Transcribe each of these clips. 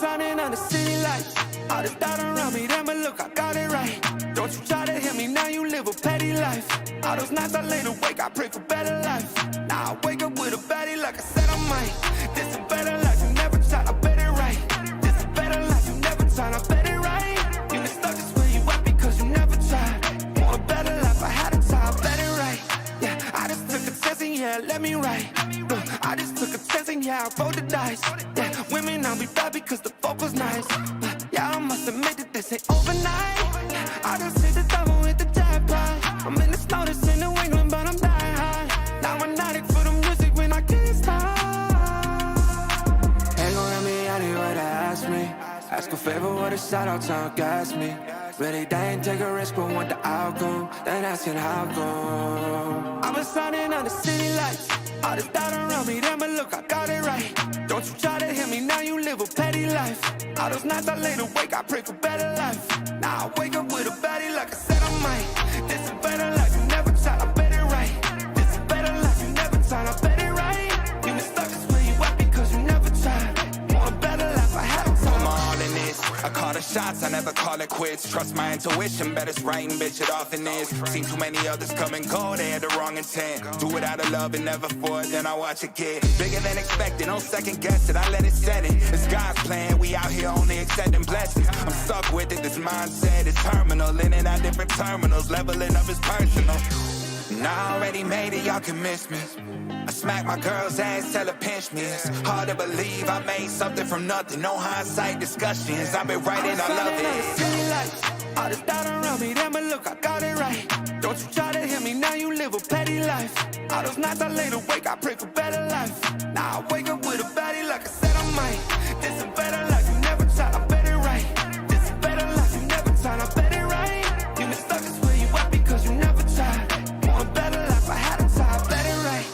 Shining on the city lights. All this doubt around me, damn it, look, I got it right. Don't you try to hit me, now you live a petty life. All those nights I laid awake, I pray for better life. Now I wake up with a baddie like I said I might. This a better life, you never tried, I bet it right. This a better life, you never tried, I bet it right. You been stuck just where you at because you never tried. Want a better life, I had a time, I bet it right. Yeah, I just took a test and yeah, let me write. Look, I just took a test and yeah, I rolled the dice. Yeah, women, I'll be bad because the fuck was nice. Yeah, I must admit that this ain't overnight. I just hit the double with the jackpot. I'm in the snow, this in New England, but I'm dying high. Now I'm addict for the music when I can't stop. Ain't gon' let me anywhere to ask me. Ask a favor with a shout out, trying to gas me. Really, they ain't take a risk, but want the outcome. Then asking how come. I've been shining on the city lights. All this doubt around me, damn it, look, I got it right. Don't you try to hit me, now you live a petty life. All those nights I laid awake, I pray for better life. Now I wake up with a baddie like I said I might. This a better life, you never tried, I bet it right. This a better life, you never tried, I bet it right. You been stuck just where you at because you never tried. Want a better life, I had a time. I'm all in this, I call the shots, I never call it quits. Trust my intuition, bet it's right and bitch, it often is. Seen too many others come and go, they had the wrong intent. Do it out of love and never for it, then I watch it get bigger than expected, don't second guess it, I let it set in. It's God's plan, we out here only accepting blessings. I'm stuck with it, this mindset is terminal. In and out different terminals, leveling up is personal. And I already made it, y'all can miss me. I smack my girl's ass, tell her pinch me. It's hard to believe I made something from nothing. No hindsight discussions, I've been writing, I love it. All this doubt around me, damn it, look, I got it right. Don't you try to hit me, now you live a petty life. All those nights I laid awake, I pray for better life. Now I wake up with a baddie like I said I might. This a better life, you never tried, I bet it right. This a better life, you never tried, I bet it right. You been stuck just where you at because you never tried. Want a better life, I had a time, I bet it right.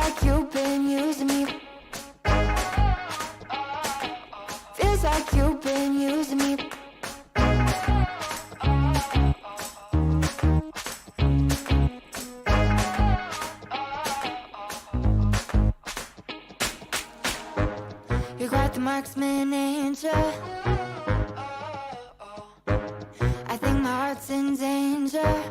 like you've been using me. Feels like you've been using me. You're quite the marksman, ain't ya? I think my heart's in danger.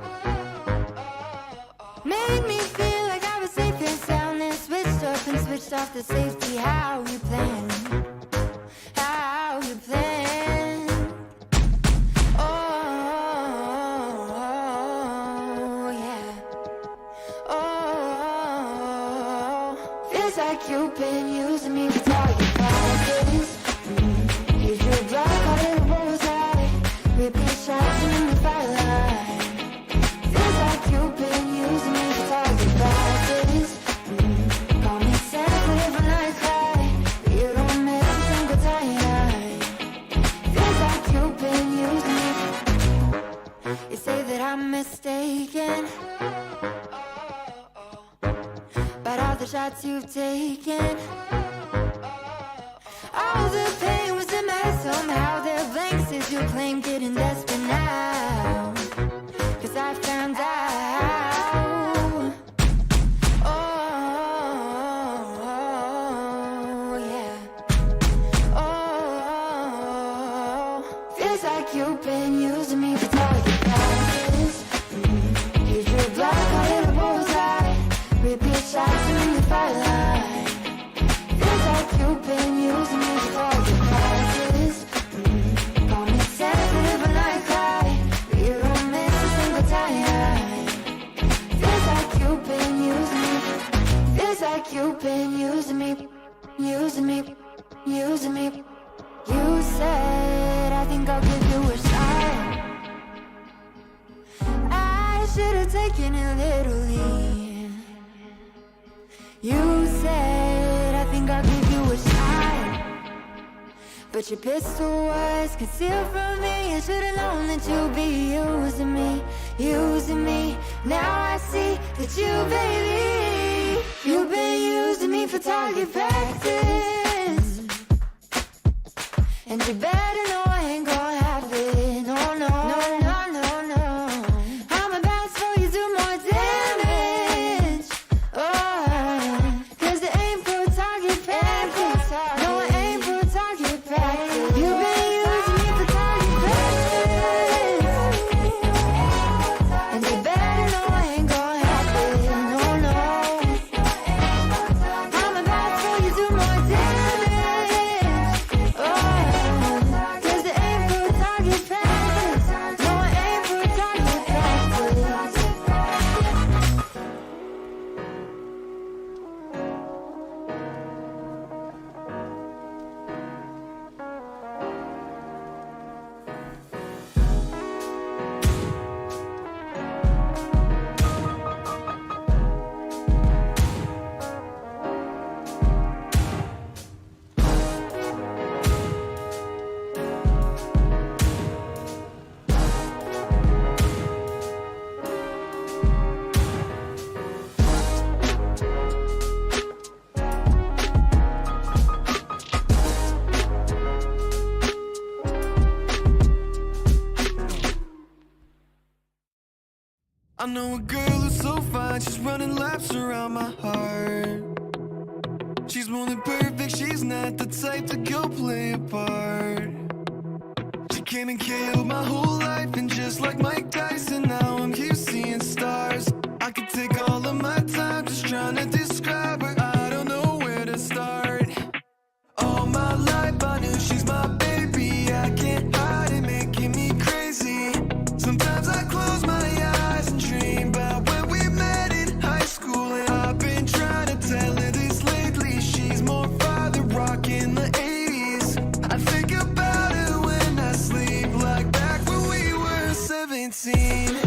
Made me feel like I was safe and sound, then switched up and switched off the safety. How you plan? How you plan? Oh, yeah. Oh, feels like you've been using me for target practice. Use your block, call it a bullseye. Repeat shots in the firelight. Feels like you've been using me for target practice. Call me sensitive when I cry, but you don't miss a single time. Feels like you've been using me. You say that I'm mistaken about all the shots you've taken. All the pain was in my head somehow. There are blanks as you claim, getting desperate now, 'cause I found out. Oh, yeah. Oh, feels like you've been using me for target practice. Use your block, call it a bullseye. Repeat shots in the firelight. Feels like you've been using me for target practice. Call me sensitive when I cry, but you don't miss a single time. Feels like you've been using me. Feels like you've been using me. Using me. Using me. You said, I think I'll give you a shot. I should have taken it literally. You said, I think I'll give you a shot, but your pistol was concealed from me. I should've known that you'd be using me, using me. Now I see that you, baby, you've been using me for target practice. And you better know I ain't gonna have it. No, no, no, no, no, no. I'm about to you do more damage. Oh, 'cause it ain't for target practice. No, it ain't for target practice. You've been using me for target practice. And you better know I ain't gonna have it. No, no. I'm about to you do more damage. Oh, 'cause it ain't for target practice. No, it ain't for target practice. I know a girl who's so fine, she's running laps around my heart. She's more than perfect, she's not the type to go play a part. She came and killed my whole life, and just like Mike Tyson, now I'm here seeing stars. I could take all of my time just trying to describe her, I don't know where to start. All my life I knew she's my baby, I can't hide it, making me crazy. Sometimes I close my eyes and dream about when we met in high school, and I've been trying to tell her this lately. She's more father rock in the 80s. I think about her when I sleep, like back when we were 17.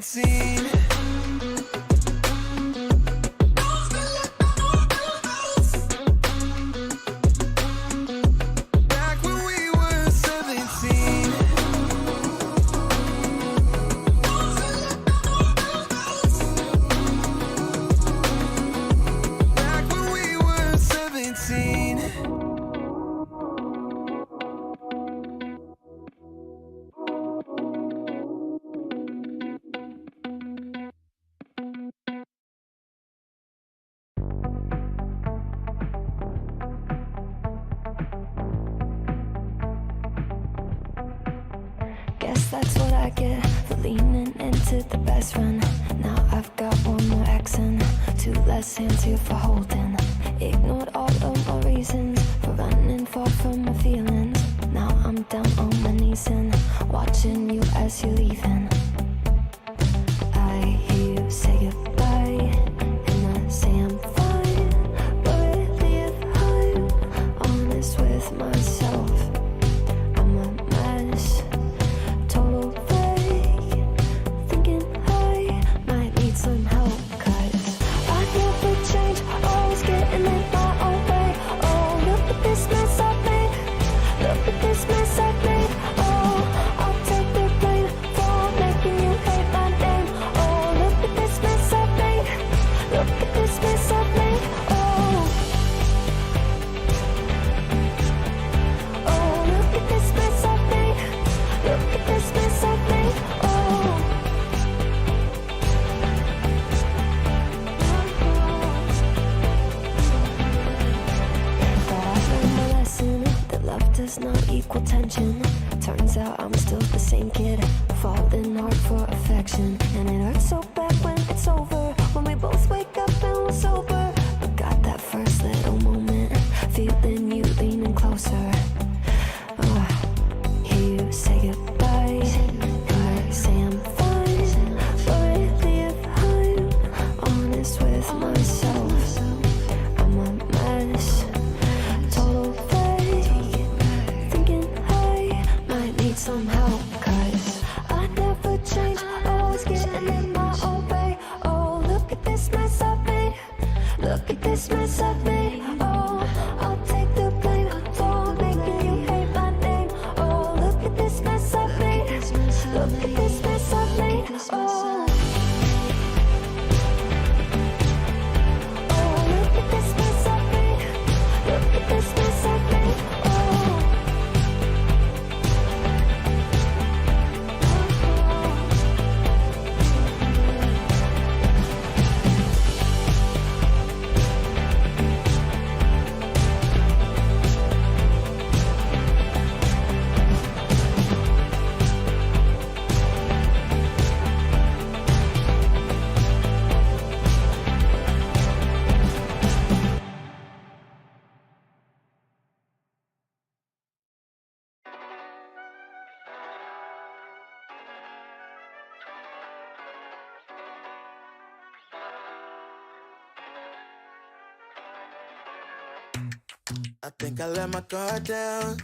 17. Back when we were 17. Back when we were 17. Guess that's what I get for leaning into the best friend. Now I've got one more accent, two less hands here for holding. Ignored all of my reasons for running far from my feelings. Now I'm down on my knees and watching you as you're leaving. I hear you say goodbye, and I say I'm fine. But really if I'm honest with myself, I'm a mess. Total fake, thinking I might need some help. 'Cause I never change, always getting in my own way. Oh, look at this mess I've made. Look at this mess I've made. Oh, I'll take the blame for making you hate my name. Oh, look at this mess I've made. Look at this mess I've made. Oh, oh, look at this mess I've made. Look at this mess I've made. Oh. But I've learned my lesson that love does not equal tension. Turns out I'm still the same kid, falling hard for affection. And it hurts so bad when it's over, when we both wake up and we're sober. But got that first little moment, feeling you leaning closer. Hear you say goodbye, I say I'm fine. But really if I'm honest with myself, I'm a mess. Total fake, thinking I might need some help. 'Cause I never change, always getting in my own way. Oh, look at this mess I've made. Look at this mess I've made. Oh, I'll take the blame for making you hate my name. Oh, look at this mess I've made. Look at this mess I've made. Oh, oh, look at this mess I've made. Look at this mess I've made. Oh. I think I let my guard down.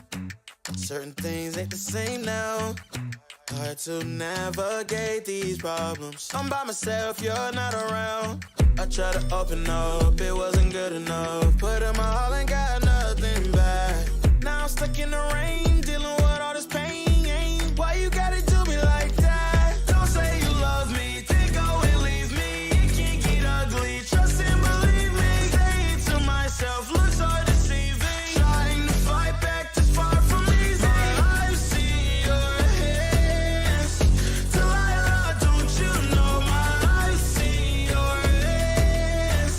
Certain things ain't the same now. Hard to navigate these problems. I'm by myself, you're not around. I tried to open up, it wasn't good enough. Put in my all and got nothing back. Now I'm stuck in the rain, dealing with all this pain. Why you gotta do me like that? Don't say you love me, then go and leave me. It can't get ugly, trust and believe me. Say it to myself, looks hard deceiving. Trying to fight back, this far from easy. I see your hands. Delilah, don't you know my I see your hands.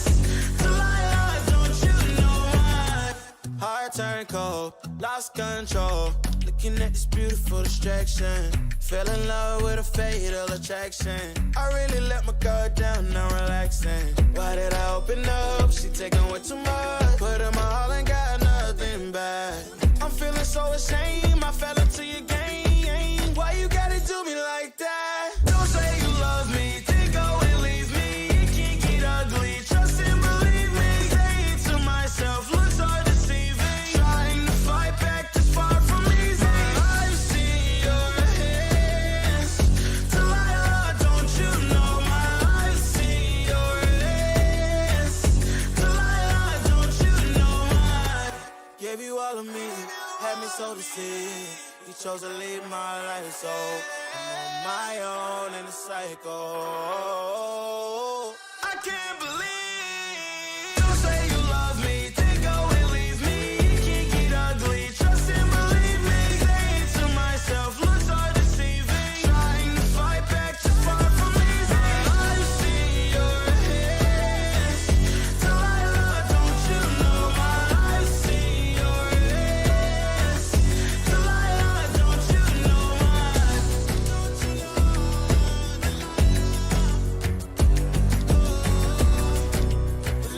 Delilah, don't you know my heart turned cold, lost control. Looking at this beautiful distraction. Fell in love with a fatal attraction. I really let my guard down, now relaxing. Why did I open up? She taking way too much. Put in my all and got nothing back. I'm feeling so ashamed, I fell into your game. Why you gotta do me like that? Don't say you love me, then go and leave me. It can't get ugly, trust and believe me. Say it to myself, looks hard deceiving. Trying to fight back, this far from easy. I see your hands. Delilah, don't you see. You chose to leave my life, so I'm on my own in the cycle. I can't believe you say you love me, then go and leave me. It can't get ugly, trust and believe me. Saying to myself, looks are deceiving. Trying to fight back, too far from easy. I've seen your hands, Delilah, don't you know my I've seen your hands, Delilah, don't you know my don't you know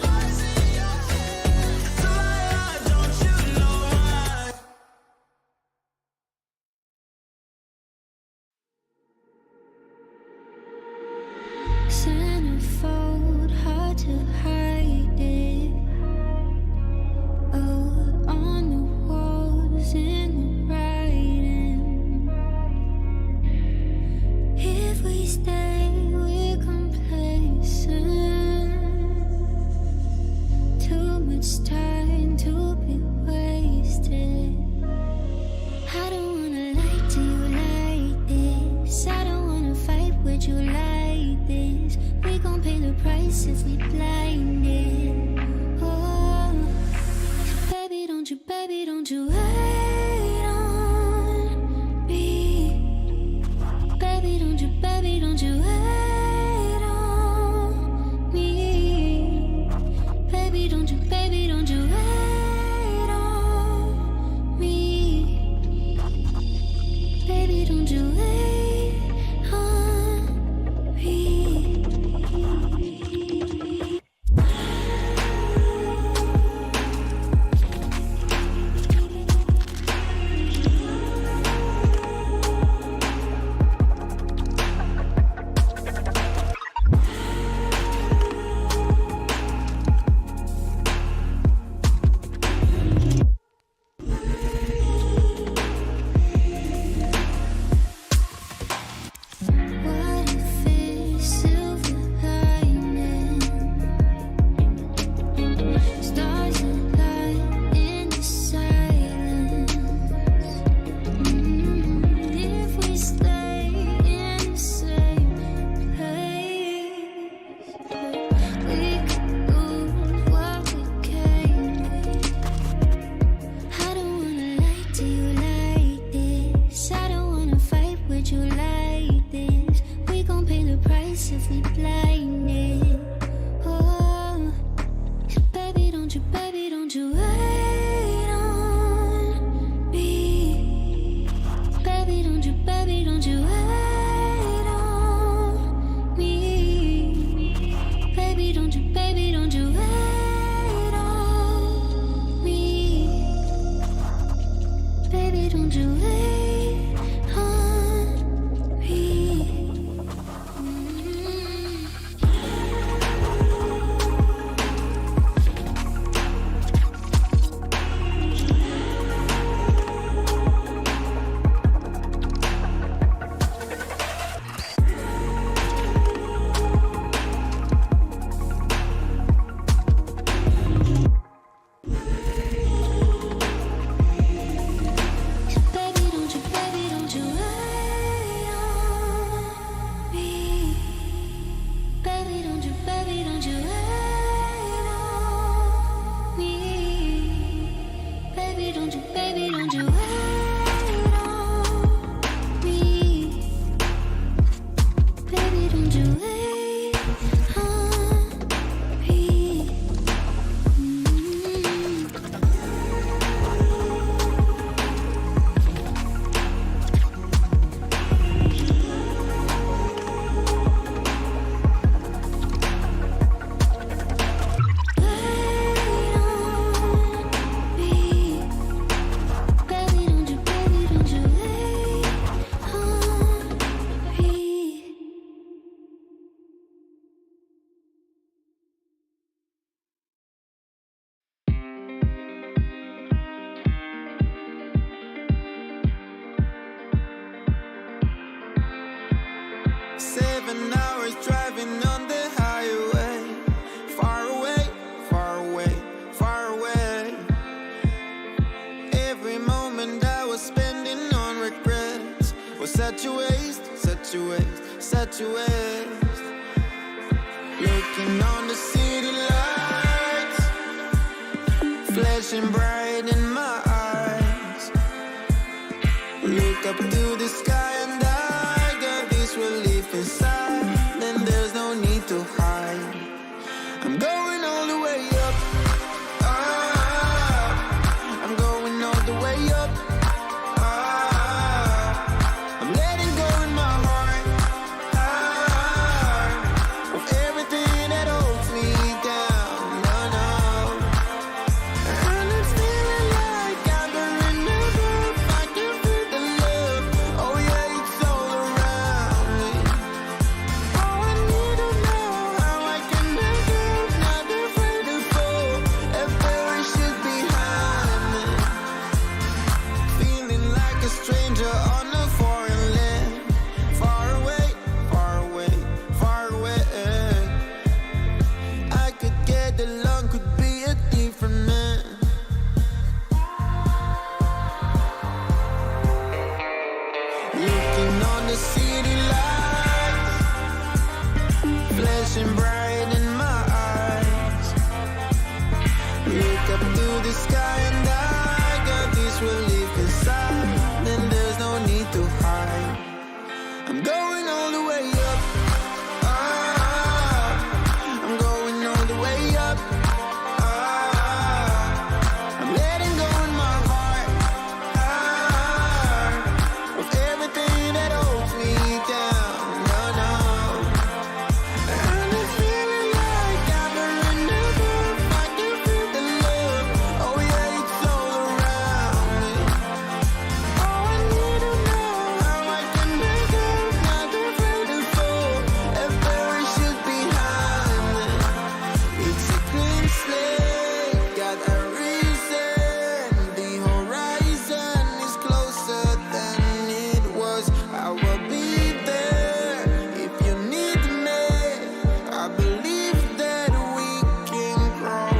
lies in your head, Delilah, don't you know my Centerfold, hard to hide it. Oh, on the walls in the writing. If we stay, we're complacent. Too much time to be wasted. I don't wanna lie to you like this. I don't wanna fight with you like this. We gon' pay the price if we blinded. Oh, baby, don't you wait on me. Baby, don't you wait on me. Baby, don't you wait on me. Baby, don't you wait on me. What if it's silver lining? Stars align in the silence. If we stay in the same place, we could lose what we came with. I don't wanna lie to you like this. I don't wanna fight with you like this. We gon' pay the price if we blinded. Oh, so baby, don't you wait on me. Baby, don't you wait on me. Baby, don't you wait on me. Baby, don't you wait on me. Baby, don't you wait on me. Baby, don't you wait on me. Baby, don't you wait on me. Baby, don't you wait on me. was your waist, set your waist, set your waist. Looking on the city lights, flashing bright in my eyes. Look up to the sky and I got this relief inside. Then there's no need to hide. I'm going all the way up. I'm going all the way up. I'm letting go in my heart of everything that holds me down. No, no. And it's feeling like I'm in love. I can feel the love. Oh yeah, it's all around me. Oh, I need to know how I can make it. Not afraid to fall. If there is shit behind me. Feeling like a stranger on a foreign land. Far away, far away, far away. I could get along, could be a different man. Looking on the city lights, flashing bright in my eyes. Look up to the sky and I got this relief inside. Then there's no need to hide. I'm going all the way up. I'm going all the way up. I'm letting go in my heart of everything that holds me down. No, no. And it's feeling like I'm in love. I can feel the love. Oh yeah, it's all around me. Oh, I need to know how I can make it. Not afraid to fall. If there is shit behind me. It's a clean slate, got a reason. The horizon is closer than it was. I will be there if you need me. I believe that we can grow.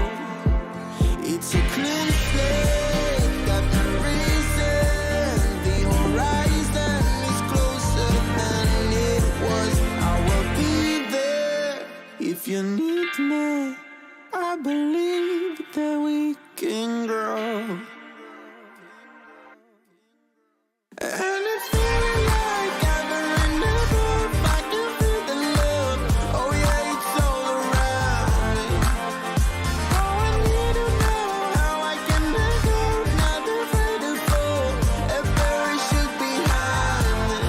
It's a clean slate, got a reason. The horizon is closer than it was. I will be there if you need me. I believe that we can grow. And it's feeling like I'm in love. I can feel the love. Oh yeah, it's all around me. Oh, I need to know how I can make it. Not afraid to fall. If there is shit behind me.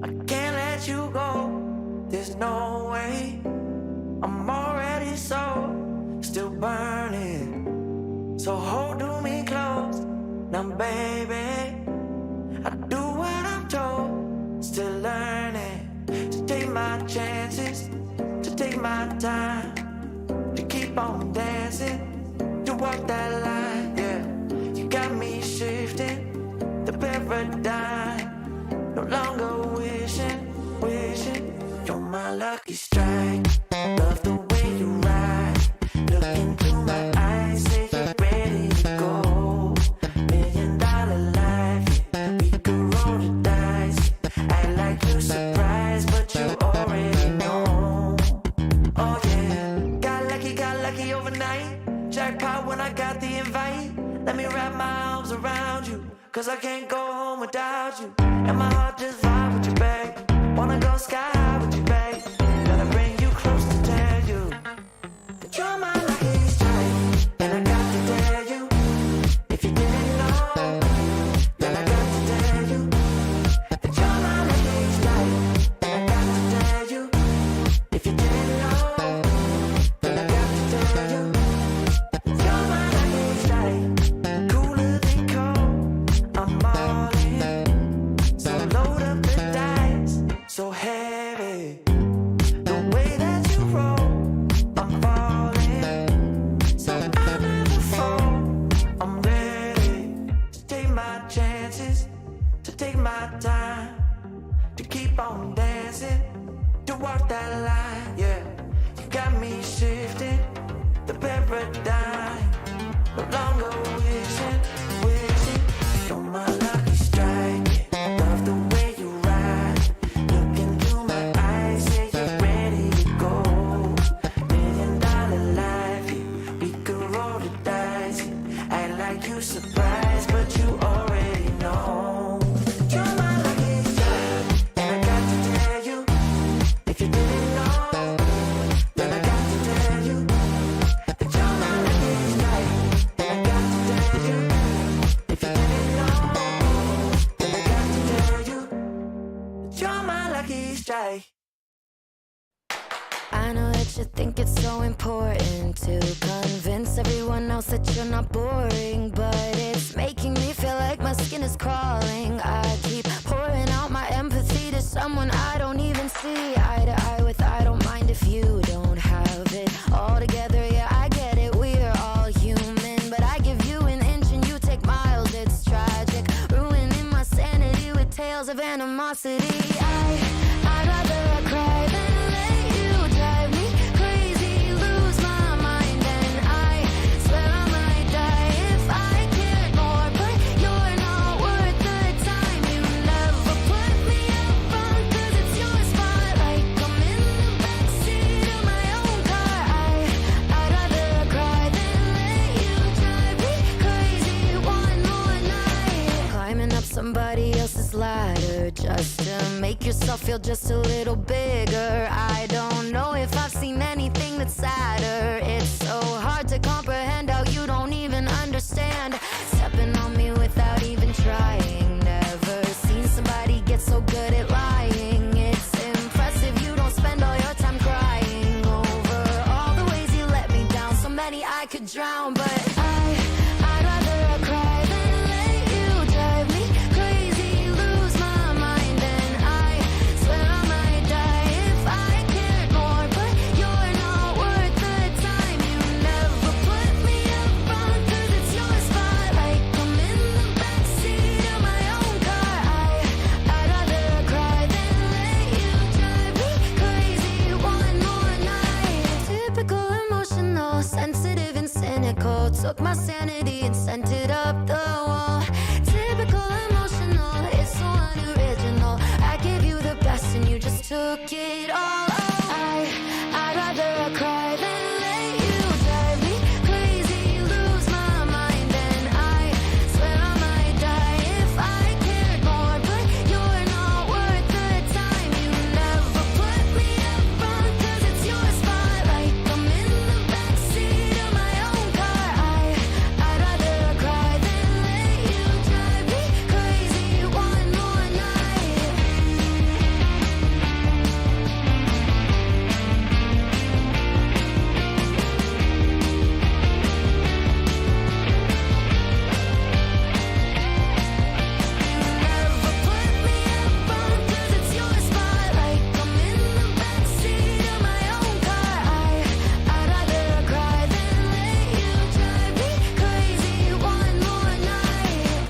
I can't let you go, there's no way. I'm already still burning. So hold me close, now baby. I do what I'm told, still learning. To take my chances, to take my time. To keep on dancing, to walk that line, yeah. You got me shifting the paradigm. No longer wishing, you're my lucky strike. Love the way you ride. Look into my eyes, say you're ready to go. $1 million life, yeah. We could roll the dice. Act like you surprised, but you already know. Oh yeah, got lucky overnight. Jackpot when I got the invite. Let me wrap my arms around you, 'cause I can't go home without you. And my heart just vibe with you, babe. it. The way that you roll, I'm falling. So I never fall. I'm ready to take my chances, to take my time, to keep on dancing, to walk that line, yeah. You got me shifting the paradigm, no longer wishing, wishing. You're my lucky strike, love the way you ride. Look into my eyes, say you're ready to go. $1 million life, yeah. We could roll the dice, yeah. Act like you surprised, but you already know. You're my lucky strike, and I got to tell you, if you didn't know, then I got to tell you that you're my lucky strike. And I got to tell you, if you didn't know, then I got to tell you that you're my lucky strike. I know that you think it's so important to convince everyone else that you're not boring, but it's making me feel like my skin is crawling. I keep pouring out my empathy to someone I don't even see eye to eye with. I don't mind if you don't have it all together. Yeah, I get it, we're all human, but I give you an inch and you take miles. It's tragic, ruining my sanity with tales of animosity. I'd rather cry than let you drive me crazy, lose my mind, and I swear I might die if I cared more. But you're not worth the time. You never put me up front, 'cause it's your spotlight. I'm in the backseat of my own car. I'd rather cry than let you drive me crazy one more night. Climbing up somebody else's ladder just to make yourself feel just a little bigger. I don't know if I've seen anything that's sadder. It's so hard to comprehend how you don't even understand. Stepping on me without even trying. Never seen somebody get so good at lying. It's impressive you don't spend all your time crying over all the ways you let me down. So many I could drown, but I'd rather cry than let you drive me crazy, lose my mind, and I swear I might die if I cared more. But you're not worth the time. You never put me up front, 'cause it's your spotlight. I'm in the backseat of my own car. I'd rather cry than let you drive me crazy one more night. Typical emotional, sensitive and cynical. Took my sanity and sent it up the wall. Typical emotional, it's so unoriginal. I gave you the best and you just took it all. I'd rather cry than let you drive me crazy, lose my mind, and I swear I might die if I cared more. But you're not worth the time. You never put me up front, 'cause it's your spotlight. I'm in the backseat of my own car. I'd rather cry than let you drive me crazy one more night. Never put me up front, 'cause it's your spotlight. I'm in the backseat of my own car. I'd rather cry than let you drive me crazy one more night.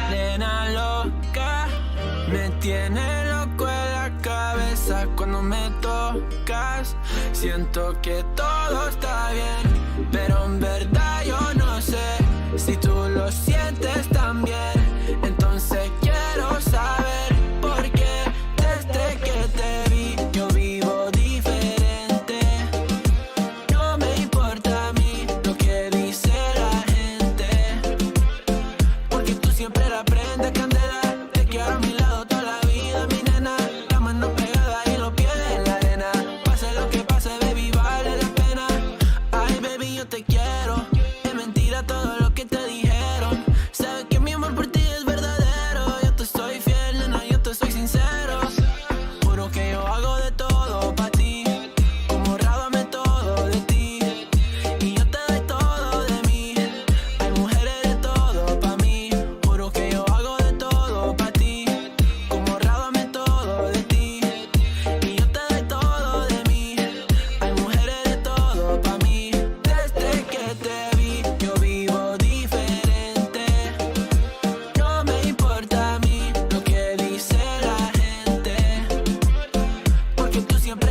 Nena loca, me tiene loco en la cabeza cuando me tocas. Siento que todo está bien, pero en verdad yo no sé si tú lo sientes también. Entonces quiero saber por qué desde que te vi yo vivo diferente. No me importa a mí lo que dice la gente, porque tú siempre la prendes candela. Te quiero a mi lado toda la vida, mi nena. La mano pegada y los pies en la arena. Pase lo que pase, baby, vale la pena. Ay, baby, yo te quiero. Es mentira todo lo que te dijeron. Sabes que mi amor por ti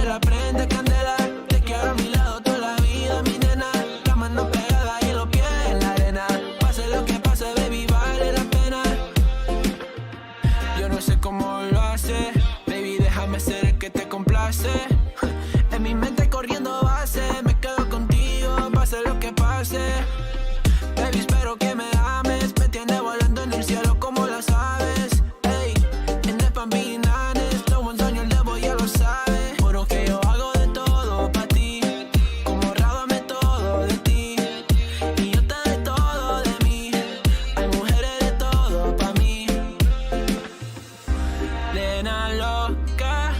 siempre la prende candela. Te quiero a mi lado toda la vida, mi nena. La mano pegada y los pies en la arena. Pase lo que pase, baby, vale la pena. Yo no sé cómo lo hace, baby, déjame ser el que te complace. En mi mente corriendo base, me quedo contigo, pase lo que pase. Baby, espero que me ames, me tiene volando en el cielo como las aves. Ey, en el Pambinanes, lo buen sueño el debo, ya lo sabes. Juro que yo hago de todo pa' ti, como rábame todo de ti. Y yo te doy todo de mí, hay mujeres de todo pa' mí. Nena loca,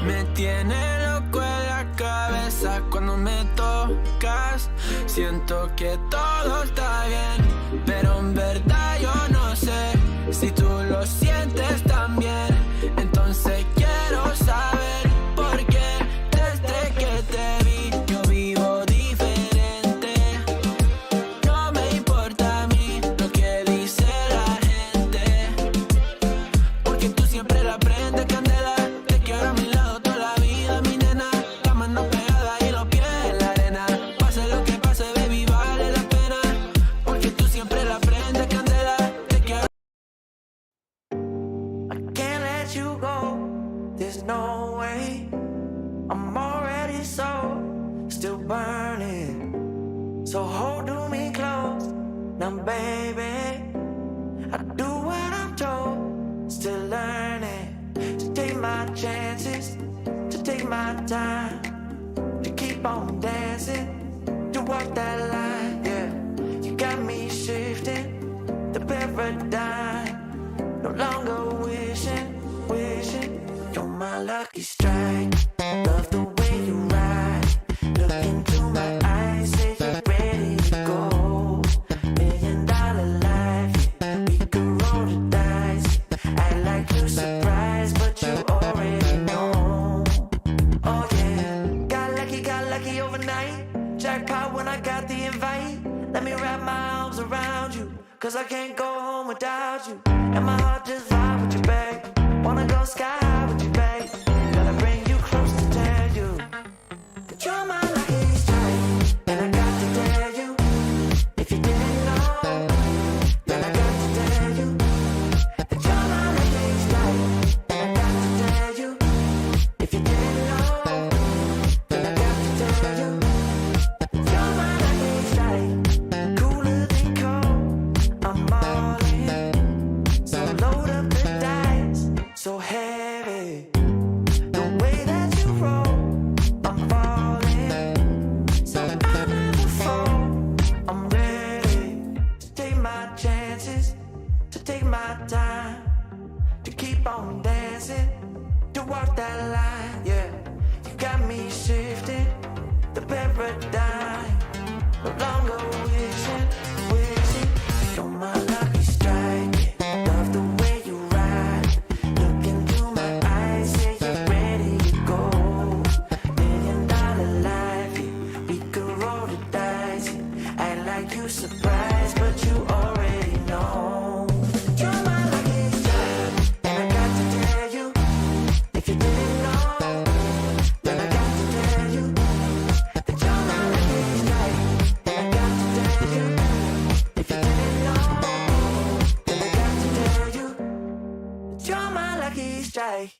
me tiene loco en la cabeza cuando me tocas. Siento que todo está bien, pero en verdad yo no sé si tú lo sientes también. Entonces quiero saber por qué desde que te vi yo vivo diferente. No me importa a mí lo que dice la gente, porque tú siempre la prendes candela. Te quiero a mi lado toda la vida, mi nena. La mano pegada y los pies en la arena. Pase lo que pase, baby, vale la pena, porque tú siempre la prendes candela. Te quiero. I can't let you go, there's no way. I'm already still burning. So hold to me close, now baby. I do what I'm told, still learning. To take my chances, to take my time. To keep on dancing, to walk that line, yeah. You got me shifting, the paradigm. No longer wishing, you're my lucky strike. Love the way you ride, look into my eyes, say you're ready to go. $1,000,000 life, yeah, we could roll the dice. Act like you're surprised, but you already know. Oh yeah, got lucky overnight. Jackpot when I got the invite. Let me wrap my arms around you, cause I can't go home without you. And my heart just vibe with you, babe. Wanna go sky high with you, babe. Gotta bring you close to tell you that you're my lucky strike. And I got to tell you, if you didn't know, then I got to tell you that you're my lucky strike. And I got to tell you, if you didn't know, then I got to tell you that you're my lucky strike. Cooler than cold, I'm all in. So load up the dice, so heavy. The way that you roll, I'm falling. So I never fall, I'm ready to take my chances, to take my time, to keep on dancing, to walk that line, yeah. You got me shifting, the paradigm. No longer wishing, you're my lucky strike. Love the way you ride, look into my eyes, say you're ready to go. $1,000,000 life, yeah, we could roll the dice, yeah. Act like you surprised, but you already know. You're my lucky strike, and I got to tell you, if you didn't know, then I got to tell you that you're my lucky strike. And I got to tell you, if you didn't know, then I got to tell you that you're my lucky strike.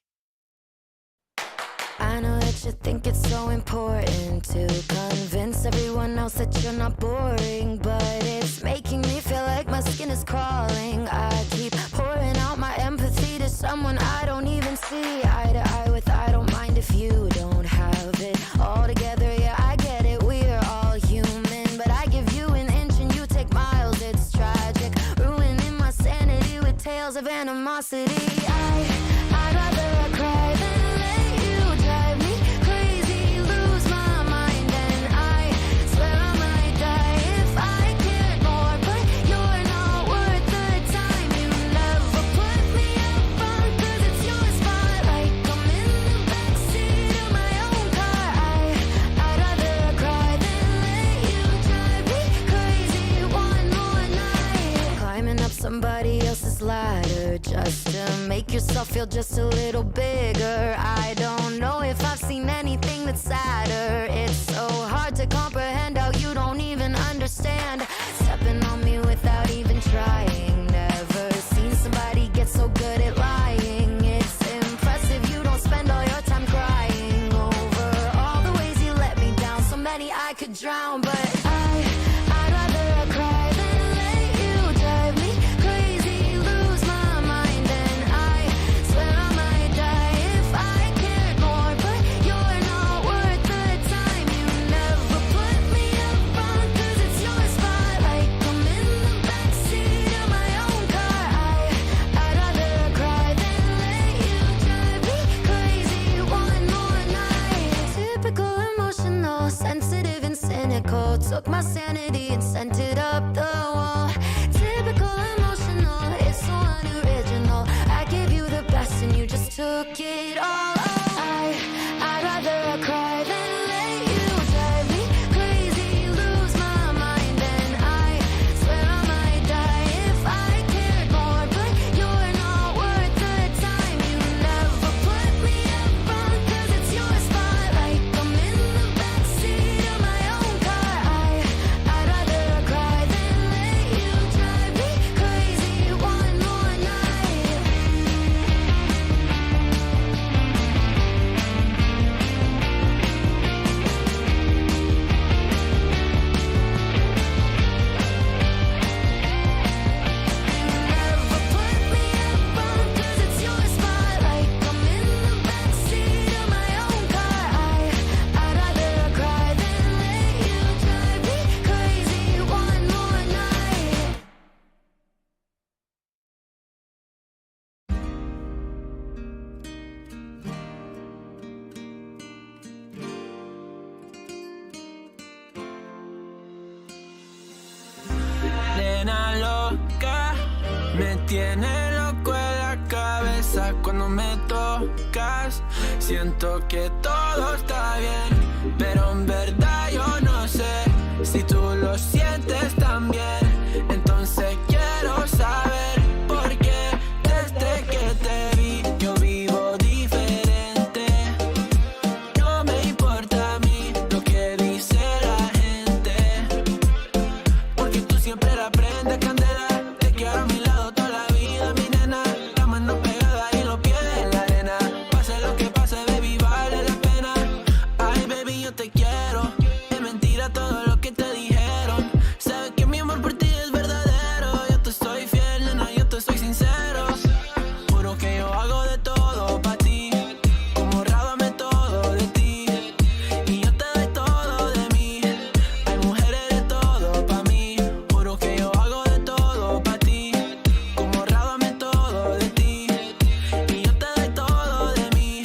I know that you think it's so important to convince everyone else that you're not boring, but it's making me feel like my skin is crawling. I keep pouring out my empathy to someone I don't even see eye to eye with. I don't mind if you don't have it all together. Yeah, I get it, we're all human, but I give you an inch and you take miles. It's tragic, ruining my sanity with tales of animosity. I'd rather I cry than let you drive me crazy, lose my mind, and I swear I might die if I cared more. But you're not worth the time. You never put me up front, cause it's your spotlight. I'm in the backseat of my own car. I'd rather cry than let you drive me crazy one more night. Climbing up somebody else's ladder just to make yourself feel just a little bigger. I don't know if I've seen anything but sadder. It's so hard to comprehend how you don't even understand. Stepping on me without even trying. Never seen somebody get so good at lying. It's impressive you don't spend all your time crying over all the ways you let me down. So many I could drown, but I'd rather cry than let you drive me crazy, lose my mind. And I swear I might die if I cared more, but you're not worth the time. You never put me up front, 'cause it's your spotlight. I'm in the backseat of my own car. I'd rather cry than let you drive me crazy one more night. Typical emotional, sensitive and cynical. Took my sanity and sent it up the wall. Typical emotional, it's so unoriginal. I gave you the best and you just took it all. I'd rather cry than let you drive me crazy, lose my mind. And I swear I might die if I cared more, but you're not worth the time. You never put me up front, 'cause it's your spotlight. I'm in the backseat of my own car. I'd rather cry than let you drive me crazy one more night. Never put me up front, 'cause it's your spotlight. I'm in the backseat of my own car. I'd rather cry than let you drive me crazy one more night. Nena loca, me tiene loco en la cabeza cuando me tocas. Siento que todo está bien, pero en verdad yo no sé si tú lo sientes también. Entonces quiero saber por qué desde que te vi yo vivo diferente. No me importa a mí lo que dice la gente, porque tú siempre la prendes candela. Te quiero a mi lado toda la vida, mi nena. La mano pegada y los pies en la arena. Pase lo que pase, baby, vale la pena. Ay, baby, yo te quiero. Es mentira todo lo que te dijeron. Sabes que mi amor por ti es verdadero. Yo te soy fiel, nena, yo te soy sincero. Juro que yo hago de todo pa' ti. Como rábame todo de ti. Y yo te doy todo de mí. Hay mujeres de todo pa' mí. Juro que yo hago de todo pa' ti. Como rábame todo de ti. Y yo te doy todo de mí.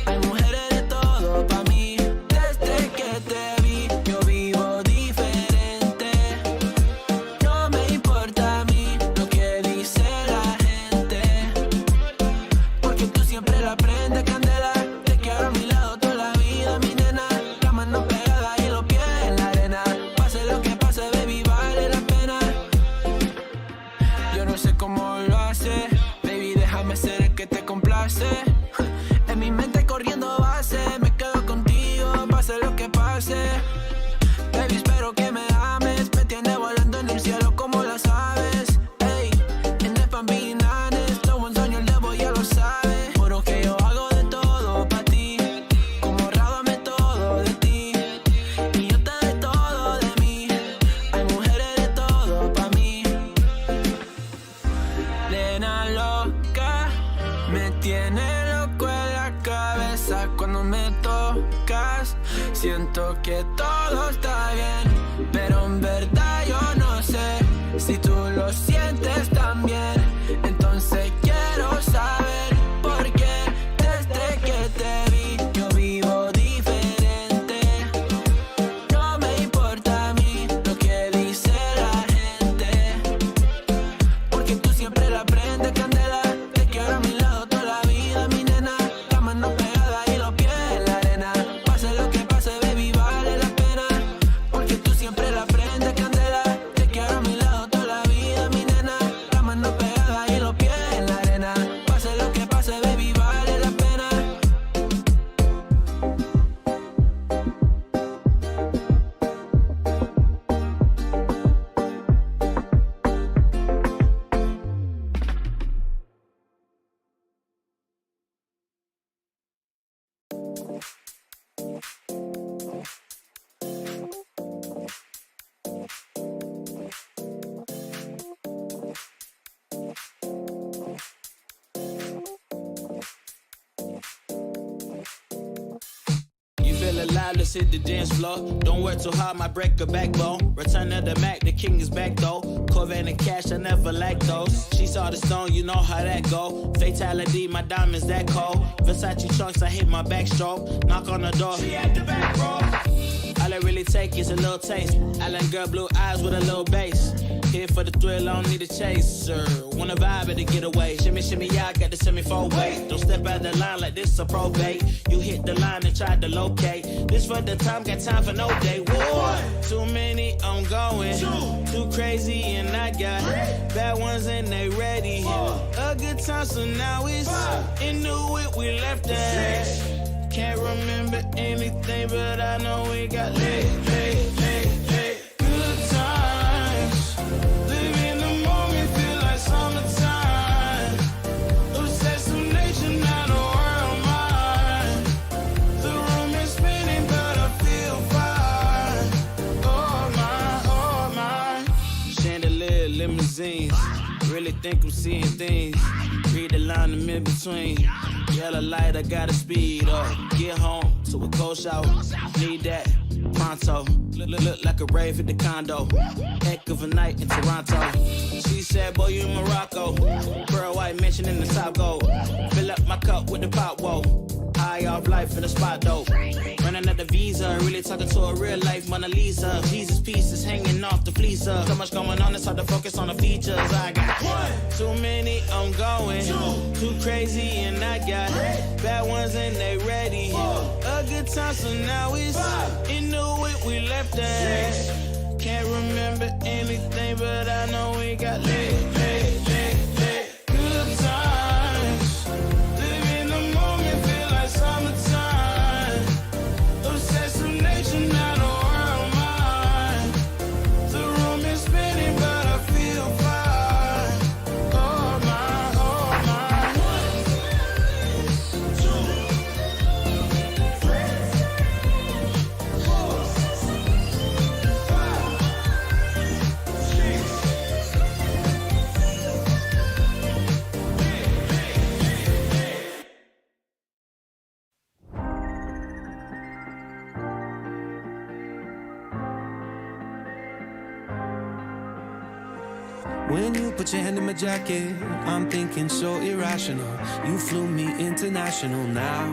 Hay mujeres de todo pa' mí. Desde que te vi yo vivo diferente. No me importa a mí lo que dice la gente, porque tú siempre la prendes candela. Te quiero a mi lado toda la vida, mi nena. La mano pegada y los pies en la arena. Pase lo que pase, baby, vale la pena. Yo no sé cómo lo hace, baby, déjame ser el que te complace. En mi mente corriendo base, me quedo contigo, pase lo que pase. Baby, espero que me ames, me tiene volando en el cielo como las aves. Ey, en el Bambinanes, lo buen sueño el debo ya lo sabe. Juro que yo hago de todo pa' ti, como rábame todo de ti. Y yo te doy todo de mí, hay mujeres de todo pa' mí. Nena loca, me tiene loco en la cabeza cuando me tocas. Siento que todo está bien, pero en verdad yo no sé si tú lo sientes también. Entonces quiero saber por qué desde que te vi yo vivo diferente. No me importa a mí lo que dice la gente, porque tú siempre la prendes candela. Te quiero a mi lado toda la vida, mi nena. La mano pegada y los pies en la arena. Pase lo que pase, baby, vale la pena, porque tú siempre la prendes candela. let's hit the dance floor. Don't work too hard, might break a backbone. Return of the Mac, the king is back though. Corvette and cash, I never lack those. She saw the stone, you know how that go. Fatality, my diamonds that cold. Versace trunks, I hit my backstroke. Knock on the door, she at the back row. All I really take is a little taste. Island girl, blue eyes with a little bass. Here for the thrill, I don't need a chaser. Wanna vibe at the getaway. Shimmy, shimmy, yeah, I got the semi-four way. Don't step out the line like this a probate. You hit the line and try to locate. This for the time, got time for no day. One, too many, I'm going. Too crazy and I got bad ones and they ready. A good time, so now it's into it, we left that. Can't remember anything, but I know we got lit. Good times, live in the moment, feel like summertime. Obsessive nation, not a world mine. The room is spinning, but I feel fine. Oh my. Chandelier, limousines. Really think I'm seeing things. Read the line in between. Yellow light, I gotta speed up. Get home to a cold shower. Need that pronto. Look like a rave at the condo. Heck of a night in Toronto. She said, boy, you in Morocco. Pearl white mention in the top gold. Fill up my cup with the pop, whoa. High off life in the spot, though. Running out the visa, really talking to a real life Mona Lisa. Jesus pieces hanging off the fleecer. So much going on, it's hard to focus on the features. I got one, too many, I'm going. Too crazy, and I got bad ones and they ready. A good time, so now it's into it, we left that. Can't remember anything, but I know we got lit. Good times, live in the moment, feel like summertime. Obsessive nation, not a world mine. The room is spinning, but I feel fine. Oh my, oh my. 1, 2, 3, 4, 5, 6. When you put your hand in my jacket, I'm thinking so irrational. You flew me international now.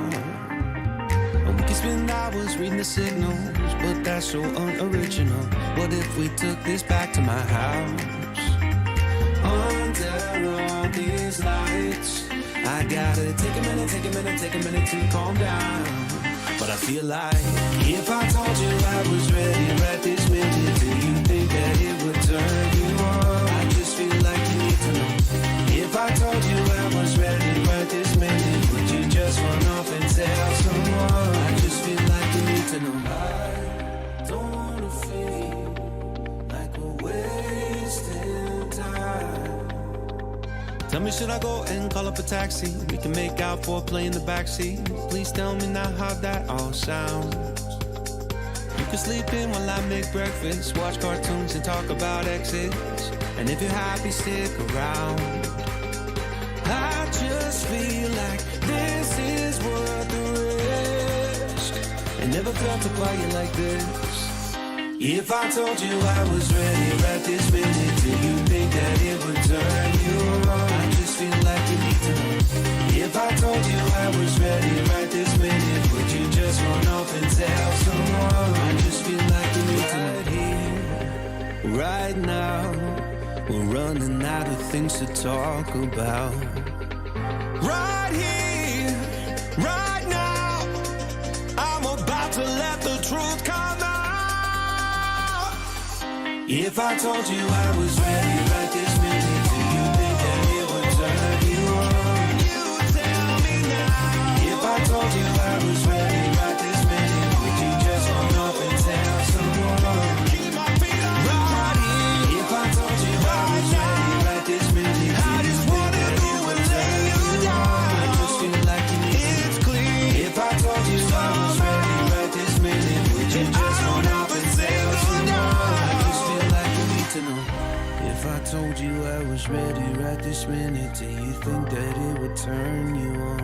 And we can spend hours reading the signals, but that's so unoriginal. What if we took this back to my house? Under all these lights, I gotta take a minute to calm down. But I feel like if I told you I was ready right this minute, do you think that it would turn you on? I just feel like you need to know. If I told you I was ready right this minute, would you just run off and tell someone? I just feel like you need to know. I don't wanna feel like we're wasting time. Tell me, should I go and call up a taxi? We can make out for a play in the backseat. Please tell me now how that all sounds. You can sleep in while I make breakfast, watch cartoons and talk about exes. And if you're happy, stick around. I just feel like this is worth the risk. I never felt a quiet like this. If I told you I was ready right this minute, do you think that it would turn you on? I just feel like you need to know. If I told you I was ready right this minute, would you just run off and tell someone? I just feel like you need to know. Right here, right now, we're running out of things to talk about. Right here, right now, I'm about to let the truth come out. If I told you I was ready right this minute, do you think that it would turn you on? You tell me now. If I told you I was ready right this minute, would you just run off and tell someone? Keep my feet on the ground. If I told you I was ready right this minute, I just wanna do and lay you down. I just feel like you need to know. It's clear. If I told you I was ready right this minute, would you just run off and tell someone? To know. If I told you I was ready right this minute, do you think that it would turn you on?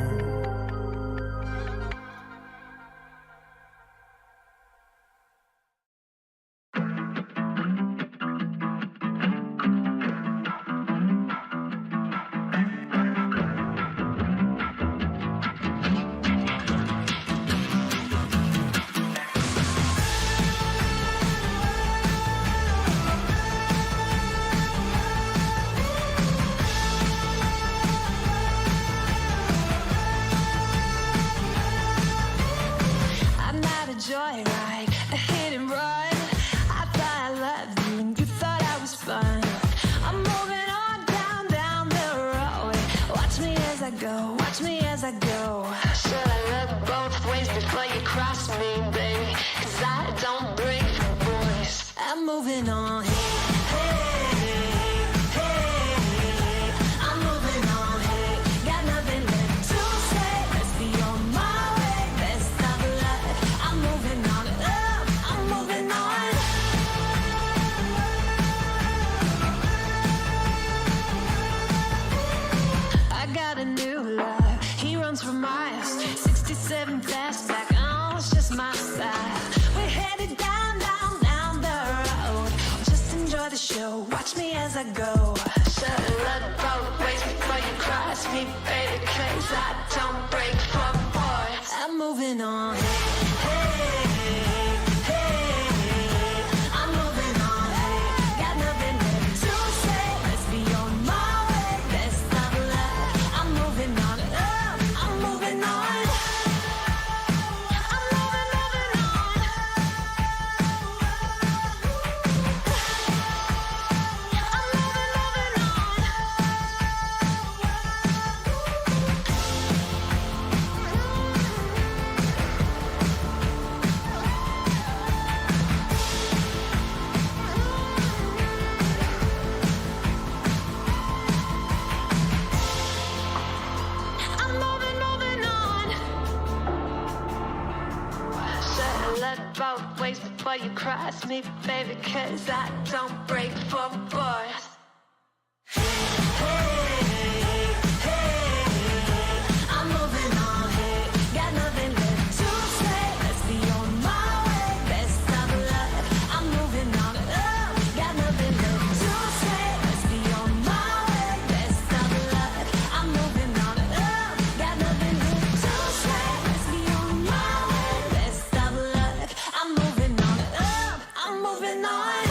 joyride, a hit and run. I thought I loved you and you thought I was fun. I'm moving on down the road. Watch me as I go, watch me as I go. Should I look both ways before you cross me, baby? 'Cause I don't break for boys. I'm moving on. I'm moving on. Got nothing left to say. Let's be on my way. Best of luck. I'm moving on. I'm moving on. I got a new love. He runs for miles. 67 fastback. Oh, it's just my style. We're headed down the road. Just enjoy the show. Watch me as I go. Should've looked both ways before you cross me, baby. 'Cause I don't break for boys. I'm moving on. I'm moving on. Got nothing left to say. Let's be on my way. Best of luck. I'm moving on. I'm moving on. I'm moving on. I'm moving on. I'm moving on. Should've looked both ways before you cross me, baby. 'Cause I don't break for boys. I'm moving on. Got nothing left to say. Let's be on my way. Best of luck. I'm moving on. Got nothing left to say. Let's be on my way. Best of luck. I'm moving on. Got nothing left to say. Let's be on my way. Best of luck. I'm moving on. I'm moving on.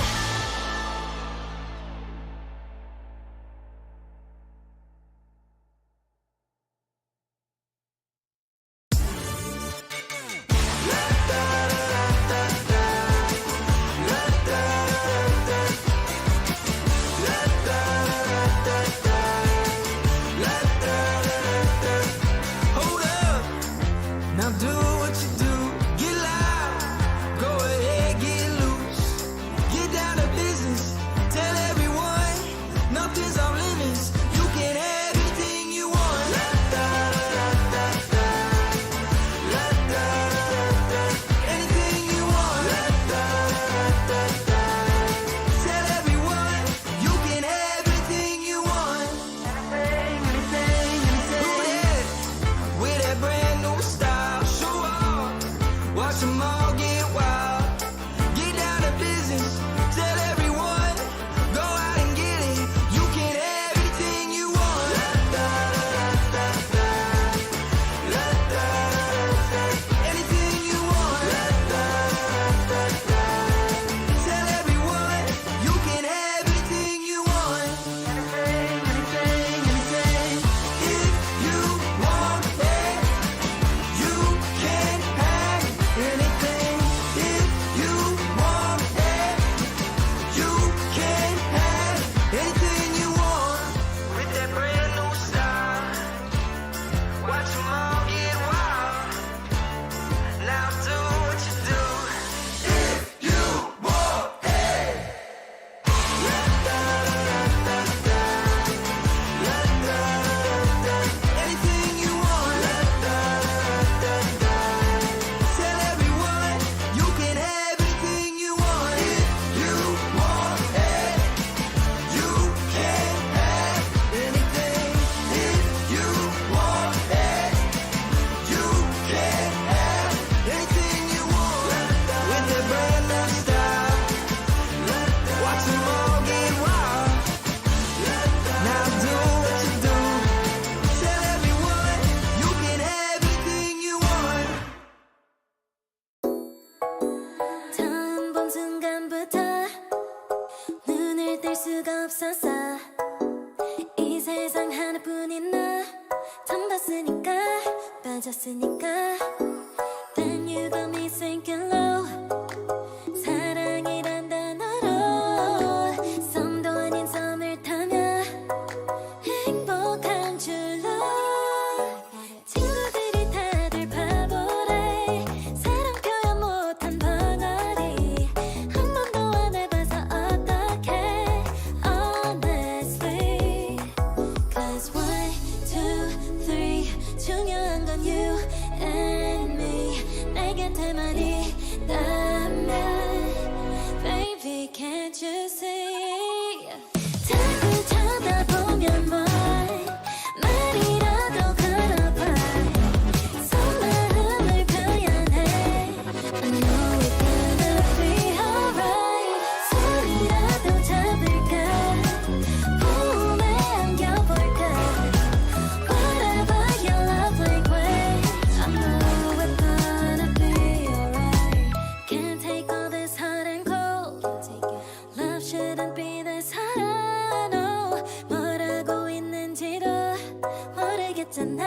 있잖아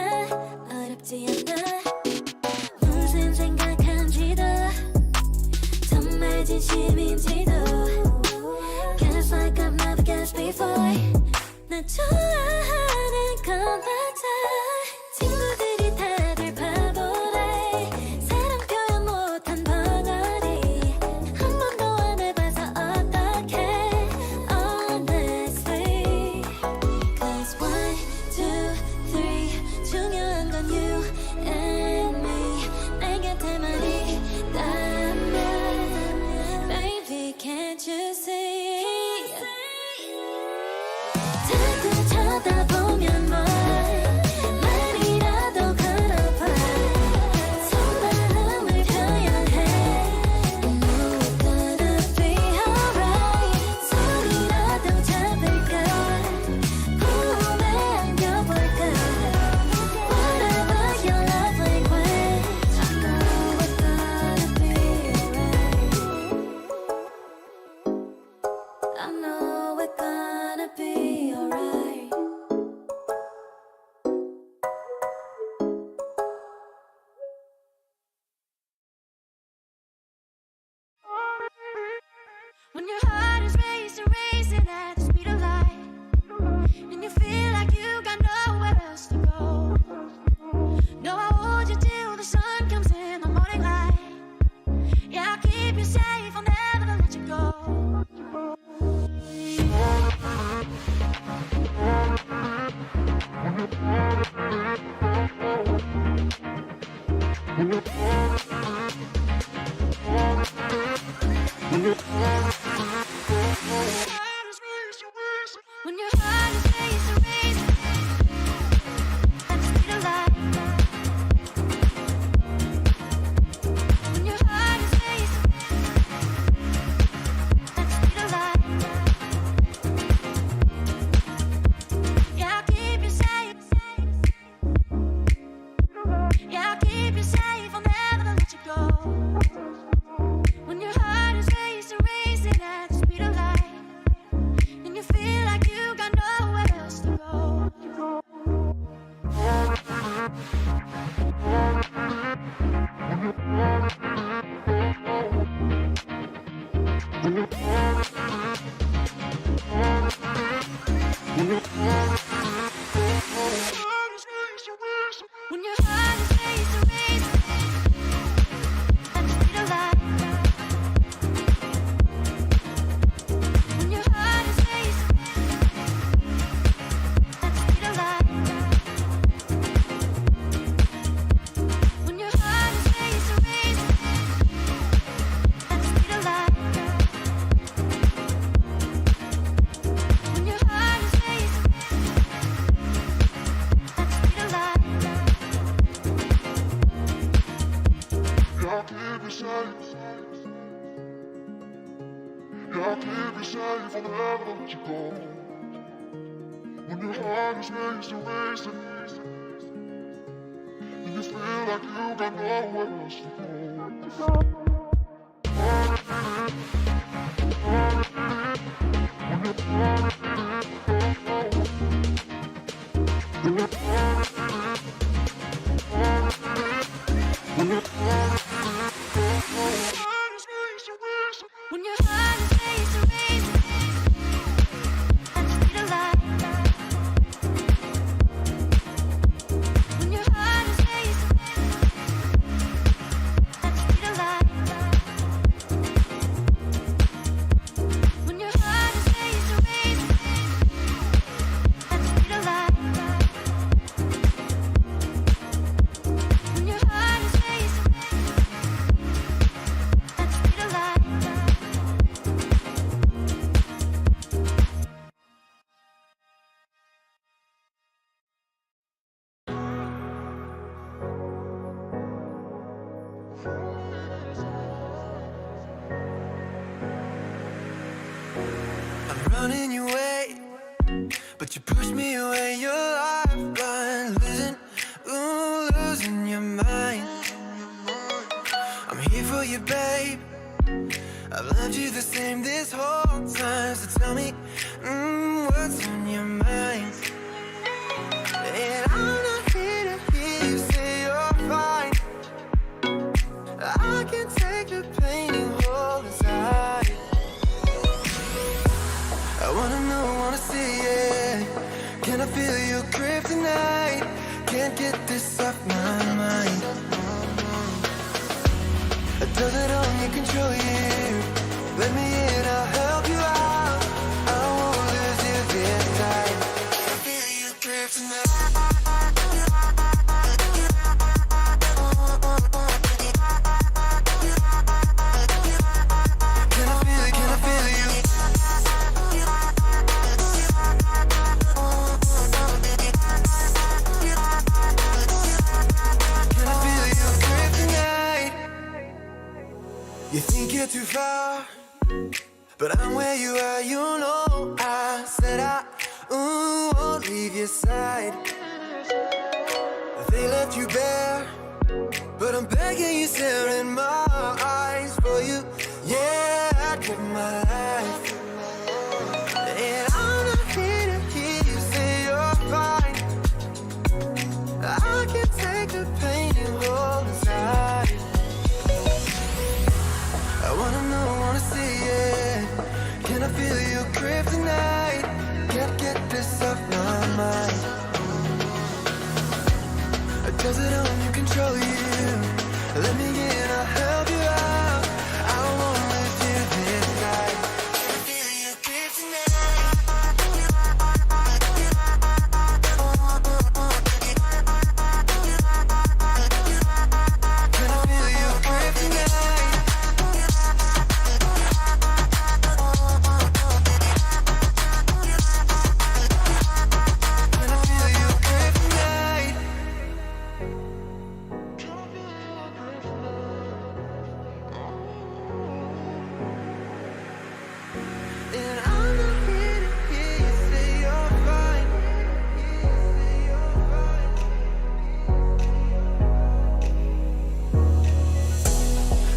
어렵지 않아 무슨 생각한지도 정말 진심인지도 Guess like I've never guessed before 나 좋아하는 건 맞아 친구들이 다들 바보래 사랑 표현 못한 벙어리 한 번도 안 해봐서 어떡해 Honestly Cause 1, 2, 3 중요한 건 you and me 내 곁에만 있다면 Baby can't you see 자꾸 쳐다보면 뭐 말이라도 걸어봐 속마음을 표현해 You know it's gonna be alright 손이라도 잡을까 품에 안겨볼까 Whatever your love language I know it's gonna be alright I know it's gonna be alright When your heart is racing, racing at the speed of light And you feel like you got nowhere else to go No, I'll hold you till the sun comes in the morning light Yeah, I'll keep you safe, I'll never let you go When your heart is racing, racing at the speed of light When your heart is racing at the speed of light Yeah, I'll keep you safe Yeah, I'll keep you safe, I'll never let you go When your heart is racing, racing at the speed of light And you feel like you got nowhere else to go When your heart is racing, racing at the speed of light When your heart is racing at the speed of light When your heart is racing, racing at the speed of light When your heart is racing at the speed of light I'll keep you safe. I'll keep you safe, I'll never let you go. When your heart is racing, racing, and you feel like you got nowhere else to go. When your heart is racing, racing at the speed of light When your heart is racing at the speed of light When your heart is racing, racing at the speed of light When your heart is racing at the speed of light I'm running your way, but you push me away. Your lifeline, losing your mind. I'm here for you, babe. I've loved you the same this whole time. So tell me, what's on your mind? And I'm not here can't take the pain you hold inside. I wanna know, wanna see it. Can I feel your grip tonight? Can't get this off my mind. Does it only control you? Let me in, I'll help you out. I won't lose you this time. Can I feel your grip tonight? Can I feel it? Can I feel you? Can I feel your grip tonight? You think you're too far, but I'm where you are, you know. I said I won't leave your side. They left you bare, but I'm begging you, stare in my eyes for you. Yeah, I'd give my life. And I'm not here to hear you say you're fine. I can't take the pain you hold inside. I wanna know, wanna see it. Can I feel your grip tonight? Can't get this off my mind. Does it only control you? Let me in, I'll help you out. I won't lose you this night. Can I feel your grip tonight? Can I feel your grip tonight? Can I feel your grip tonight? And I'm not here to hear you say you're fine.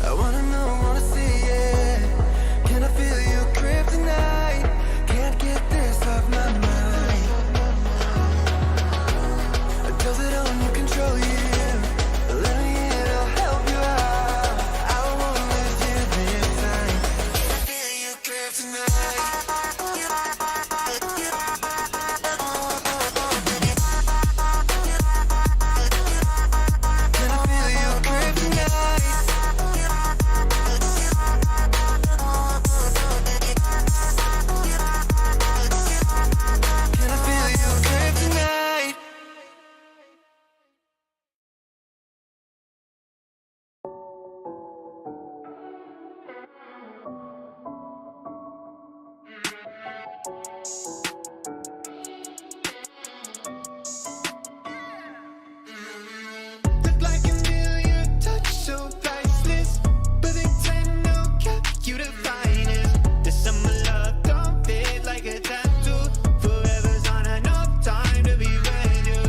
I wanna know, wanna see it. Can I feel your grip tonight? Can't get this off my mind. Does it only control you? Let me in, I'll help you out. I won't lose you this time. Can I feel your grip tonight? Can I feel your grip tonight? Can I feel your grip tonight? Look like a million, touch so priceless, but they tend to cap you the finest. The summer love don't fade like a tattoo. Forever's not enough time to be with you.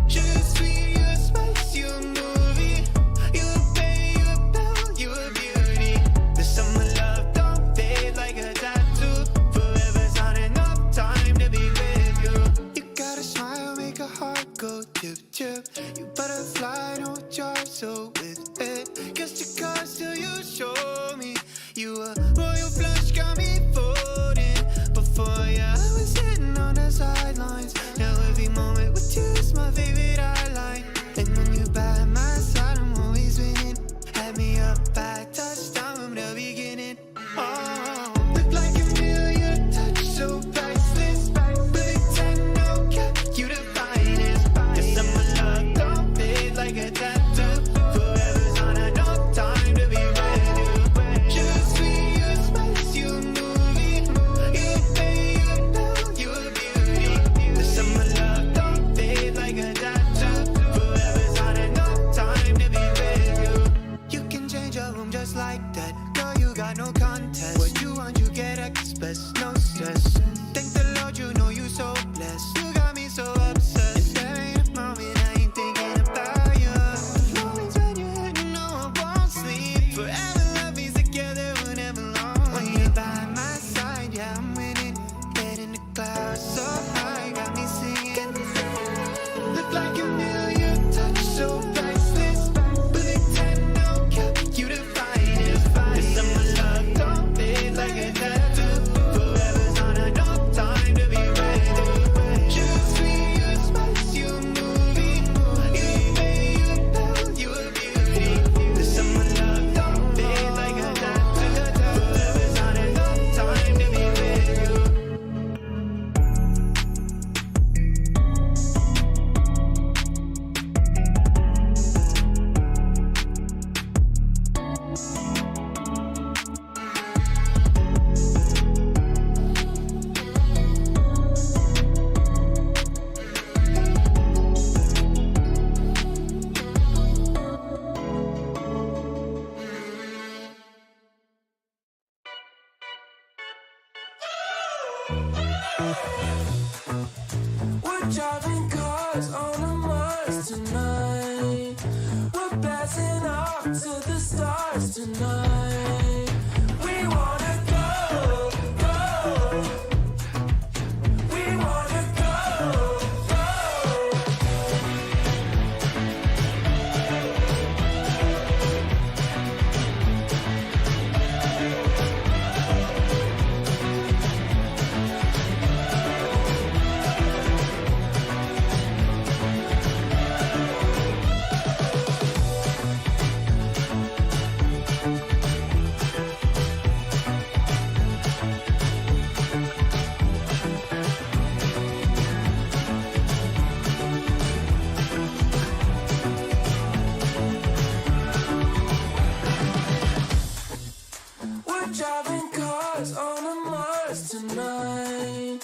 Sugar sweet, you a spice, you a movie. You a bay, you a belle, you a beauty. The summer love don't fade like a tattoo. Forever's not enough time to be with you. You got a smile, make a heart go tip tip. You butterfly, don't charge so with it. Just because till you show me you a royal blush got me folding. Before ya, I was sitting on the sidelines. Now every moment with you is my favorite highlight. And when you by my side, I'm always winning. Had me up by touchdown from the beginning. Oh, look like a million, touch so priceless, but they tend to cap you the finest. The summer love don't fade like a tattoo. Forever's not enough time to be with you. Sugar sweet, you a spice, you a movie. You a bay, you a belle, you a beauty. The summer love don't fade like a tattoo. Forever's not enough time to be with you. You can change your room just like that. Girl, you got no contest. What you want, you get express, no stress. Thank the Lord, you know you so blessed. You got me so obsessed. If there ain't a moment I ain't thinking about you. Moments when you're hitting, no, I won't sleep. Forever love is together, whenever long. When you're by my side, yeah, I'm winning. Head in the clouds, so high, got me singing. Look like a million, touch so priceless, but they tend to cap you to find. We're driving cars on a Mars tonight. We're blasting off to the stars tonight. We wanna go, go. We wanna go, go. We're driving cars on a Mars tonight.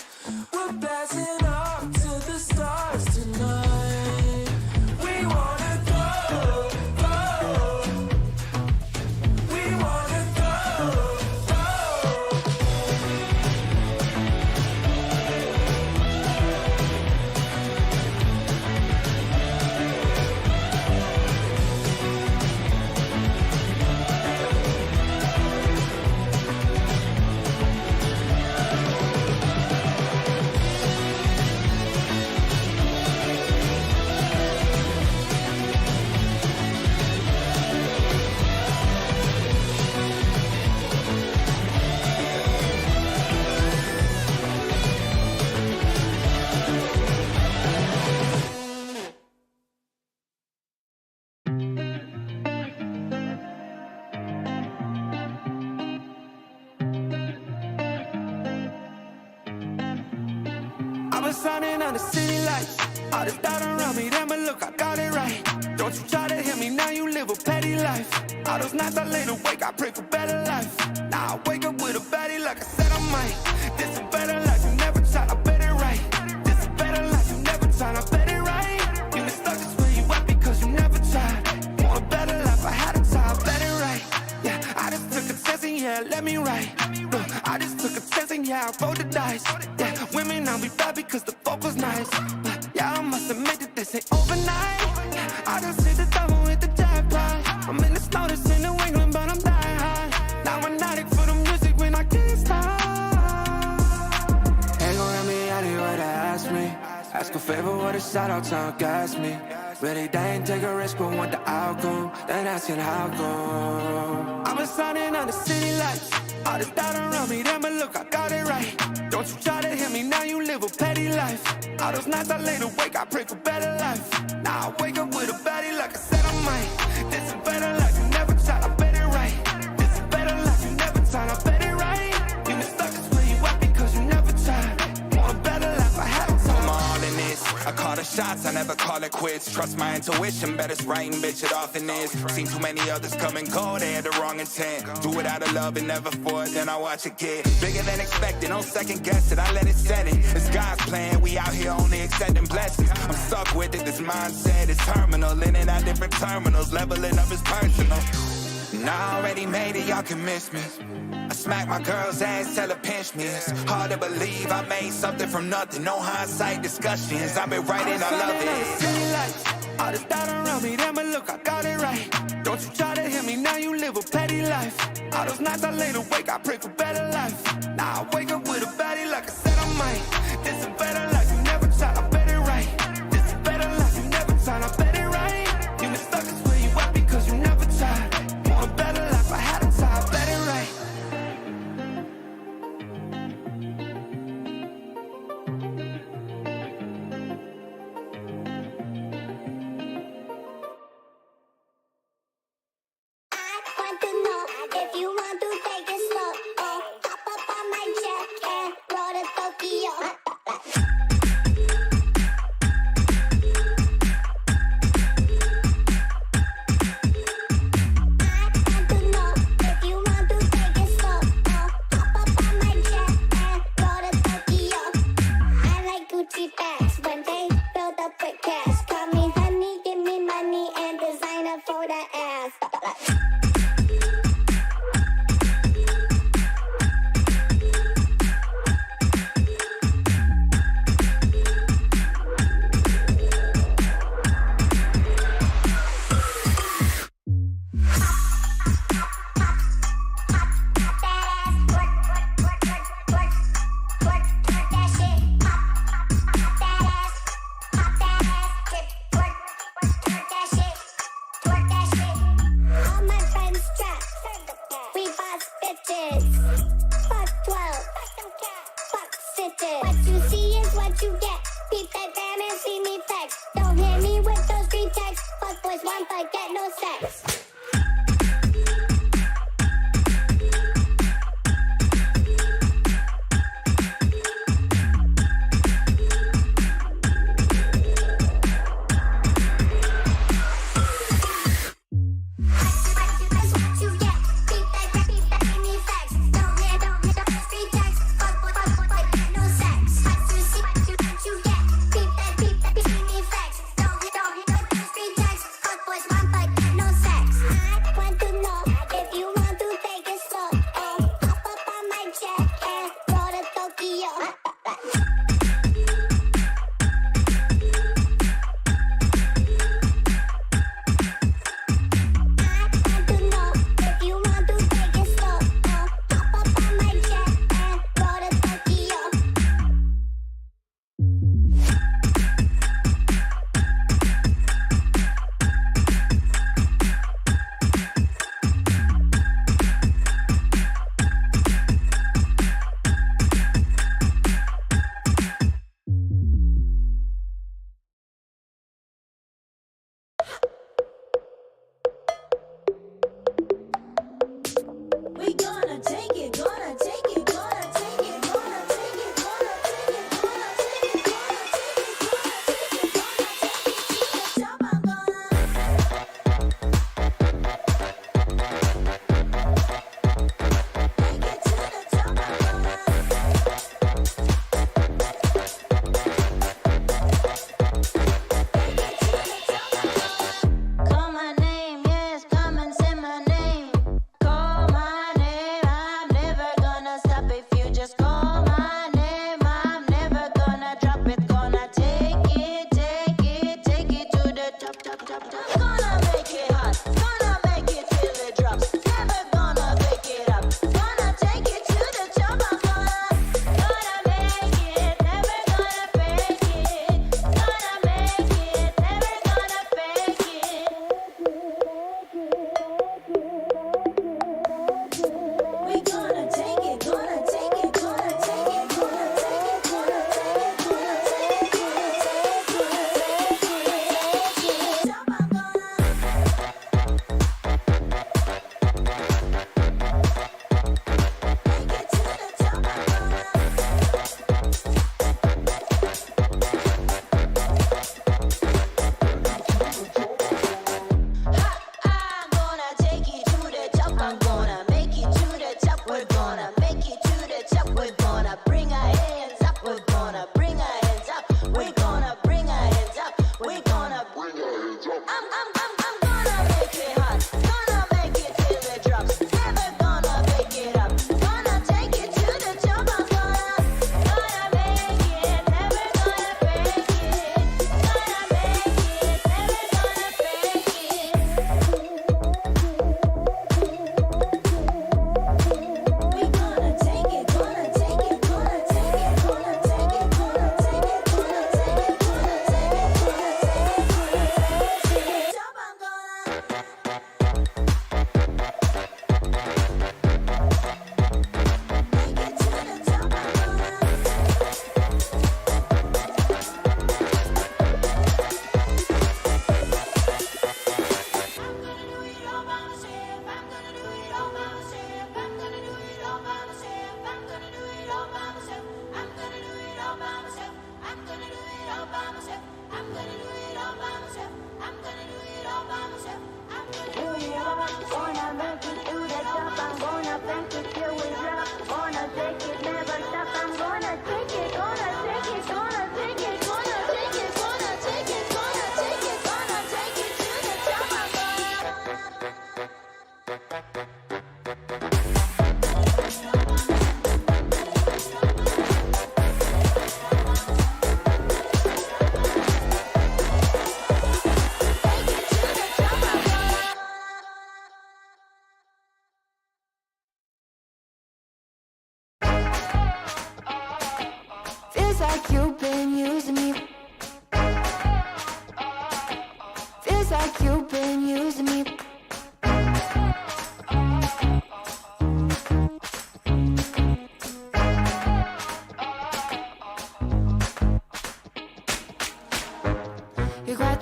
We're blasting off to the stars tonight. We wanna go, go. We wanna go, go. I've been shining on the city lights. All this doubt around me, damn it, look, I got it right. Don't you try to hit me, now you live a petty life. All those nights I laid awake, I pray for better life. Now I wake up with a baddie like I said I might. This a better life, you never tried, I bet it right. This a better life, you never tried, I bet it right. You been stuck just where you at because you never tried. Want a better life, I had a try, I bet it right. Yeah, I just took a chance and yeah, let me write. Look, I just took a chance and yeah, I rolled the dice. Yeah, women, I'll be bad because the fuck was nice. But yeah, I must admit that this ain't overnight. I just hit the double with the jackpot. I'm in the snow, this in New England, but I'm dying high. Now I'm addict for the music when I can't stop. Ain't gon' let me out here what they ask me. Ask a favor, what a shout out to gas me. Really, they ain't take a risk, but want the outcome. Then asking how come. I've been shining on the city lights. All this doubt around me, damn it, look, I got it right. Don't you try to hit me, now you live a petty life. All those nights I laid awake, I pray for better life. Now I wake up with a baddie like I said I might. This a better life, you never tried, I bet it right. This a better life, you never tried, I bet it right. You been stuck just where you at because you never tried. Want a better life, I had a time. I'm all in this. I call the shots, I never call it quits. Trust my intuition, bet it's right and bitch, it often is. Seen too many others come and go, they had the wrong intent. Do it out of love and never for it, then I watch it get bigger than expected. No second guess it, I let it set in. It's God's plan, we out here only accepting blessings. I'm stuck with it, this mindset is terminal. In and out different terminals, leveling up is personal. And I already made it, y'all can miss me. I smack my girl's ass, tell her pinch me. It's hard to believe I made something from nothing. No hindsight discussions, I've been writing, I love it. All this doubt around me, damn it, look, I got it right. Don't you try to hit me, now you live a petty life. All those nights I laid awake, I pray for better life. Now I wake up with a baddie like I said I might. This a better life, you never tried, I bet it right. This a better life, you never tried, I bet it right. You been stuck just where you at because you never tried. Want a better life, I had a try, I bet it right. If you want to take it slow, hop up on my jet and roll to Tokyo. kids. Fuck 12. Fuck stitches. What you see is what you get. Keep that gram and see me flex. Don't hit me with those free texts. Fuck boys want but get no sex. You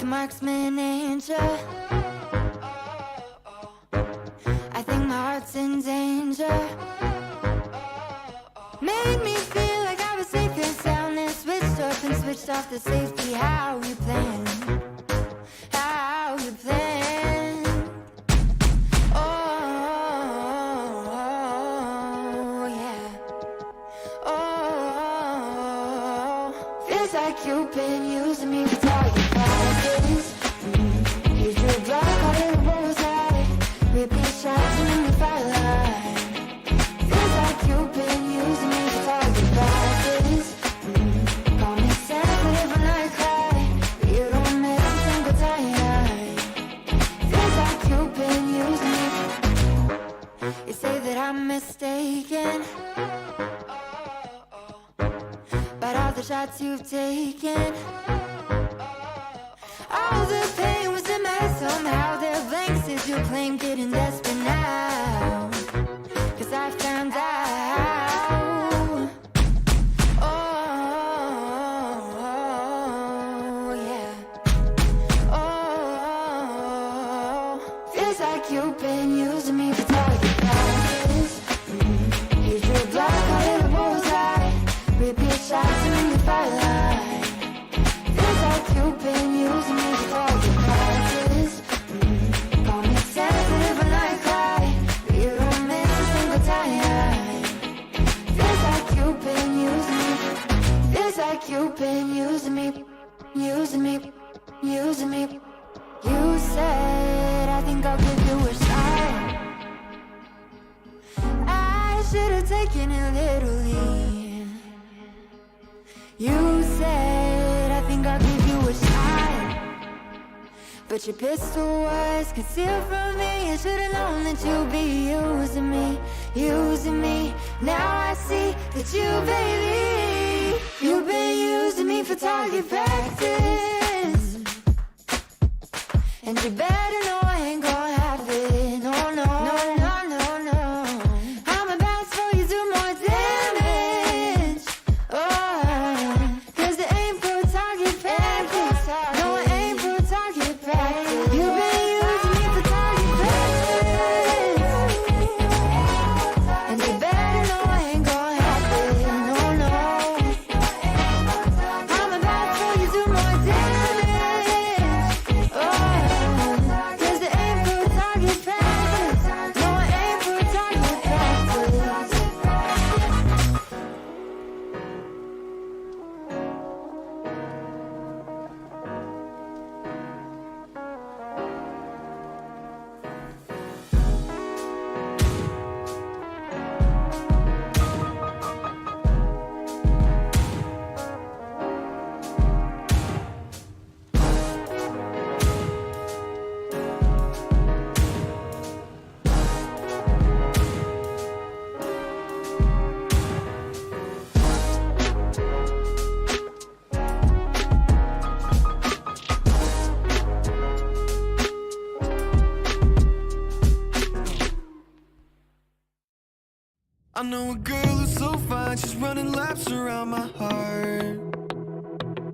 a marksman angel. I think my heart's in danger. Made me feel like I was safe and sound, and switched up and switched off the safety. How you plan? How you plan? Oh, yeah. Oh, feels like you've been using me for target practice. You drew black out of the bullseye, repeat shots and the firelight. Feels like you've been using me for target practice. Call me sensitive when I cry, but you don't miss a single time. Feels like you've been using me. You say that I'm mistaken, but all the shots you've taken, all the pain was in my head somehow. There are blanks as you claim, getting desperate now, 'cause I found out. Oh, yeah. Oh, feels like you've been using me for target practice. You drew black out of the bullseye, repeat shots in the firelight. Feels like you've been using me for target practice. Call me sensitive when I cry, but you don't miss a single time. Feels like you've been using me. Feels like you've been using me, using me, using me. You said, I think I'll give you a shot. I should have taken it literally. You said, I think I'll give you a shot, but your pistol was concealed from me. I should have known that you'd be using me, using me. Now I see that you, baby, you've been using me for target practice. And you better know I ain't gonna have it. No, no, no, no, no, no. I'm about to you do more damage. Oh, 'cause it ain't for target practice. No, it ain't for target practice. You've been using me for target practice. And you better know I ain't gonna have it. No, no. I'm about to you do more damage. Oh, 'cause it ain't for target practice. No, it ain't for target practice. I know a girl who's so fine, she's running laps around my heart.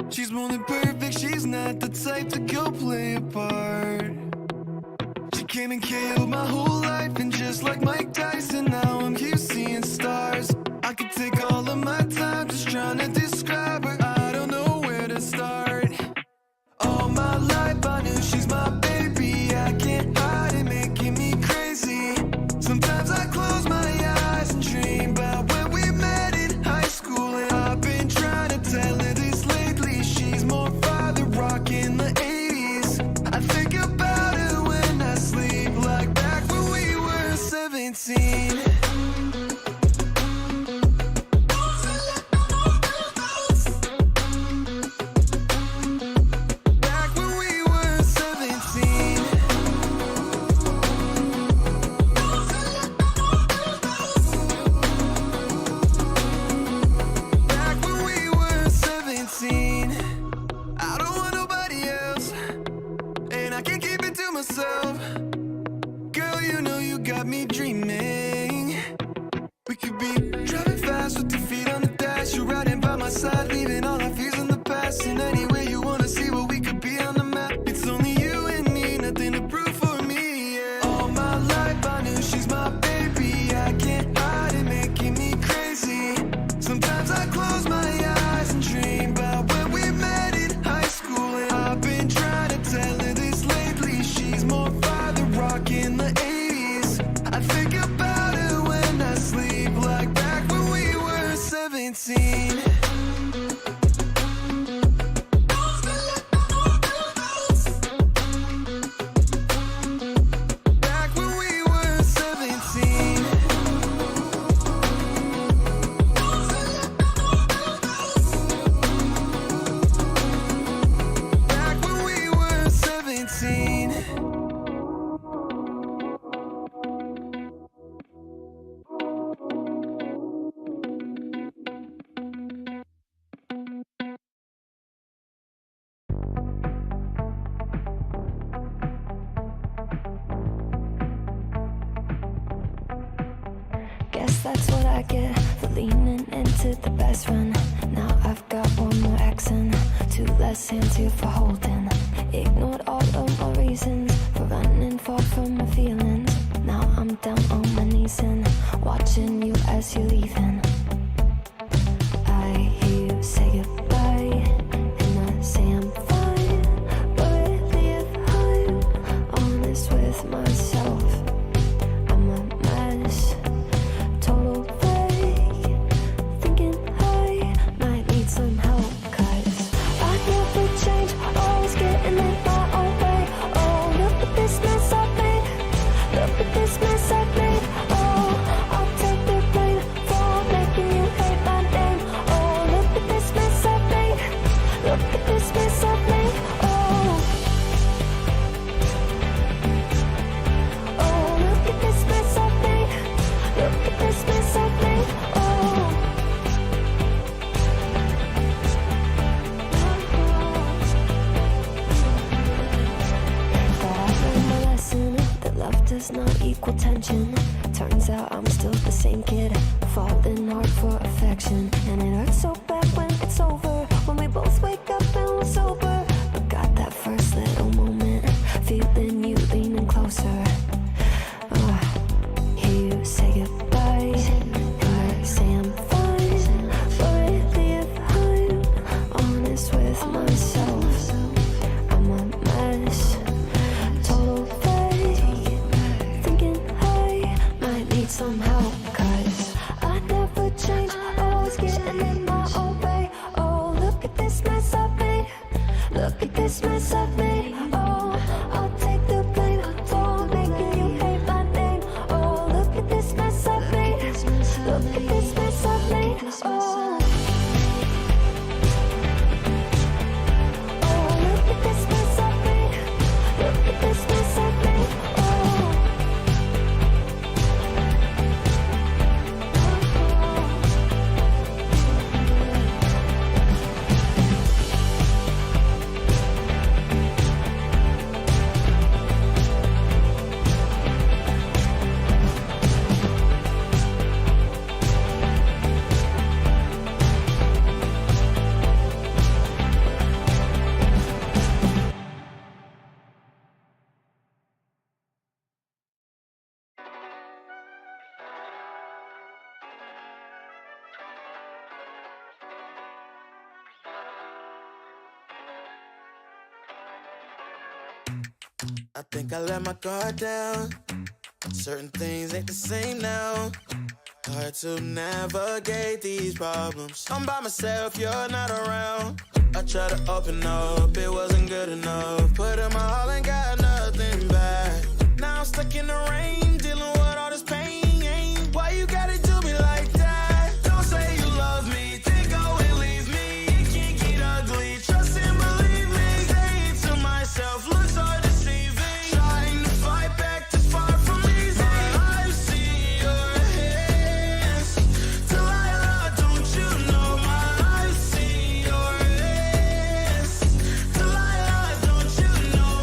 She's more than perfect, she's not the type to go play a part. She came and killed my whole life, and just like Mike Tyson, now I'm here seeing stars. I could take all of my time just trying to describe her. I don't know where to start. All my life I knew she's my baby. I can't hide it, making me crazy. Sometimes I close my eyes and dream about when we met in high school. And I've been trying to tell her this lately. She's more father rock in the 80s. I think about her when I sleep, like back when we were 17. Back when we were 17. Back when we were 17. I don't want nobody else, and I can't keep it to myself. Girl, you know you got me dreaming. We could be driving fast with your feet on the dash. You're riding by my side, leaving all our fears in the past. And anywhere you wanna see what we could be on the map. 17. Back when we were 17. Back when we were 17. Guess that's what I get for leaning into the best friend. Now I've got one more accent, two less hands here for holding. Ignored all of my reasons for running far from my feelings. Now I'm down on my knees and watching you as you're leaving. I hear you say goodbye, and I say I'm fine. But really if I'm honest with myself, I'm a mess. Total fake, thinking I might need some help. 'Cause I never change, always getting in my own way. Oh, look at this mess I've made. Look at this mess I've made. Oh, I'll take the blame for making you hate my name. Oh, look at this mess I've made. Look at this mess I've made. Oh, oh, look at this mess I've made. Look at this mess I've made. Oh. Thought I learned my lesson that love does not equal tension. Turns out I'm still the same kid, falling hard for affection. And it hurts so bad when it's over, when we both wake up and we're sober. But got that first little moment, feeling you leaning closer. Hear you say goodbye, and I say I'm fine. But really if I'm honest with myself, I'm a mess. Total fake, thinking I might need some help. 'Cause I never change, always getting in my own way. Oh, look at this mess I've made. Look at this mess I've made. Oh, I'll take the blame for making you hate my name. Oh, look at this mess I've made. Look at this mess I've made. Oh, oh, look at this mess I've made. Look at this mess I've made. Oh. I think I let my guard down. Certain things ain't the same now. Hard to navigate these problems. I'm by myself, you're not around. I tried to open up, it wasn't good enough. Put in my all and got nothing back. Now I'm stuck in the rain, dealing with all this pain. Why you gotta do me like that? Don't say you love me, then go and leave me. It can't get ugly, trust and believe me. Say it to myself, looks hard deceiving. Trying to fight back, too far from easy. I've seen your hands. Delilah, don't you know I've seen your hands. Delilah, don't you know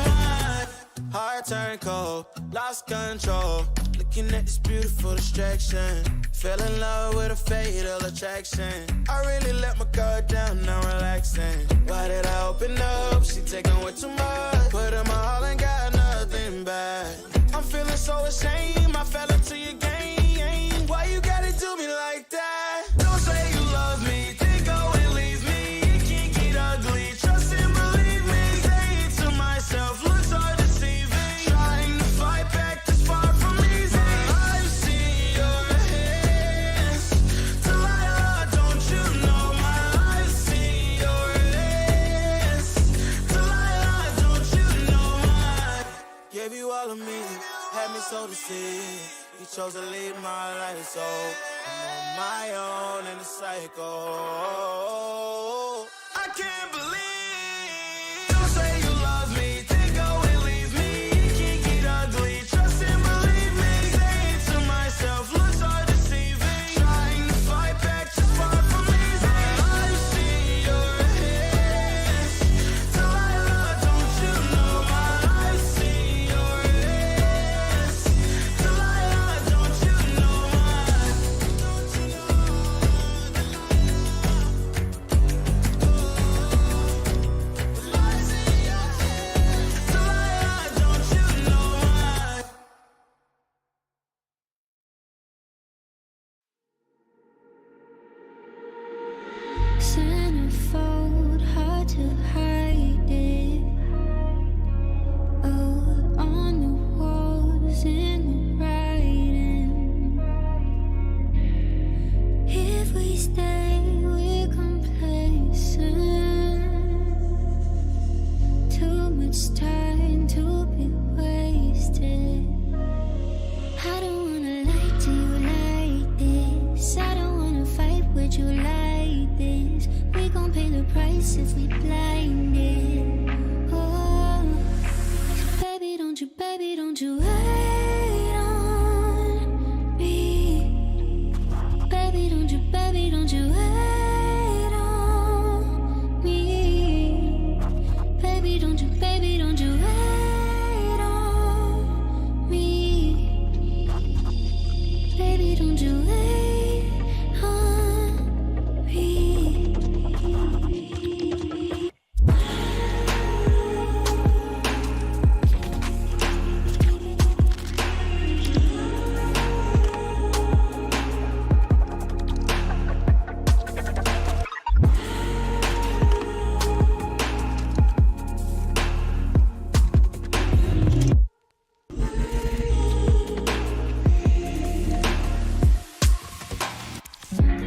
heart turned cold, lost control. Looking at this beautiful distraction. Fell in love with a fatal attraction. I really let my guard down, now relaxing. Why did I open up? She taking way too much. Put in my all and got nothing back. I'm feeling so ashamed, I fell into your game. Why you gotta do me like that? Don't say you love me, then go and leave me. It can't get ugly, trust and believe me. Say it to myself, looks hard deceiving. Trying to fight back, this far from easy. I've seen your hands. Delilah, don't you chose to leave my life, so I'm on my own in the cycle. I can't believe you say you love me, then go and leave me. It can get ugly, trust and believe me. Saying to myself, looks are deceiving. Trying to fight back, too far from easy. I see your hands, Delilah, don't you know my I see your hands, Delilah, don't you know my, don't you know, I see your hands, Delilah, don't you know my. Centerfold, hard to hide it. Oh, on the walls in the writing. If we stay, we're complacent. Too much time to be wasted. I don't wanna lie to you like this. I don't wanna fight with you like this. We gon' pay the price if we blinded. Oh, baby, don't you wait on me. Baby, don't you wait on me. Baby, don't you wait on me. Baby, don't you wait on me.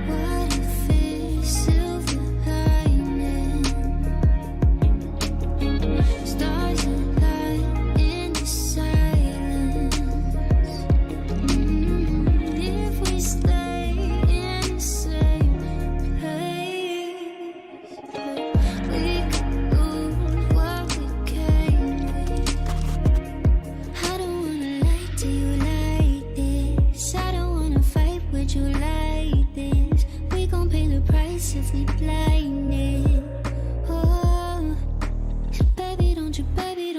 What if it's silver lining? Stars align in the silence. If we stay in the same place, we could lose what we came with. I don't wanna lie to you like this. I don't wanna fight with you like this. We gon' pay the price if we blinded. Oh, so baby, don't you wait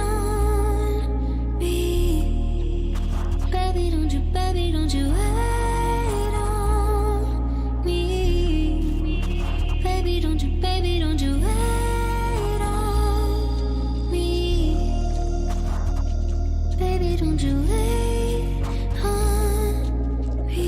on me. Baby, don't you wait on me. Baby, don't you wait on me. Baby, don't you wait on me.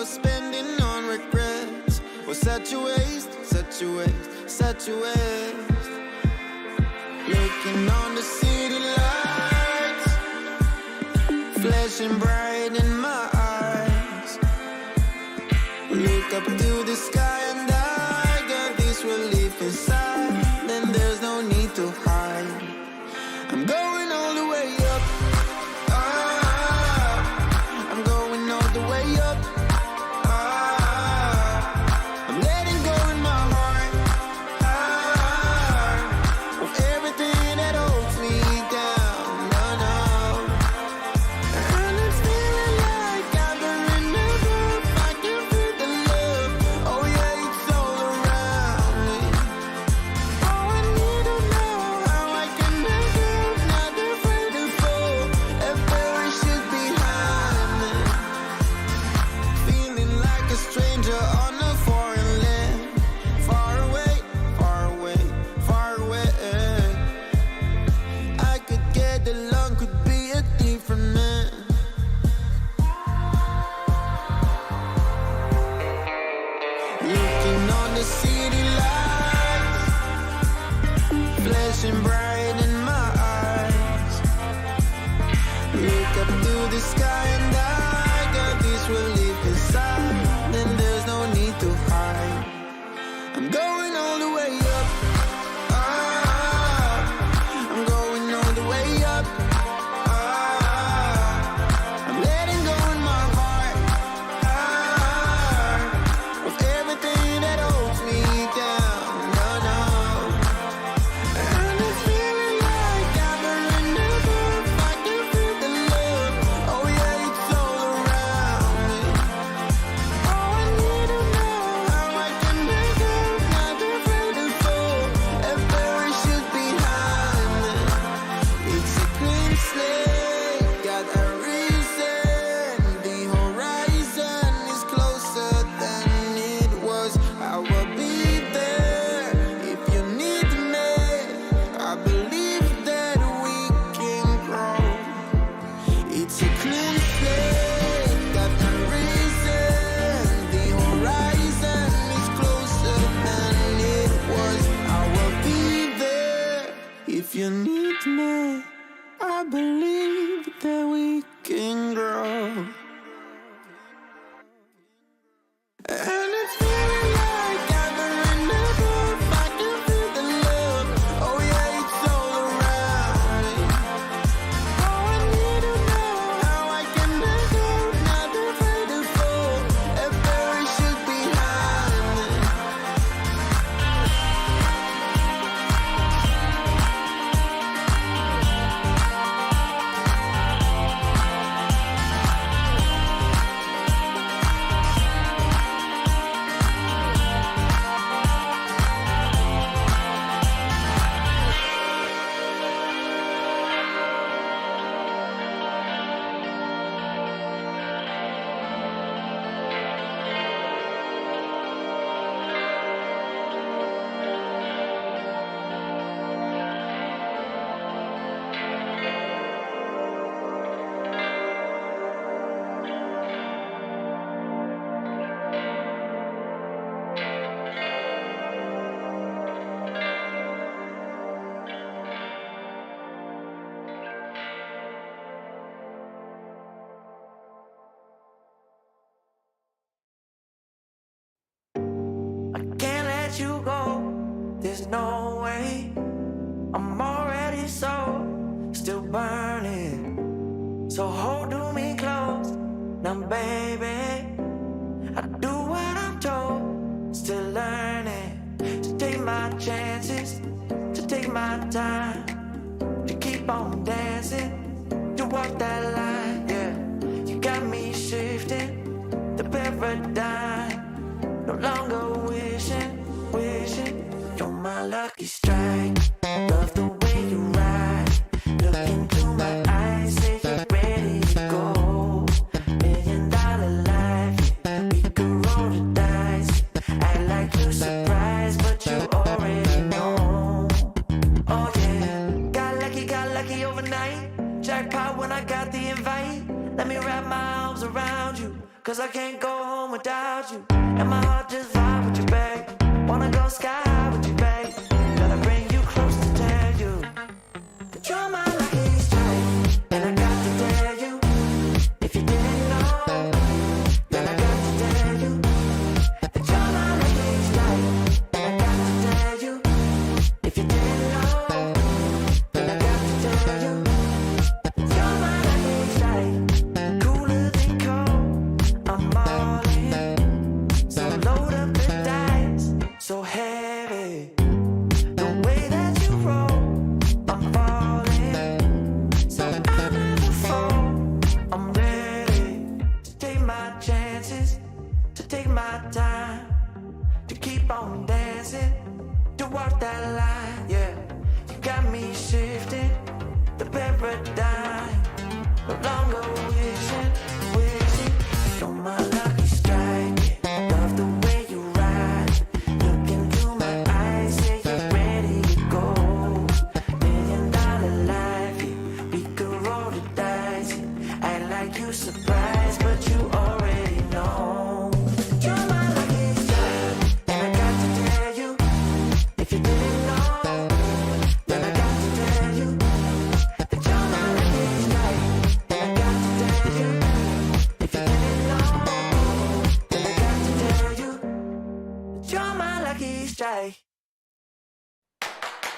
was spending on regret. such a waste, such a waste, such a waste. Looking on the city lights, flashing bright in my eyes. Look up to the sky and I got this relief inside. Then there's no need to hide. I'm going all the way up. Ah, I'm going all the way up. Ah, I'm letting go in my heart. Ah, of everything that holds me down. No, no. And it's feeling like I've been enough. I can feel the love. Oh yeah, it's all around me. Oh, I need to know how I can make it. Not afraid to fall. If there is shit behind me. Feeling like a stranger on a foreign land. Far away, far away, far away. I could get along, could be a different man. Looking on the city lights, flashing bright in my eyes. Look up to the sky and I got this relief inside. Then there's no need to hide. I'm going all the way up. Ah, I'm going all the way up. Ah, I'm letting go in my heart. Ah, of everything that holds me down. No, no. And it's feeling like I've been enough. I can feel the love. Oh yeah, it's all around me. Oh, I need to know how I can make it. Not afraid to fall. If there is shit behind me. It's a clean slate, got a reason. The horizon is closer than it was. I will be there if you need me. I believe that we can grow. It's a clean slate, got a reason. The horizon is closer than it was. I will be there if you need me. I believe that we can grow. And it's feeling like I've been enough. I can feel the love. Oh yeah, it's all around me. Oh, I need to know how I can make it. Not afraid to fall. If there is shit behind me. I can't let you go, there's no way. I'm already still burning. So hold me close, now baby. I do what I'm told, still learning. To take my chances, to take my time. To keep on dancing, to walk that line, yeah. You got me shifting, the paradigm. No longer wishing, you're my lucky strike. Love the way you ride. Look into my eyes, say you're ready to go. $1,000,000 life, we could roll the dice. Act like you surprised, but you already know. Oh yeah, got lucky overnight. Jackpot when I got the invite. Let me wrap my arms around you, 'cause I can't go home without you. And my heart just vibe with you, baby. sky high with you, babe. Gotta bring you close to tell you that you're my lucky strike. And I got to tell you, if you didn't know, then I got to tell you that you're my lucky strike. And I got to tell you, if you didn't know, then I got to tell you you're my lucky strike. Cooler than cold, I'm all in. So load up the dice, so heavy. The way that you roll, I'm falling. So I never fall, I'm ready to take my chances, to take my time, to keep on dancing, to walk that line, yeah. You got me shifting the paradigm, no longer wishing, wishing. You're my lucky strike, love the way you ride. Look into my eyes, say you're ready to go. $1 million life, yeah. We could roll the dice, yeah. Act like you surprised, but you already know. You're my lucky strike, and I got to tell you, if you didn't know, then I got to tell you that you're my lucky strike. And I got to tell you, if you didn't know, then I got to tell you that you're my lucky strike.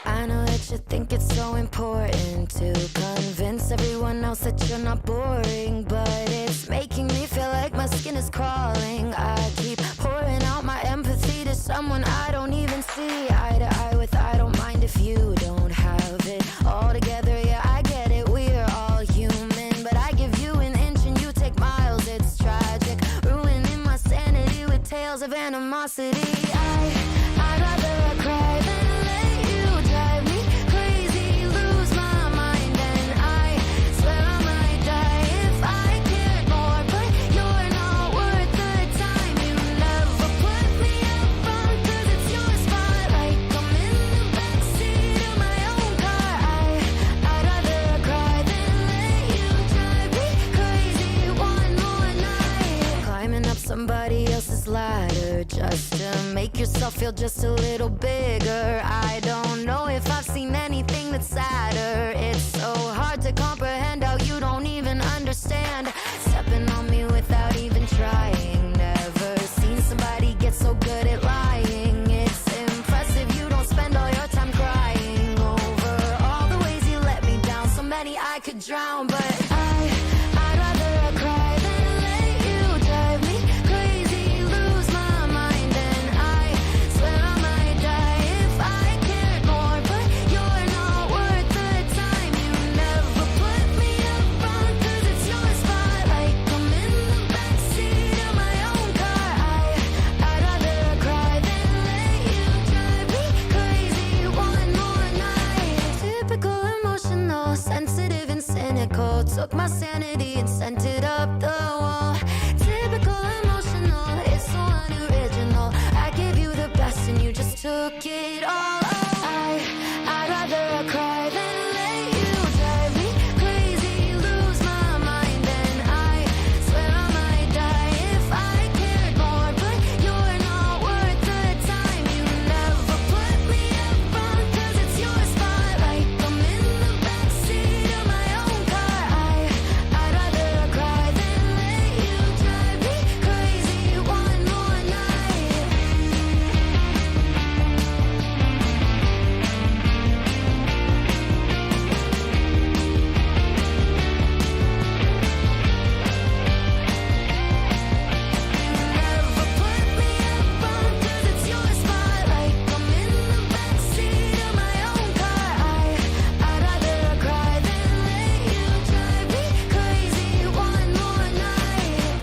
I know that you think it's so important to convince everyone else that you're not boring, but it's making me feel like my skin is crawling. I keep pouring out my empathy to someone I don't even see eye to eye with. I don't mind if you don't have it all together. Yeah, I get it, we're all human, but I give you an inch and you take miles. It's tragic, ruining my sanity with tales of animosity. I'd rather cry than let you drive me crazy, lose my mind, and I swear I might die if I cared more. But you're not worth the time. You never put me up front, 'cause it's your spotlight. I'm in the backseat of my own car. I'd rather cry than let you drive me crazy one more night. Climbing up somebody else's ladder just to make yourself feel just a little bigger. I don't know if I've seen anything that's sadder. It's so hard to comprehend how you don't even understand. Stepping on me without even trying. Never seen somebody get so good at lying. It's impressive you don't spend all your time crying over all the ways you let me down. So many I could drown, but I'd rather cry than let you drive me crazy, lose my mind, and I swear I might die if I cared more. But you're not worth the time. You never put me up front, 'cause it's your spotlight. I'm in the backseat of my own car. I'd rather cry than let you drive me crazy one more night. Typical emotional, sensitive and cynical. Took my sanity and sent it up the wall. Typical emotional, it's so unoriginal. I gave you the best and you just took it all. I'd rather cry than let you drive me crazy, lose my mind, and I swear I might die if I cared more. But you're not worth the time. You never put me up front, 'cause it's your spotlight. I'm in the backseat of my own car. I'd rather cry than let you drive me crazy one more night. Never put me up front, 'cause it's your spotlight. I'm in the backseat of my own car. I'd rather cry than let you drive me crazy one more night.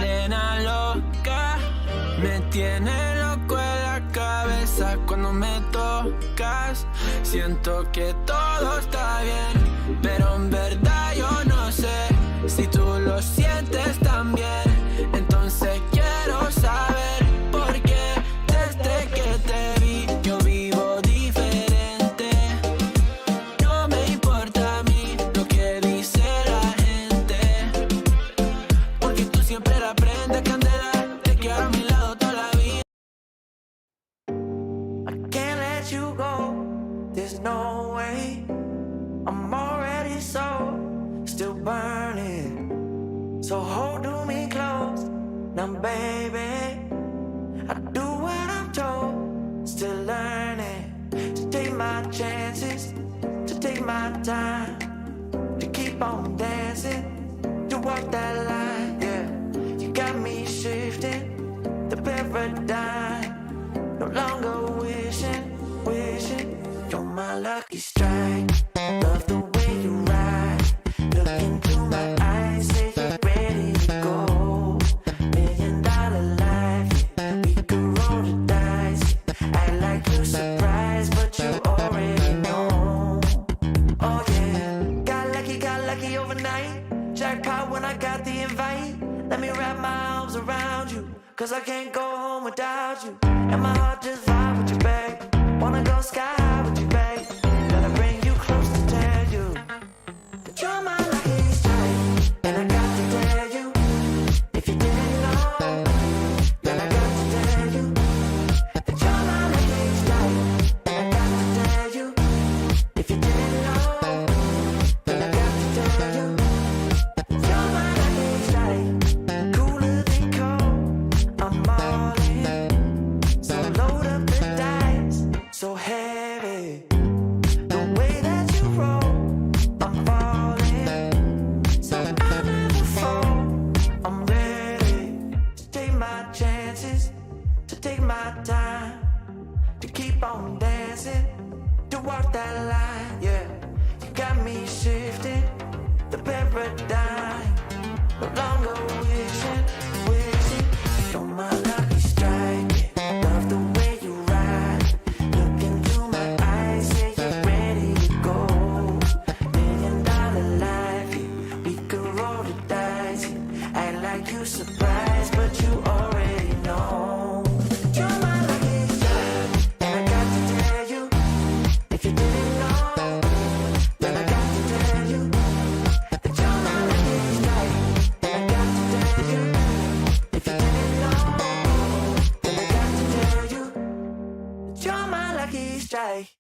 Nena loca, me tiene loco en la cabeza cuando me tocas. Siento que todo está bien, pero en verdad yo no sé si tú lo sientes también. Entonces quiero saber por qué desde que te vi yo vivo no way. I'm already still burning. So hold me close, now baby. I do what I'm told, still learning to take my chances, to take my time, to keep on dancing, to walk that line, yeah. You got me shifting the paradigm, no longer wishing, you're my lucky strike. Love the way you ride, look into my eyes, say you're ready to go. $1 million life, yeah. We could roll the dice, act like you're surprised, but you already know. Oh yeah, got lucky overnight. Jackpot when I got the invite. Let me wrap my arms around you, cause I can't go home without you. And my heart just vibe with you, babe. Wanna go sky high with you, babe. Gotta bring you close to tell you that you're my lucky strike. And I got to tell you, if you didn't know, then I got to tell you that you're my lucky strike. And I got to tell you, if you didn't know, then I got to tell you that you're my lucky strike. Cooler than cold, I'm all in. So load up the dice, so heavy. The way that you roll, I'm falling. So I never fall, I'm ready to take my chances, to take my time, to keep on dancing, to walk that line, yeah. You got me shifting the paradigm, no longer wishing, you're my lucky strike. Yeah. Love the way you ride, look into my eyes, say you're ready to go. $1 million life, yeah. We could roll the dice, yeah. Act like you surprised, but you already know. You're my lucky strike, and I got to tell you, if you didn't know, then I got to tell you that you're my lucky strike. And I got to tell you, if you didn't know, then I got to tell you that you're my lucky strike.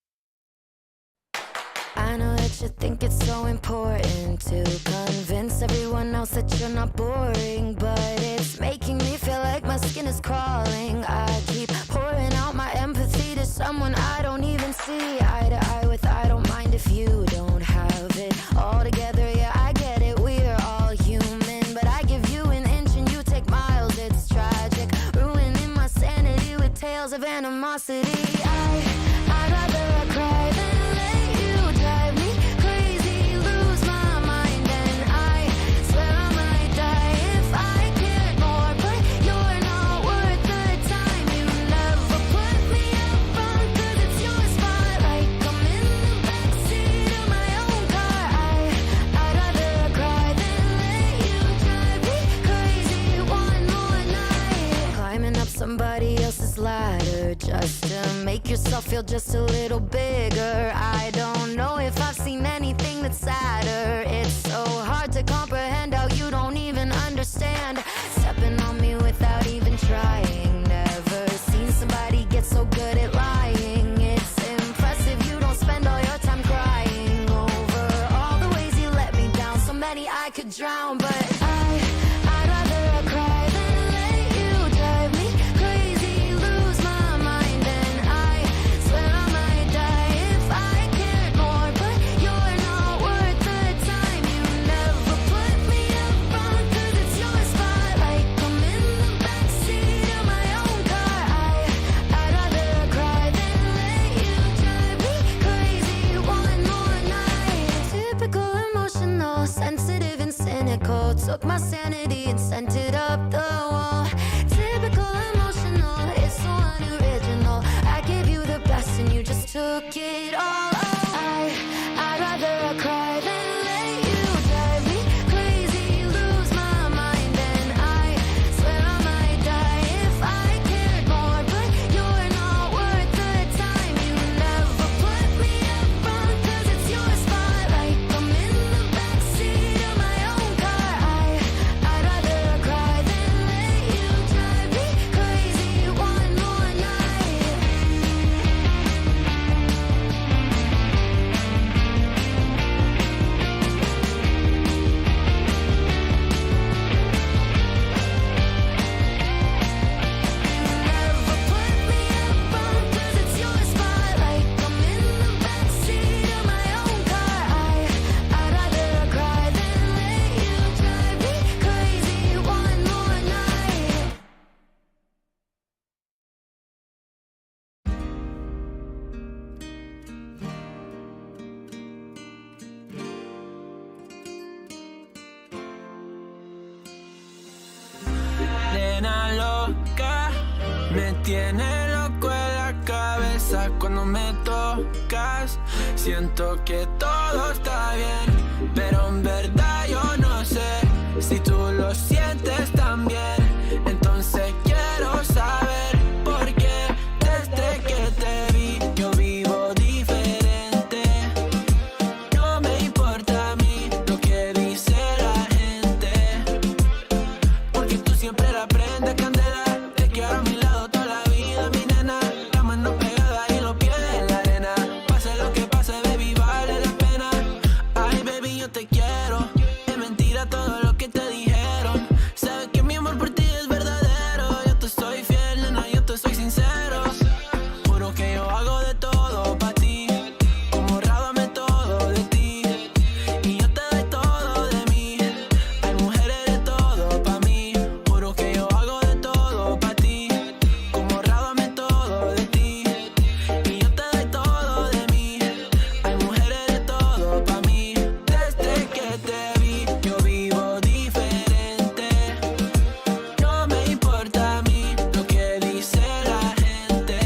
I know that you think it's so important to convince everyone else that you're not boring, but it's making me feel like my skin is crawling. I keep pouring out my empathy to someone I don't even see eye to eye with. I don't mind if you don't have it all together, yeah, I get it, we're all human, but I give you an inch and you take miles. It's tragic, ruining my sanity with tales of animosity. I'd rather cry than let you drive me crazy, lose my mind, and I swear I might die if I cared more, but you're not worth the time. You never put me up front, cause it's your spotlight. I'm in the backseat of my own car. I'd rather cry than let you drive me crazy one more night. Climbing up somebody else's ladder just to make yourself feel just a little bigger. I don't know if I've seen anything that's sadder. It's so hard to comprehend how you don't even understand. Stepping on me without even trying. Never seen somebody get so good at lying. It's impressive you don't spend all your time crying over all the ways you let me down. So many I could drown, but I'd rather cry than let you drive me crazy, lose my mind, and I swear I might die if I cared more, but you're not worth the time. You never put me up front, cause it's your spotlight. I'm in the backseat of my own car. I'd rather cry than let you drive me crazy one more night. Typical emotional, sensitive and cynical. Took my sanity and sent it up the wall. Typical emotional, it's so unoriginal. I gave you the best and you just took it all. I'd rather cry than let you drive me crazy, lose my mind, and I swear I might die if I cared more, but you're not worth the time. You never put me up front, cause it's your spotlight. I'm in the backseat of my own car. I'd rather cry than let you drive me crazy one more night. Me tiene loco en la cabeza cuando me tocas. Siento que todo está bien, pero en verdad yo no sé si tú lo sientes también. Entonces quiero saber por qué desde que te vi yo vivo diferente. No me importa a mí lo que dice la gente, porque tú siempre la prendes candela. Te quiero a mi lado toda la vida, mi nena. La mano pegada y los pies en la arena. Pase lo que pase, baby, vale la pena. Ay, baby, yo te quiero. Es mentira todo lo que te dijeron. Sabes que mi amor por ti es verdadero. Yo te soy fiel, nena, yo te soy sincero. Juro que yo hago de todo pa' ti, como rábame todo de ti, y yo te doy todo de mí. Ay, mujer, eres todo pa' mí. Juro que yo hago de todo pa' ti, como rábame todo de ti, y yo te doy todo de mí. Ay, mujer, eres todo pa' mí. Desde que te vi yo vivo diferente. No me importa a mí lo que dice la gente,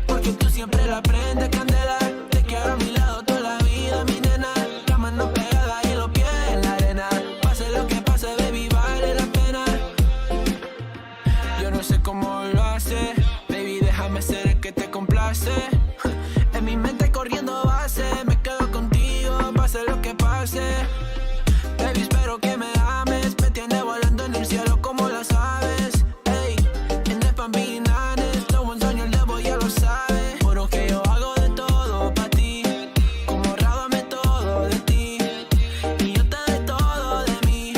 porque tú siempre la prendes candela. Te quiero a mi lado toda la vida, mi nena. La mano pegada y los pies en la arena. Pase lo que pase, baby, vale la pena. Yo no sé cómo lo hace, baby, déjame ser el que te complace. En mi mente corriendo base, me quedo contigo, pase lo que pase. Baby, espero que me ames, me tiene volando en el cielo como las aves. Ey, en el Pambinanes, lo buen sueño el devo ya lo sabe. Juro que yo hago de todo pa' ti, como rábame todo de ti, y yo te doy todo de mí.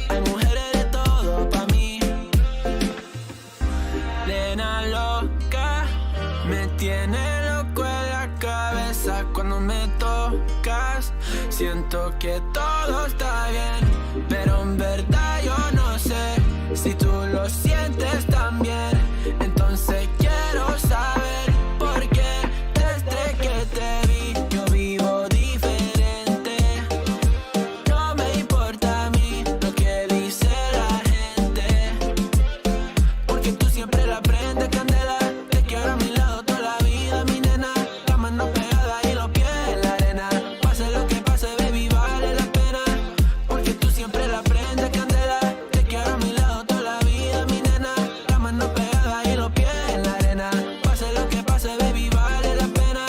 Ay, mujer, eres todo pa' mí. Nena loca, me tiene loco en la cabeza cuando me tocas. Siento que todo está bien, pero en verdad yo no sé si tú lo sientes también. Entonces quiero saber por qué desde que te vi yo vivo diferente. No me importa a mí lo que dice la gente, porque tú siempre la prendes candela. Te quiero a mi lado toda la vida, mi nena. La mano pegada y los pies en la arena. Pase lo que pase, baby, vale la pena, porque tú siempre la prendes candela. Te quiero a mi lado toda la vida, mi nena. La mano pegada y los pies en la arena. Pase lo que pase, baby, vale la pena.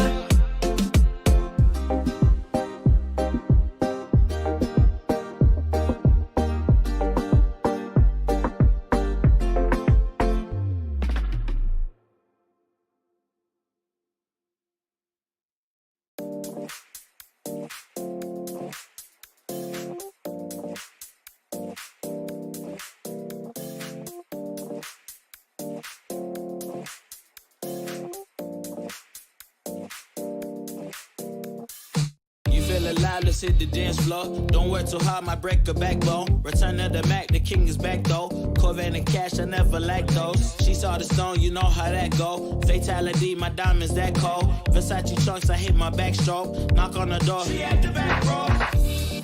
You feel alive, let's hit the dance floor. Don't work too hard, might break a backbone. Return of the Mac, the king is back though. Corvette and cash, I never lack those. She saw the stone, you know how that go. Fatality, my diamonds that cold. Versace trunks, I hit my backstroke. Knock on the door, she at the back, bro.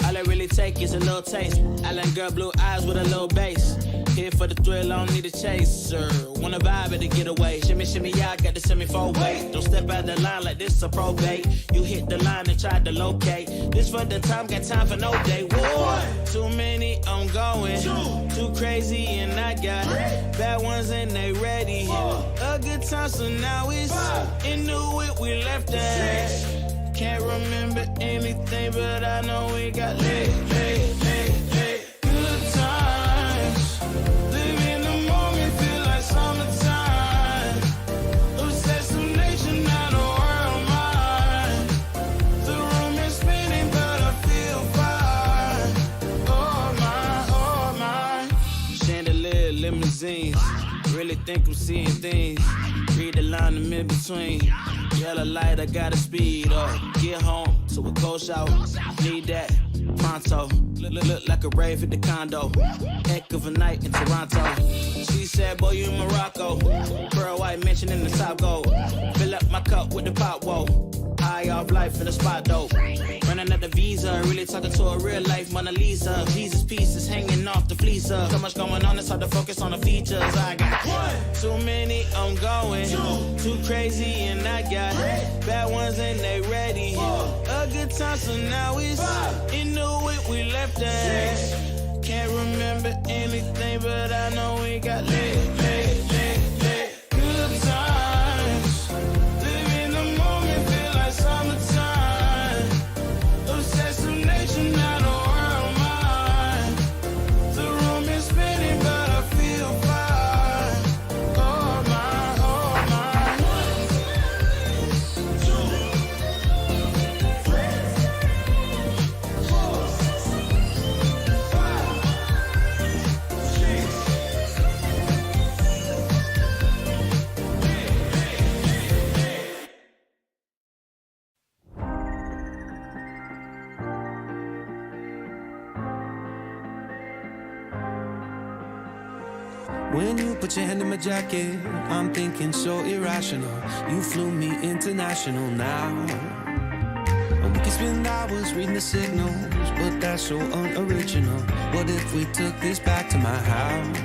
All I really take is a little taste. Island girl, blue eyes with a little bass. Here for the thrill, I don't need a chaser. Wanna vibe at a getaway. Shimmy, shimmy, yeah, I got the semi-fold weight. Don't step out the line like this a probate. You hit the line and try to locate. This for the time, got time for no day. One, too many, I'm going. Too crazy and I got bad ones and they ready. A good time, so now it's into it, we left that. Can't remember anything, but I know we got lit. Good times, live in the moment, feel like summertime. Obsessive nation, not a world mine. The room is spinning, but I feel fine. Oh my. Chandelier, limousines. Really think I'm seeing things. Read the line in mid-between. Yellow light, I gotta speed up. Get home to a cold shower. Need that pronto. Look like a rave at the condo. Heck of a night in Toronto. She said, boy, you in Morocco. Pearl white mention in the top gold. Fill up my cup with the pop, whoa. high off life in the spot though. Running at the visa, really talking to a real life Mona Lisa. Jesus pieces hanging off the fleecer. So much going on, it's hard to focus on the features. I got too many, I'm going. Too crazy, and I got bad ones and they ready. A good time, so now it's into it, we left at. Can't remember anything, but I know we got lit. Good times, live in the moment, feel like summertime. Obsessed with nature, not a world mine. The room is spinning, but I feel fine. Oh my, oh my. 1, 2, 3, 4, 5, 6. When you put your hand in my jacket, I'm thinking so irrational. You flew me international now. And we can spend hours reading the signals, but that's so unoriginal. What if we took this back to my house?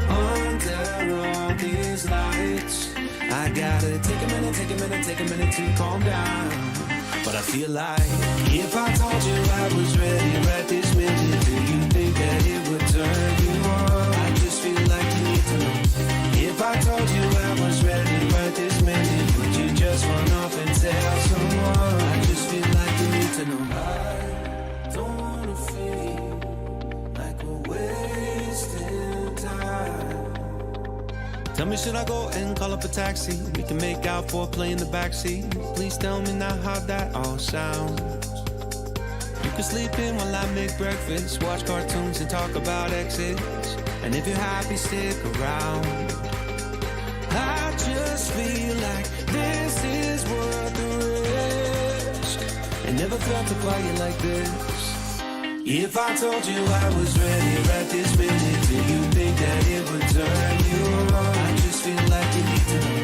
Under all these lights, I gotta take a minute to calm down. But I feel like if I told you I was ready right this minute, do you think that it would turn you on? I just feel like you need to know. If I told you I was ready right this minute, would you just run off and tell someone? I just feel like you need to know. I don't wanna feel like we're wasting time. Tell me, should I go and call up a taxi? We can make out for a play in the backseat. Please tell me now how that all sounds. You can sleep in while I make breakfast, watch cartoons and talk about exes. And if you're happy, stick around. I just feel like this is worth the risk. And never felt a quiet like this. If I told you I was ready right this minute, do you think that it would turn you on? I just feel like you need to know.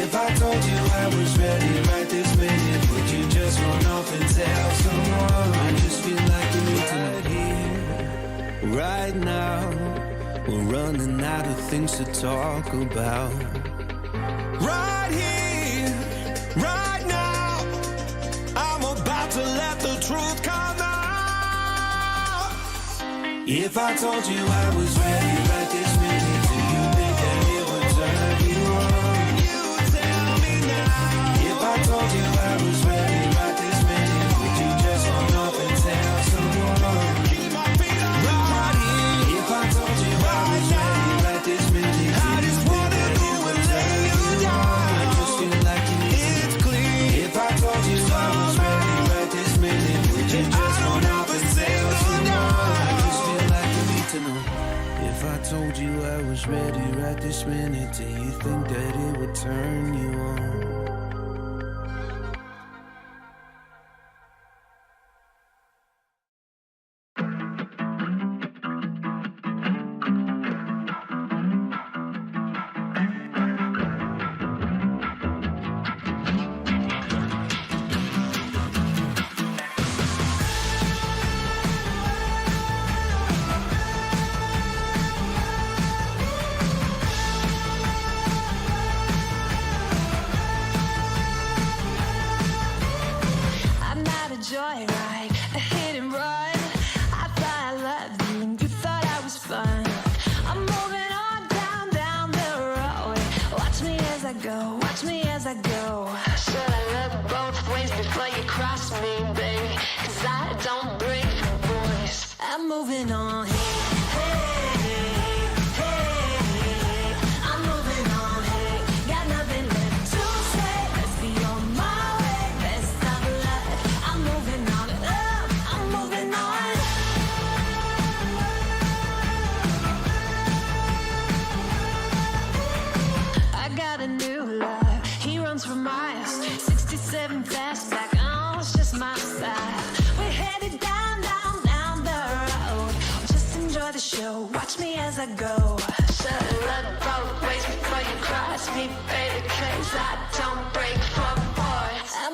If I told you I was ready right this minute, would you just run off and tell someone? I just feel like you need to know. Right here, right now, we're running out of things to talk about. Right here, right now, I'm about to let the truth come out. If I told you I was ready right this minute, do you think that it would turn you on? You tell me now. If I told you I was ready right this minute, would you just run off and tell someone? Keep my feet on the ground. If I told you I was ready right this minute, I just wanna do and lay you down. I just feel like you need it's clear. If I told you I was ready right this minute, would you just run off and tell someone? I just feel like you need to know. If I told you I was ready right this minute, do you think that it would turn you on? Joyride, a hit and run. I thought I loved you and you thought I was fun. I'm moving on down the road. Watch me as I go, watch me as I go. Should I look both ways before you cross me, baby? 'Cause I don't break the voice. I'm moving on. For miles, 67 fastback, oh, it's just my style. We're headed down the road. Just enjoy the show, watch me as I go. Should've looked both ways before you cross me, baby, 'cause I don't break for boys. I'm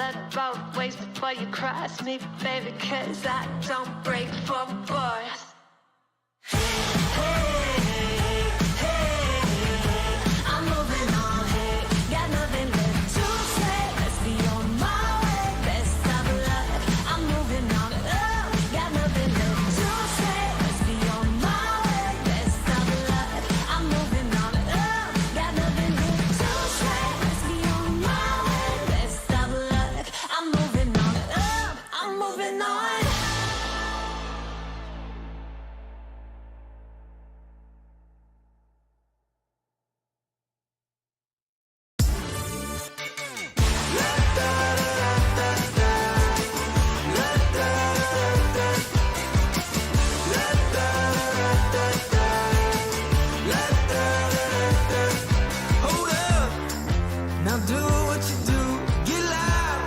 better both ways before you cross me, baby, cause I don't break for boys. I'm moving on, hey, got nothing left to say. Let's be on my way, best of luck. I'm moving on, got nothing left to say. Let's be on my way, best of luck. I'm moving on, got nothing left to say. Let's be on my way, best of luck. I'm moving on, I'm moving on. Hold up. Now do what you do. Get loud.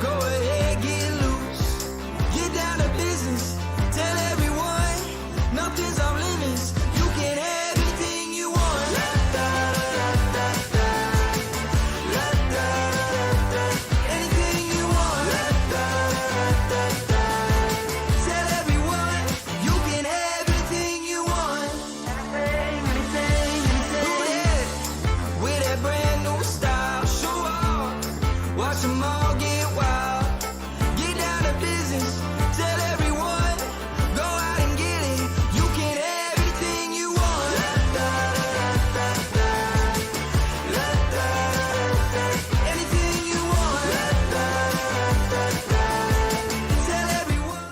Go ahead, get loose. Get down to business. Tell everyone nothing's off limits. You can have anything you want. Anything you want. Tell everyone you can have anything you want. With that brand new style, show off, watch them all get wild. Get down to business, tell everyone, go out and get it. You can have anything you want. Anything you want. Tell everyone.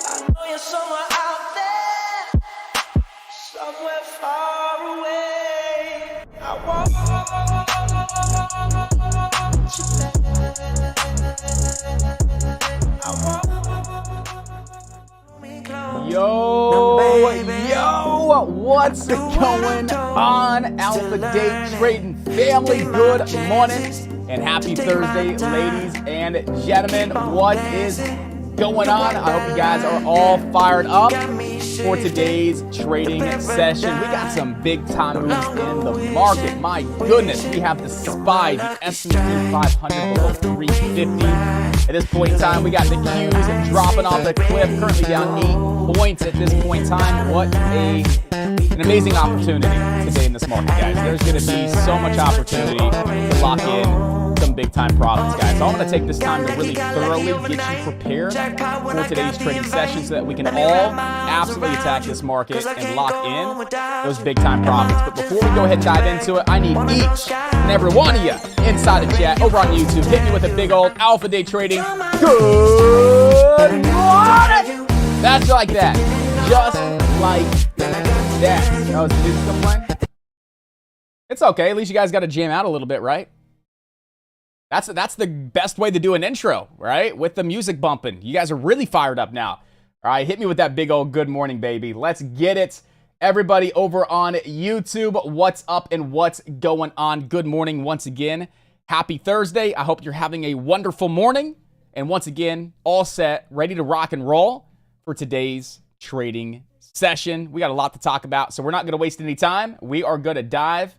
I know you're somewhere out there, somewhere far away. I want Yo, what's going on, Alpha Day Trading family? Good morning and happy Thursday, ladies and gentlemen. What is going on? I hope you guys are all fired up for today's trading session. We got some big time moves in the market. My goodness, we have the SPY, the S&P 500 below 350. At this point in time, we got the Qs dropping off the cliff, currently down 8 points at this point in time. What an amazing opportunity today in this market, guys. There's going to be so much opportunity to lock in some big time profits, guys. So I'm going to take this time to really thoroughly get you prepared for today's trading session so that we can all absolutely attack this market and lock in those big time profits. But before we go ahead and dive into it, I need each and every one of you inside the chat over on YouTube. Hit me with a big old Alpha Day Trading. Good morning! That's like that. Just like that. Oh, is the music still playing? It's okay. At least you guys got to jam out a little bit, right? That's the best way to do an intro, right? With the music bumping. You guys are really fired up now. All right, hit me with that big old good morning, baby. Let's get it. Everybody over on YouTube, what's up and what's going on? Good morning once again. Happy Thursday. I hope you're having a wonderful morning. And once again, all set, ready to rock and roll for today's trading session. We got a lot to talk about, so we're not going to waste any time. We are going to dive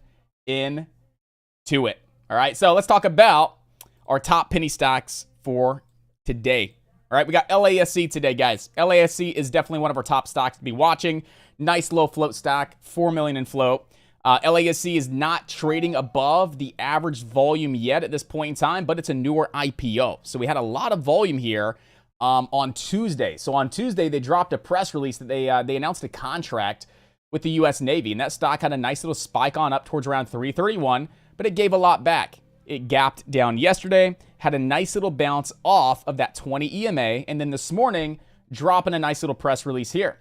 into it. All right, so let's talk about our top penny stocks for today. All right, we got LASC today, guys. LASC is definitely one of our top stocks to be watching. Nice low float stock, 4 million in float. LASC is not trading above the average volume yet at this point in time, but it's a newer IPO. So we had a lot of volume here on Tuesday. So on Tuesday, they dropped a press release that they announced a contract with the U.S. Navy, and that stock had a nice little spike on up towards around 331, but it gave a lot back. It gapped down yesterday, had a nice little bounce off of that 20 EMA, and then this morning, dropping a nice little press release here.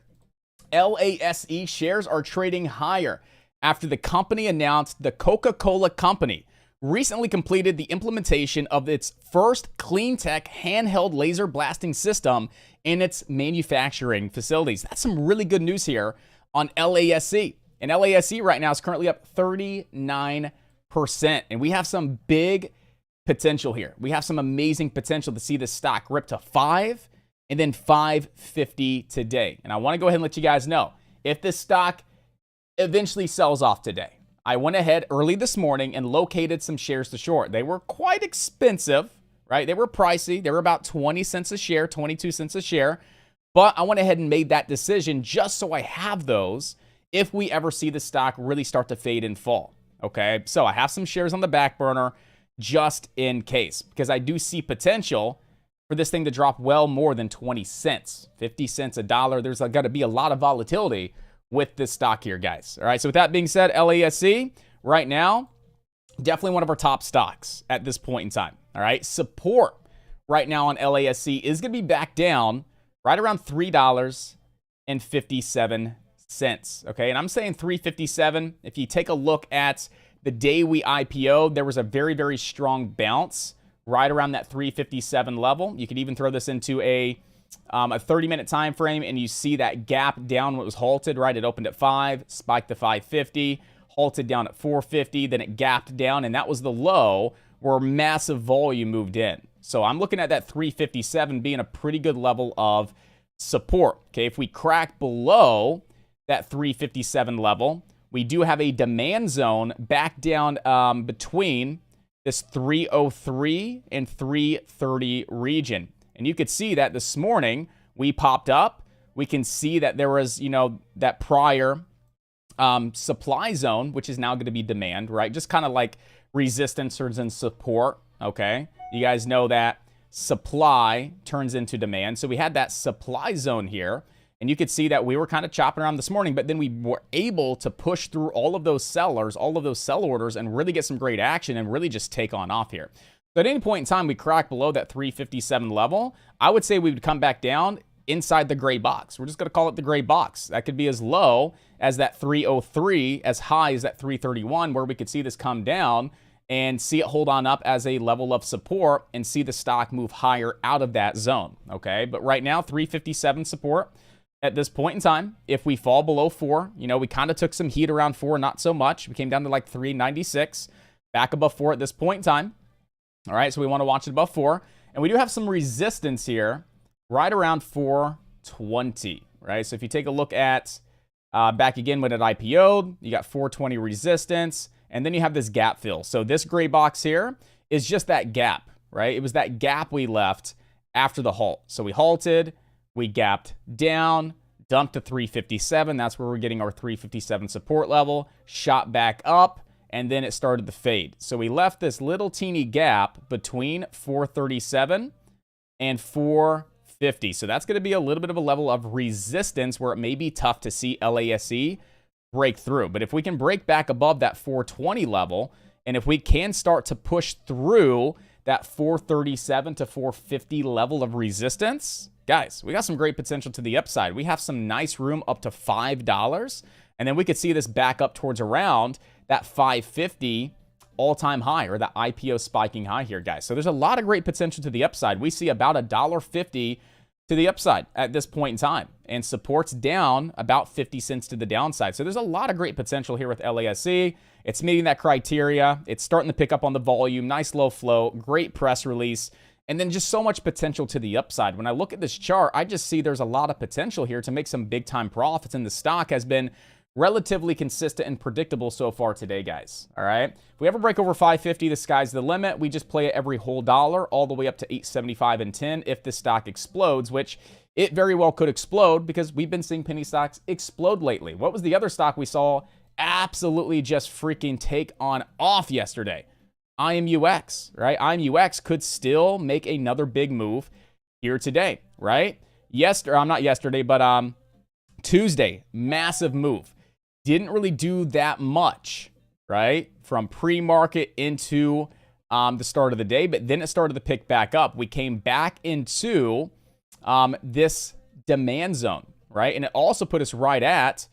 LASE shares are trading higher after the company announced the Coca-Cola Company recently completed the implementation of its first clean tech handheld laser blasting system in its manufacturing facilities. That's some really good news here on LASE. And LASE right now is currently up 39%. And we have some big potential here. We have some amazing potential to see this stock rip to 5 and then 550 today. And I want to go ahead and let you guys know, if this stock eventually sells off today, I went ahead early this morning and located some shares to short. They were quite expensive, right? They were pricey. They were about 20 cents a share, 22 cents a share. But I went ahead and made that decision just so I have those if we ever see the stock really start to fade and fall. Okay, so I have some shares on the back burner just in case, because I do see potential for this thing to drop well more than 20 cents, 50 cents, a dollar. There's got to be a lot of volatility with this stock here, guys. All right, so with that being said, LASE right now, definitely one of our top stocks at this point in time. All right, support right now on LASE is going to be back down right around $3.57. Okay, and I'm saying 357. If you take a look at the day we IPO'd, there was a very, very strong bounce right around that 357 level. You could even throw this into a 30-minute time frame, and you see that gap down when it was halted, right? It opened at 5, spiked to 550, halted down at 450, then it gapped down, and that was the low where massive volume moved in. So I'm looking at that 357 being a pretty good level of support. Okay, if we crack below that 357 level, we do have a demand zone back down between this 303 and 330 region. And you could see that this morning we popped up. We can see that there was, that prior supply zone, which is now going to be demand, right? Just kind of like resistance turns into support, okay? You guys know that supply turns into demand. So we had that supply zone here. And you could see that we were kind of chopping around this morning, but then we were able to push through all of those sellers, all of those sell orders, and really get some great action and really just take on off here. So at any point in time we crack below that 357 level, I would say we would come back down inside the gray box. We're just going to call it the gray box. That could be as low as that 303, as high as that 331, where we could see this come down and see it hold on up as a level of support and see the stock move higher out of that zone. Okay, but right now 357 support. At this point in time, if we fall below 4, we kind of took some heat around 4, not so much. We came down to like 396, back above 4 at this point in time. All right, so we want to watch it above 4. And we do have some resistance here right around 420, right? So if you take a look at back again when it IPO'd, you got 420 resistance, and then you have this gap fill. So this gray box here is just that gap, right? It was that gap we left after the halt. So we halted. We gapped down, dumped to 357. That's where we're getting our 357 support level, shot back up, and then it started to fade. So we left this little teeny gap between 437 and 450. So that's going to be a little bit of a level of resistance where it may be tough to see LASE break through. But if we can break back above that 420 level, and if we can start to push through that 437 to 450 level of resistance, guys, we got some great potential to the upside. We have some nice room up to $5, and then we could see this back up towards around that 550 all-time high, or that IPO spiking high here, guys. So there's a lot of great potential to the upside. We see about $1.50 to the upside at this point in time, and support's down about 50 cents to the downside. So there's a lot of great potential here with LASE. It's meeting that criteria. It's starting to pick up on the volume. Nice low flow, great press release, and then just so much potential to the upside. When I look at this chart, I just see there's a lot of potential here to make some big time profits, and the stock has been relatively consistent and predictable so far today, guys. All right. If we ever break over 550, the sky's the limit. We just play it every whole dollar all the way up to 875 and 10 if the stock explodes, which it very well could explode because we've been seeing penny stocks explode lately. What was the other stock we saw absolutely just freaking take on off yesterday? IMUX, right? IMUX could still make another big move here today. right? Not yesterday, but Tuesday, massive move. Didn't really do that much, right? From pre-market into the start of the day, but then it started to pick back up. We came back into this demand zone, right? And it also put us right at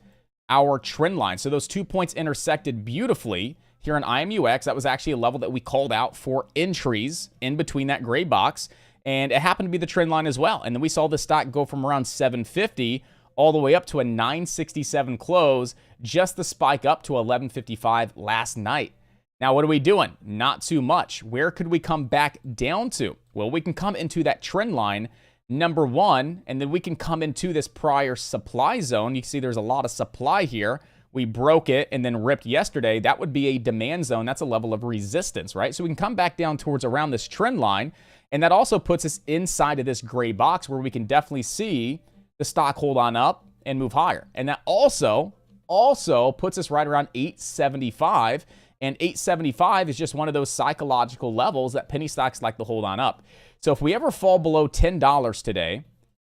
our trend line. So those 2 points intersected beautifully here on IMUX. That was actually a level that we called out for entries in between that gray box. And it happened to be the trend line as well. And then we saw the stock go from around 750 all the way up to a 967 close, just the spike up to 1155 last night. Now, what are we doing? Not too much. Where could we come back down to? Well, we can come into that trend line, number one, and then we can come into this prior supply zone. You can see there's a lot of supply here. We broke it and then ripped yesterday. That would be a demand zone. That's a level of resistance, right? So we can come back down towards around this trend line, and that also puts us inside of this gray box where we can definitely see the stock hold on up and move higher. And that also puts us right around 875. And 875 is just one of those psychological levels that penny stocks like to hold on up. So if we ever fall below $10 today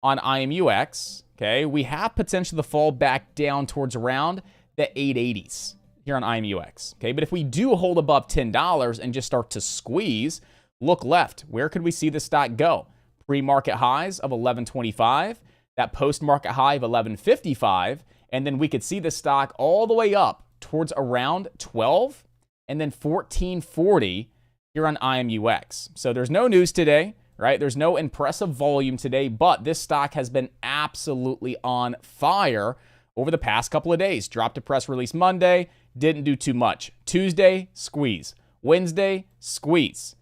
on IMUX, okay, we have potential to fall back down towards around the 880s here on IMUX. Okay, but if we do hold above $10 and just start to squeeze, look left. Where could we see the stock go? Pre-market highs of 1125, that post-market high of 1155, and then we could see the stock all the way up towards around 12 and then 1440 here on IMUX. So there's no news today, right? There's no impressive volume today, but this stock has been absolutely on fire over the past couple of days. Dropped a press release Monday, didn't do too much. Tuesday, squeeze. Wednesday, squeeze.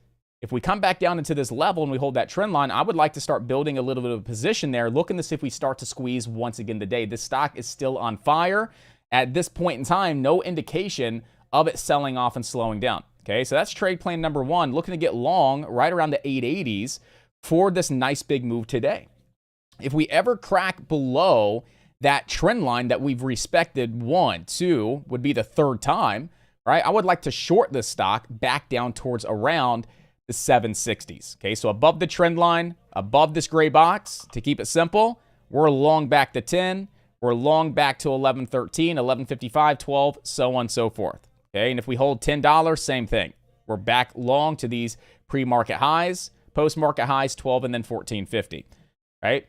If we come back down into this level and we hold that trend line, I would like to start building a little bit of a position there, looking to see if we start to squeeze once again today. This stock is still on fire. At this point in time, no indication of it selling off and slowing down. Okay, so that's trade plan number one, looking to get long right around the 880s for this nice big move today. If we ever crack below that trend line that we've respected, 1, 2 would be the third time, right? I would like to short this stock back down towards around the 760s. Okay, so above the trend line, above this gray box, to keep it simple, we're long back to 10, we're long back to 1113, 1155, 12, so on and so forth. Okay, and if we hold $10, same thing. We're back long to these pre-market highs, post-market highs, 12 and then 1450, right?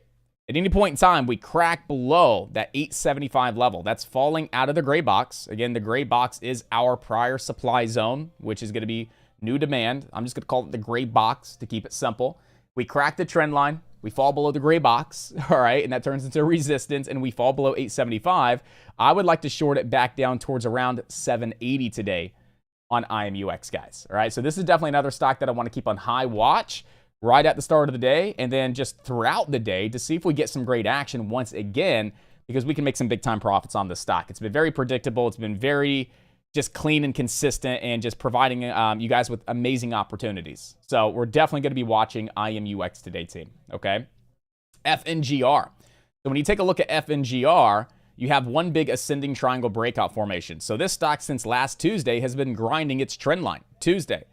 At any point in time, we crack below that 875 level. That's falling out of the gray box. Again, the gray box is our prior supply zone, which is going to be new demand. I'm just going to call it the gray box to keep it simple. We crack the trend line. We fall below the gray box, all right, and that turns into resistance, and we fall below 875. I would like to short it back down towards around 780 today on IMUX, guys. All right, so this is definitely another stock that I want to keep on high watch right at the start of the day and then just throughout the day to see if we get some great action once again, because we can make some big-time profits on this stock. It's been very predictable. It's been very just clean and consistent and just providing you guys with amazing opportunities. So we're definitely going to be watching IMUX today, team. Okay. FNGR. So when you take a look at FNGR, you have one big ascending triangle breakout formation. So this stock since last Tuesday has been grinding its trend line. Tuesday,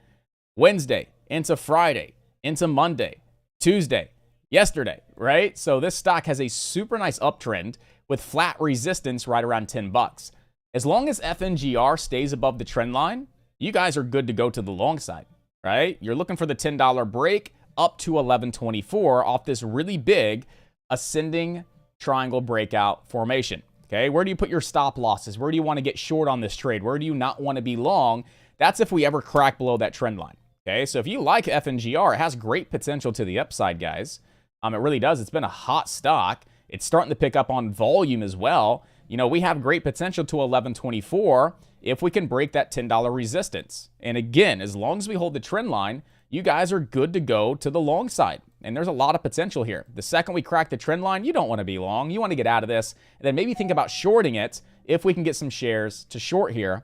Wednesday, into Friday, into Monday, Tuesday, yesterday, right? So this stock has a super nice uptrend with flat resistance right around 10 bucks. As long as FNGR stays above the trend line, you guys are good to go to the long side, right? You're looking for the $10 break up to 1124 off this really big ascending triangle breakout formation, okay? Where do you put your stop losses? Where do you want to get short on this trade? Where do you not want to be long? That's if we ever crack below that trend line, okay? So if you like FNGR, it has great potential to the upside, guys. It really does. It's been a hot stock. It's starting to pick up on volume as well. You know, we have great potential to 1124 if we can break that $10 resistance. And again, as long as we hold the trend line, you guys are good to go to the long side. And there's a lot of potential here. The second we crack the trend line, you don't want to be long. You want to get out of this. And then maybe think about shorting it if we can get some shares to short here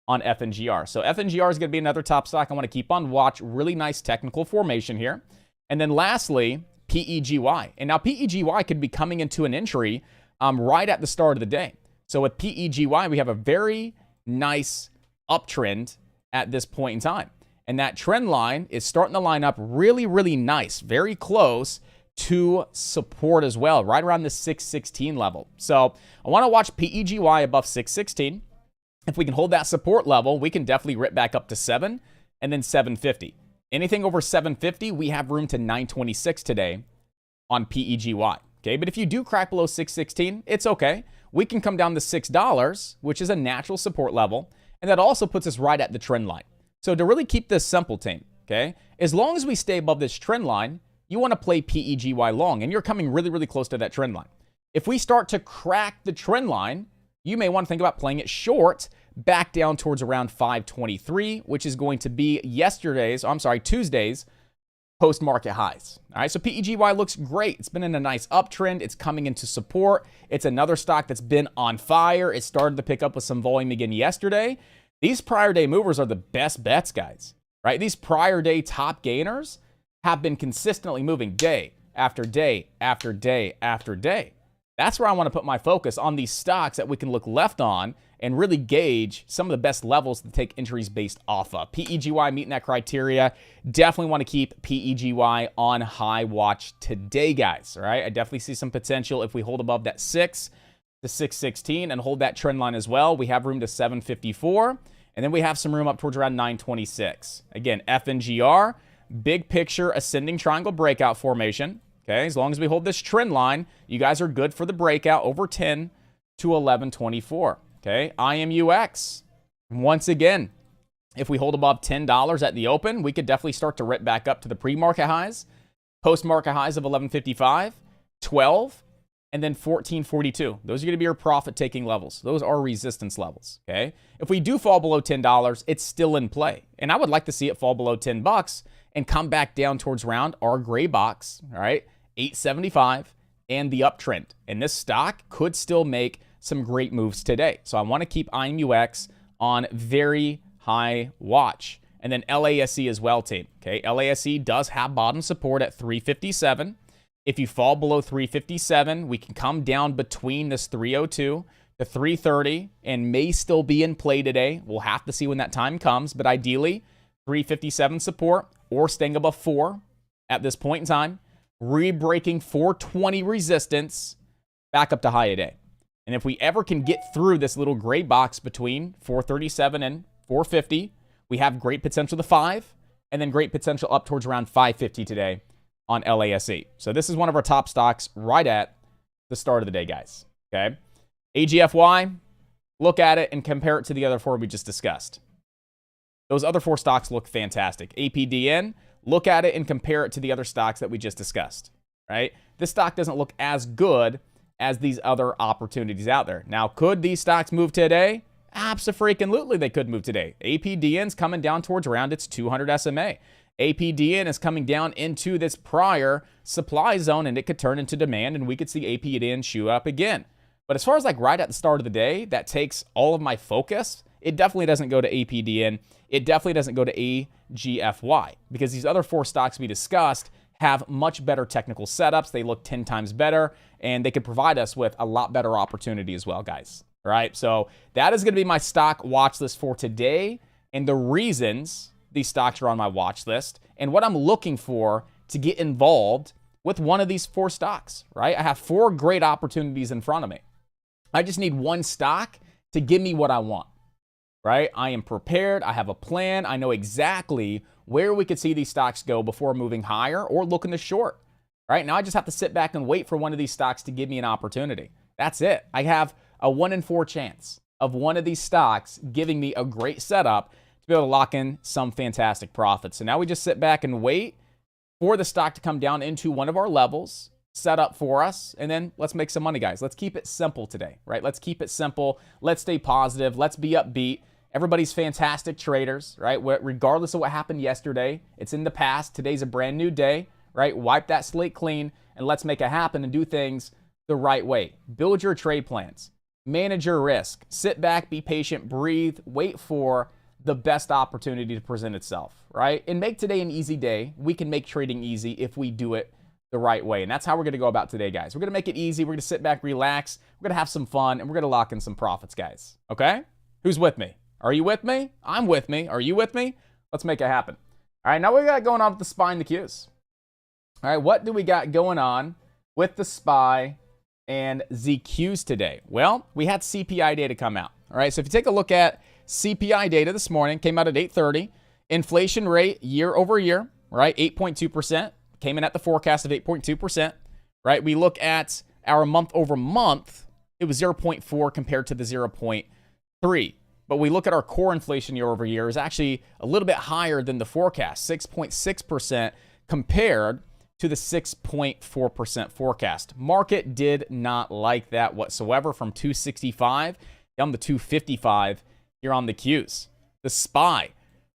on FNGR. So FNGR is going to be another top stock I want to keep on watch. Really nice technical formation here. And then lastly, PEGY. And now PEGY could be coming into an entry right at the start of the day. So with PEGY, we have a very nice uptrend at this point in time. And that trend line is starting to line up really, really nice, very close to support as well, right around the 616 level. So I want to watch PEGY above 616. If we can hold that support level, we can definitely rip back up to 7 and then 750. Anything over 750, we have room to 926 today on PEGY. Okay, but if you do crack below 616, it's okay. We can come down to $6, which is a natural support level, and that also puts us right at the trend line. So to really keep this simple, team, okay, as long as we stay above this trend line, you want to play PEGY long, and you're coming really, really close to that trend line. If we start to crack the trend line, you may want to think about playing it short back down towards around 523, which is going to be Tuesday's post-market highs. All right, so PEGY looks great. It's been in a nice uptrend. It's coming into support. It's another stock that's been on fire. It started to pick up with some volume again yesterday. These prior day movers are the best bets, guys, right? These prior day top gainers have been consistently moving day after day after day after day. That's where I want to put my focus, on these stocks that we can look left on and really gauge some of the best levels to take entries based off of. PEGY meeting that criteria. Definitely want to keep PEGY on high watch today, guys. All right, I definitely see some potential if we hold above that 6 to 616 and hold that trend line as well. We have room to 754, and then we have some room up towards around 926. Again, FNGR, big picture ascending triangle breakout formation. Okay, as long as we hold this trend line, you guys are good for the breakout over 10 to 1124. Okay, IMUX, once again, if we hold above $10 at the open, we could definitely start to rip back up to the pre-market highs, post-market highs of 1155, 12, and then 1442. Those are going to be your profit-taking levels. Those are resistance levels, okay? If we do fall below $10, it's still in play. And I would like to see it fall below $10 and come back down towards around our gray box, all right, 875 and the uptrend. And this stock could still make some great moves today. So I want to keep IMUX on very high watch. And then LASE as well, team. Okay, LASE does have bottom support at 357. If you fall below 357, we can come down between this 302 to 330 and may still be in play today. We'll have to see when that time comes, but ideally 357 support or staying above 4 at this point in time, re-breaking 420 resistance back up to high a day. And if we ever can get through this little gray box between 437 and 450, we have great potential to 5, and then great potential up towards around 550 today on LASE. So this is one of our top stocks right at the start of the day, guys. Okay. AGFY, look at it and compare it to the other 4 we just discussed. Those other 4 stocks look fantastic. APDN, look at it and compare it to the other stocks that we just discussed, right? This stock doesn't look as good as these other opportunities out there. Now, could these stocks move today? Abso-freaking-lutely they could move today. APDN's coming down towards around its 200 SMA. APDN is coming down into this prior supply zone, and it could turn into demand, and we could see APDN shoe up again. But as far as like right at the start of the day, that takes all of my focus. It definitely doesn't go to APDN. It definitely doesn't go to AGFY, because these other 4 stocks we discussed have much better technical setups. They look 10 times better, and they could provide us with a lot better opportunity as well, guys. All right, so that is going to be my stock watch list for today, and the reasons these stocks are on my watch list, and what I'm looking for to get involved with one of these 4 stocks, right? I have 4 great opportunities in front of me. I just need one stock to give me what I want, right? I am prepared. I have a plan. I know exactly where we could see these stocks go before moving higher or looking to short. Right now, I just have to sit back and wait for one of these stocks to give me an opportunity. That's it. I have a 1 in 4 chance of one of these stocks giving me a great setup to be able to lock in some fantastic profits. So now we just sit back and wait for the stock to come down into one of our levels, set up for us, and then let's make some money, guys. Let's keep it simple today, right? Let's keep it simple. Let's stay positive. Let's be upbeat. Everybody's fantastic traders, right? Regardless of what happened yesterday, it's in the past. Today's a brand new day, right? Wipe that slate clean and let's make it happen and do things the right way. Build your trade plans. Manage your risk. Sit back, be patient, breathe, wait for the best opportunity to present itself, right? And make today an easy day. We can make trading easy if we do it the right way. And that's how we're going to go about today, guys. We're going to make it easy. We're going to sit back, relax. We're going to have some fun, and we're going to lock in some profits, guys. Okay? Who's with me? Are you with me? I'm with me. Are you with me? Let's make it happen. All right, now we got going on with the SPY and the Qs. All right, what do we got going on with the SPY and ZQs today? Well, we had CPI data come out. All right, so if you take a look at CPI data this morning, came out at 8:30. Inflation rate year over year, right, 8.2%. Came in at the forecast of 8.2%, right? We look at our month over month, it was 0.4 compared to the 0.3. But we look at our core inflation year over year is actually a little bit higher than the forecast, 6.6% compared to the 6.4% forecast. Market did not like that whatsoever, from 265 down to 255 here on the Qs. The SPY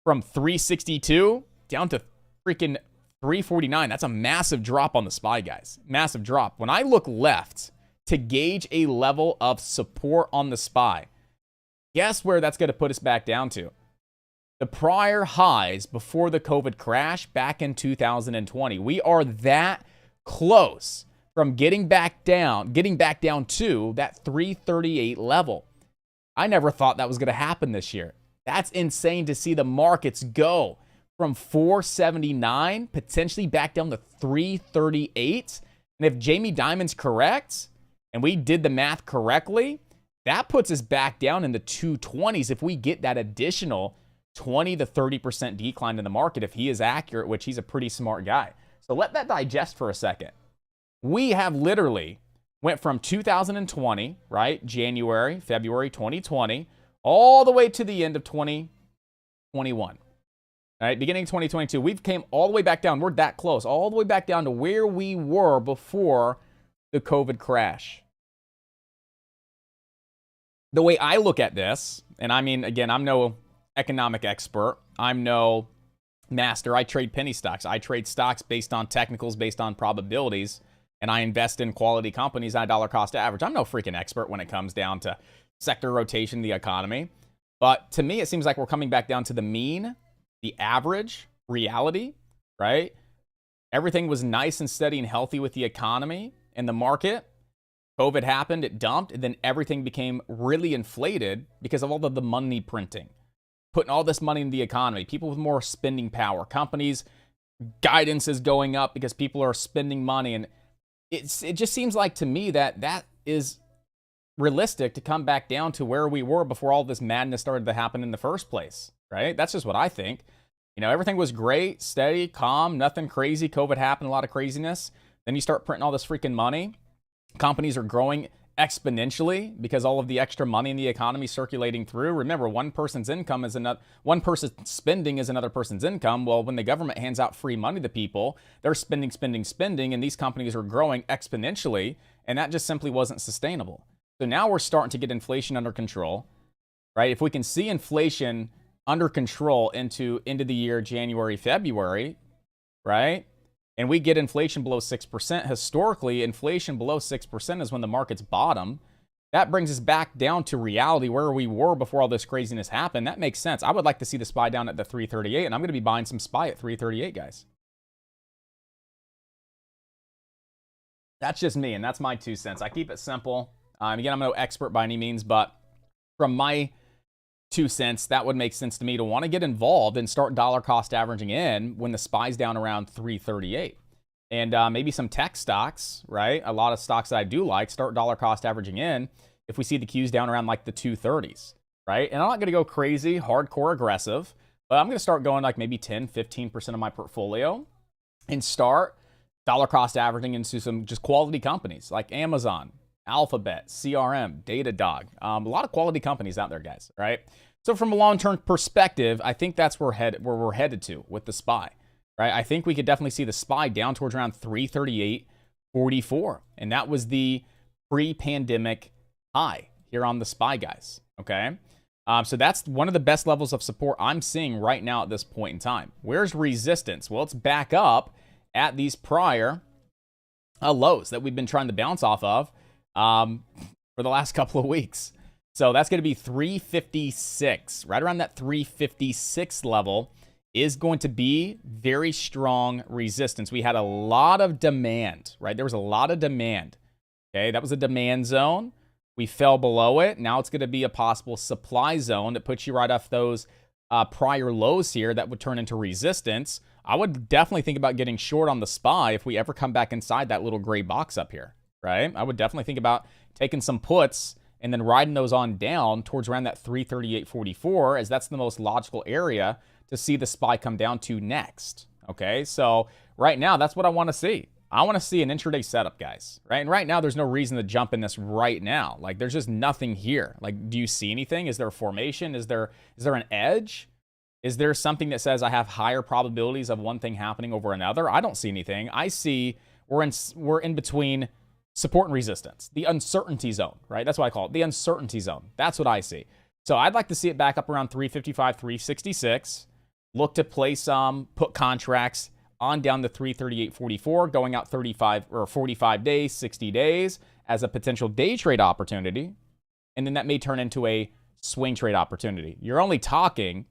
from 362 down to freaking 349. That's a massive drop on the SPY, guys. Massive drop. When I look left to gauge a level of support on the SPY, guess where that's going to put us back down to? The prior highs before the COVID crash back in 2020. We are that close from getting back down to that 338 level. I never thought that was going to happen this year. That's insane to see the markets go from 479 potentially back down to 338. And if Jamie Dimon's correct, and we did the math correctly, that puts us back down in the 220s if we get that additional 20 to 30% decline in the market, if he is accurate, which he's a pretty smart guy. So let that digest for a second. We have literally went from 2020, right, January, February 2020, all the way to the end of 2021. All right, beginning of 2022, we've came all the way back down. We're that close, all the way back down to where we were before the COVID crash. The way I look at this, and I mean, again, I'm no economic expert. I'm no master. I trade penny stocks. I trade stocks based on technicals, based on probabilities, and I invest in quality companies on a dollar cost average. I'm no freaking expert when it comes down to sector rotation, the economy. But to me, it seems like we're coming back down to the mean, the average reality, right? Everything was nice and steady and healthy with the economy and the market. COVID happened, it dumped, and then everything became really inflated because of all of the money printing, putting all this money in the economy, people with more spending power, companies, guidance is going up because people are spending money. And it just seems like to me that is realistic to come back down to where we were before all this madness started to happen in the first place, right? That's just what I think. You know, everything was great, steady, calm, nothing crazy. COVID happened, a lot of craziness. Then you start printing all this freaking money. Companies are growing exponentially because all of the extra money in the economy circulating through. Remember, one person's income is another, one person's spending is another person's income. Well, when the government hands out free money to people, they're spending, and these companies are growing exponentially, and that just simply wasn't sustainable. So now we're starting to get inflation under control, right? If we can see inflation under control into end of the year, January, February, right? And we get inflation below 6%. Historically, inflation below 6% is when the markets bottom. That brings us back down to reality where we were before all this craziness happened. That makes sense. I would like to see the SPY down at the 338, and I'm going to be buying some SPY at 338, guys. That's just me, and that's my 2 cents. I keep it simple. Again, I'm no expert by any means, but from my 2 cents, that would make sense to me to want to get involved and start dollar cost averaging in when the SPY's down around 338. And maybe some tech stocks, right? A lot of stocks that I do like, start dollar cost averaging in if we see the Qs down around like the 230s, right? And I'm not going to go crazy, hardcore aggressive, but I'm going to start going like maybe 10, 15% of my portfolio and start dollar cost averaging into some just quality companies like Amazon, Alphabet, CRM, Datadog, a lot of quality companies out there, guys, right? So from a long-term perspective, I think that's where we're headed to with the SPY, right? I think we could definitely see the SPY down towards around 338.44, and that was the pre-pandemic high here on the SPY, guys, okay? So that's one of the best levels of support I'm seeing right now at this point in time. Where's resistance? Well, it's back up at these prior lows that we've been trying to bounce off of for the last couple of weeks. So that's going to be 356. Right around that 356 level is going to be very strong resistance. We had a lot of demand, right? There was a lot of demand. Okay, that was a demand zone. We fell below it. Now it's going to be a possible supply zone that puts you right off those prior lows here that would turn into resistance. I would definitely think about getting short on the SPY if we ever come back inside that little gray box up here, right? I would definitely think about taking some puts and then riding those on down towards around that 338.44, as that's the most logical area to see the SPY come down to next, okay? So right now, that's what I want to see. I want to see an intraday setup, guys, right? And right now, there's no reason to jump in this right now. Like, there's just nothing here. Like, do you see anything? Is there a formation? Is there an edge? Is there something that says I have higher probabilities of one thing happening over another? I don't see anything. I see we're in between support and resistance, the uncertainty zone, right? That's what I call it, the uncertainty zone. That's what I see. So I'd like to see it back up around 355, 366. Look to play some put contracts on down to 338.44, going out 35 or 45 days, 60 days as a potential day trade opportunity. And then that may turn into a swing trade opportunity. You're only talking,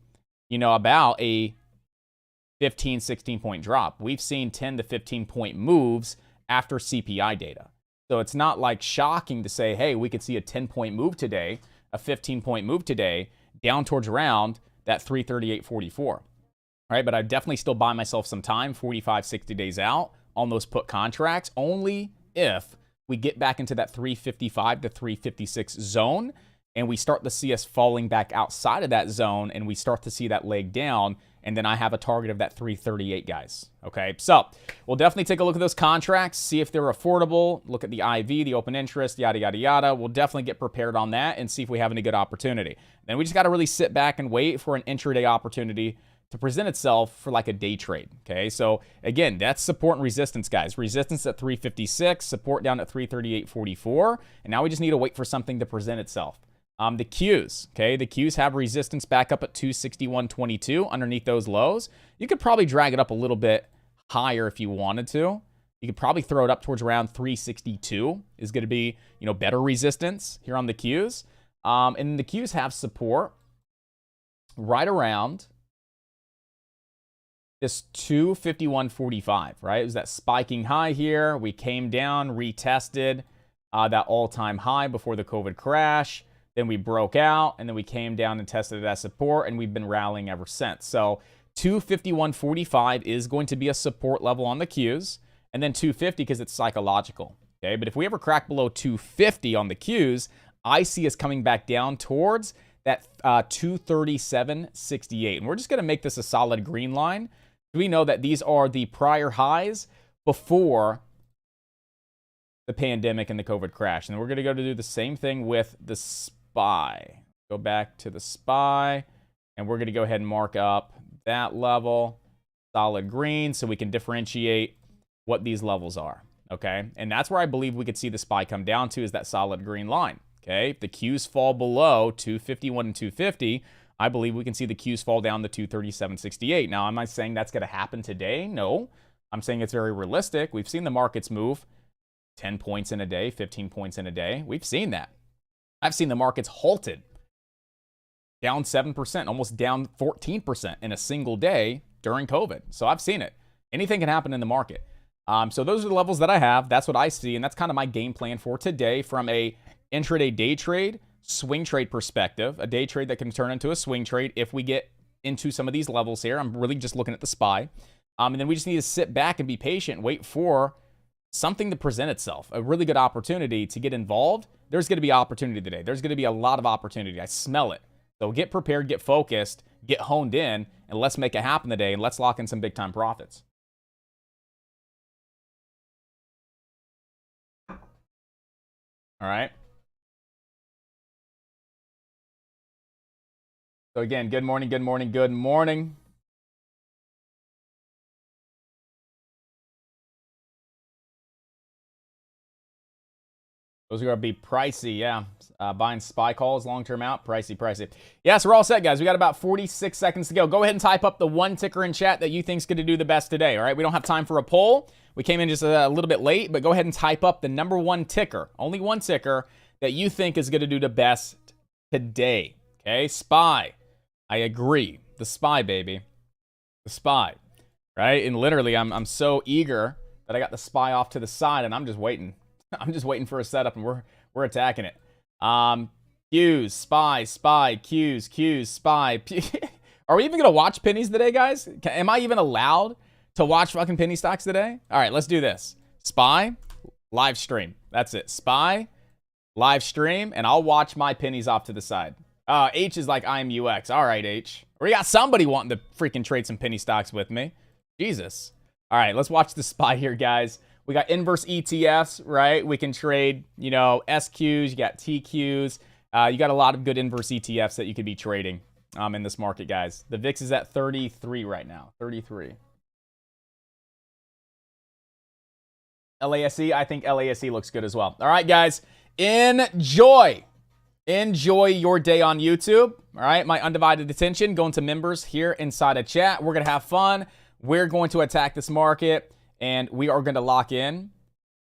about a 15, 16 point drop. We've seen 10 to 15 point moves after CPI data. So it's not like shocking to say, hey, we could see a 10 point move today, a 15 point move today, down towards around that 338.44. Right, but I definitely still buy myself some time, 45, 60 days out on those put contracts, only if we get back into that 355 to 356 zone and we start to see us falling back outside of that zone and we start to see that leg down, and then I have a target of that 338, guys. Okay, so we'll definitely take a look at those contracts, see if they're affordable, look at the IV, the open interest, yada, yada, yada. We'll definitely get prepared on that and see if we have any good opportunity. Then we just got to really sit back and wait for an intraday opportunity to present itself for like a day trade, okay? So again, that's support and resistance, guys. Resistance at 356, support down at 338.44, and now we just need to wait for something to present itself. The Qs, okay? The Qs have resistance back up at 261.22 underneath those lows. You could probably drag it up a little bit higher if you wanted to. You could probably throw it up towards around 362 is going to be, better resistance here on the Qs. And the Qs have support right around this 251.45, right? It was that spiking high here. We came down, retested that all-time high before the COVID crash. Then we broke out, and then we came down and tested that support, and we've been rallying ever since. So 251.45 is going to be a support level on the Qs, and then 250 because it's psychological, okay? But if we ever crack below 250 on the Qs, I see us coming back down towards that 237.68. And we're just going to make this a solid green line. We know that these are the prior highs before the pandemic and the COVID crash. And we're going to go to do the same thing with the SPY. Go back to the SPY, and we're going to go ahead and mark up that level, solid green, so we can differentiate what these levels are, okay? And that's where I believe we could see the SPY come down to, is that solid green line, okay? If the Qs fall below 251 and 250, I believe we can see the Qs fall down to 237.68. Now, am I saying that's going to happen today? No. I'm saying it's very realistic. We've seen the markets move 10 points in a day, 15 points in a day. We've seen that. I've seen the markets halted, down 7%, almost down 14% in a single day during COVID. So I've seen it. Anything can happen in the market. So those are the levels that I have. That's what I see, and that's kind of my game plan for today from a intraday day trade, swing trade perspective, a day trade that can turn into a swing trade if we get into some of these levels here. I'm really just looking at the SPY. And then we just need to sit back and be patient, wait for something to present itself, a really good opportunity to get involved. There's going to be opportunity today. There's going to be a lot of opportunity. I smell it. So get prepared, get focused, get honed in, and let's make it happen today, and let's lock in some big time profits. All right. So again, good morning, good morning, good morning. Those are going to be pricey, yeah. Buying SPY calls, long-term out, pricey. Yeah, so we're all set, guys. We got about 46 seconds to go. Go ahead and type up the one ticker in chat that you think's going to do the best today, all right? We don't have time for a poll. We came in just a little bit late, but go ahead and type up the number one ticker, only one ticker, that you think is going to do the best today, okay? SPY. I agree. The SPY, baby. The SPY, right? And literally, I'm so eager that I got the SPY off to the side, and I'm just waiting. I'm just waiting for a setup, and we're attacking it. Qs, SPY, Qs, SPY. Are we even going to watch pennies today, guys? Am I even allowed to watch fucking penny stocks today? All right, let's do this. SPY, live stream. That's it. SPY, live stream, and I'll watch my pennies off to the side. H is like, I'm UX. All right, H. We got somebody wanting to freaking trade some penny stocks with me. Jesus. All right, let's watch the SPY here, guys. We got inverse ETFs, right? We can trade, you know, SQs, you got TQs. You got a lot of good inverse ETFs that you could be trading in this market, guys. The VIX is at 33 right now. 33. LASE, I think LASE looks good as well. All right, guys, enjoy. Enjoy your day on YouTube. All right, my undivided attention going to members here inside of chat. We're going to have fun. We're going to attack this market, and we are going to lock in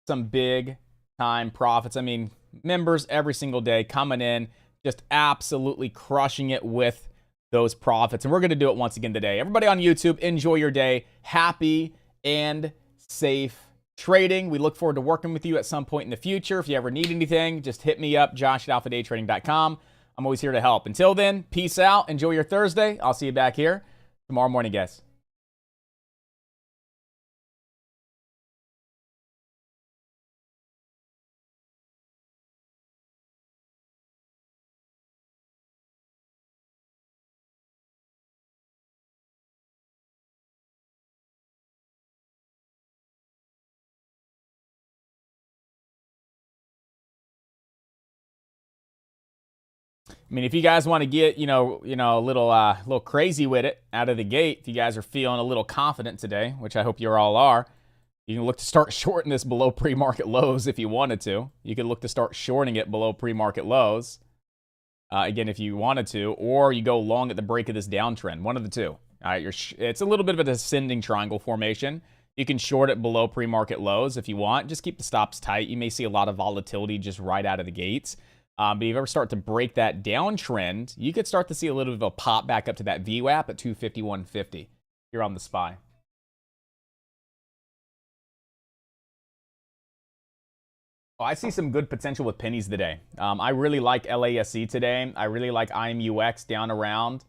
some big time profits. I mean, members every single day coming in, just absolutely crushing it with those profits. And we're going to do it once again today. Everybody on YouTube, enjoy your day. Happy and safe trading. We look forward to working with you at some point in the future. If you ever need anything, just hit me up, josh@alphadaytrading.com. I'm always here to help. Until then, peace out. Enjoy your Thursday. I'll see you back here tomorrow morning, guys. I mean, if you guys want to get, you know, a little crazy with it out of the gate, if you guys are feeling a little confident today, which I hope you all are, you can look to start shorting this below pre-market lows if you wanted to. You could look to start shorting it below pre-market lows, again, if you wanted to, or you go long at the break of this downtrend. One of the two. All right, it's a little bit of a descending triangle formation. You can short it below pre-market lows if you want. Just keep the stops tight. You may see a lot of volatility just right out of the gates. But if you ever start to break that downtrend, you could start to see a little bit of a pop back up to that VWAP at 251.50 here on the SPY. Oh, I see some good potential with pennies today. I really like LASE today. I really like IMUX down around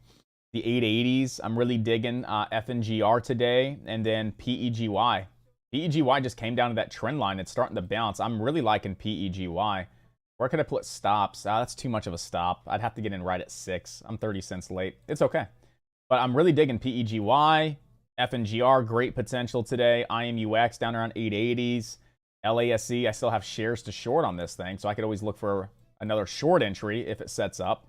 the 880s. I'm really digging FNGR today, and then PEGY. PEGY just came down to that trend line. It's starting to bounce. I'm really liking PEGY. Where could I put stops? That's too much of a stop. I'd have to get in right at 6. I'm 30 cents late. It's okay. But I'm really digging PEGY, FNGR, great potential today. IMUX down around 880s. LASE, I still have shares to short on this thing, so I could always look for another short entry if it sets up.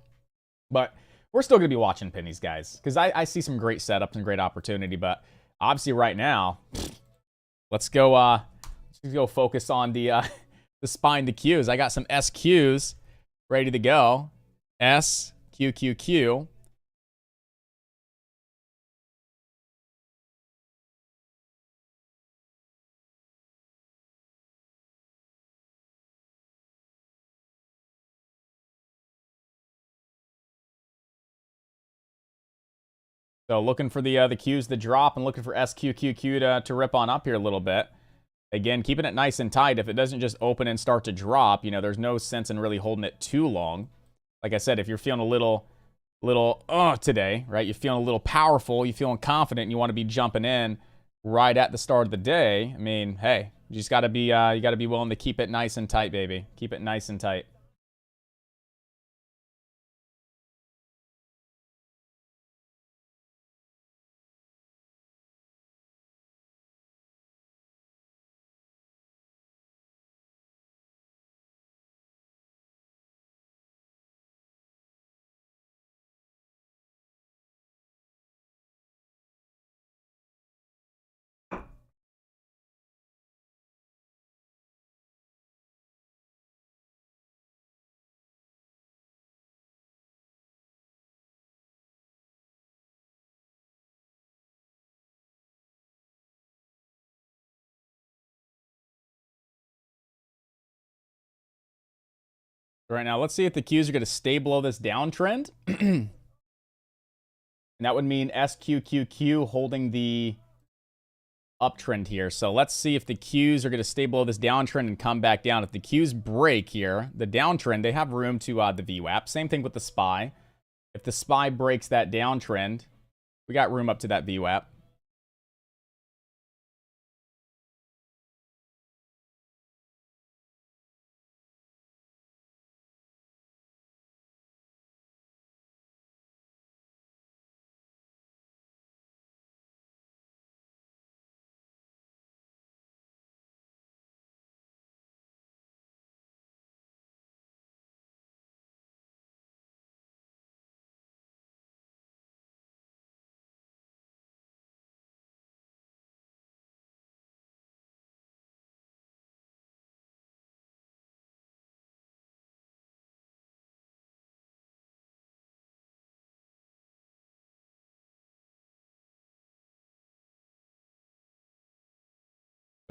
But we're still going to be watching pennies, guys, because I see some great setups and great opportunity. But obviously right now, let's go focus on the SPY and the Qs. I got some SQs ready to go. S, Q, Q, Q. So looking for the Qs to drop and looking for SQQQ to rip on up here a little bit. Again, keeping it nice and tight. If it doesn't just open and start to drop, you know, there's no sense in really holding it too long. Like I said, if you're feeling a little today, right? You're feeling a little powerful, you're feeling confident, and you want to be jumping in right at the start of the day. I mean, hey, you just got to be you got to be willing to keep it nice and tight, baby. Keep it nice and tight. Right now, let's see if the Qs are going to stay below this downtrend. And that would mean SQQQ holding the uptrend here. So let's see if the Qs are going to stay below this downtrend and come back down. If the Qs break here, the downtrend, they have room to the VWAP. Same thing with the SPY. If the SPY breaks that downtrend, we got room up to that VWAP.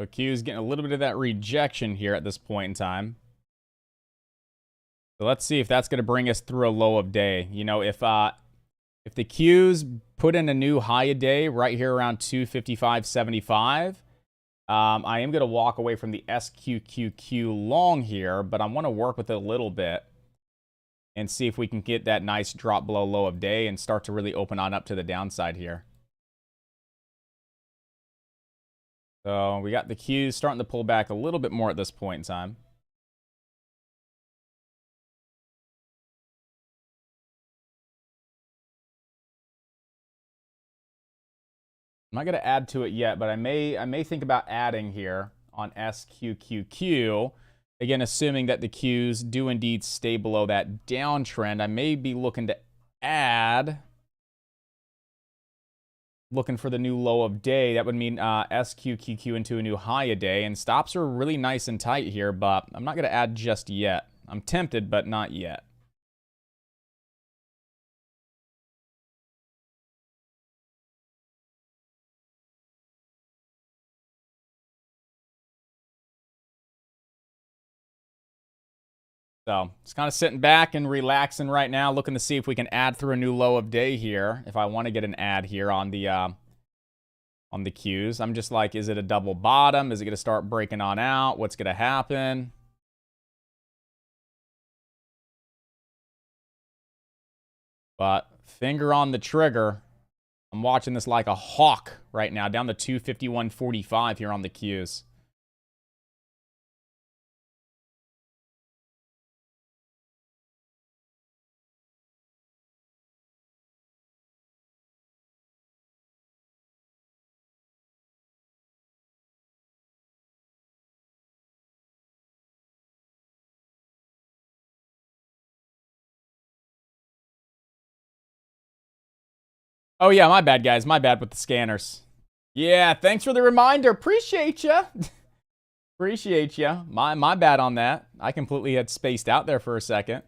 So Q's getting a little bit of that rejection here at this point in time. So let's see if that's going to bring us through a low of day. You know, if the Q's put in a new high a day right here around 255.75, I am going to walk away from the SQQQ long here, but I want to work with it a little bit and see if we can get that nice drop below low of day and start to really open on up to the downside here. So we got the Q's starting to pull back a little bit more at this point in time. I'm not going to add to it yet, but I may think about adding here on SQQQ. Again, assuming that the Qs do indeed stay below that downtrend, I may be looking to add, looking for the new low of day. That would mean SQQQ into a new high a day, and stops are really nice and tight here, but I'm not going to add just yet. I'm tempted, but not yet. So it's kind of sitting back and relaxing right now, looking to see if we can add through a new low of day here. If I want to get an add here on the Qs, I'm just like, is it a double bottom? Is it going to start breaking on out? What's going to happen? But finger on the trigger. I'm watching this like a hawk right now, down to 251.45 here on the Qs. Oh, yeah, my bad, guys. My bad with the scanners. Yeah, thanks for the reminder. Appreciate you. Appreciate you. My bad on that. I completely had spaced out there for a second.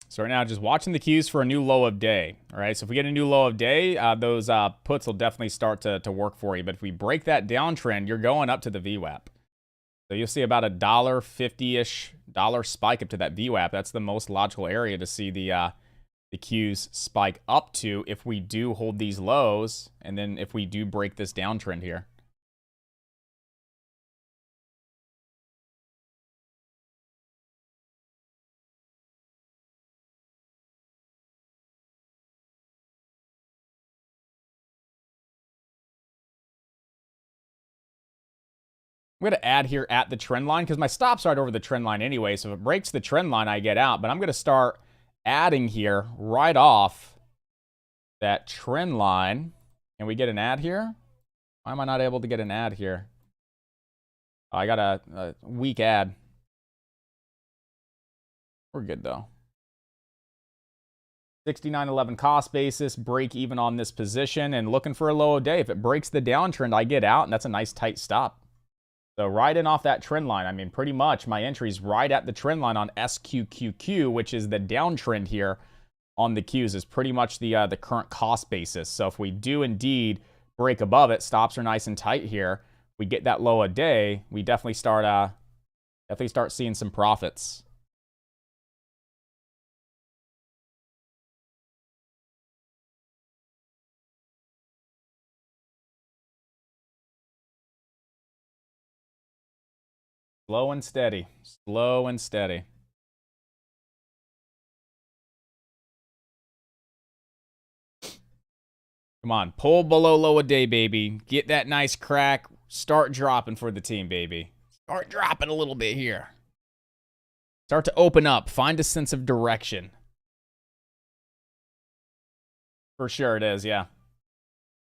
So right now, just watching the Qs for a new low of day. All right, so if we get a new low of day, those puts will definitely start to work for you. But if we break that downtrend, you're going up to the VWAP. So you'll see about a $1.50-ish spike up to that VWAP. That's the most logical area to see the Qs spike up to if we do hold these lows, and then if we do break this downtrend here. I'm going to add here at the trend line because my stop's right over the trend line anyway. So if it breaks the trend line, I get out. But I'm going to start adding here right off that trend line. Can we get an add here? Why am I not able to get an add here? Oh, I got a weak add. We're good though. 69.11 cost basis, break even on this position, and looking for a low day. If it breaks the downtrend, I get out, and that's a nice tight stop. So right in off that trend line, I mean, pretty much my entry's right at the trend line on SQQQ, which is the downtrend here on the Qs, is pretty much the current cost basis. So if we do indeed break above it, stops are nice and tight here. We get that low a day, we definitely start seeing some profits. Slow and steady. Slow and steady. Come on. Pull below low a day, baby. Get that nice crack. Start dropping for the team, baby. Start dropping a little bit here. Start to open up. Find a sense of direction. For sure it is, yeah.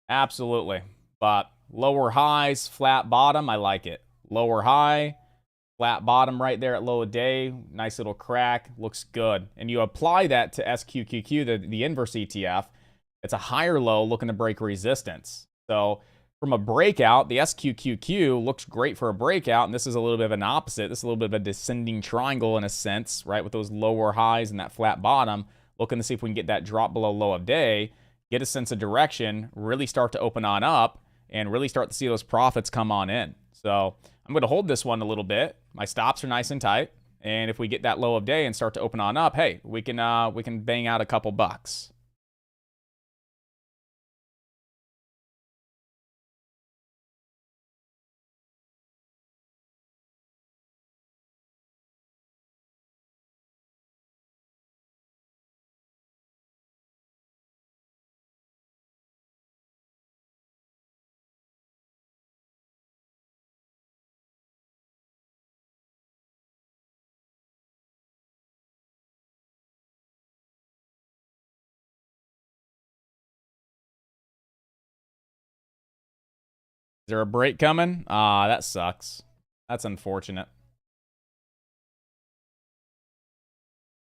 Absolutely. But Lower highs, flat bottom. I like it. Lower high, flat bottom right there at low of day. Nice little crack. Looks good. And you apply that to SQQQ, the inverse ETF. It's a higher low looking to break resistance. So from a breakout, the SQQQ looks great for a breakout, and this is a little bit of an opposite. This is a little bit of a descending triangle in a sense, right, with those lower highs and that flat bottom. Looking to see if we can get that drop below low of day, get a sense of direction, really start to open on up, and really start to see those profits come on in. So I'm going to hold this one a little bit. My stops are nice and tight, and if we get that low of day and start to open on up, hey, we can bang out a couple bucks. Is there a break coming? That sucks. That's unfortunate.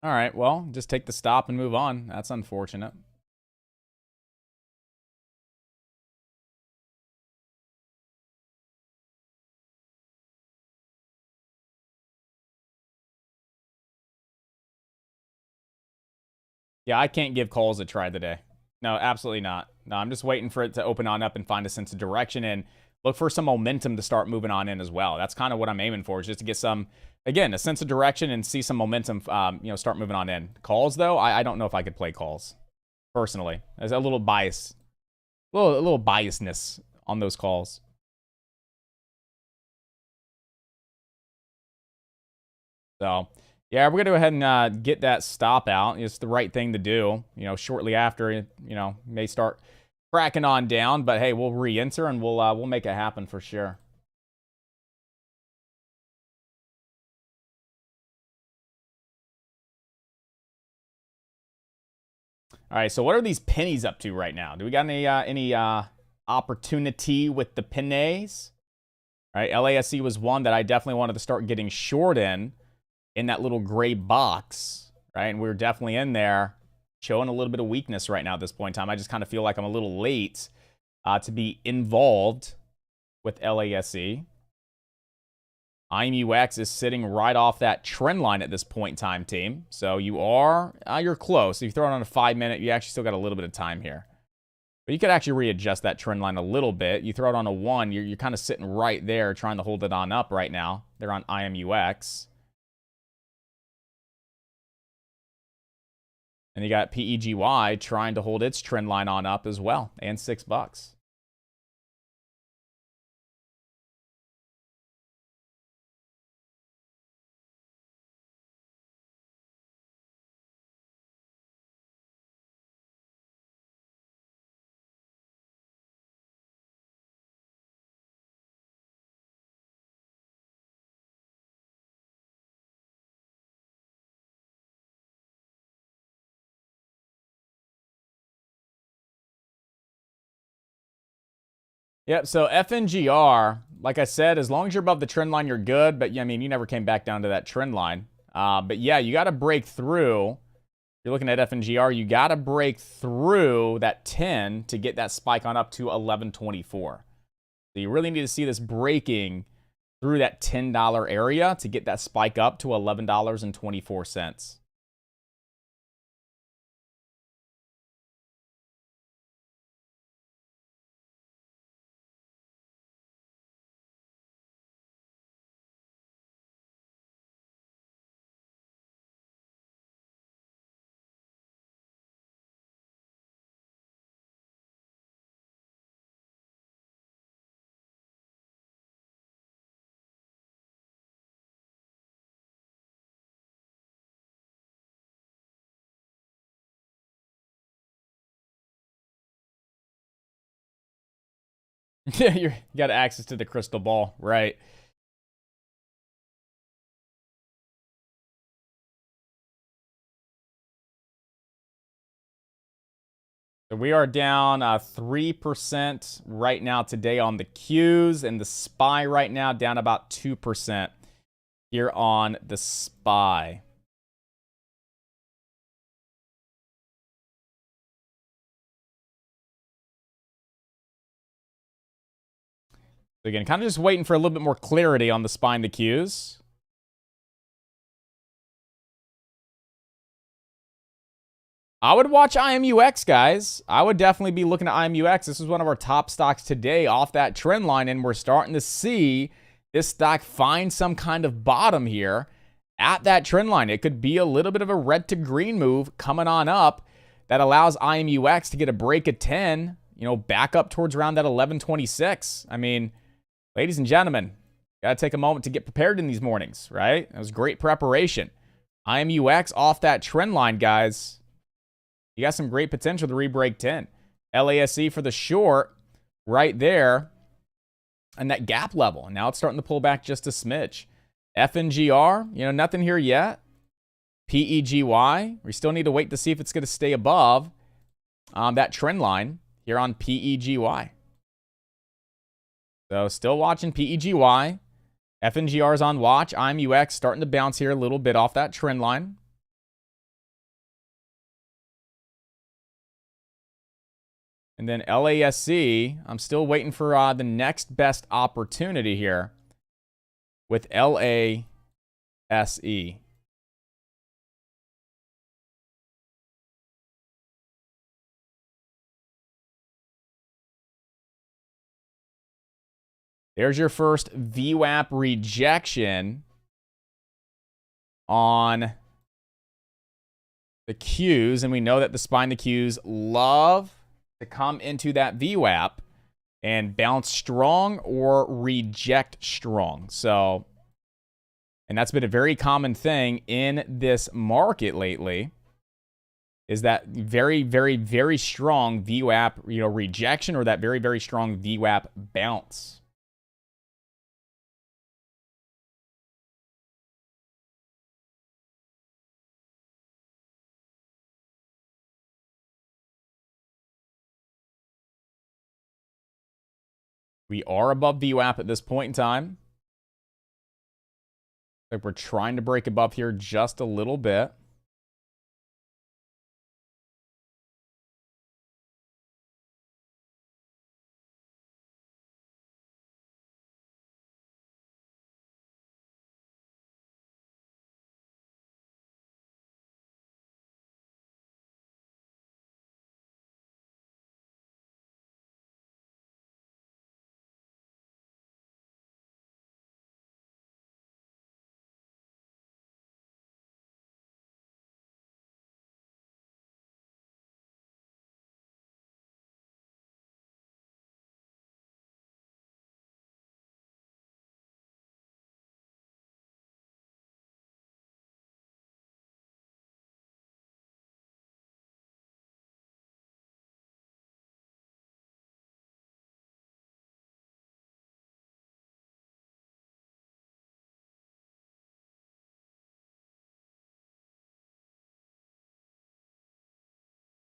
All right, well, just take the stop and move on. That's unfortunate. Yeah, I can't give calls a try today. No, absolutely not. No, I'm just waiting for it to open on up and find a sense of direction and look for some momentum to start moving on in as well. That's kind of what I'm aiming for, is just to get some, again, a sense of direction and see some momentum, start moving on in. Calls, though, I don't know if I could play calls, personally. There's a little bias, a little biasness on those calls. So, yeah, we're going to go ahead and get that stop out. It's the right thing to do. Shortly after, may start cracking on down. But, hey, we'll re-enter and we'll make it happen for sure. All right, so what are these pennies up to right now? Do we got any opportunity with the pennies? All right, LASE was one that I definitely wanted to start getting short in that little gray box, right? And we're definitely in there showing a little bit of weakness right now at this point in time. I just kind of feel like I'm a little late to be involved with LASE. IMUX is sitting right off that trend line at this point in time, team. So you're close. If you throw it on a 5-minute, you actually still got a little bit of time here. But you could actually readjust that trend line a little bit. You throw it on a 1, you're kind of sitting right there trying to hold it on up right now. They're on IMUX. And you got PEGY trying to hold its trend line on up as well, and $6. Yep, so FNGR, like I said, as long as you're above the trend line, you're good. But, yeah, I mean, you never came back down to that trend line. But, yeah, you got to break through. You're looking at FNGR, you got to break through that 10 to get that spike on up to 11.24. So you really need to see this breaking through that $10 area to get that spike up to $11.24. Yeah, you got access to the crystal ball, right? So we are down 3% right now today on the Qs, and the SPY right now down about 2% here on the SPY. So again, kind of just waiting for a little bit more clarity on the SPY and the Qs. I would watch IMUX, guys. I would definitely be looking at IMUX. This is one of our top stocks today off that trend line, and we're starting to see this stock find some kind of bottom here at that trend line. It could be a little bit of a red to green move coming on up that allows IMUX to get a break at 10, you know, back up towards around that 1126. I mean, ladies and gentlemen, got to take a moment to get prepared in these mornings, right? That was great preparation. IMUX off that trend line, guys. You got some great potential to re-break 10. LASE for the short right there and that gap level. And now it's starting to pull back just a smidge. FNGR, you know, nothing here yet. PEGY, we still need to wait to see if it's going to stay above that trend line here on PEGY. So still watching PEGY. FNGR is on watch. IMUX starting to bounce here a little bit off that trend line. And then LASC, I'm still waiting for the next best opportunity here with LASE. There's your first VWAP rejection on the Qs, and we know that the SPY and the Qs love to come into that VWAP and bounce strong or reject strong. So, and that's been a very common thing in this market lately, is that very, very, very strong VWAP, you know, rejection, or that very, very strong VWAP bounce. We are above VWAP at this point in time. Like we're trying to break above here just a little bit.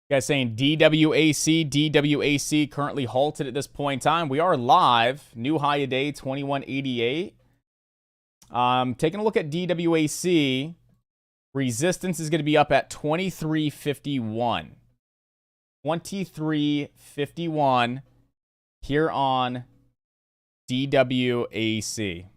You guys saying DWAC, DWAC currently halted at this point in time. We are live. New high today, 2188. Taking a look at DWAC. Resistance is going to be up at 2351. 2351 here on DWAC.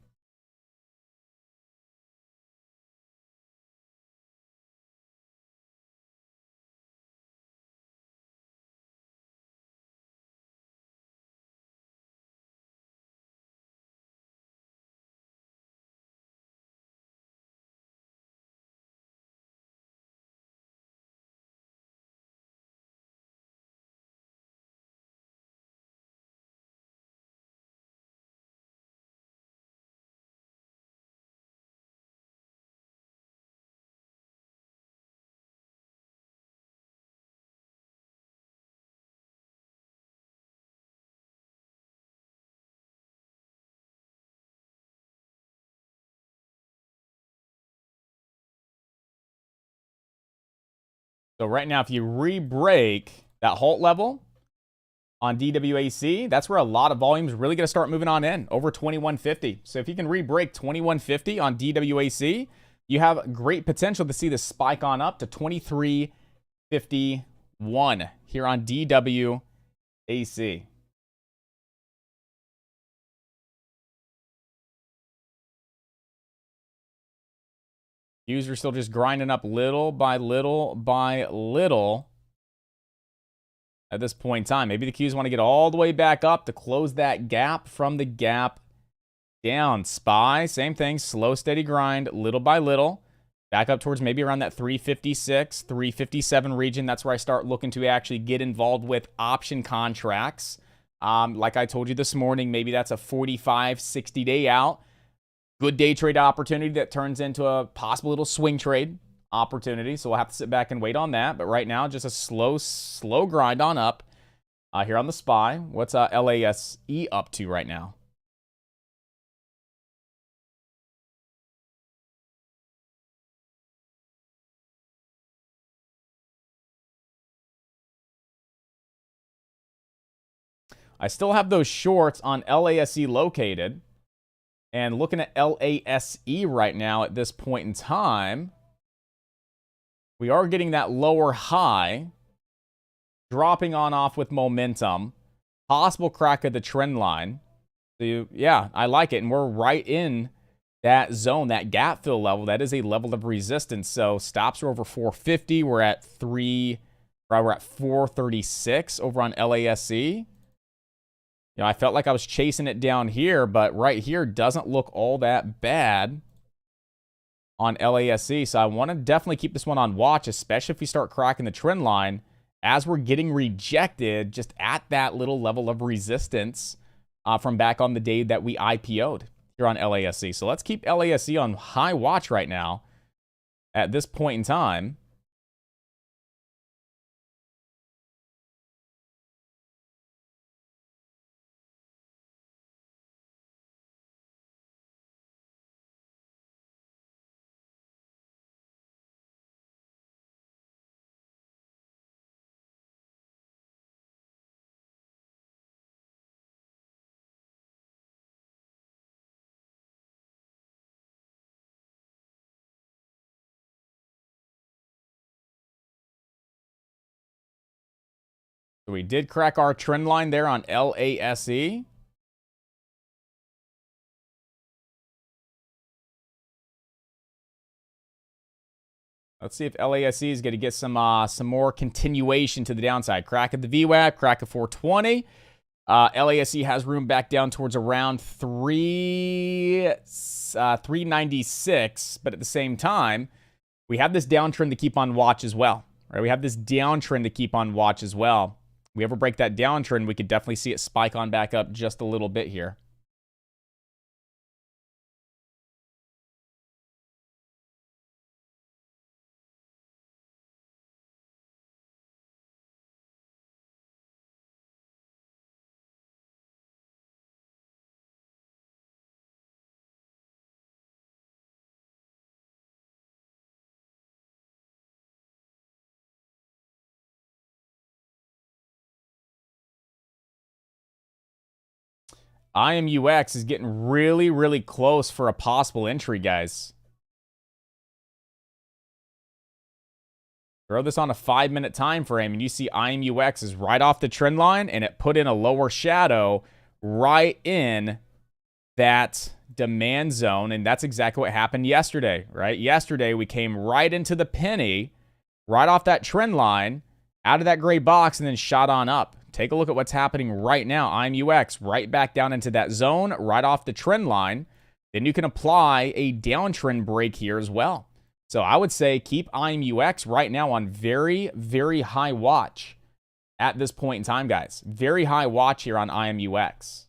So right now, if you re-break That halt level on DWAC, that's where a lot of volume is really going to start moving on in, over 2150. So if you can re-break 2150 on DWAC, you have great potential to see this spike on up to 2351 here on DWAC. Qs are still just grinding up little by little by little at this point in time. Maybe the Qs want to get all the way back up to close that gap from the gap down. SPY, same thing, slow, steady grind, little by little. Back up towards maybe around that 356, 357 region. That's where I start looking to actually get involved with option contracts. Like I told you this morning, maybe that's a 45, 60-day out. Good day trade opportunity that turns into a possible little swing trade opportunity. So we'll have to sit back and wait on that. But right now, just a slow grind on up here on the SPY. What's LASE up to right now? I still have those shorts on LASE located. And looking at LASE right now at this point in time, we are getting that lower high, dropping on off with momentum, possible crack of the trend line. So yeah, I like it. And we're right in that zone, that gap fill level. That is a level of resistance. So stops are over 450. We're at 436 over on LASE. You know, I felt like I was chasing it down here, but right here doesn't look all that bad on LASE. So I want to definitely keep this one on watch, especially if we start cracking the trend line as we're getting rejected just at that little level of resistance from back on the day that we IPO'd here on LASE. So let's keep LASE on high watch right now at this point in time. So we did crack our trend line there on LASE. Let's see if LASE is going to get some more continuation to the downside. Crack at the VWAP, crack at 420. LASE has room back down towards around 396, but at the same time, we have this downtrend to keep on watch as well. Right? We have this downtrend to keep on watch as well. We ever break that downtrend, we could definitely see it spike on back up just a little bit here. IMUX is getting really, really close for a possible entry, guys. Throw this on a 5-minute time frame, and you see IMUX is right off the trend line, and it put in a lower shadow right in that demand zone, and that's exactly what happened yesterday, right? Yesterday, we came right into the penny, right off that trend line, out of that gray box, and then shot on up. Take a look at what's happening right now. IMUX right back down into that zone, right off the trend line. Then you can apply a downtrend break here as well. So I would say keep IMUX right now on very, very high watch at this point in time, guys. Very high watch here on IMUX.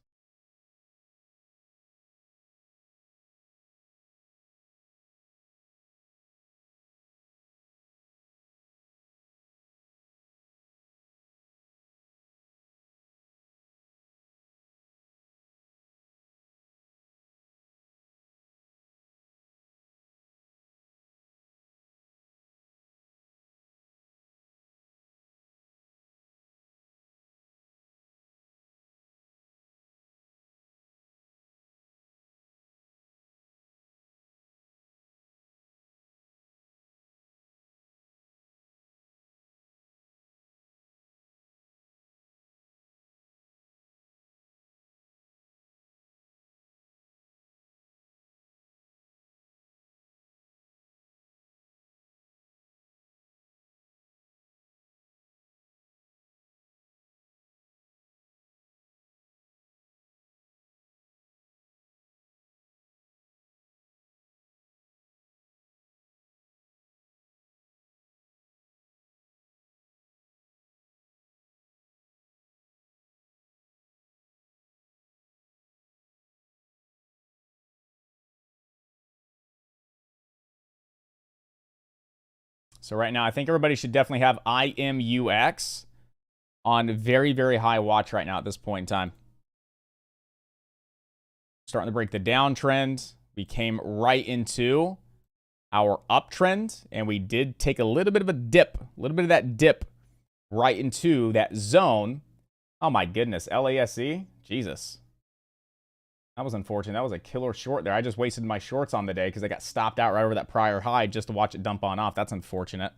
So right now, I think everybody should definitely have IMUX on very, very high watch right now at this point in time. Starting to break the downtrend. We came right into our uptrend, and we did take a little bit of a dip, a little bit of that dip right into that zone. Oh my goodness, LASE? Jesus. That was unfortunate. That was a killer short there. I just wasted my shorts on the day because I got stopped out right over that prior high just to watch it dump on off. That's unfortunate.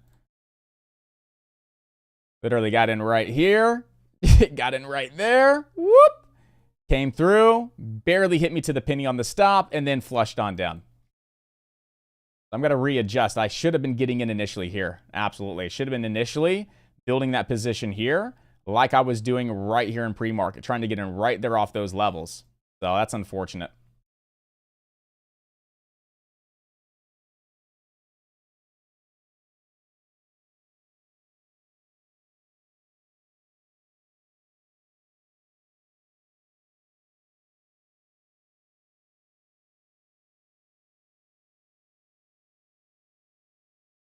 Literally got in right here. Got in right there. Whoop. Came through. Barely hit me to the penny on the stop and then flushed on down. I'm going to readjust. I should have been getting in initially here. Absolutely. Should have been initially building that position here like I was doing right here in pre-market, trying to get in right there off those levels. So that's unfortunate.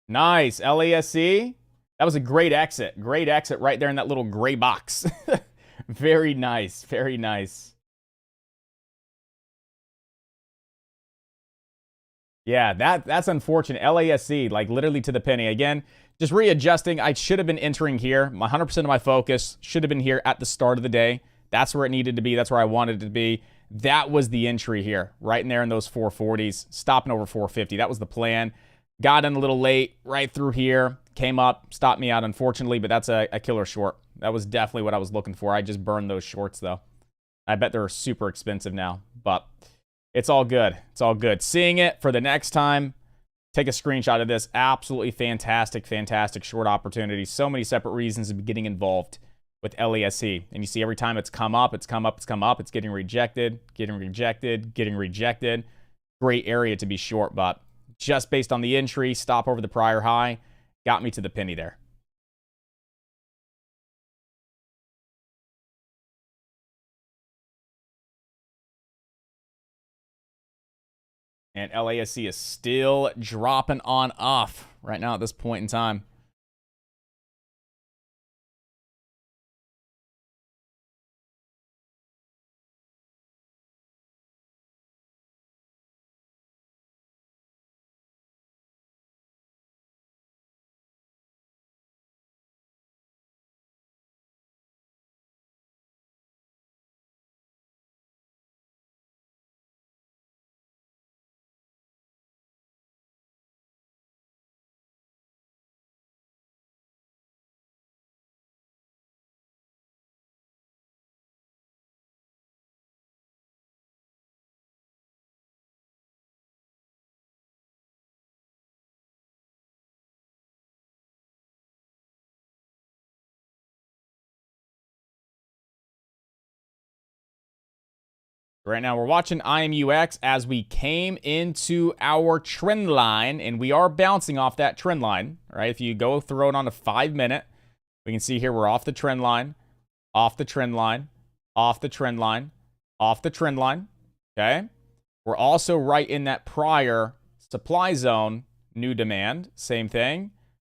Nice. LASC. That was a great exit. Great exit right there in that little gray box. Very nice. Very nice. Yeah, that's unfortunate. LASC, like literally to the penny. Again, just readjusting. I should have been entering here. 100% of my focus should have been here at the start of the day. That's where it needed to be. That's where I wanted it to be. That was the entry here, right in there in those 440s, stopping over 450. That was the plan. Got in a little late, right through here, came up, stopped me out, unfortunately, but that's a killer short. That was definitely what I was looking for. I just burned those shorts, though. I bet they're super expensive now, but it's all good. It's all good. Seeing it for the next time, take a screenshot of this. Absolutely fantastic, fantastic short opportunity. So many separate reasons to be getting involved with LASC. And you see every time it's come up, it's come up, it's come up, it's getting rejected, getting rejected, getting rejected. Great area to be short, but just based on the entry, stop over the prior high, got me to the penny there. And LASC is still dropping on off right now at this point in time. Right now, we're watching IMUX as we came into our trend line, and we are bouncing off that trend line, right? If you go throw it on a 5-minute, we can see here we're off the trend line, off the trend line, off the trend line, off the trend line, okay? We're also right in that prior supply zone, new demand, same thing.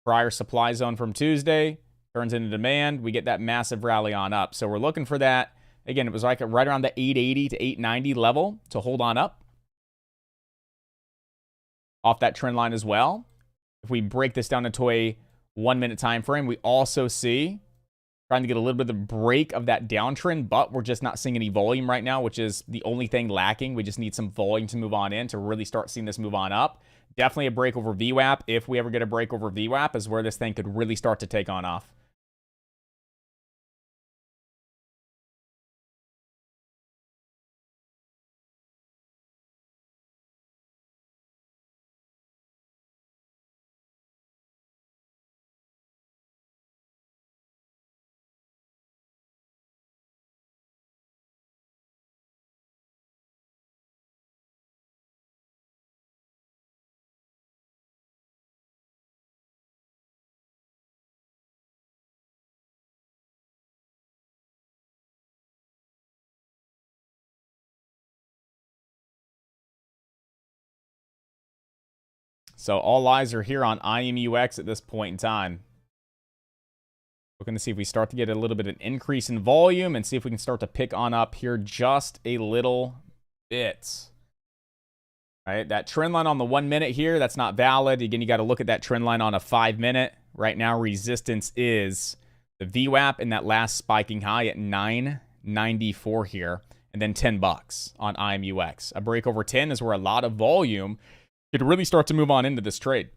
Prior supply zone from Tuesday turns into demand. We get that massive rally on up. So we're looking for that. Again, it was like right around the 880 to 890 level to hold on up. Off that trend line as well. If we break this down into a 1-minute time frame, we also see trying to get a little bit of a break of that downtrend, but we're just not seeing any volume right now, which is the only thing lacking. We just need some volume to move on in to really start seeing this move on up. Definitely a break over VWAP. If we ever get a break over VWAP is where this thing could really start to take on off. So all eyes are here on IMUX at this point in time. Looking to see if we start to get a little bit of an increase in volume and see if we can start to pick on up here just a little bit. All right, that trend line on the 1 minute here, that's not valid. Again, you got to look at that trend line on a 5 minute. Right now, resistance is the VWAP and that last spiking high at 994 here, and then $10 on IMUX. A break over 10 is where a lot of volume could really start to move on into this trade.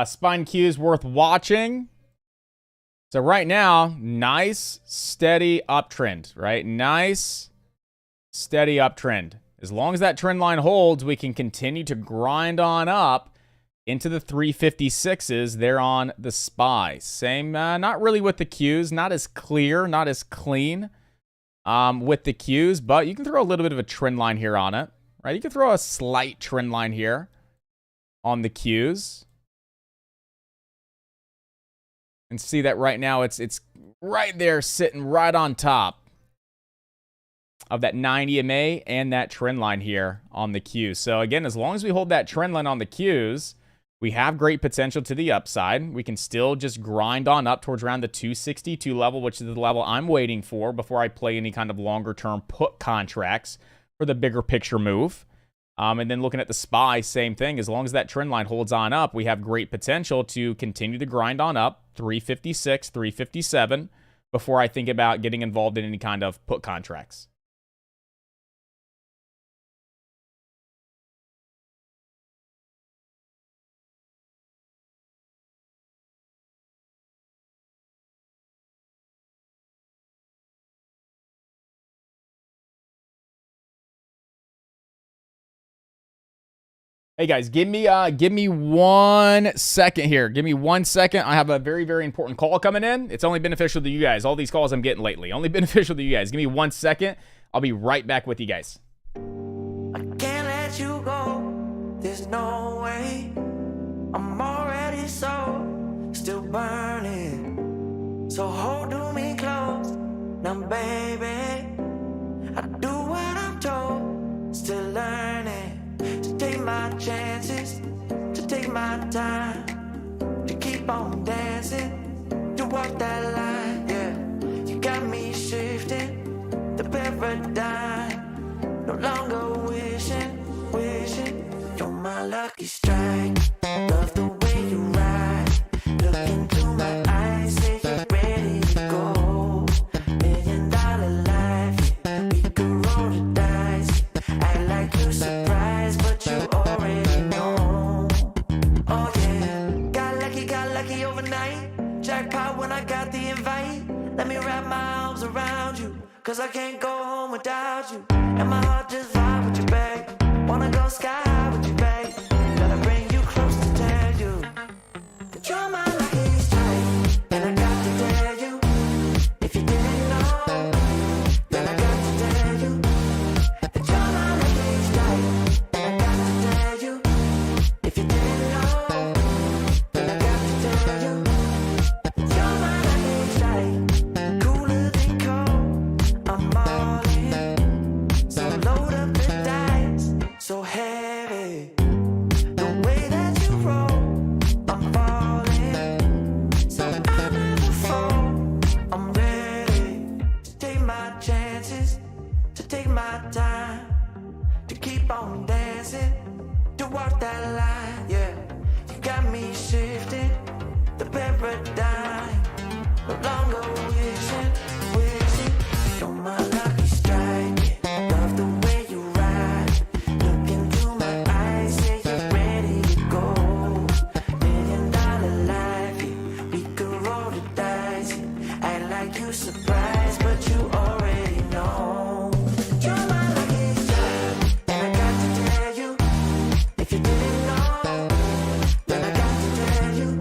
Spine Q's worth watching. So right now, nice, steady uptrend, right? Nice, steady uptrend. As long as that trend line holds, we can continue to grind on up into the 356s there on the SPY. Same, not really with the Qs, not as clear, not as clean with the Qs, but you can throw a little bit of a trend line here on it, right? You can throw a slight trend line here on the Qs. And see that right now it's right there sitting right on top of that 90 MA and that trend line here on the Qs. So again, as long as we hold that trend line on the Qs, we have great potential to the upside. We can still just grind on up towards around the 262 level, which is the level I'm waiting for before I play any kind of longer term put contracts for the bigger picture move. And then looking at the SPY, same thing. As long as that trend line holds on up, we have great potential to continue to grind on up, 356, 357, before I think about getting involved in any kind of put contracts. Hey guys, give me 1 second here. Give me 1 second. I have a very, very important call coming in. It's only beneficial to you guys. All these calls I'm getting lately, only beneficial to you guys. Give me 1 second. I'll be right back with you guys. I can't let you go. There's no way. I'm already still burning. So hold me close. Now, baby, I do what I'm told. Still learning. To take my chances, to take my time, to keep on dancing, to walk that line, yeah. You got me shifting the paradigm, no longer wishing, you're my lucky strike. Love the way you ride, look into my eyes, say you're ready to go. $1 million life, yeah. We could roll the dice, act like you're surprised, but you already know. Oh yeah, got lucky overnight. Jackpot when I got the invite. Let me wrap my arms around you, cause I can't go home without you. And my heart just vibe with you, babe. Wanna go sky high with you, babe. Gotta bring you close to tell you that you're my lucky strike. And I got to tell you, if you didn't know, then I got to tell you that you're my lucky strike. And I got to tell you, if you didn't know, then I got to tell you that you're my lucky strike. Cooler than cold, I'm all in. So load up the dice, so heavy. that line, yeah. You got me shifting the paradigm. No longer wishing. You're my lucky strike. Love the way you ride. Look into my eyes, say you're ready to go. $1 million life, yeah. We could roll the dice, yeah. Act like you surprised, but you already know. You're my lucky strike, and I got to tell you, if you didn't know, then I got to tell you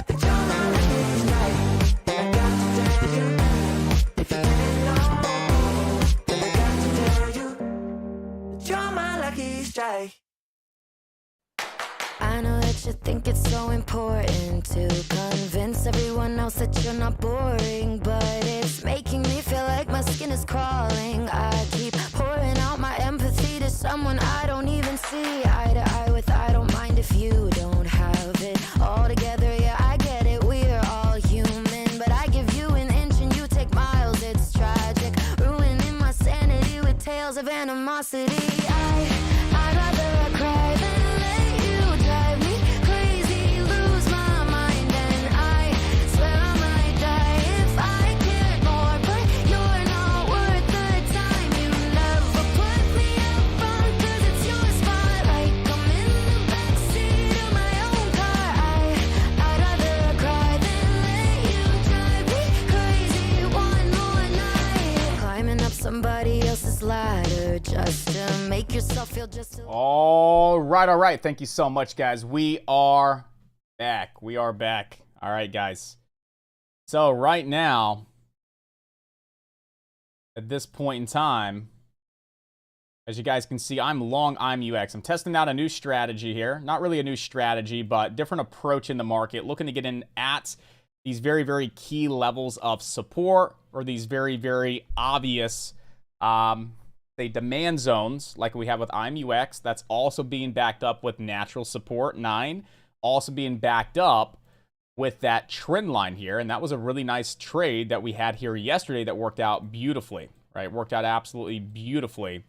that you're my lucky strike, and I got to tell you, if you didn't know, then I got to tell you that you're my lucky strike. I know that you think it's so important to convince everyone else that you're not boring, but it's making me feel like my skin is crawling. I keep pouring out my empathy to someone I don't even see eye to eye with. I don't mind if you don't have it all together. Yeah, I get it, we're all human, but I give you an inch and you take miles. It's tragic, ruining my sanity with tales of animosity. I'd rather cry than let you drive me crazy, lose my mind, and I swear I might die if I cared more, but you're not worth the time. You never put me up front 'cause it's your spotlight. I'm in the backseat of my own car. I'd rather cry than let you drive me crazy one more night. Climbing up somebody else's ladder just to make yourself feel just a All right. Thank you so much, guys. We are back. All right, guys. So right now, at this point in time, as you guys can see, I'm long IMUX. I'm testing out a new strategy here. Not really a new strategy, but different approach in the market. Looking to get in at these very, very key levels of support, or these very, very obvious say demand zones like we have with IMUX. That's also being backed up with natural support 9, also being backed up with that trend line here. And that was a really nice trade that we had here yesterday that worked out beautifully, right? Worked out absolutely beautifully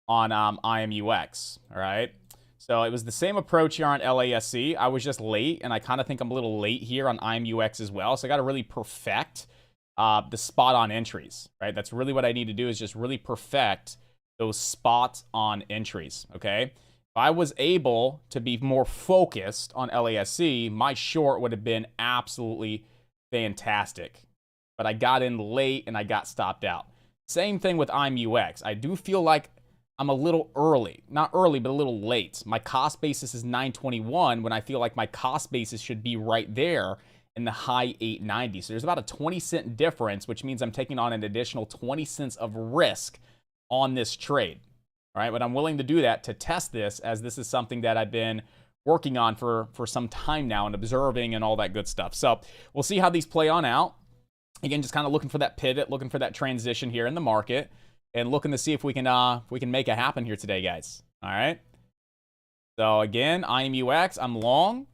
on IMUX, all right? So it was the same approach here on LASC. I was just late, and I kind of think I'm a little late here on IMUX as well. So I got to really perfect the spot on entries, right? That's really what I need to do, is just really perfect those spots on entries, okay? If I was able to be more focused on LASC, my short would have been absolutely fantastic. But I got in late and I got stopped out. Same thing with IMUX. I do feel like I'm a little early. Not early, but a little late. My cost basis is 921 when I feel like my cost basis should be right there in the high 890. So there's about a 20-cent difference, which means I'm taking on an additional 20 cents of risk on this trade. All right, but I'm willing to do that to test this, as this is something that I've been working on for some time now and observing and all that good stuff. So we'll see how these play on out. Again, just kind of looking for that pivot, looking for that transition here in the market, and looking to see if we can make it happen here today, guys. All right. So again, IMUX, I'm long.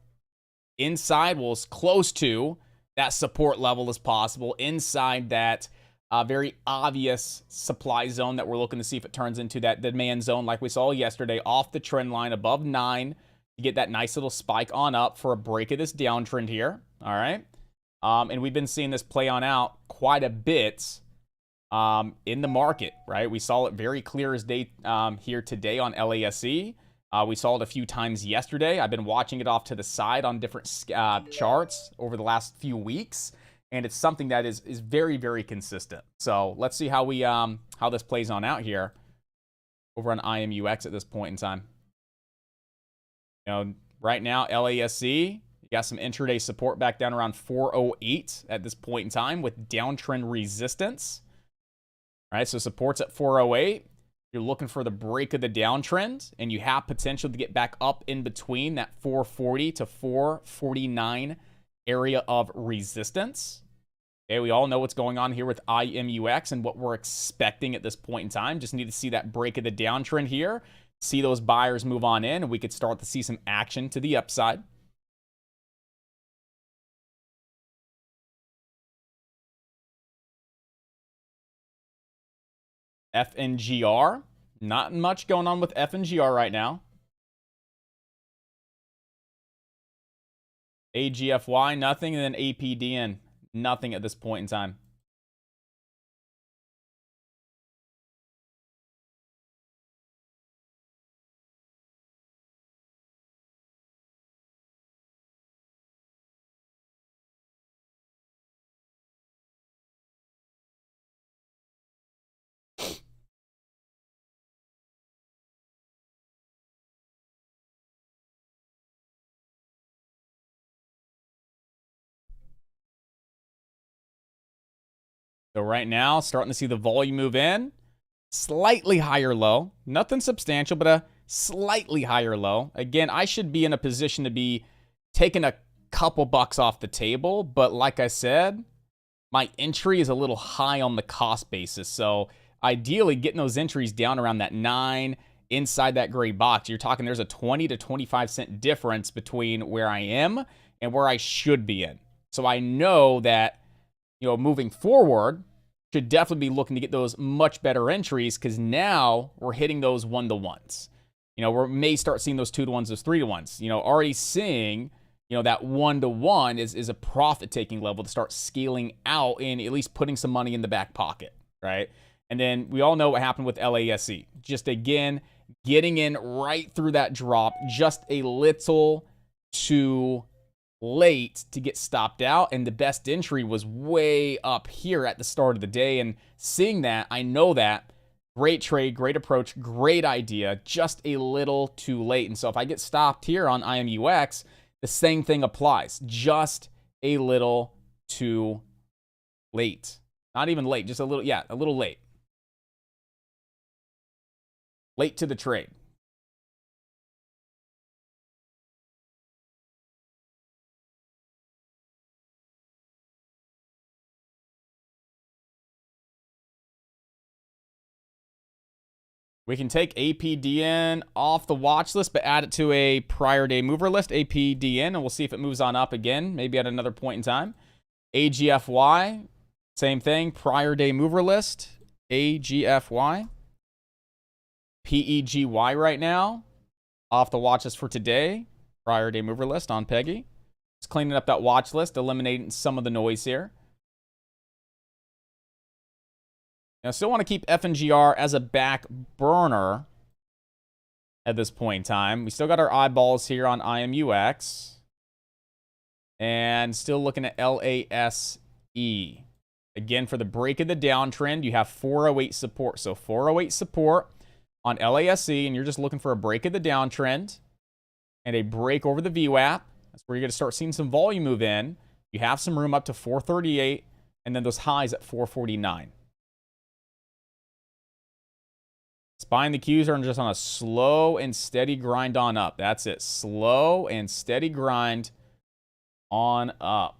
Inside, well, as close to that support level as possible. Inside that very obvious supply zone that we're looking to see if it turns into that demand zone like we saw yesterday, off the trend line above 9 to get that nice little spike on up for a break of this downtrend here. All right. And we've been seeing this play on out quite a bit in the market, right? We saw it very clear as day here today on LASC. We saw it a few times yesterday. I've been watching it off to the side on different charts over the last few weeks. And it's something that is very, very consistent. So let's see how we how this plays on out here over on IMUX at this point in time. You know, right now, LASC, you got some intraday support back down around 408 at this point in time with downtrend resistance. All right, so support's at 408. You're looking for the break of the downtrend, and you have potential to get back up in between that 440 to 449 area of resistance. Okay, we all know what's going on here with IMUX and what we're expecting at this point in time. Just need to see that break of the downtrend here, see those buyers move on in, and we could start to see some action to the upside. FNGR, not much going on with FNGR right now. AGFY, nothing. And then APDN, nothing at this point in time. So right now, starting to see the volume move in. Slightly higher low. Nothing substantial, but a slightly higher low. Again, I should be in a position to be taking a couple bucks off the table. But like I said, my entry is a little high on the cost basis. So ideally, getting those entries down around that 9 inside that gray box, you're talking there's a 20 to 25 cent difference between where I am and where I should be in. So I know that, you know, moving forward, should definitely be looking to get those much better entries because now we're hitting those 1-to-1s. You know, we may start seeing those 2-to-1s, those 3-to-1s. You know, already seeing, you know, that 1-to-1 is a profit-taking level to start scaling out and at least putting some money in the back pocket, right? And then we all know what happened with LASE. Just, again, getting in right through that drop, just a little too late to get stopped out, and the best entry was way up here at the start of the day. And seeing that, I know that great trade, great approach, great idea, just a little too late. And so if I get stopped here on IMUX, the same thing applies, just a little too late. Not even late, just a little, yeah, a little late. Late to the trade. We can take APDN off the watch list, but add it to a prior day mover list, APDN, and we'll see if it moves on up again, maybe at another point in time. AGFY, same thing, prior day mover list, AGFY. PEGY right now, off the watch list for today, prior day mover list on Peggy. Just cleaning up that watch list, eliminating some of the noise here. I still want to keep FNGR as a back burner at this point in time. We still got our eyeballs here on IMUX. And still looking at LASE. Again, for the break of the downtrend, you have 408 support. So 408 support on LASE, and you're just looking for a break of the downtrend and a break over the VWAP. That's where you're going to start seeing some volume move in. You have some room up to 438, and then those highs at 449. Buying the Qs are just on a slow and steady grind on up. That's it. Slow and steady grind on up.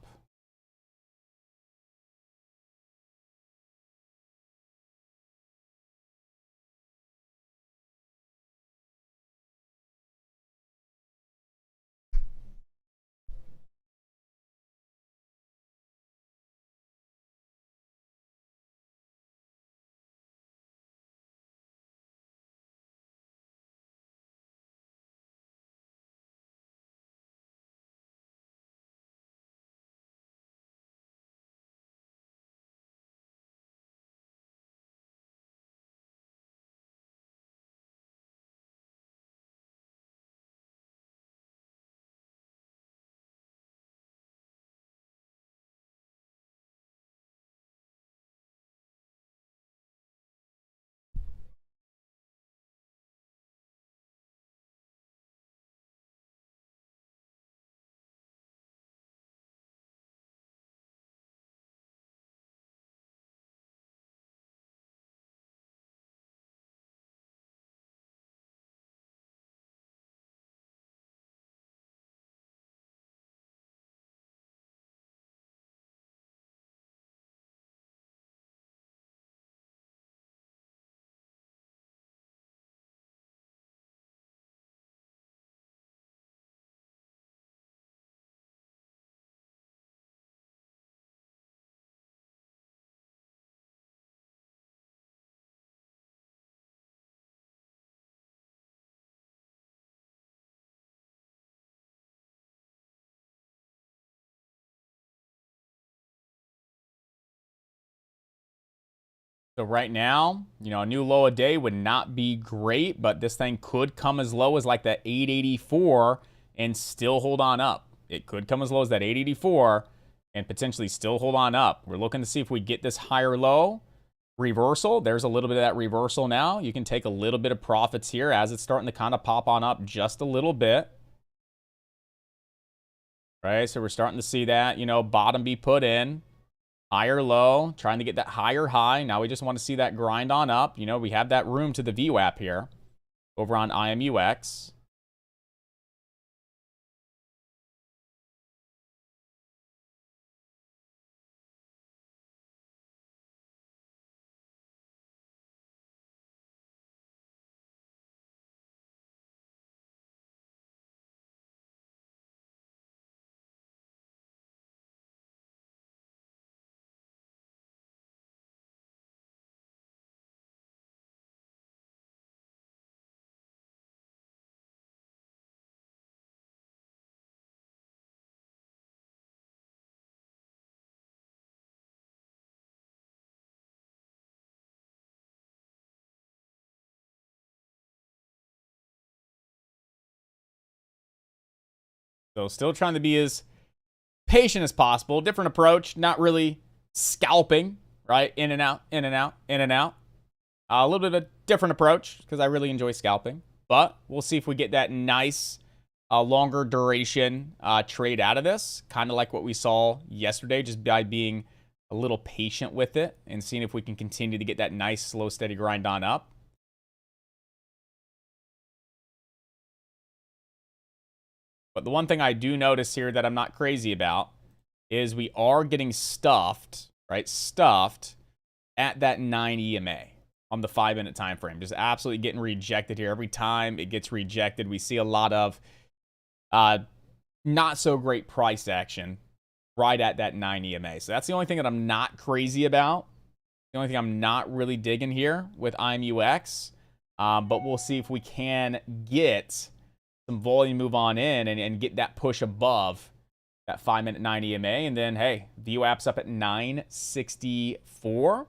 So right now, you know, a new low a day would not be great, but this thing could come as low as like that 884 and still hold on up. It could come as low as that 884 and potentially still hold on up. We're looking to see if we get this higher low reversal. There's a little bit of that reversal now. You can take a little bit of profits here as it's starting to kind of pop on up just a little bit. Right, so we're starting to see that, you know, bottom be put in. Higher low, trying to get that higher high. Now we just want to see that grind on up. You know, we have that room to the VWAP here over on IMUX. So still trying to be as patient as possible. Different approach, not really scalping, right? In and out, in and out, in and out. A little bit of a different approach because I really enjoy scalping. But we'll see if we get that nice, longer duration trade out of this. Kind of like what we saw yesterday, just by being a little patient with it and seeing if we can continue to get that nice, slow, steady grind on up. But the one thing I do notice here that I'm not crazy about is we are getting stuffed, right? Stuffed at that 9 EMA on the 5-minute time frame. Just absolutely getting rejected here. Every time it gets rejected, we see a lot of not so great price action right at that 9 EMA. So that's the only thing that I'm not crazy about. The only thing I'm not really digging here with IMUX. But we'll see if we can get some volume move on in and get that push above that 5-minute 9 EMA. And then, hey, VWAP's up at 964.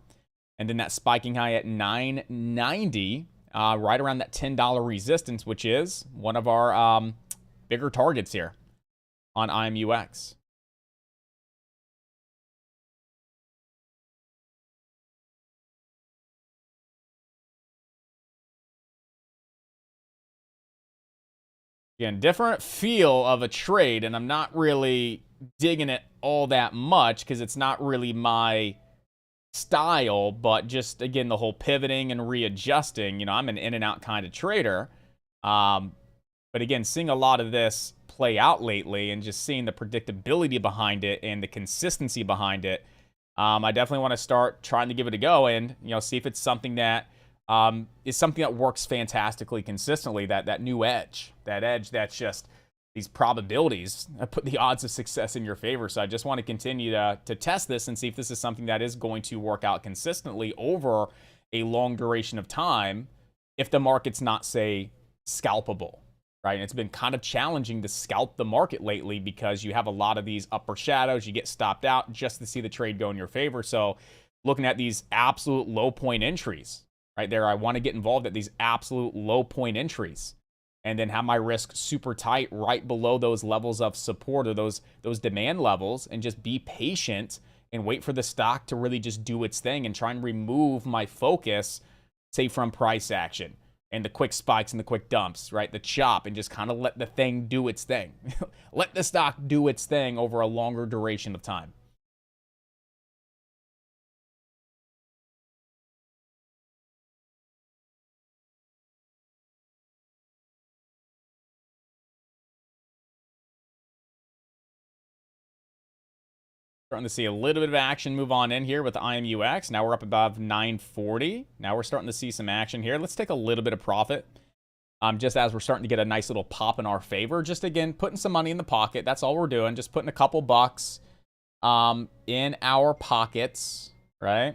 And then that spiking high at 990, right around that $10 resistance, which is one of our bigger targets here on IMUX. Again, different feel of a trade, and I'm not really digging it all that much because it's not really my style, but just, again, the whole pivoting and readjusting. You know, I'm an in and out kind of trader. But again, seeing a lot of this play out lately and just seeing the predictability behind it and the consistency behind it, I definitely want to start trying to give it a go and, you know, see if it's something that is something that works fantastically consistently, that new edge, that's just these probabilities put the odds of success in your favor. So I just want to continue to test this and see if this is something that is going to work out consistently over a long duration of time if the market's not, say, scalpable, right? And it's been kind of challenging to scalp the market lately because you have a lot of these upper shadows. You get stopped out just to see the trade go in your favor. So looking at these absolute low point entries, right there, I want to get involved at these absolute low point entries and then have my risk super tight right below those levels of support or those demand levels and just be patient and wait for the stock to really just do its thing and try and remove my focus, say, from price action and the quick spikes and the quick dumps, right? The chop, and just kind of let the thing do its thing. Let the stock do its thing over a longer duration of time. Starting to see a little bit of action move on in here with the IMUX. Now we're up above 940. Now we're starting to see some action here. Let's take a little bit of profit. Just as we're starting to get a nice little pop in our favor. Just, again, putting some money in the pocket. That's all we're doing. Just putting a couple bucks in our pockets, right?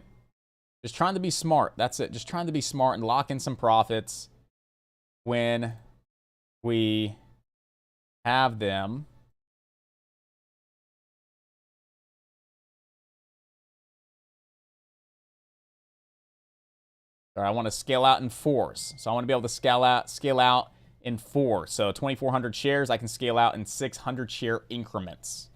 Just trying to be smart. That's it. Just trying to be smart and lock in some profits when we have them. or I want to scale out in 4s. So I want to be able to scale out in 4. So 2,400 shares, I can scale out in 600 share increments.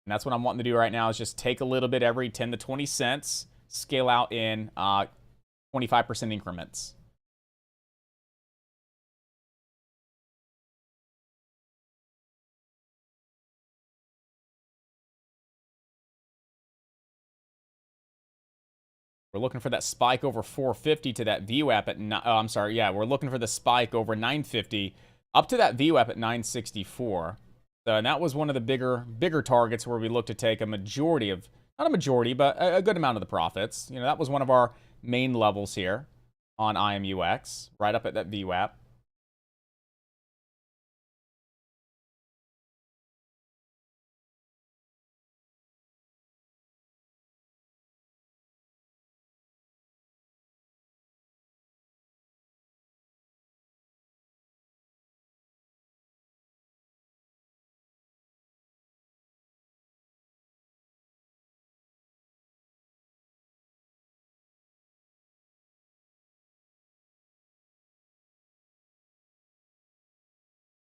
And that's what I'm wanting to do right now, is just take a little bit every 10 to 20 cents, scale out in 25% increments. We're looking for that spike over 450 to that VWAP at, we're looking for the spike over 950 up to that VWAP at 964. So, and that was one of the bigger targets where we looked to take a majority of, not a majority, but a good amount of the profits. You know, that was one of our main levels here on IMUX, right up at that VWAP.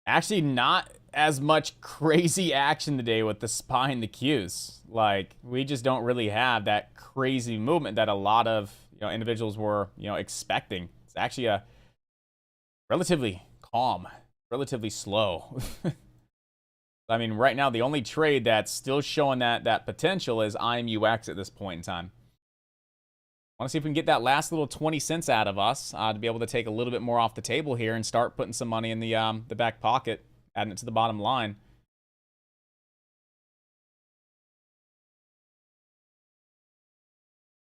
Actually, not as much crazy action today with the SPY and the Qs. Like, we just don't really have that crazy movement that a lot of individuals were expecting. It's actually a relatively calm, relatively slow. I mean, right now the only trade that's still showing that potential is IMUX at this point in time. I want to see if we can get that last little 20 cents out of us to be able to take a little bit more off the table here and start putting some money in the back pocket, adding it to the bottom line.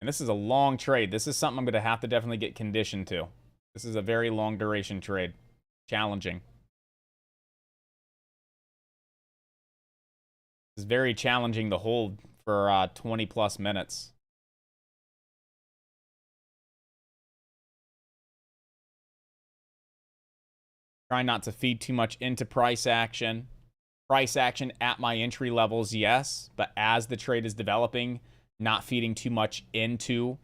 And this is a long trade. This is something I'm going to have to definitely get conditioned to. This is a very long duration trade. Challenging. It's very challenging to hold for 20 plus minutes. Trying not to feed too much into price action. Price action at my entry levels, yes. But as the trade is developing, not feeding too much into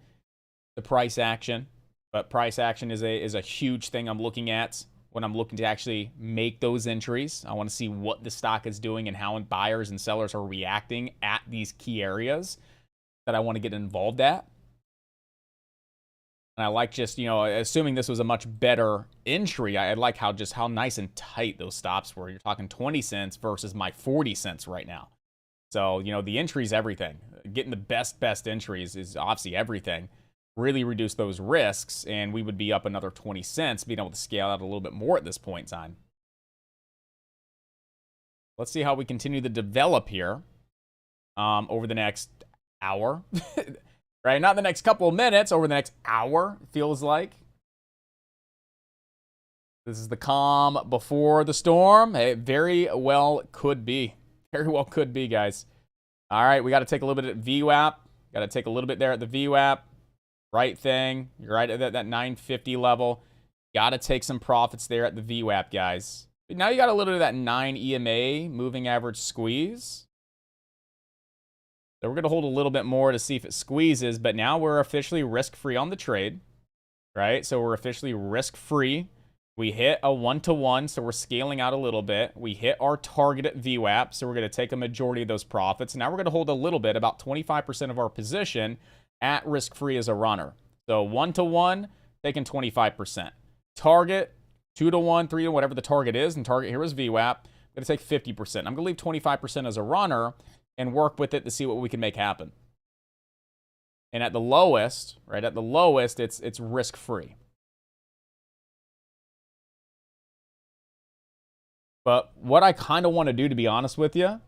the price action. But price action is a huge thing I'm looking at when I'm looking to actually make those entries. I want to see what the stock is doing and how buyers and sellers are reacting at these key areas that I want to get involved at. And I like just, assuming this was a much better entry, I like how nice and tight those stops were. You're talking 20 cents versus my 40 cents right now. So, the entry's everything. Getting the best entries is obviously everything. Really reduce those risks, and we would be up another 20 cents, being able to scale out a little bit more at this point in time. Let's see how we continue to develop here over the next hour. Right? Not the next couple of minutes, over the next hour, it feels like. This is the calm before the storm. It very well could be. Very well could be, guys. All right, we got to take a little bit at VWAP. Got to take a little bit there at the VWAP. Right thing. You're right at that 950 level. Got to take some profits there at the VWAP, guys. But now you got a little bit of that 9 EMA, moving average squeeze. So we're going to hold a little bit more to see if it squeezes, but now we're officially risk-free on the trade, right? So we're officially risk-free. We hit a 1-to-1, so we're scaling out a little bit. We hit our target at VWAP, so we're going to take a majority of those profits. Now we're going to hold a little bit, about 25% of our position at risk-free as a runner. So 1-to-1, taking 25%. Target, 2-to-1, 3-to-1, whatever the target is, and target here is VWAP. I'm going to take 50%. I'm going to leave 25% as a runner and work with it to see what we can make happen. And at the lowest, right, at the lowest, it's risk-free. But what I kind of want to do, to be honest with you,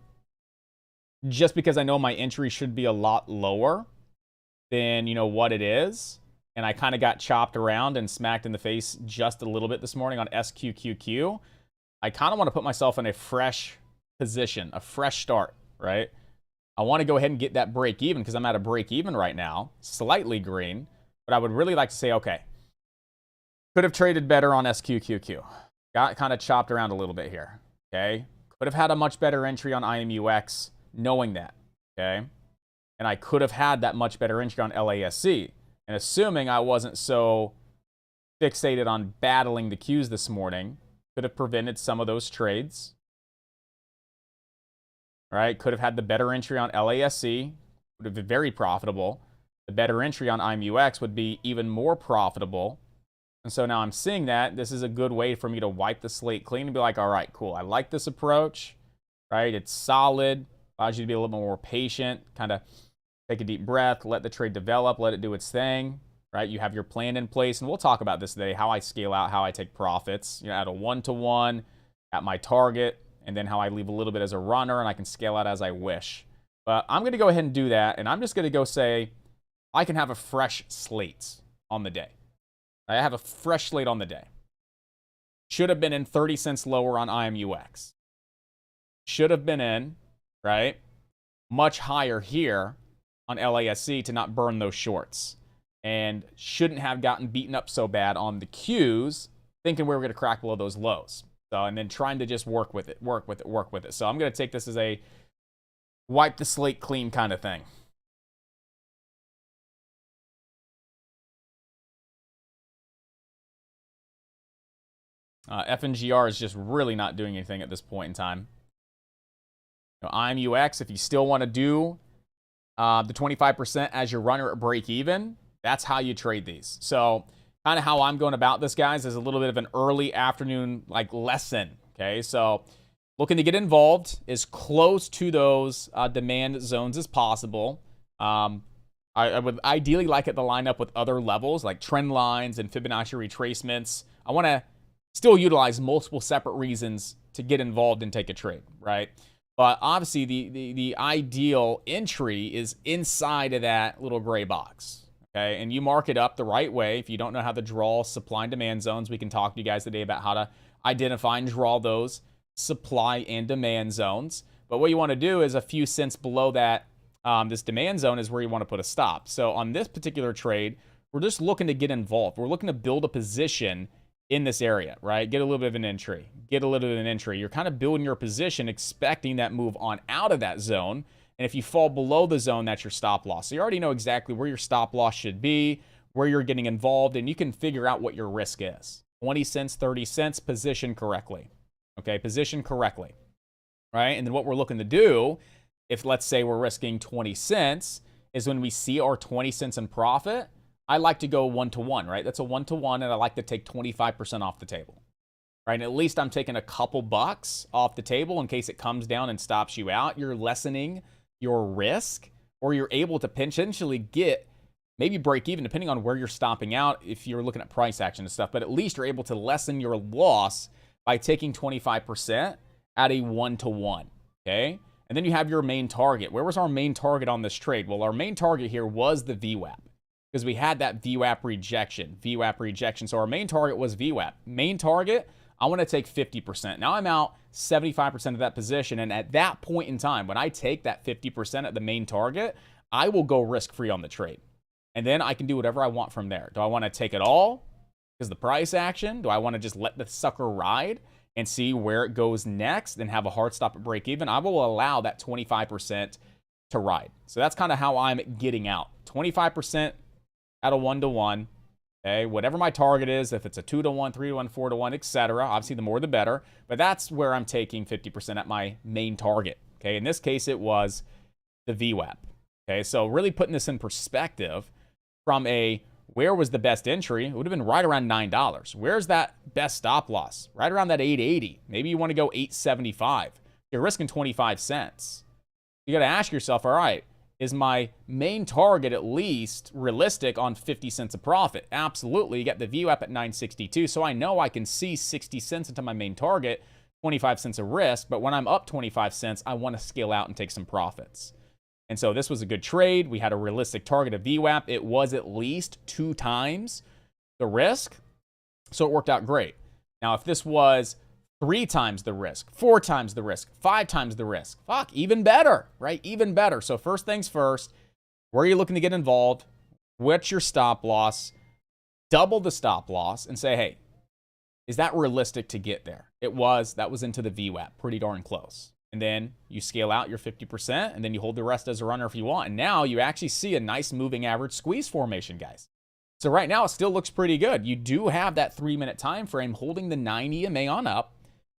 just because I know my entry should be a lot lower than, what it is, and I kind of got chopped around and smacked in the face just a little bit this morning on SQQQ, I kind of want to put myself in a fresh position, a fresh start, right? I want to go ahead and get that break even because I'm at a break even right now, slightly green, but I would really like to say, okay, could have traded better on SQQQ. Got kind of chopped around a little bit here, okay? Could have had a much better entry on IMUX knowing that, okay? And I could have had that much better entry on LASC. And assuming I wasn't so fixated on battling the Qs this morning, could have prevented some of those trades. Right? Could have had the better entry on LASC, would have been very profitable. The better entry on IMUX would be even more profitable. And so now I'm seeing that. This is a good way for me to wipe the slate clean and be like, all right, cool. I like this approach, right? It's solid. Allows you to be a little bit more patient, kind of take a deep breath, let the trade develop, let it do its thing, right? You have your plan in place. And we'll talk about this today, how I scale out, how I take profits, you know, at a 1-to-1, at my target, and then how I leave a little bit as a runner, and I can scale out as I wish. But I'm going to go ahead and do that, and I'm just going to go say I can have a fresh slate on the day. I have a fresh slate on the day. Should have been in 30 cents lower on IMUX. Should have been in, right, much higher here on LASC to not burn those shorts. And shouldn't have gotten beaten up so bad on the Qs, thinking we were going to crack below those lows. So, and then trying to just work with it. So I'm going to take this as a wipe the slate clean kind of thing. FNGR is just really not doing anything at this point in time. You know, IMUX, if you still want to do the 25% as your runner at break even, that's how you trade these. So kind of how I'm going about this, guys, is a little bit of an early afternoon like lesson. Okay, so looking to get involved as close to those demand zones as possible. I would ideally like it to line up with other levels like trend lines and Fibonacci retracements. I want to still utilize multiple separate reasons to get involved and take a trade, right? But obviously the ideal entry is inside of that little gray box. Okay, and you mark it up the right way. If you don't know how to draw supply and demand zones, we can talk to you guys today about how to identify and draw those supply and demand zones. But what you want to do is a few cents below that, this demand zone is where you want to put a stop. So on this particular trade, we're just looking to get involved. We're looking to build a position in this area, right? Get a little bit of an entry. Get a little bit of an entry. You're kind of building your position, expecting that move on out of that zone. And if you fall below the zone, that's your stop loss. So you already know exactly where your stop loss should be, where you're getting involved, and you can figure out what your risk is. 20 cents, 30 cents, position correctly. Okay, position correctly, right? And then what we're looking to do, if let's say we're risking 20 cents, is when we see our 20 cents in profit, I like to go 1-to-1, right? That's a 1-to-1, and I like to take 25% off the table, right? And at least I'm taking a couple bucks off the table in case it comes down and stops you out. You're lessening your risk, or you're able to potentially get maybe break even depending on where you're stopping out if you're looking at price action and stuff, but at least you're able to lessen your loss by taking 25% at a 1-to-1, okay? And then you have your main target. Where was our main target on this trade? Well, our main target here was the VWAP because we had that VWAP rejection. So our main target was VWAP. Main target, I want to take 50%. Now I'm out 75% of that position, and at that point in time, when I take that 50% at the main target, I will go risk-free on the trade. And then I can do whatever I want from there. Do I want to take it all because the price action? Do I want to just let the sucker ride and see where it goes next and have a hard stop at break even? I will allow that 25% to ride. So that's kind of how I'm getting out. 25% at a 1-to-1. Okay, whatever my target is, if it's a 2-to-1, 3-to-1, 4-to-1, etc. Obviously, the more the better. But that's where I'm taking 50% at my main target. Okay, in this case, it was the VWAP. Okay, so really putting this in perspective from a where was the best entry, it would have been right around $9. Where's that best stop loss? Right around that $8.80. Maybe you want to go $8.75. You're risking 25 cents. You got to ask yourself, all right, is my main target at least realistic on 50 cents of profit? Absolutely. You got the VWAP at 962, so I know I can see 60 cents into my main target, 25 cents of risk, but when I'm up 25 cents, I want to scale out and take some profits. And so this was a good trade. We had a realistic target of VWAP. It was at least 2 times the risk, so it worked out great. Now, if this was 3 times the risk, 4 times the risk, 5 times the risk, fuck, even better, right? Even better. So first things first, where are you looking to get involved? What's your stop loss? Double the stop loss and say, hey, is that realistic to get there? It was. That was into the VWAP, pretty darn close. And then you scale out your 50%, and then you hold the rest as a runner if you want. And now you actually see a nice moving average squeeze formation, guys. So right now, it still looks pretty good. You do have that 3-minute time frame holding the 9 EMA on up,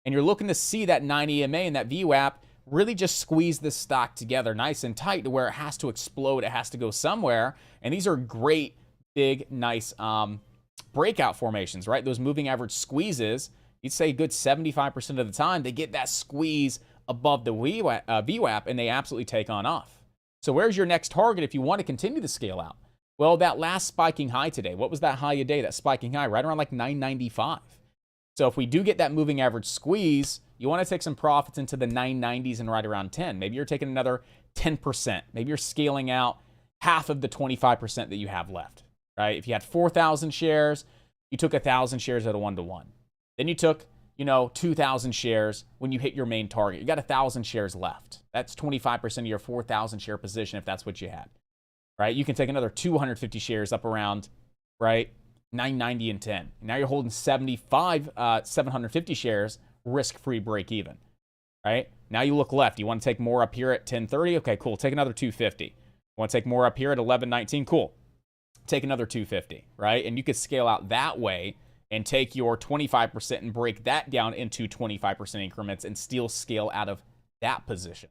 and you're looking to see that 9 EMA and that VWAP really just squeeze this stock together nice and tight to where it has to explode. It has to go somewhere, and these are great, big, nice breakout formations, right? Those moving average squeezes, you'd say a good 75% of the time, they get that squeeze above the VWAP, and they absolutely take on off. So where's your next target if you want to continue to scale out? Well, that last spiking high today, what was that high a day, that spiking high? Right around like 995. So if we do get that moving average squeeze, you want to take some profits into the 990s and right around 10. Maybe you're taking another 10%. Maybe you're scaling out half of the 25% that you have left, right? If you had 4,000 shares, you took 1,000 shares at a 1-to-1. Then you took, 2,000 shares when you hit your main target. You got 1,000 shares left. That's 25% of your 4,000 share position if that's what you had. Right? You can take another 250 shares up around, right, 990 and 10. Now you're holding 750 shares, risk-free break even, right? Now you look left. You want to take more up here at 1030? Okay, cool. Take another 250. Want to take more up here at 1119? Cool. Take another 250, right? And you could scale out that way and take your 25% and break that down into 25% increments and still scale out of that position.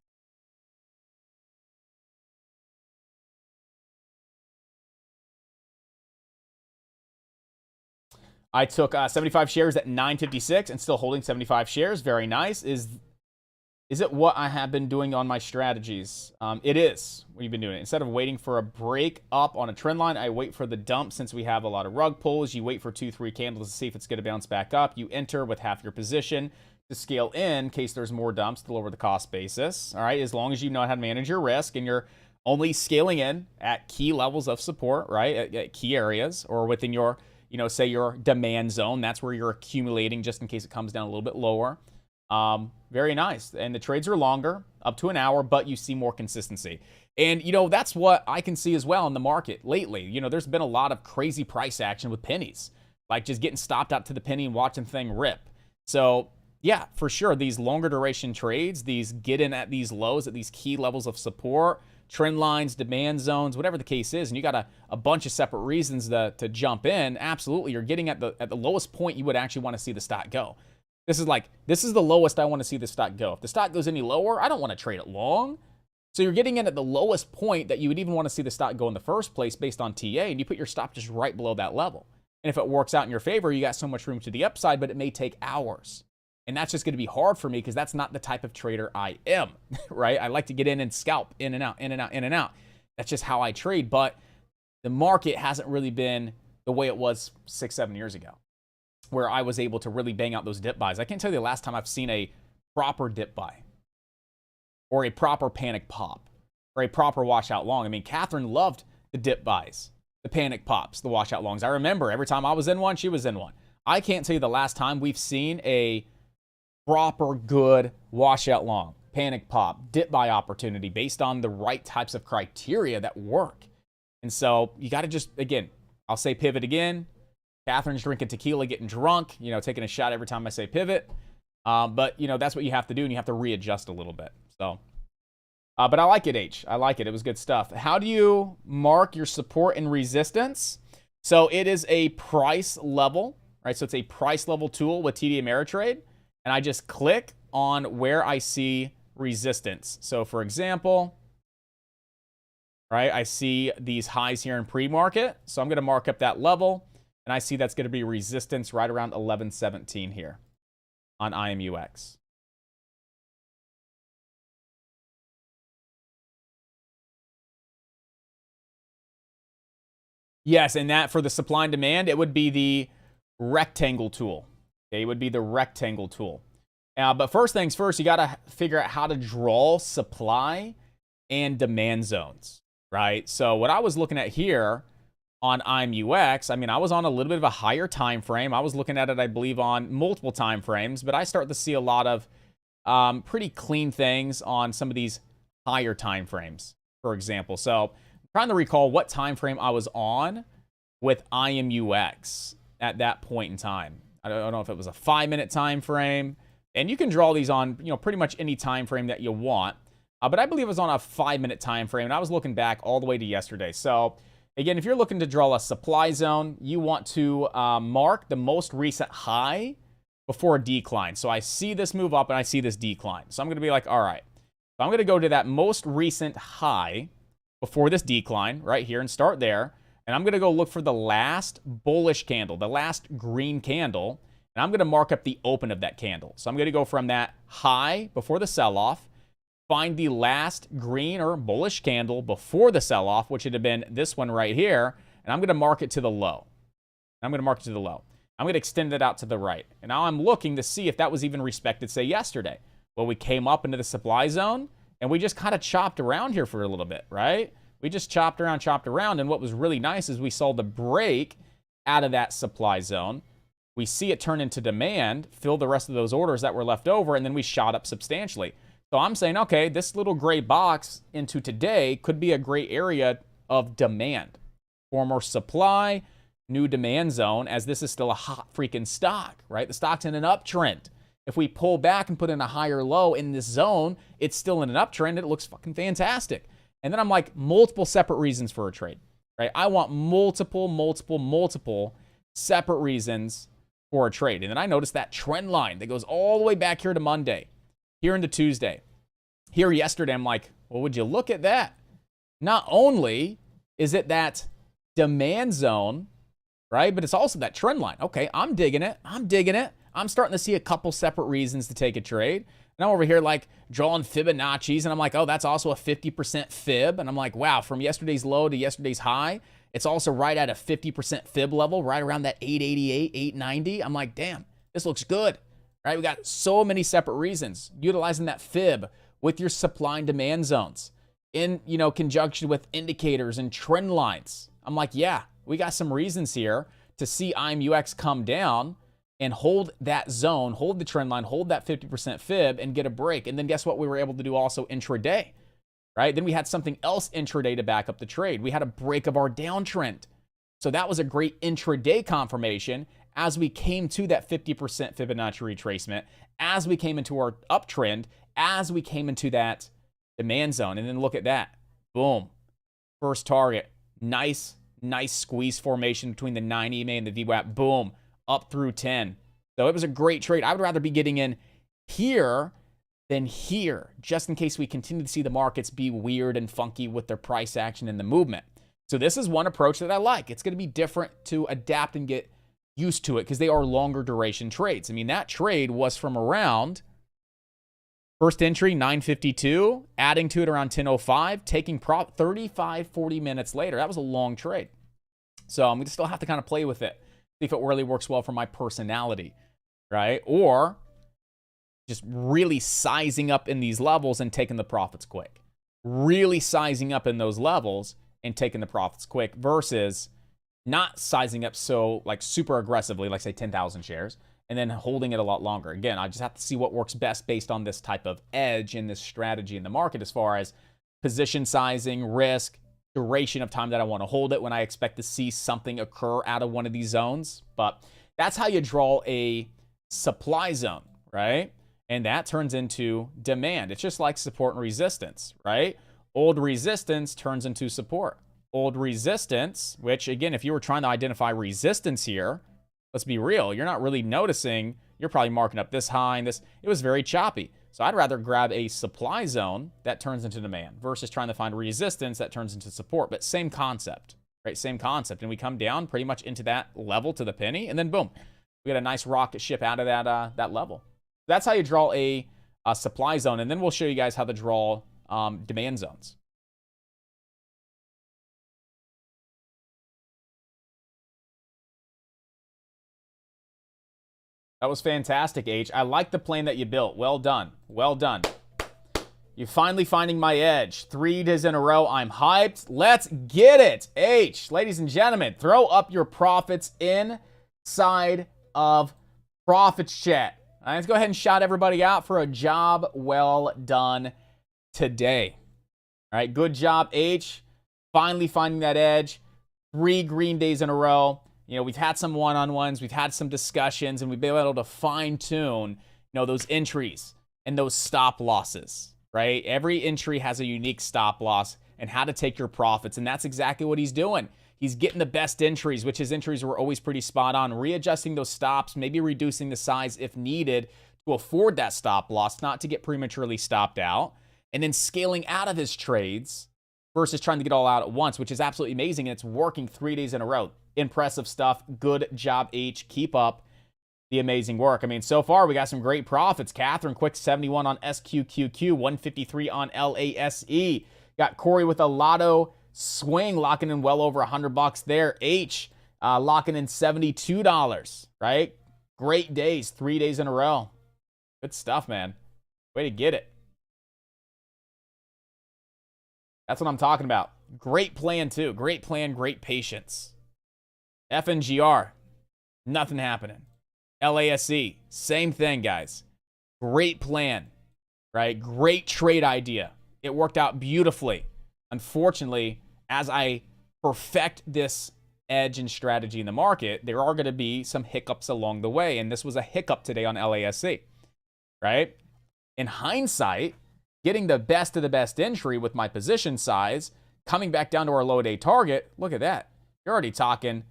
I took 75 shares at 956 and still holding 75 shares. Very nice. Is it what I have been doing on my strategies? It is what you've been doing. Instead of waiting for a break up on a trend line, I wait for the dump. Since we have a lot of rug pulls, you wait for 2-3 candles to see if it's going to bounce back up. You enter with half your position to scale in case there's more dumps to lower the cost basis. All right, as long as you know how to manage your risk and you're only scaling in at key levels of support, right, at key areas or within your, say your demand zone. That's where you're accumulating just in case it comes down a little bit lower. Very nice. And the trades are longer, up to an hour, but you see more consistency. And, that's what I can see as well in the market lately. There's been a lot of crazy price action with pennies, like just getting stopped out to the penny and watching the thing rip. So, yeah, for sure, these longer duration trades, these get in at these lows, at these key levels of support, trend lines, demand zones, whatever the case is, and you got a bunch of separate reasons to jump in, absolutely, you're getting at the lowest point you would actually want to see the stock go. This is the lowest I want to see the stock go. If the stock goes any lower, I don't want to trade it long. So you're getting in at the lowest point that you would even want to see the stock go in the first place based on TA, and you put your stop just right below that level. And if it works out in your favor, you got so much room to the upside, but it may take hours. And that's just going to be hard for me because that's not the type of trader I am, right? I like to get in and scalp in and out, in and out, in and out. That's just how I trade. But the market hasn't really been the way it was 6-7 years ago, where I was able to really bang out those dip buys. I can't tell you the last time I've seen a proper dip buy or a proper panic pop or a proper washout long. I mean, Catherine loved the dip buys, the panic pops, the washout longs. I remember every time I was in one, she was in one. I can't tell you the last time we've seen a proper good washout long, panic pop, dip buy opportunity based on the right types of criteria that work. And so you got to just, again, I'll say pivot again. Catherine's drinking tequila, getting drunk, taking a shot every time I say pivot. But, that's what you have to do, and you have to readjust a little bit. So, but I like it, H. I like it. It was good stuff. How do you mark your support and resistance? So it is a price level, right? So it's a price level tool with TD Ameritrade. And I just click on where I see resistance. So for example, right, I see these highs here in pre-market. So I'm going to mark up that level. And I see that's going to be resistance right around 1117 here on IMUX. Yes, and that for the supply and demand, it would be the rectangle tool. Okay, it would be the rectangle tool. But first things first, you got to figure out how to draw supply and demand zones, right? So what I was looking at here on IMUX, I mean, I was on a little bit of a higher time frame. I was looking at it, I believe, on multiple time frames, but I start to see a lot of pretty clean things on some of these higher time frames, for example. So I'm trying to recall what time frame I was on with IMUX at that point in time. I don't know if it was a 5-minute time frame, and you can draw these on pretty much any time frame that you want. But I believe it was on a 5-minute time frame, and I was looking back all the way to yesterday. So Again, if you're looking to draw a supply zone, you want to mark the most recent high before a decline. So I see this move up and I see this decline. So I'm going to be like, all right. So I'm going to go to that most recent high before this decline right here and start there. And I'm going to go look for the last bullish candle, the last green candle. And I'm going to mark up the open of that candle. So I'm going to go from that high before the sell-off, find the last green or bullish candle before the sell-off, which would have been this one right here, and I'm going to mark it to the low. I'm going to extend it out to the right. And now I'm looking to see if that was even respected, say, yesterday. Well, we came up into the supply zone, and we just kind of chopped around here for a little bit, right? We just chopped around, and what was really nice is we saw the break out of that supply zone. We see it turn into demand, fill the rest of those orders that were left over, and then we shot up substantially. So I'm saying, okay, this little gray box into today could be a great area of demand. Former supply, new demand zone, as this is still a hot freaking stock, right? The stock's in an uptrend. If we pull back and put in a higher low in this zone, it's still in an uptrend. It looks fucking fantastic. And then I'm like, multiple separate reasons for a trade, right? I want multiple separate reasons for a trade. And then I noticed that trend line that goes all the way back here to Monday, here into Tuesday. Here yesterday, I'm like, well, would you look at that? Not only is it that demand zone, right? But it's also that trend line. Okay, I'm digging it. I'm starting to see a couple separate reasons to take a trade. And I'm over here like drawing Fibonacci's, and I'm like, oh, that's also a 50% fib. And I'm like, wow, from yesterday's low to yesterday's high, it's also right at a 50% fib level, right around that 888, 890. I'm like, damn, this looks good, right? We got so many separate reasons. Utilizing that fib with your supply and demand zones in, conjunction with indicators and trend lines. I'm like, yeah, we got some reasons here to see IMUX come down and hold that zone, hold the trend line, hold that 50% fib and get a break. And then guess what we were able to do also intraday, right? Then we had something else intraday to back up the trade. We had a break of our downtrend. So that was a great intraday confirmation as we came to that 50% Fibonacci retracement, as we came into our uptrend, as we came into that demand zone. And then look at that. Boom. First target. Nice squeeze formation between the 9 EMA and the VWAP. Boom. Up through 10. So it was a great trade. I would rather be getting in here than here, just in case we continue to see the markets be weird and funky with their price action and the movement. So this is one approach that I like. It's going to be different to adapt and get used to it because they are longer duration trades. I mean, that trade was from around first entry 952, adding to it around 1005, taking 35, 40 minutes later. That was a long trade. So I'm going to still have to kind of play with it, see if it really works well for my personality, right? Or just really sizing up in these levels and taking the profits quick. Really sizing up in those levels and taking the profits quick versus not sizing up so like super aggressively, like say 10,000 shares, and then holding it a lot longer. Again, I just have to see what works best based on this type of edge in this strategy in the market as far as position sizing, risk, duration of time that I want to hold it when I expect to see something occur out of one of these zones. But that's how you draw a supply zone, right? And that turns into demand. It's just like support and resistance, right? Old resistance turns into support. Old resistance, which again, if you were trying to identify resistance here, let's be real, you're not really noticing, you're probably marking up this high and this, it was very choppy. So I'd rather grab a supply zone that turns into demand versus trying to find resistance that turns into support, but same concept, right? Same concept. And we come down pretty much into that level to the penny, and then boom, we got a nice rocket ship out of that level. That's how you draw a supply zone, and then we'll show you guys how to draw demand zones. That was fantastic, H. I like the plan that you built. Well done. Well done. You're finally finding my edge. 3 days in a row. I'm hyped. Let's get it. H, ladies and gentlemen, throw up your profits inside of Profits Chat. All right, let's go ahead and shout everybody out for a job well done today. All right, good job, H. Finally finding that edge. 3 green days in a row. You know, we've had some one-on-ones, we've had some discussions, and we've been able to fine-tune, those entries and those stop losses, right? Every entry has a unique stop loss and how to take your profits, and that's exactly what he's doing. He's getting the best entries, which his entries were always pretty spot on. Readjusting those stops, maybe reducing the size if needed to afford that stop loss, not to get prematurely stopped out. And then scaling out of his trades versus trying to get all out at once, which is absolutely amazing. And it's working 3 days in a row. Impressive stuff. Good job, H. Keep up the amazing work. I mean, so far we got some great profits. Catherine, quick 71 on SQQQ, 153 on LASE. Got Corey with a lotto swing, locking in well over $100 there. H, locking in $72, right? Great days, 3 days in a row. Good stuff, man. Way to get it. That's what I'm talking about. Great plan, too. Great plan, great patience. FNGR, nothing happening. LASE, same thing, guys. Great plan, right? Great trade idea. It worked out beautifully. Unfortunately, as I perfect this edge and strategy in the market, there are going to be some hiccups along the way. And this was a hiccup today on LASE, right? In hindsight, getting the best of the best entry with my position size, coming back down to our low day target, look at that. You're already talking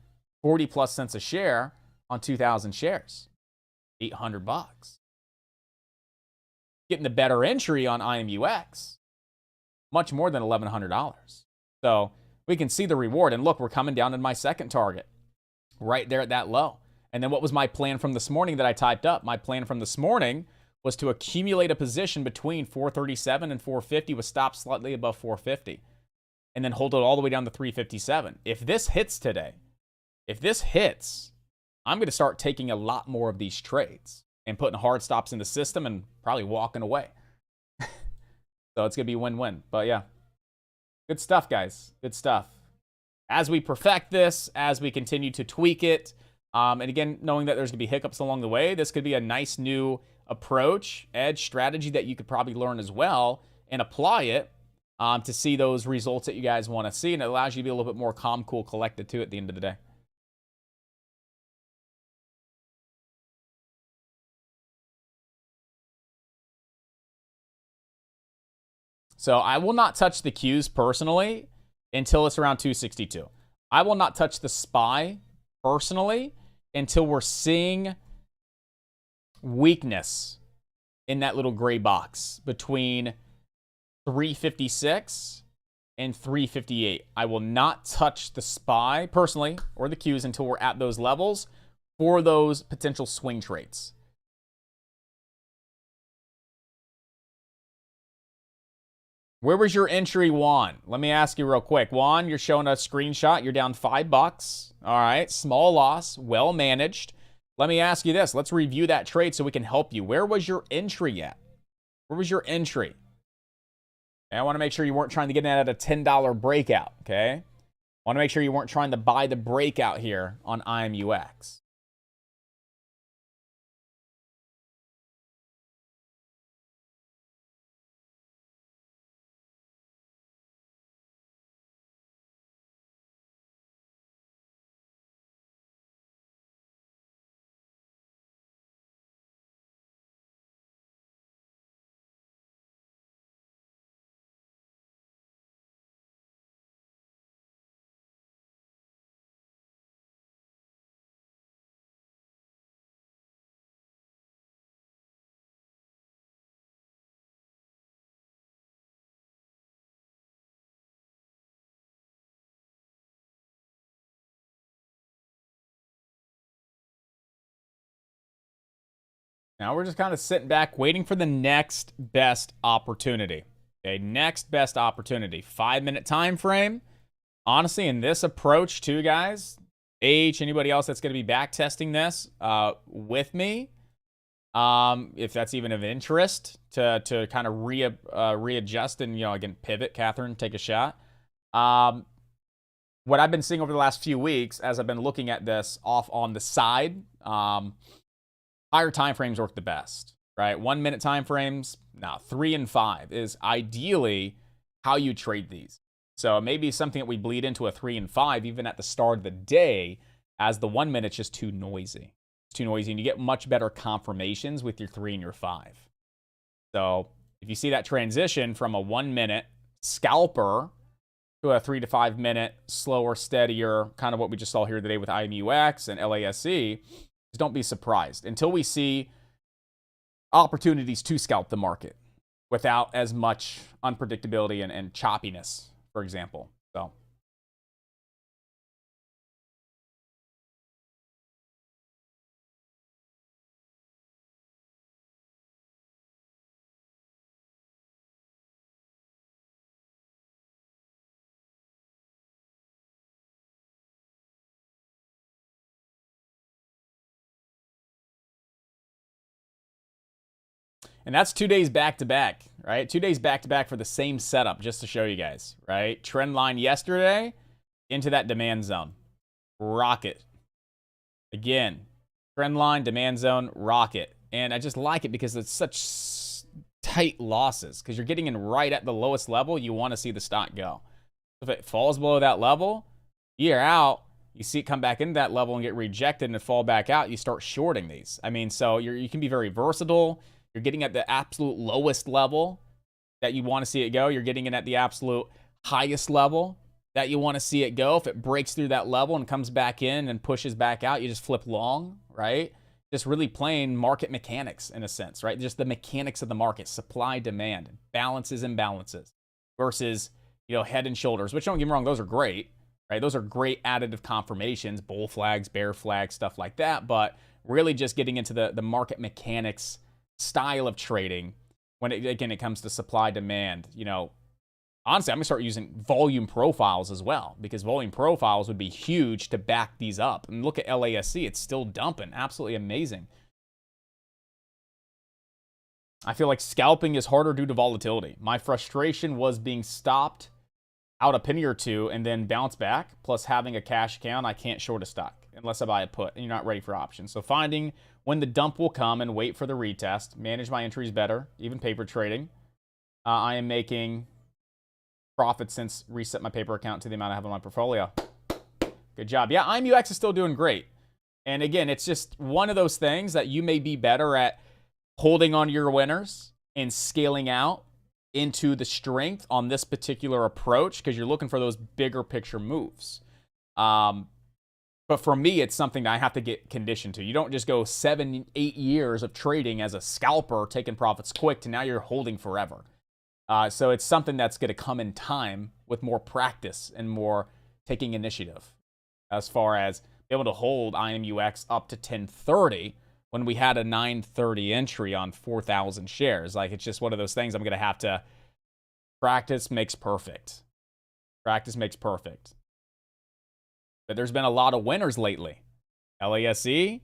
40 plus cents a share on 2,000 shares, $800. Getting the better entry on IMUX, much more than $1,100. So we can see the reward. And look, we're coming down to my second target right there at that low. And then what was my plan from this morning that I typed up? My plan from this morning was to accumulate a position between 437 and 450 with stops slightly above 450 and then hold it all the way down to 357. If this hits today, if this hits, I'm going to start taking a lot more of these trades and putting hard stops in the system and probably walking away. So it's going to be win-win. But yeah, good stuff, guys. Good stuff. As we perfect this, as we continue to tweak it, and again, knowing that there's going to be hiccups along the way, this could be a nice new approach, edge strategy that you could probably learn as well and apply it to see those results that you guys want to see. And it allows you to be a little bit more calm, cool, collected too at the end of the day. So I will not touch the Qs personally until it's around 262. I will not touch the SPY personally until we're seeing weakness in that little gray box between 356 and 358. I will not touch the SPY personally or the Qs until we're at those levels for those potential swing trades. Where was your entry, Juan? Let me ask you real quick. Juan, you're showing a screenshot. You're down $5. All right, small loss, well managed. Let me ask you this. Let's review that trade so we can help you. Where was your entry at? Where was your entry? And I want to make sure you weren't trying to get in at a $10 breakout, okay? I want to make sure you weren't trying to buy the breakout here on IMUX. Now we're just kind of sitting back, waiting for the next best opportunity. Okay, next best opportunity. 5-minute time frame. Honestly, in this approach too, guys, anybody else that's going to be back testing this with me, if that's even of interest to kind of readjust and, again, pivot. Catherine, take a shot. What I've been seeing over the last few weeks as I've been looking at this off on the side, higher time frames work the best, right? 1-minute time frames, now 3 and 5 is ideally how you trade these. So maybe something that we bleed into a 3 and 5 even at the start of the day, as the 1 minute's just too noisy. It's too noisy, and you get much better confirmations with your 3 and your 5. So if you see that transition from a 1-minute scalper to a 3 to 5 minute, slower, steadier, kind of what we just saw here today with IMUX and LASE, just don't be surprised until we see opportunities to scalp the market without as much unpredictability and choppiness, for example. So. And that's 2 days back to back, right? 2 days back to back for the same setup, just to show you guys, right? Trend line yesterday into that demand zone. Rocket. Again, trend line, demand zone, rocket. And I just like it because it's such tight losses because you're getting in right at the lowest level you want to see the stock go. If it falls below that level, you're out. You see it come back into that level and get rejected and fall back out, you start shorting these. I mean, so you can be very versatile. You're getting at the absolute lowest level that you want to see it go. You're getting it at the absolute highest level that you want to see it go. If it breaks through that level and comes back in and pushes back out, you just flip long, right? Just really playing market mechanics in a sense, right? Just the mechanics of the market, supply, demand, balances, imbalances versus, head and shoulders, which don't get me wrong, those are great, right? Those are great additive confirmations, bull flags, bear flags, stuff like that. But really just getting into the market mechanics style of trading when it comes to supply demand. Honestly, I'm gonna start using volume profiles as well, because volume profiles would be huge to back these up. And look at LASC, it's still dumping. Absolutely amazing. I feel like scalping is harder due to volatility. My frustration was being stopped out a penny or two and then bounce back, plus having a cash account. I can't short a stock unless I buy a put and you're not ready for options. So finding when the dump will come and wait for the retest, manage my entries better, even paper trading. I am making profits since reset my paper account to the amount I have in my portfolio. Good job. Yeah, IMUX is still doing great. And again, it's just one of those things that you may be better at holding on to your winners and scaling out into the strength on this particular approach because you're looking for those bigger picture moves. But for me, it's something that I have to get conditioned to. You don't just go 7, 8 years of trading as a scalper, taking profits quick, to now you're holding forever. So it's something that's going to come in time with more practice and more taking initiative, as far as be able to hold IMUX up to 1030 when we had a 930 entry on 4,000 shares. Like, it's just one of those things I'm going to have to practice makes perfect. Practice makes perfect. But there's been a lot of winners lately. LASE,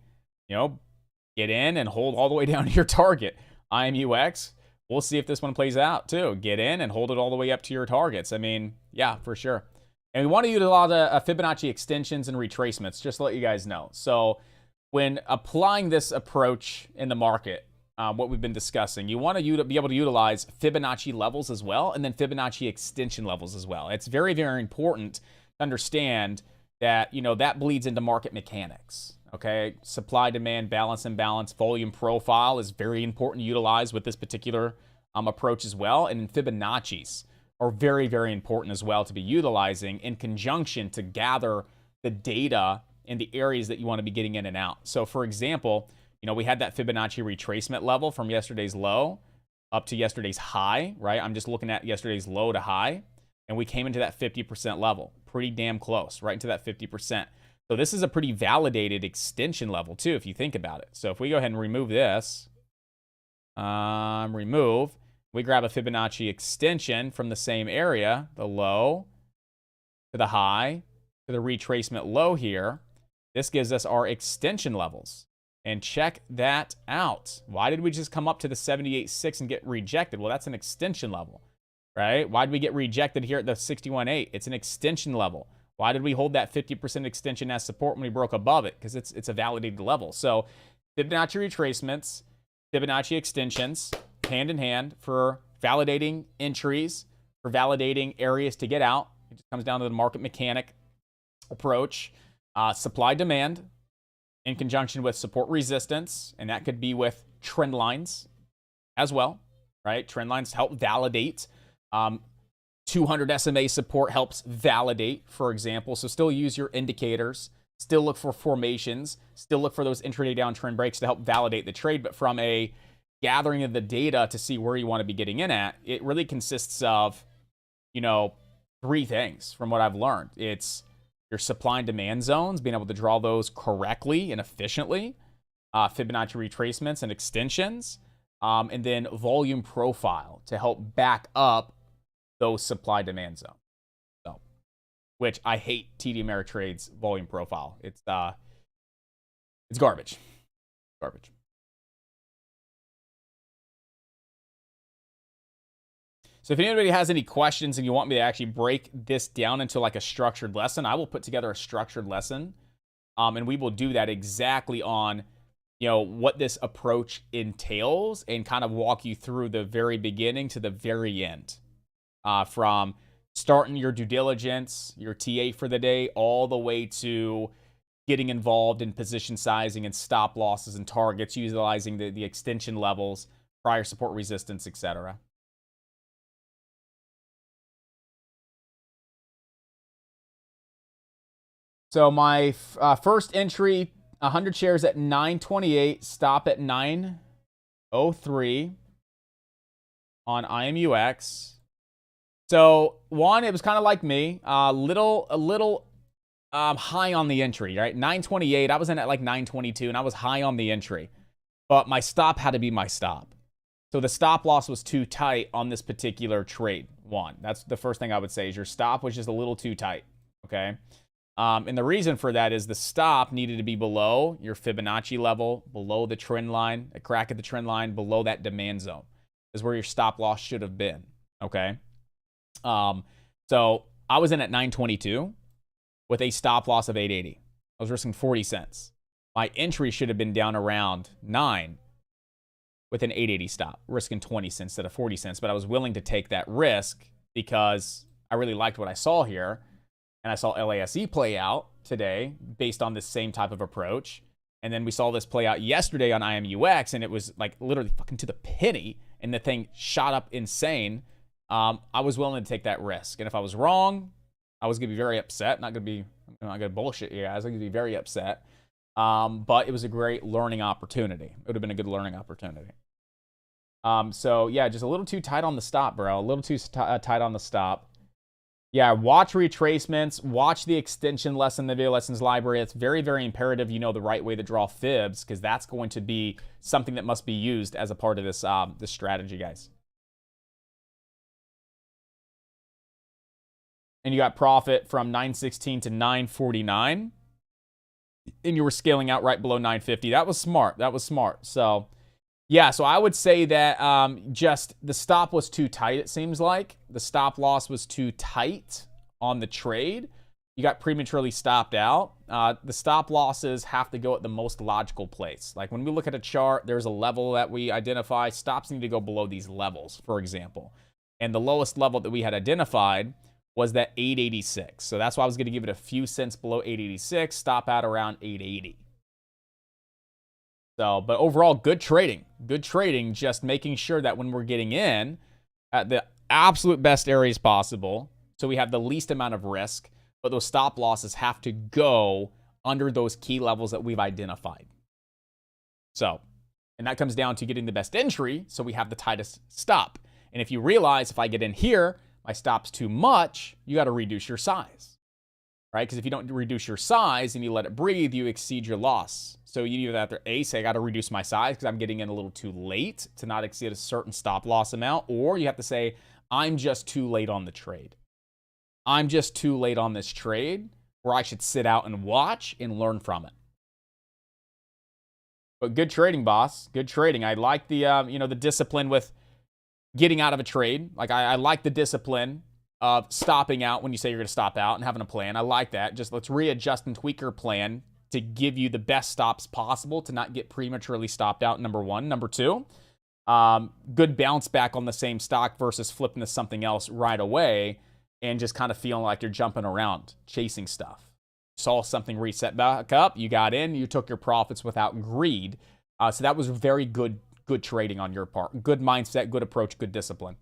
get in and hold all the way down to your target. IMUX, we'll see if this one plays out too. Get in and hold it all the way up to your targets. I mean, yeah, for sure. And we want to use a lot of Fibonacci extensions and retracements, just to let you guys know. So when applying this approach in the market, what we've been discussing, you want to be able to utilize Fibonacci levels as well, and then Fibonacci extension levels as well. It's very, very important to understand that, that bleeds into market mechanics. Okay, supply, demand, balance, imbalance, volume profile is very important to utilize with this particular approach as well. And Fibonacci's are very, very important as well to be utilizing in conjunction to gather the data in the areas that you want to be getting in and out. So for example, we had that Fibonacci retracement level from yesterday's low up to yesterday's high, right? I'm just looking at yesterday's low to high, and we came into that 50% level, pretty damn close, right into that 50%. So this is a pretty validated extension level too, if you think about it. So if we go ahead and remove this, we grab a Fibonacci extension from the same area, the low to the high to the retracement low here. This gives us our extension levels. And check that out. Why did we just come up to the 78.6 and get rejected? Well, that's an extension level, right? Why did we get rejected here at the 61.8? It's an extension level. Why did we hold that 50% extension as support when we broke above it? Because it's a validated level. So Fibonacci retracements, Fibonacci extensions, hand in hand for validating entries, for validating areas to get out. It just comes down to the market mechanic approach. Supply demand in conjunction with support resistance, and that could be with trend lines as well, right? Trend lines help validate 200 SMA support helps validate, for example. So still use your indicators, still look for formations, still look for those intraday downtrend breaks to help validate the trade. But from a gathering of the data to see where you want to be getting in at, it really consists of, three things from what I've learned. It's your supply and demand zones, being able to draw those correctly and efficiently, Fibonacci retracements and extensions, and then volume profile to help back up those supply demand zones. So, which I hate TD Ameritrade's volume profile. It's garbage. Garbage. So if anybody has any questions and you want me to actually break this down into like a structured lesson, I will put together a structured lesson, and we will do that exactly on, what this approach entails and kind of walk you through the very beginning to the very end, from starting your due diligence, your TA for the day, all the way to getting involved in position sizing and stop losses and targets, utilizing the extension levels, prior support resistance, etc. So my first entry, 100 shares at 928, stop at 903 on IMUX. So one, it was kind of like me, a little high on the entry, right? 928, I was in at like 922, and I was high on the entry. But my stop had to be my stop. So the stop loss was too tight on this particular trade. One, that's the first thing I would say, is your stop was just a little too tight, okay? And the reason for that is the stop needed to be below your Fibonacci level, below the trend line, a crack at the trend line, below that demand zone is where your stop loss should have been, okay? So I was in at 922 with a stop loss of 880. I was risking 40 cents. My entry should have been down around 9 with an 880 stop, risking 20 cents instead of 40 cents. But I was willing to take that risk because I really liked what I saw here. And I saw LASE play out today based on this same type of approach. And then we saw this play out yesterday on IMUX, and it was like literally fucking to the penny, and the thing shot up insane. I was willing to take that risk. And if I was wrong, I was going to be very upset. I'm not going to bullshit you guys. I'm going to be very upset. But it was a great learning opportunity. It would have been a good learning opportunity. So yeah, just a little too tight on the stop, bro. A little too tight on the stop. Yeah, watch retracements, watch the extension lesson, the video lessons library. It's very, very imperative you know the right way to draw fibs, because that's going to be something that must be used as a part of this, this strategy, guys. And you got profit from 916 to 949. And you were scaling out right below 950. That was smart. That was smart. So yeah, so I would say that just the stop was too tight, it seems like. The stop loss was too tight on the trade. You got prematurely stopped out. The stop losses have to go at the most logical place. Like when we look at a chart, there's a level that we identify. Stops need to go below these levels, for example. And the lowest level that we had identified was that 886. So that's why I was going to give it a few cents below 886, stop out around 880. So, but overall, good trading. Good trading, just making sure that when we're getting in at the absolute best areas possible, so we have the least amount of risk, but those stop losses have to go under those key levels that we've identified. So, and that comes down to getting the best entry, so we have the tightest stop. And if you realize, if I get in here, my stop's too much, you got to reduce your size, right? Because if you don't reduce your size and you let it breathe, you exceed your loss. So you either have to A, say I got to reduce my size because I'm getting in a little too late to not exceed a certain stop loss amount, or you have to say I'm just too late on the trade. I'm just too late on this trade where I should sit out and watch and learn from it. But good trading, boss. Good trading. I like the the discipline with getting out of a trade. Like I like the discipline of stopping out when you say you're going to stop out and having a plan. I like that. Just let's readjust and tweak your plan to give you the best stops possible to not get prematurely stopped out, number one. Number two, good bounce back on the same stock versus flipping to something else right away and just kind of feeling like you're jumping around, chasing stuff. Saw something reset back up, you got in, you took your profits without greed. So that was very good trading on your part. Good mindset, good approach, good discipline.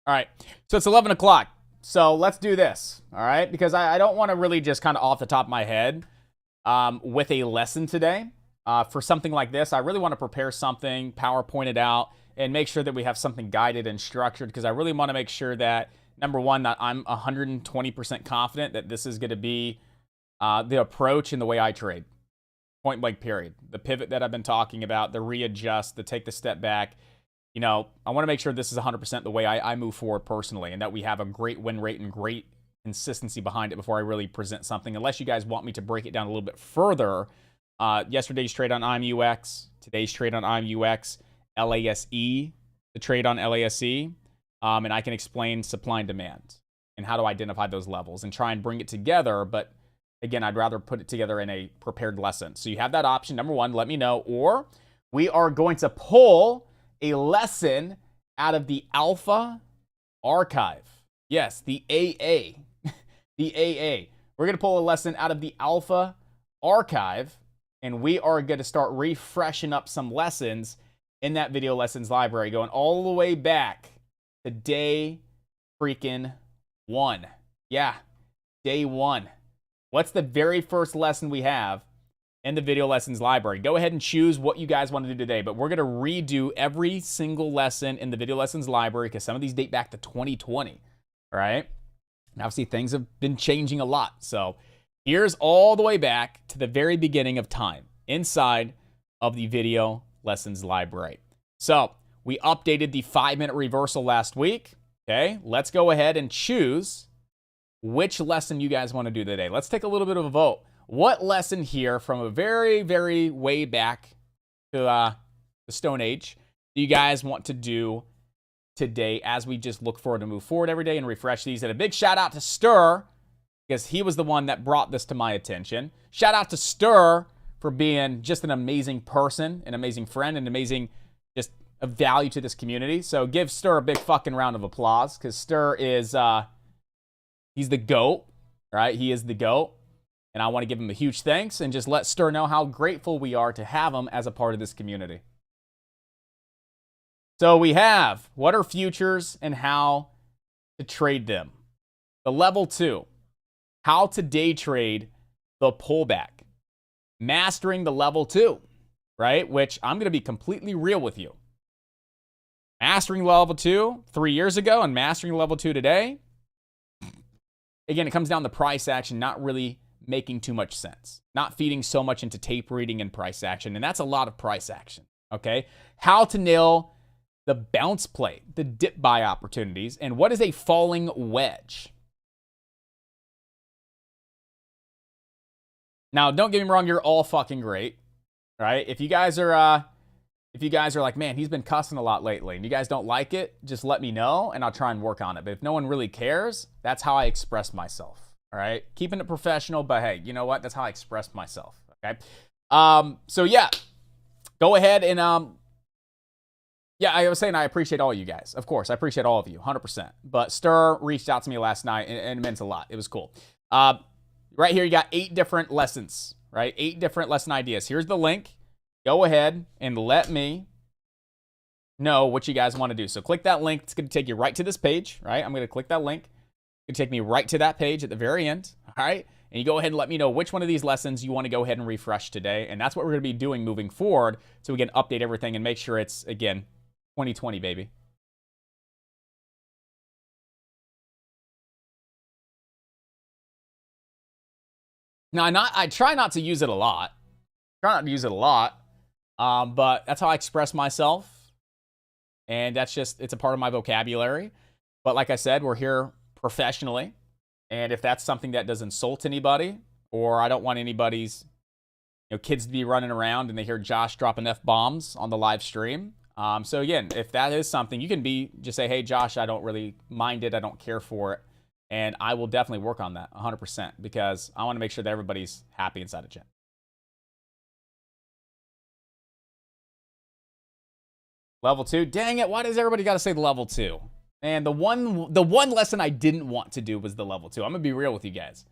All right. So it's 11 o'clock. So let's do this. All right. Because I don't want to really just kind of off the top of my head with a lesson today. For something like this, I really want to prepare something, PowerPoint it out, and make sure that we have something guided and structured, because I really want to make sure that, number one, that I'm 120% confident that this is going to be the approach and the way I trade. Point blank, period. The pivot that I've been talking about, the readjust, the take the step back. You know, I want to make sure this is 100% the way I move forward personally, and that we have a great win rate and great consistency behind it before I really present something, unless you guys want me to break it down a little bit further. Yesterday's trade on IMUX, today's trade on IMUX, LASE, the trade on LASE, and I can explain supply and demand and how to identify those levels and try and bring it together. But again, I'd rather put it together in a prepared lesson. So you have that option. Number one, let me know. Or we are going to pull a lesson out of the Alpha archive. Yes, the AA. The AA. We're going to pull a lesson out of the Alpha archive, and we are going to start refreshing up some lessons in that video lessons library, going all the way back to day freaking 1. Yeah, day 1. What's the very first lesson we have in the video lessons library? Go ahead and choose what you guys want to do today, but we're going to redo every single lesson in the video lessons library because some of these date back to 2020, all right? And obviously, things have been changing a lot. So here's all the way back to the very beginning of time inside of the video lessons library. So we updated the 5-minute reversal last week. Okay, let's go ahead and choose which lesson you guys want to do today. Let's take a little bit of a vote. What lesson here from a very, very way back to the Stone Age do you guys want to do today as we just look forward to move forward every day and refresh these? And a big shout out to Stir, because he was the one that brought this to my attention. Shout out to Stir for being just an amazing person, an amazing friend, an amazing just a value to this community. So give Stir a big fucking round of applause, because Stir is, he's the GOAT, right? He is the GOAT. And I want to give him a huge thanks and just let Stir know how grateful we are to have him as a part of this community. So we have, what are futures and how to trade them? The level 2, how to day trade the pullback. Mastering the level 2, right? Which I'm going to be completely real with you. Mastering level 2 3 years ago and mastering level 2 today. Again, it comes down to price action, not really making too much sense. Not feeding so much into tape reading and price action. And that's a lot of price action, okay? How to nail the bounce play, the dip buy opportunities, and what is a falling wedge? Now, don't get me wrong, you're all fucking great, right? If you guys are like, man, he's been cussing a lot lately, and you guys don't like it, just let me know, and I'll try and work on it. But if no one really cares, that's how I express myself, all right? Keeping it professional, but hey, you know what? That's how I express myself, okay? So yeah, go ahead and yeah, I was saying I appreciate all you guys. Of course, I appreciate all of you, 100%. But Stir reached out to me last night, and it meant a lot. It was cool. Right here, you got 8 different lessons, right? 8 different lesson ideas. Here's the link. Go ahead and let me know what you guys want to do. So click that link. It's going to take you right to this page, right? I'm going to click that link. It's going to take me right to that page at the very end, all right? And you go ahead and let me know which one of these lessons you want to go ahead and refresh today. And that's what we're going to be doing moving forward so we can update everything and make sure it's, again, 2020, baby. Now, I try not to use it a lot. But that's how I express myself. And that's just, it's a part of my vocabulary. But like I said, we're here professionally. And if that's something that does insult anybody, or I don't want anybody's kids to be running around and they hear Josh dropping F-bombs on the live stream. So again, if that is something, you can just say, hey, Josh, I don't really mind it. I don't care for it. And I will definitely work on that 100% because I want to make sure that everybody's happy inside of chat. Level 2. Dang it. Why does everybody got to say the level 2? And the one lesson I didn't want to do was the level 2. I'm going to be real with you guys.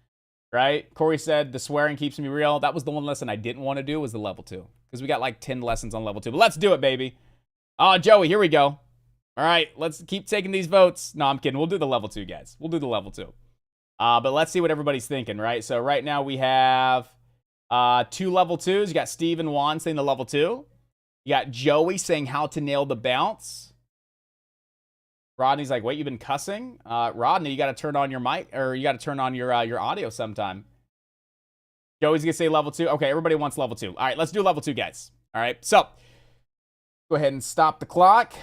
Right? Corey said the swearing keeps me real. That was the one lesson I didn't want to do was the level 2. Because we got like 10 lessons on level 2. But let's do it, baby. Oh, Joey, here we go. All All right, let's keep taking these votes. No, I'm kidding. We'll do the level 2, guys. We'll do the level 2. But let's see what everybody's thinking, right? So right now we have 2 level 2s. You got Steve and Juan saying the level 2. You got Joey saying how to nail the bounce. Rodney's like, wait, you've been cussing? Rodney, you got to turn on your mic, or you got to turn on your audio sometime. Joey's going to say level 2. Okay, everybody wants level 2. All right, let's do level 2, guys. All right, so go ahead and stop the clock,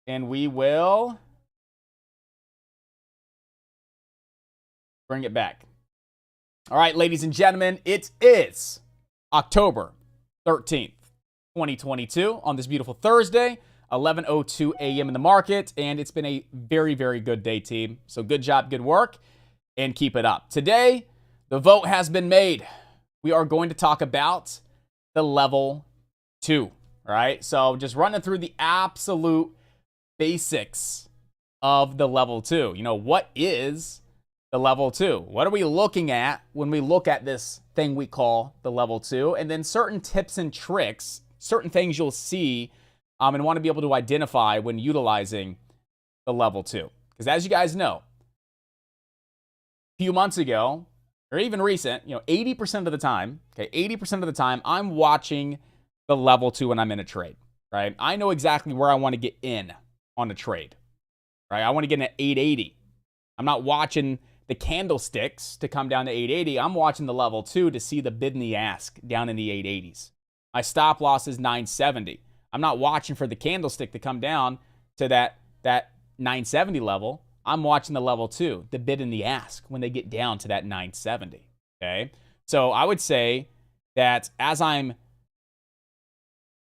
and we will bring it back. All right, ladies and gentlemen, it is October 13th, 2022 on this beautiful Thursday, 11:02 a.m. in the market, and it's been a very, very good day, team. So good job, good work, and keep it up. Today, the vote has been made. We are going to talk about the level 2, all right? So just running through the absolute basics of the level 2. You know, what is the level 2? What are we looking at when we look at this thing we call the level 2? And then certain tips and tricks, certain things you'll see and want to be able to identify when utilizing the level 2. Because as you guys know, a few months ago, or even recent, 80% of the time, 80% of the time, I'm watching the level 2 when I'm in a trade, right? I know exactly where I want to get in on a trade, right? I want to get in at 880. I'm not watching the candlesticks to come down to 880. I'm watching the level 2 to see the bid and the ask down in the 880s. My stop loss is 970. I'm not watching for the candlestick to come down to that 970 level. I'm watching the level 2, the bid and the ask, when they get down to that 970. Okay? So I would say that as I'm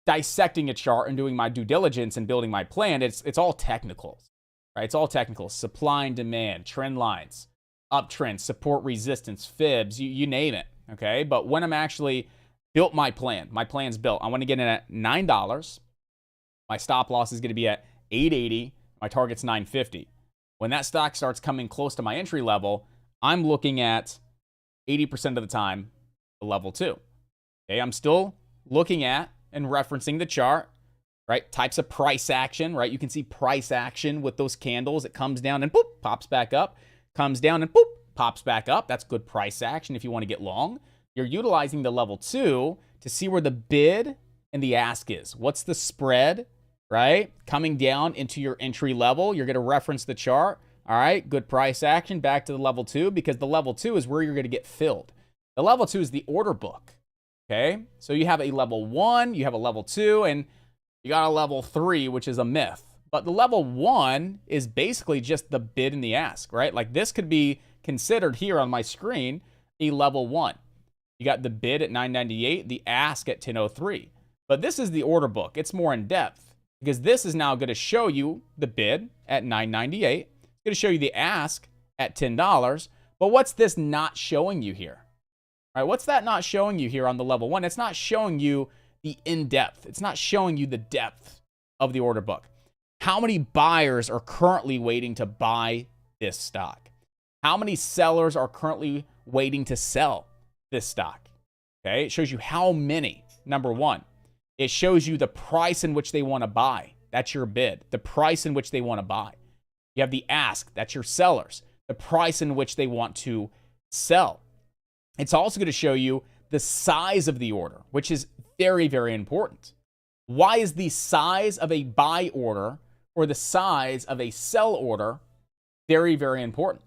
dissecting a chart and doing my due diligence and building my plan, it's all technicals, right? It's all technical. Supply and demand, trend lines, uptrend, support, resistance, fibs, you name it, okay? But when I'm actually built my plan's built. I want to get in at $9. My stop loss is going to be at 880. My target's 950. When that stock starts coming close to my entry level, I'm looking at 80% of the time the level 2. Okay, I'm still looking at and referencing the chart, right? Types of price action, right? You can see price action with those candles. It comes down and boop, pops back up. Comes down and boop, pops back up. That's good price action if you want to get long. You're utilizing the level 2 to see where the bid and the ask is. What's the spread, right? Coming down into your entry level. You're going to reference the chart. All right, good price action back to the level 2, because the level 2 is where you're going to get filled. The level 2 is the order book, okay? So you have a level 1, you have a level 2, and you got a level 3, which is a myth. But the level 1 is basically just the bid and the ask, right? Like this could be considered here on my screen a level 1. You got the bid at 998, the ask at 1003. But this is the order book. It's more in depth, because this is now going to show you the bid at 998. It's going to show you the ask at $10. But what's this not showing you here? All right, what's that not showing you here on the level 1? It's not showing you the in-depth. It's not showing you the depth of the order book. How many buyers are currently waiting to buy this stock? How many sellers are currently waiting to sell this stock? Okay, it shows you how many, number 1. It shows you the price in which they want to buy. That's your bid. The price in which they want to buy. You have the ask. That's your sellers. The price in which they want to sell. It's also going to show you the size of the order, which is very, very important. Why is the size of a buy order or the size of a sell order very, very important?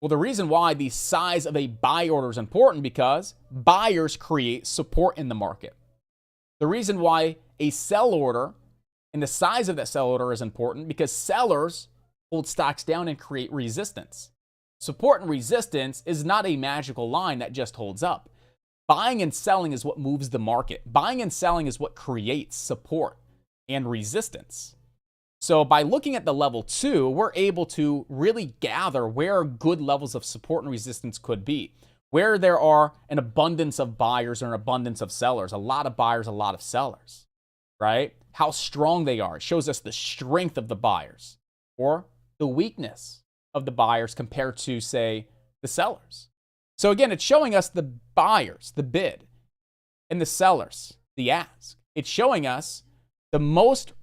Well, the reason why the size of a buy order is important, because buyers create support in the market. The reason why a sell order and the size of that sell order is important, because sellers hold stocks down and create resistance. Support and resistance is not a magical line that just holds up. Buying and selling is what moves the market. Buying and selling is what creates support and resistance. So by looking at the level 2, we're able to really gather where good levels of support and resistance could be, where there are an abundance of buyers or an abundance of sellers, a lot of buyers, a lot of sellers, right? How strong they are. It shows us the strength of the buyers or the weakness of the buyers compared to, say, the sellers. So again, it's showing us the buyers, the bid, and the sellers, the ask. It's showing us the most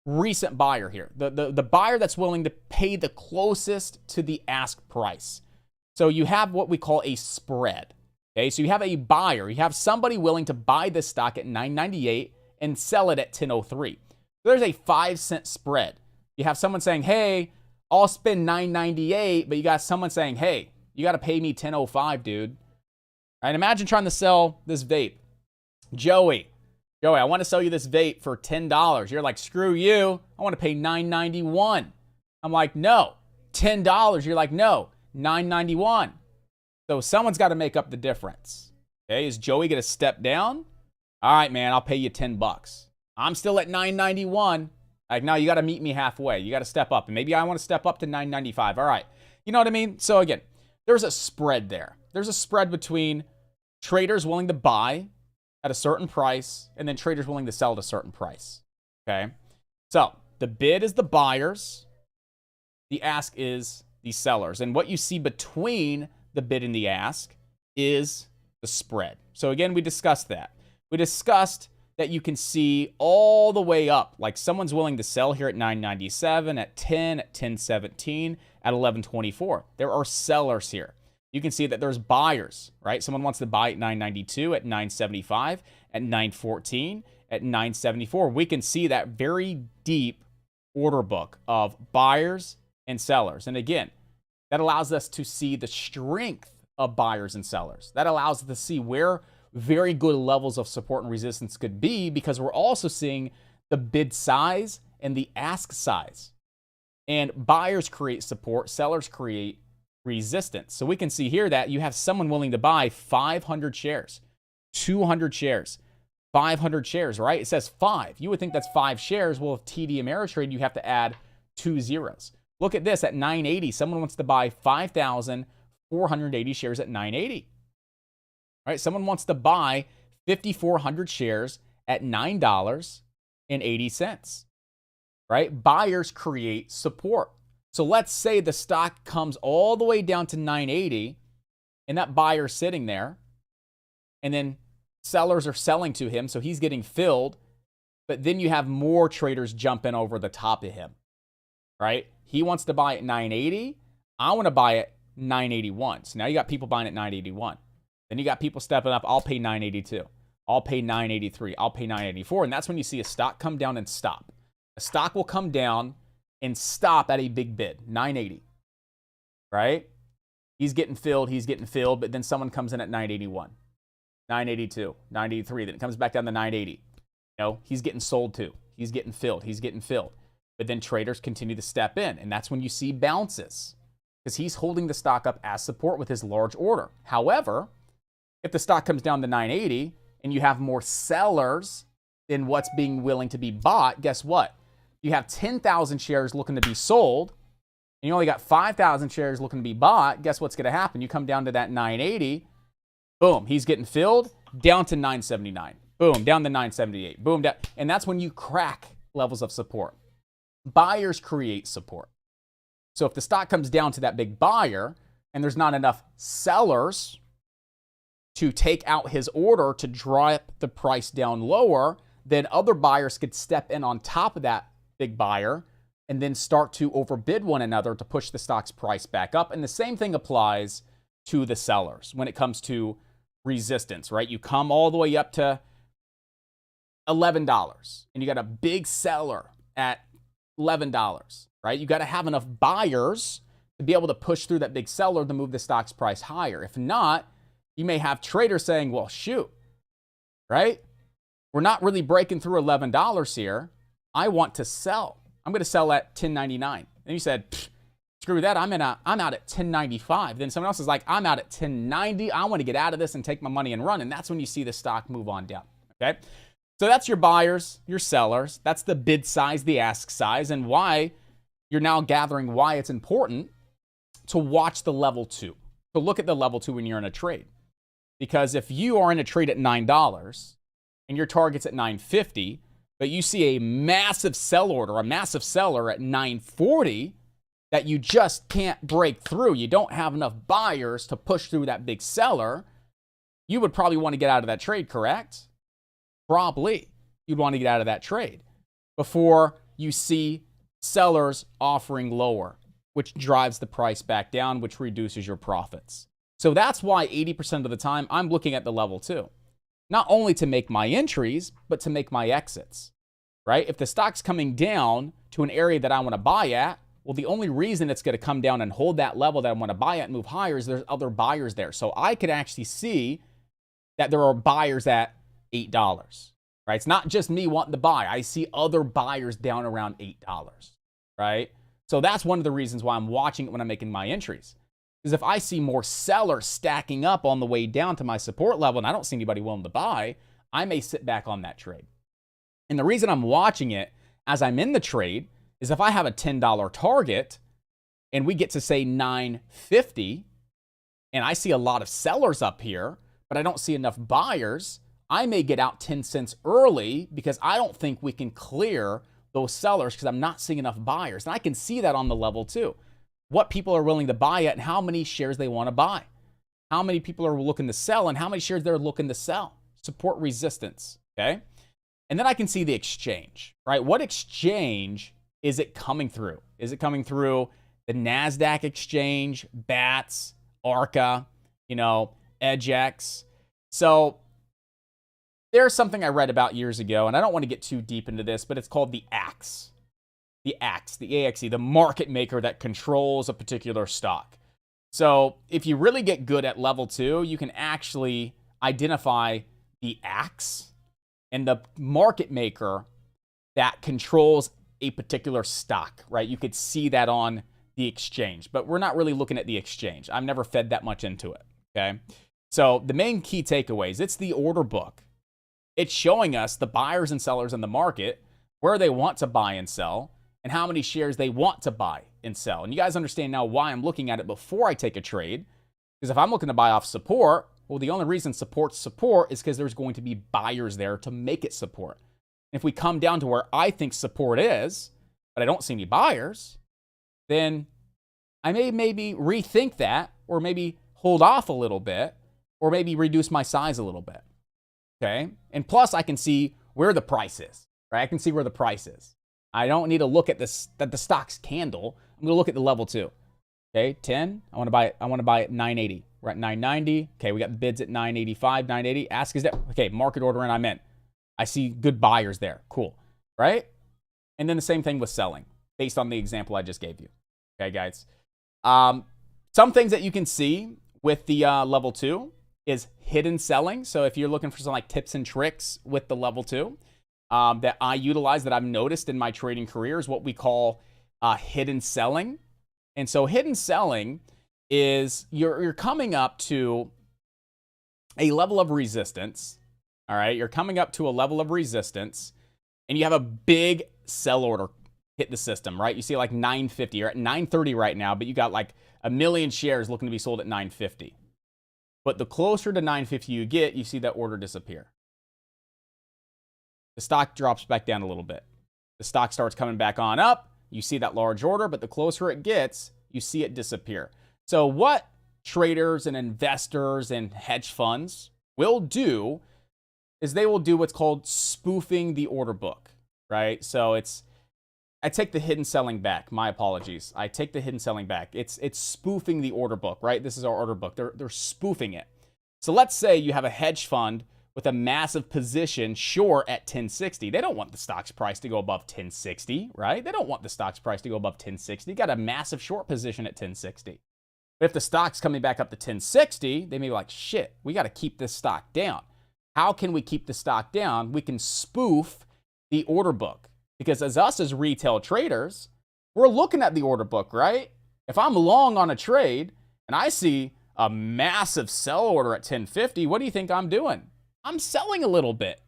recent buyer here, the buyer that's willing to pay the closest to the ask price. So you have what we call a spread. Okay, so you have a buyer, you have somebody willing to buy this stock at $9.98 and sell it at $10.03. So there's a 5-cent spread. You have someone saying, hey, I'll spend $9.98, but you got someone saying, hey, you got to pay me $10.05, dude. All right, imagine trying to sell this vape. Joey, I want to sell you this vape for $10. You're like, screw you. I want to pay $9.91. I'm like, no. $10. You're like, no. $9.91. So someone's got to make up the difference. Okay, is Joey going to step down? All right, man, I'll pay you $10. I'm still at $9.91. Like, now you got to meet me halfway. You got to step up. And maybe I want to step up to $9.95. All right. You know what I mean? So again, there's a spread there. There's a spread between traders willing to buy at a certain price and then traders willing to sell at a certain price. Okay. So the bid is the buyers. The ask is the sellers. And what you see between the bid and the ask is the spread. So again, we discussed that. We discussed that you can see all the way up. Like someone's willing to sell here at $9.97, at $10, at $10.17, at $11.24. There are sellers here. You can see that there's buyers, right? Someone wants to buy at $9.92, at $9.75, at $9.14, at $9.74. We can see that very deep order book of buyers and sellers. And again, that allows us to see the strength of buyers and sellers. That allows us to see where very good levels of support and resistance could be, because we're also seeing the bid size and the ask size. And buyers create support, sellers create resistance. So we can see here that you have someone willing to buy 500 shares, 200 shares, 500 shares, right? It says 5. You would think that's 5 shares. Well, with TD Ameritrade, you have to add 2 zeros. Look at this at $9.80. Someone wants to buy 5,480 shares at $9.80. Right? Someone wants to buy 5,400 shares at $9.80. Right? Buyers create support. So let's say the stock comes all the way down to $9.80 and that buyer's sitting there, and then sellers are selling to him, so he's getting filled, but then you have more traders jumping over the top of him. Right? He wants to buy at $9.80. I want to buy at $9.81. So now you got people buying at $9.81. Then you got people stepping up. I'll pay $9.82. I'll pay $9.83. I'll pay $9.84. And that's when you see a stock come down and stop. A stock will come down and stop at a big bid, $9.80. Right? He's getting filled. But then someone comes in at $9.81, $9.82, $9.83. Then it comes back down to $9.80. You know, he's getting sold to. He's getting filled. But then traders continue to step in, and that's when you see bounces, because he's holding the stock up as support with his large order. However, if the stock comes down to $9.80 and you have more sellers than what's being willing to be bought, guess what? You have 10,000 shares looking to be sold, and you only got 5,000 shares looking to be bought. Guess what's going to happen? You come down to that $9.80, boom, he's getting filled, down to $9.79. Boom, down to $9.78. Boom, down. And that's when you crack levels of support. Buyers create support. So if the stock comes down to that big buyer and there's not enough sellers to take out his order to drop the price down lower, then other buyers could step in on top of that big buyer and then start to overbid one another to push the stock's price back up. And the same thing applies to the sellers when it comes to resistance, right? You come all the way up to $11 and you got a big seller at $11, right? You got to have enough buyers to be able to push through that big seller to move the stock's price higher. If not, you may have traders saying, well, shoot, right? We're not really breaking through $11 here. I want to sell. I'm going to sell at $10.99. And you said, screw that. I'm out at $10.95. Then someone else is like, I'm out at $10.90. I want to get out of this and take my money and run. And that's when you see the stock move on down. Okay. So that's your buyers, your sellers. That's the bid size, the ask size, and why you're now gathering why it's important to watch the level 2. So look at the level 2 when you're in a trade. Because if you are in a trade at $9 and your target's at $9.50, but you see a massive sell order, a massive seller at $9.40 that you just can't break through, you don't have enough buyers to push through that big seller, you would probably want to get out of that trade, correct? Probably. You'd want to get out of that trade before you see sellers offering lower, which drives the price back down, which reduces your profits. So that's why 80% of the time I'm looking at the level 2. Not only to make my entries, but to make my exits, right? If the stock's coming down to an area that I want to buy at, well, the only reason it's going to come down and hold that level that I want to buy at and move higher is there's other buyers there. So I could actually see that there are buyers at $8, right? It's not just me wanting to buy. I see other buyers down around $8, right? So that's one of the reasons why I'm watching it when I'm making my entries. Because if I see more sellers stacking up on the way down to my support level and I don't see anybody willing to buy, I may sit back on that trade. And the reason I'm watching it as I'm in the trade is if I have a $10 target and we get to say $9.50 and I see a lot of sellers up here, but I don't see enough buyers, I may get out 10 cents early because I don't think we can clear those sellers because I'm not seeing enough buyers. And I can see that on the level too. What people are willing to buy at and how many shares they want to buy. How many people are looking to sell and how many shares they're looking to sell. Support resistance, okay? And then I can see the exchange, right? What exchange is it coming through? Is it coming through the NASDAQ exchange, BATS, ARCA, EDGX? So there's something I read about years ago, and I don't want to get too deep into this, but it's called the AXE. The AXE, the market maker that controls a particular stock. So if you really get good at level 2, you can actually identify the AXE and the market maker that controls a particular stock, right? You could see that on the exchange, but we're not really looking at the exchange. I've never fed that much into it, okay? So the main key takeaways, it's the order book. It's showing us the buyers and sellers in the market, where they want to buy and sell, and how many shares they want to buy and sell. And you guys understand now why I'm looking at it before I take a trade. Because if I'm looking to buy off support, well, the only reason support's support is because there's going to be buyers there to make it support. And if we come down to where I think support is, but I don't see any buyers, then I may maybe rethink that, or maybe hold off a little bit, or maybe reduce my size a little bit. Okay? And plus I can see where the price is, right? I can see where the price is. I don't need to look at this, that the stock's candle. I'm going to look at the level 2. Okay, 10. I want to buy it at 980. We're at 990. Okay, we got the bids at 985, 980. Ask is that okay, market order and I'm in. I see good buyers there. Cool. Right? And then the same thing with selling based on the example I just gave you. Okay, guys. Some things that you can see with the level 2 is hidden selling. So if you're looking for some like tips and tricks with the level 2, that I utilize, that I've noticed in my trading career, is what we call hidden selling. And so hidden selling is you're coming up to a level of resistance. All right, you're coming up to a level of resistance, and you have a big sell order hit the system, right? You see like 950. You're at 930 right now, but you got like 1 million shares looking to be sold at 950. But the closer to 950 you get, you see that order disappear. The stock drops back down a little bit. The stock starts coming back on up. You see that large order, but the closer it gets, you see it disappear. So what traders and investors and hedge funds will do is they will do what's called spoofing the order book, right? So I take the hidden selling back. My apologies. I take the hidden selling back. It's spoofing the order book, right? This is our order book. They're spoofing it. So let's say you have a hedge fund with a massive position short at 1060. They don't want the stock's price to go above 1060, right? They don't want the stock's price to go above 1060. Got a massive short position at 1060. But if the stock's coming back up to 1060, they may be like, shit, we got to keep this stock down. How can we keep the stock down? We can spoof the order book. Because as retail traders, we're looking at the order book, right? If I'm long on a trade and I see a massive sell order at 1050, what do you think I'm doing? I'm selling a little bit.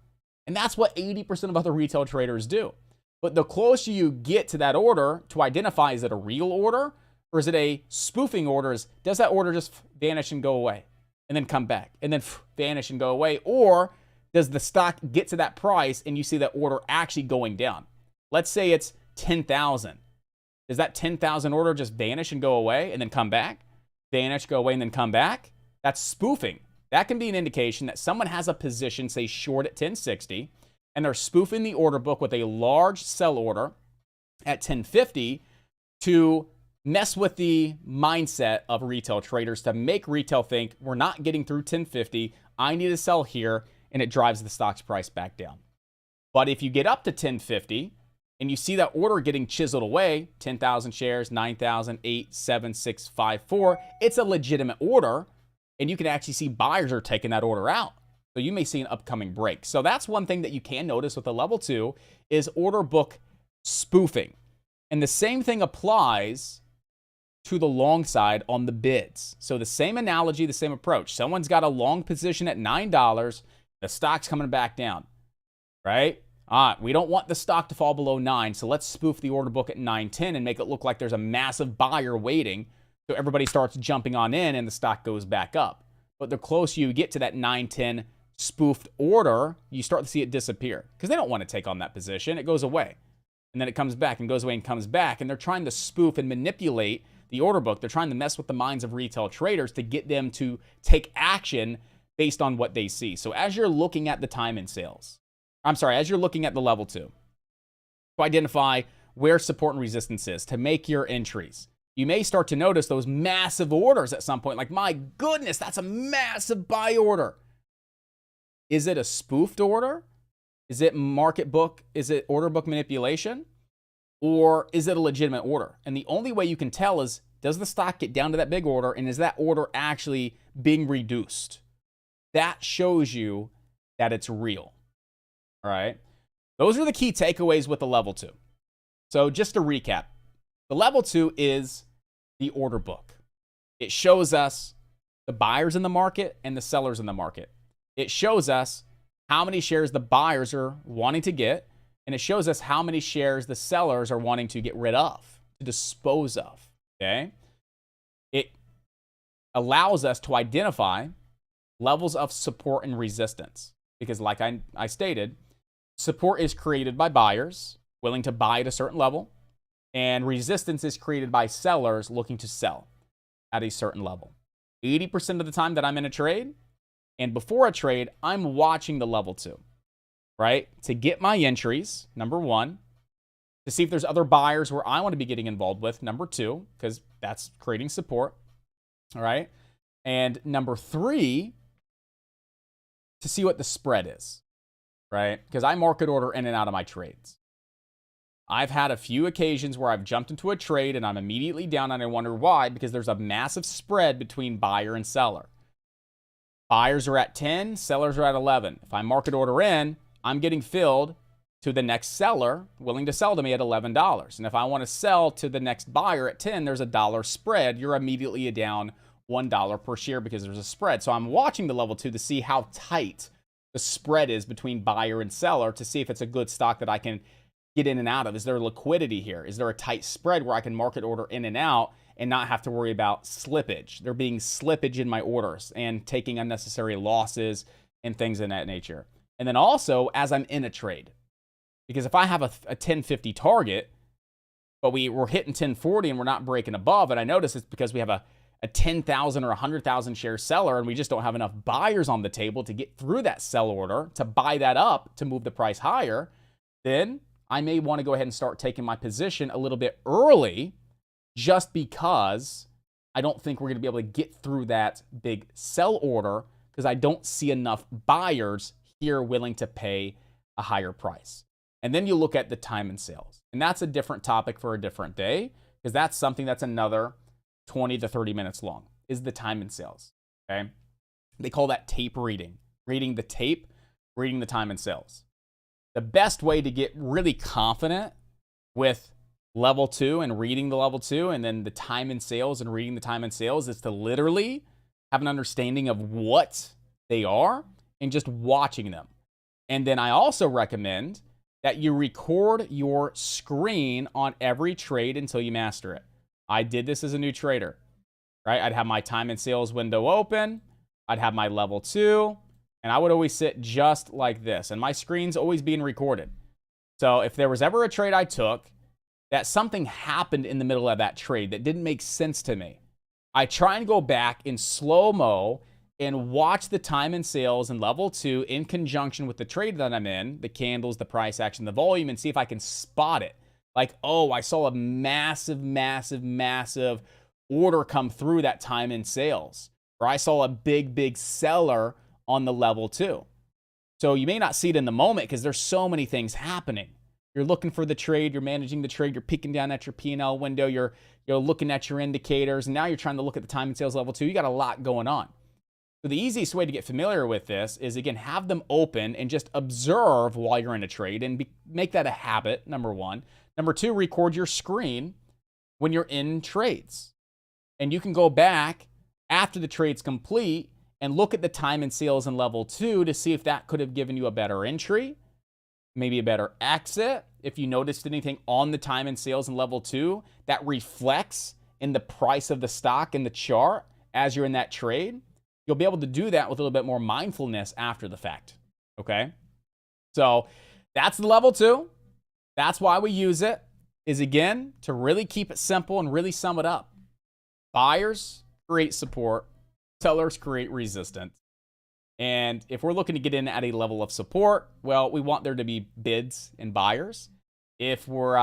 And that's what 80% of other retail traders do. But the closer you get to that order to identify, is it a real order or is it a spoofing order? Does that order just vanish and go away and then come back and then vanish and go away? Or does the stock get to that price and you see that order actually going down? Let's say it's 10,000. Does that 10,000 order just vanish and go away and then come back? Vanish, go away, and then come back? That's spoofing. That can be an indication that someone has a position, say short at 1060, and they're spoofing the order book with a large sell order at 1050 to mess with the mindset of retail traders, to make retail think we're not getting through 1050. I need to sell here, and it drives the stock's price back down. But if you get up to 1050 and you see that order getting chiseled away, 10,000 shares, 9,000, 8, 7, 6, 5, 4, it's a legitimate order, and you can actually see buyers are taking that order out. So you may see an upcoming break. So that's one thing that you can notice with the level 2 is order book spoofing. And the same thing applies to the long side on the bids. So the same analogy, the same approach. Someone's got a long position at $9, the stock's coming back down, right? We don't want the stock to fall below 9, so let's spoof the order book at 9.10 and make it look like there's a massive buyer waiting, so everybody starts jumping on in and the stock goes back up. But the closer you get to that 9.10 spoofed order, you start to see it disappear because they don't want to take on that position. It goes away, and then it comes back and goes away and comes back, and they're trying to spoof and manipulate the order book. They're trying to mess with the minds of retail traders to get them to take action based on what they see. So as you're looking at the time and sales, as you're looking at the level 2, to identify where support and resistance is, to make your entries, you may start to notice those massive orders at some point. Like, my goodness, that's a massive buy order. Is it a spoofed order? Is it market book? Is it order book manipulation? Or is it a legitimate order? And the only way you can tell is, does the stock get down to that big order, and is that order actually being reduced? That shows you that it's real. All right. Those are the key takeaways with the level 2. So just to recap, the level 2 is the order book. It shows us the buyers in the market and the sellers in the market. It shows us how many shares the buyers are wanting to get, and it shows us how many shares the sellers are wanting to get rid of, to dispose of. Okay. It allows us to identify levels of support and resistance, because like I stated, support is created by buyers willing to buy at a certain level, and resistance is created by sellers looking to sell at a certain level. 80% of the time that I'm in a trade, and before a trade, I'm watching the level 2, right? To get my entries, number 1, to see if there's other buyers where I want to be getting involved with, number 2, because that's creating support, all right? And number 3, to see what the spread is, right? Because I market order in and out of my trades. I've had a few occasions where I've jumped into a trade and I'm immediately down, and I wonder why, because there's a massive spread between buyer and seller. Buyers are at 10, sellers are at 11. If I market order in, I'm getting filled to the next seller willing to sell to me at $11. And if I want to sell to the next buyer at 10, there's a $1 spread. You're immediately down $1 per share because there's a spread. So I'm watching the level 2 to see how tight the spread is between buyer and seller, to see if it's a good stock that I can get in and out of. Is there liquidity here? Is there a tight spread where I can market order in and out and not have to worry about slippage? There being slippage in my orders and taking unnecessary losses and things in that nature. And then also as I'm in a trade, because if I have a 1050 target, but we're hitting 1040 and we're not breaking above, and I notice it's because we have a 10,000 or 100,000 share seller, and we just don't have enough buyers on the table to get through that sell order to buy that up to move the price higher, then I may want to go ahead and start taking my position a little bit early, just because I don't think we're going to be able to get through that big sell order, because I don't see enough buyers here willing to pay a higher price. And then you look at the time and sales, and that's a different topic for a different day, because that's something that's another 20 to 30 minutes long, is the time and sales. Okay. They call that tape reading, reading the tape, reading the time and sales. The best way to get really confident with level 2 and reading the level 2, and then the time and sales and reading the time and sales, is to literally have an understanding of what they are and just watching them. And then I also recommend that you record your screen on every trade until you master it. I did this as a new trader, right? I'd have my time and sales window open. I'd have my level 2, and I would always sit just like this. And my screen's always being recorded. So if there was ever a trade I took that something happened in the middle of that trade that didn't make sense to me, I try and go back in slow-mo and watch the time and sales and level 2 in conjunction with the trade that I'm in, the candles, the price action, the volume, and see if I can spot it. Like, oh, I saw a massive, massive, massive order come through that time in sales. Or I saw a big, big seller on the level 2. So you may not see it in the moment because there's so many things happening. You're looking for the trade, you're managing the trade, you're peeking down at your P&L window, you're looking at your indicators, and now you're trying to look at the time and sales level 2. You got a lot going on. So the easiest way to get familiar with this is, again, have them open and just observe while you're in a trade and make that a habit, number 1. Number 2, record your screen when you're in trades. And you can go back after the trade's complete and look at the time and sales in level 2 to see if that could have given you a better entry, maybe a better exit. If you noticed anything on the time and sales in level 2 that reflects in the price of the stock in the chart as you're in that trade, you'll be able to do that with a little bit more mindfulness after the fact, okay? So that's the level 2. That's why we use it, is again, to really keep it simple and really sum it up. Buyers create support, sellers create resistance. And if we're looking to get in at a level of support, well, we want there to be bids and buyers. If we're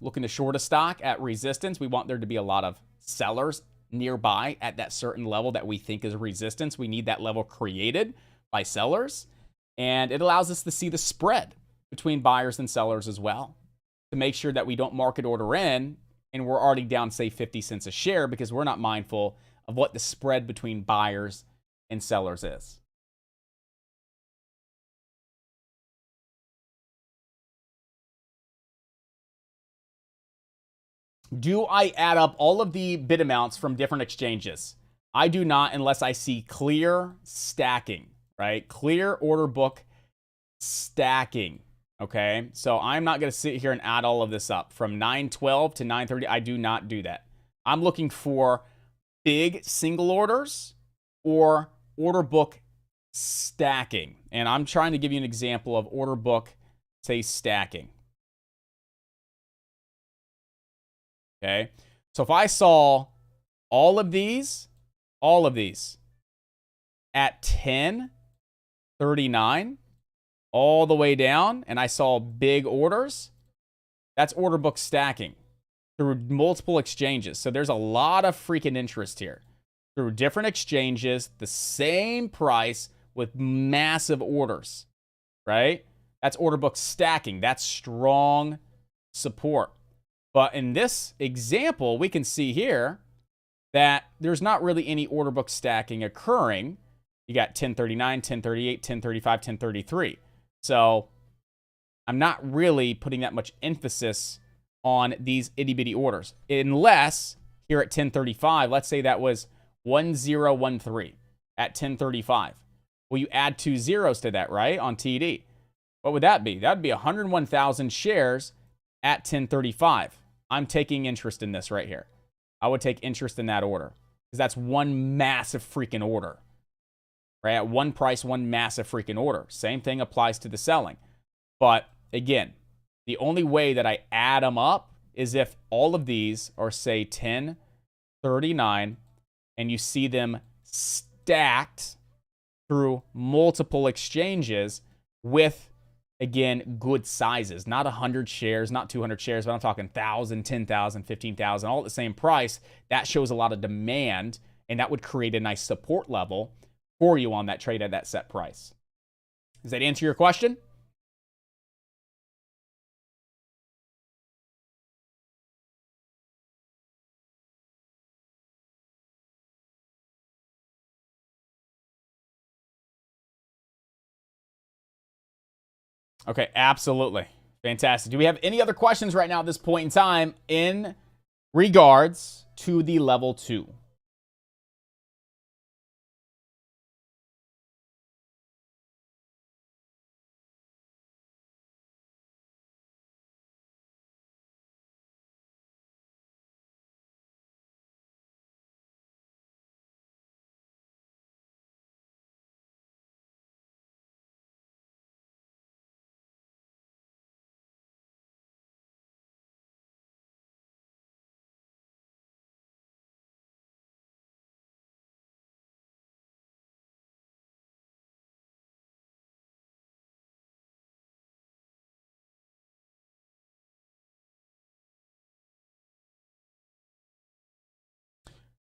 looking to short a stock at resistance, we want there to be a lot of sellers nearby at that certain level that we think is resistance. We need that level created by sellers. And it allows us to see the spread between buyers and sellers as well, to make sure that we don't market order in and we're already down, say, 50 cents a share because we're not mindful of what the spread between buyers and sellers is. Do I add up all of the bid amounts from different exchanges? I do not unless I see clear stacking, right? Clear order book stacking, okay? So I'm not going to sit here and add all of this up. From 9:12 to 9:30, I do not do that. I'm looking for big single orders or order book stacking. And I'm trying to give you an example of order book, say, stacking. Okay, so if I saw all of these at 10:39 all the way down, and I saw big orders, that's order book stacking through multiple exchanges. So there's a lot of freaking interest here through different exchanges, the same price with massive orders, right? That's order book stacking. That's strong support. But in this example, we can see here that there's not really any order book stacking occurring. You got 1039, 1038, 1035, 1033. So I'm not really putting that much emphasis on these itty bitty orders. Unless here at 1035, let's say that was 1013 at 1035. Well, you add 2 zeros to that, right? On TD. What would that be? That would be 101,000 shares at 1035. I'm taking interest in this right here. I would take interest in that order because that's one massive freaking order, right? At one price, one massive freaking order. Same thing applies to the selling. But again, the only way that I add them up is if all of these are, say, 1039 and you see them stacked through multiple exchanges with, again, good sizes, not 100 shares, not 200 shares, but I'm talking 1,000, 10,000, 15,000, all at the same price. That shows a lot of demand, and that would create a nice support level for you on that trade at that set price. Does that answer your question? Okay, absolutely. Fantastic. Do we have any other questions right now at this point in time in regards to the level 2?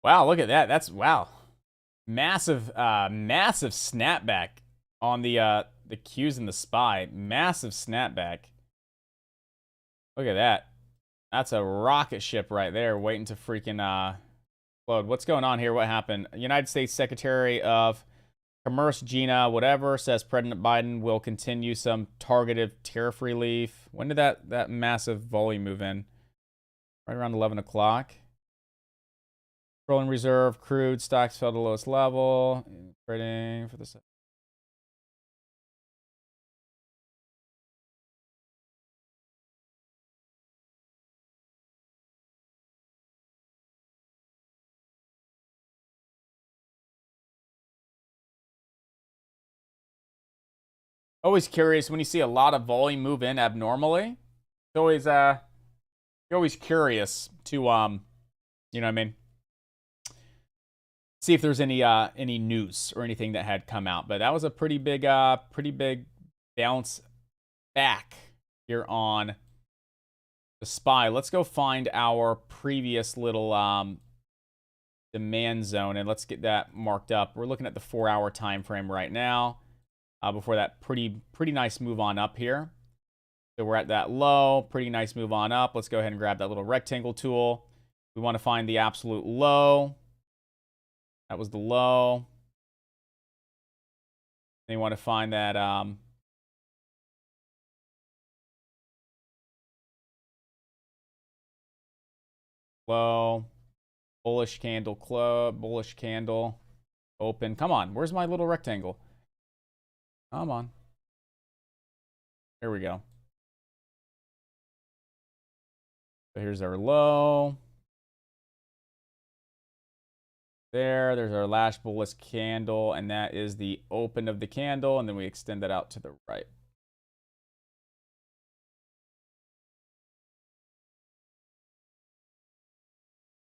Wow, look at that. That's wow. Massive snapback on the Qs and the SPY. Massive snapback. Look at that. That's a rocket ship right there waiting to freaking explode. What's going on here? What happened? United States Secretary of Commerce Gina whatever says President Biden will continue some targeted tariff relief. When did that massive volume move in? Right around 11 o'clock. Petroleum reserve, crude stocks fell to the lowest level. Trading for the always curious when you see a lot of volume move in abnormally. It's always you're always curious to you know what I mean? See if there's any news or anything that had come out. But that was a pretty big bounce back here on the SPY. Let's go find our previous little demand zone and let's get that marked up. We're looking at the 4-hour time frame right now. Before that pretty nice move on up here. So we're at that low, pretty nice move on up. Let's go ahead and grab that little rectangle tool. We want to find the absolute low. That was the low. Then you want to find that low, bullish candle, bullish candle, open. Come on, where's my little rectangle? Come on. Here we go. So here's our low. There's our last bullish candle, and that is the open of the candle, and then we extend that out to the right.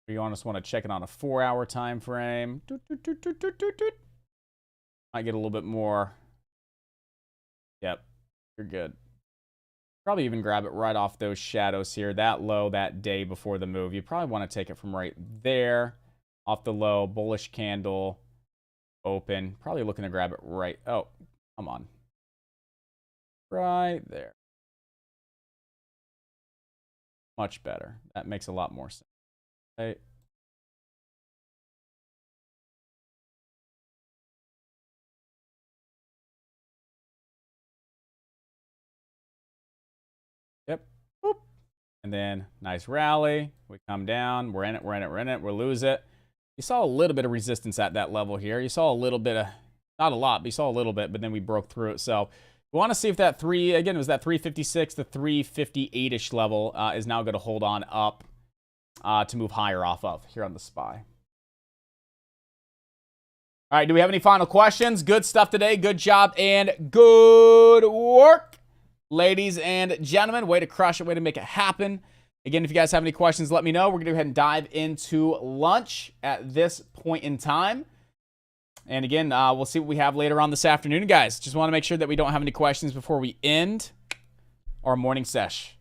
You just want to check it on a 4-hour time frame. Might get a little bit more. Yep, you're good. Probably even grab it right off those shadows here. That low that day before the move. You probably want to take it from right there. Off the low, bullish candle, open. Probably looking to grab it right. Oh, come on. Right there. Much better. That makes a lot more sense. Okay. Yep. Boop. And then nice rally. We come down. We're in it. We'll lose it. You saw a little bit of resistance at that level here. You saw a little bit of, not a lot, but you saw a little bit, but then we broke through it. So we want to see if that again, it was that 356 to 358-ish level is now going to hold on up to move higher off of here on the SPY. All right, do we have any final questions? Good stuff today. Good job and good work, ladies and gentlemen. Way to crush it. Way to make it happen. Again, if you guys have any questions, let me know. We're going to go ahead and dive into lunch at this point in time. And again, we'll see what we have later on this afternoon, guys. Just want to make sure that we don't have any questions before we end our morning sesh.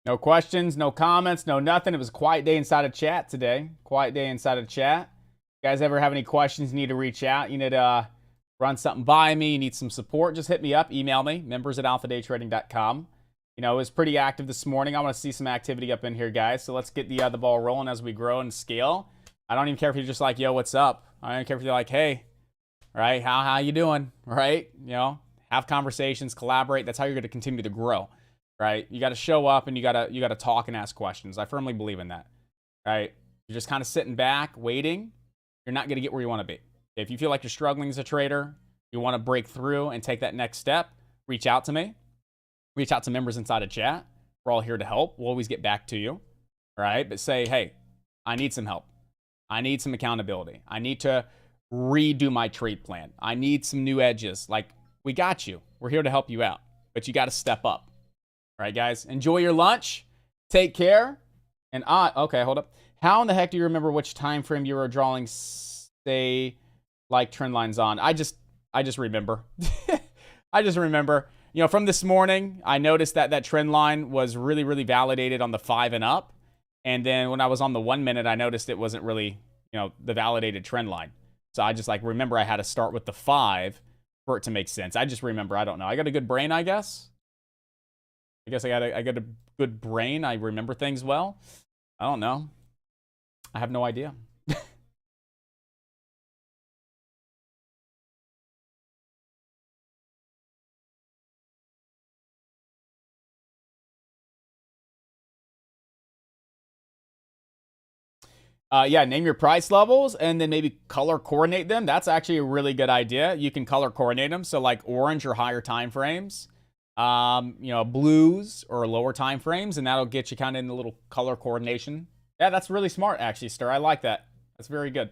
No questions, no comments, no nothing. It was a quiet day inside of chat today. Quiet day inside of chat. You guys ever have any questions, you need to reach out. You need run something by me, you need some support, just hit me up, email me, members@alphadaytrading.com. You know, it was pretty active this morning. I want to see some activity up in here, guys. So let's get the ball rolling as we grow and scale. I don't even care if you're just like, yo, what's up? I don't care if you're like, hey, right? How you doing? Right? You know, have conversations, collaborate. That's how you're going to continue to grow, right? You got to show up and you got to talk and ask questions. I firmly believe in that, right? You're just kind of sitting back, waiting. You're not going to get where you want to be. If you feel like you're struggling as a trader, you want to break through and take that next step, reach out to me. Reach out to members inside of chat. We're all here to help. We'll always get back to you, right? But say, hey, I need some help. I need some accountability. I need to redo my trade plan. I need some new edges. Like, we got you. We're here to help you out. But you got to step up. All right, guys? Enjoy your lunch. Take care. And okay, hold up. How in the heck do you remember which time frame you were drawing, say, like trend lines on? I just remember. I just remember. You know, from this morning, I noticed that trend line was really, really validated on the 5 and up. And then when I was on the 1 minute, I noticed it wasn't really, you know, the validated trend line. So I just like remember I had to start with the 5 for it to make sense. I just remember, I don't know. I got a good brain, I guess. I got a good brain. I remember things well. I don't know. I have no idea. Yeah, name your price levels and then maybe color coordinate them. That's actually a really good idea. You can color coordinate them. So like orange or higher time frames, you know, blues or lower time frames, and that'll get you kind of in the little color coordination. Yeah, that's really smart, actually, Stir. I like that. That's very good.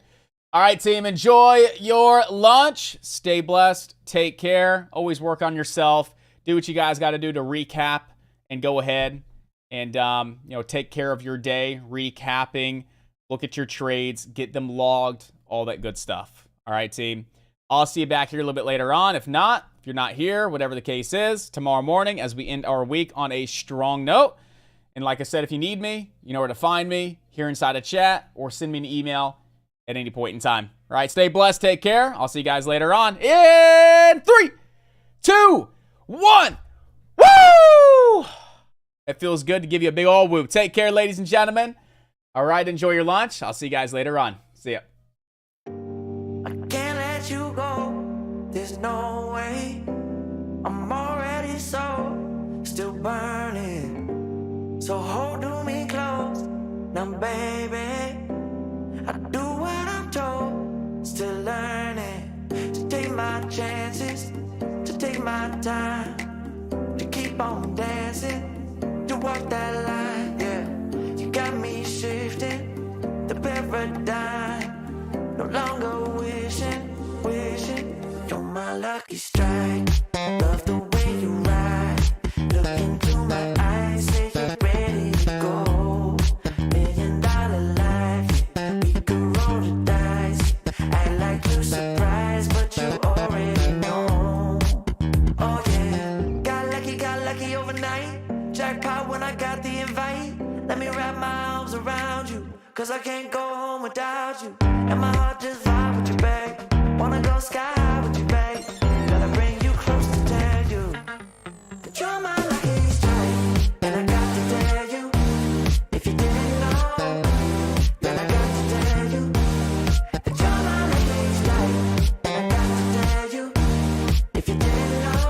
All right, team, enjoy your lunch. Stay blessed. Take care. Always work on yourself. Do what you guys got to do to recap and go ahead and, you know, take care of your day, recapping. Look at your trades, get them logged, all that good stuff. All right, team. I'll see you back here a little bit later on. If not, if you're not here, whatever the case is, tomorrow morning as we end our week on a strong note. And like I said, if you need me, you know where to find me here inside of chat or send me an email at any point in time. All right, stay blessed. Take care. I'll see you guys later on in 3, 2, 1. Woo! It feels good to give you a big old whoop. Take care, ladies and gentlemen. All right, enjoy your lunch. I'll see you guys later on. See ya. I can't let you go. There's no way. I'm already still burning. So hold me close. Now, baby, I do what I'm told. Still learning to take my chances, to take my time, to keep on dancing, to walk that line. Yeah, you got me shifting the paradigm. No longer wishing. You're my lucky strike. Love the way you ride. Look into my eyes, say you're ready to go. $1 million life, yeah. We could roll the dice. Act like you surprised, but you already know. Oh yeah, got lucky overnight. Jackpot when I got the invite. Let me wrap my arms around you, 'cause I can't go home without you. And my heart just vibe with you, babe. Wanna go sky high with you, babe. Gotta bring you close to tell you that you're my lucky strike. And I got to tell you, if you didn't know, then I got to tell you that you're my lucky strike. And I got to tell you, if you didn't know,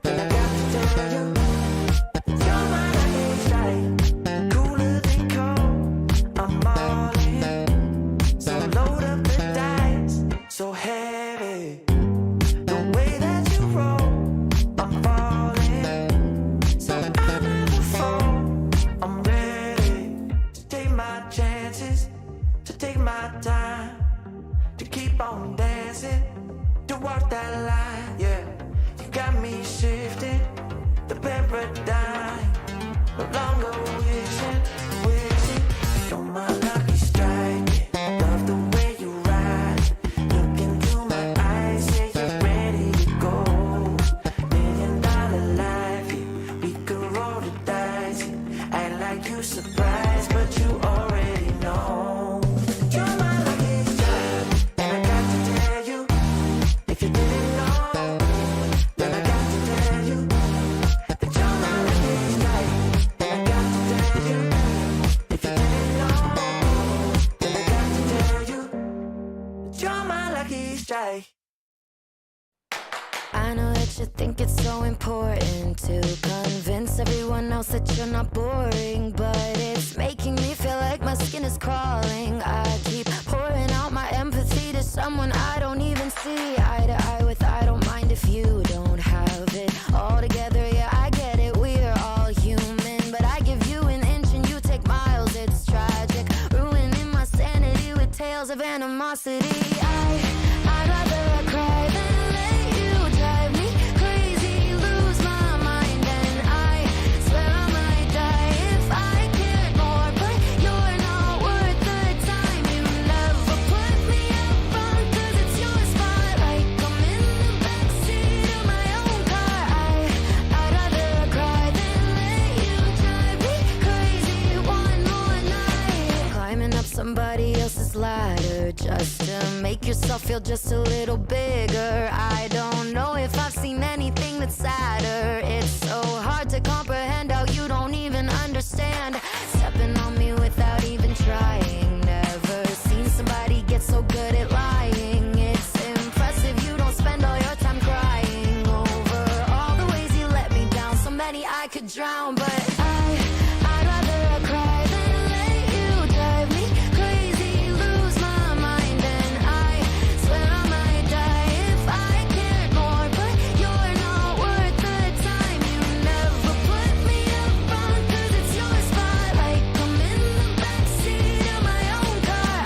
then I got to tell you that you're my lucky strike. Cooler than cold, I'm all in. So load up the dice, so heavy. The way that you roll, I'm falling. So I never fall. I'm ready to take my chances, to take my time, to keep on dancing, to walk that line. Yeah, you got me shifting the paradigm. No longer wishing. You're my lucky strike. Love the way you ride. Look into my eyes, say you're ready to go. $1 million life, yeah. We could roll the dice. Act like you surprised, but you already know. You're my lucky strike, and I got to tell you, if you think it's so important to convince everyone else that you're not boring? But it's making me feel like my skin is crawling. I keep pouring out my empathy to someone I don't even see eye to eye with. I don't mind if you don't have it all together. Yeah, I get it, we're all human. But I give you an inch and you take miles. It's tragic, ruining my sanity with tales of animosity. I'd rather cry than let you drive me crazy, lose my mind. And I swear I might die if I cared more. But you're not worth the time. You never put me up front, 'cause it's your spotlight. I'm in the backseat of my own car. I'd rather cry than let you drive me crazy one more night. Climbing up somebody else's ladder just to make yourself feel just a little bigger. I don't know if I've seen anything that's sadder. It's so hard to comprehend how you don't even understand. Stepping on me without even trying. Never seen somebody get so good at lying. It's impressive you don't spend all your time crying over all the ways you let me down. So many I could drown, but I'd rather cry than let you drive me crazy, lose my mind. And I swear I might die if I cared more. But you're not worth the time. You never put me up front, 'cause it's your spotlight. I'm in the backseat of my own car.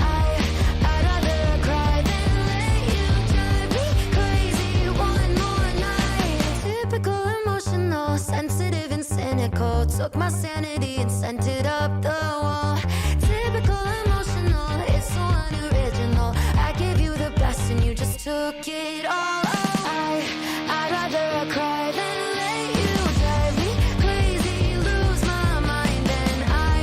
I'd rather cry than let you drive me crazy one more night. Typical emotional, sensitive and cynical. Took my sanity and sent it up the wall. Typical emotional, it's so unoriginal. I gave you the best and you just took it all. I'd rather cry than let you drive me crazy, lose my mind. And I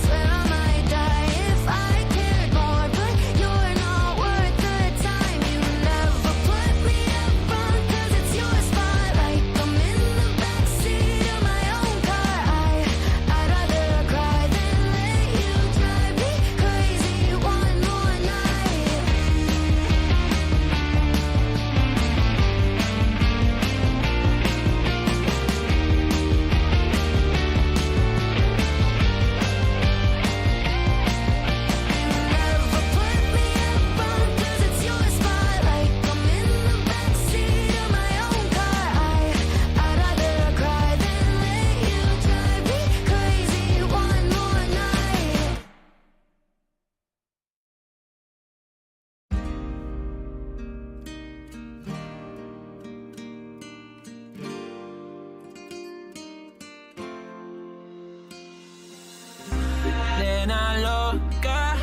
swear I might die if I cared more. But you're not worth the time. You never put me up front, 'cause it's your spotlight. I'm in the backseat of my own car. I'd rather cry than let you drive me crazy one more night. Never put me up front, 'cause it's your spotlight. I'm in the backseat of my own car. I'd rather cry than let you drive me crazy one more night. Nena loca,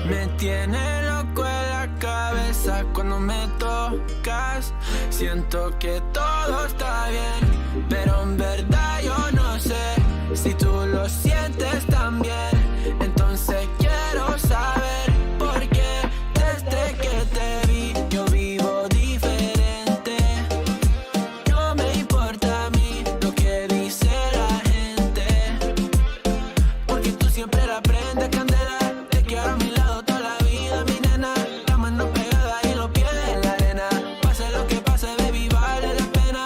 me tiene loco en la cabeza cuando me tocas. Siento que todo está bien, pero en verdad yo no sé si tú lo sientes también. Entonces quiero saber por qué desde que te vi yo vivo diferente. No me importa a mí lo que dice la gente, porque tú siempre la prendes candela. Te quiero a mi lado toda la vida, mi nena. La mano pegada y los pies en la arena. Pase lo que pase, baby, vale la pena.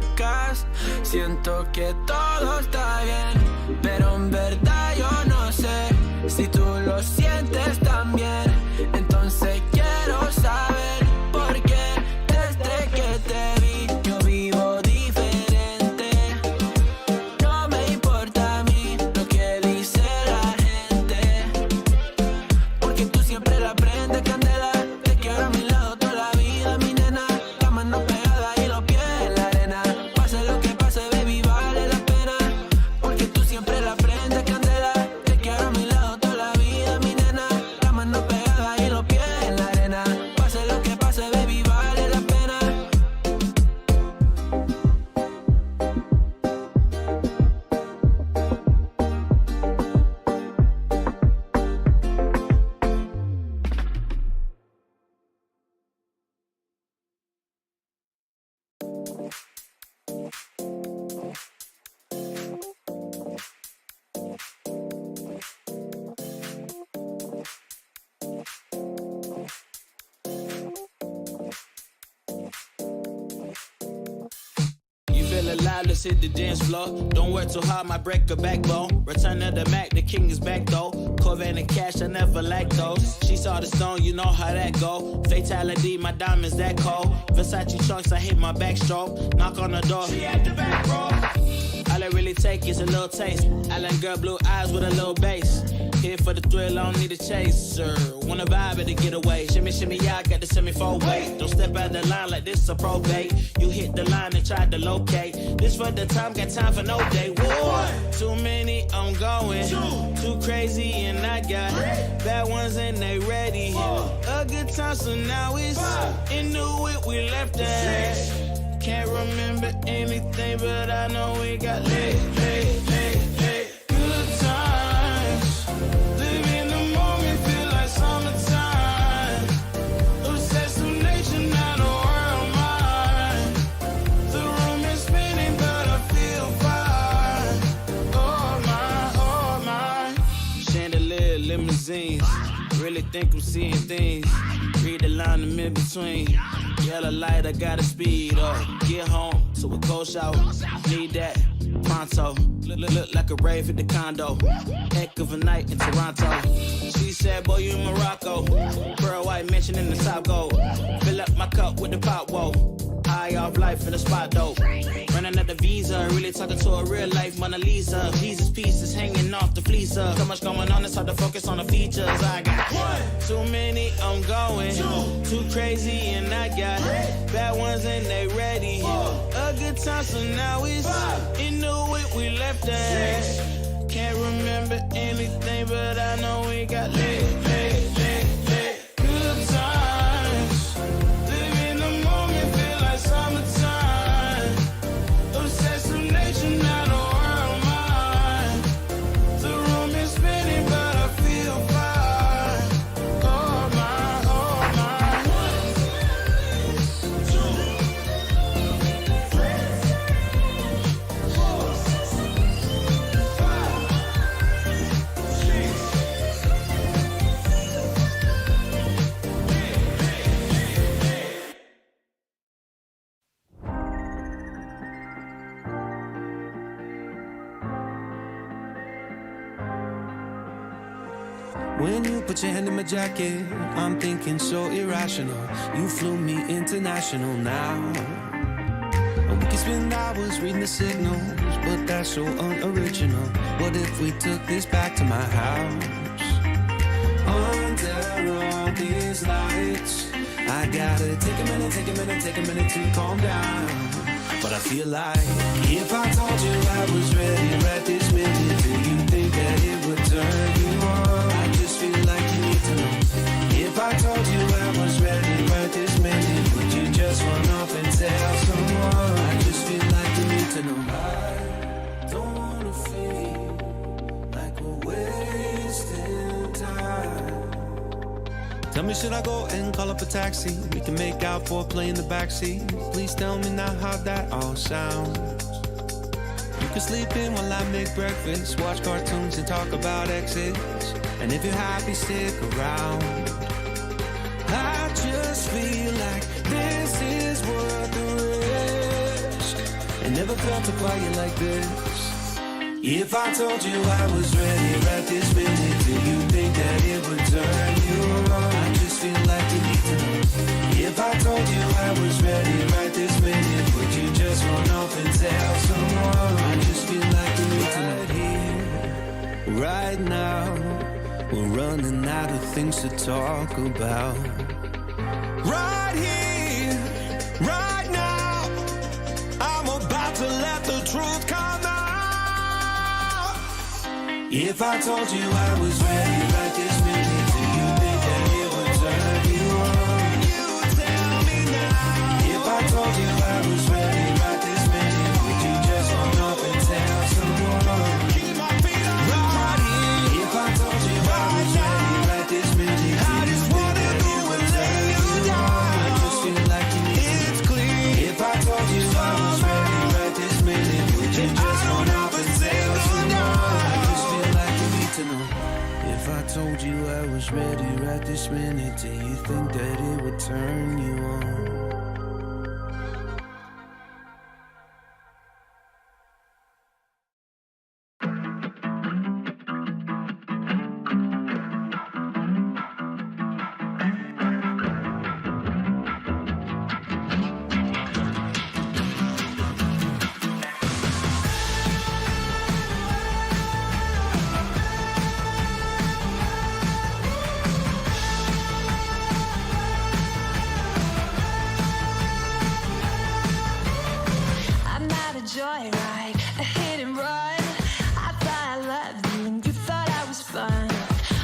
tocas, siento que todo está bien, pero en verdad yo no sé si tú lo sientes también. Entonces quiero saber por qué desde que te vi yo vivo diferente. No me importa a mí lo que dice la gente, porque tú siempre la prendes candela. Te quiero a mi lado toda la vida, mi nena. La mano pegada y los pies en la arena. Pase lo que pase, baby, vale la pena, porque tú siempre la prendes candela. Te quiero a mi lado toda la vida, mi nena. La mano pegada y los pies en la arena. Pase lo que pase, baby, vale la pena. You feel alive, let's hit the dance floor. Don't work too hard, might break a backbone. Return of the Mac, the king is back though. Corvette and cash, I never lack those. She saw the stone, you know how that go. Fatality, my diamonds that cold. Versace trunks, I hit my backstroke. Knock on the door, she at the back, bro. All I really take is a little taste. Island girl, blue eyes with a little bass. Here for the thrill, I don't need a chaser. Wanna vibe at the getaway. Shimmy, shimmy, yeah, I got the semi-4 weight. Don't step out the line like this a probate. You hit the line and try to locate. This for the time, got time for no day. One, too many, I'm going. Too crazy and I got bad ones and they ready. A good time, so now it's into it, we left that. Can't remember anything, but I know we got lit. Good times, live in the moment, feel like summertime. Obsessed with nature, not a world mine. The room is spinning, but I feel fine. Oh my. Chandelier, limousines. Really think I'm seeing things. Read the line in mid-between. Yellow light, I gotta speed up. Get home, so a cold shower. Need that pronto. Look like a rave at the condo. Heck of a night in Toronto. She said, boy, you in Morocco. Pearl white mention in the top gold. Fill up my cup with the pop, whoa. High off life in the spot, though. Running out the visa, really talking to a real life Mona Lisa. Jesus pieces hanging off the fleece. So much going on, it's hard to focus on the features. I got too many, I'm going. Too crazy, and I got bad ones and they ready. A good time, so now it's into it, we left that. Can't remember anything, but I know we got lit. Good times, live in the moment, feel like summertime. Obsessed with nature, not a world mine. The room is spinning, but I feel fine. Oh my, oh my. 1, 2, 3, 4, 5, 6. When you put your hand in my jacket, I'm thinking so irrational. You flew me international now. And we can spend hours reading the signals, but that's so unoriginal. What if we took this back to my house? Under all these lights, I gotta take a minute to calm down. But I feel like if I told you I was ready right this minute, do you think that it would turn you on? I just feel like you need to know. If I told you I was ready right this minute, would you just run off and tell someone? I just feel like you need to know. I don't wanna feel like we're wasting time. Tell me, should I go and call up a taxi? We can make out for a play in the backseat. Please tell me now how that all sounds. You can sleep in while I make breakfast, watch cartoons and talk about exes. And if you're happy, stick around. I just feel like this is worth the risk. I never felt a quiet like this. If I told you I was ready right this minute, do you think that it would turn you on? I just feel like you need to know. If I told you I was ready right this minute, would you just run off and tell someone? I just feel like you need to know. Right here, right now, we're running out of things to talk about. Right here, right now, I'm about to let the truth come out. If I told you I was ready right this minute, do you think that it would turn you on? You tell me now. If I told you I was ready right this minute, would you just run up and tell someone? Keep my feet on the ground. If I told you I was ready right this minute, I just wanna go and lay you down. I just feel like you need it's clear. If I told you I was ready right this minute, would you just run up and tell someone? If I told you I was ready right this minute, do you think that it would turn you on? Joyride, a hit and run. I thought I loved you and you thought I was fun.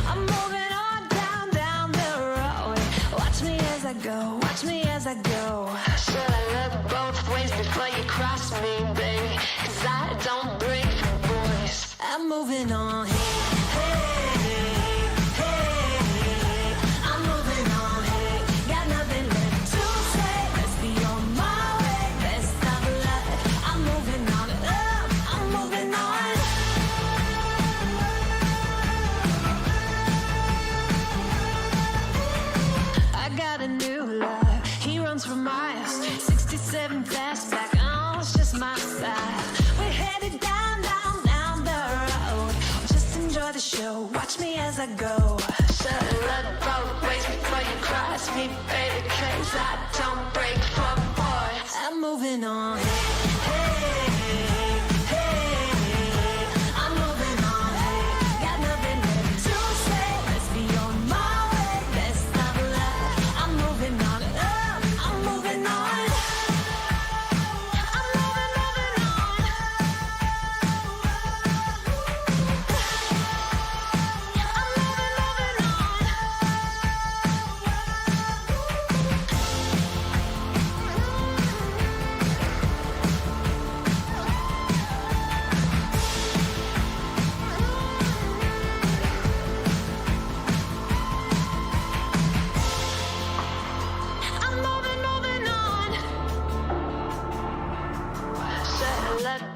I'm moving on down the road. Watch me as I go, watch me as I go. Should I look both ways before you cross me, baby? 'Cause I don't break for boys. I'm moving on. For miles, 67 fastback, oh, it's just my style. We're headed down the road. Just enjoy the show, watch me as I go. Should look both ways before you cross me, baby, 'cause I don't break for boys. I'm moving on.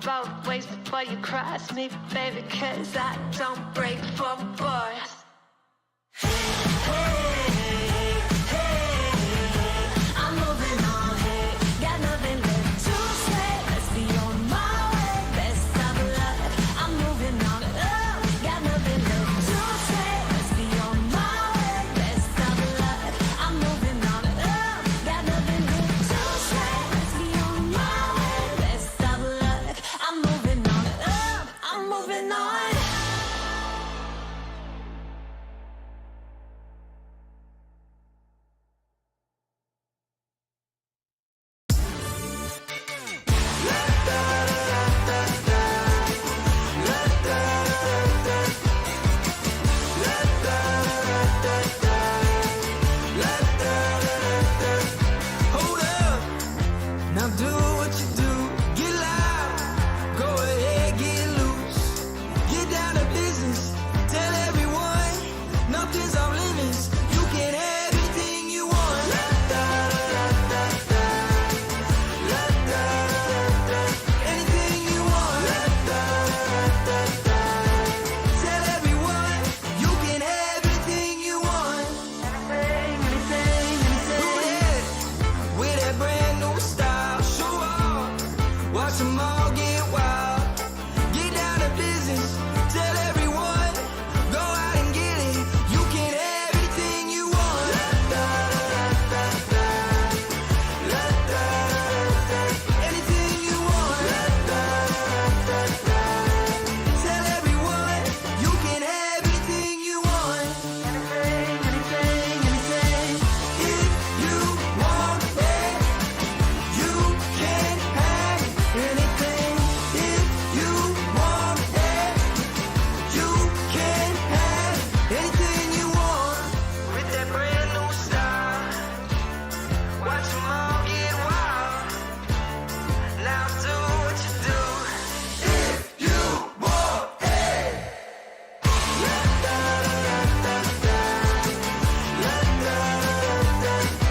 Both ways before you cross me, baby, 'cause I don't break for boys. I'm moving on, hey, got nothing left to say. Let's be on my way, best of luck. I'm moving on, got nothing left to say. Let's be on my way, best of luck. I'm moving on, got nothing left to say. Let's be on my way, best of luck. I'm moving on, I'm moving on. them all get wild. Get down to business. Tell everyone, go out and get it. You can have anything you want. Anything you want. Tell everyone, you can have anything you want. Anything, anything. If you want it, you can have anything. If you want it, you can have anything you want. With that brand new style, watch them all get wild. Now do what you do. If you want it.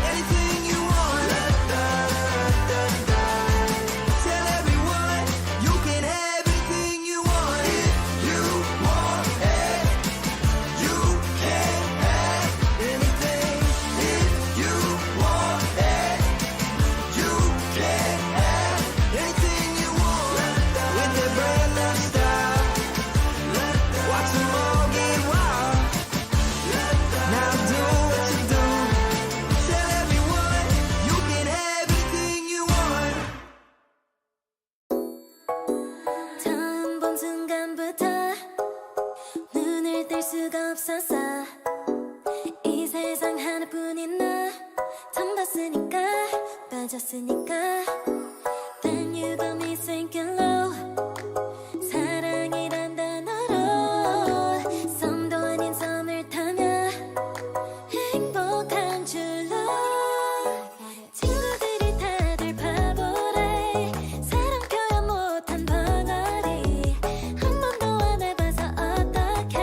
Anything you want. Tell everyone, you can have anything you want. If you want it, you can have anything. If you want it, you can have anything you want. With that brand new style, watch them all get wild. Now do what you do. Tell everyone, you can have anything you want. 처음 본 순간부터 눈을 뗄 수가 없었어. 이 세상 하나뿐인 너 처음 봤으니까 빠졌으니까. Then you got me sinking low. 사랑이란 단어로 섬도 아닌 섬을 타며 행복한 줄로. 친구들이 다들 바보래. 사랑 표현 못한 벙어리. 한 번도 안 해봐서 어떡해.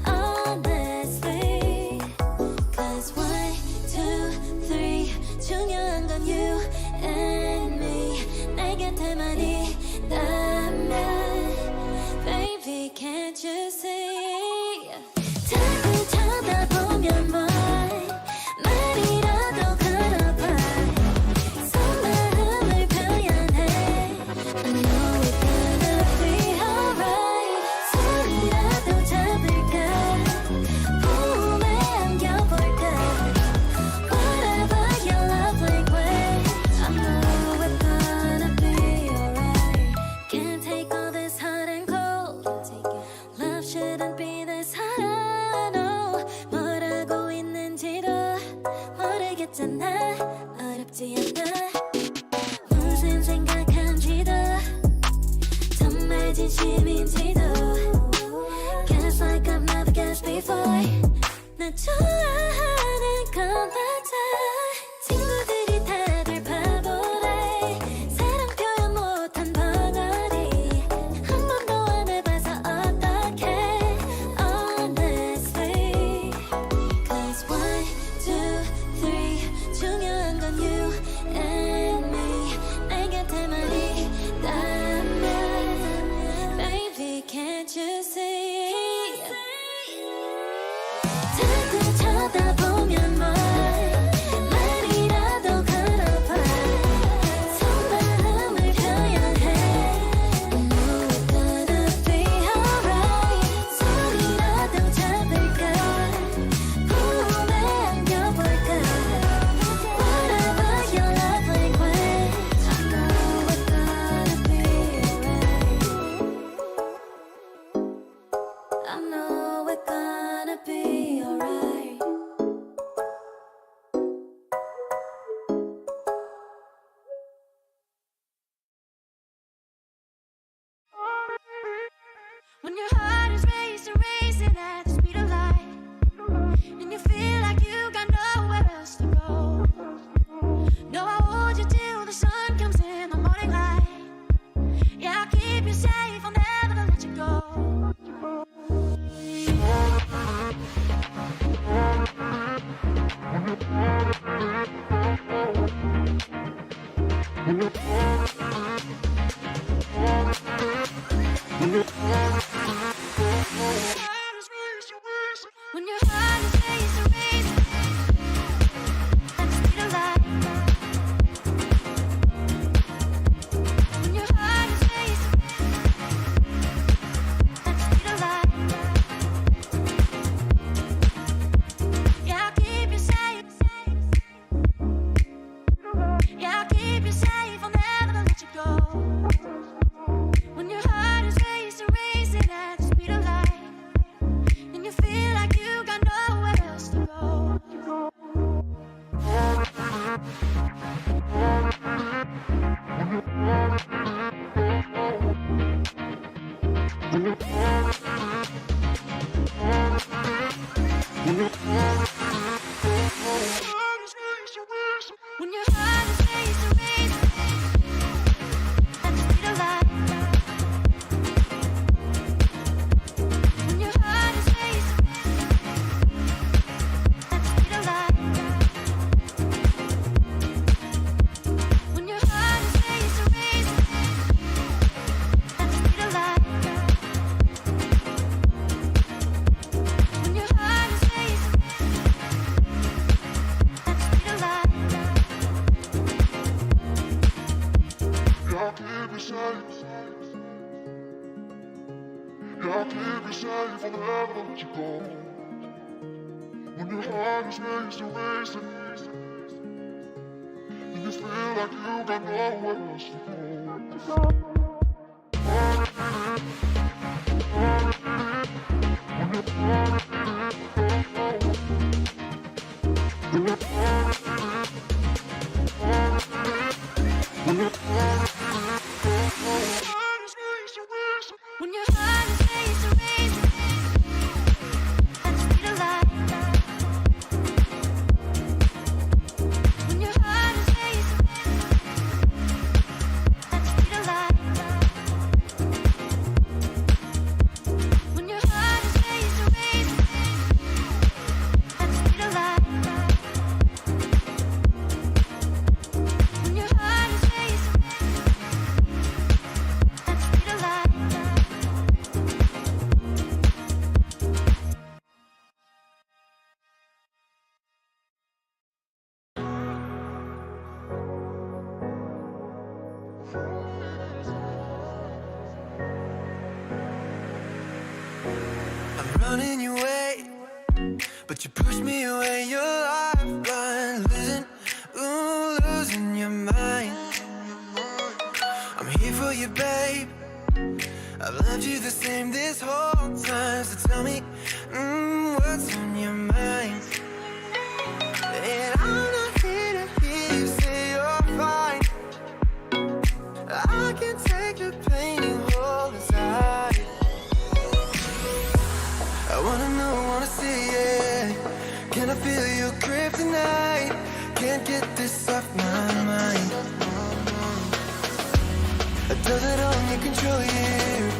Honestly, 'cause 1, 2, 3 중요한 건 you and me. 내 곁에만 있다면 baby can't you see. 자꾸 쳐다보면 뭘 말이라도 걸어봐. 속마음을 표현해. I know it's gonna be alright. 소리라도 잡을까. 봄에 안겨볼까. Whatever your love language, I know it's gonna be alright. Can't take all this hot and cold. Love shouldn't be this hard. No, 뭐라고 있는지도 모르겠잖아. 어렵지 않아. 무슨 생각한지도 정말 진심인지도. Guess like I've never guessed before. 나 좋아하는 건 맞아. 친구들이 다들 바보래. 사랑 표현 못한 벙어리. 한 번도 안 해봐서 어떡해. Honestly, 'cause 1, 2, 3 중요한 건 you and me. 내 곁에만 있다면 baby can't you see. 자꾸 쳐다보면 뭘 말이라도 걸어봐. 속마음을 표현해. I know it's gonna be alright. 소리라도 잡을까. 봄에 안겨볼까. Whatever your love language, I know it's gonna be alright. I know it's gonna be alright. When your heart is racing at the speed of light, and you feel like you got nowhere else to go. No, I hold you till the sun comes in the morning light. Yeah, I'll keep you safe, I'll never let you go. When your heart is racing, racing, at the speed of light. When your heart is racing, at the speed of light. When your heart is racing, racing, at the speed of light. When your heart is racing, at the speed of light. Jag blir besvärlig. Jag blir besvärlig från över till gång. When your heart is racing, racing, and you feel like you got nowhere else to go. When your heart is racing, racing, at the speed of light. When your heart is racing, at the speed of light. When your heart is racing, racing, at the speed of light. When your heart is racing, at the speed of light. I'm running your way, but you push me away. Your lifeline, losing your mind. I'm here for you, babe. I've loved you the same this whole time. So tell me, what's on your mind? And I'm not here to hear you say you're fine. I can take the pain you hold inside. I wanna know, wanna see it. Can I feel your grip tonight? Can't get this off my mind. Does it only control you?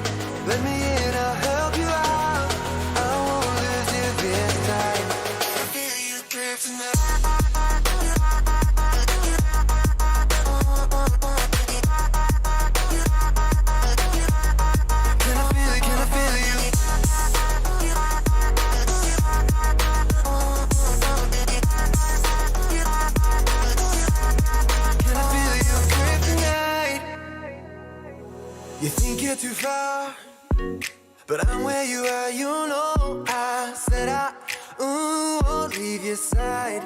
Let me in, I'll help you out. I won't lose you this time. I feel your grip tonight. Can I feel it? Can I feel you? Can I feel your grip tonight? You think you're too far, but I'm where you are, you know. I said I won't leave your side.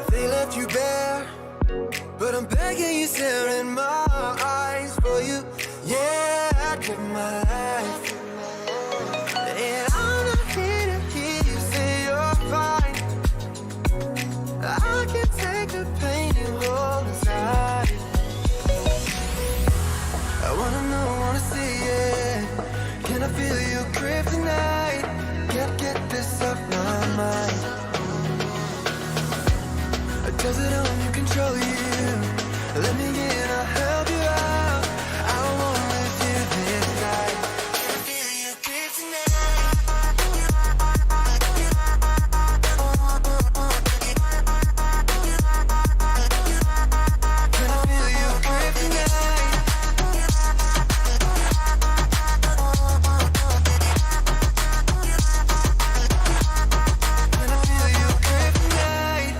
They left you bare, but I'm begging you, stare in my eyes. For you, yeah, I'd give my life. And I'm not here to hear you say you're fine. I can take the pain you hold inside. I wanna know, wanna see it. Can I feel your grip tonight? Can't get this off my mind. Does it only control you? Let me in, I'll help you out. I won't let you this time. Can I feel your grip tonight? Can I feel your grip tonight? Can I feel your grip tonight?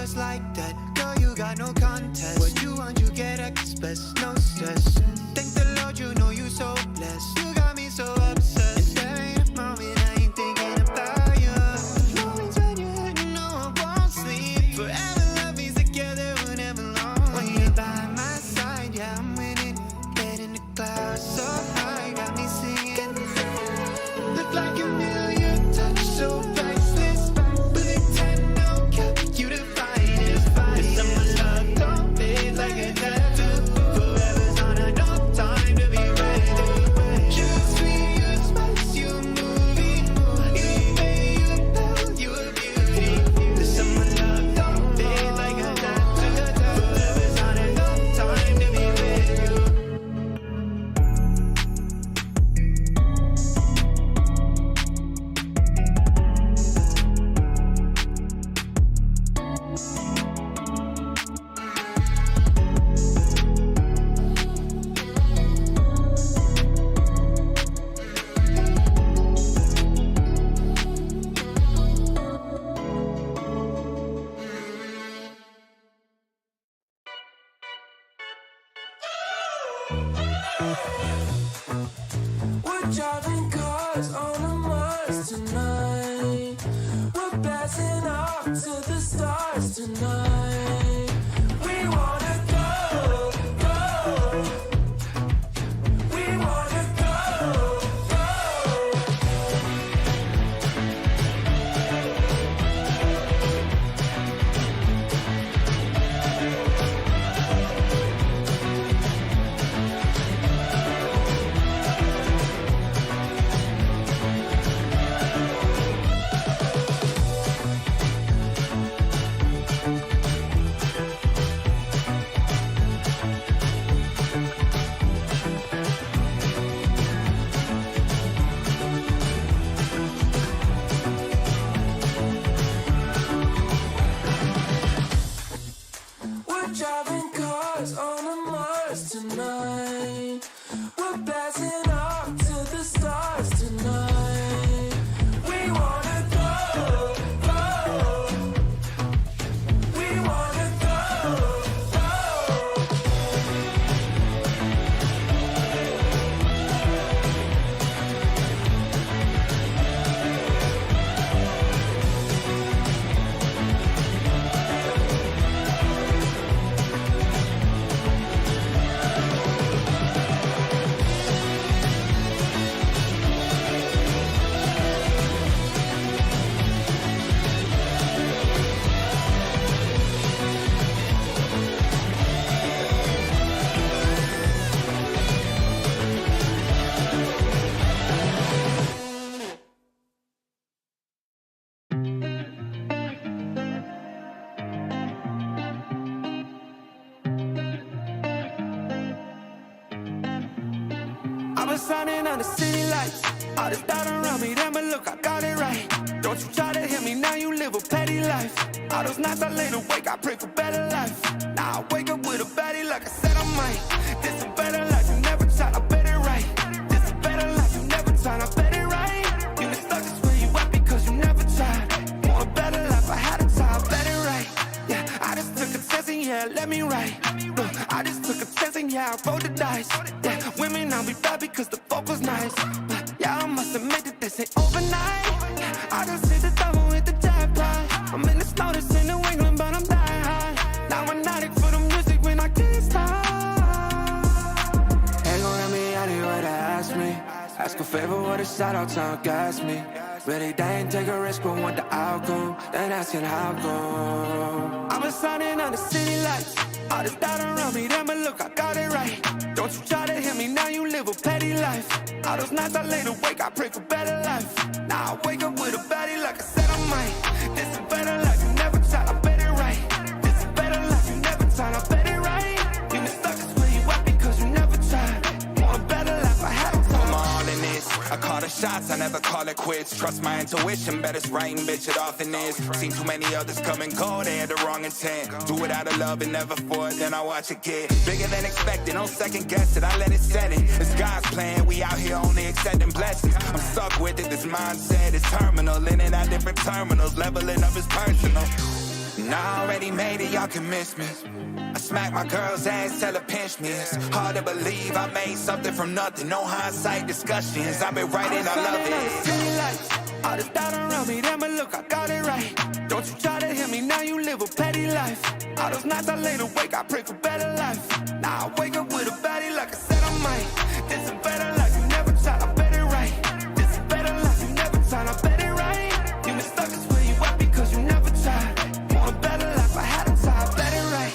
just like that. Girl, you got no contest. What you want, you get express, no stress. Thank the Lord, you know you so blessed. You got me so obsessed. And there ain't a moment I ain't thinking about you. Moments when you're hurting, no, I won't sleep. Forever love means together, whenever long. When you're by my side, yeah, I'm winning. Head in the clouds, so high, got me singing. Look like a million, touch so priceless. Bullet 10, no cap, you the finest. This summer love don't fade like a tattoo. Forever's on a no time to be ready. Choose me, you spice, you a movie. You pay, you pal, you a beauty. This summer love don't fade like a tattoo. Forever's on a no time to be ready. We're driving cars on a Mars tonight. We're blasting off to the stars tonight. We wanna go, go. We wanna go, go. We're driving cars on a Mars tonight. We're blasting off to the stars tonight. We wanna go, go. We wanna go, go. I've been shining on the city lights. All this doubt around me, then but look, I got it right. Don't you try to hit me, now you live a petty life. All those nights I laid awake, I pray for better life. Now I wake up with a baddie like I said I might. This a better life, you never tried, I bet it right. This a better life, you never tried, I bet it right. You been stuck is where you at because you never tried. Want a better life, I had a try, I bet it right. Yeah, I just took a test and yeah, let me write. Look, I just took a test and yeah, I rolled the dice. Yeah, women I'll be bad because the fuck was nice. But yeah, I must admit that this ain't overnight. I just hit the double with the jackpot. I'm in the snow, this in New England, but I'm dying high. Now I'm not for the music when I can't stop. Ain't gon' let me out here what they ask me. Ask a favor, what a shout out, tryna gas me. Really, they ain't take a risk, but want the outcome. Then asking how come. I've been shining on the city lights. All this doubt around me, then but look, I got it right. Don't you try to hit me, now you live a petty life. All those nights I laid awake, I pray for better life. Now I wake up with a baddie like I said I might. This a better life, you never tried, I bet it right. This a better life, you never tried, I bet it right. You been stuck is where you at because you never tried. Want a better life, I had to try. I'm all in this. I call the shots, I never call it quits. Trust my intuition, bet it's right and bitch, it often is. Seen too many others come and go, they had the wrong intent. Do it out of love and never for it, then I watch it get bigger than expected. Don't second guess it, I let it set it. It's God's plan, we out here only accepting blessings. I'm stuck with it, this mindset is terminal. In and out different terminals, leveling up is personal. And I already made it, y'all can miss me. I smack my girl's ass, tell her pinch me. It's hard to believe I made something from nothing. No hindsight discussions, I've been writing, I love it. All this doubt around me, then but look, I got it right. Don't you try to hit me, now you live a petty life. All those nights I laid awake, I pray for better life. Now I wake up with a baddie like I said I might. This a better life, you never tried, I bet it right. This a better life, you never tried, I bet it right. You been stuck is where you at because you never tried. Want a better life, I had to try, I bet it right.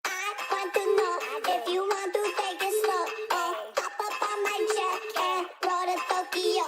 I want to know if you want to take it slow. Oh, hop up on my jet and roll to Tokyo.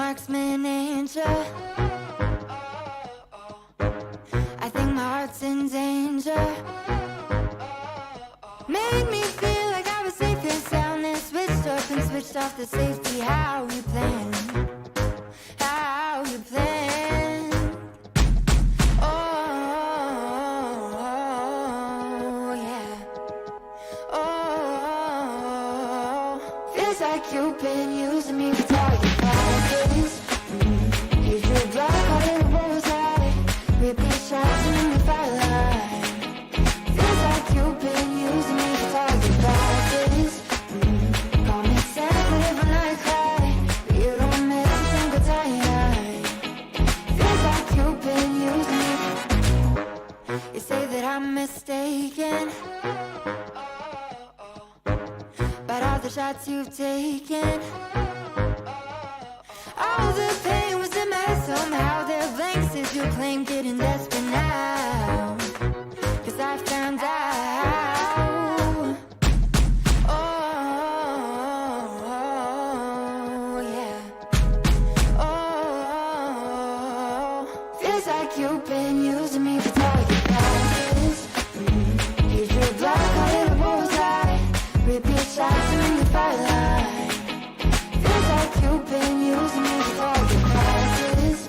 marksman angel. I think my heart's in danger. Made me feel like I was safe and sound, and switched up and switched off the safety. How you plan? How you plan? Oh, yeah. Oh, feels like you've been using me for target practice. Use your blood, call it a bullseye. Repeat shots in the firelight. Feels like you've been using me for target practice. Call me sensitive when I cry, but you don't miss a single time. Feels like you've been using me. You say that I'm mistaken about all the shots you've taken. All the pain was a mess somehow. They're blanks as you claim, getting desperate now. 'Cause I found out. Oh, yeah. Oh, feels like you've been using me for target practice. Use your blood, call it a bullseye. Repeat shots in the firelight. Feels like you've been using me for target practice.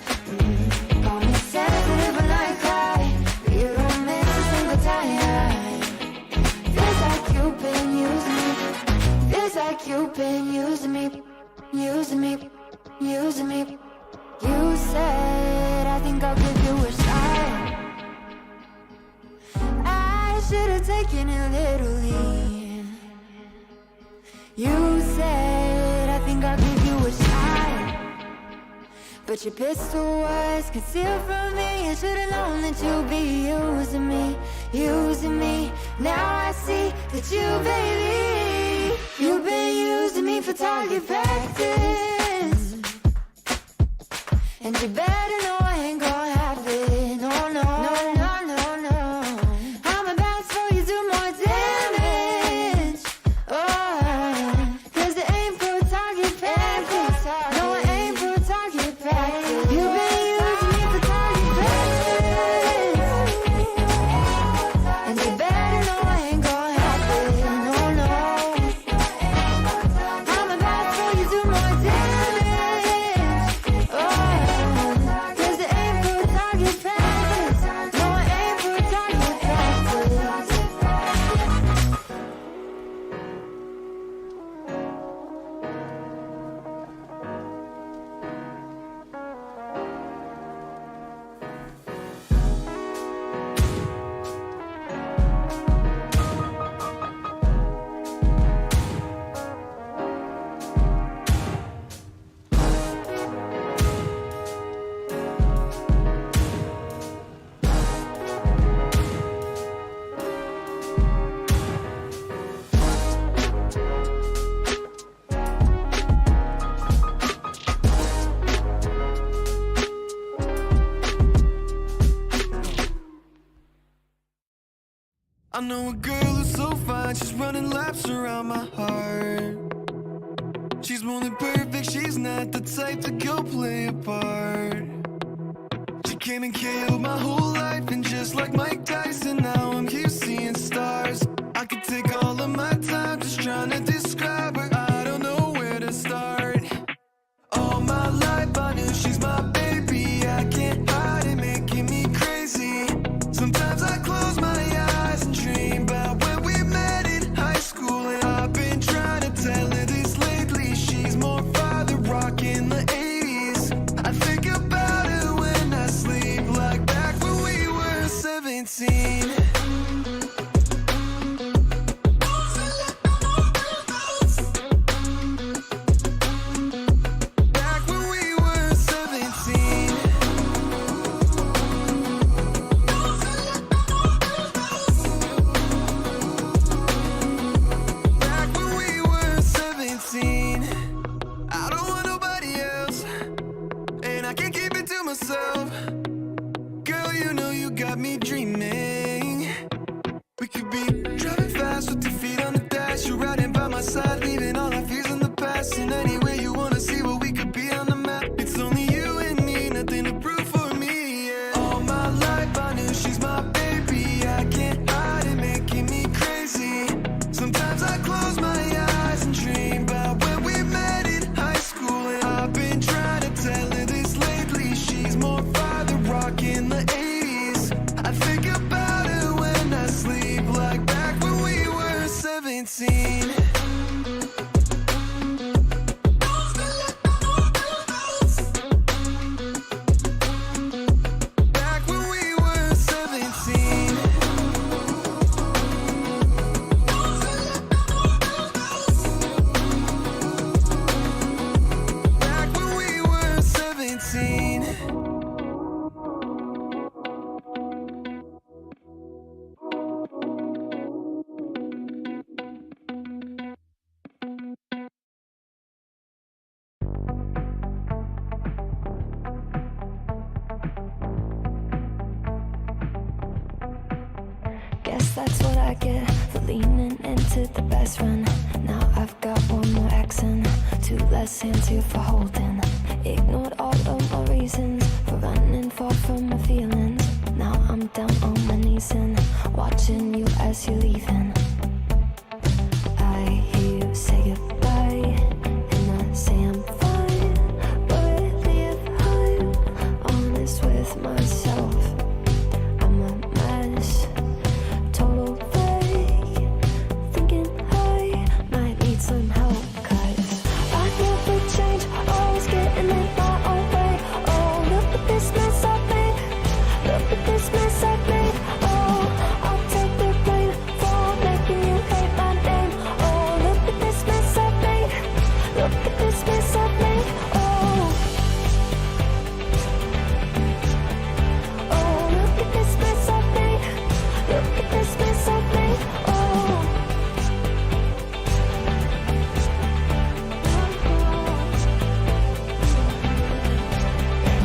Call me sensitive when I cry, but you don't miss a single time. Feels like you've been using me. Feels like you've been using me, using me, using me. You said, I think I'll give you a shot. I should have taken it literally. You said, I think I'll give you a shot. But your pistol was concealed from me. I should've known that you'd be using me, using me. Now I see that you, baby, you've been using me for target practice. And you better know I ain't gonna have it. No, no, no, no, no, no. I'm about to you do more damage. Oh, 'cause it ain't for target practice. No, it ain't for target practice. You've been using me for target practice. And you better know I ain't gonna have it. No, no. I'm about to you do more damage. Oh, 'cause it ain't for target practice. No, it ain't for target practice. I know a girl who's so fine, she's running laps around my heart. She's more than perfect, she's not the type to go play a part. She came and killed my whole life, and just like Mike Tyson, now I'm here seeing stars. I could take all of my time just trying to describe her, I don't know where to start. All my life I knew she's my baby, I can't hide it, making me crazy. Sometimes I close my eyes and dream about when we met in high school, and I've been trying to tell her this lately. She's more father rock in the 80s. I think about her when I sleep, like back when we were 17. Back when we were 17. Guess that's what I get for leaning into the best friend. Now I've got one more accent, two less hands here for holding. Ignored all of my reasons for running far from my feelings. Now I'm down on my knees and watching you as you're leaving. I hear you say goodbye, and I say I'm fine, but if I'm honest with myself, I'm a mess, total fake, thinking I might need some help, 'cause I never change, always getting in my own way. Oh, look at this mess I've made, look at this mess I've made. Oh, I'll take the blame for making you hate my name. Oh, look at this mess I've made, look at this mess I've made. Oh, oh, look at this mess I've made, look at this mess I've made. Oh,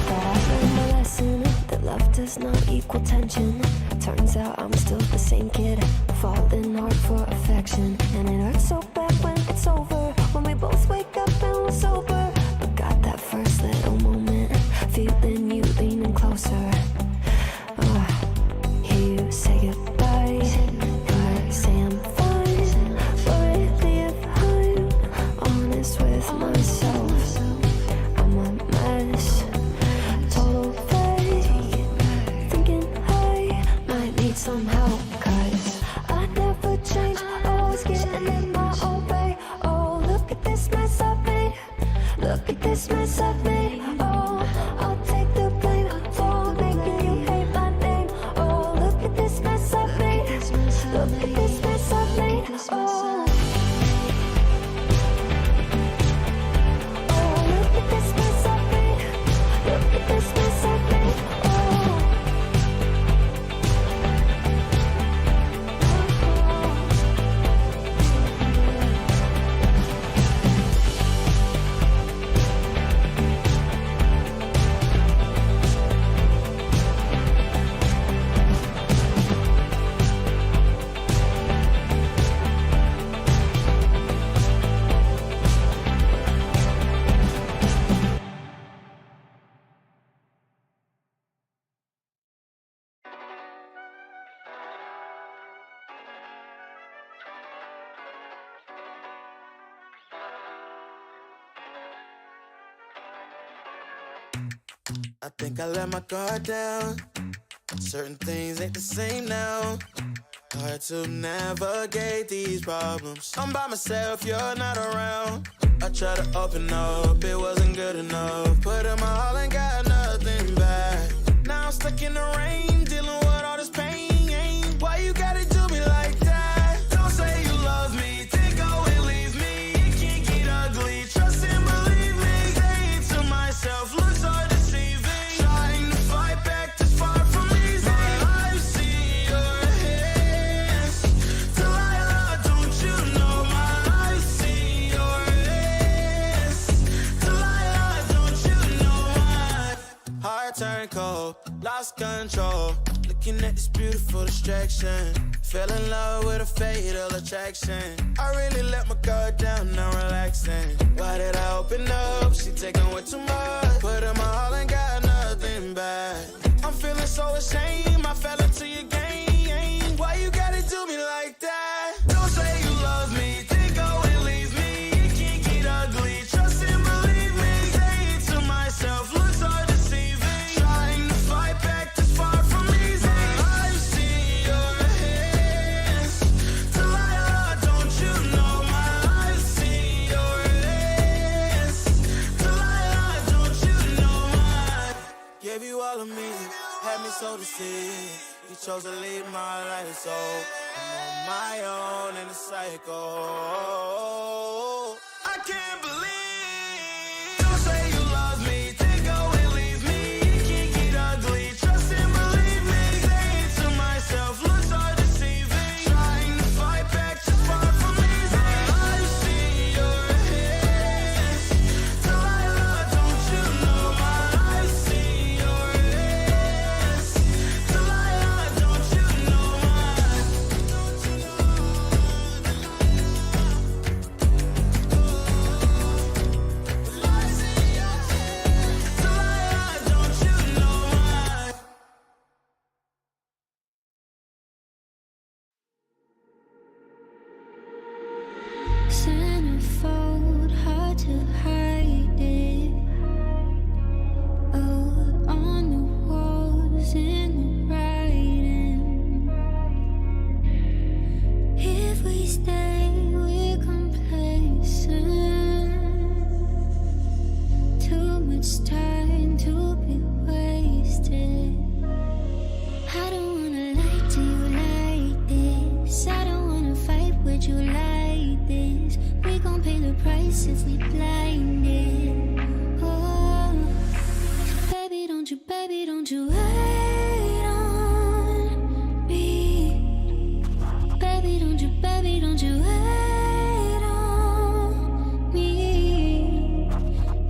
but I learned my lesson that love does not equal tension. Turns out I'm still the same kid, falling hard for affection. And it hurts so bad when it's over, when we both wake up and we're sober. But got that first little moment, feeling you leaning closer. Hear you say goodbye, I say I'm fine, but if I'm honest with myself, I'm a mess, total fake, thinking I might need some help, 'cause I never change, always getting in my own way. Oh, look at this mess I've made, look at this mess I've made. Oh, I'll take the blame for making you hate my name. Oh, look at this mess I've made, look at this mess I've made. Oh, oh, look at this mess I've made, look at this mess I've made. Oh, I think I let my guard down. Certain things ain't the same now. Hard to navigate these problems. I'm by myself, you're not around. I tried to open up, it wasn't good enough. Put in my all and got nothing back. Now I'm stuck in the rain, dealing with all this pain. Why you gotta do me like that? Don't say you love me, then go and leave me. It can get ugly, trust and believe me. Saying to myself, looks hard deceiving. Trying to fight back, this far from easy. I've seen your hands. Delilah, don't you know I've seen your hands. Delilah, don't you know heart turned cold, lost control. Looking at this beautiful distraction. Fell in love with a fatal attraction. I really let my guard down, now relaxing. Why did I open up? She taking way too much. Put in my all and got nothing back. I'm feeling so ashamed, I fell into your game. Why you gotta do me like that? Don't say you love me, then go and leave me. It can get ugly, trust and believe me. Saying to myself, looks hard deceiving. Trying to fight back, this far from easy. I've seen your hands. Delilah, don't you know I've seen your hands. Delilah, don't you know gave you all of me, had me so deceived. You chose to lead my life, so I'm on my own in the cycle. I can't believe. Don't say you love me, then go and leave me. It can get ugly, trust and believe me. Saying to myself, looks hard deceiving. Trying to fight back, just far from easy. I've seen your hands. Delilah, don't you know I've seen your hands. Delilah, don't you know don't you wait on me. Baby, don't you wait on me.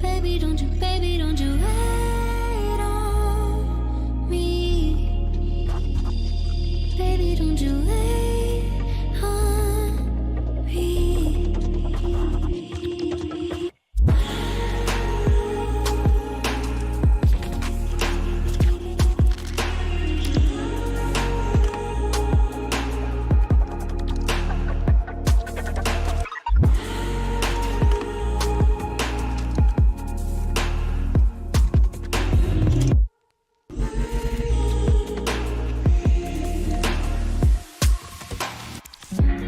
Baby, don't you wait on me. Baby, don't you wait on me.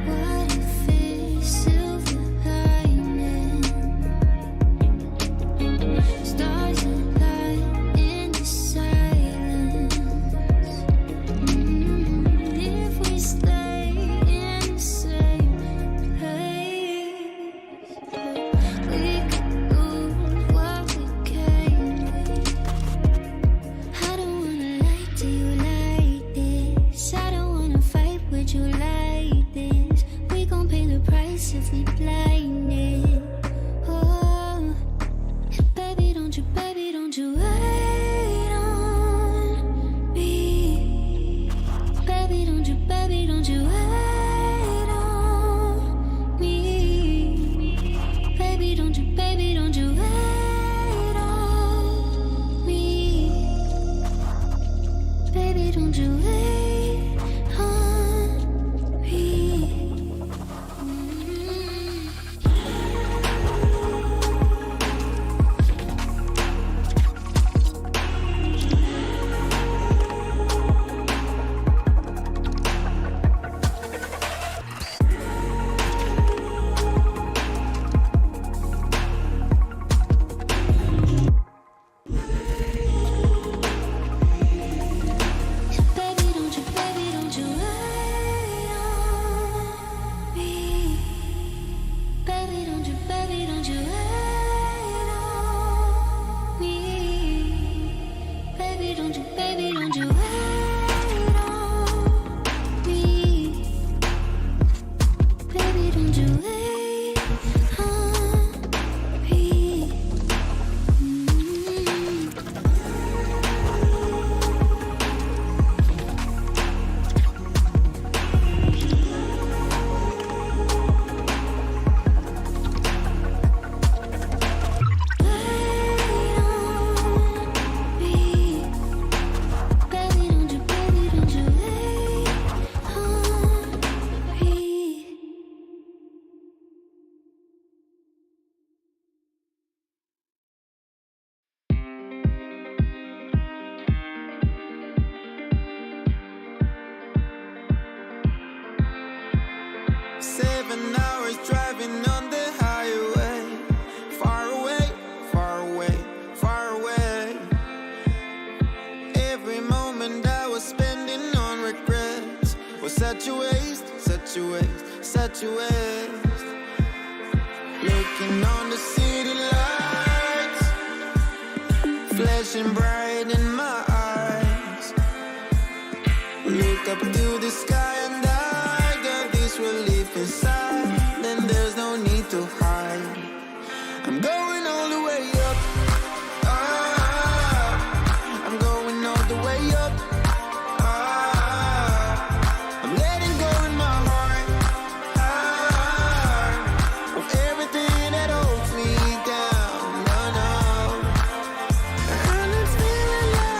What if it's silver lining? Stars align in the silence. If we stay in the same place, we could lose what we came with. I don't wanna lie to you like this. I don't wanna fight with you like this. We gon' pay the price if we blinded. Oh, baby, don't you wait on me. Baby, don't you wait on me. Baby, don't you wait on me. Baby, don't you wait on me. Baby, don't you wait on me. Baby, don't you wait on me. Baby, don't you wait on me. Baby, don't you wait on me. such a waste, such a waste, such a waste. Looking on the city lights, flashing bright in my eyes. Look up to the sky and I got this relief inside. Then there's no need to hide. I'm going all the way up. I'm going all the way up. I'm letting go in my heart of everything that holds me down. No, no. And it's feeling like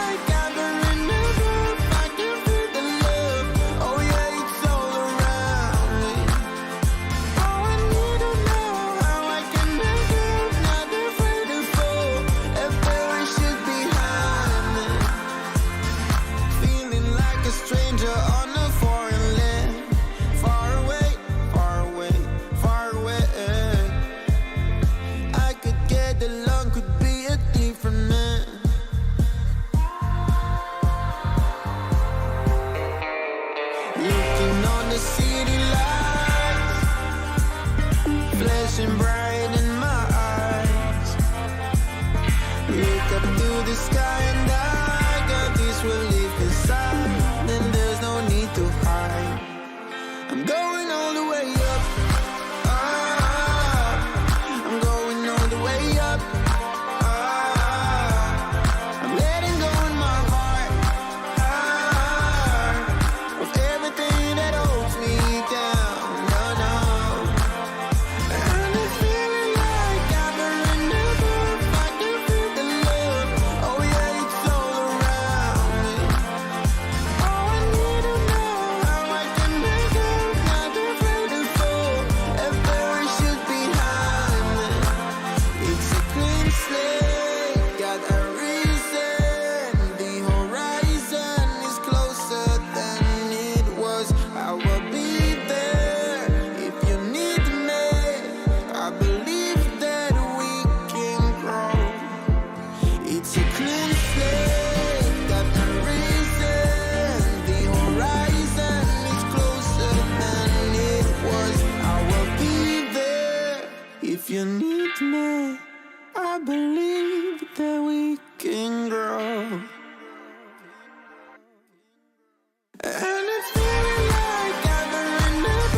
I'm going all the way up. I'm going all the way up. I'm letting go in my heart of everything that holds me down. No, no. And it's feeling like I've been enough. I can feel the love. Oh yeah, it's all around me. Oh, I need to know how I can make it. Not afraid to fall. A parachute behind me. It's a clean slate. Got a reason. The horizon is closer than it was. I will be there if you need me. I believe that we can grow. It's a clean slate. Got a reason. The horizon is closer than it was. I will be there if you need me. I believe that we can grow. And it's feeling like I've been enough.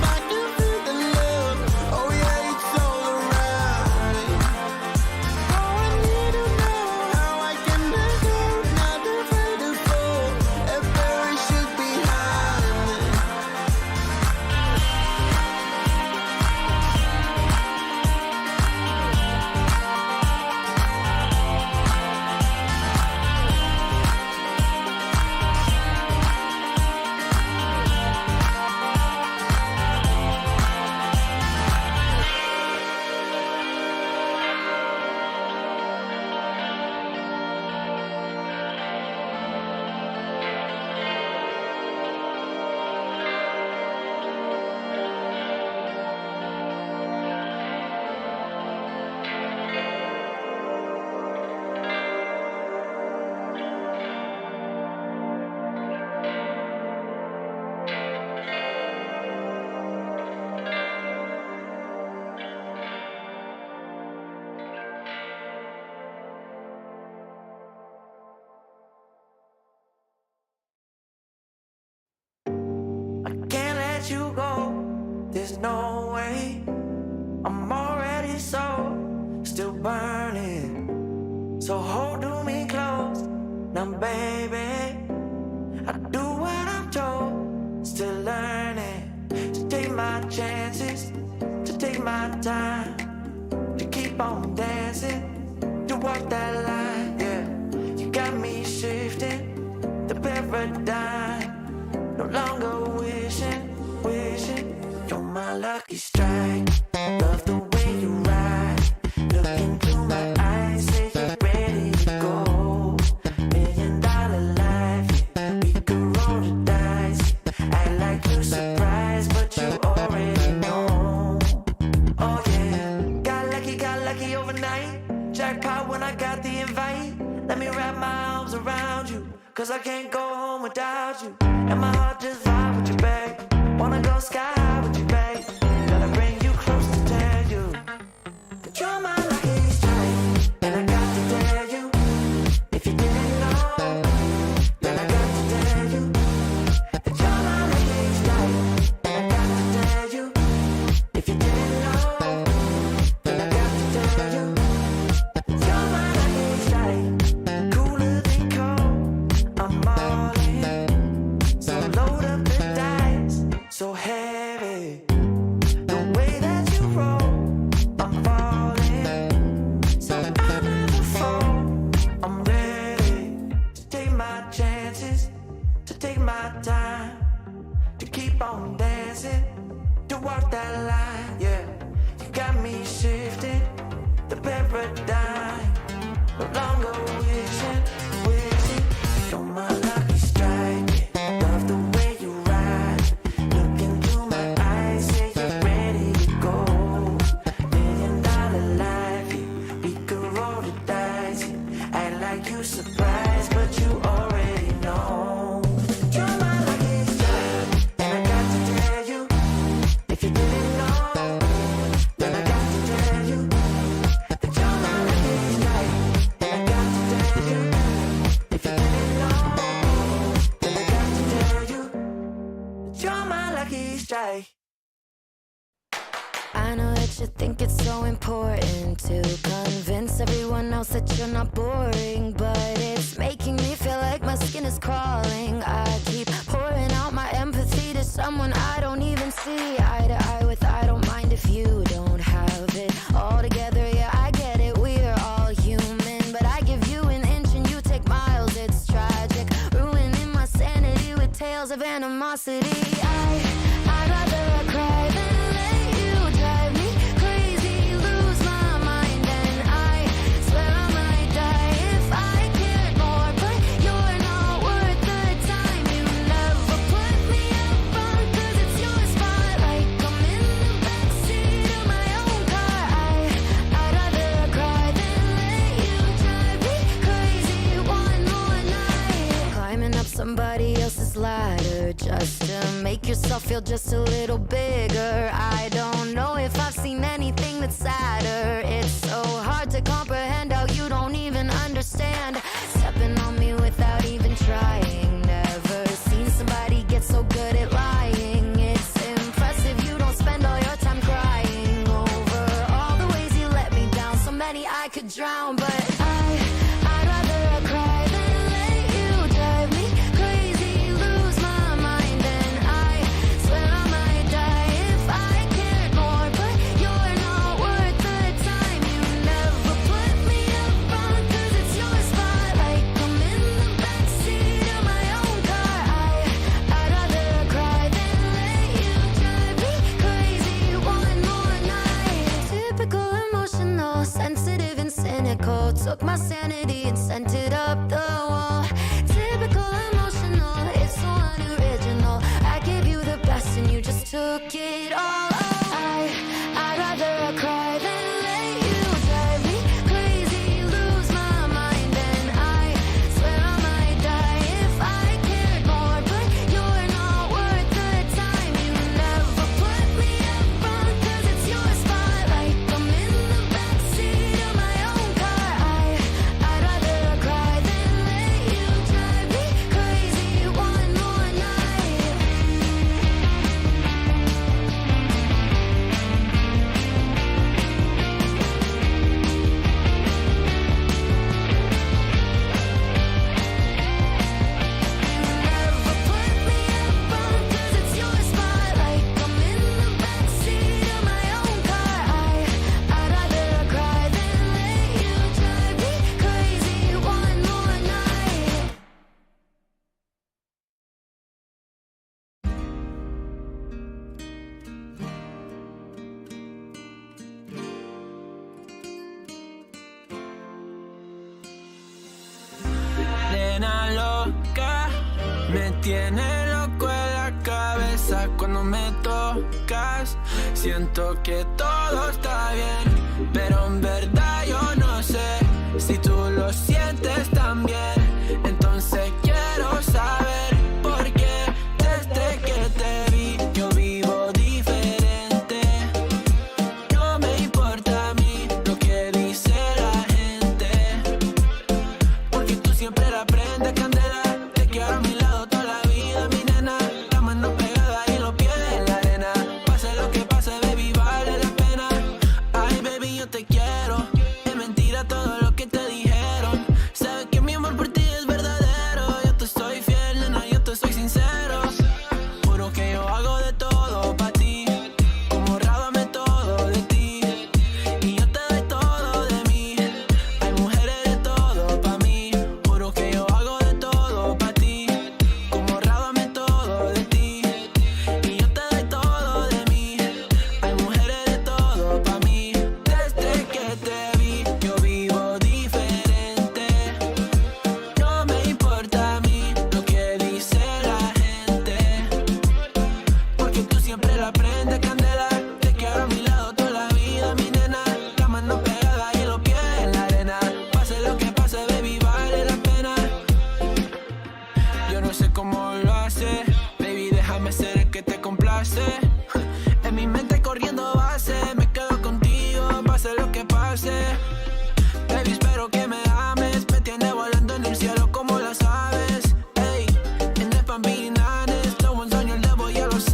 I can feel the love. Oh yeah, it's all around me. Oh, I need to know how I can make it. Not afraid to fall. A parachute behind me. I can't let you go, there's no way. I'm already still burning. So hold me close, now baby. I do what I'm told, still learning. To take my chances, to take my time. To keep on dancing, to walk that line, yeah. You got me shifting, the paradigm. No longer wishing, you're my lucky strike. Love the way you ride. Look into my eyes, say you're ready to go. $1,000,000 life, we could roll the dice. Act like you're surprised, but you already know. Oh yeah, got lucky overnight. Jackpot when I got the invite. Let me wrap my arms around you, cause I can't go home without you. And my heart just vibe with you, babe. Wanna go sky high with you, babe. Gotta bring you close to tell you that you're my lucky strike. And I got to tell you, if you didn't know, then I got to tell you that you're my lucky strike. And I got to tell you, if you didn't know, then I got to tell you that you're my lucky strike. Cooler than cold, I'm all in. So load up the dice, so heavy. The way that you roll, I'm falling. So I never fall, I'm ready to take my chances, to take my time, to keep on dancing, to walk that line, yeah. You got me shifting, the paradigm. No longer wishing, you're my lucky strike. Love the way you ride. Look into my eyes, say you're ready to go. $1,000,000 life, we could roll the dice. Act like you surprised, but you already know. You're my lucky strike, and I got to tell you, if you didn't know, then I got to tell you that you're my lucky strike. And I got to tell you, you're my lucky strike. I know that you think it's so important to convince everyone else that you're not boring, but it's making me feel like my skin is crawling. I keep pouring out my empathy to someone I don't even see eye to eye with. I don't mind if you don't have it all together. Yeah, I get it, we're all human, but I give you an inch and you take miles. It's tragic, ruining my sanity with tales of animosity. I'd rather cry than let you drive me crazy, lose my mind, and I swear I might die if I cared more, but you're not worth the time. You never put me up on, 'cause it's your spotlight. I'm in the backseat of my own car. I'd rather cry than let you drive me crazy one more night. Climbing up somebody else's ladder just to make yourself feel just a little bigger. I don't know if I've seen anything that's sadder. It's so hard to comprehend how you don't even understand. Stepping on me without even trying. Never seen somebody get so good at lying. It's impressive you don't spend all your time crying over all the ways you let me down. So many I could drown, but I'd rather cry than let you drive me crazy, lose my mind, and I swear I might die if I cared more, but you're not worth the time. You never put me up on, 'cause it's your spotlight. I'm in the backseat of my own car. I'd rather cry than let you drive me crazy one more night. Typical emotional, sensitive and cynical. Took my sanity and sent it up the wall. Typical emotional, it's so unoriginal. I gave you the best and you just took it all. I'd rather cry than let you drive me crazy, lose my mind, and I swear I might die if I cared more, but you're not worth the time. You never put me up on, 'cause it's your spotlight. I'm in the backseat of my own car. I'd rather cry than let you drive me crazy one more night. Never put me up on, 'cause it's your spotlight. I'm in the backseat of my own car. I'd rather cry than let you drive me crazy one more night. Nena loca, me tiene loco en la cabeza cuando me tocas. Siento que todo está bien, pero en verdad yo no sé si tú lo sientes también. Entonces quiero saber por qué desde que te vi yo vivo diferente. No me importa a mí lo que dice la gente, porque tú siempre la prendes candela. Te quiero a mi lado toda la vida, mi nena. La mano pegada y los pies en la arena. Pase lo que pase, baby, vale la pena. Ay, baby, yo te quiero. Es mentira todo lo que te dijeron. Sabes que mi amor por ti es verdadero. Yo te soy fiel, nena, yo te soy sincero. Juro que yo hago de todo pa' ti. Como rábame todo de ti. Y yo te doy todo de mí. Hay mujeres de todo pa' mí. Juro que yo hago de todo pa' ti. Como rábame todo de ti. Y yo te doy todo de mí. Hay mujeres de todo pa' mí. Desde que te vi yo vivo diferente. No me importa a mí lo que dice la gente, porque tú siempre la prendes candela. Te quiero a mi lado toda la vida, mi nena. La mano pegada y los pies en la arena. Pase lo que pase, baby, vale la pena. Yo no sé cómo lo hace, baby, déjame ser el que te complace. En mi mente corriendo base, me quedo contigo, pase lo que pase. Baby, espero que me ames, me tiene volando en el cielo como las aves. Ey, en el Pambinanes, todo un sueño el debo, ya lo sé.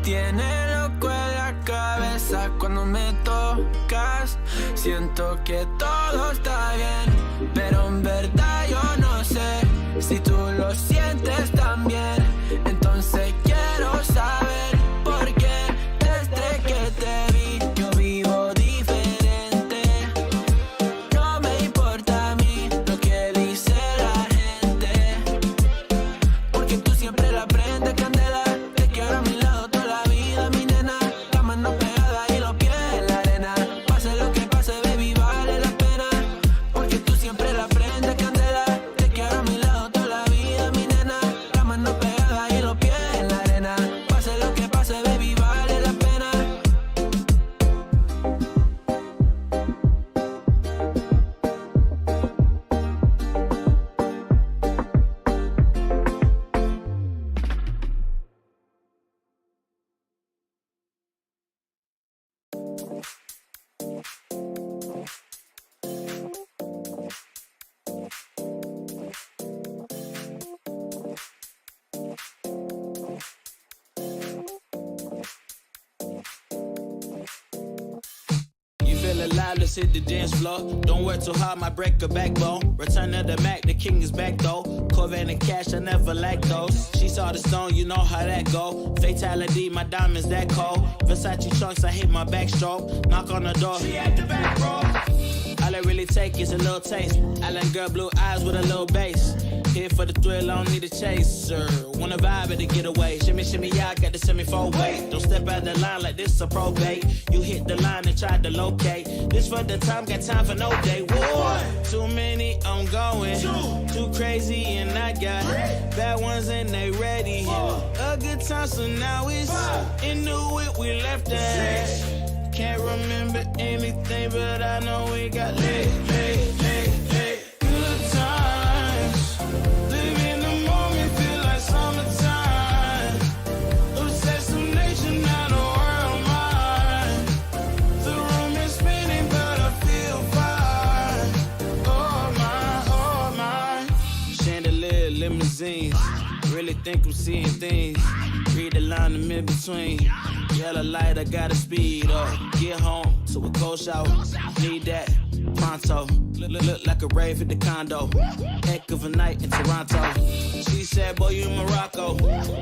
tiene loco en la cabeza cuando me tocas. Siento que todo está bien, pero en verdad yo no sé si tú lo sientes también. Entonces quiero saber por qué desde que te vi yo vivo diferente. No me importa a mí lo que dice la gente, porque tú siempre la prendes candela. Te quiero a mi lado toda la vida, mi nena. La mano pegada y los pies en la arena. Pase lo que pase, baby, vale la pena, porque tú siempre la prendes candela. Te quiero a mi lado toda la vida, mi nena. La mano pegada y los pies en la arena. Pase lo que pase, baby, vale la pena. You feel alive, let's hit the dance floor. Don't work too hard, might break a backbone. Return of the Mac, the king is back though. Corvette and cash, I never lack those. She saw the stone, you know how that go. Fatality, my diamonds that cold. Versace trunks, I hit my backstroke. Knock on the door, she at the back, bro. All I really take is a little taste. Island girl, blue eyes with a little bass. Here for the thrill, I don't need a chaser. Wanna vibe at the getaway. Shimmy, shimmy, yeah, I got the semi-fold weight. Don't step out the line like this a probate. You hit the line and try to locate. This for the time, got time for no day. Whoa, too many, I'm going. Too crazy and I got bad ones and they ready. A good time, so now it's into it, we left that. Can't remember anything, but I know we got lit. Good times, live in the moment, feel like summertime. Obsessed with nature, not a world mine. The room is spinning, but I feel fine. Oh my. Chandelier, limousines. Really think I'm seeing things. Read the line in mid-between. Yellow light, I gotta speed up. Get home to a cold shower. Need that pronto. Look like a rave at the condo. Heck of a night in Toronto. She said, boy, you in Morocco.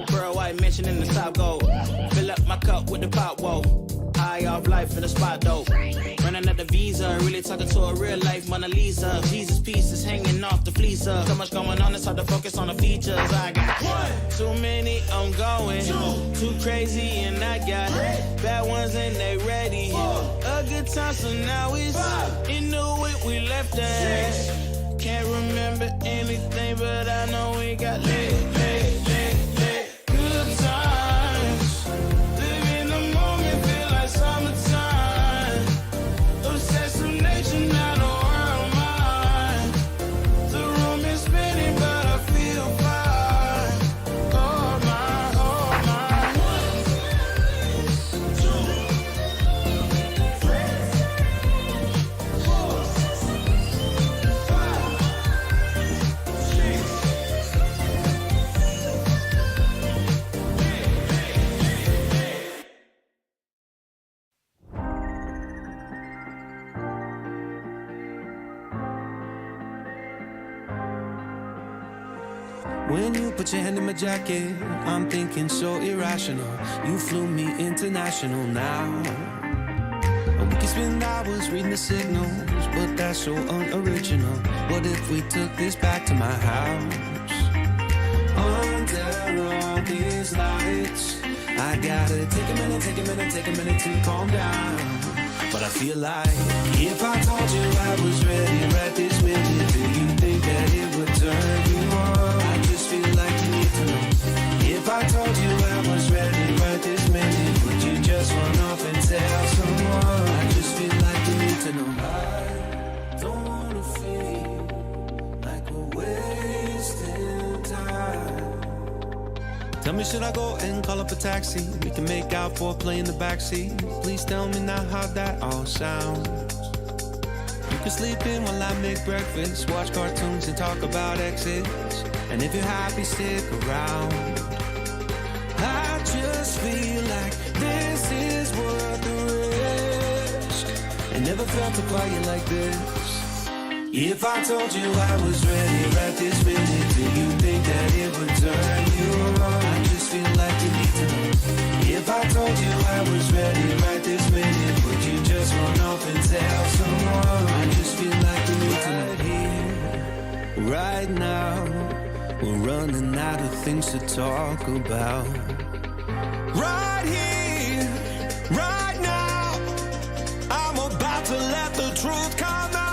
Pearl white mention in the top gold. Fill up my cup with the pop, whoa. High off life in the spot, though. Running at the visa, really talking to a real life Mona Lisa. Jesus pieces hanging off the fleecer. So much going on, it's hard to focus on the features. I got too many, I'm going. Too crazy, and I got bad ones and they ready. A good time, so now it's into it, we left that. Can't remember anything, but I know we got lit. Good times, live in the moment, feel like summertime. Obsessed with nature, not a world mine. The room is spinning, but I feel fine. Oh my, oh my. 1, 2, 3, 4, 5, 6. When you put your hand in my jacket, I'm thinking so irrational. You flew me international now. And we can spend hours reading the signals, but that's so unoriginal. What if we took this back to my house? Under all these lights, I gotta take a minute to calm down. But I feel like if I told you I was ready right this minute, do you think that it would turn you on? I just feel like you need to know. If I told you I was ready right this minute, would you just run off and tell someone? I just feel like you need to know. I don't wanna feel like we're wasting time. Tell me, should I go and call up a taxi? We can make out for a play in the backseat. Please tell me now how that all sounds. You can sleep in while I make breakfast, watch cartoons and talk about exits. And if you're happy, stick around. I just feel like felt to quiet like this. If I told you I was ready right this minute, do you think that it would turn you on? I just feel like you need to know. If I told you I was ready right this minute, would you just run off and tell someone? I just feel like you need to know. Right here, right now, we're running out of things to talk about. Right here, right now, I'm about to let the truth come out.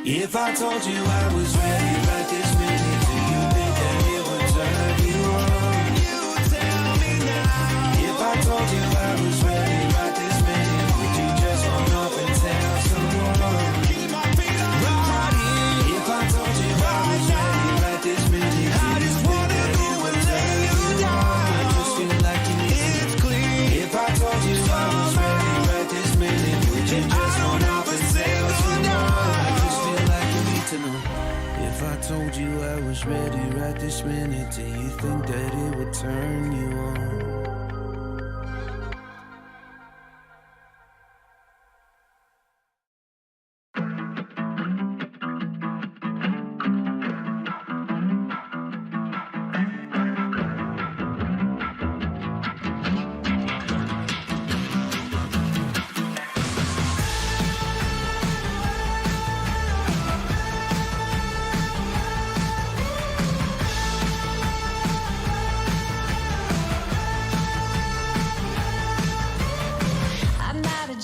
If I told you I was ready right this minute, do you think that it would turn you on? You tell me now. If I told you I was ready right this minute, would you just run off and tell someone? Keep my feet on right here. If I told you I was ready right this minute, I just wanna go and lay you down. I just feel like you need it's clear. If I told you I was ready right this minute, would you just run off and tell someone? I just feel like you need to know. If I told you I was ready right this minute, do you think that it would turn you on?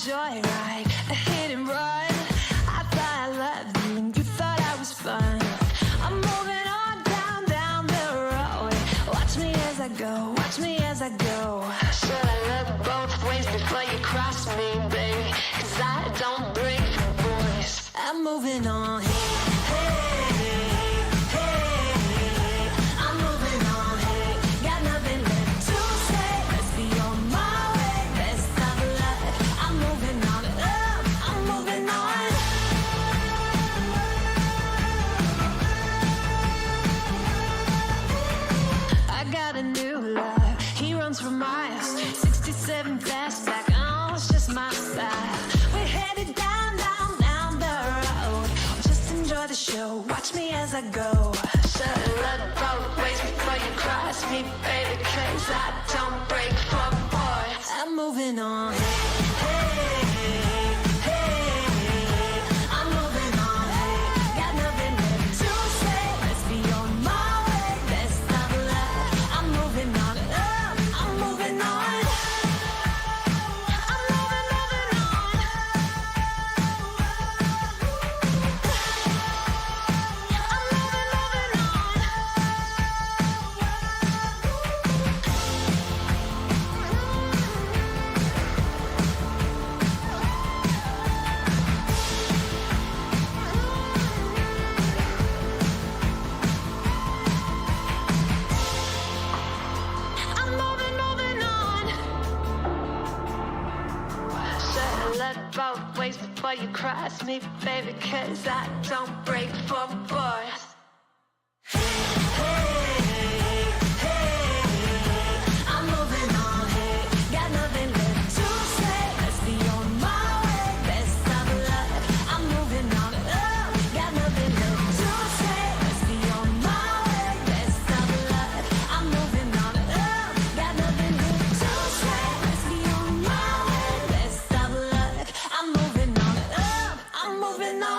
Joyride, a hit and run. I thought I loved you and you thought I was fun. I'm moving on down the road. Watch me as I go, watch me as I go. Should I look both ways before you cross me, baby? 'Cause I don't break for boys. I'm moving on. For miles, 67 fastback, oh, it's just my style. We're headed down the road. Just enjoy the show, watch me as I go. Should've looked both ways before you cross me, baby, 'cause I don't break for boys. I'm moving on. Both ways before you cross me, baby, 'cause I don't break for boys. I'm moving on, hey, got nothing left to say. Let's be on my way, best of luck. I'm moving on, got nothing left to say. Let's be on my way, best of luck. I'm moving on, got nothing left to say. Let's be on my way, best of luck. I'm moving on, I'm moving on.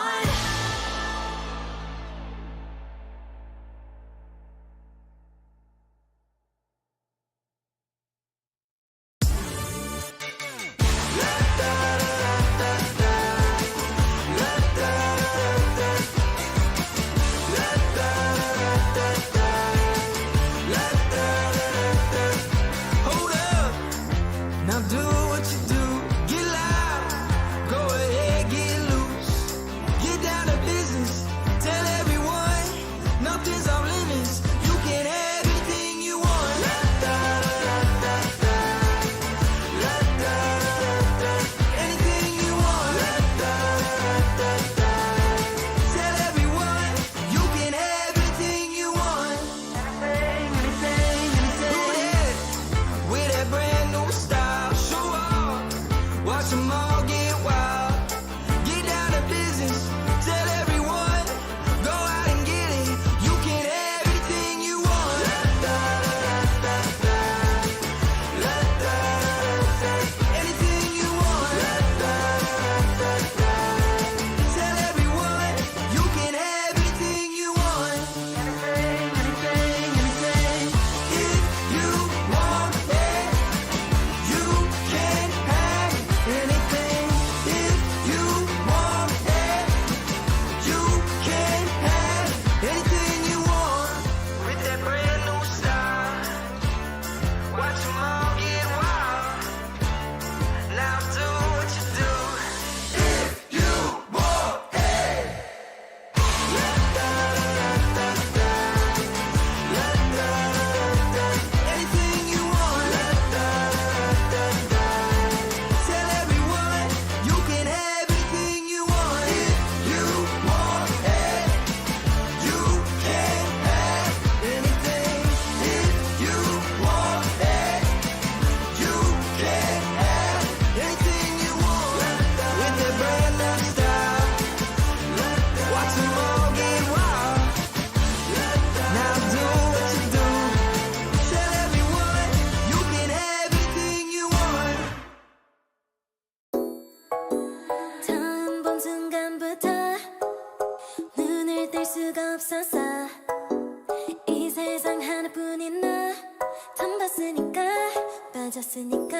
맞았으니까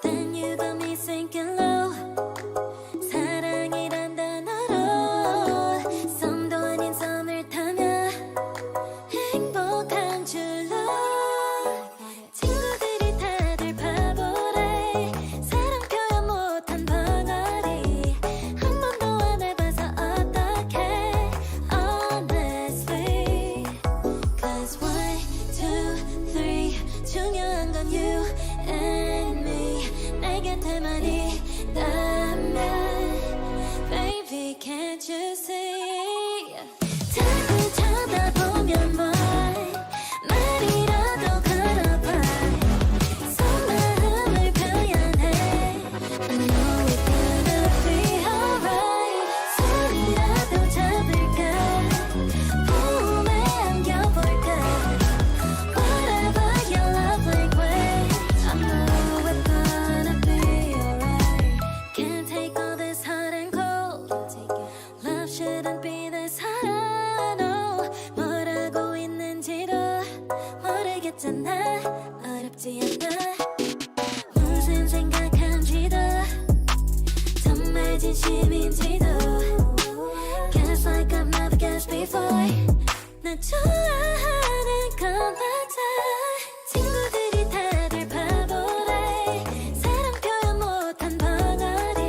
Then you got me sinking low 사랑이란 단어로 썸도 아닌 썸을 타며 행복한 줄로 친구들이 다들 바보래 사랑 표현 못한 벙어리 한 번도 안 해봐서 어떡해 Honestly Cause 1, 2, 3 중요한 건 you and me 내 곁에만 있다면 Baby can't you see 자꾸 쳐다보면 말이라도 걸어봐 속마음을 표현해 I know it's gonna be alright 소리라도 잡을까 봄에 안겨볼까 Whatever your love language I know it's gonna be alright Can't take all this hot and cold Love shouldn't be this hard no 뭐라고 있는지도 모르겠잖아 어렵지 않아 무슨 생각한지도 정말 진심인지도 Guess like I've never guessed before 날 좋아하는 건 맞아 친구들이 다들 바보래 사랑 표현 못한 벙어리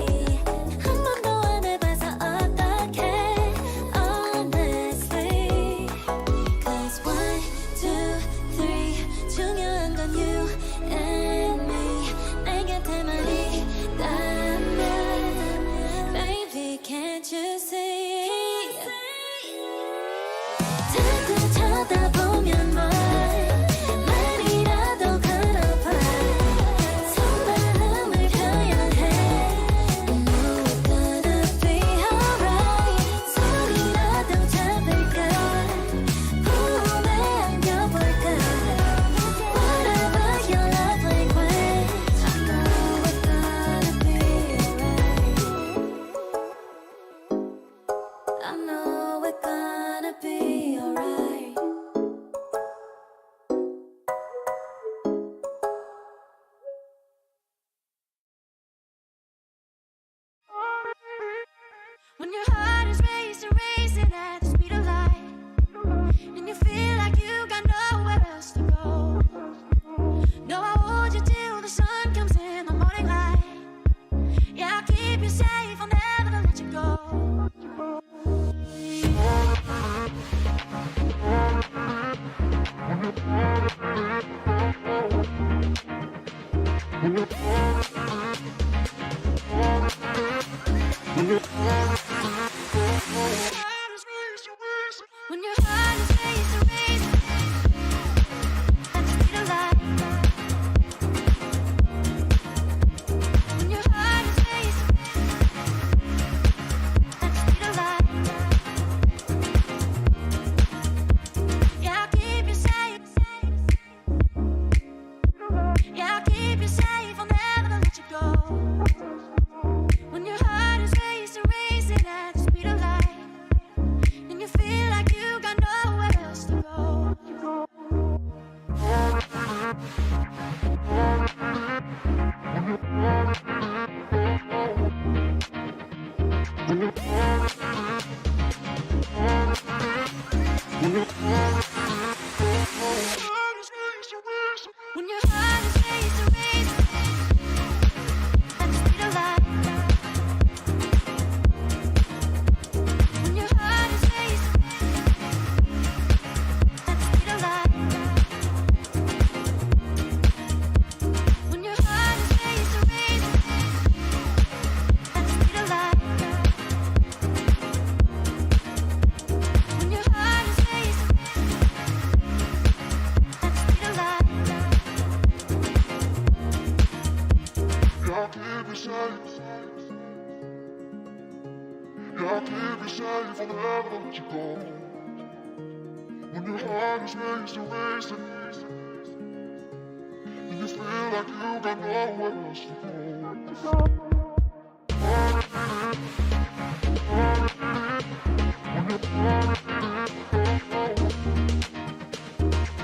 한 번도 안 해봐서 어떡해 Honestly Cause 1, 2, 3 중요한 건 you and me 내 곁에만 있다면 Baby can't you see 자꾸 쳐다보면 말이라도 걸어봐 속마음을 표현해 I know it's gonna be alright 소리라도 잡을까 봄에 안겨볼까 Whatever your love language I know it's gonna be alright I know it's gonna be alright When your heart is racing, racing at the speed of light And you feel like you got nowhere else to go No, I hold you till the sun comes in the morning light Yeah, I'll keep you safe, I'll never let you go When your heart is racing, racing at the speed of light When your heart is racing at the speed of light Yeah, I'll keep you safe Yeah, I'll keep you safe, I'll never let you go When your heart is racing, racing at the speed of light And you feel like you got nowhere else to go When your heart is racing, racing at the speed of light When your heart is racing at the speed of light When your heart is racing, racing at the speed of light When your heart is racing at the speed of light I'll keep you safe. Yeah, I'll keep you safe, I'll never let you go. When your heart is racing, racing, and you feel like you got nowhere else to go.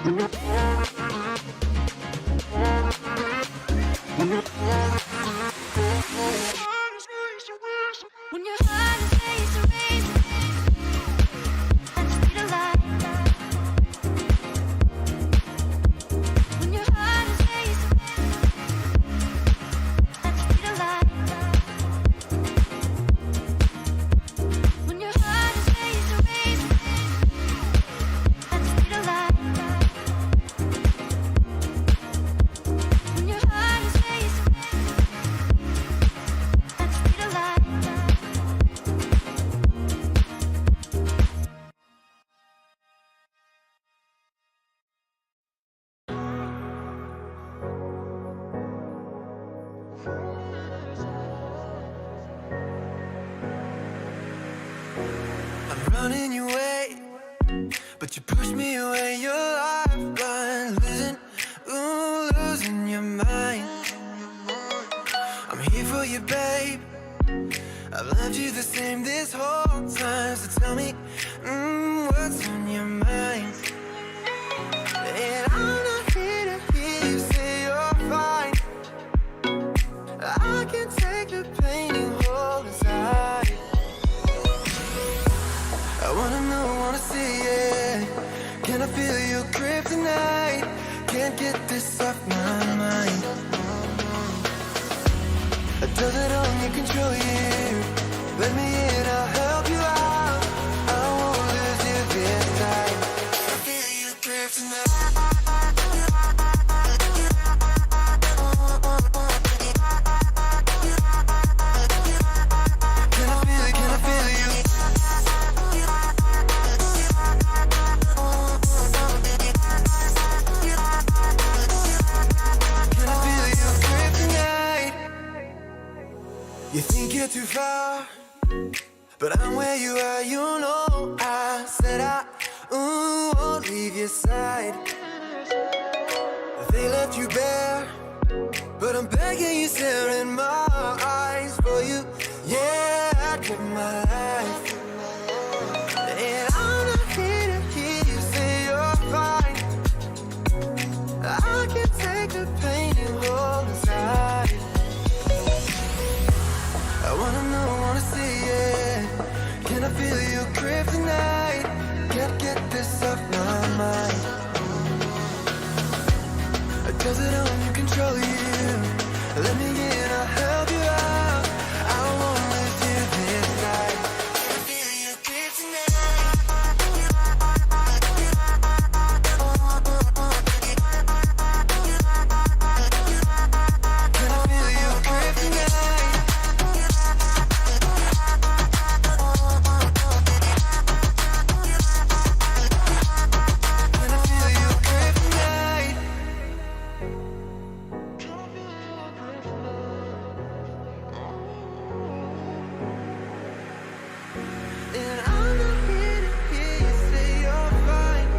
When you running your way, but you push me away. You're lifeline, losing your mind. I'm here for you, babe. I've loved you the same this whole time. So tell me, what's on your mind? And I'm not here to hear you say you're fine. I can take the pain you hold inside. I wanna know, wanna see it. Can I feel your grip tonight? Can't get this off my mind. Does it only control you? Let me in, I'll help you out. I won't lose you this time. I feel your grip tonight. Can I feel it? Can I feel you? Can I feel your grip tonight? You think you're too far, but I'm where you are, you know. I said I won't leave your side. They left you bare, but I'm begging you, stare in my eyes. For you, yeah, I'd give my life. And I'm not here to hear you say you're fine. I can take the pain you hold inside. I wanna know, wanna see it. Can I feel your grip tonight? Can't get this off my mind. Does it only control you? Let me in, I'll help you out. I won't lose you this time. Can I feel your grip tonight? Can I feel your grip tonight? Can I feel your grip tonight? And I'm not here to hear you say you're fine.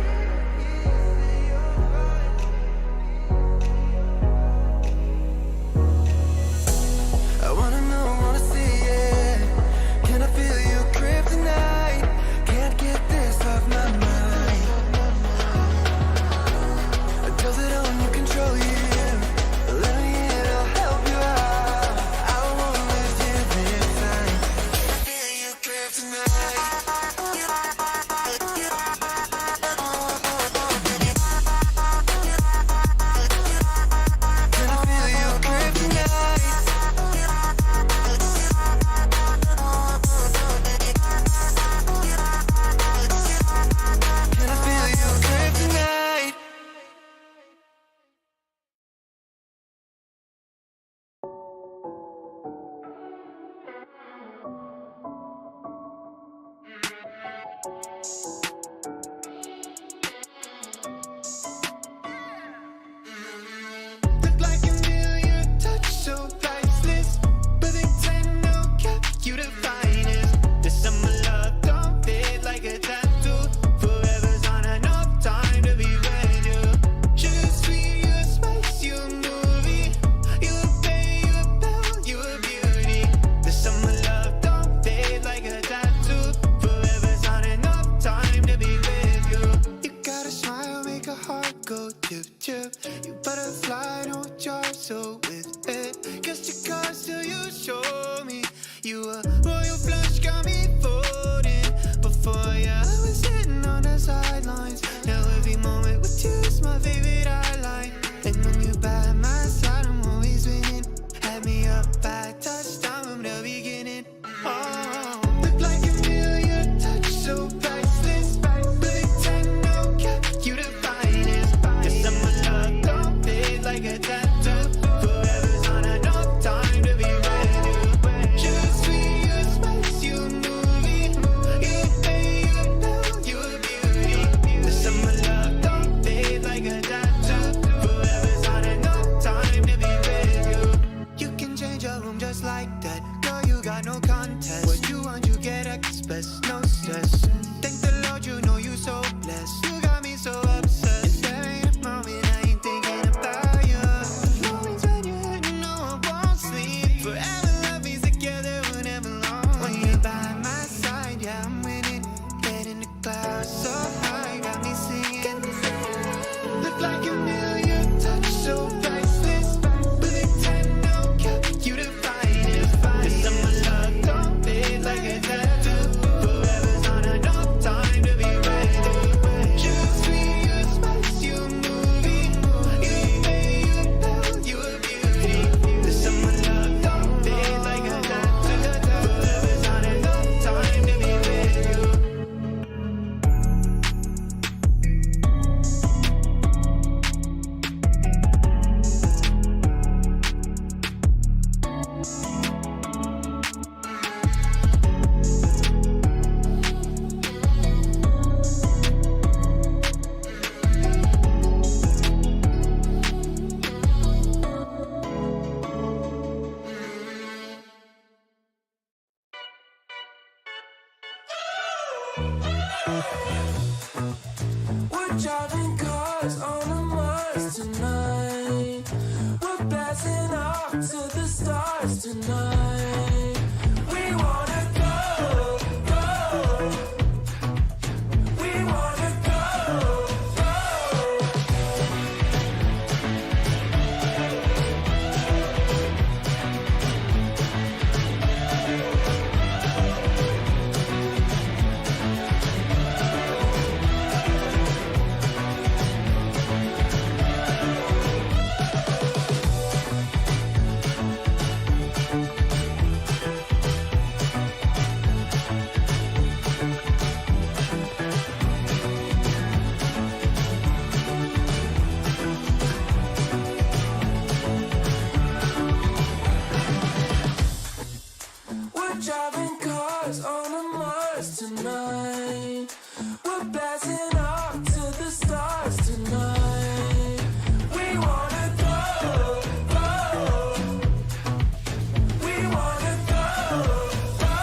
I wanna know, wanna see it. Can I feel your grip tonight? Can't get this off my mind. Does it only control you? Let me in, I'll help you out. I won't lose you this time. Feel your grip tonight. Can I feel your grip tonight? Can I feel your grip tonight? Look like a million touch, so priceless. But they tend to cap you the finest. The summer love don't fade like a tattoo. Forever's on enough time to be with you. Sugar sweet, you a spice, you a movie. You a bay, you a belle, you a beauty. The summer love don't fade like a tattoo. Forever's on enough time to be with you. You got a smile, make a heart go chip chip. You butterfly, don't jar so with it. Guess your cards till you show me. You a royal flush, got me folding. Before ya, I was sitting on the sidelines. Now every moment with you is my favorite highlight. And when you by my side, I'm always winning. Had me up by touchdown from the beginning. Oh, look like a million touch, so priceless. But they tend to cap you the finest. The summer love don't fade like a tattoo. We're driving cars on a Mars tonight. We're blasting off to the stars tonight. We wanna go, go. We wanna go, go. We're driving cars on a Mars tonight. We're blasting off to the stars tonight. We wanna go, go. We wanna go, go.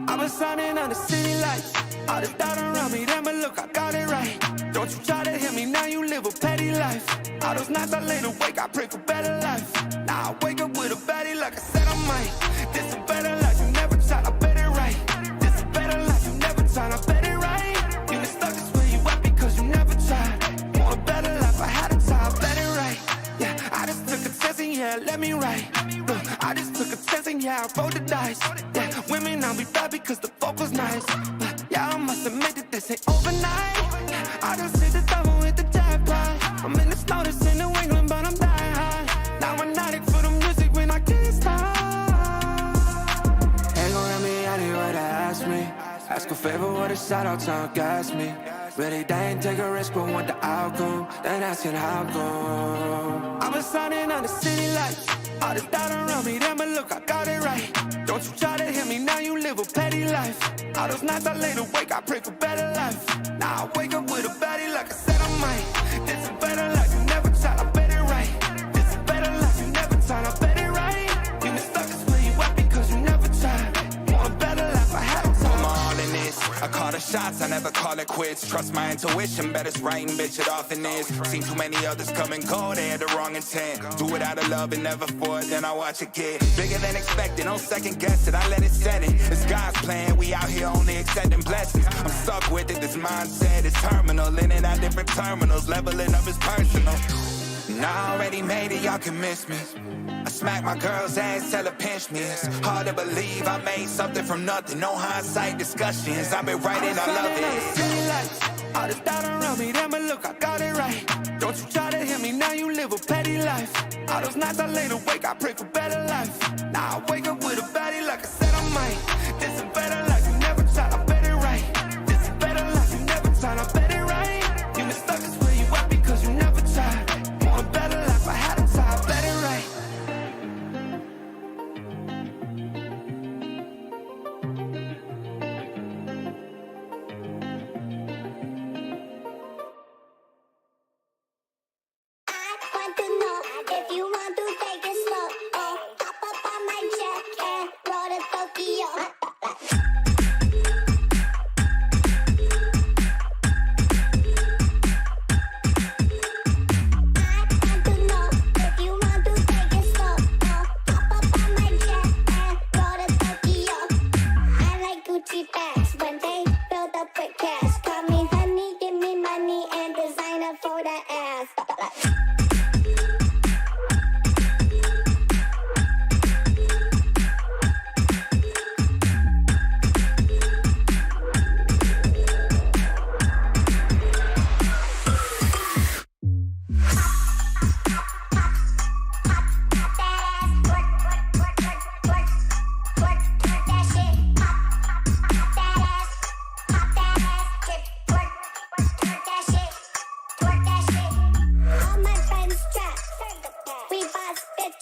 I've been shining on the city lights. All the doubt around me, then but look, I got it right. Don't you try to hit me, now you live a petty life. All those nights I lay awake, I pray for better life. Now I wake up with a baddie like I said I might. This a better life, you never tried, I bet it right. This a better life, you never tried, I bet it right. You been stuck is where you at because you never tried. Want a better life, I had a time, I bet it right. Yeah, I just took a chance and yeah, let me write. Look, I just took a chance and yeah, I rolled the dice. Yeah, women I'll be bad because the fuck was nice. Yeah, I must admit that this ain't overnight. I just hit the double with the jackpot. I'm in the snow, this in New England, but I'm dying high. Now I'm addict for the music when I can't stop. Ain't gon' let me out here what they ask me. Ask a favor what a shout out to gas me. Really, they ain't take a risk, but want the outcome. Then asking how come. I've been shining on the city lights. All this doubt around me, then but look, I got it right. Don't you try to hit me, now you live a petty life. All those nights I lay awake, I pray for better life. Now I wake up with a baddie like I said I might. This a better life, you never tried, I bet it right. This a better life, you never tried, I bet it right. You been stuck is where you at because you never tried. Want a better life, I had a time. I'm all in this. I call the shots, I never call it quits. Trust my intuition, bet it's right and bitch, it often is. Seen too many others come and go, they had the wrong intent. Do it out of love and never for it, then I watch it get bigger than expected. Don't second guess it, I let it set it. It's God's plan, we out here only accepting blessings. I'm stuck with it, this mindset is terminal. In and out different terminals, leveling up is personal. And I already made it, y'all can miss me. I smack my girl's ass, tell her pinch me. It's hard to believe I made something from nothing. No hindsight discussions, I've been writing, I love it. All this doubt around me, then but look, I got it right. Don't you try to hit me, now you live a petty life. All those nights I lay awake, I pray for better life. Now I wake up with a baddie like I said I might. This a better life, you never tried, I bet it right. This a better life, you never tried, I bet it right. You been stuck is where you at because you never tried. Want a better life, I had a time, I bet it right.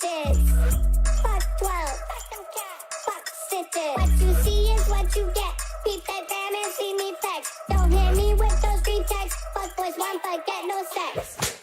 bitches. Fuck 12. Fuck stitches. What you see is what you get. Keep that gram and see me flex. Don't hit me with those green texts. Fuck boys want but get no sex.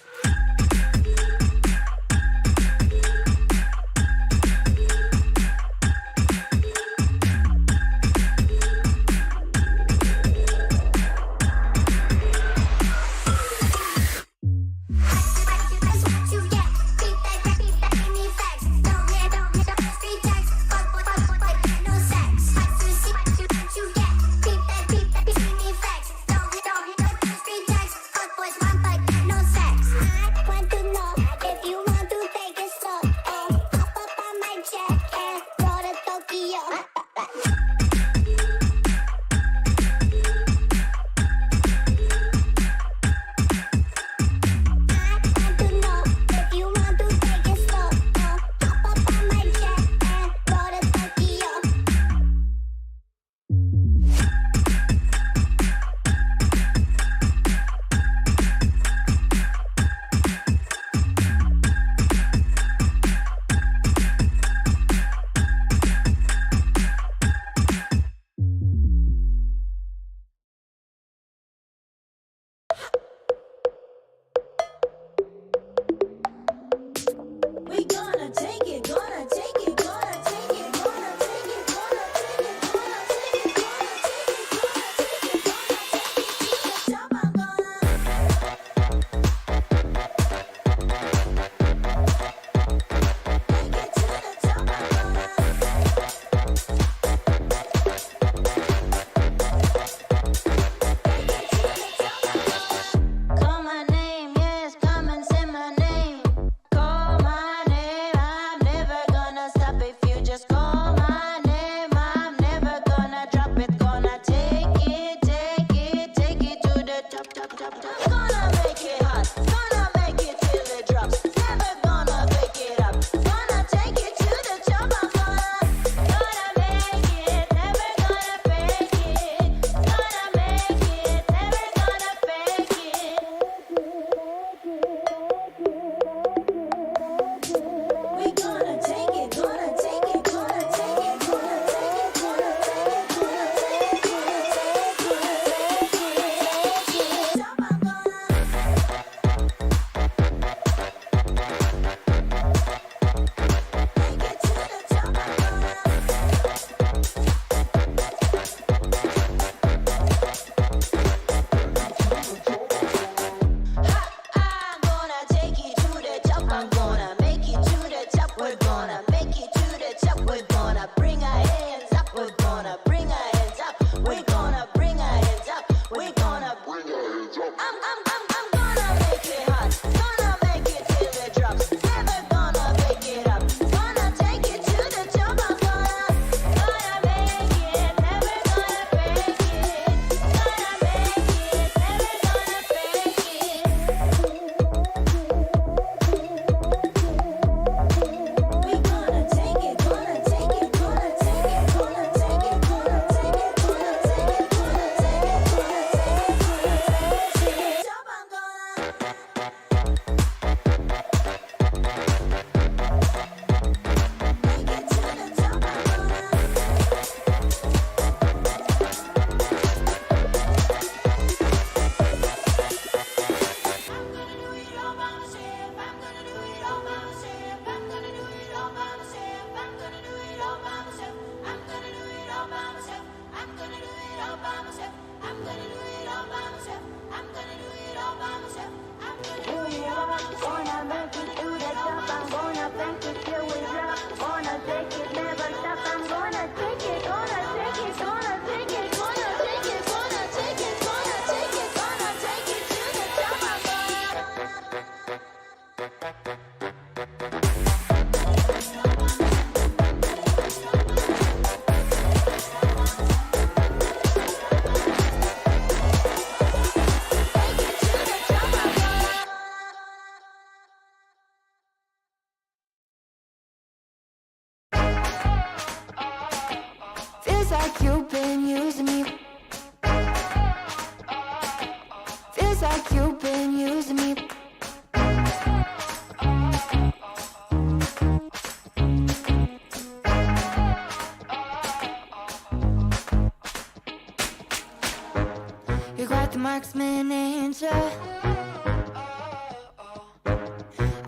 marksman, ain't ya?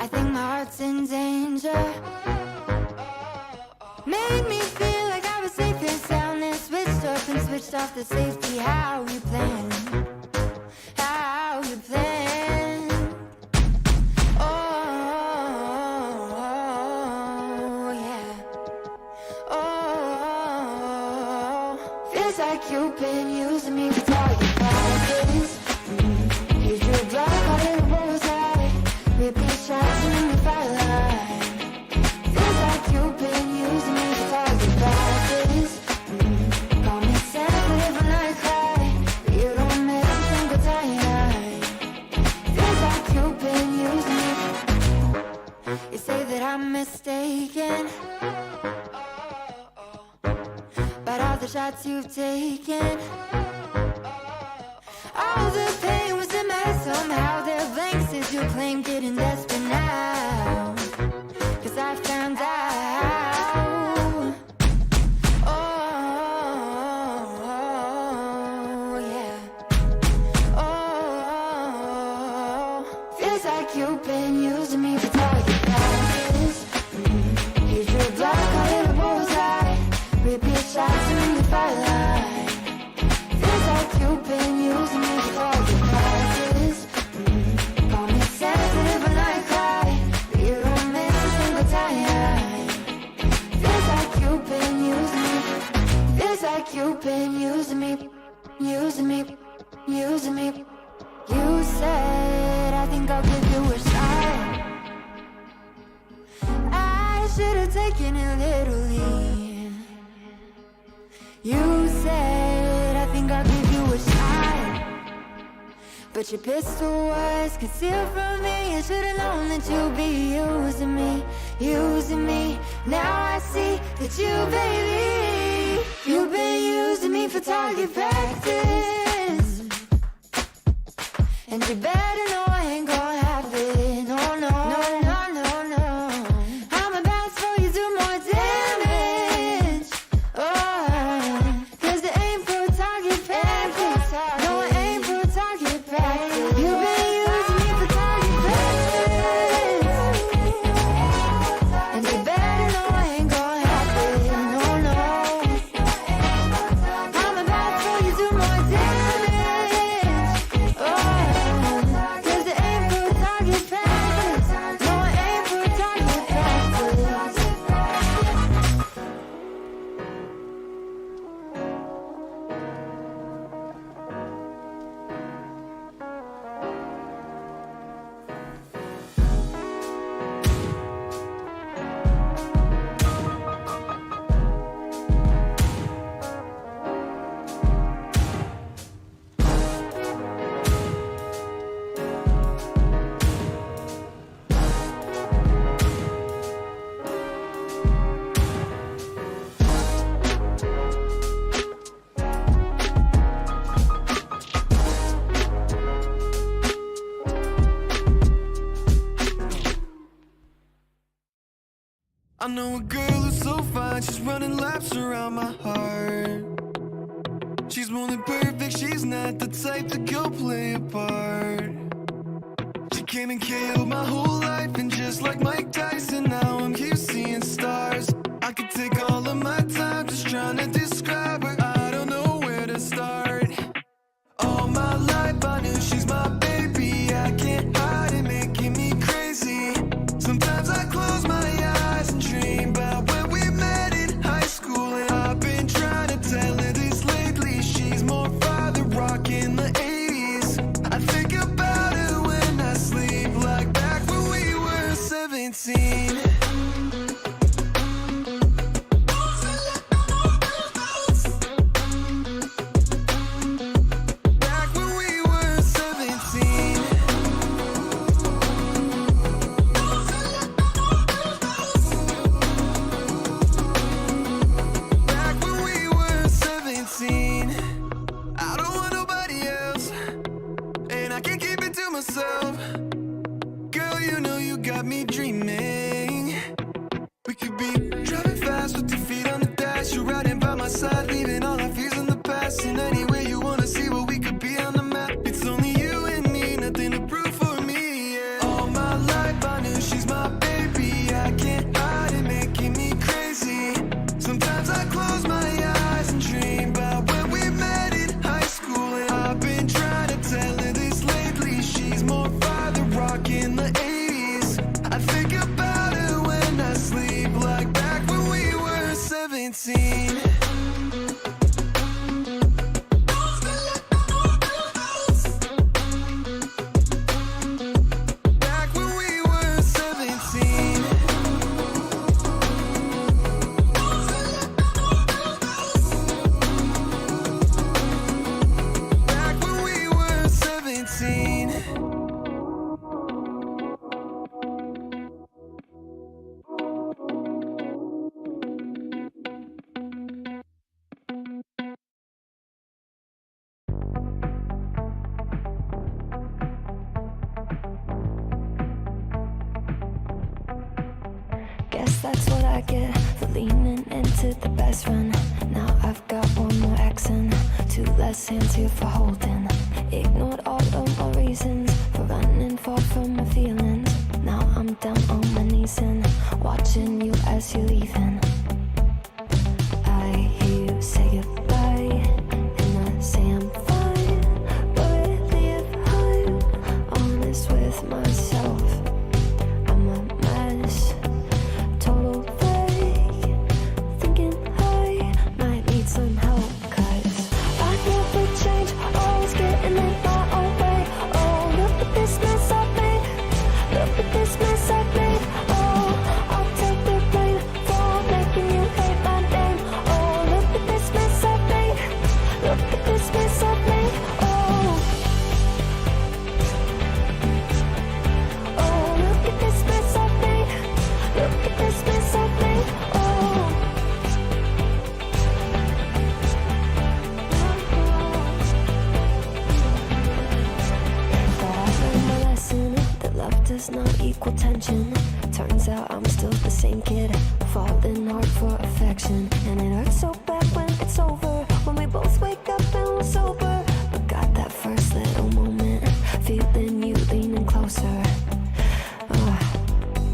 I think my heart's in danger. Made me feel like I was safe and sound, then switched up and switched off the safety. How you plan? How you plan? Oh, yeah. Oh, feels like you've been using me for target practice. Use your block, call it a bullseye. Repeat shots and the fire line. Feels like you've been using me for target practice. Call me sensitive when I cry, but you don't make me think of time. Feels like you've been using me. You say that I'm mistaken about all the shots you've taken. All the pain was in my head somehow. They're blanks as you claim, getting desperate now, 'cause I found out. Oh, yeah. Oh, feels like you've been using me for target practice. Use your block, call it a bullseye. Repeat shots and the fire line. Feels like you've been using me for target practice. Call me sensitive when I cry, but you don't make a single time. Feels like you've been using me. Feels like you've been using me, using me, using me. You said, I think I'll give you a shot. I should have taken it literally. You said, I think I'll give you a shot, but your pistol was concealed from me. I should have known that you'd be using me, using me. Now I see that you, baby, you've been using me for target practice. And you better know I ain't gonna have it. No, no, no, no, no, no. I'm about to throw you do more damage. Oh, 'cause it ain't for target practice. No, it ain't for target practice. You've been using me for target practice. And you better know I ain't gonna have it. No, no. I'm about to throw you do more damage. Oh, 'cause it ain't for target practice. No, it ain't for target practice. I know a girl who's so fine, she's running laps around my heart. She's more than perfect, she's not the type to go play a part. She came and KO'd my whole life, and just like Mike Tyson, now I'm here seeing stars. I could take all of my time just trying to describe her, I don't know where to start. All my life I knew she's my baby, I can't hide it, making me crazy. Sometimes I close my eyes and dream about when we met in high school, and I've been trying to tell her this lately. She's more father rock in the 80s. I think about her when I sleep, like back when we were 17. Back when we were 17. Back when we were 17. I don't want nobody else, and I can't keep it to myself. Girl, you know you got me dreaming. We could be driving fast with your feet on the dash. You're riding by my side, leaving all our fears in the past. And anywhere you wanna see what we could be on the map. It's guess that's what I get for leaning into the best friend. Now I've got one more accent, two less hands here for holding. Ignored all of my reasons for running far from my feelings. Now I'm down on my knees and watching you as you're leaving. I hear you say goodbye, and I say I'm fine. But really if I'm honest with myself, I'm a mess, total fake, thinking I might need some help. Cause I never change, always getting in my own way. Oh, look at this mess I've made, look at this mess I've made. Oh, I'll take the blame for making you hate my name. Oh, look at this mess I've made, look at this mess I've made. Oh, oh, look at this mess I've made, look at this mess I've made. Oh, thought I learned my lesson, that love does not equal tension. Turns out I'm still the same kid, falling hard for affection. And it hurts so bad when it's over, when we both wake up and we're sober. But got that first little moment, feeling you leaning closer.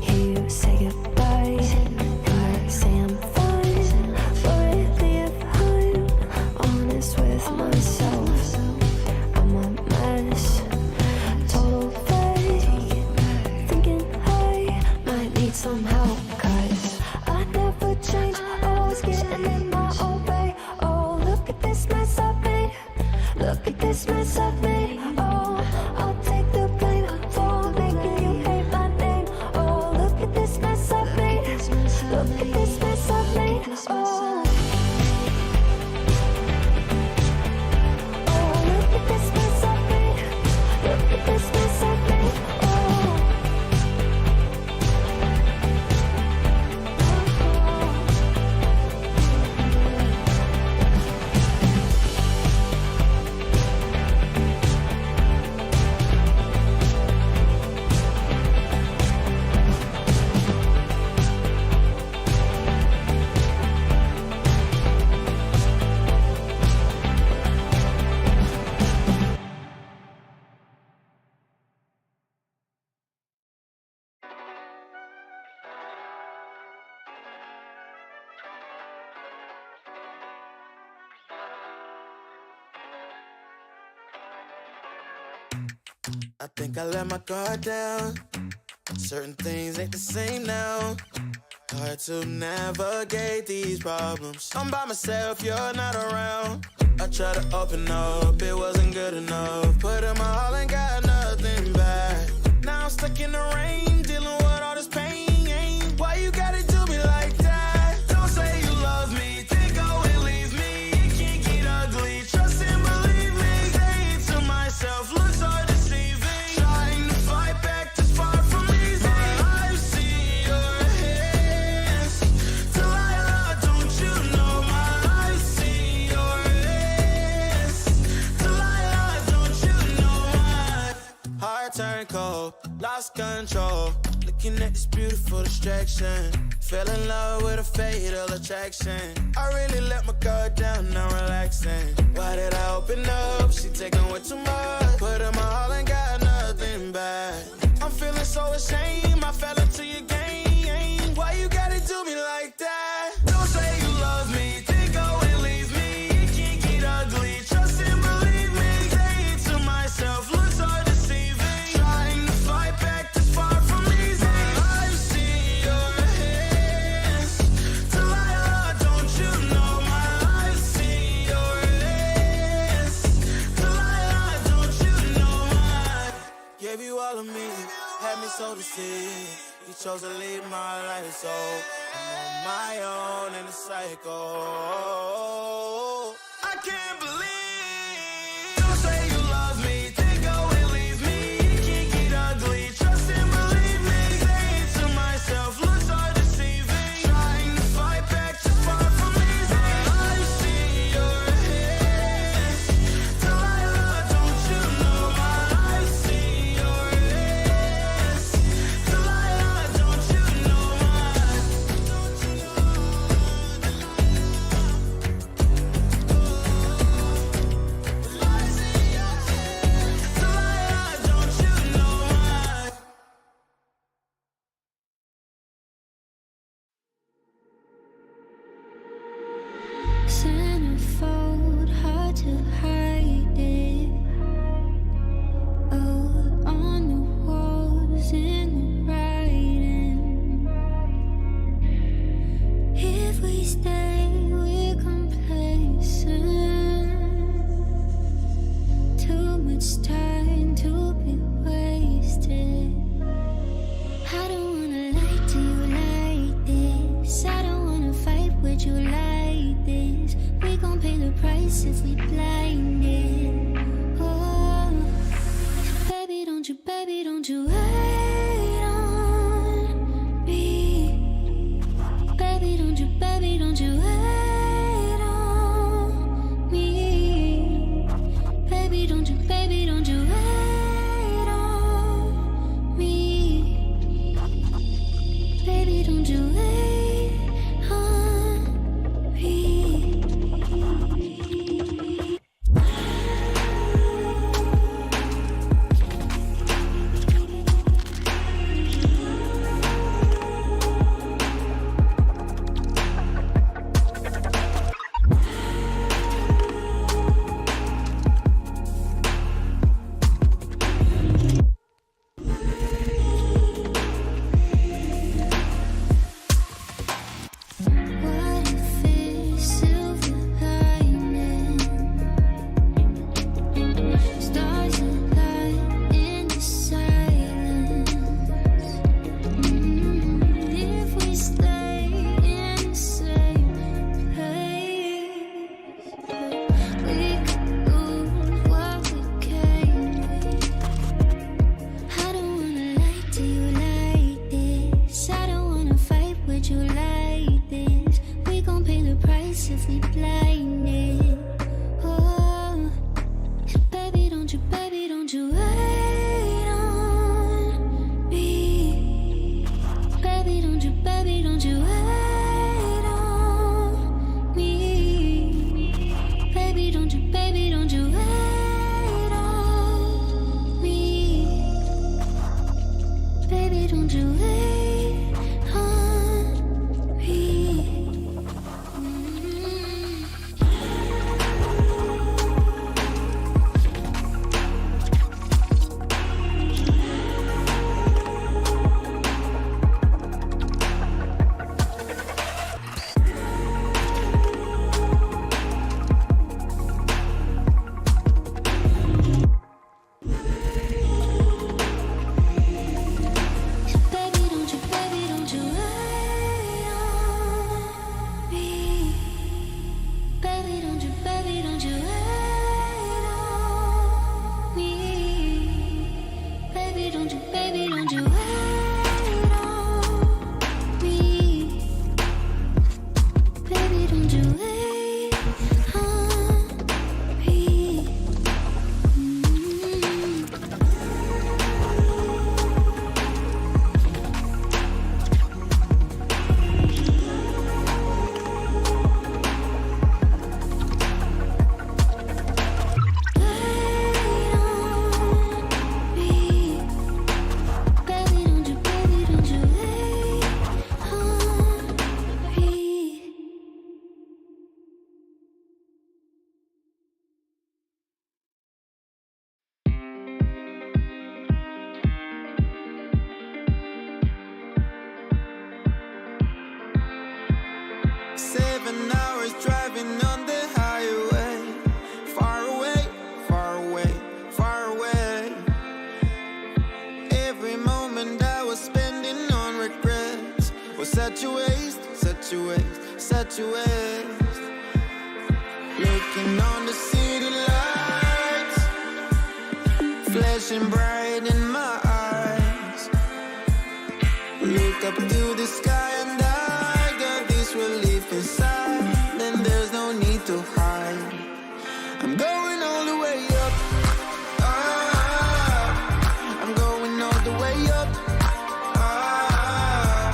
Hear you say goodbye, and I say I'm fine. But really if I'm honest with myself, I'm a mess, total fake, thinking I might need some help. Cause I never change, always getting in my own way. Oh, look at this mess I've made, look at this mess I've made. Oh, I'll take the blame for making you hate my name. Oh, look at this mess I've made, look at this mess I've made. Oh, oh, look at this mess I've made, look at this mess I've made. Oh, I think I let my guard down. Certain things ain't the same now. Hard to navigate these problems. I'm by myself, you're not around. I tried to open up, it wasn't good enough. Put in my all and got nothing back. Now I'm stuck in the rain, dealing with all this pain. Why you gotta do me like that? Don't say you love me, then go and leave me. It can't get ugly, trust and believe me. Saying to myself, looks hard deceiving. Trying to fight back, this far from easy. I see your hands. Delilah, don't you know my life? See your hands. Delilah, don't you know my heart turned cold, lost control. Looking at this beautiful distraction. Fell in love with a fatal attraction. I really let my guard down, now relaxing. Why did I open up? She taking way too much. Put in my all and got nothing back. I'm feeling so ashamed, I fell into your game. Why you gotta do me like that? Don't say you love me, then go and leave me. It can't get ugly, trust and believe me. Saying to myself, looks hard deceiving. Trying to fight back, this far from easy. I see your hands. Delilah, don't you know my life? See your hands. Delilah, don't you know my. Gave you all of me, had me so deceived. You chose to leave my life, so I'm on my own in a cycle. I can't believe. Don't say you love me, then go and leave me. It can't get ugly, trust and believe me. Saying to myself, looks hard deceiving. Trying to fight back, just far from easy. I see your hands. Delilah, don't you know my life? See your hands. Delilah, don't you know my. price if we blinded. Oh, baby, don't you wait on me. Baby, don't you wait on me. Baby, don't you wait on me. Baby, don't you wait on me. What if it's silver lining? Stars align in the silence. If we stay in the same place, we could lose what we came with. I don't wanna lie to you like this. I don't wanna fight with you like this. We gon' pay the price if we blinded. Oh, baby, don't you wait on me. Baby, don't you wait on me. Baby, don't you wait on me. Baby, don't you wait on me. Baby, don't you wait on me. Baby, don't you wait on me. Baby, don't you wait on me. Baby, don't you wait on me. Baby, don't you wait on me. 7 hours driving on the highway. Far away, far away, far away. Every moment I was spending on regrets was such a waste, such a waste, such a waste. Looking on the city lights, flashing bright in my eyes. Look up to the sky and I got this relief inside. Then there's no need to hide. I'm going all the way up. Ah, I'm going all the way up. Ah,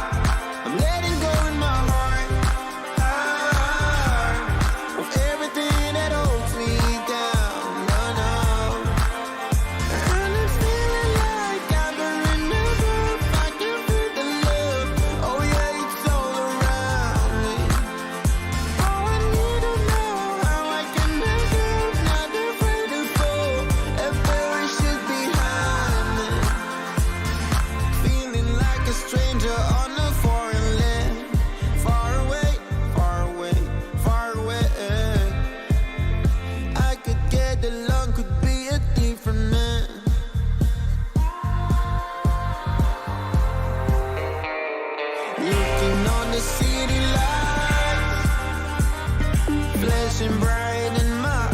I'm letting go in my heart. Ah, of everything that holds me down. No, no. And I'm feeling like I'm burning up. I can feel the love. Oh yeah, it's all around me. Oh, I need to know how I can make it. Not afraid to fall. A parachute behind me. Feeling like a stranger on a foreign land. Far away, far away, far away. I could get along, could be a different man. Looking on the city lights, flashing bright in my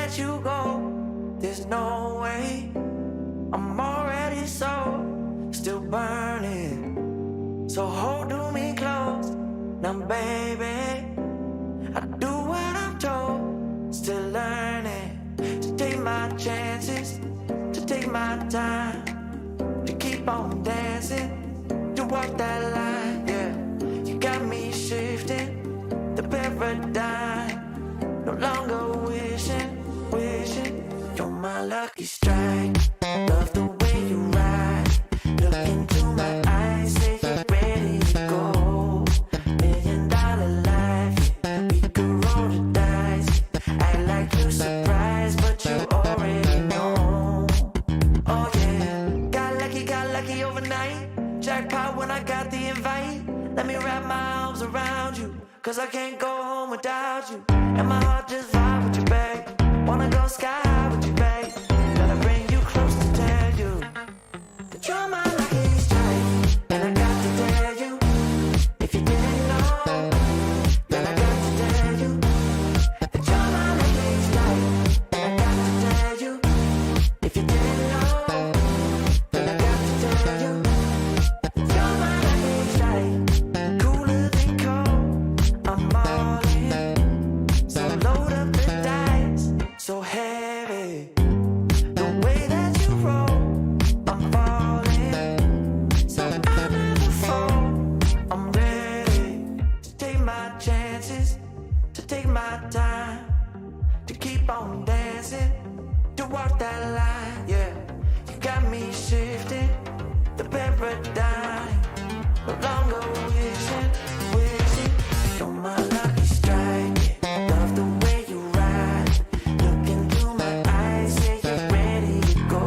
let you go. There's no way. I'm already so still burning. So hold to me close. Now, baby, I do what I'm told. Still learning to take my chances, to take my time, to keep on dancing, to walk that line. Yeah, you got me shifting the paradigm. No longer wishing, you're my lucky strike. Love the way you ride. Look into my eyes, say you're ready to go. $1,000,000 life, yeah. We could roll the dice. Act like you're surprised, but you already know. Oh yeah, got lucky overnight. Jackpot when I got the invite. Let me wrap my arms around you, 'cause I can't go home without you. And my heart just vibe with you, babe. Wanna go sky high with you, babe. Gotta bring you close to tell you that you're my lucky strike. And I got to tell you, if you didn't know, then I got to tell you that you're my lucky strike. And I got to tell you, if you didn't know, then I got to tell you that you're my lucky strike. Cooler than cold, I'm all in. So load up the dice, so heavy. The way that you roll, I'm falling. So I never fall. I'm ready to take my chances, to take my time, to keep on dancing, to walk that line. Yeah, you got me shifting the paradigm. No longer wishing, you're my lucky strike. Yeah. Love the way you ride. Look into my eyes, say you're ready to go.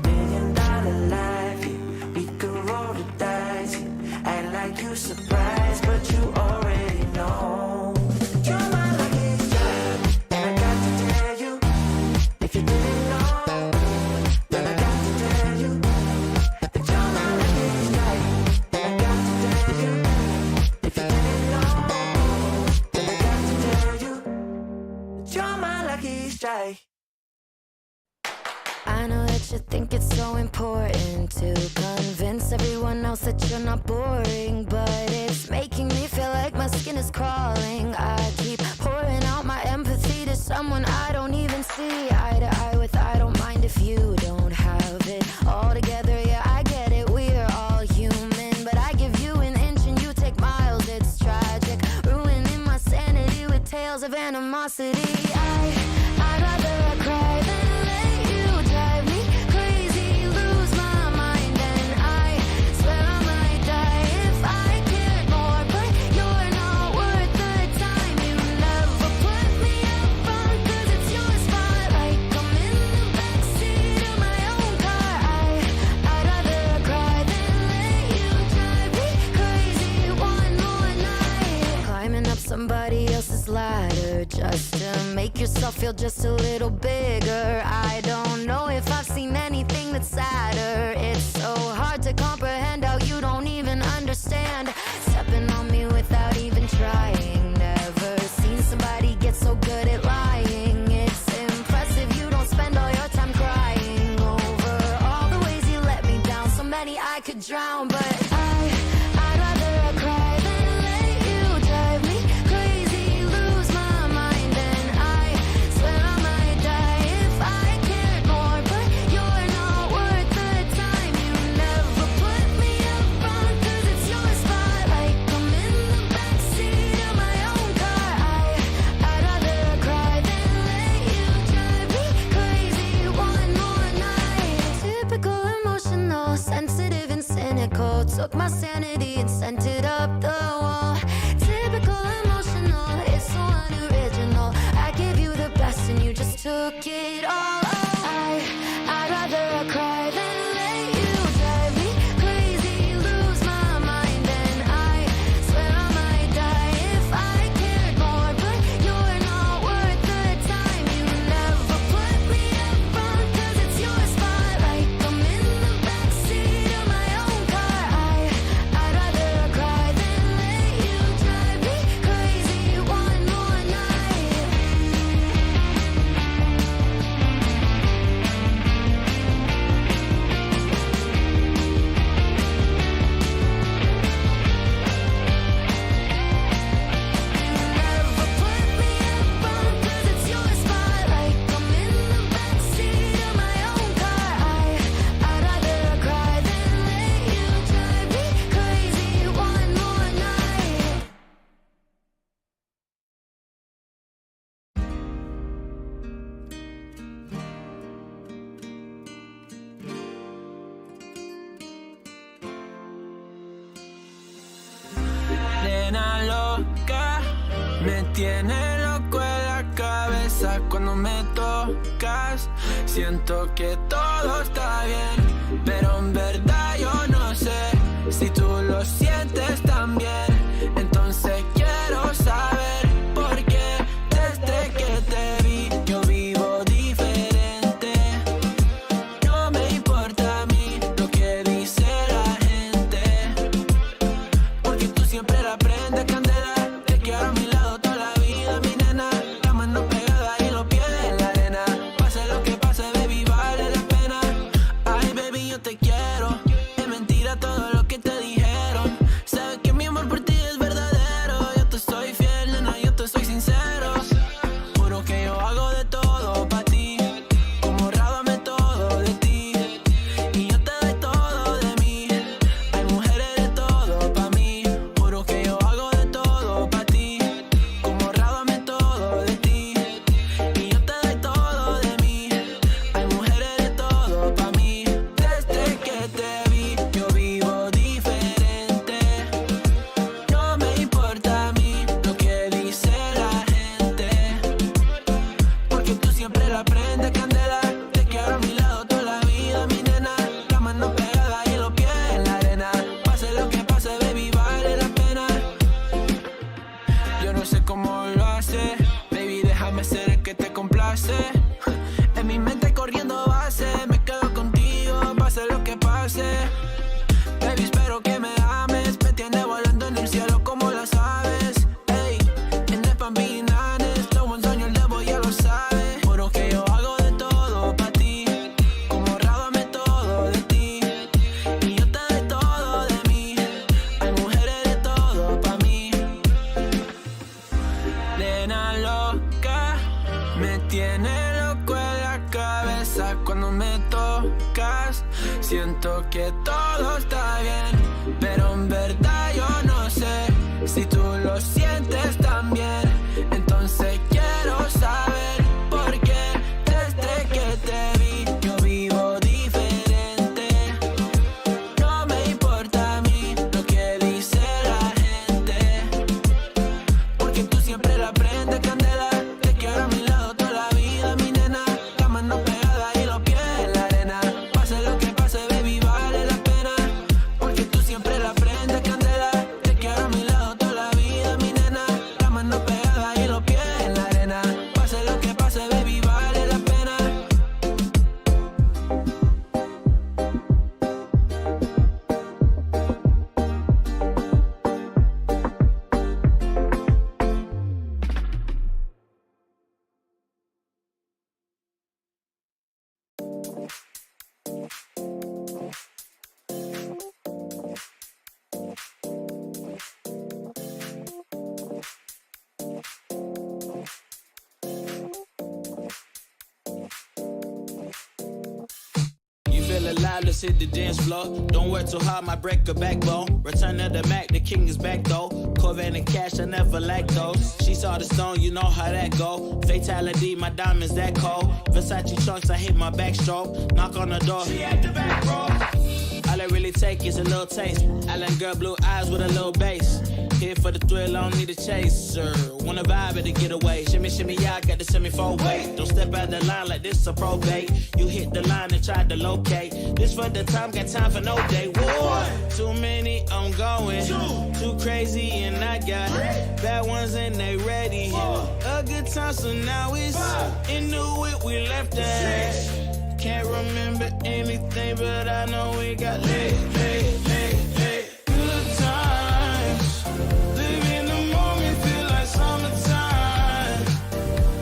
$1,000,000 life, yeah. We could roll the dice. Yeah. Act like you surprised, but you already know. You're my lucky strike, and I got to tell you, if you didn't know, then I got to tell you that you're my lucky strike. And I got to tell you, if you didn't know, then I got to tell you that you're my lucky strike. I know that you think it's so important to convince everyone else that you're not boring, but it's making me feel like my skin is crawling. I keep pouring out my empathy to someone I don't even see eye to eye with. I don't mind if you don't have it all together. Yeah, I get it, we're all human, but I give you an inch and you take miles. It's tragic, ruining my sanity with tales of animosity. I'd rather I cry than let you drive me crazy, lose my mind, and I swear I might die if I cared more. But you're not worth the time. You never put me up front, 'cause it's your spotlight. I'm in the backseat of my own car. I'd rather cry than let you drive me crazy one more night. Climbing up somebody else's ladder just to make yourself feel just a little bigger. I don't know if I've seen anything that's sadder. It's so hard to comprehend how you don't even understand. Stepping on me without even trying. Never seen somebody get so good at lying. It's impressive you don't spend all your time crying over all the ways you let me down. So many I could drown, but I'd rather cry than let you drive me crazy, lose my mind, and I swear I might die if I cared more. But you're not worth the time. You never put me up front, 'cause it's your spot. Me tiene loco en la cabeza cuando me tocas. Siento que todo está bien, pero en verdad yo no sé si tú lo sientes también. Entonces quiero saber por qué desde que te vi yo vivo diferente. No me importa a mí lo que dice la gente, porque tú siempre la prendes candela. Te quiero a mi lado toda la vida, mi nena. La mano pegada y los pies en la arena. Pase lo que pase, baby, vale la pena. Ay, baby, yo te quiero. Es mentira todo lo que te dijeron. Sabes que mi amor por ti es verdadero. Yo te soy fiel, nena, yo te soy sincero. Juro que yo hago de todo pa' ti. Como rábame todo de ti. Y yo te doy todo de mí. Hay mujeres de todo pa' mí. Juro que yo hago de todo pa' ti. Como rábame todo de ti. Y yo te doy todo de mí. Hay mujeres de todo pa' mí. Desde que te vi yo vivo diferente. No me importa a mí lo que dice la gente, porque tú siempre la prendes candela. Te quiero a mi lado toda la vida, mi nena. La mano pegada y los pies en la arena. Pase lo que pase, baby, vale la pena. Yo no sé cómo lo hace, baby, déjame ser el que te complace. En mi mente corriendo base, me quedo contigo, pase lo que pase. Baby, espero que me ames, me tiene volando en el cielo como las aves. Ey, en el Pambinanes, lo buen sueño el debo ya lo sabe. Juro que yo hago de todo pa' ti, como rábame todo de ti. Y yo te doy todo de mí, hay mujeres de todo pa' mí. Nena loca, me tiene loco en la cabeza cuando me tocas. Siento que todo está bien, pero en verdad yo no sé si tú lo sientes también. Entonces quiero saber por qué desde que te vi yo vivo diferente. No me importa a mí lo que dice la gente, porque tú siempre la prendes candela. Te quiero a mi lado toda la vida, mi nena. La mano pegada y los pies en la arena. Pase lo que pase, baby, vale la pena, porque tú siempre la prendes candela. Te quiero a mi lado toda la vida, mi nena. La mano pegada y los pies en la arena. Pase lo que pase, baby, vale la pena. You feel alive, let's hit the dance floor. Don't work too hard, might break a backbone. Return of the Mac, the king is back though. Corvette and cash, I never lack those. She saw the stone, you know how that go. Fatality, my diamonds that cold. Versace trunks, I hit my backstroke. Knock on the door, she at the back, bro. All I really take is a little taste. Island girl, blue eyes with a little bass. Here for the thrill, I don't need a chaser. Wanna vibe at a getaway. Shimmy, shimmy, yeah, I got the semi-fold weight. Don't step out the line like this a probate. You hit the line and try to locate. This for the time, got time for no day. Whoa, too many, I'm going. Too crazy and I got bad ones and they ready. A good time, so now it's into it, we left that. Can't remember anything, but I know we got lit. Good times, live in the moment, feel like summertime.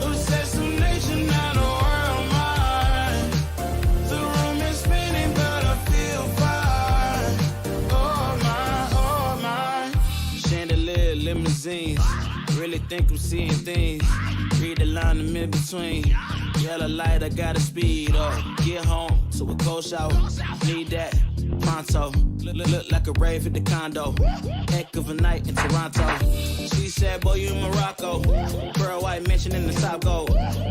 Obsessive nation, not a world mine. The room is spinning, but I feel fine. Oh my. Chandelier, limousines. Really think I'm seeing things. Read the line in between. Yellow light, I gotta speed up. Get home to a cold shower. Need that pronto. Look like a rave at the condo. Heck of a night in Toronto. She said, boy, you in Morocco. Pearl white mention in the South Gold.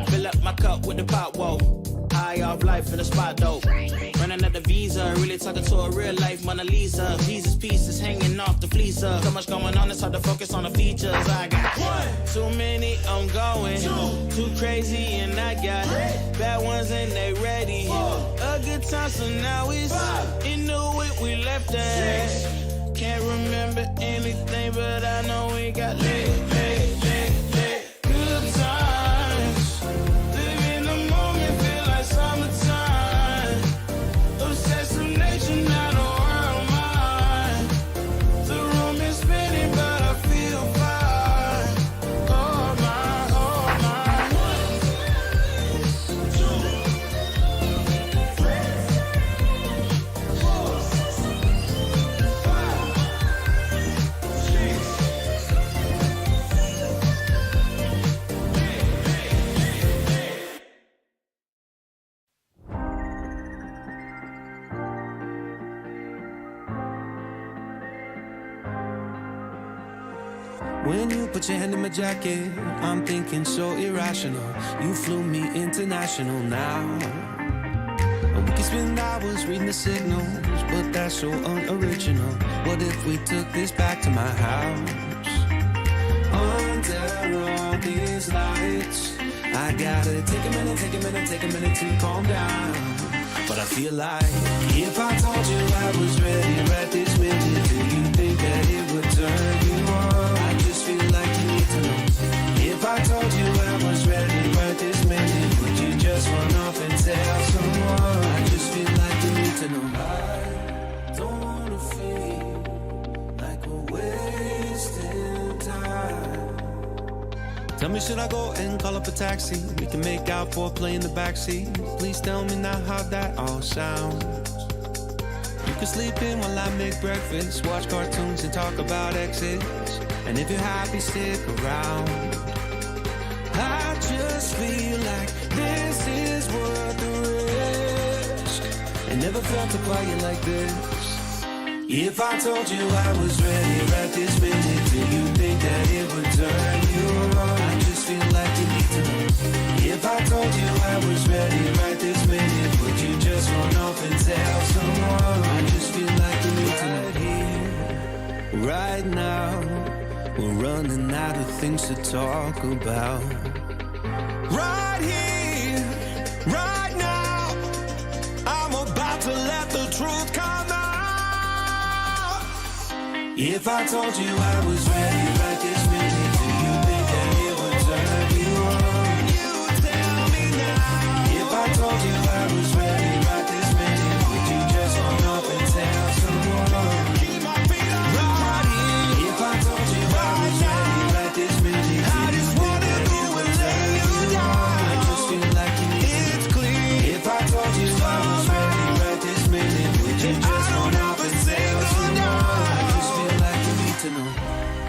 Fill up my cup with the pot, whoa. High off life in the spot, dope. Running out the visa, really talking to a real life Mona Lisa. Jesus pieces hanging off the fleecer. So much going on, it's hard to focus on the features. I got 1, Too many, I'm going. Too crazy, and I got bad ones, and they ready. A good time, so now it's into it, we left that. Can't remember anything, but I know we got lit. Good times. Live in the moment, feel like summertime. Obsessive nature, not a world mine. The room is spinning, but I feel fine. Oh my, oh my. 1, 2, 3, 4, 5, 6. When you put your hand in my jacket, I'm thinking so irrational. You flew me international now. And we can spend hours reading the signals, but that's so unoriginal. What if we took this back to my house? Under all these lights, I gotta take a minute to calm down. But I feel like if I told you I was ready right this minute, do you think that it would turn you on? I just feel like you need to know. If I told you I was ready right this minute, would you just run off and tell someone? I just feel like you need to know. I don't wanna feel like we're wasting time. Tell me, should I go and call up a taxi? We can make out for play in the backseat. Please tell me now how that all sounds. You can sleep in while I make breakfast, watch cartoons and talk about exes. And if you're happy, stick around. I just feel like this is worth the risk. I never felt a quiet like this. If I told you I was ready right this minute, do you think that it would turn you on? I just feel like you need to know. If I told you I was ready right this minute, would you just run off and tell someone? I just feel like you need to know. Right here, right now, we're running out of things to talk about. Right here, right now, I'm about to let the truth come out. If I told you I was ready right this minute, do you think that it would turn you on? You tell me now. If I told you I was ready right this minute, would you just run off and tell someone? Keep my feet on right here. If I told you I was ready right this minute, I just wanna go and lay you down. I just feel like you need it's clear. If I told you I was ready right this minute, would you just run off and tell someone? To know.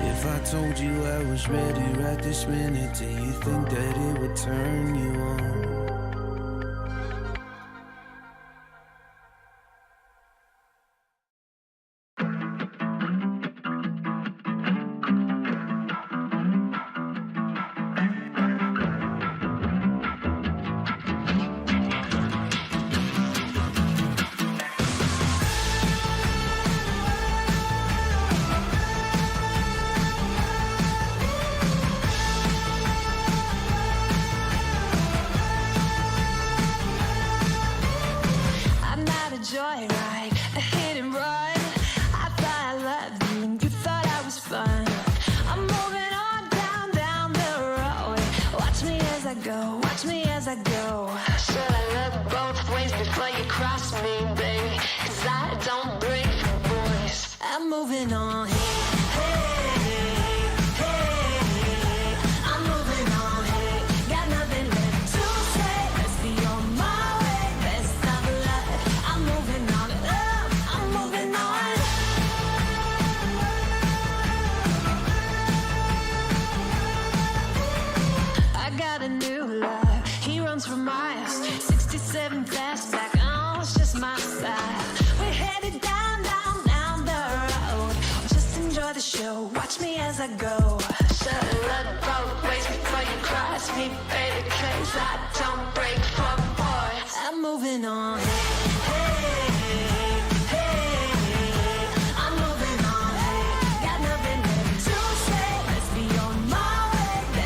If I told you I was ready right this minute, do you think that it would turn you on? Joyride, a hit and run. I thought I loved you and you thought I was fun. I'm moving on down the road. Watch me as I go, watch me as I go. Should I look both ways before you cross me, baby? 'Cause I don't break for boys. I'm moving on. For miles, 67 fastback, oh, it's just my style. We're headed down the road. Just enjoy the show, watch me as I go. Should've looked both ways before you cross me, baby, 'cause I don't break for boys. I'm moving on. I'm moving on. Got nothing left to say. Let's be on my way.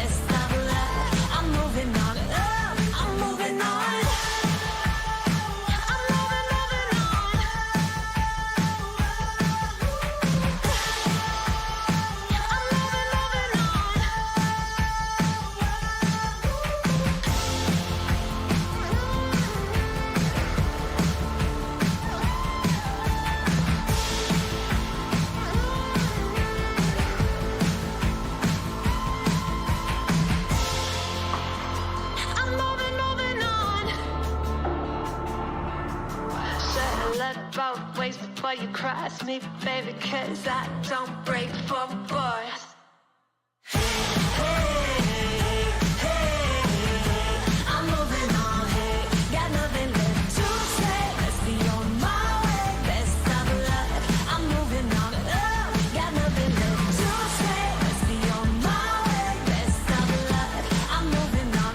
both ways before you cross me, baby, cause I don't break for boys. I'm moving on, hey, got nothing left to say. Let's be on my way, best of luck. I'm moving on, got nothing left to say. Let's be on my way, best of luck. I'm moving on,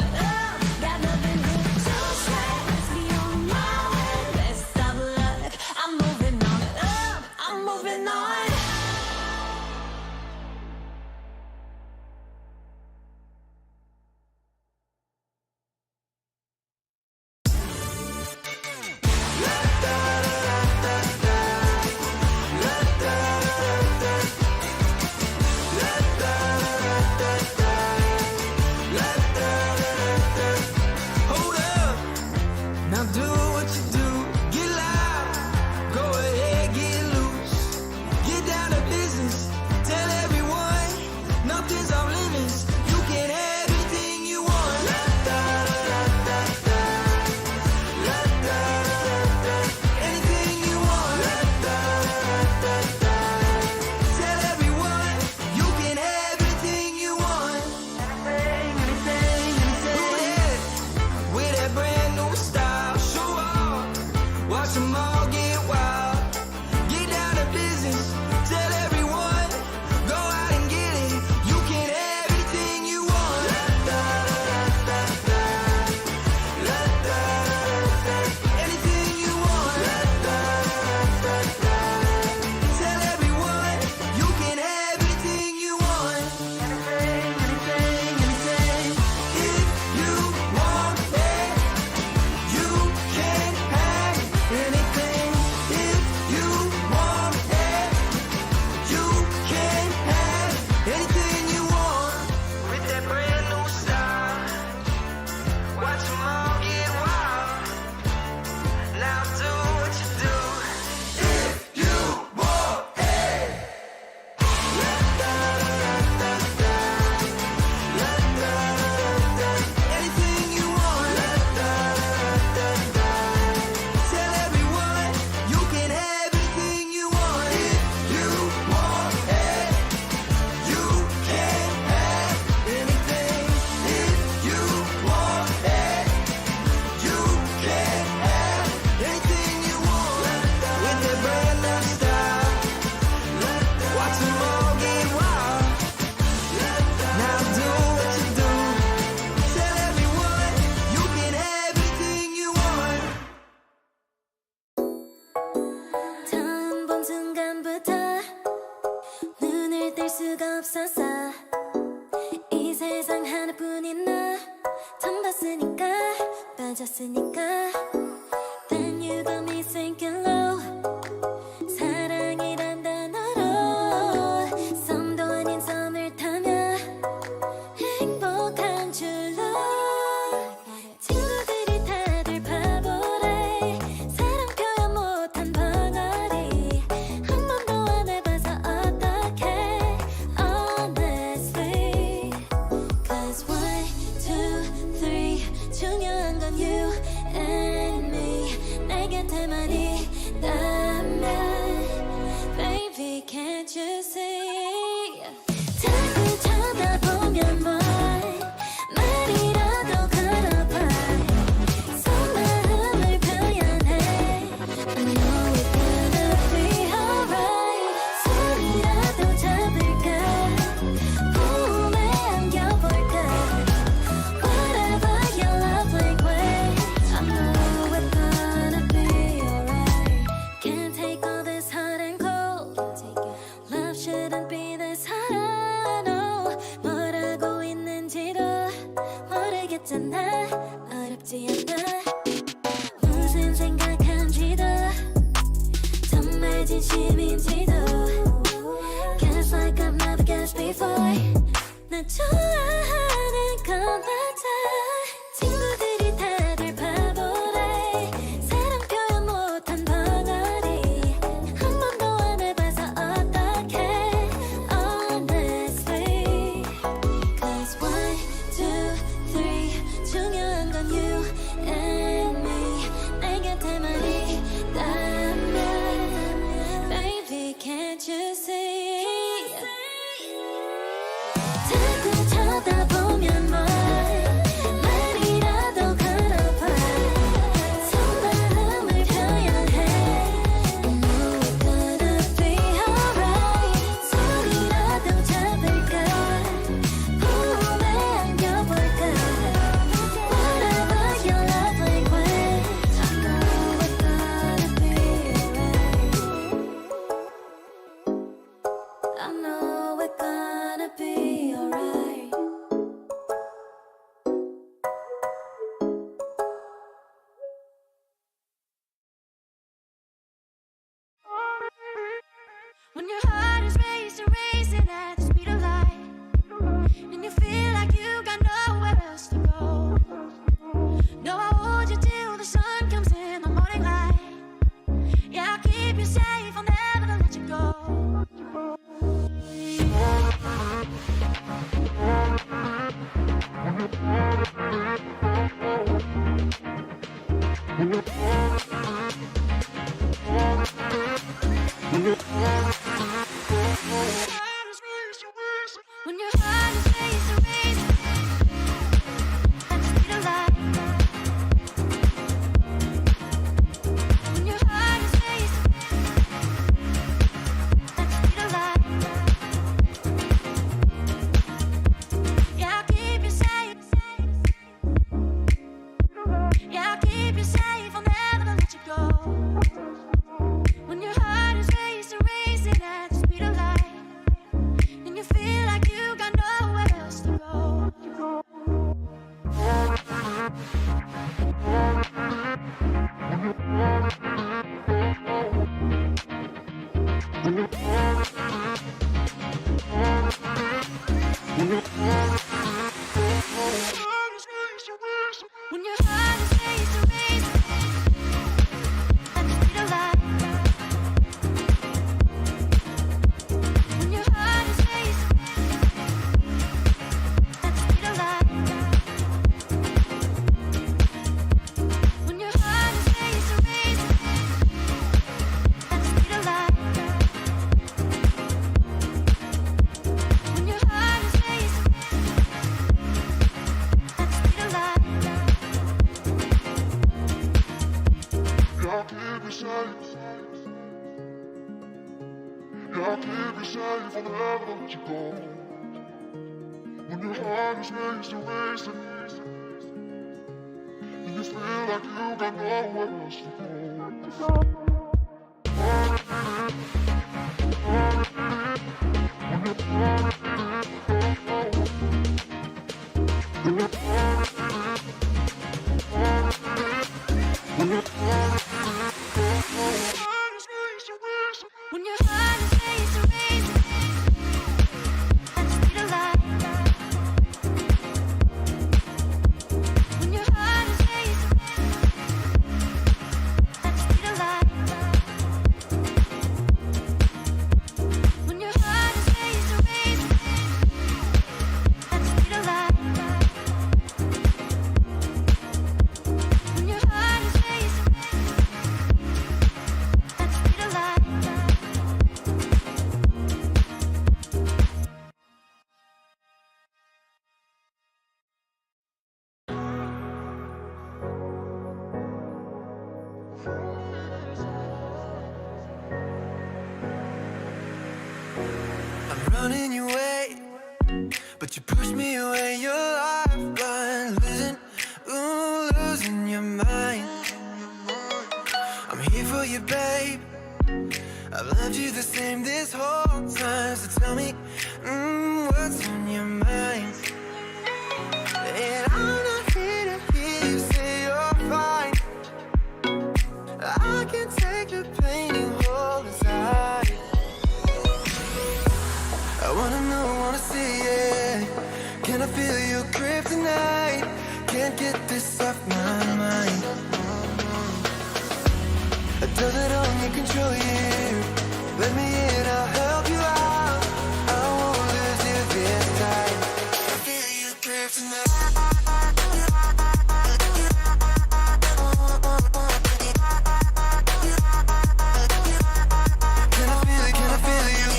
got nothing left to say. Let's be on my way, best of luck. I'm moving on, I'm moving on. Hold up, now do what you do. Get loud, go ahead, get loose. Get down to business, tell everyone nothing's off limits. You can have anything you want. Anything you want. Tell everyone you can have anything you want. With that brand new style, show off, watch them all get wild. Get down to business, tell everyone, go out and get it. You can have anything you want. Anything you want. Tell everyone, you can have anything you want. If you want it, you can have anything. If you want it, you can have anything you want. With that brand new style, watch them all get wild. Now do what you do. If you want it. Anything you want. Tell everyone you can have anything you want. If you want it, you can have anything. If you want it, you can have anything you want. With the brand new style, watch them all get wild. Now do what you do. Tell everyone you can have anything you want. 처음 본 순간부터 눈을 뗄 수가 없었어. 이 세상 하나뿐인 너 처음 봤으니까 빠졌으니까 Then you got me thinking low. 사랑이란 단어로 썸도 아닌 썸을 타며 행복한 줄로 친구들이 다들 바보래. 사랑 표현 못한 벙어리 한 번도 안 해봐서 어떡해 honestly. Cause 1, 2, 3 중요한 건 you and me. 내 곁에만 있다면 Baby can't you see. 자꾸 쳐다보면 뭐해 말이라도 걸어봐. 속마음을 표현해. I know it's gonna be alright. 손이라도 잡을까 몸에 안겨볼까. Whatever your love language, I know it's gonna be alright. Can't take all this hot and cold. Love shouldn't be this hard. I know 뭐라고 있는지도 모르겠잖아. 어렵지 않아. 무슨 생각한지도 정말 진심인지도 Guess like I've never guessed before. 나 좋아하는 건 맞아. 친구들이 다들 바보래. 사랑 표현 못한 벙어리 한 번도 안 해봐서 어떡해 honestly. Cause 1, 2, 3 중요한 건 you and me. 내 곁에만 있다면 from the heaven that you go. When your heart is racing, racing, and you feel like you got nowhere else to go. When your heart is racing, racing, at the speed of light. When your heart is racing, at the speed of light. When your heart is racing, racing, at the speed of light. When your heart is racing, at the speed of light. I'm running your way, but you push me away. Your lifeline, losing your mind. I'm here for you, babe. I've loved you the same this whole time. So tell me, what's on your mind? And I'm not here to hear you say you're fine. I can take the pain you hold inside. I wanna know, wanna see it. Can I feel your grip tonight? Can't get this off my mind. Does it only control you? Let me in, I'll help you out. I won't lose you this time. I feel your grip tonight. Can I feel it? Can I feel you?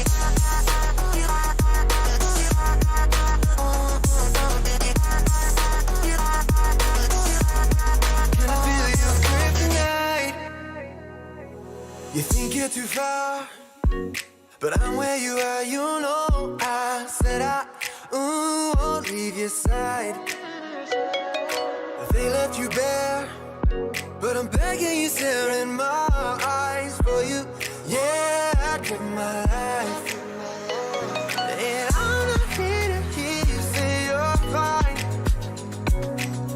Can I feel your grip tonight? You think you're too far, but I'm where you are, you know. I said I won't leave your side. They left you bare, but I'm begging you, stare in my eyes for you. Yeah, I'd give my life. And I'm not here to hear you say you're fine.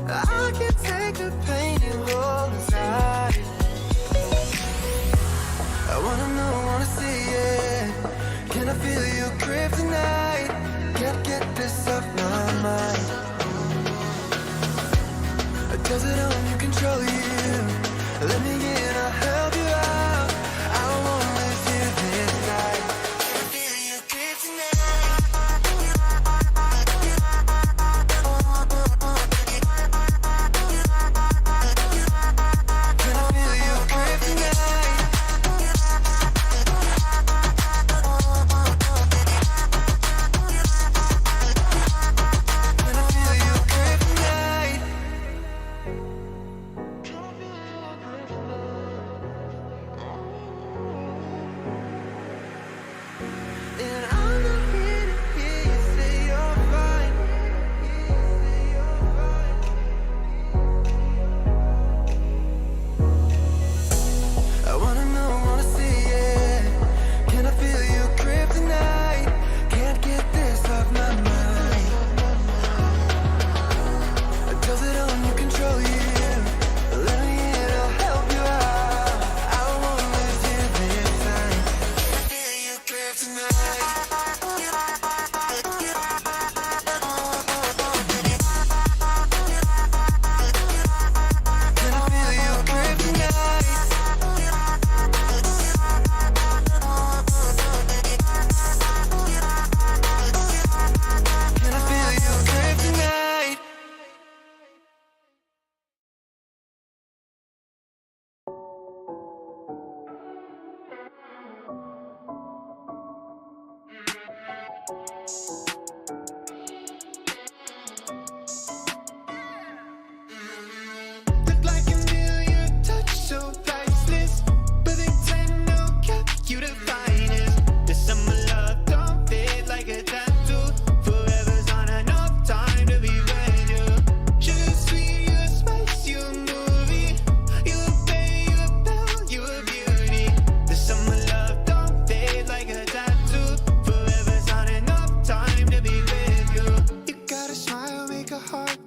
I can take the pain you hold inside. I wanna know, wanna see it. Can I feel your grip tonight? Can't get this off my mind. Does it only control you? Let me in, I'll help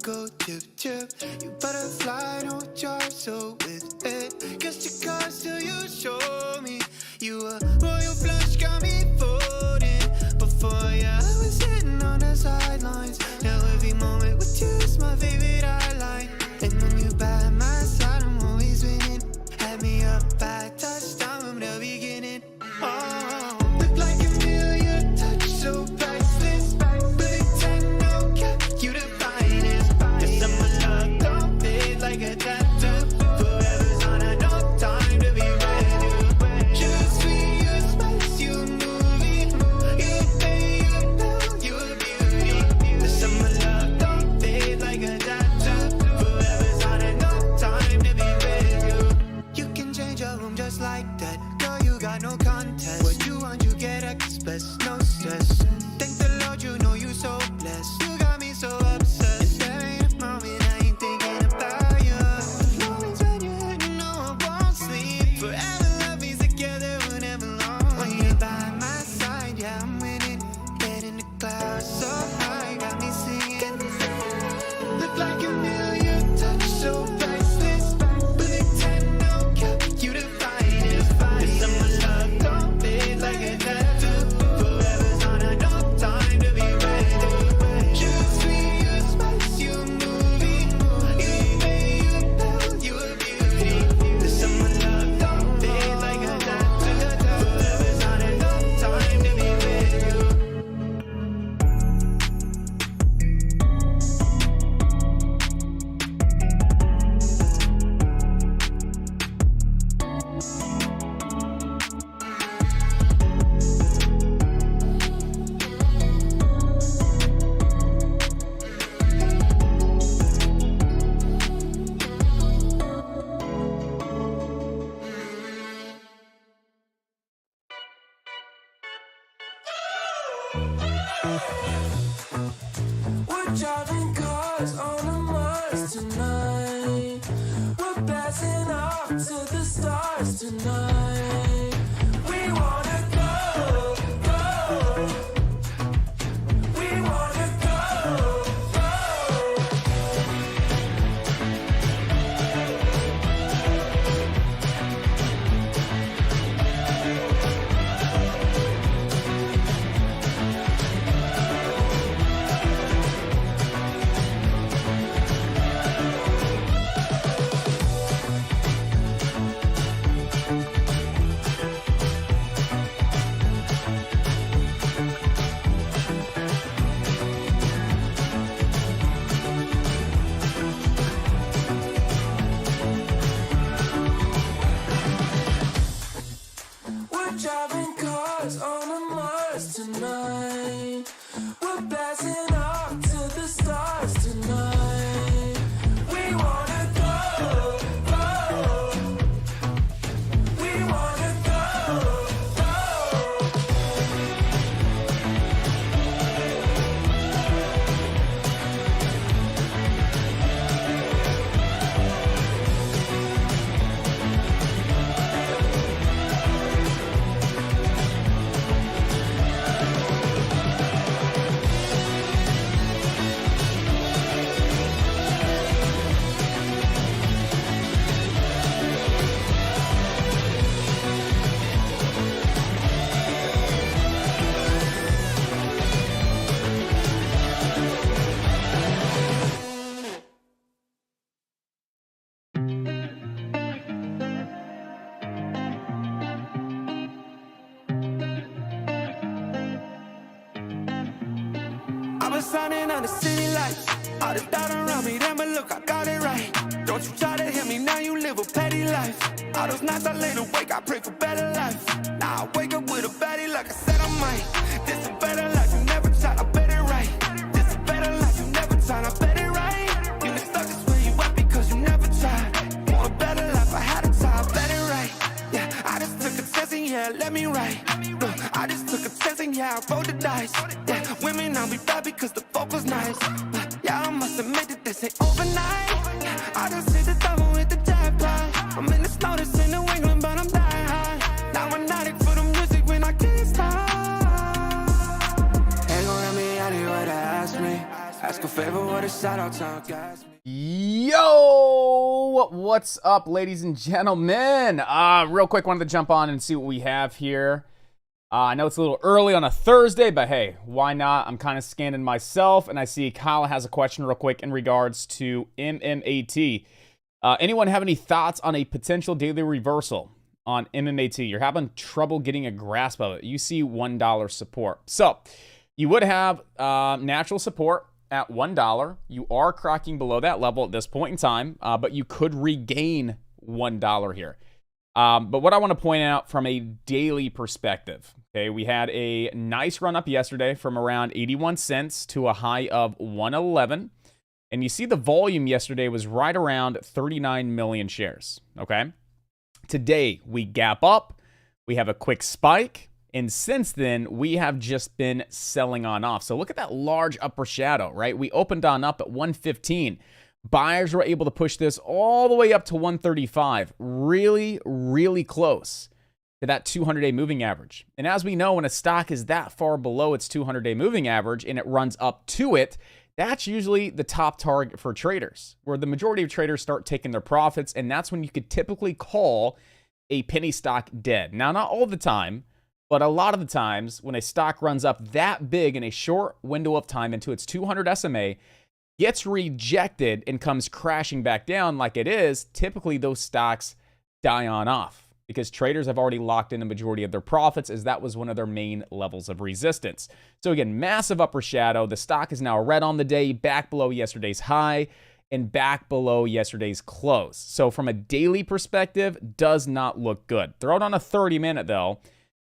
go chip chip. You butterfly, no charge, so with it. Guess your cards till you show me. You a royal flush, got me folding. Before you, I was sitting on the sidelines. Now every moment with you is my favorite highlight. And when you by my side, I'm always winning. Had me up by touchdown from the beginning. Oh, look like a million touch, so priceless. But it's 10, no cap, you the finest. Cause summer love don't fade like a tattoo. Forever's on a no time to be brand new. Just sweet, you spice, you a movie. You pay, you pal, you a beauty. The summer love don't fade like a tattoo. Forever's on a no time to be brand new. You can change your room just like that. Girl, you got no contest. What you want, you get express, no stress. Thank the Lord, you know you so blessed. You got me so obsessed. There ain't a moment I ain't thinking about you. The moments when you're here, you know I won't sleep. Forever love me together, whenever long. When you're by my side, yeah, I'm winning. Head in the clouds, so high, got me singing. Look like a million touch, so priceless. But it's 10, no cap, you the finest. Cause summer love don't fade like a tattoo. Forever's on a no time to be ready. Just sweet, you spice, you a movie. You pay, you pal, you a beauty. The summer love don't fade like a tattoo. Forever's on a no time to be ready. We're driving cars on a Mars tonight. We're blasting off to the stars tonight. We wanna go, go. We wanna go, go. We're driving cars on a Mars tonight. We're blasting off to the stars tonight. We wanna go, go. We wanna go, go. I've been signing on the city lights. All the doubt around me, damn it, look, I got it right. Don't you try to hit me, now you live a petty life. All those nights I lay awake, I pray for better life. Now I wake up with a baddie like I said I might. This a better life, you never tried, I bet it right. This a better life, you never tried, I bet it right. You been stuck is where you at because you never tried. Want a better life, I had to try, I bet it right. Yeah, I just took a test and yeah, let me write. Look, I just took a test and yeah, I rolled the dice. Yeah, women I'll be bad because the fuck was nice. Yeah, I must admit that this ain't overnight. I just hit the double with the jackpot. I'm in the snow, this in New England, but I'm dying high. Now I'm not for the music when I can't stop. Ain't gon' let me out here what I ask me. Ask a favor, what a shout out to gas me. Yo, what's up, ladies and gentlemen? Real quick, wanted to jump on and see what we have here. I know it's a little early on a Thursday, but hey, why not? I'm kind of scanning myself, and I see Kyle has a question real quick in regards to MMAT. Anyone have any thoughts on a potential daily reversal on MMAT? You're having trouble getting a grasp of it. You see $1 support. So you would have natural support at $1. You are cracking below that level at this point in time, but you could regain $1 here. But what I want to point out from a daily perspective, okay, we had a nice run up yesterday from around 81 cents to a high of 111. And you see the volume yesterday was right around 39 million shares, okay? Today, we gap up, we have a quick spike, and since then, we have just been selling on off. So look at that large upper shadow, right? We opened on up at 115. Buyers were able to push this all the way up to 135. Really, really close to that 200-day moving average. And as we know, when a stock is that far below its 200-day moving average and it runs up to it, that's usually the top target for traders, where the majority of traders start taking their profits, and that's when you could typically call a penny stock dead. Now, not all the time, but a lot of the times when a stock runs up that big in a short window of time into its 200 SMA, gets rejected and comes crashing back down like it is, typically those stocks die on off because traders have already locked in the majority of their profits, as that was one of their main levels of resistance. So again, massive upper shadow. The stock is now red on the day, back below yesterday's high and back below yesterday's close. So from a daily perspective, does not look good. Throw it on a 30-minute though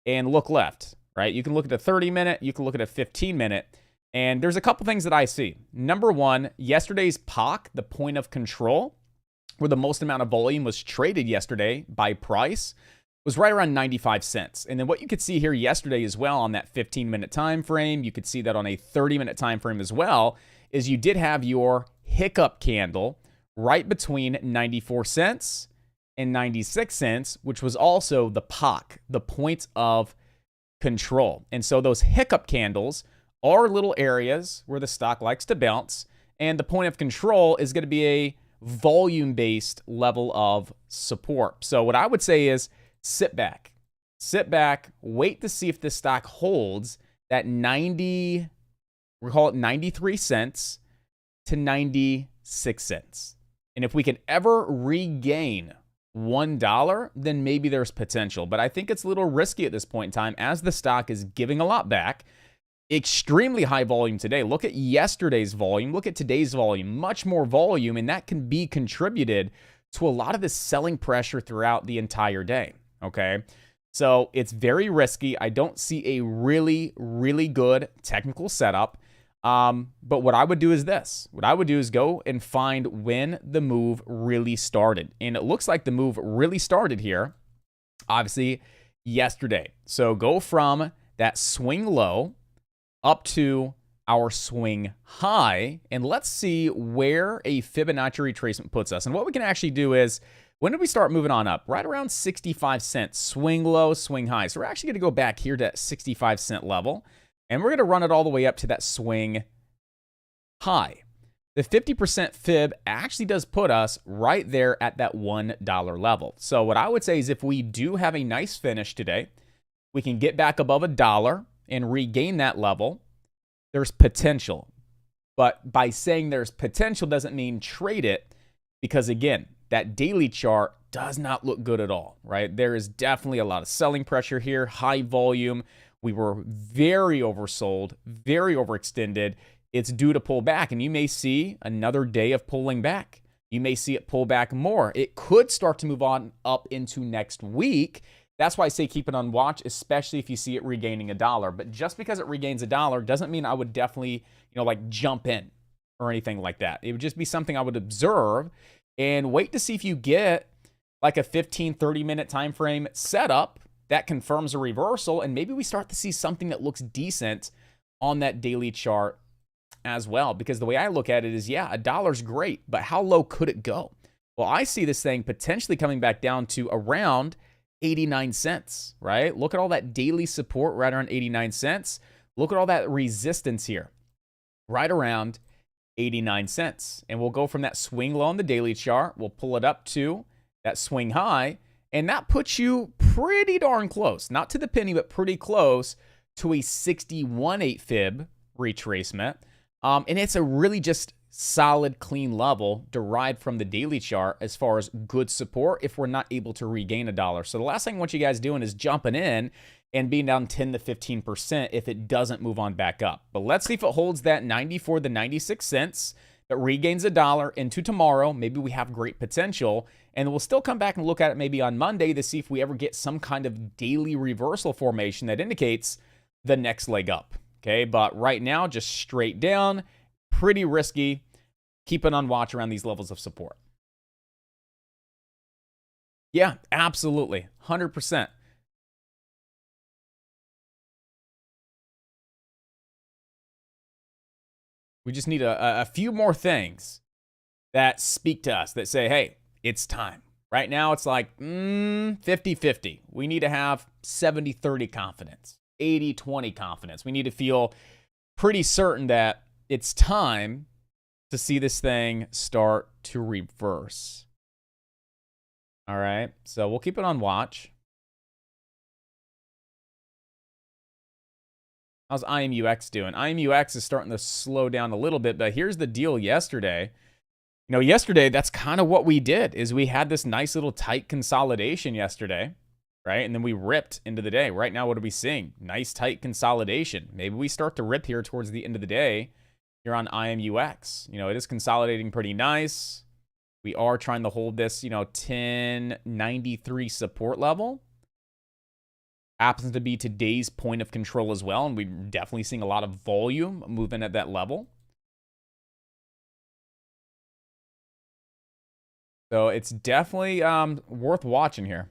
and look left, right? You can look at a 30-minute, you can look at a 15-minute. And there's a couple things that I see. Number one, yesterday's POC, the point of control, where the most amount of volume was traded yesterday by price, was right around 95 cents. And then what you could see here yesterday as well on that 15-minute time frame, you could see that on a 30-minute time frame as well, is you did have your hiccup candle right between 94 cents and 96 cents, which was also the POC, the point of control. And so those hiccup candles are little areas where the stock likes to bounce, and the point of control is going to be a volume-based level of support. So what I would say is sit back, wait to see if this stock holds that 93 cents to 96 cents. And if we can ever regain $1, then maybe there's potential. But I think it's a little risky at this point in time as the stock is giving a lot back. Extremely high volume today. Look at yesterday's volume. Look at today's volume. Much more volume, and that can be contributed to a lot of this selling pressure throughout the entire day, okay? So it's very risky. I don't see a really, really good technical setup. But what I would do is this. What I would do is go and find when the move really started. And it looks like the move really started here, obviously, yesterday. So go from that swing low up to our swing high, and let's see where a Fibonacci retracement puts us. And what we can actually do is, when did we start moving on up? Right around 65 cents, swing low, swing high. So we're actually going to go back here to that 65 cent level, and we're going to run it all the way up to that swing high. The 50% fib actually does put us right there at that $1 level. So what I would say is if we do have a nice finish today, we can get back above $1 and regain that level. There's potential. But by saying there's potential doesn't mean trade it, because again, that daily chart does not look good at all, right? There is definitely a lot of selling pressure here, high volume. We were very oversold, very overextended. It's due to pull back, and you may see another day of pulling back. You may see it pull back more. It could start to move on up into next week. That's why I say keep it on watch, especially if you see it regaining $1. But just because it regains $1 doesn't mean I would definitely, like jump in or anything like that. It would just be something I would observe and wait to see if you get like a 15, 30-minute time frame setup that confirms a reversal, and maybe we start to see something that looks decent on that daily chart as well. Because the way I look at it is, yeah, $1's great, but how low could it go? Well, I see this thing potentially coming back down to around 89 cents, right? Look at all that daily support right around 89 cents. Look at all that resistance here, right around 89 cents. And we'll go from that swing low on the daily chart. We'll pull it up to that swing high. And that puts you pretty darn close. Not to the penny, but pretty close to a 61.8 fib retracement. And it's a really just solid, clean level derived from the daily chart as far as good support if we're not able to regain $1. So the last thing I want you guys doing is jumping in and being down 10 to 15% if it doesn't move on back up. But let's see if it holds that 94 to 96 cents, that regains $1 into tomorrow. Maybe we have great potential, and we'll still come back and look at it maybe on Monday to see if we ever get some kind of daily reversal formation that indicates the next leg up. Okay, but right now, just straight down, pretty risky. Keep it on watch around these levels of support. Yeah, absolutely. 100%. We just need a few more things that speak to us, that say, hey, it's time. Right now, it's like 50-50. We need to have 70-30 confidence, 80-20 confidence. We need to feel pretty certain that it's time to see this thing start to reverse. All right, so we'll keep it on watch. How's IMUX doing? IMUX is starting to slow down a little bit, but here's the deal yesterday. You know, yesterday, that's kind of what we did, is we had this nice little tight consolidation yesterday, right? And then we ripped into the day. Right now, what are we seeing? Nice tight consolidation. Maybe we start to rip here towards the end of the day here on IMUX. You know, it is consolidating pretty nice. We are trying to hold this, you know, 1093 support level. Happens to be today's point of control as well, and we're definitely seeing a lot of volume moving at that level. So it's definitely worth watching here.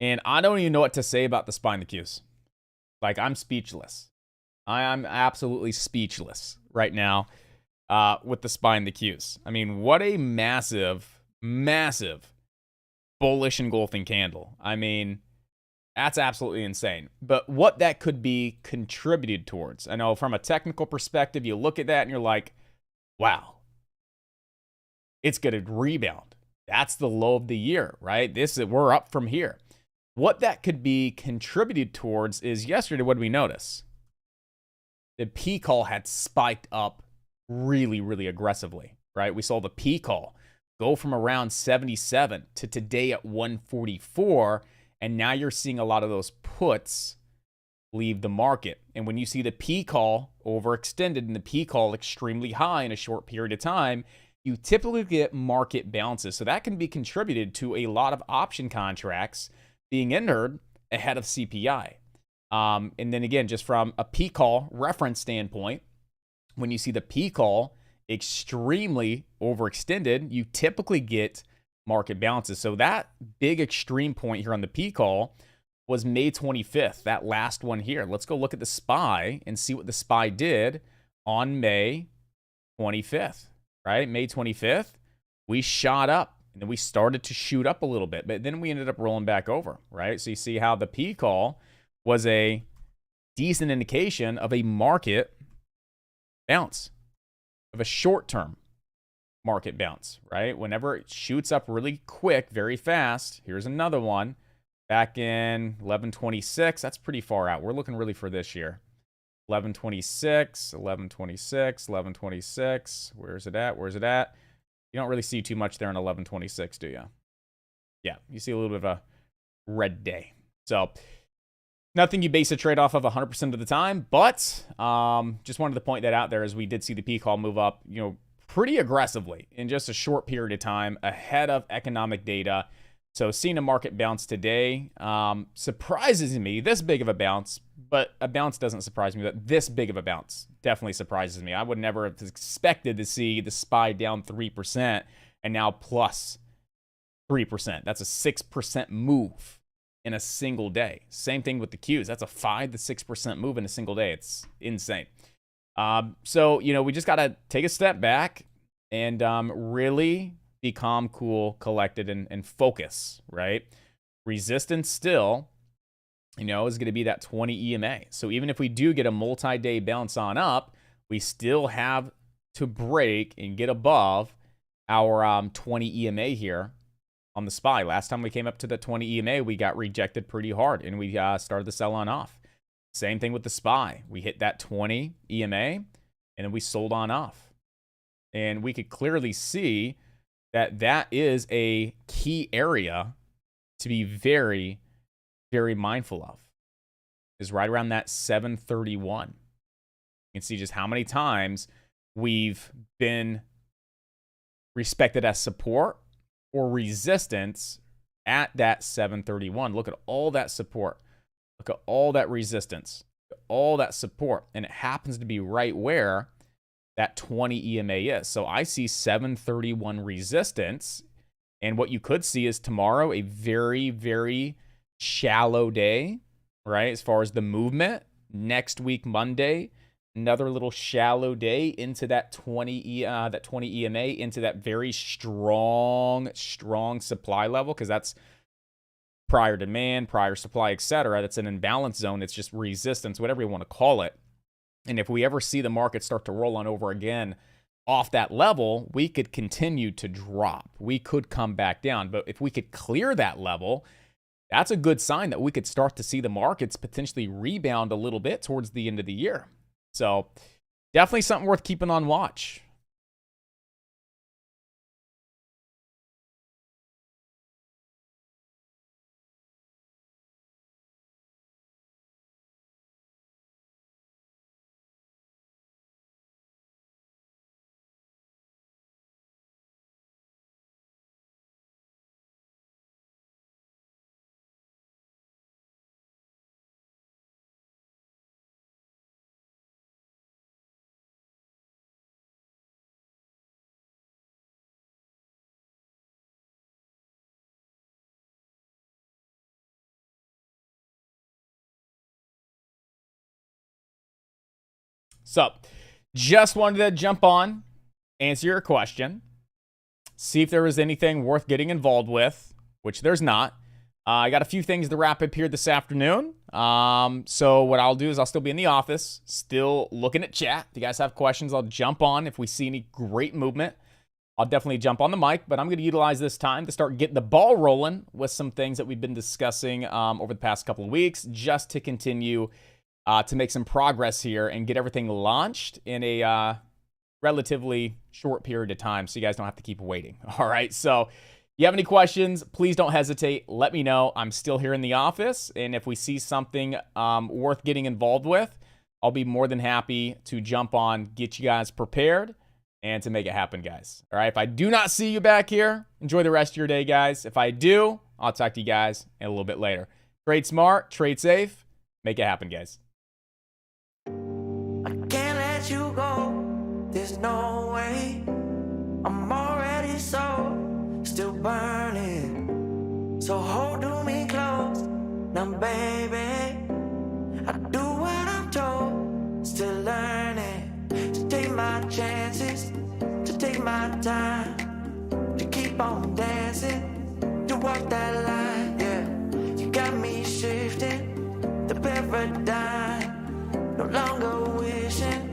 And I don't even know what to say about the SPY and the Qs. Like, I'm speechless. I'm absolutely speechless right now with the SPY and the Qs. I mean, what a massive, massive bullish engulfing candle. I mean, that's absolutely insane. But what that could be contributed towards. I know from a technical perspective, you look at that and you're like, wow, it's going to rebound. That's the low of the year, right? We're up from here. What that could be contributed towards is yesterday, what did we notice? The P call had spiked up really, really aggressively, right? We saw the P call go from around 77 to today at 144. And now you're seeing a lot of those puts leave the market. And when you see the P call overextended and the P call extremely high in a short period of time, you typically get market bounces. So that can be contributed to a lot of option contracts being entered ahead of CPI. And then again, just from a P call reference standpoint, when you see the P call extremely overextended, you typically get market bounces. So that big extreme point here on the P call was May 25th, that last one here. Let's go look at the SPY and see what the SPY did on May 25th, right? May 25th, we shot up and then we started to shoot up a little bit, but then we ended up rolling back over, right? So you see how the P call was a decent indication of a market bounce, of a short-term market bounce, right? Whenever it shoots up really quick, very fast, here's another one back in 1126. That's pretty far out. We're looking really for this year. 1126, 1126, 1126. Where's it at? Where's it at? You don't really see too much there in 1126, do you? Yeah, you see a little bit of a red day. So nothing you base a trade off of 100% of the time, but just wanted to point that out there, as we did see the P call move up, you know, pretty aggressively in just a short period of time ahead of economic data. So seeing a market bounce today surprises me, this big of a bounce, but a bounce doesn't surprise me. But this big of a bounce definitely surprises me. I would never have expected to see the SPY down 3% and now plus 3%. That's a 6% move in a single day. Same thing with the Qs. That's a 5 to 6% move in a single day. It's insane. So, you know, we just got to take a step back and really be calm, cool, collected, and focus, right? Resistance still, you know, is going to be that 20 EMA. So even if we do get a multi-day bounce on up, we still have to break and get above our 20 EMA here on the SPY. Last time we came up to the 20 EMA, we got rejected pretty hard, and we started to sell on off. Same thing with the SPY. We hit that 20 EMA, and then we sold on off. And we could clearly see that that is a key area to be very, very mindful of, is right around that 731. You can see just how many times we've been respected as support or resistance at that 731. Look at all that support. Look at all that resistance, all that support. And it happens to be right where that 20 EMA is. So I see 731 resistance. And what you could see is tomorrow a very, very shallow day, right? As far as the movement. Next week, Monday, another little shallow day into that 20 EMA, into that very strong supply level, because that's prior demand, prior supply, etc. That's an imbalance zone. It's just resistance, whatever you want to call it. And if we ever see the market start to roll on over again off that level, we could continue to drop. We could come back down. But if we could clear that level, that's a good sign that we could start to see the markets potentially rebound a little bit towards the end of the year. So definitely something worth keeping on watch. So just wanted to jump on, answer your question, see if there was anything worth getting involved with, which there's not. I got a few things to wrap up here this afternoon. So what I'll do is I'll still be in the office, still looking at chat. If you guys have questions, I'll jump on. If we see any great movement, I'll definitely jump on the mic. But I'm going to utilize this time to start getting the ball rolling with some things that we've been discussing over the past couple of weeks, just to continue to make some progress here and get everything launched in a relatively short period of time, so you guys don't have to keep waiting. All right, so if you have any questions, please don't hesitate. Let me know. I'm still here in the office, and if we see something worth getting involved with, I'll be more than happy to jump on, get you guys prepared, and to make it happen, guys. All right, if I do not see you back here, enjoy the rest of your day, guys. If I do, I'll talk to you guys a little bit later. Trade smart, trade safe, make it happen, guys. I can't let you go, there's no way. I'm already still burning. So hold to me close, now baby. I do what I'm told, still learning. To take my chances, to take my time. To keep on dancing, to walk that line, yeah. You got me shifting, the paradigm. No longer wishing,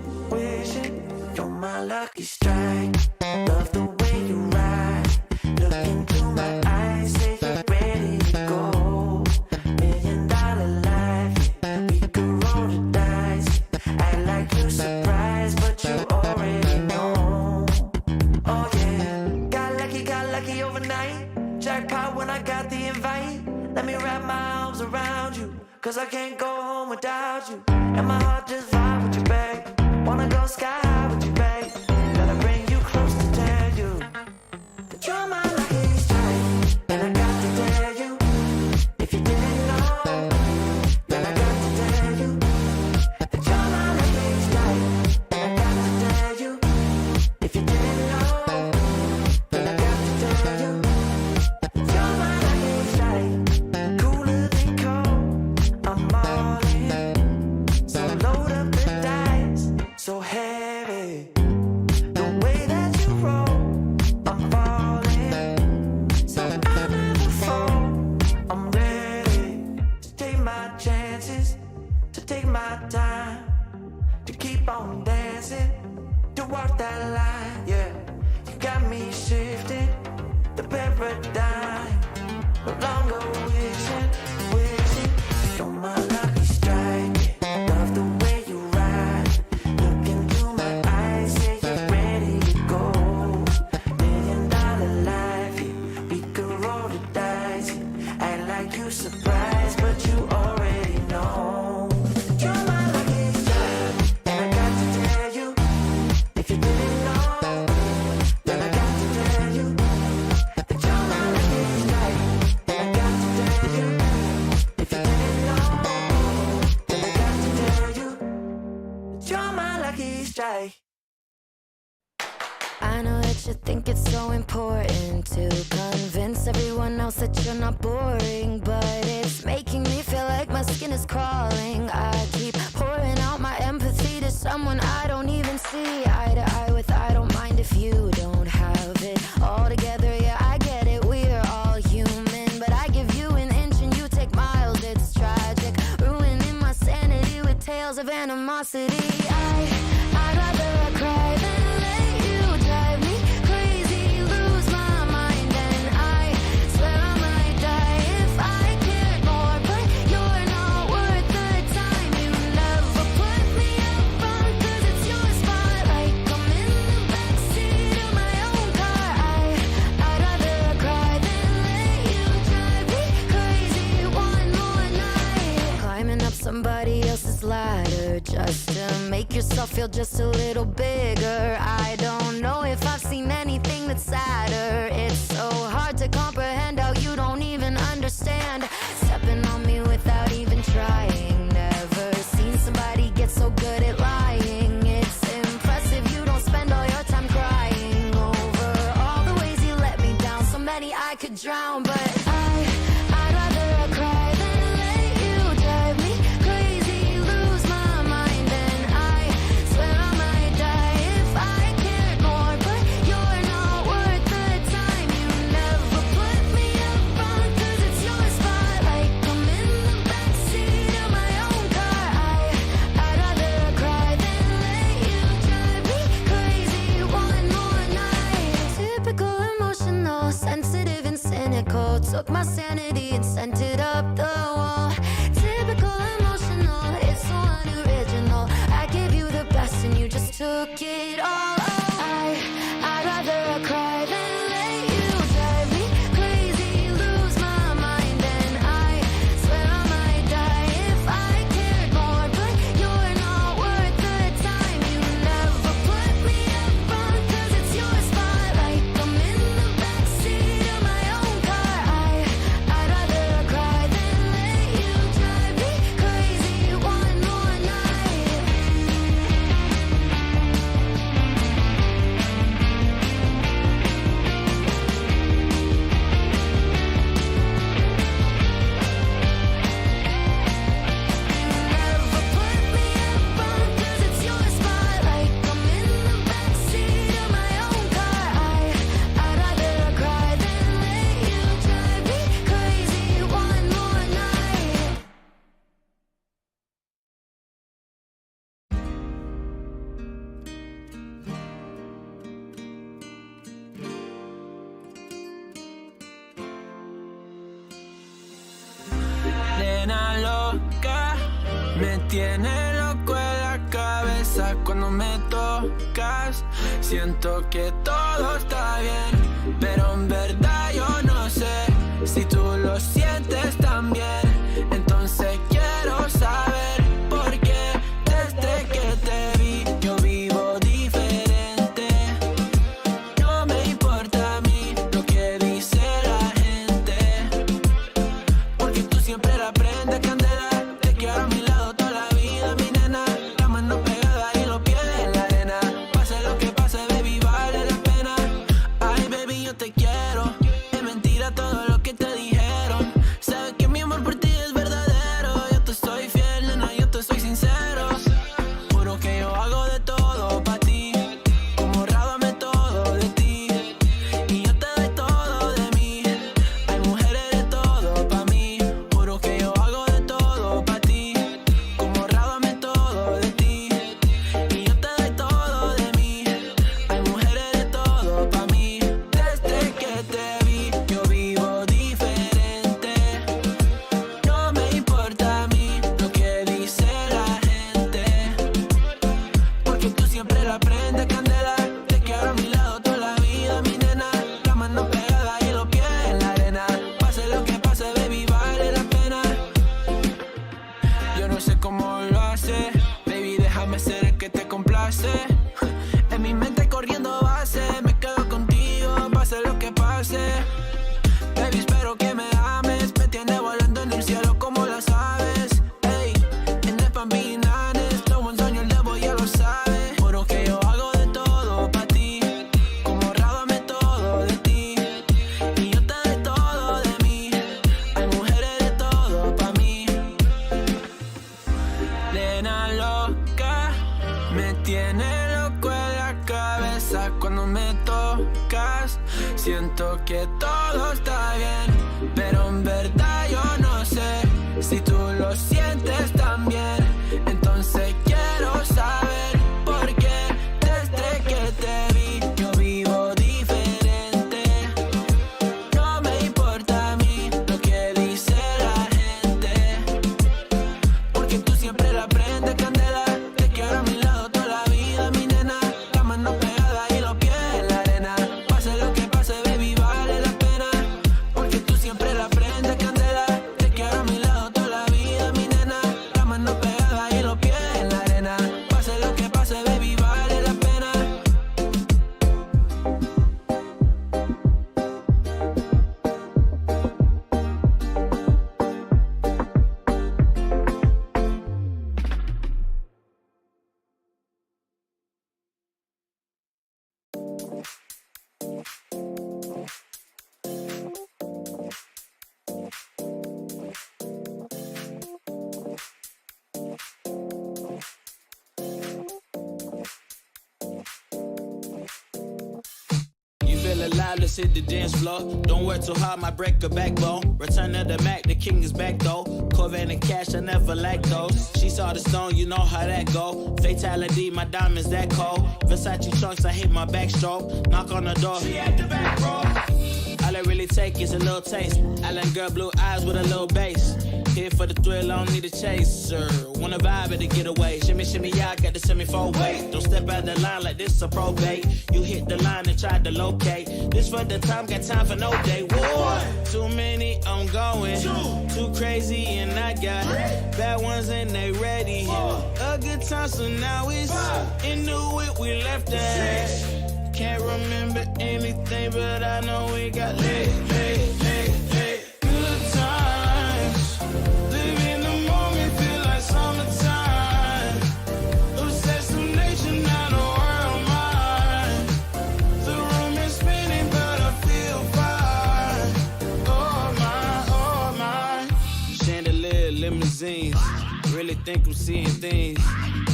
you're my lucky strike. Love the way you ride. Look into my eyes, say you're ready to go. $1 million life, yeah. We could roll the dice. Act like you're surprised, but you already know. Oh yeah, got lucky overnight. Jackpot when I got the invite. Let me wrap my arms around you, 'cause I can't go home without you. And my heart just vibe with you, babe. Wanna go sky high with you, babe. Gotta bring you close to tell you that you're my lucky strike. And I got to tell you, if you didn't know, then I got to tell you that you're my lucky strike. And I got to tell you, if you didn't know, then I got to tell you that you're my lucky strike. Cooler than cold, I'm all in. So load up the dice, so heavy. makes you think it's so important to convince everyone else that you're not boring? But it's making me feel like my skin is crawling. I keep pouring out my empathy to someone I don't even see eye to eye with. I don't mind if you don't have it all together. Yeah, I get it, we're all human. But I give you an inch and you take miles. It's tragic, ruining my sanity with tales of animosity. I'd rather cry than let you drive me crazy, lose my mind. And I swear I might die if I cared more. But you're not worth the time. You never put me up front, 'cause it's your spotlight. I'm in the backseat of my own car. I'd rather cry than let you drive me crazy one more night. Climbing up somebody else's ladder just to make yourself feel just a little bigger. I don't know if I've seen anything that's sadder. It's so hard to comprehend how you don't even understand. Stepping on me without even trying. Never seen somebody get so good at lying. It's impressive you don't spend all your time crying over all the ways you let me down. So many I could drown, but I'd rather cry than let you drive me crazy, lose my mind. And I swear I might die if I cared more. But you're not worth the time. You never put me up front, 'cause it's your spotlight. I'm in the backseat of my own car. I'd rather cry than let you drive me crazy one more night. Typical emotional, sensitive and cynical. Took my sanity and sent it up the wall. Typical emotional, it's so unoriginal. I gave you the best and you just took it all. I'd rather cry than let you drive me crazy, lose my mind. And I swear I might die if I cared more. But you're not worth the time. You never put me up front, 'cause it's your spotlight. I'm in the backseat of my own car. I'd rather cry than let you drive me crazy one more night. Never put me up front, 'cause it's your spotlight. I'm in the backseat of my own car. I'd rather cry than let you drive me crazy one more night. Nena loca, me tiene loco en la cabeza cuando me tocas. Siento que todo está bien, pero en verdad yo no sé si tú lo sientes también. Entonces quiero saber por qué desde que te vi yo vivo diferente. No me importa a mí lo que dice la gente, porque tú siempre la prendes candela. Te quiero a mi lado toda la vida, mi nena. La mano pegada y los pies en la arena. Pase lo que pase, baby, vale la pena. Ay, baby, yo te quiero. Es mentira todo lo que te dijeron. Sabes que mi amor por ti Cuando me tocas, siento que todo está bien, pero en verdad yo no sé si tú lo sientes también. Entonces quiero saber por qué desde que te vi yo vivo diferente. No me importa a mí lo que dice la gente, porque tú siempre la prendes candela. Te quiero a mi lado toda la vida, mi nena. La mano pegada y los pies en la arena. Pase lo que pase, baby, vale la pena, porque tú siempre la prendes candela. Te quiero a mi lado toda la vida, mi nena. La mano pegada y los pies en la arena. Pase lo que pase, baby, vale la pena. You feel alive, let's hit the dance floor. Don't work too hard, might break a backbone. Return of the Mac, the king is back though. Corvette and cash, I never lack those. She saw the stone, you know how that go. Fatality, my diamonds that cold. Versace trunks, I hit my backstroke. Knock on the door, she at the back, bro. All I really take is a little taste. Island girl, blue eyes with a little bass. Here for the thrill, I don't need a chaser. Wanna vibe at the getaway. Shimmy, shimmy, yeah, I got the semi-4 weight. Don't step out the line like this a probate. You hit the line and try to locate. This for the time, got time for no day. War. Too many, I'm going. Too crazy, and I got bad ones and they ready. A good time, so now it's into it, we left that. Can't remember anything, but I know we got lit. Good times, live in the moment, feel like summertime. Obsessed with nature, not a world mine. The room is spinning, but I feel fine. Oh my. Chandelier, limousines. Really think I'm seeing things.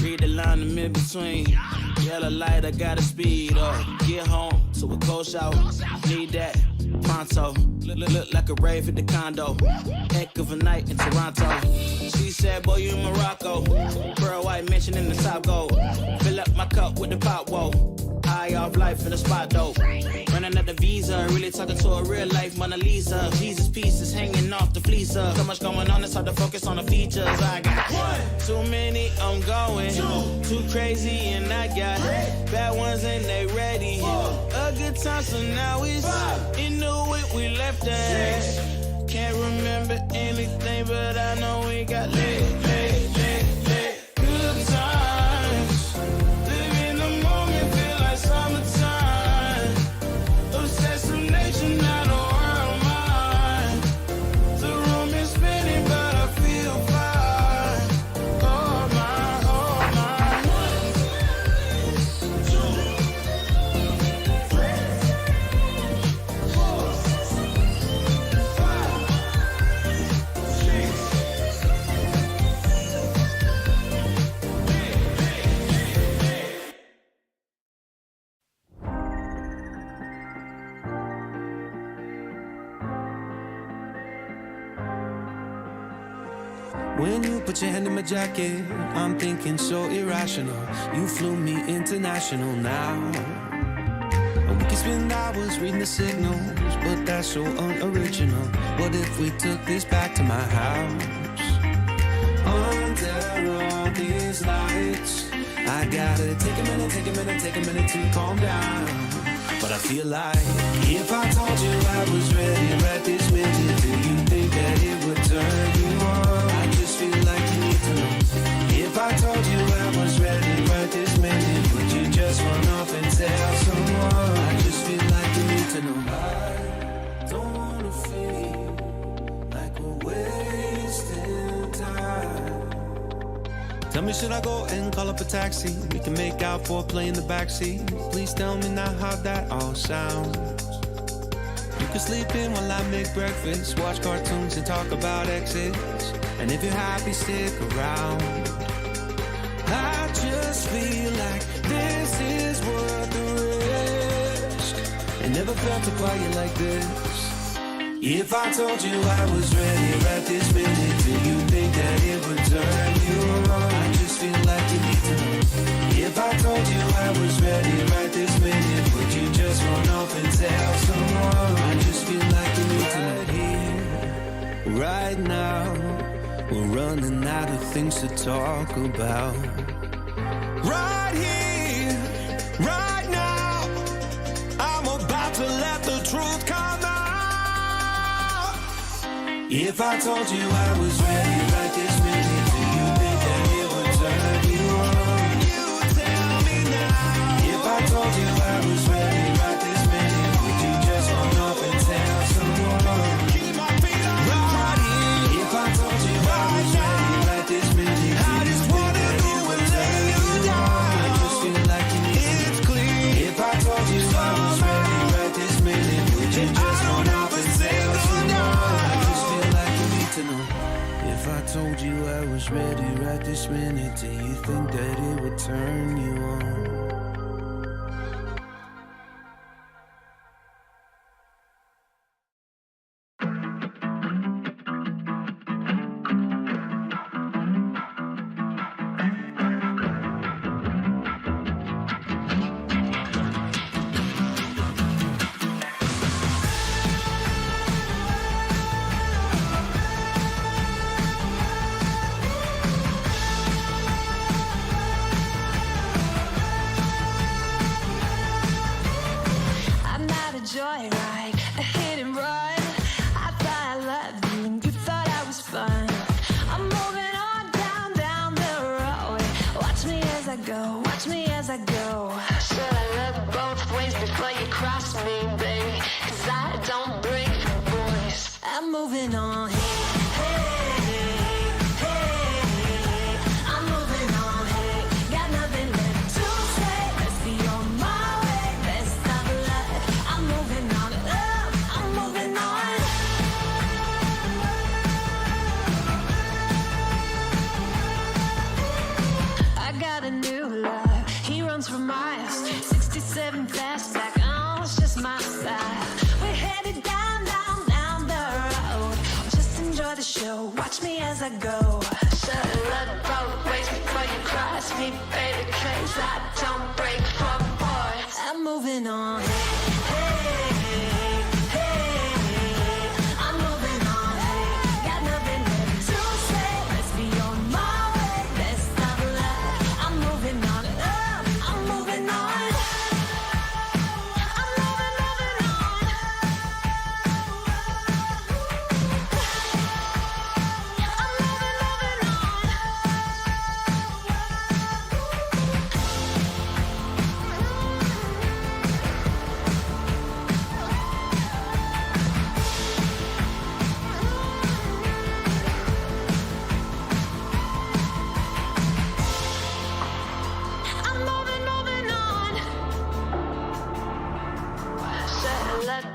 Read the line in mid-between. Yellow light, I gotta speed up. Get home to a cold shower. Need that pronto. Look like a rave at the condo. Heck of a night in Toronto. She said, boy, you in Morocco. Pearl white mention in the top gold. Fill up my cup with the pop, whoa. High off life in the spot, though. Running out the visa, really talking to a real life Mona Lisa. Jesus pieces hanging off the fleecer. So much going on, it's hard to focus on the features. I got too many, I'm going. Too crazy, and I got bad ones and they ready. A good time, so now it's into it, we left that. Can't remember anything, but I know we got lit. Good times, live in the moment, feel like summertime. Obsessed with nature, not a world mine. The room is spinning, but I feel fine. Oh my, oh my. 1, 2, 3, 4, 5, 6. When you put your hand in my jacket, I'm thinking so irrational. You flew me international now. And we can spend hours reading the signals, but that's so unoriginal. What if we took this back to my house? Under all these lights, I gotta take a minute to calm down. But I feel like if I told you I was ready right this minute, do you think that it would turn you on? I just feel like you need to know. If I told you I was ready right this minute, would you just run off and tell someone? I just feel like you need to know. I don't wanna feel like we're wasting time. Tell me, should I go and call up a taxi? We can make out for a play in the backseat. Please tell me now how that all sounds. You can sleep in while I make breakfast, watch cartoons and talk about exes. And if you're happy, stick around. I just feel like this is worth the risk. I never felt a quiet like this. If I told you I was ready right this minute, do you think that it would turn you on? I just feel like you need to know. If I told you I was ready right this minute, would you just run off and tell someone? I just feel like you need to know. Right here, right now, we're running out of things to talk about. Right here, right now, I'm about to let the truth come out. If I told you I was ready right this minute, do you think that it would turn you on? You tell me now. If I told you I was ready right this minute, would you just run off and tell someone? Keep my feet on the ground. If I told you I was ready right this minute, I just wanna go and lay you down. I just feel like you need it's clear. If I told you I was ready right this minute, would you just run off and tell someone? To know. If I told you I was ready right this minute, do you think that it would turn you on? Joyride, a hit and run. I thought I loved you and you thought I was fun. I'm moving on down the road. Watch me as I go, watch me as I go. Should I look both ways before you cross me, baby? 'Cause I don't break for boys. I'm moving on. For miles, 67 fastback, oh, it's just my style. We're headed down the road. Just enjoy the show, watch me as I go. Should look both ways before you cross me, baby, 'cause I don't break for boys. I'm moving on.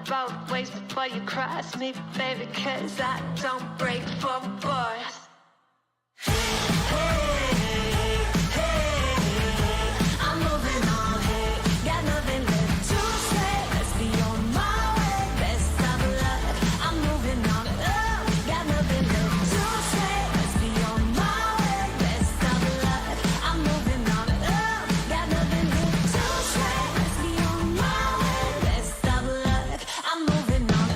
Both ways before you cross me, baby, 'cause I don't break for boys. I'm moving on, hey, got nothing left to say. Let's be on my way, best of luck. I'm moving on, got nothing left to say. Let's be on my way, best of luck. I'm moving on, got nothing left to say. Let's be on my way, best of luck. I'm moving on,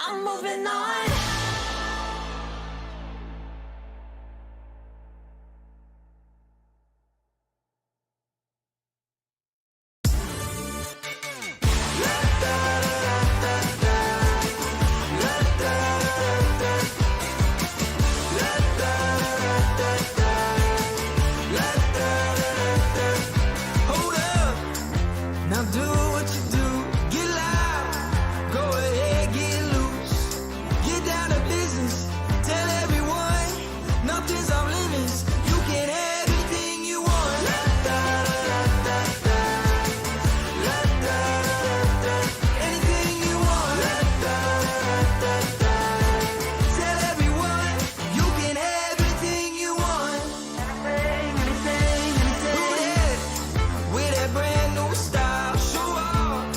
I'm moving on. Hold up, now do what you do. Get loud, go ahead, get loose. Get down to business, tell everyone nothing's off limits. You can have anything you want. Anything you want. Tell everyone you can have anything you want. Anything. With that brand new style, show off.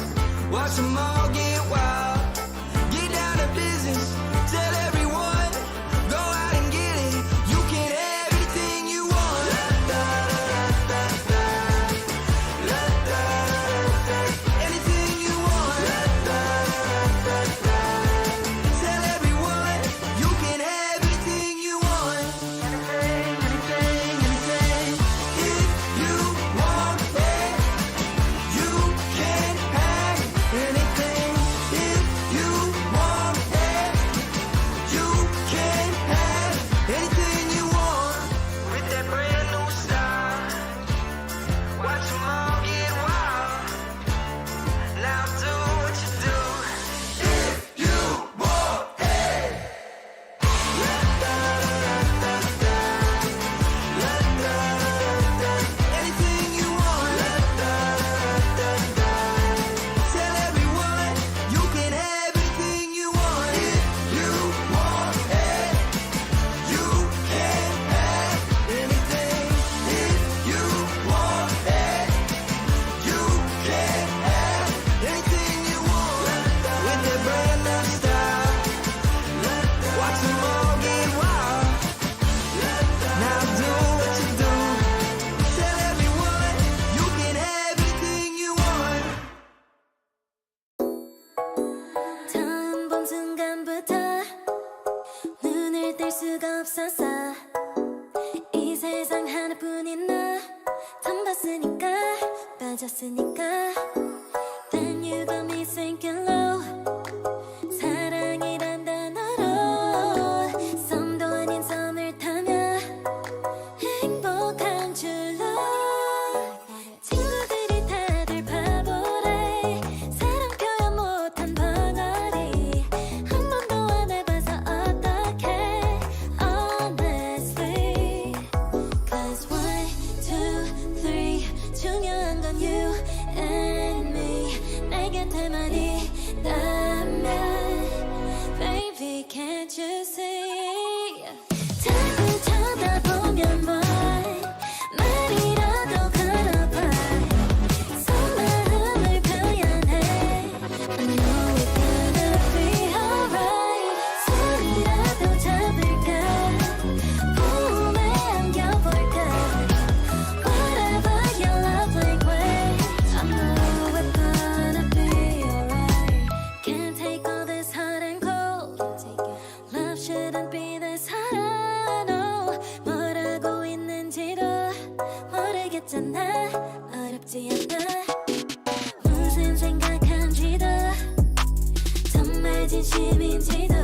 진심인지도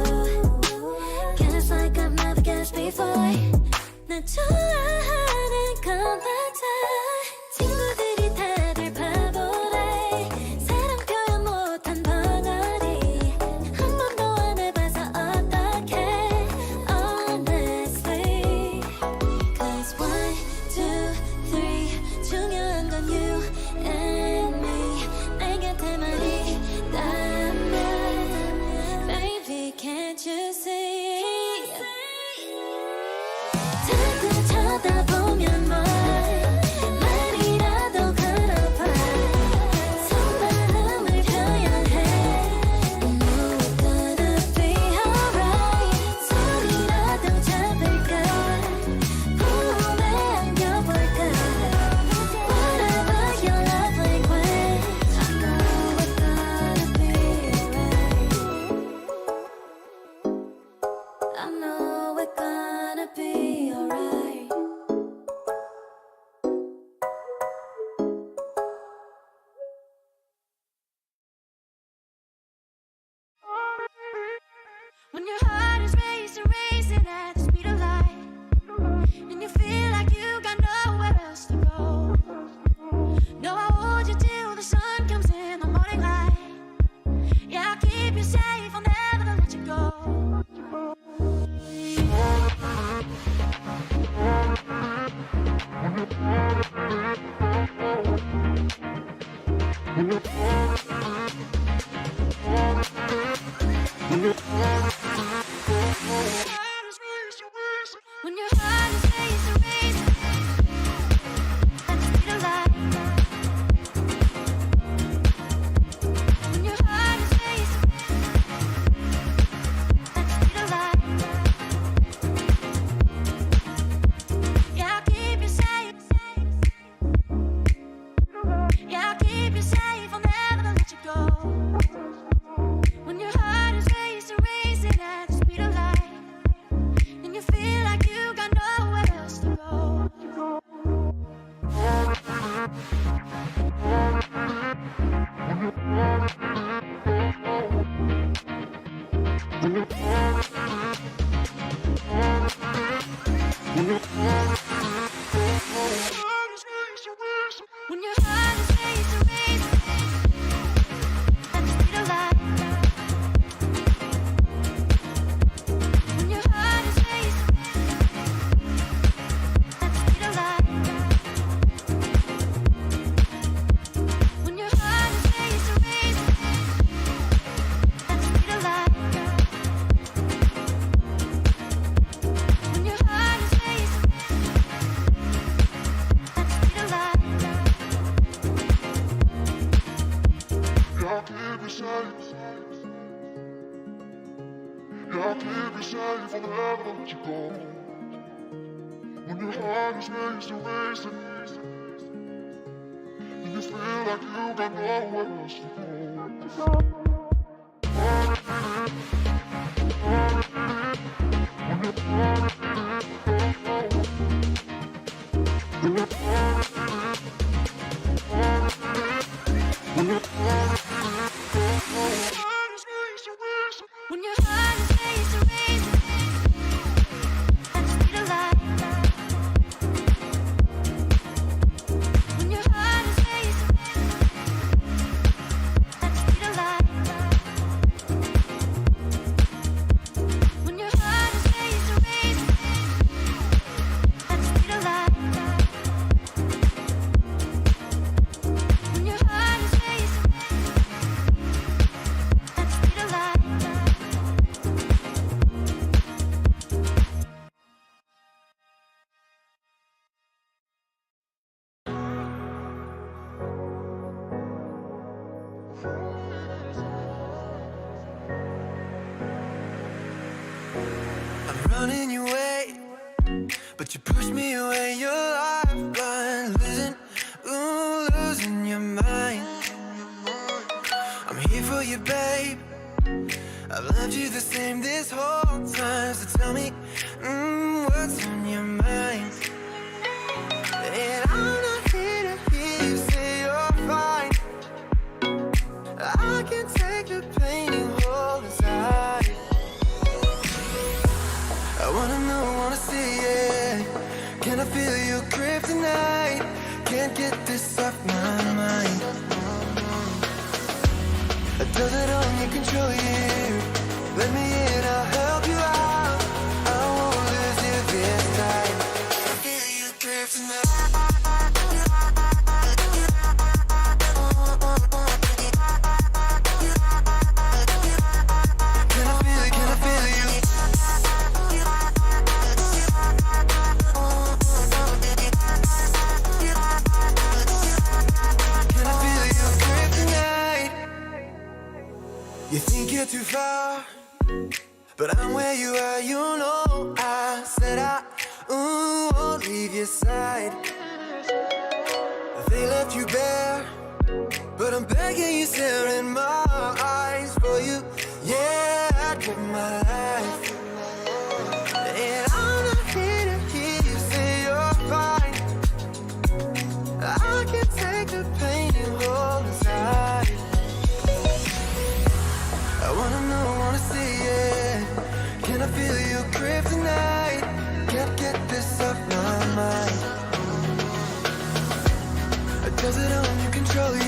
Guess like I've never guessed before 날 좋아하는 건 맞아 친구들이 다들 바보래 사랑 표현 못한 벙어리 한 번도 안 해봐서 어떡해 Honestly Cause 1, 2, 3 중요한 건 you and me 내 곁에만 있다면 Baby can't you see 자꾸 쳐다보면 말이라도 걸어봐 속마음을 표현해 I know we're gonna be alright 손이라도 잡을까 품에 안겨볼까 Whatever your love language I know we're gonna be alright I know we're gonna be alright When your heart is racing, racing at the speed of light And you feel like you got nowhere else to go No, I'll hold you till the sun comes in the morning light Yeah, I'll keep you safe, I'll never let you go When your heart is racing, racing at the speed of light When your heart is racing at the speed of light Yeah, I'll keep you safe Yeah, I'll keep you safe, I'll never let you go When your heart is racing, racing at the speed of light And you feel like you got nowhere else to go When your heart is racing, racing at the speed of light When your heart is racing at the speed of light When your heart is racing, racing at the speed of light When your heart is racing at the speed of light I'll keep you safe. Yeah, I'll keep you safe, I'll never let you go. When your heart is racing, racing, and you feel like you got nowhere else to go. When your heart is racing, racing at the speed of light When your heart is racing at the speed of light When your heart is racing, racing at the speed of light When your heart is racing at the speed of light I'm running your way, but you push me away. Your lifeline, losing your mind. I'm here for you, babe. I've loved you the same this whole time. So tell me, what's on your mind? And I'm not here to hear you say you're fine. I can take the pain you hold inside. this off my mind. Does it only control you? Let me in, I'll help you out. I won't lose you this time. I feel you drifting out. Can I feel it? Can I feel you? Can I feel you kryptonite? You think you're too far, but I'm where you are, you know. I said I won't leave your side. They left you bare, but I'm begging you, stare in my eyes for you. Yeah, I'd give my life. And I'm not here to hear you say you're fine. I can take the pain you hold inside. I wanna know, wanna see it. Can I feel you kryptonite? Can't get this off my mind. Does it only control you?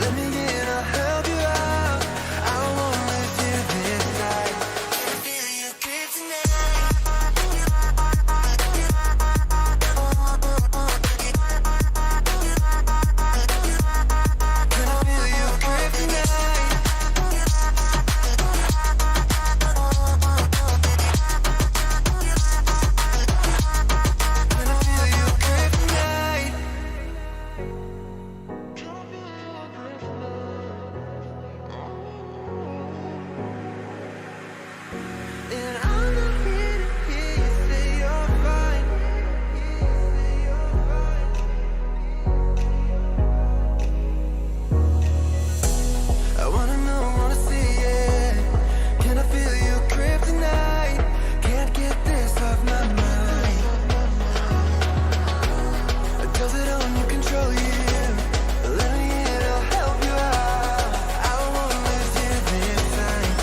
Let me in, I'll help you out. I won't lose you this time. Can I feel you kryptonite? Can I feel you kryptonite? Can I feel you kryptonite? And I'm not here to hear you say you're fine. I wanna know, wanna see it. Can I feel you kryptonite? Can't get this off my mind. Does it only control you? Let me in, I'll help you out. I won't lose you this time.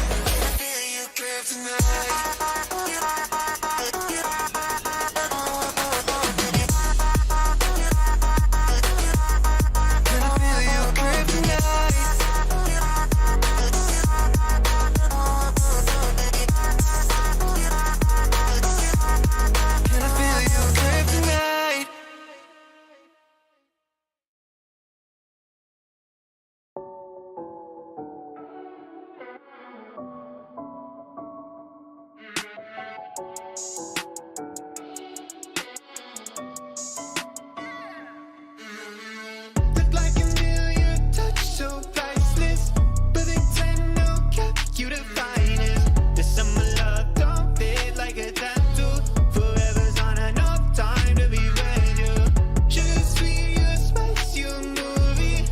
Feel you kryptonite. Can I feel you kryptonite? Can I feel you kryptonite? Look like a million, touch so priceless. But they tend to kept you the finest. This summer love don't fade like a tattoo. Forever's on enough time to be with you. Sugar sweet, you a spice, you a movie.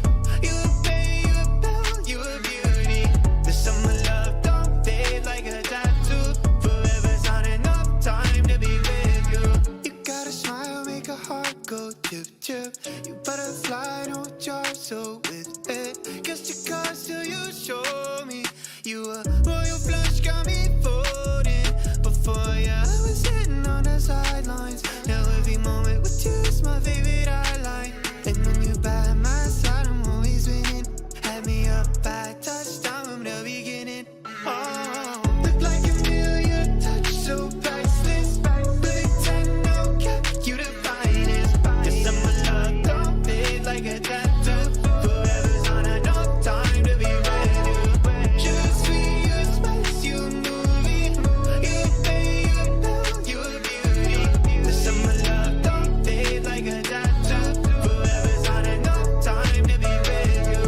You a bay, you a belle, you a beauty. This summer love don't fade like a tattoo. Forever's on enough time to be with you. You got a smile, make a heart go chip chip. You butterfly, no jar, so with it. Guess your card still you show me. You a royal flush, got me folding. Before ya, I was sitting on the sidelines. Now every moment with you is my favorite highlight. And when you by my side, I'm always winning. Had me up by touchdown from the beginning. Oh, look like a million, touch so priceless. But they tend to kept you the finest. This summer love don't fade like a tattoo. Forever's on enough time to be with you. Sugar sweet, you a spice, you a movie. You a bay, you a belle, you a beauty. This summer love don't fade like a tattoo. Forever's on enough time to be with you.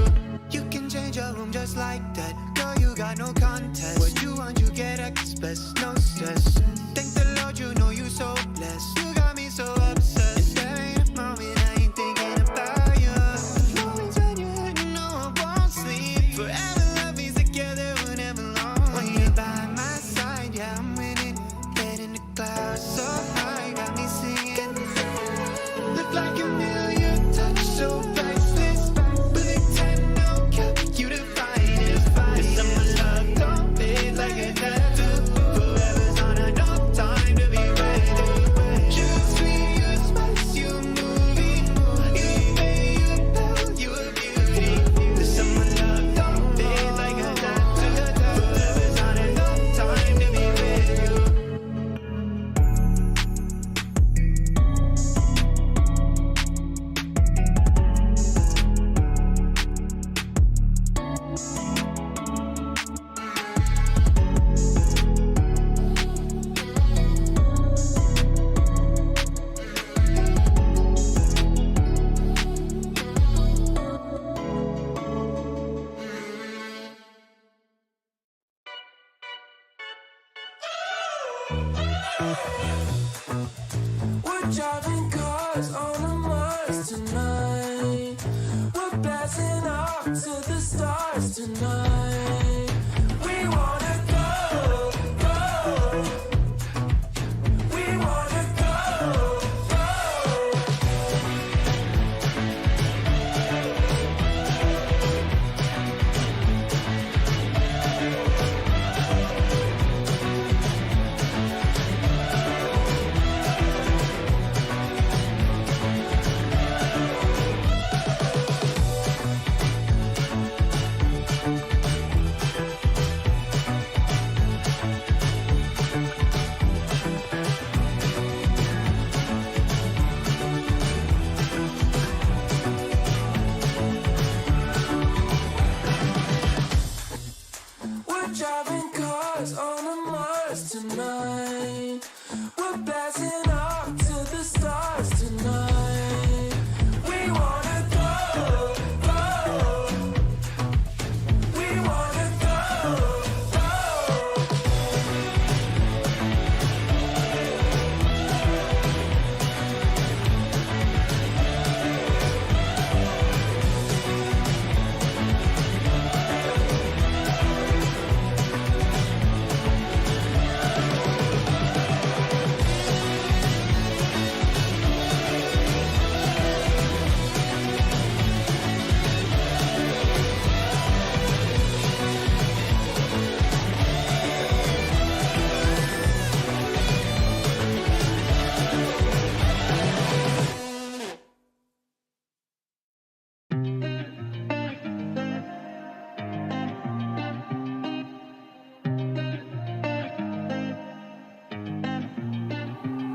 You can change your room just like that. Girl, you got no contest. What you want, you get express, no stress. Thank the Lord, you know you so blessed. You got me so obsessed. There ain't a moment I ain't thinking about you. Moments when you're hurting, no, I won't sleep. Forever love means together, whenever long. When you're by my side, yeah, I'm winning. Head in the clouds, so high, got me singing. Look like a million, touch so priceless. But they tend to kept you the finest. This summer love We're driving cars on a Mars tonight. We're blasting off to the stars tonight. We wanna go, go. We wanna go, go. We're driving cars on a Mars tonight. We're blasting off to the stars tonight. We wanna go, go. We wanna go, go.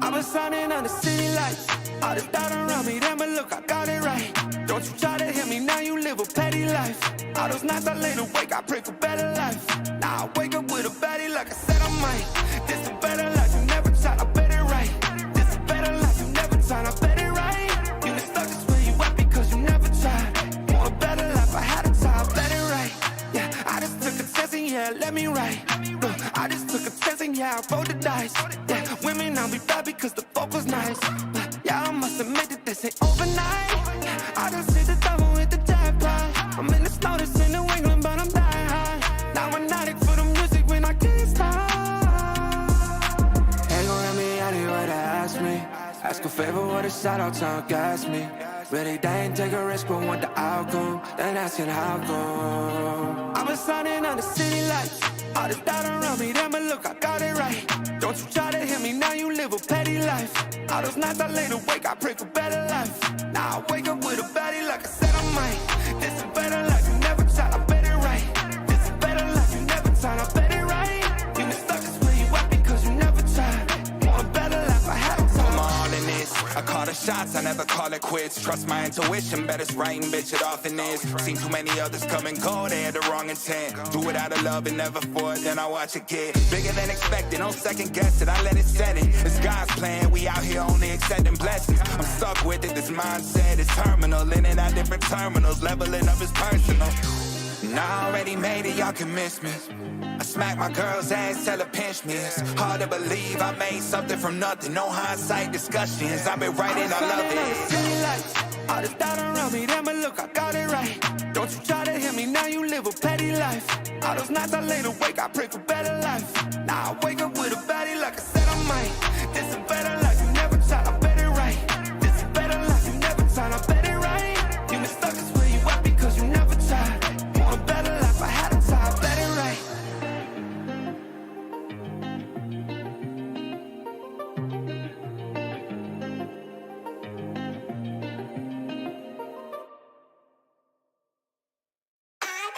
I've been shining on the city lights. All this doubt around me, then but look, I got it right. Don't you try to hit me, now you live a petty life. All those nights I lay awake, I pray for better life. Now I wake up with a baddie like I said I might. This a better life, you never tried, I bet it right. This a better life, you never tried, I bet it right. You been stuck just where you at because you never tried. Want a better life, I had a try, I bet it right. Yeah, I just took a test and yeah, let me write. Look, I just took a test and yeah, I rolled the dice. Yeah, women I'll be bad because the fuck was nice. Yeah, I must admit that this ain't overnight. I just hit the double with the jackpot. I'm in the snow, this in New England, but I'm dying high. Now I'm an addict for the music when I can't stop. Ain't gon' let me out here what they ask me. Ask a favor, what a shout out to gas me. Really, they ain't take a risk, but want the outcome. Then asking how come. I've been shining on the city lights. All this doubt around me, then but look, I got it right. Don't you try to hit me, now you live a petty life. All those nights I lay awake, I pray for better life. Now I wake up with a baddie like I said I might. This a better life, you never tried, I bet it right. This a better life, you never tried, I bet it right. You been stuck just where you at because you never tried. Want a better life, I had to I'm all in this. I call the shots, I never call it quits. Trust my intuition, bet it's right and bitch, it often is. Seen too many others come and go, they had the wrong intent. Do it out of love and never for it, then I watch it get bigger than expected. No second guess it, I let it set it. It's God's plan, we out here only accepting blessings. I'm stuck with it, this mindset is terminal. In and out different terminals, leveling up is personal. And I already made it, y'all can miss me. I smack my girl's ass, tell her pinch me. It's hard to believe I made something from nothing. No hindsight discussions, I've been writing, I love it. All this doubt around me, then but look, I got it right. Don't you try to hit me, now you live a petty life. All those nights I lay awake, I pray for better life. Now I wake up with a baddie like I said I might. This a better life, you never tried, I bet it right. This a better life, you never tried, I bet it right. You been stuck just where you at because you never tried. Want a better life, I had to try, I bet it right.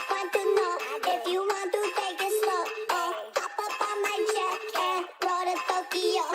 Want to know if you want to take it slow. Oh, hop up on my jet and roll to Tokyo.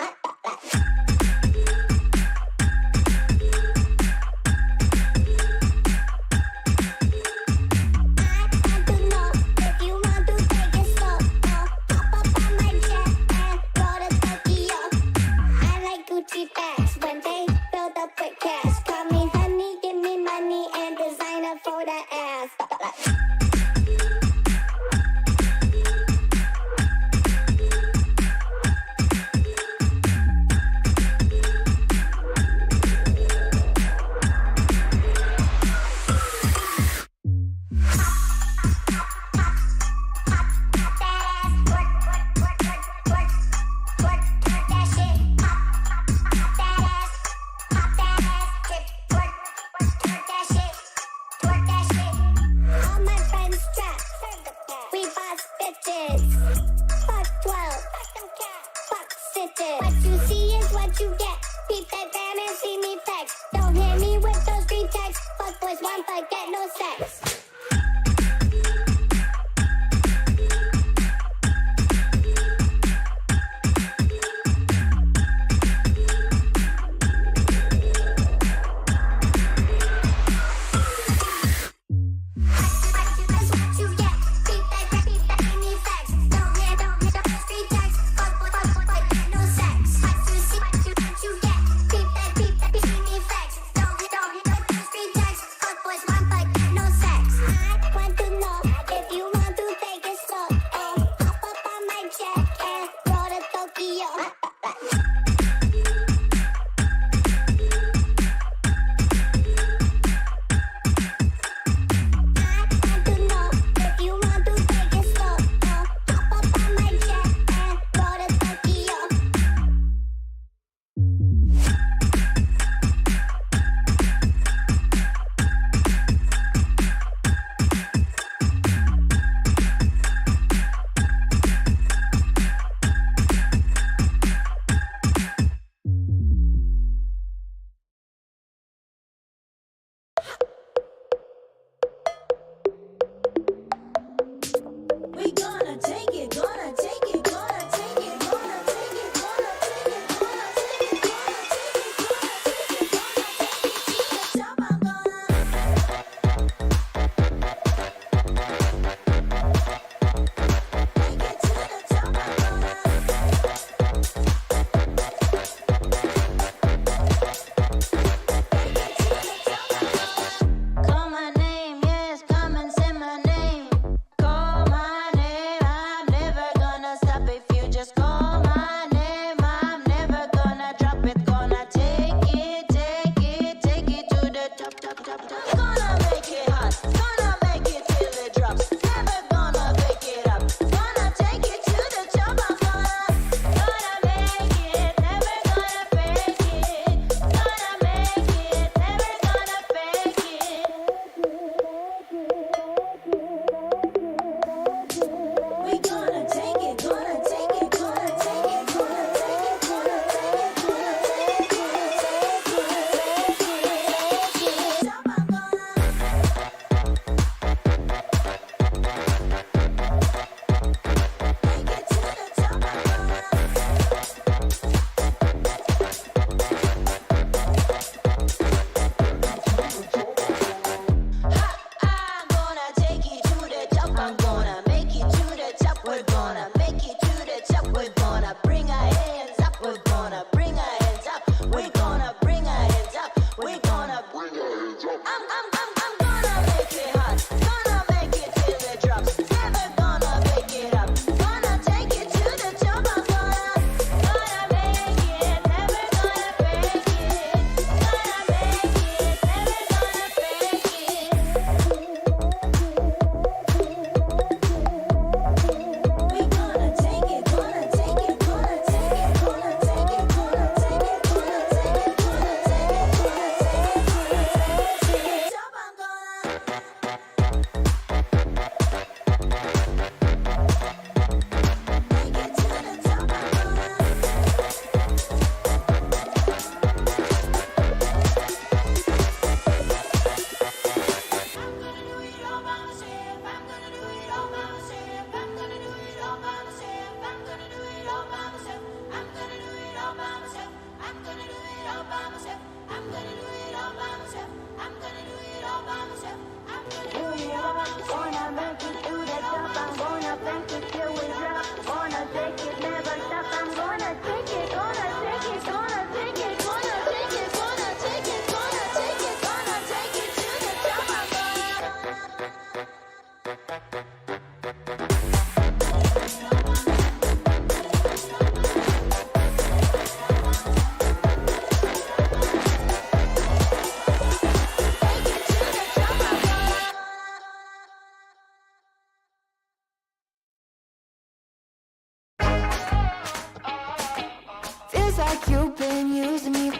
Feels like you've been using me.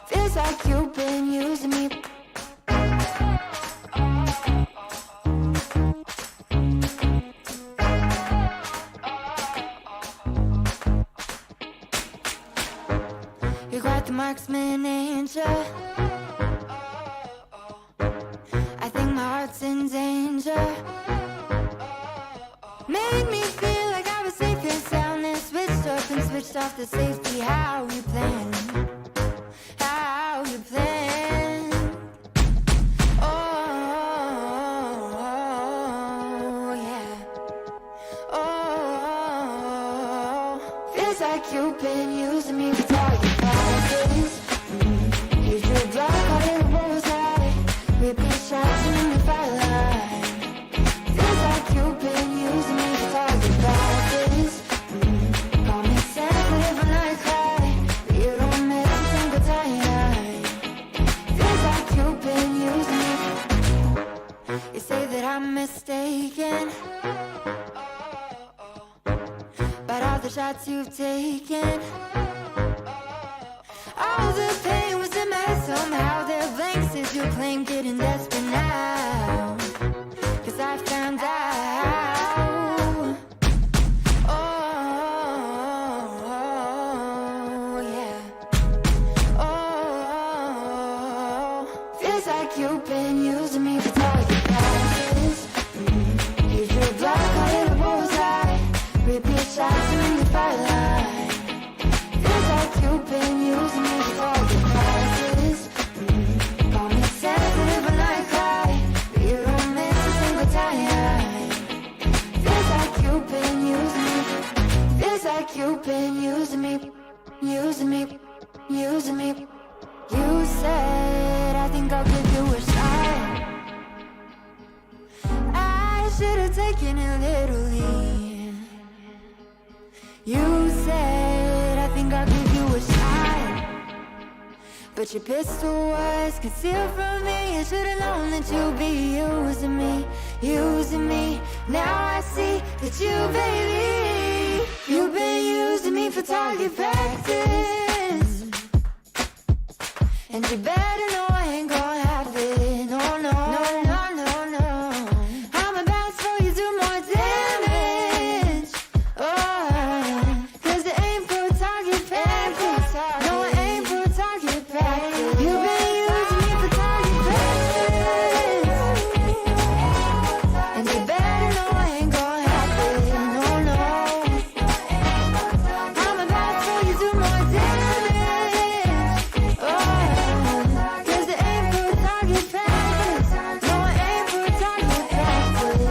Feels like you've been using me. You're quite the marksman, ain't ya? I think my heart's in danger. Made me feel like I was safe and sound, and switched up and switched off the safety. How you plan? How you plan? Oh, yeah. Oh, feels like you've been using me for target practice. Use your block out in a bullseye. Repeat shots and then the firelight. Feels like you've been using me for target practice. Call me sensitive when I cry, but you don't miss a single time. Feels like you've been using me. You say that I'm mistaken about all the shots you've taken. All the pain was in my head somehow. There are blanks as you claim, getting desperate now, 'cause I found out. Oh, yeah. Oh, feels like you've been using me for target practice. Use your block out in a bullseye. Repeat shots and then the firelight. Feels like you've been using me for target practice. Call me sensitive when I cry, but you don't miss a single time. Feels like you've been using me. Feels like you've been using me. Using me. Using me. You said, I think I'll give you a shot. I should have taken it literally. You said, I think I'll give you a shot, but your pistol was concealed from me. I should've known that you'd be using me, using me. Now I see that you, baby, you've been using me for target practice. And you better know I ain't gonna have it. No, no, no, no, no, no. I'm about to you do more damage. Oh, 'cause it ain't for target practice. No, it ain't for target practice. You've been using me for target practice. And you better know I ain't gonna have it. No, no. I'm about to you do more damage. Oh, 'cause it ain't for target practice. No, it ain't for target practice.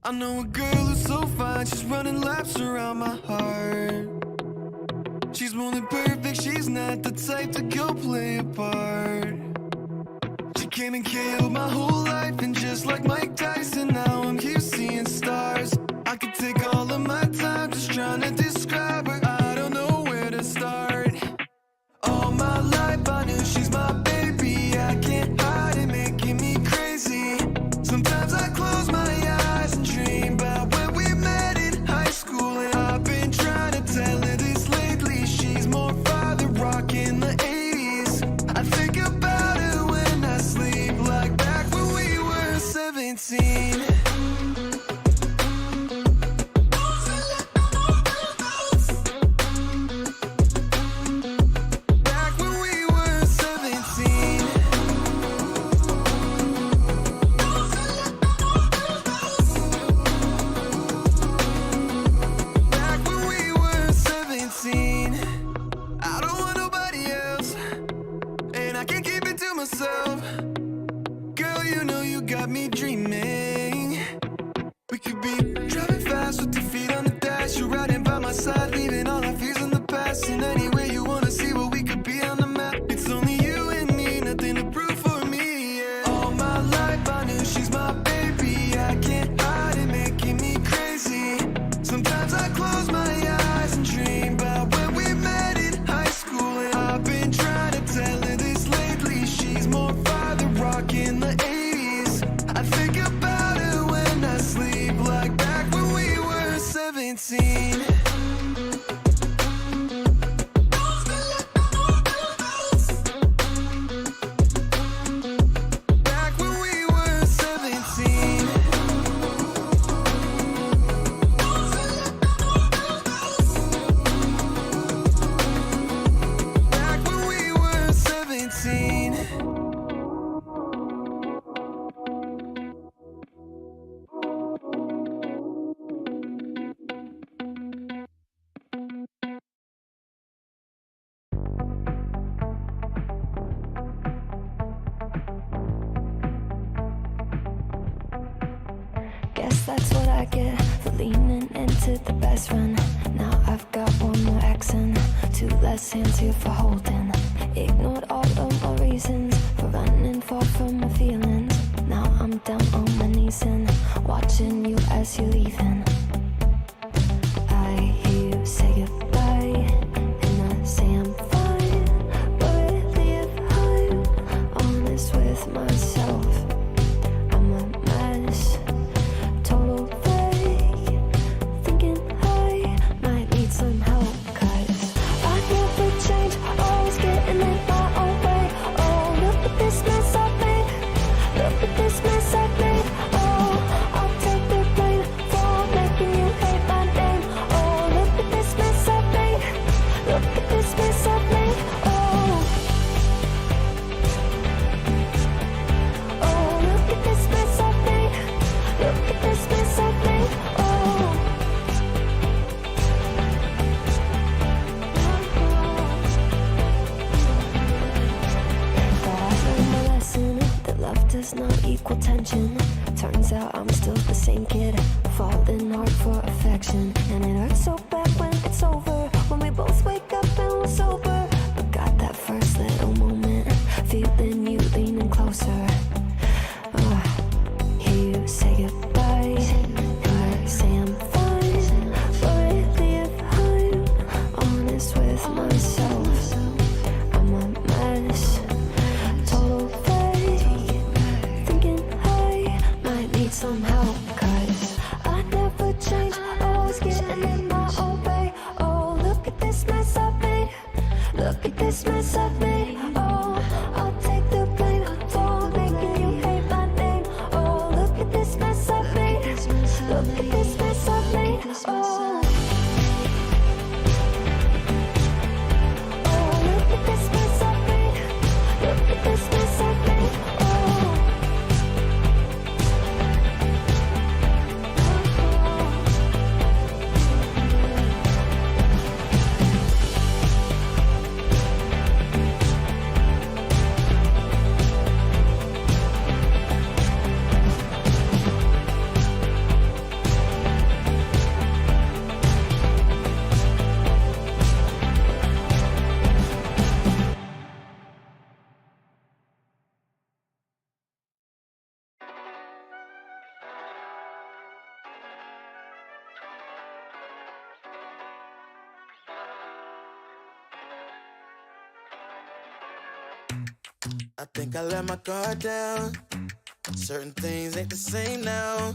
I know a girl who's so fine, she's running laps around my heart. She's more than perfect, she's not the type to go play a part. She came and killed my whole life, and just like Mike Tyson, now I'm here seeing stars. I could take all of my time just trying to describe her, I don't know where to start. All my life I knew she's my baby, I can't hide it, making me crazy. Sometimes I close my eyes and dream about when we met in high school, and I've been trying to tell her this lately. She's more father rock in the 80s. I think about her when I sleep, like back when we were 17. 17. Back when we were 17. Back when we were 17. I don't want nobody else, and I can't keep it to myself. Girl, you know you got me dreaming. We could be driving fast with your feet on the dash. You're riding by my side, leaving all our fears in the past. And anywhere you wanna see what we could be on the map. It's only you and me, nothing to prove for me, yeah. All my life I knew she's my baby. I can't hide it, making me crazy. Sometimes I close my eyes and dream about when we met in high school. And I've been trying to tell her this lately. She's more father rock in the 80s. I think about her when I sleep, like back when we were 17. Back when we were 17. Back when we were 17. Guess that's what I get for leaning into the best friend. Now I've got one more accent, two less hands here for holding. Ignored all of my reasons for running far from my feelings. Now I'm down on my knees and watching you as you're leaving. I hear you say goodbye, and I say I'm fine. But really if I'm honest with myself, I'm a mess. Total fake, thinking I might need some help. 'Cause I never change, always getting in my own way. Oh, look at this mess I've made. Look at this mess I've made. Oh, I'll take the blame for making you hate my name. Oh, look at this mess I've made. Look at this mess I've made. Oh, oh, look at this mess I've made. Look at this mess I've made. Oh. But I learned my lesson that love does not equal tension. Turns out I'm still the same kid, falling hard for affection. And it hurts so bad when it's over, when we both wake up and we're sober. But got that first little moment, feeling you leaning closer. Hear you say goodbye, I say I'm fine. But really if I'm honest with myself, I'm a mess. Total fake, thinking I might need some help. 'Cause I never change, always getting in my own way. Oh, look at this mess I've made. Look at this mess I've made. Oh, I'll take the blame for making you hate my name. Oh, look at this mess I've made. Look at this mess I've made. Oh, oh, look at this mess I've made. Look at this mess I've made. Oh. I think I let my guard down. Certain things ain't the same now.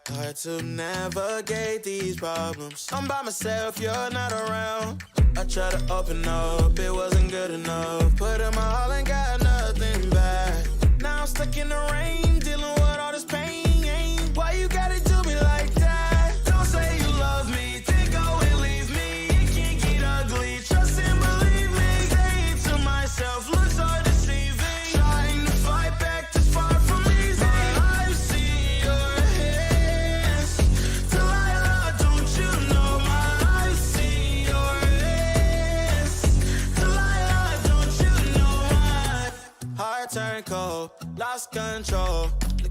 Hard to navigate these problems. I'm by myself, you're not around. I tried to open up, it wasn't good enough. Put in my all and got nothing back. Now I'm stuck in the rain, dealing with all this pain.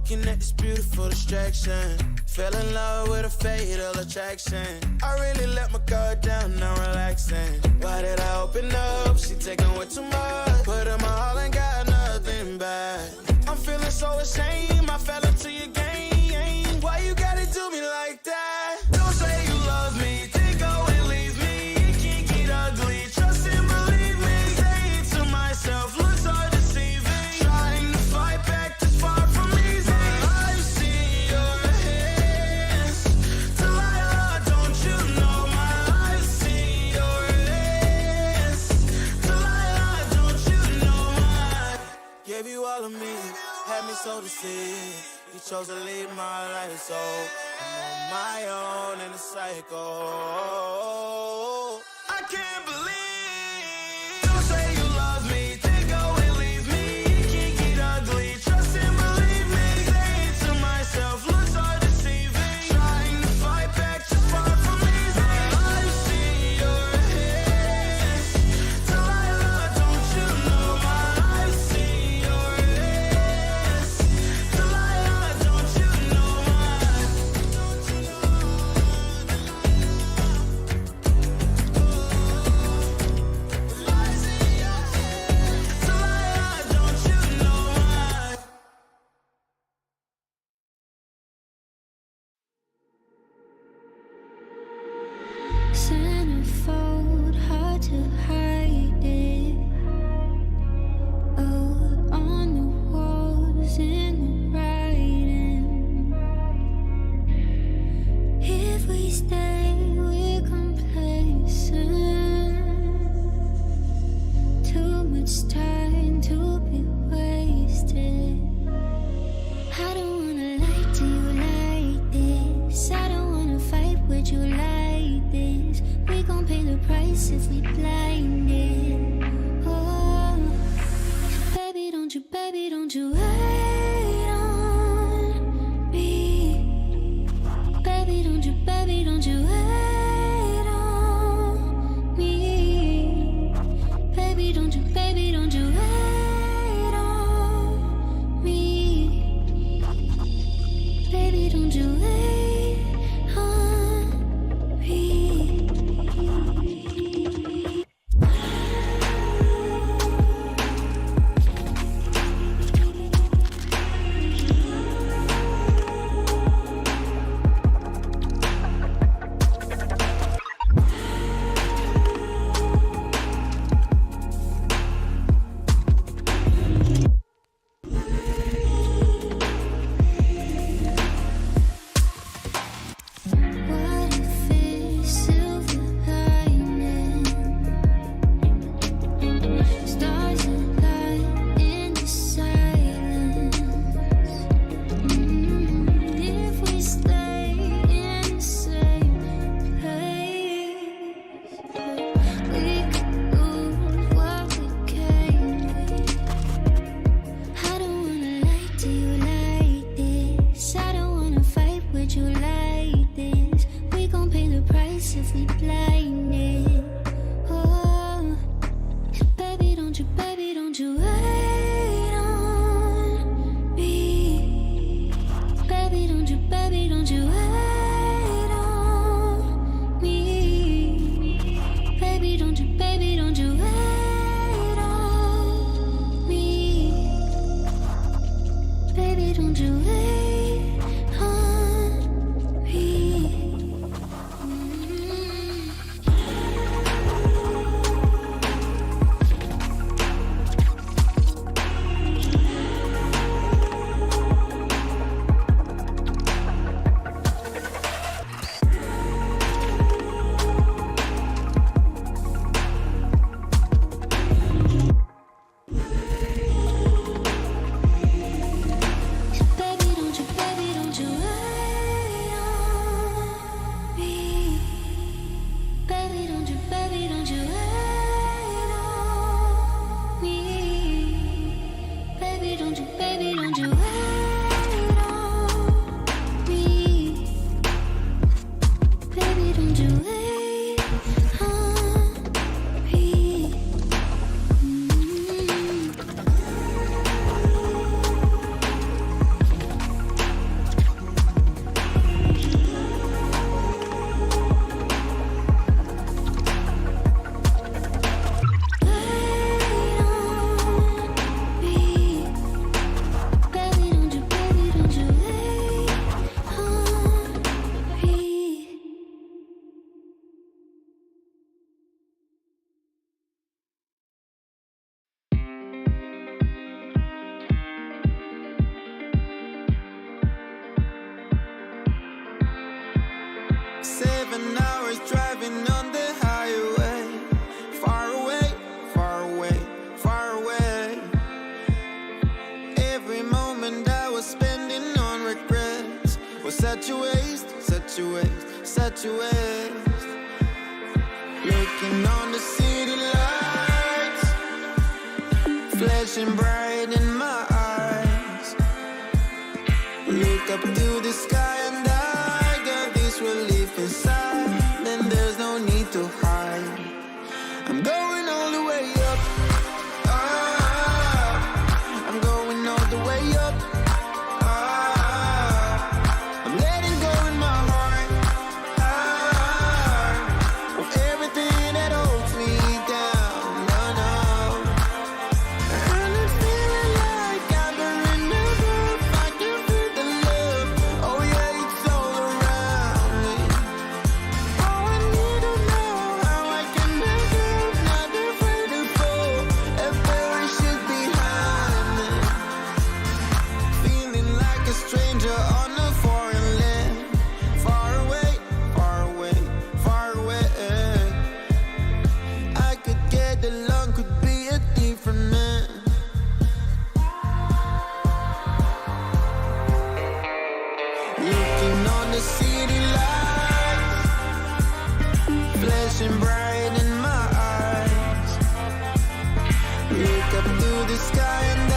looking at this beautiful distraction. Fell in love with a fatal attraction. I really let my guard down, now relaxing. Why did I open up? She taking way too much. Put in my all and got nothing back. I'm feeling so ashamed, I fell into your game. Why you gotta do me like that? Don't say you love me, then go and leave me. It can't get ugly, trust and believe me. Saying to myself, looks are deceiving. Trying to fight back, this far from easy. I've seen your hands. Delilah, don't you know my I've seen your hands. Delilah, don't you know my gave you all of me, had me so deceived. You chose to leave my life, so I'm on my own in a cycle. I can't believe. Don't say you love me, then go and leave me. It can't get ugly, trust and believe me. Saying to myself, looks are deceiving. Trying to fight back, just far from easy. I've seen your hands. Delilah, don't you know my I've seen your hands. Delilah, don't you know my don't you know Delilah, don't you know my Centerfold, hard to hide it. Oh, on the walls, in the writing. If we stay, we're complacent. Too much time to be wasted. I don't wanna lie to you like this. I don't wanna fight with you like this. We gon' pay the price if we blinded. Oh, baby, don't you wait on me. Baby, don't you wait on me. Baby, don't you wait on me. Baby, don't you wait on me. What if it's silver lining? Stars align in the silence. If we stay in the same place, we could lose what we came with. I don't wanna lie to you like this. I don't wanna fight with you like this. We gon' pay the price if we blinded. Oh, baby, don't you wait on me. Baby, don't you wait on me. Baby, don't you wait on me. Baby, don't you wait on me. Well, set your waist, set your waist, set your waist. Looking on the city lights, flashing bright in my eyes. Look up to the sky and I got this relief inside. Then there's no need to hide. I'm going all the way up. I'm going all the way up. I'm letting go in my heart of everything that holds me down. No, no. And it's feeling like I've been enough. I can feel the love. Oh yeah, it's all around me. Oh, I need to know how I can make it. Not afraid to fall. A parachute behind me. Feeling like a stranger on a foreign land. Far away, far away, far away. I could get along, could be a different man. Looking on the city lights, flashing bright in my eyes. Look up to the sky and I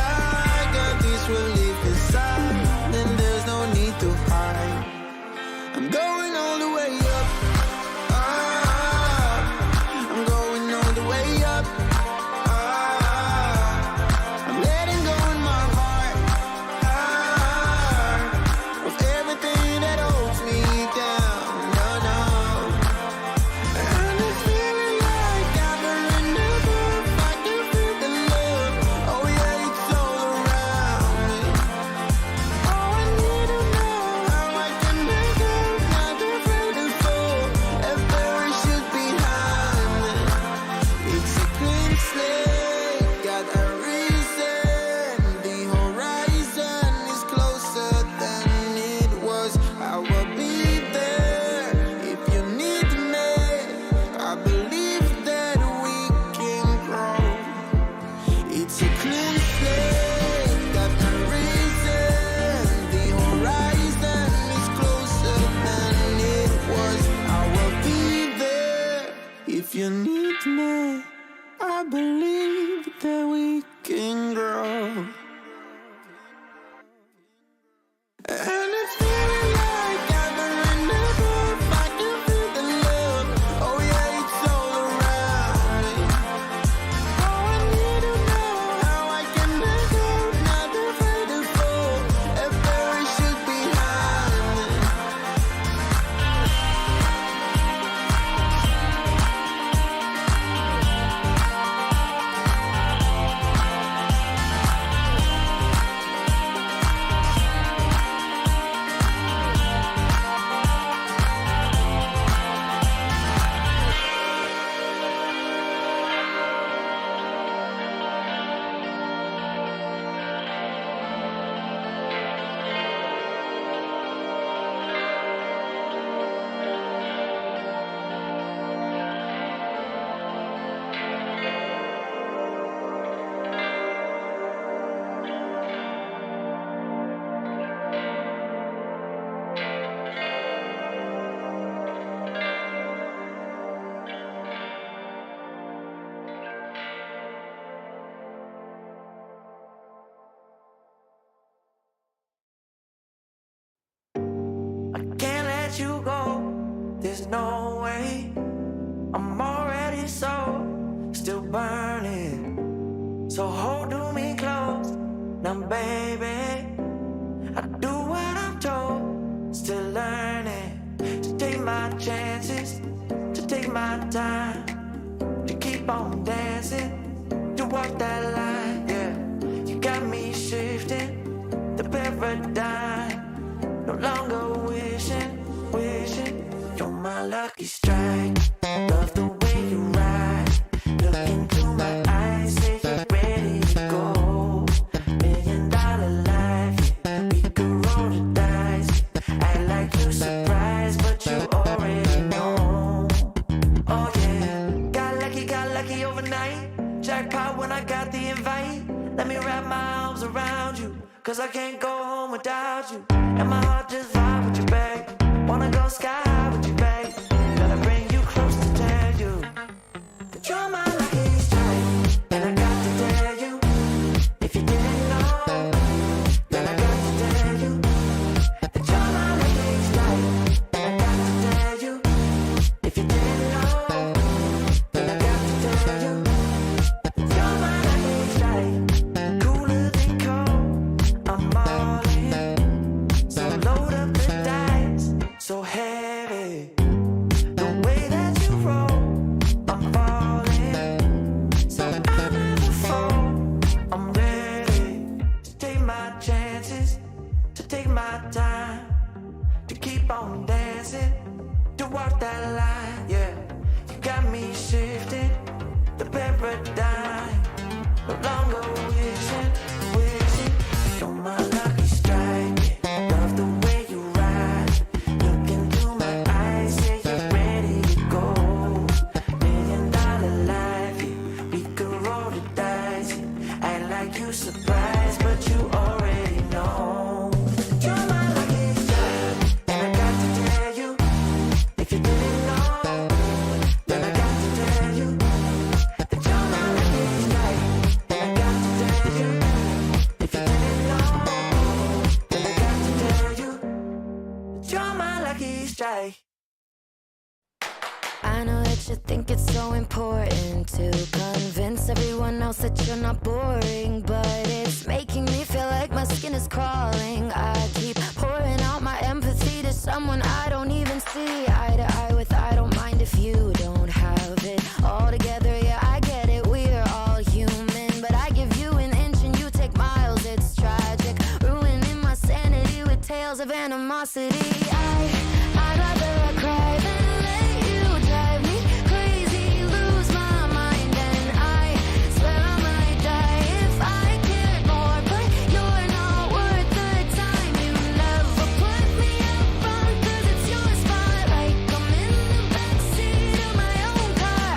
got this relief inside. Then there's no need to hide. I'm going all the way up. I'm going all the way up. I'm letting go in my heart of everything that holds me down. No, no. And it's feeling like I've been enough. I can feel the love. Oh yeah, it's all around me. Oh, I need to know how I can make it. Not afraid to fall. A parachute behind me. It's a clean slate. Got a reason. The horizon is closer than it was. I will be there if you need me. I believe that we can grow. It's a clean slate, got a reason. The horizon is closer than it was. I will be there if you need me. I believe that we can grow. And it's feeling like I've been enough. I can feel the love. Oh yeah, it's all around me. Oh, I need to know how I can make it. Not afraid to fall. A parachute behind me. I can't let you go, there's no way. I'm already still burning. So hold me close, now baby. I do what I'm told, still learning. To take my chances, to take my time. To keep on dancing, to walk that line, yeah. You got me shifting the paradigm. No longer wishing, you're my lucky strike. Love the way you ride. Look into my eyes, say you're ready to go. $1 million life, yeah. We could roll the dice. Act like you surprised, but you already know. Oh yeah, got lucky overnight. Jackpot when I got the invite. Let me wrap my arms around you, 'cause I can't go home without you. And my heart just vibes. walk that line, yeah. You got me shifting the paradigm. No longer wishing, wishing. You're my lucky strike. Love the way you ride. Look into my eyes, say you're ready to go. $1 million life, yeah. We could roll the dice. Act like you surprised, but you already know. You're my lucky strike, and I got to tell you, if you didn't know, then I got to tell you that you're my lucky strike. And I got to tell you, if you didn't know, then I got to tell you that you're my lucky strike. I know that you think it's so important to convince everyone else that you're not boring, but it's making me feel like my skin is crawling. I keep pouring out my empathy to someone I don't even see eye to eye with. I don't mind if you don't have it all together. Yeah, I get it, we're all human, but I give you an inch and you take miles. It's tragic, ruining my sanity with tales of animosity. I'd rather cry than let you drive me crazy, lose my mind, and I swear I might die if I cared more. But you're not worth the time. You never put me up front, 'cause it's your spotlight. I'm in the backseat of my own car.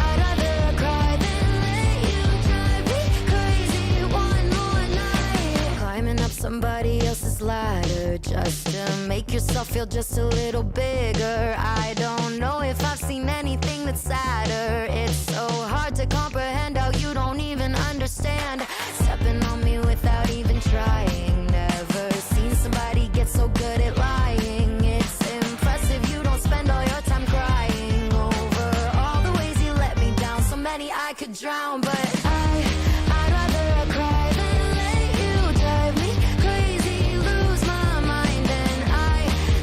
I'd rather cry than let you drive me crazy one more night. Climbing up somebody else's ladder just to make yourself feel just a little bigger. I don't know if I've seen anything that's sadder. It's so hard to comprehend how you don't even understand. Stepping on me without even trying. Never seen somebody get so good at lying. It's impressive you don't spend all your time crying over all the ways you let me down. So many I could drown, but I'd rather cry than let you drive me crazy, lose my mind, and I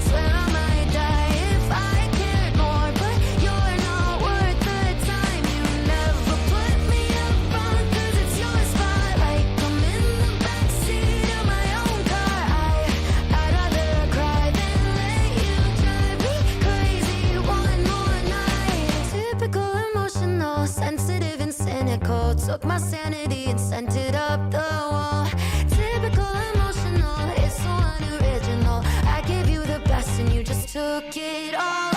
swear I might die if I cared more. But you're not worth the time. You never put me up front, 'cause it's your spotlight. I'm in the backseat of my own car. I'd rather cry than let you drive me crazy one more night. Typical emotional, sensitive and cynical. Took my sanity and sent it up the wall. Typical emotional, it's so unoriginal. I gave you the best and you just took it all.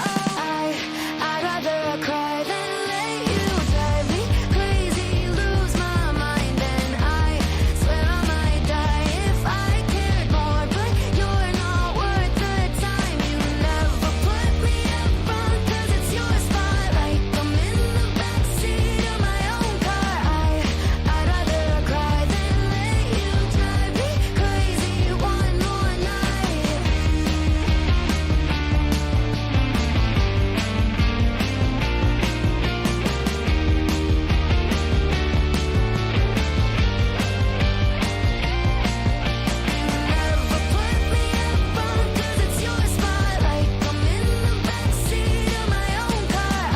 I'd rather cry than let you drive me crazy, lose my mind, and I swear I might die if I cared more. But you're not worth the time. You never put me up front, 'cause it's your spotlight. I'm in the backseat of my own car. I'd rather cry than let you drive me crazy one more night. Never put me up front, 'cause it's your spotlight. I'm in the backseat of my own car.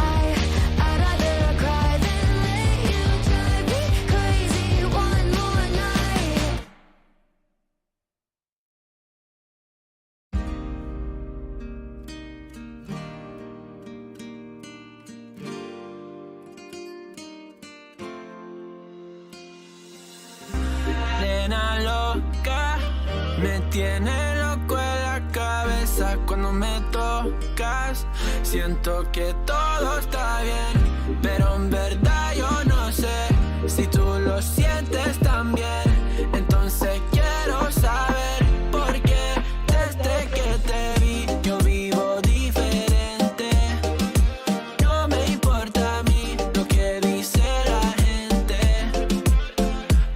I'd rather cry than let you drive me crazy one more night. Nena loca, me tiene loco en la cabeza cuando me tocas. Siento que todo está bien, pero en verdad yo no sé si tú lo sientes también. Entonces quiero saber por qué desde que te vi yo vivo diferente. No me importa a mí lo que dice la gente,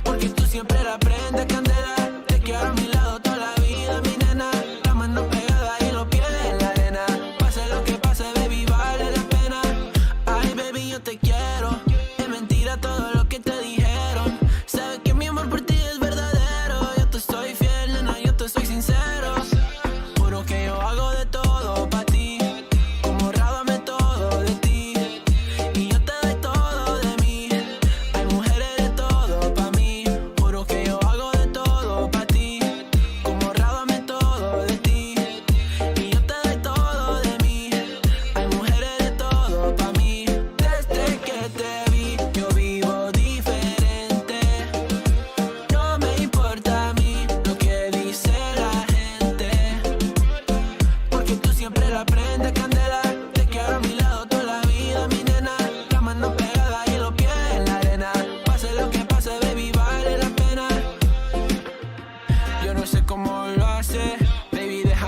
porque tú siempre la prendes candela. Te quiero a mi lado toda la vida, mi nena. La mano pegada y los pies en la arena. Pase lo que pase, baby, vale la pena. Ay, baby, yo te quiero. Es mentira todo lo que te dijeron. Sabes que mi amor por ti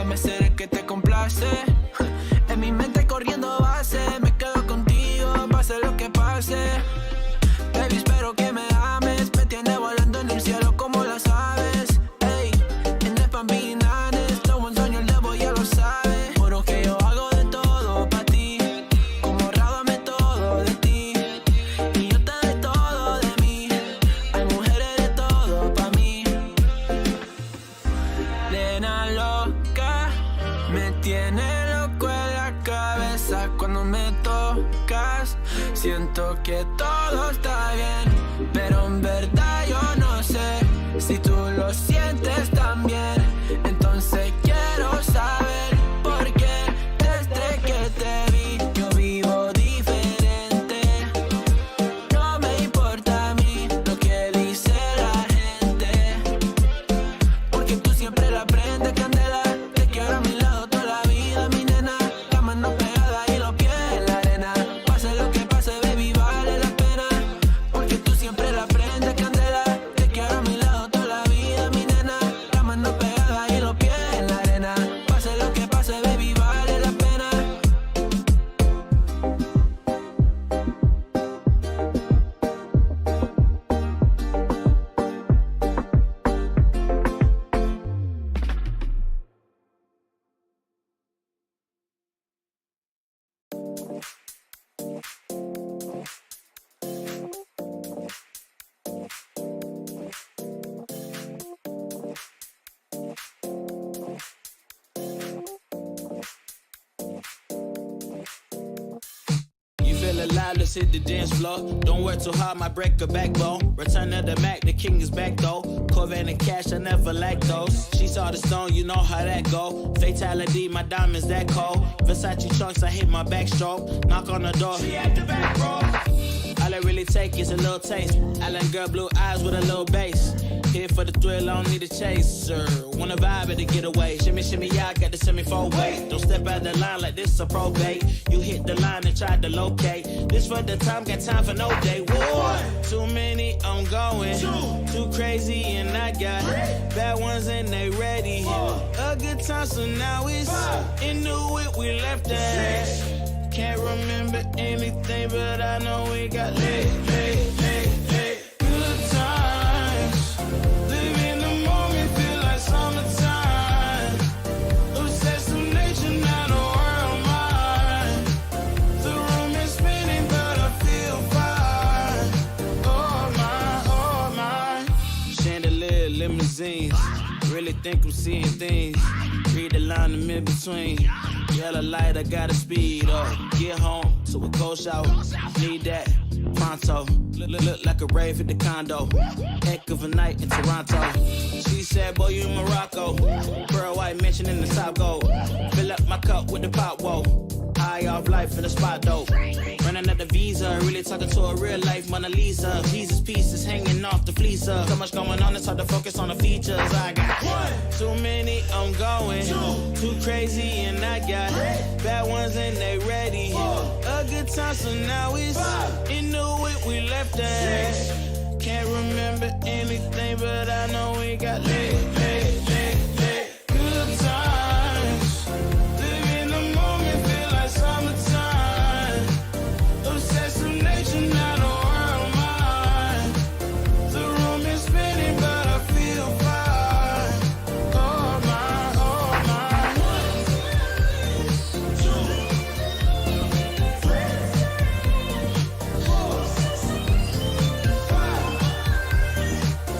déjame ser el que te complace. En mi mente corriendo base, me quedo contigo, pase lo que pase. Baby, espero que me ames, me tiene volando en el cielo como las aves. Ey, en el Pambinanes, lo buen sueño el debo ya lo sabe. Juro que yo hago de todo pa' ti, como rábame todo de ti. Y yo te doy todo de mí, hay mujeres de todo pa' mí. Nena loca, me tiene loco en la cabeza cuando me tocas. Siento que todo está bien, pero en verdad yo no sé si tú lo sientes también. Entonces quiero saber por qué desde que te vi yo vivo diferente. No me importa a mí lo que dice la gente, porque tú siempre la prendes candela. Te quiero a mi lado toda la vida, mi nena. La mano pegada y los pies en la arena. Pase lo que pase, baby, vale la pena, porque tú siempre la prendes candela. Te quiero a mi lado toda la vida, mi nena. La mano pegada y los pies en la arena. Pase lo que pase, baby, vale la pena. You feel alive, let's hit the dance floor. Don't work too hard, might break a backbone. Return of the Mac, the king is back though. Corvette and cash, I never lack those. She saw the stone, you know how that go. Fatality, my diamonds that cold. Versace trunks, I hit my backstroke. Knock on the door, she at the back, bro. All I really take is a little taste. Island girl, blue eyes with a little bass. Here for the thrill, I don't need a chaser. Wanna vibe at the getaway. Shimmy, shimmy, yeah, I got the semi-fold weight. Don't step out the line like this a probate. You hit the line and try to locate. This for the time, got time for no day. Whoa, too many, I'm going. Too crazy, and I got bad ones and they ready. A good time, so now it's into it, we left that. Can't remember anything, but I know we got lit. Good times, live in the moment, feel like summertime. Obsessed with nature, not a world mine. The room is spinning, but I feel fine. Oh my. Chandelier, limousines. Really think I'm seeing things. Read the line in mid-between. Yellow light, I gotta speed up. Get home to a cold shower. Need that pronto. Look like a rave at the condo. Heck of a night in Toronto. She said, boy, you in Morocco. Pearl white mention in the top gold. Fill up my cup with the pop, whoa. High off life in the spot, though. Running at the visa, really talking to a real life Mona Lisa. Jesus pieces hanging off the fleecer. So much going on, it's hard to focus on the features. I got too many, I'm going. Too crazy, and I got bad ones and they ready. A good time, so now it's into it, we left that. Can't remember anything, but I know we got lit. Good times, live in the moment, feel like summertime. Obsessed with nature, not a world mine. The room is spinning, but I feel fine. Oh my, oh my. 1, 2, 3, 4, 5,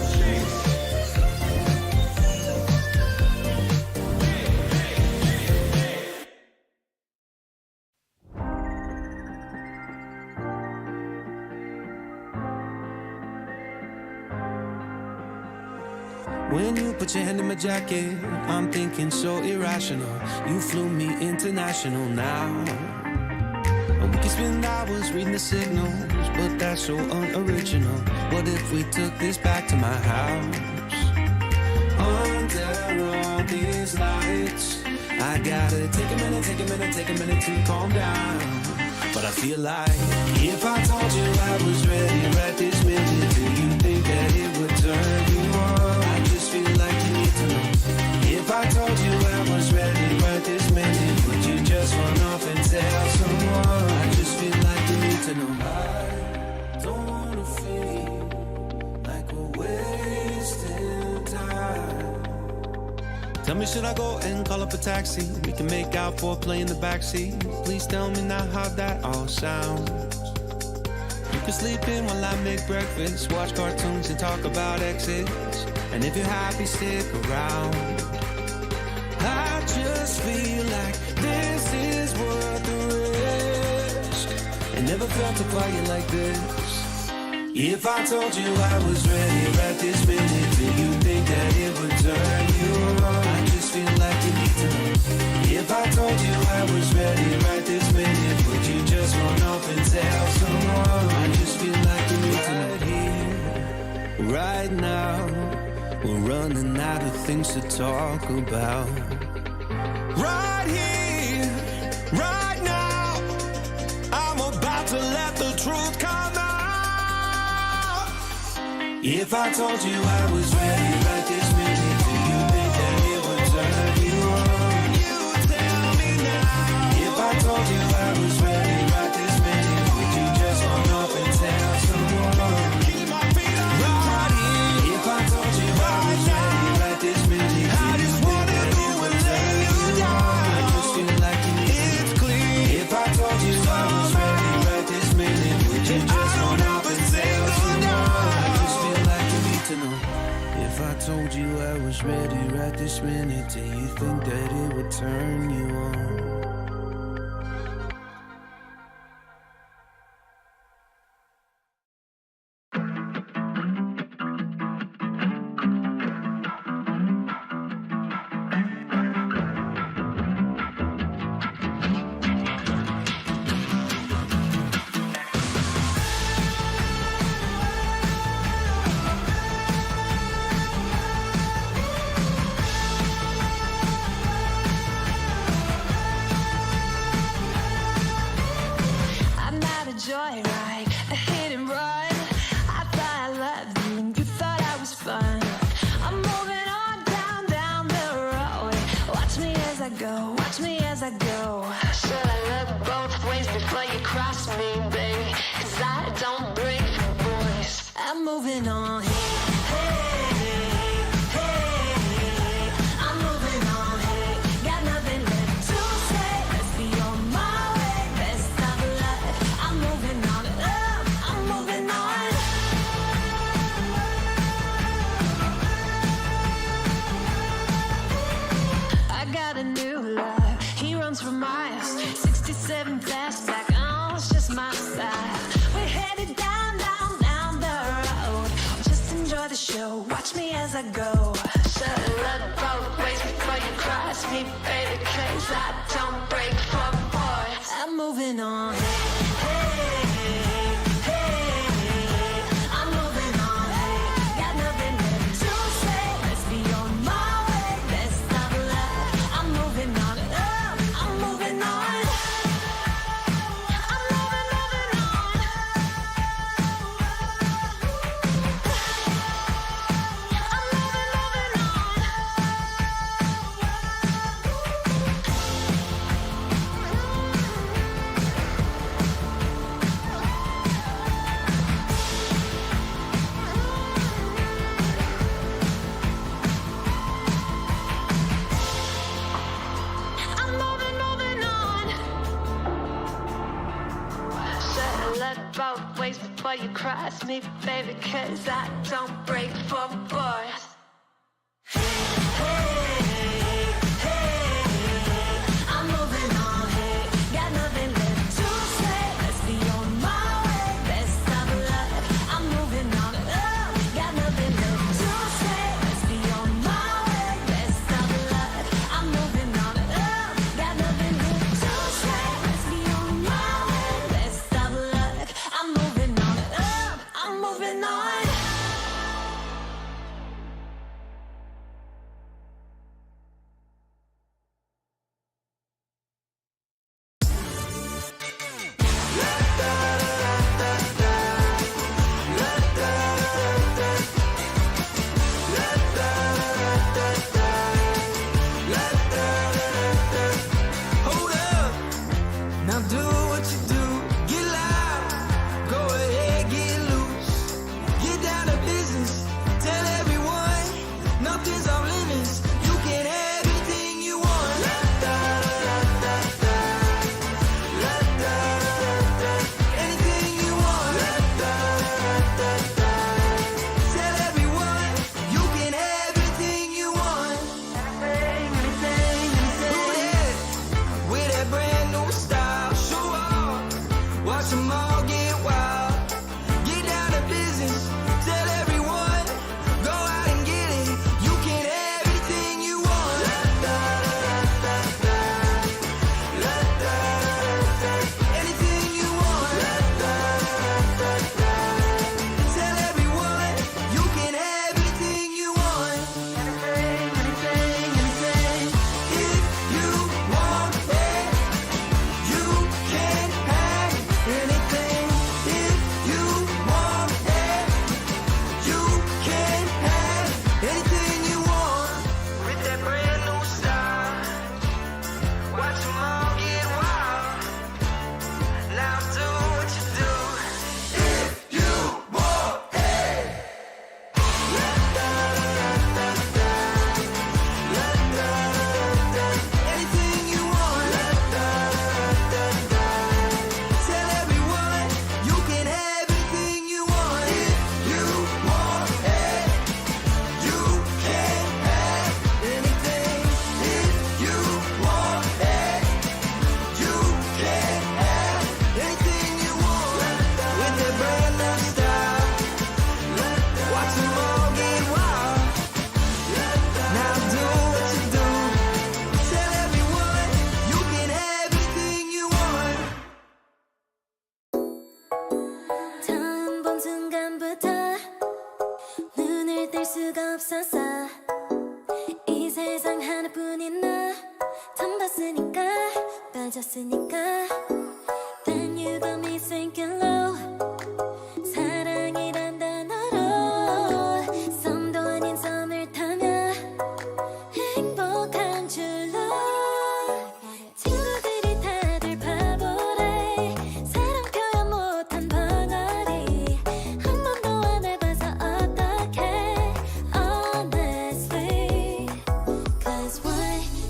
6. When you put your hand in my jacket, I'm thinking so irrational. You flew me international now. And we can spend hours reading the signals, but that's so unoriginal. What if we took this back to my house? Under all these lights, I gotta take a minute to calm down. But I feel like if I told you I was ready right this minute, do you think that it would turn you on? I just feel like you need to know. If I told you I was ready I go and call up a taxi? We can make out for a play in the backseat. Please tell me now how that all sounds. You can sleep in while I make breakfast, watch cartoons and talk about exes. And if you're happy, stick around. I just feel like this is worth the risk. I never felt a quiet like this. If I told you I was ready right this minute, do you think that it would turn you on? I just feel like you need to know. If I told you I was ready right this minute, would you just run off and tell someone? I just feel like you need to know. Right here, right now, we're running out of things to talk about. Right here, right now, I'm about to let the truth come out. If I told you I was ready right this minute, do you think that it would turn you on? You tell me now. If I told you I was ready right this minute, would you just run off and tell someone? Keep my feet on the body. If I told you I was ready right this minute, I just wanna go and lay you down. I just feel like you need it's clear. If I told you I was ready right this minute, would you just run off and tell someone? To know. If I told you I was ready right this minute, do you think that it would turn you on? Joyride, a hit and run. I thought I loved you and you thought I was fun. I'm moving on down the road. Watch me as I go, watch me as I go. Should I look both ways before you cross me, baby? 'Cause I don't break for boys. I'm moving on. For miles, 67 fastback, oh, it's just my style. We're headed down the road. Just enjoy the show, watch me as I go. Should look both ways before you cross me, baby, 'cause I don't break for boys. I'm moving on. Both ways before you cross me, baby, 'cause I don't break for boys. I'm moving on, hey, got nothing left to say. Let's be on my way, best of luck. I'm moving on, got nothing left to say. Let's be on my way, best of luck. I'm moving on, got nothing left to say. Let's be on my way, best of luck. I'm moving on, I'm moving on. 빠졌으니까 Then you got me sinking low 사랑이란 단어로 썸도 아닌 썸을 타며 행복한 줄로 친구들이 다들 바보래 사랑 표현 못한 벙어리 한 번도 안 해봐서 어떡해 Honestly Cause 1,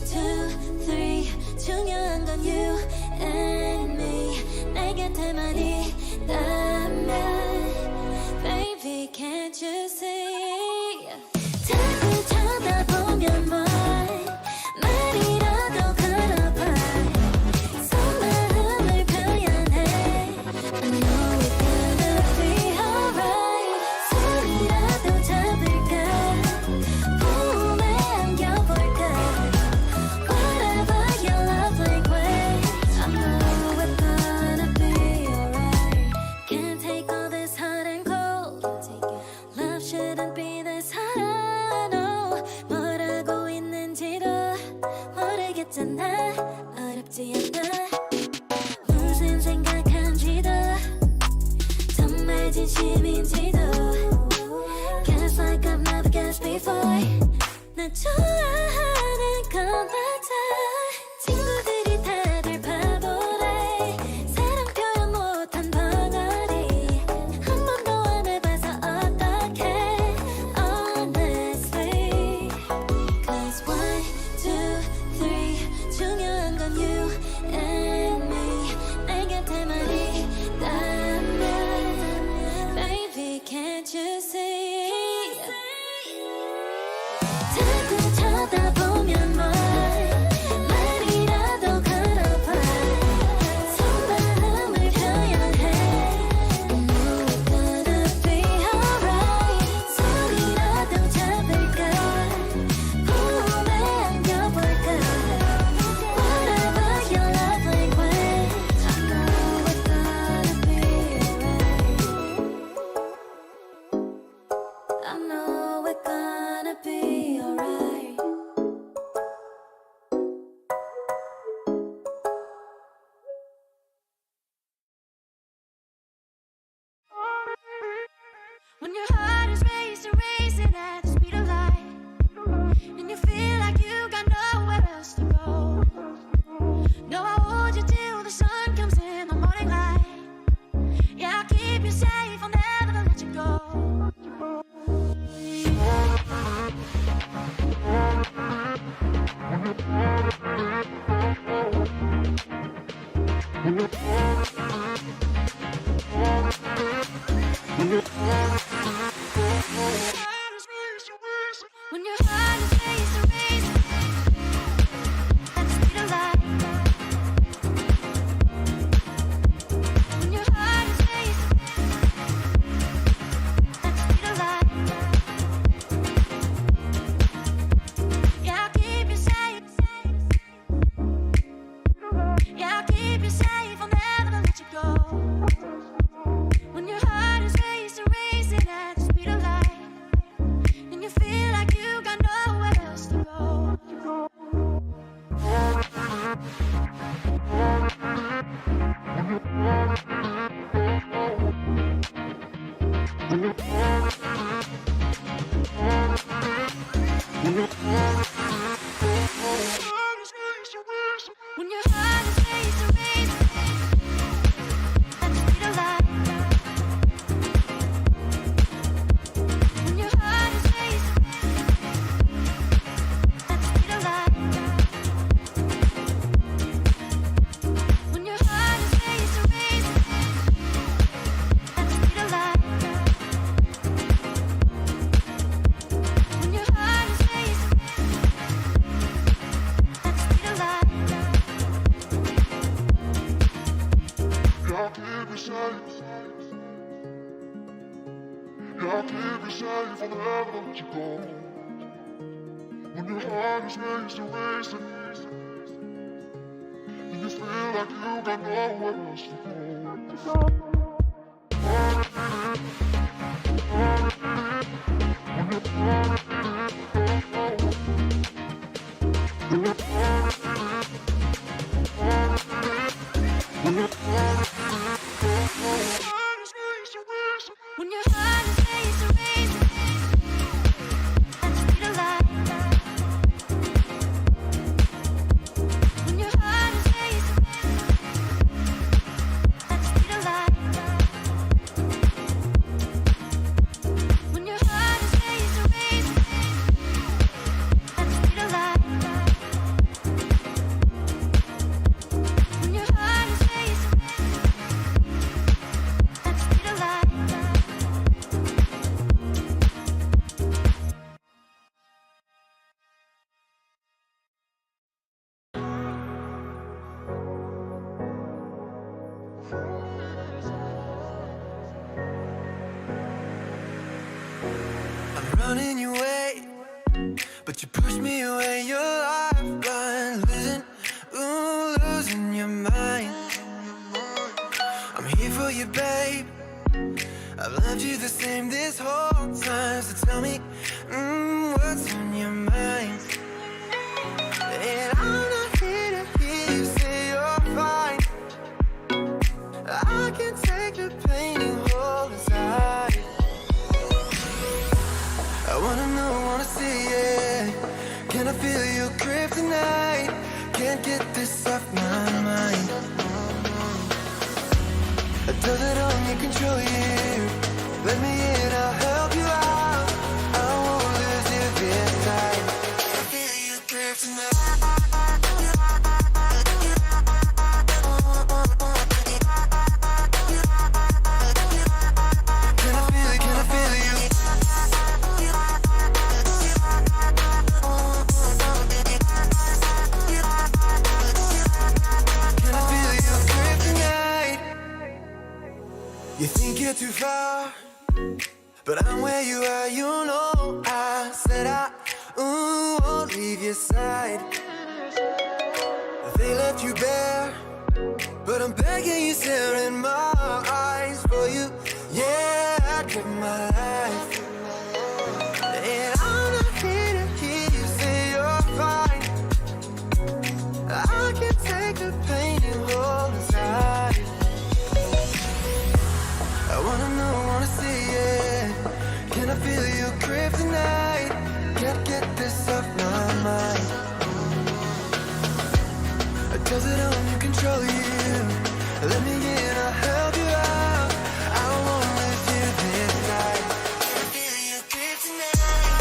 2, 3 중요한 건 you and me 내 곁에만 있다면 Baby can't you see 자꾸 쳐다보면 뭘 말이라도 걸어봐 속마음을 표현해 I know it's gonna be alright 소리라도 잡을까 봄에 안겨볼까 Whatever your love language I know it's gonna be alright Can't take all this hot and cold Love shouldn't be this hard no 뭐라고 있는지도 모르겠잖아 어렵지 않아 무슨 생각한지도 정말 진심인지도 Guess like I've never guessed before 날 좋아하는 건 맞아 친구들이 다들 바보래 사랑 표현 못한 벙어리 한 번도 안 해봐서 어떡해 Honestly Cause 1, 2, 3 중요한 건 you and me 내 곁에만 있다면 Baby can't you see 자꾸 쳐다보면 뭘 말이라도 걸어봐 속마음을 표현해 I know it's gonna be alright 소리라도 잡을까 봄에 안겨볼까 Whatever your love language I know it's gonna be alright I know it's gonna be alright When your heart is racing at the speed of light And you feel like you got nowhere else to go No, I'll hold you till the sun comes in the morning light Yeah, I'll keep you safe, I'll never let you go When your heart is racing at the speed of light When your heart is racing at the speed of light Yeah, I'll keep you safe Yeah, I'll keep you safe, I'll never let you go When your heart is racing at the speed of light And you feel like you got nowhere else to go When your heart is racing at the speed of light When your heart is racing at the speed of light When your heart is racing at the speed of light When your heart is racing at the speed of light I'll keep you safe. I'll keep you safe, I'll never let you go. When your heart is racing, and you feel like you got nowhere else to go. When you but you push me away. Your lifeline, losing your mind. I'm here for you, babe. I've loved you the same this whole time. So tell me, what's on your mind? And I'm not here to hear you say you're fine. I can take the pain and hold inside. I wanna know, wanna see it. Can I feel your grip tonight? Can't get this off my mind. Does it only control you? Let me in, I'll help you out. I won't lose you this time. I feel your grip tonight. Can I feel it? Can I feel you? Can I feel your grip tonight? You think you're too far, but I'm where you are, you know. I said I won't leave your side. They left you bare, but I'm begging you, staring my eyes for you. Yeah, I'd give my life. And I'm not here to hear you say you're fine. I can take the pain and hold inside. I wanna know, wanna see it. Can I feel your grip tonight? Can't get this off my mind. Does it only control you? Let me in, I'll help you out. I won't lose you this time. Can I feel your grip tonight?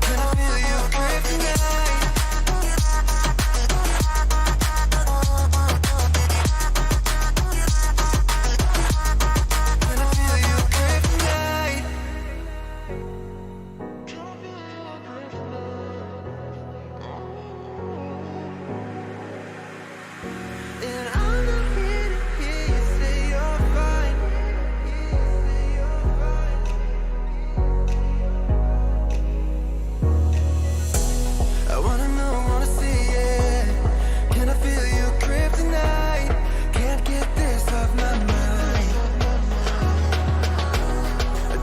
Can I feel your grip tonight? Can I feel your grip tonight? And I'm not here to hear you say you're fine. I wanna know, wanna see it. Can I feel your grip tonight? Can't get this off my mind.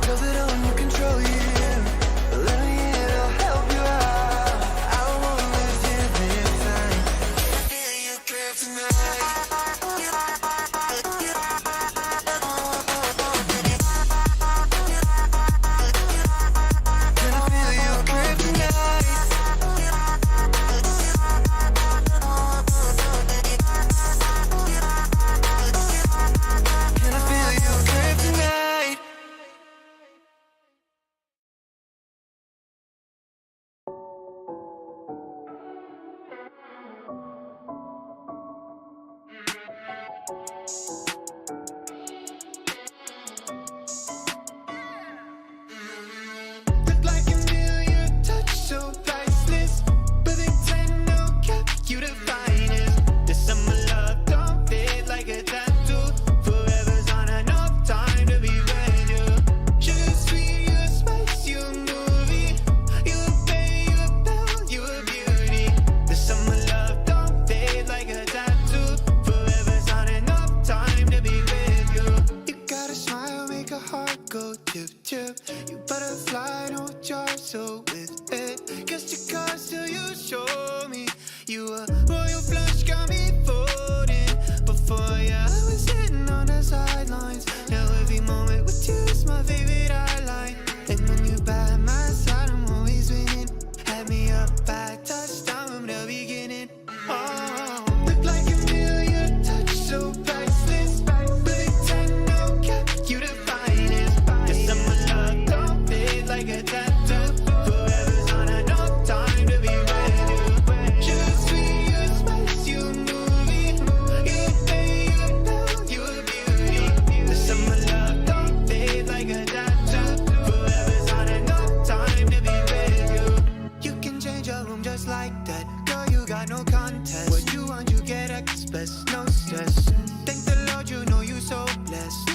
Does it only control you? Let me in, I'll help you out. I won't lose you this time. Feel your grip tonight. Can I feel your grip tonight? Can I feel your grip tonight? Look like a million touch, so priceless. Perfect 10, no cap, you the finest. This summer love don't fade like a tattoo. Forever's not enough time to be with you. Sugar sweet, you a spice, you a movie. You a bay, you a belle, you a beauty. This summer love don't fade like a tattoo. Forever's not enough time to be with you. You got a smile, make a heart go tip tip. You butterfly, no jar, so with it. Guess your card till you show me. You a royal flush, got me folding. Before you, I was sitting on the sidelines. Now every moment with you is my favorite highlight. And when you by my side, I'm always winning. Had me up by touchdown from the beginning. Oh, look like a million touch, so priceless. Perfect 10, no cap, you the finest. This summer love don't fade like a tattoo. Forever's not enough time to be with you. Sugar sweet, you a spice, you a movie. You a bay, you a belle, you a beauty. This summer love don't fade like a tattoo. Forever's not enough time to be with you. You can change your room just like that. Girl, you got no contest. What you want, you get express, no stress. Thank the Lord, you know you so blessed.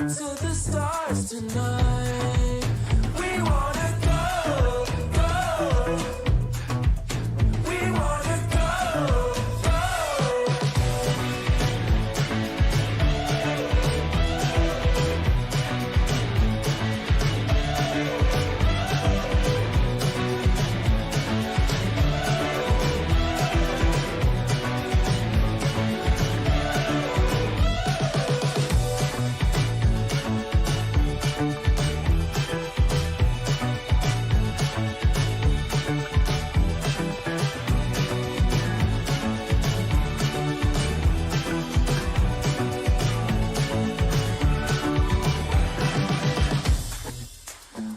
to the stars tonight. We wanna go, go. We wanna go, go.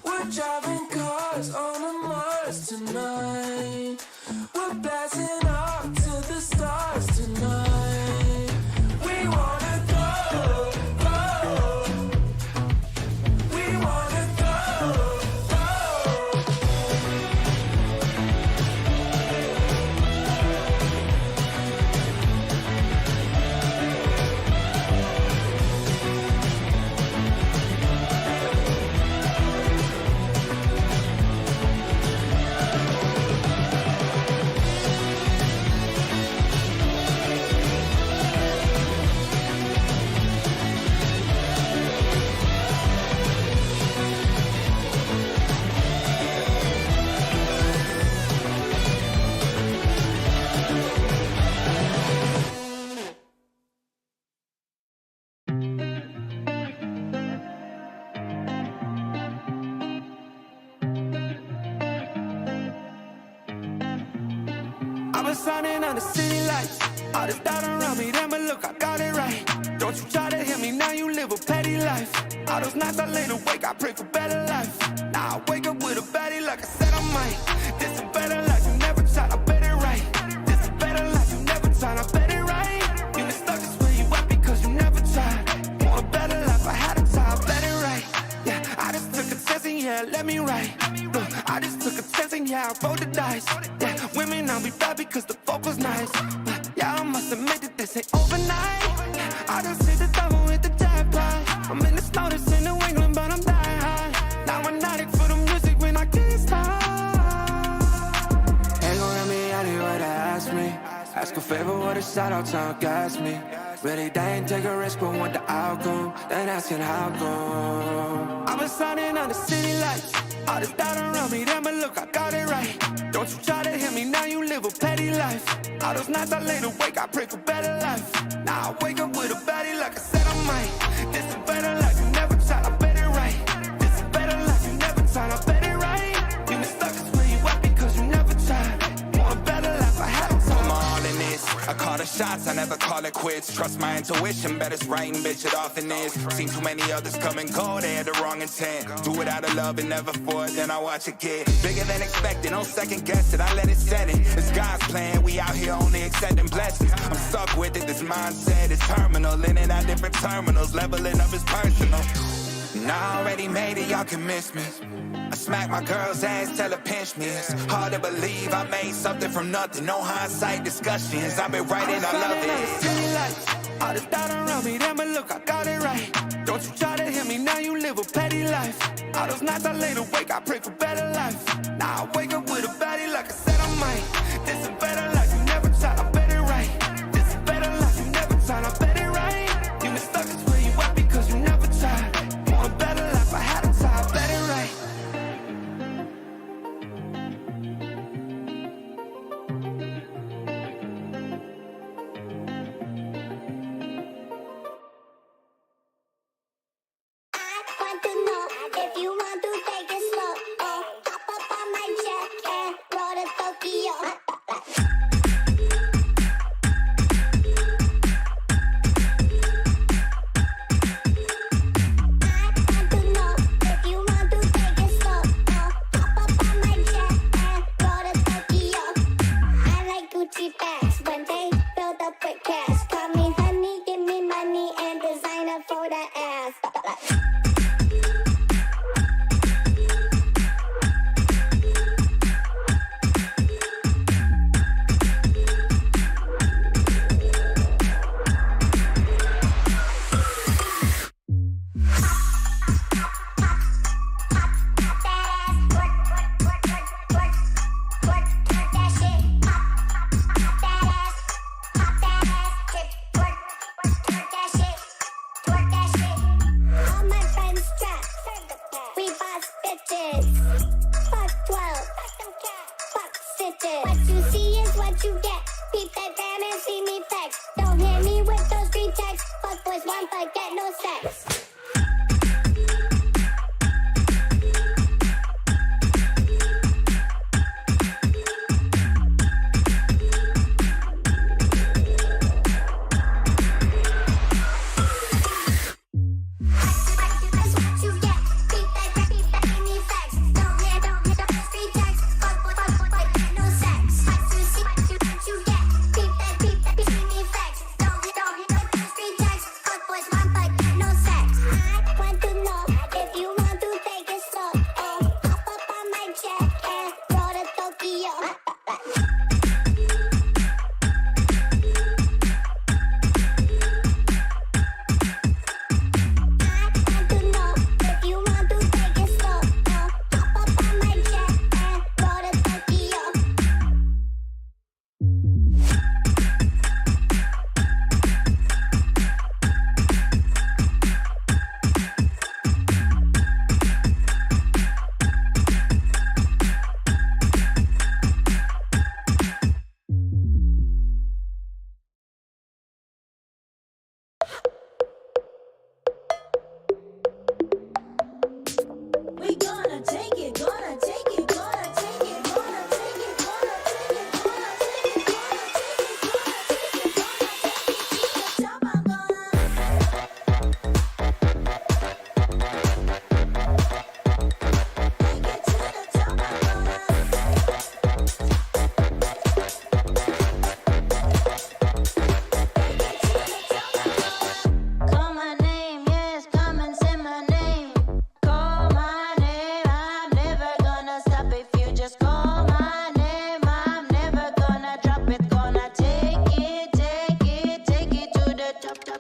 We're driving cars on a Mars tonight. We're blasting off to the stars tonight. We wanna go, go. We wanna go, go. I've been shining on the city lights. All this doubt around me, then but look, I got it right. Don't you try to hit me, now you live a petty life. All those nights I lay awake, I pray for better life. Now I wake up with a baddie like I said I might. This a better life, you never tried, I bet it right. This a better life, you never tried, I bet it right. You been stuck just where you at because you never tried. Want a better life, I had a time, I bet it right. Yeah, I just took a chance and yeah, let me right. Look, I just took a chance and yeah, I rolled the dice. Yeah, women on me bad because the fuck was nice. Yeah, I must admit that this ain't overnight. I just hit the double with the jackpot. I'm in the snow, this in New England, but I'm dying high. Now I'm not for the music when I can't stop. Ain't gon' let me out here what they ask me. Ask a favor, what a shout out, trying to gas me. Really, they ain't take a risk, but want the outcome. Then asking how come. I've been shining on the city lights. All this doubt around me, then but look, I got it right. Don't you try to hit me, now you live a petty life. All those nights I lay awake, I pray for better life. Now I wake up with a baddie like I said I might. This a better life, you never tried, I bet it right. This a better life, you never tried, I bet it right. You been stuck just where you at because you never tried. Want a better life, I had a time. I'm all in this. I call the shots, I never call it quits. Trust my intuition, bet it's right and bitch, it often is. Seen too many others come and go, they had the wrong intent. Do it out of love and never for it, then I watch it get bigger than expected. Don't second guess it, I let it set it. It's God's plan, we out here only accepting blessings. I'm stuck with it, this mindset is terminal. In and out different terminals, leveling up is personal. And I already made it, y'all can miss me. I smack my girl's ass, tell her pinch me. It's hard to believe I made something from nothing. No hindsight discussions, I've been writing, I love it. All this doubt around me, then but look, I got it right. Don't you try to hit me, now you live a petty life. All those nights I lay awake, I pray for better life. Now I wake up with a baddie like I said I might. This a better life, you never tried, I bet it right. This a better life, you never tried, I bet it right. You been stuck just where you at because you never tried. Want a better life, I had a time, I bet it right. If you want to take it slow, hop up on my jet and roll to Tokyo.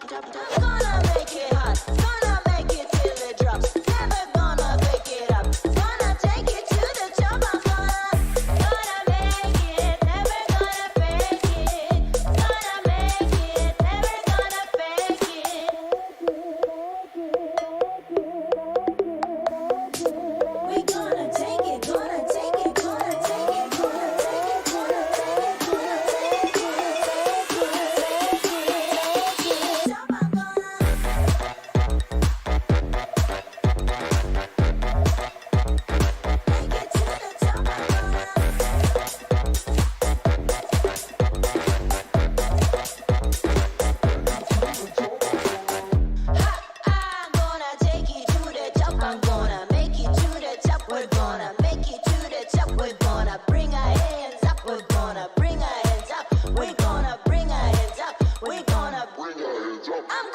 Gonna make it hot, gonna make it till it drops. Never gonna pick it up. Gonna take it to the top. I'm gonna make it, never gonna fake it. Gonna make it, never gonna fake it. We gonna take it, gonna take it, gonna take it, gonna take it, gonna take it, gonna take it, gonna take it, top. I'm gonna make it to the top. I'm gonna take it to the top. I'm gonna make it to the top. We're gonna make it to the top. We're gonna bring our hands up. We're gonna bring our hands up. We're gonna bring our hands up. We're gonna bring our hands up. I'm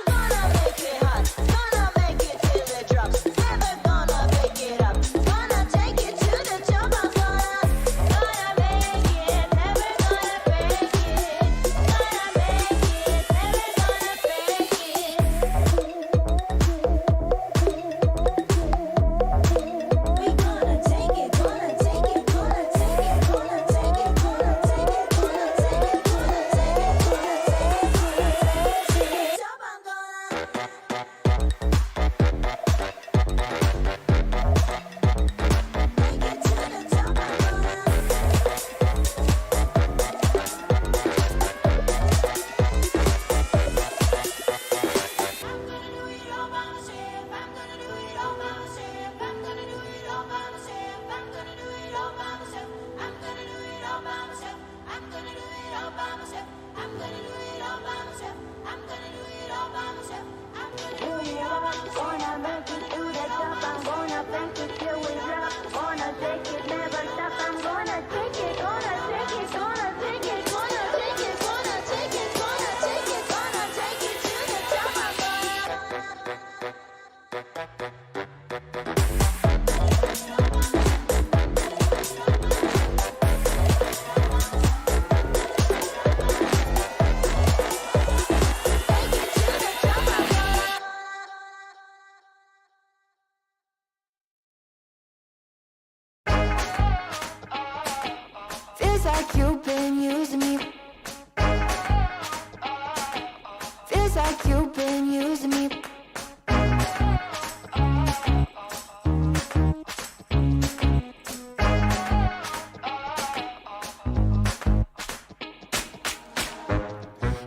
gonna make it hot. Gonna make it till it drops. Never gonna pick it up. Gonna take it to the top. I'm gonna make it. Never gonna fake it. Gonna make it. Never gonna fake it. We gonna take it, gonna take it, gonna take it, gonna take it, gonna take it, gonna take it, gonna take it, gonna take it, top. I'm gonna make it to the top. I'm gonna do it all by myself. I'm gonna do it all by myself. I'm gonna do it all by myself. I'm gonna do it all by myself. I'm gonna do it all by myself. I'm gonna do it all by myself. I'm gonna do it all by myself. I'm gonna do it all by myself. I'm gonna do it all by myself. Gonna make it to the top. I'm gonna make it till we drop. Gonna take it, never stop. I'm gonna take it, gonna take it, gonna take it, gonna take it, gonna take it, gonna take it, gonna take it to the top. I'm Feels like you've been using me. Feels like you've been using me.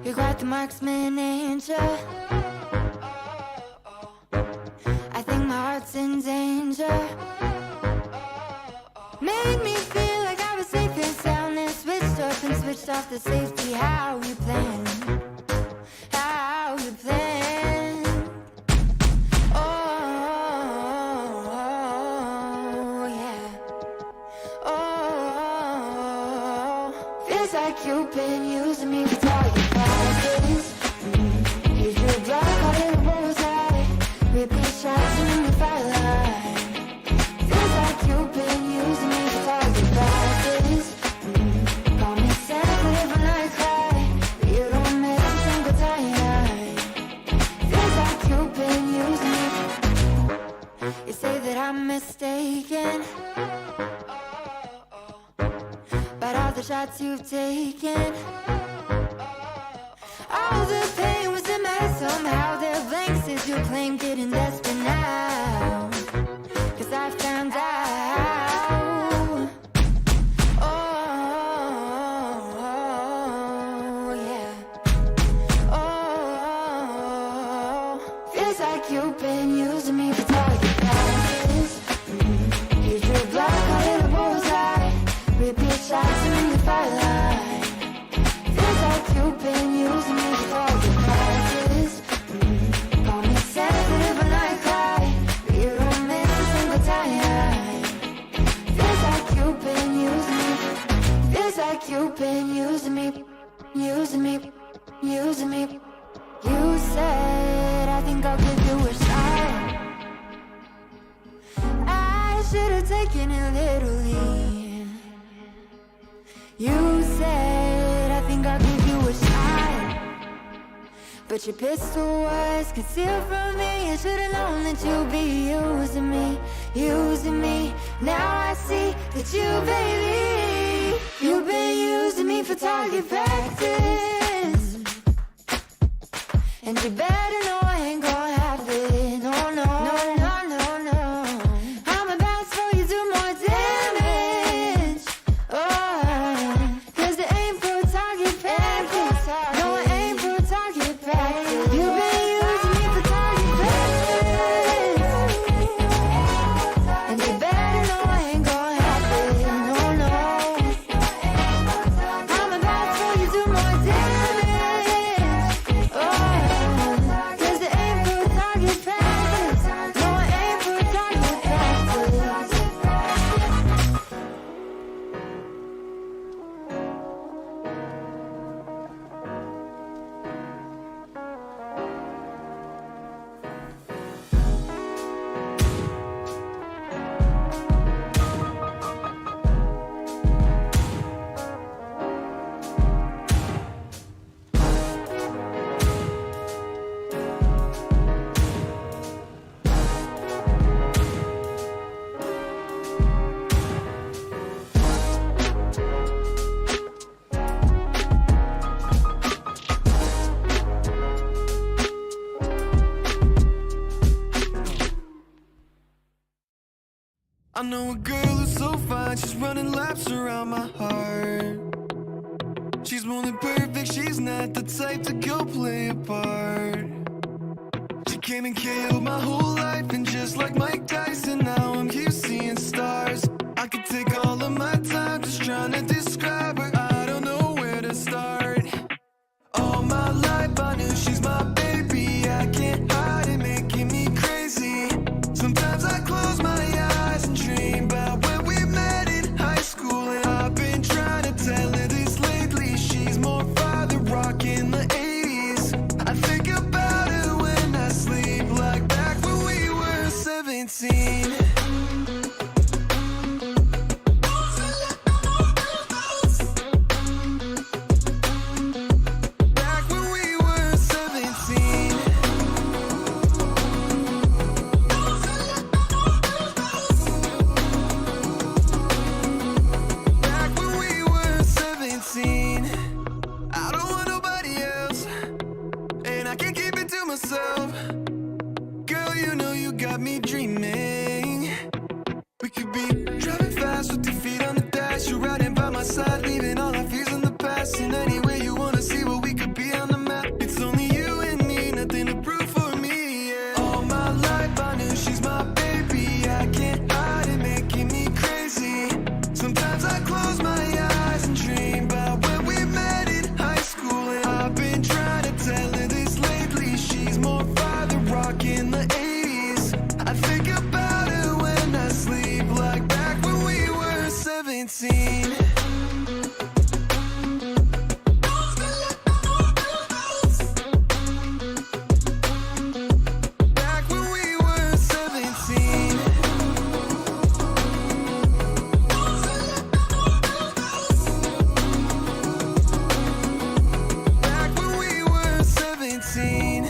You're quite the marksman, ain't ya? I think my heart's in danger. Made me feel like I was safe and sound, then switched up and switched off the safety. How you plan? How you plan? Oh yeah. Oh, feels like you've been using me with all your pauses. Use your blood, call it a bullseye. Repeat shots in the firelight. Feels like you've been using me with all your pauses. Call me sensitive when I cry, but you don't make a single time. Feels like you've been using me. You say that I'm mistaken, but all the shots you've taken, all the pain was in my head somehow. They're blanks as you claim, getting desperate now, 'cause I found out. Oh yeah. Oh, feels like you've been using me with all your pauses. Use your blood, call it a bullseye. Repeat shots in the firelight. Feels like you've been using me with all your pauses. Call me sensitive when I cry, but you don't miss a single time. Feels like you've been using me. Feels like you've been using me, using me, using me. You said I think I'll give you a shot. I should have taken it literally. You said I think I'll give you a shot, but But your pistol was concealed from me. I should've known that you'd be using me, using me. Now I see that you, baby, you've been using me for target practice. And you better know I ain't gonna have it. No, no, no, no, no, no. I'm about to throw you do more damage. Oh, 'cause it ain't for target practice. No, it ain't for target practice. You've been using me for target practice. And you better know I ain't gonna have it. No, no. I'm about to throw you do more damage. Oh, 'cause it ain't for target practice. No, it ain't for target practice. I know a girl who's so fine, she's running laps around my heart. She's more than perfect, she's not the type to go play a part. She came and KO'd my whole life, and just like Mike Tyson, now I'm here seeing stars. I could take all of my time just trying to describe her, I don't know where to start. All my life I knew she's my baby, I can't hide it, making me crazy. Sometimes I close my eyes and dream about when we met in high school, and I've been trying to tell her this lately. She's more father rock in the 80s. I think about her when I sleep, like back when we were 17. Back when we were 17. Back when we were 17. I don't want nobody else, and I can't keep it to myself. Girl, you know you got me dreaming. We could be driving fast with your feet on the dash. You're riding by my side, leaving all our fears in the past. And anywhere you wanna see what we could be on the map. It's only you and me, nothing to prove for me, yeah. All my life I knew she's my baby, I can't hide it, making me crazy. Sometimes I close my eyes and dream about when we met in high school, and I've been trying to tell her this lately. She's more father rock in the 80s. I think about her when I sleep, like back when we were 17. Back when we were 17. Back when we were 17.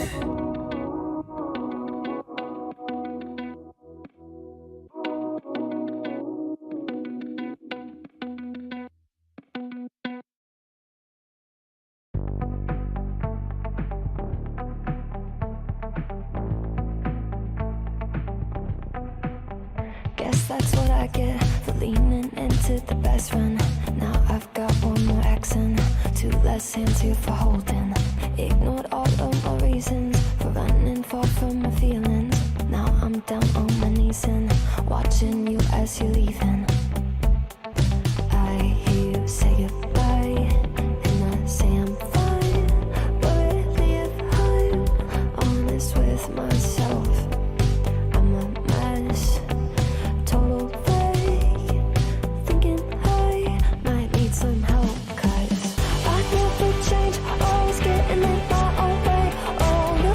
Guess that's what I get for leaning into the best friend. Now I've got one more accent, two less hands here for holding. Ignored all of my reasons for running far from my feelings. Now I'm down on my knees and watching you as you're leaving. I hear you say goodbye, and I say I'm fine. But really if I'm honest with myself, I'm a mess, total fake, thinking I might need some help. 'Cause I never change, always getting in my own way. Oh, the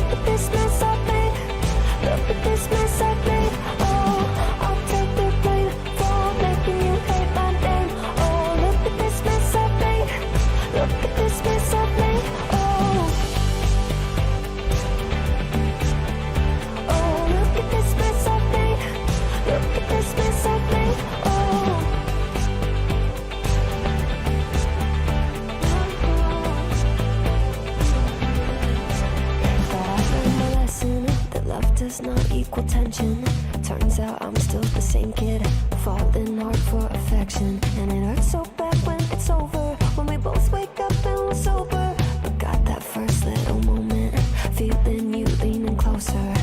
does not equal tension. Turns out I'm still the same kid, falling hard for affection. And it hurts so bad when it's over, when we both wake up and we're sober. But got that first little moment, feeling you leaning closer.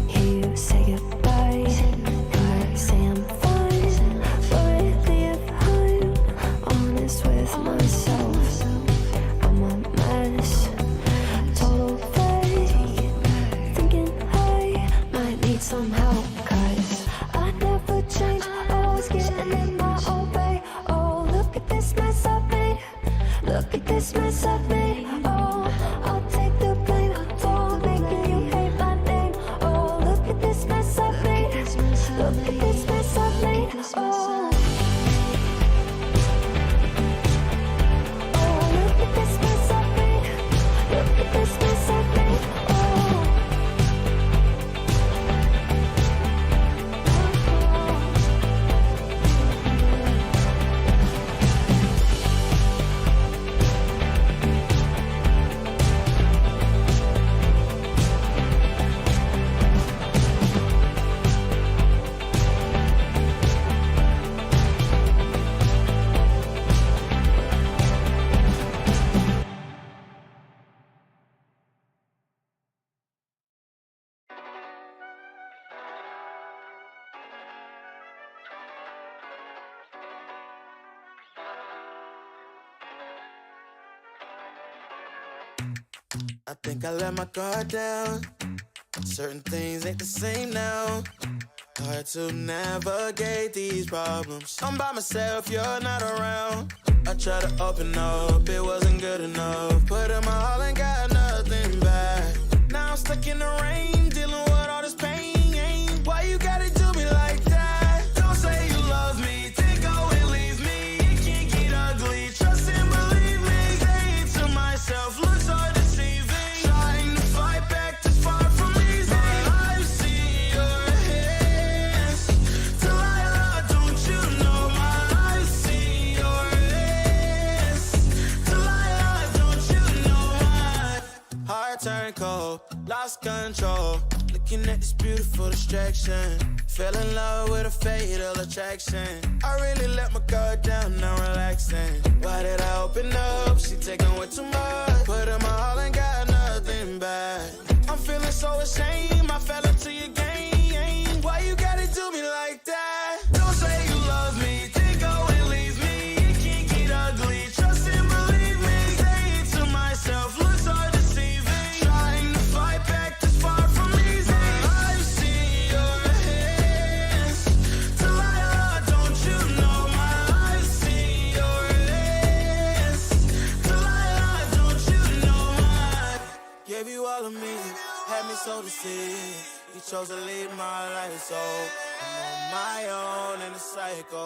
Hear you say goodbye, and I say I'm fine. But if I'm honest with myself, I'm a mess, total fake, thinking I might need some help. Cause I never change, always getting in my own way. Oh, look at this mess I've made, look at this mess I've made. Oh, I'll take the blame for making you hate my name. Oh, look at this mess I've made, look at this mess I've made. Oh, look at this mess I've made, look at this mess I've made. I think I let my guard down. Certain things ain't the same now. Hard to navigate these problems. I'm by myself, you're not around. I tried to open up, it wasn't good enough. Put in my all and got nothing back. Now I'm stuck in the rain, dealing with all this pain. Why you gotta do me like that? Don't say you love me, then go and leave me. It can get ugly, trust and believe me. Saying to myself, looks so deceiving. Trying to fight back, this far from easy. I've seen your hands. Delilah, don't you know my I've seen your hands. Delilah, don't you know my heart turned cold, lost control. Looking at this beautiful distraction. Fell in love with a fatal attraction. I really let my guard down, now relaxing. Why did I open up? She taking way too much. Put in my all and got nothing back. I'm feeling so ashamed, I fell into your game. Why you gotta do me like that? Don't say you love me, then go and leave me. It can get ugly, trust and believe me. Saying to myself, looks so deceiving. Trying to fight back, this far from easy. I've seen your hands. Delilah, don't you know my I've seen your hands. Delilah, don't you know my gave you all of me, had me so deceived. You chose to lead my life, so I'm on my own in a cycle.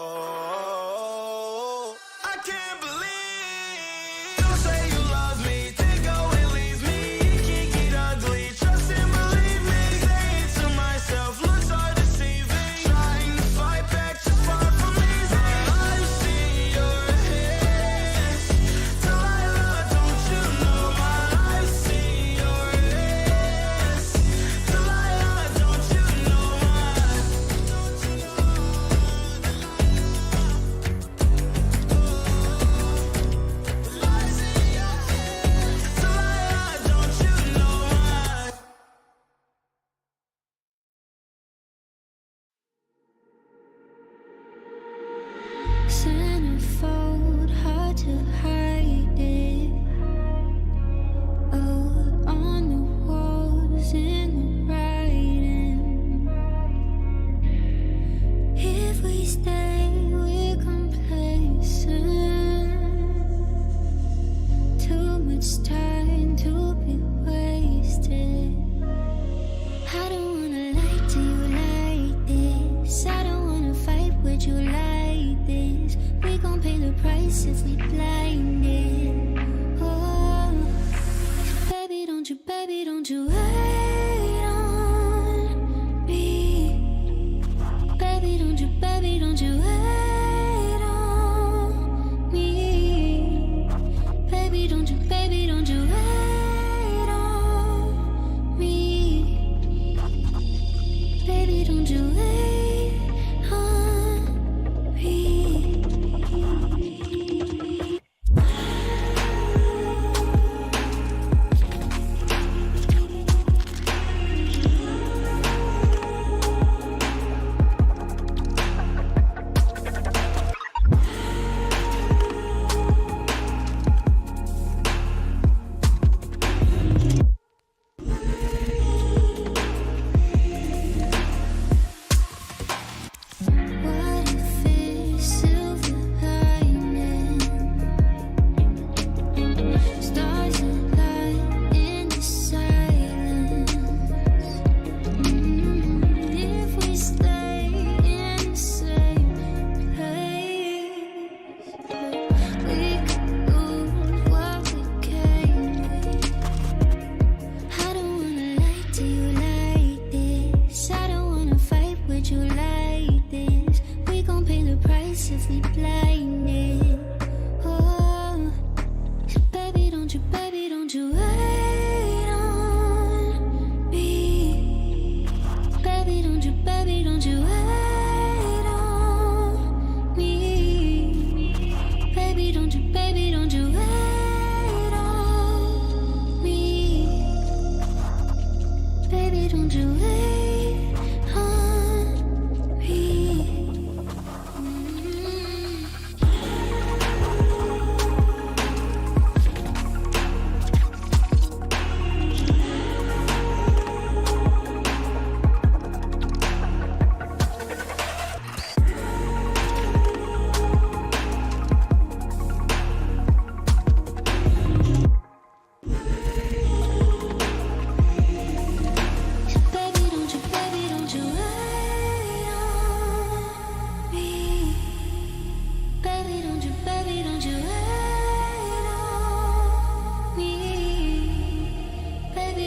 I can't believe. Don't say you love me, then go and leave me. It can get ugly, trust and believe me. Saying to myself, looks so deceiving. Trying to fight back, too far from easy. I've seen your hands. Delilah, don't you know my I've seen your hands. Delilah, don't you know my don't you know lies in your hands. Delilah, don't you know my centerfold, hard to hide it. Oh, on the walls, in the writing. If we stay, we're complacent. Too much time to be wasted. I don't wanna lie to you like this. I don't wanna fight with you like this. We gon' pay the price if we blinded. Oh, baby, don't you wait on me. Baby, don't you wait on me. Baby, don't you wait on me.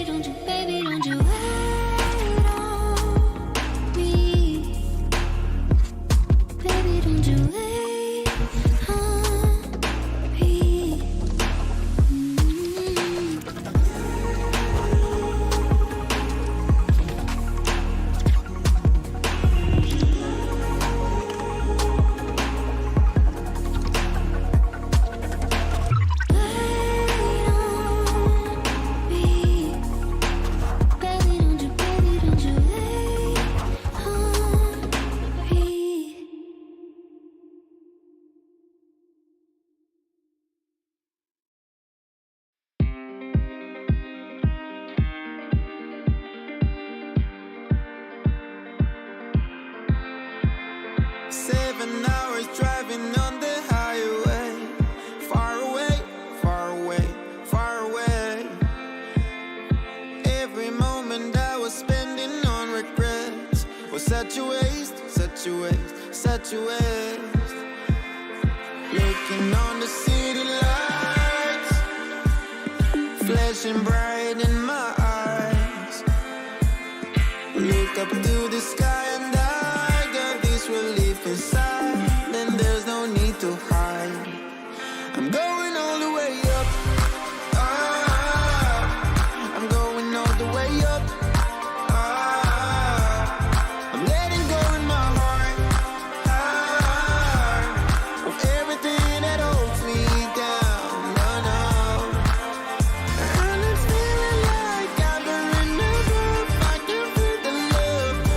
baby, don't you wait on me. Baby, don't you wait on me. Driving on the highway, far away, far away, far away. Every moment I was spending on regrets was such a waste, such a waste, such a waste. Looking on the city lights, flashing bright in my eyes. Look up to the sky and I got this relief inside. Then there's no need to hide. I'm going all the way up. I'm going all the way up. I'm letting go in my heart of everything that holds me down. No, no. And it's feeling like I've been enough. I can feel the love.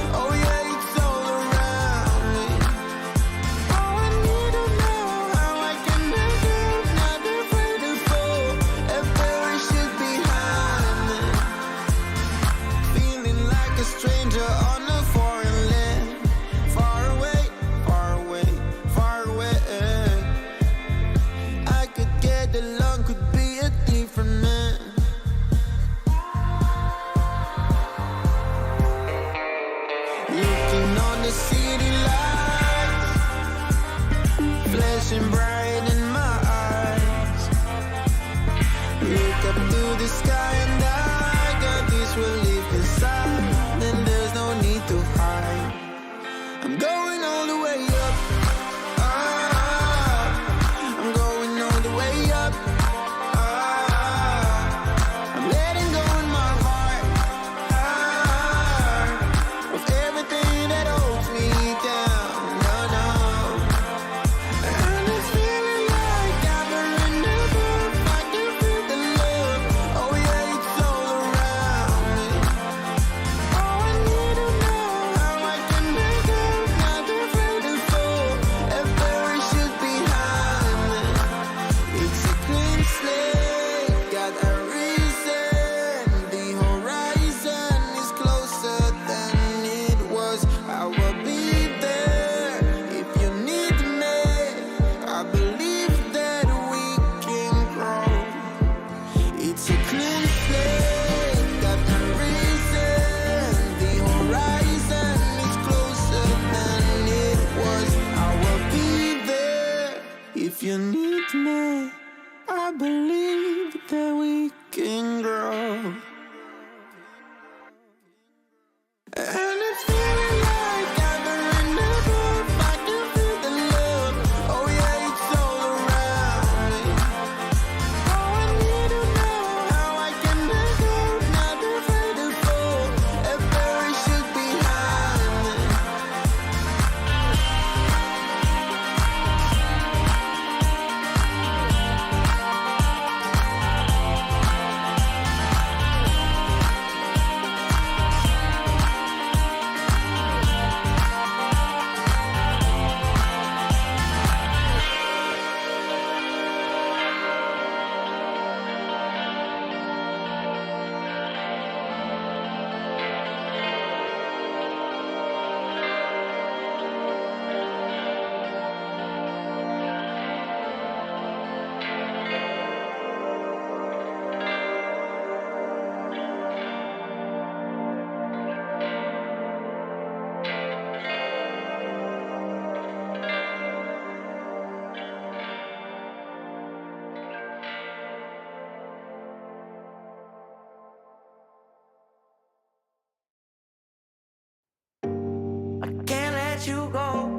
you go.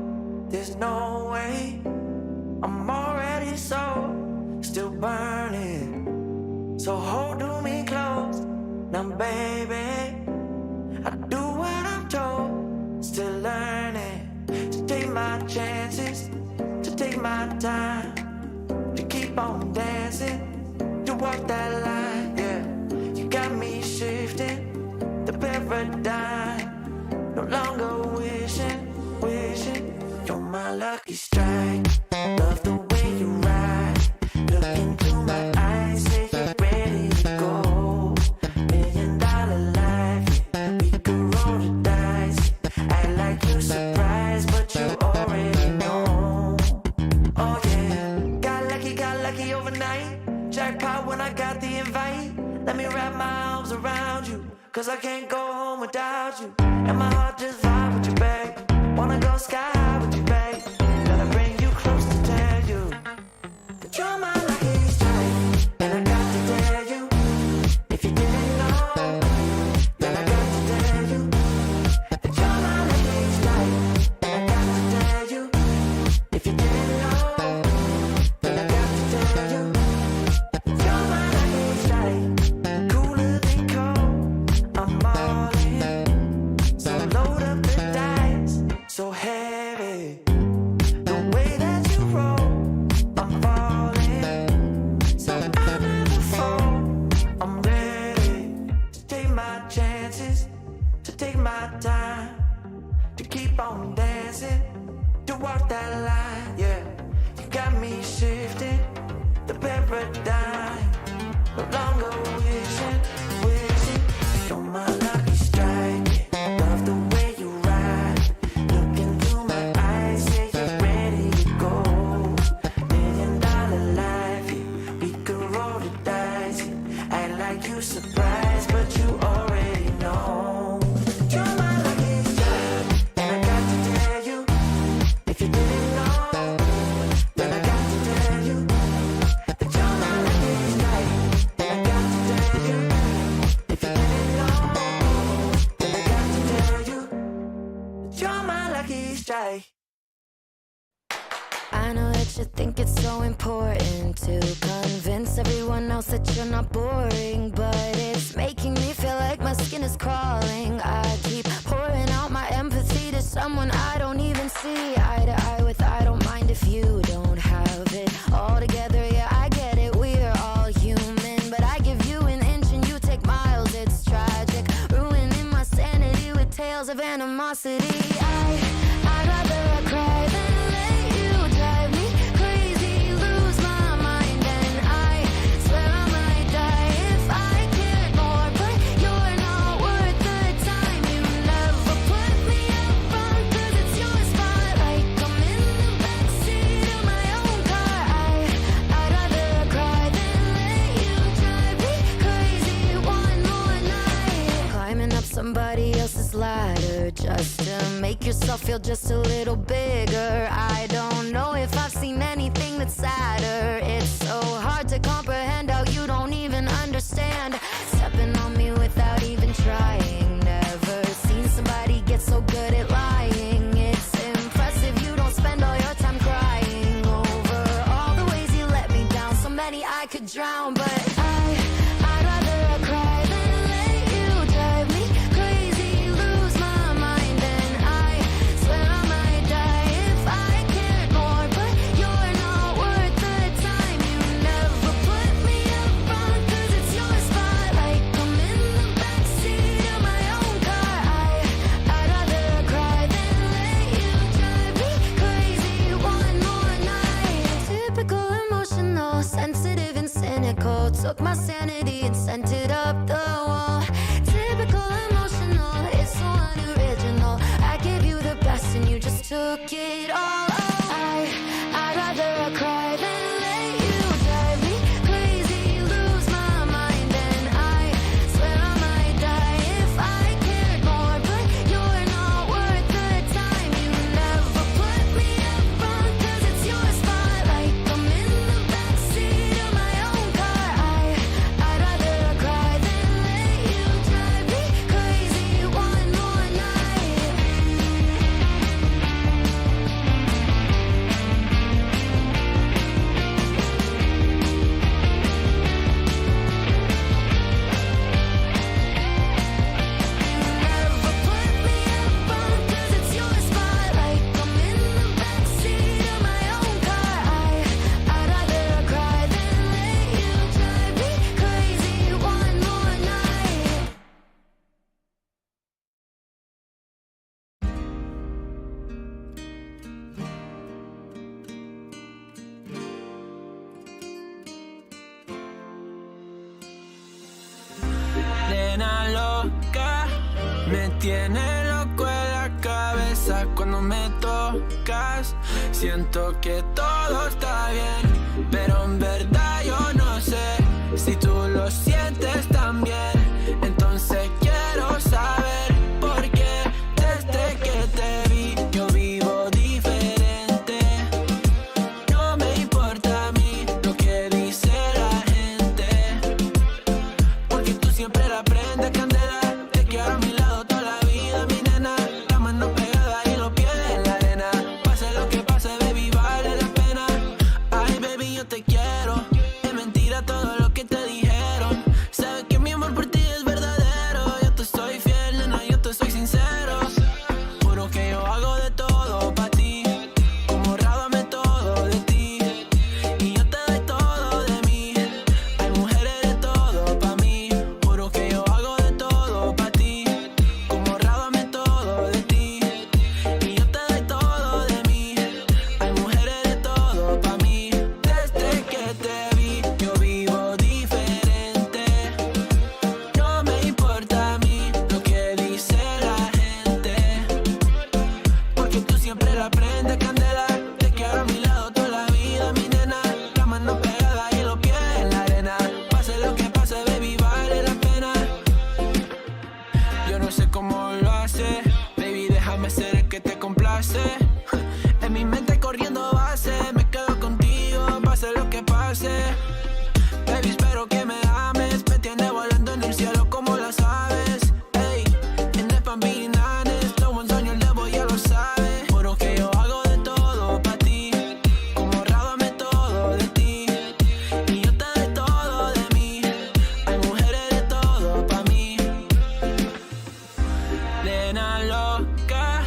There's no way. I'm already still burning. So hold to me close. Now, baby, I do what I'm told. Still learning to take my chances, to take my time, to keep on dancing, to walk that line. Yeah, you got me shifting the paradigm. No longer wishing, you're my lucky strike. Love the way you ride. Look into my eyes, say you're ready to go. $1 million life, yeah, we could roll the dice. Act like you're surprised, but you already know. Oh yeah, got lucky overnight. Jackpot when I got the invite. Let me wrap my arms around you, cause I can't go home without you. And my heart just vibe with you, babe. Wanna go sky high with you, babe. Gotta bring you close to tell you that you're my lucky strike. And I got to tell you, if you didn't know, then I got to tell you that you're my lucky strike. And I got to tell you, if you didn't know, then I got to tell you that you're my lucky strike. Cooler than cold, I'm all in. So load up the dice, so heavy. The way that you roll, I'm falling. So I never fall. I'm ready to take my chances, to take my time, to keep on dancing, to walk that line. Yeah, you got me shifting the paradigm. No longer wishing, you're my lucky strike. Love the way you ride. Look into my eyes, say you're ready to go. $1 million life, yeah, we could roll the dice. Act like you surprised, but you already know. You're my lucky strike, and I got to tell you, if you didn't know, then I got to tell you that you're my lucky strike. And I got to tell you, if you didn't know, then I got to tell you that you're my lucky strike. I know that you think it's so important to convince everyone else that you're not boring, but it's making me feel like my skin is crawling. I keep pouring out my empathy to someone I don't even see eye to eye with. I don't mind if you don't have it all together. Yeah, I get it, we're all human, but I give you an inch and you take miles. It's tragic, ruining my sanity with tales of animosity. I'd rather cry than let you drive me crazy, lose my mind, and I swear I might die if I cared more. But you're not worth the time. You never put me up front, cause it's your spotlight. I'm in the backseat of my own car. I'd rather cry than let you drive me crazy one more night. Climbing up somebody else's ladder just to make yourself feel just a little bigger. I don't know if I've seen anything that's sadder. It's so hard to comprehend how you don't even understand. Stepping on me without even trying. Never seen somebody get so good at lying. It's impressive you don't spend all your time crying over all the ways you let me down. So many I could drown, but I'd rather cry than let you drive me crazy, lose my mind, and I swear I might die if I cared more. But you're not worth the time. You never put me up front, cause it's your spotlight. I'm in the Me tiene loco en la cabeza cuando me tocas. Siento que todo está bien, pero en verdad yo no sé si tú lo sientes también. Entonces quiero saber por qué desde que te vi yo vivo diferente. No me importa a mí lo que dice la gente, porque tú siempre la prendes candela. Te quiero a mi lado toda la vida, mi nena. La mano pegada y los pies en la arena. Pase lo que pase, baby, vale la pena. Ay, baby, yo te quiero. Es mentira todo lo que te dijeron. Sabes que mi amor por ti es verdadero. Yo te soy fiel, nena, yo te soy sincero. Juro que yo hago de todo pa' ti. Como rábame todo de ti. Y yo te doy todo de mí. Hay mujeres de todo pa' mí. Juro que yo hago de todo pa' ti. Como rábame todo de ti. Y yo te doy todo de mí. Hay mujeres de todo pa' mí. Desde que te vi yo vivo diferente. No me importa a mí lo que dice la gente, porque tú siempre la prendes candela. Te quiero a mi lado toda la vida, mi nena. La mano pegada y los pies en la arena. Pase lo que pase, baby, vale la pena. Yo no sé cómo lo hace, baby, déjame ser el que te complace. En mi mente corriendo base, me quedo contigo, pase lo que pase. Baby, espero que me ames, me tiene volando en el cielo como las aves. Ey, en el Pambinanes, todo buen sueño el debo ya lo sabe. Juro que yo hago de todo pa' ti, como rábame todo de ti. Y yo te doy todo de mí, hay mujeres de todo pa' mí. Nena loca,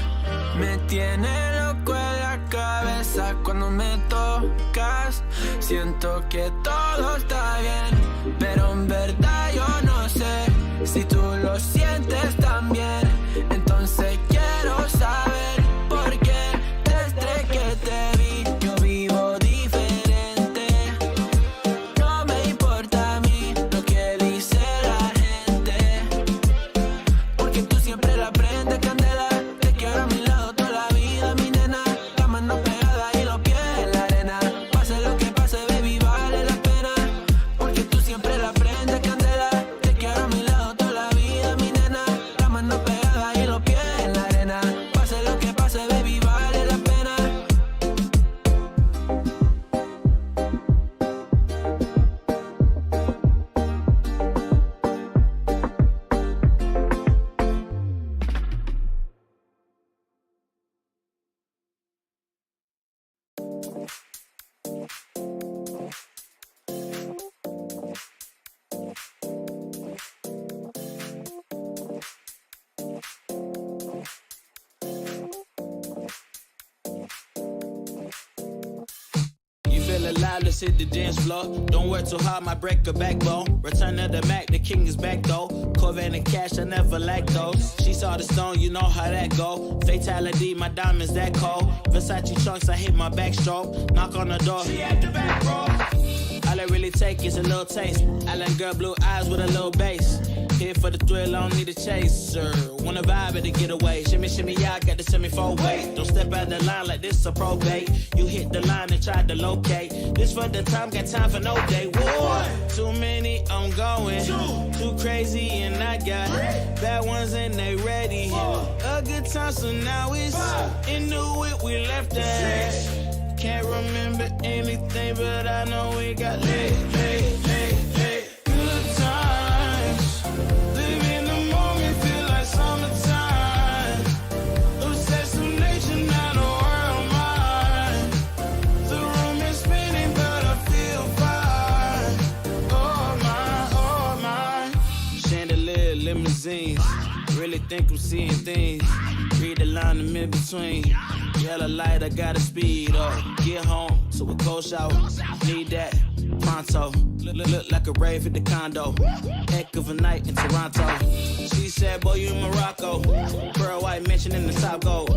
me tiene loco en la cabeza cuando me tocas. Siento que todo está bien, pero en verdad yo no sé si tú lo sientes también. Entonces quiero saber por qué desde que te vi yo vivo diferente. No me importa a mí lo que dice la gente, porque tú siempre la prendes candela. Te quiero a mi lado toda la vida, mi nena. La mano pegada y los pies en la arena. Pase lo que pase, baby, vale la pena, porque tú siempre la prendes candela. Te quiero a mi lado toda la vida, mi nena. La mano pegada y los pies en la arena. Pase lo que pase, baby, vale la pena. You feel alive, let's hit the dance floor. Don't work too hard, might break a backbone. Return of the Mac, the king is back though. Corvette and cash, I never lack those. She saw the stone, you know how that go. Fatality, my diamonds that cold. Versace trunks, I hit my backstroke. Knock on the door, she at the back, bro. All I really take is a little taste. Island girl, blue eyes with a little bass. Here for the thrill, I don't need a chaser. Wanna vibe it to get away. Shimmy, shimmy, yeah, I got the semi-four way. Don't step out the line like this a probate. You hit the line and try to locate. This for the time, got time for no day. Whoa, too many, I'm going. Too crazy and I got bad ones and they ready. A good time, so now it's into it, we left that. Can't remember anything, but I know we got lit. Good times, live in the moment, feel like summertime. Obsessed with nature, not a world mine. The room is spinning, but I feel fine. Oh my. Chandelier, limousines. Really think I'm seeing things. Read the line in between. Yellow light, I gotta speed up. Get home to a cold shower. Need that pronto. Look like a rave at the condo. Heck of a night in Toronto. She said, boy, you in Morocco. Pearl white mention in the top gold.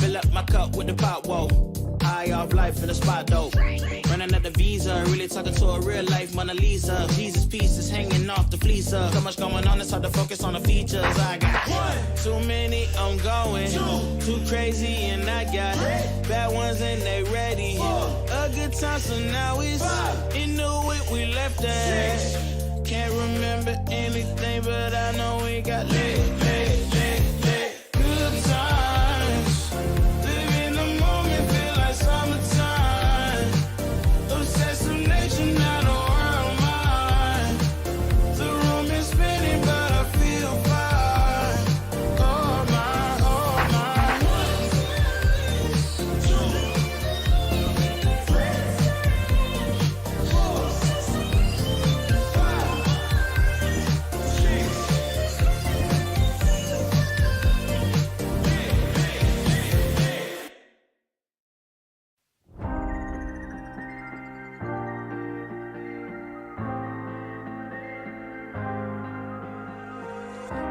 Fill up my cup with the pop, whoa. High off life in the spot, though. Running at the visa, really talking to a real life Mona Lisa. Jesus pieces hanging off the fleecer. So much going on, it's hard to focus on the features. I got too many ongoing, too crazy, and I got bad ones and they ready. A good time, so now it's in the way we left at. Can't remember anything, but I know we got lit. Good times, live in the moment, feel like summertime. Obsessed with nature, not a world mine. The room is spinning, but I feel fine. Oh my, oh my.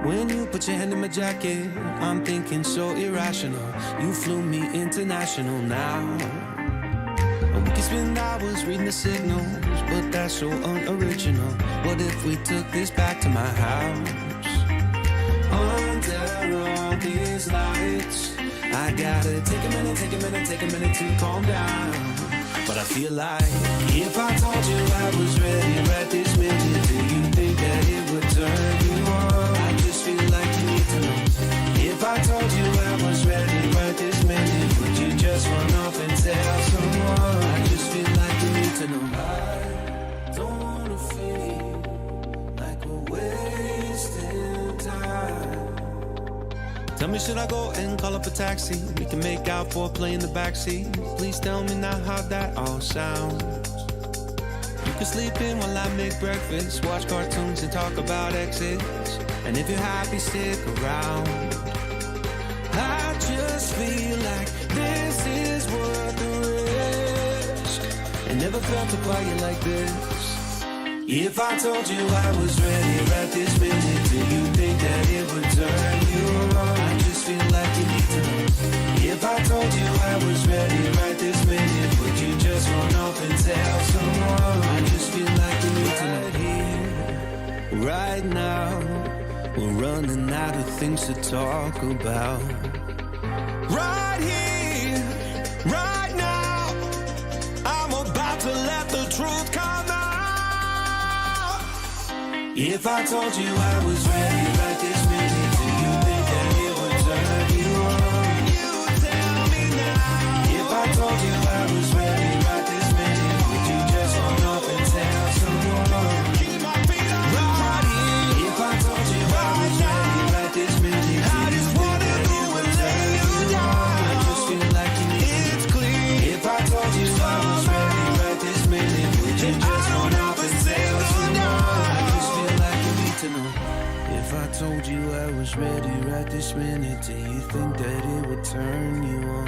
When you put your hand in my jacket, I'm thinking so irrational. You flew me international now. And we can spend hours reading the signals, but that's so unoriginal. What if we took this back to my house? Under all these lights, I gotta take a minute to calm down. But I feel like if I told you I was ready right this minute, do you think that it would turn you on? I just feel like you need to know. If I told you I was ready right this minute, would you just run off and tell someone? I just feel like you need to know. I don't wanna feel like we're wasting time. Tell me, should I go and call up a taxi? We can make out for a play in the backseat. Please tell me now how that all sounds. You can sleep in while I make breakfast, watch cartoons and talk about exits. And if you're happy, stick around. I just feel like this is worth the risk. I never felt a quiet like this. If I told you I was ready right this minute, do you think that it would turn you on? I just feel like you need to know. If I told you I was ready right this minute, would you just run off and tell someone? I just feel like you need to know. Right here, right now, we're running out of things to talk about. Right here, right now, I'm about to let the truth come out. If I told you I was ready right this minute, do you think that it would turn you on? You tell me now. If I told you I was ready right this minute, would you just run off and tell someone? Keep my feet on right here. If I told you I was ready right this minute, I just wanna go and lay you down. I just feel like you need it's clear. If I told you I was ready right this minute, would you just run off and tell someone? To know. If I told you I was ready right this minute, do you think that it would turn you on?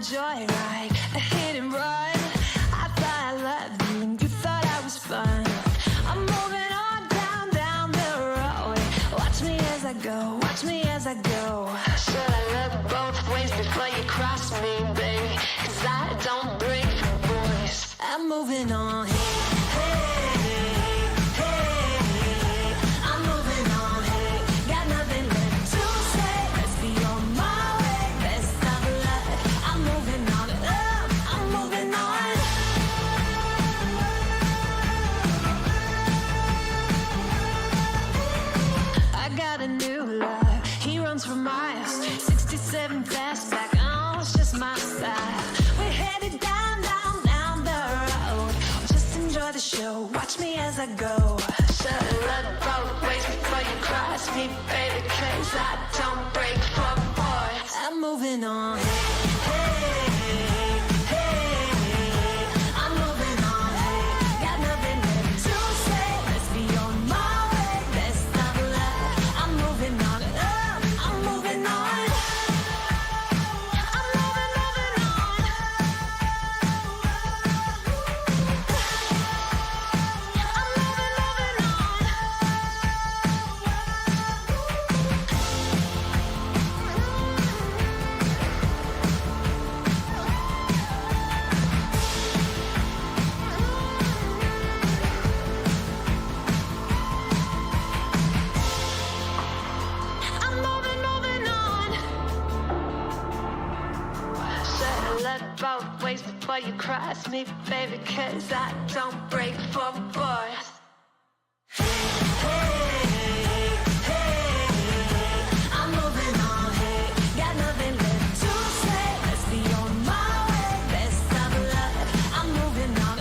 Joyride, a hit and run. I thought I loved you and you thought I was fun. I'm moving on down the road. Watch me as I go, watch me as I go. Should I look both ways before you cross me, baby? 'Cause I don't break for boys. I'm moving on. For miles, 67 fastback, oh, it's just my style. We're headed down the road, just enjoy So watch me as I go. Shut up both ways before you cross me, baby, 'cause I don't break for boys. I'm moving on. I'm moving on. Got nothing left to say. Let's be on my way. Let's stop love. I'm moving on. I'm moving on. I'm moving on. Both ways before you cross me, baby, 'cause I don't break for boys. I'm moving on, got nothing left to say. Let's be on my way, let's stop love. I'm moving on,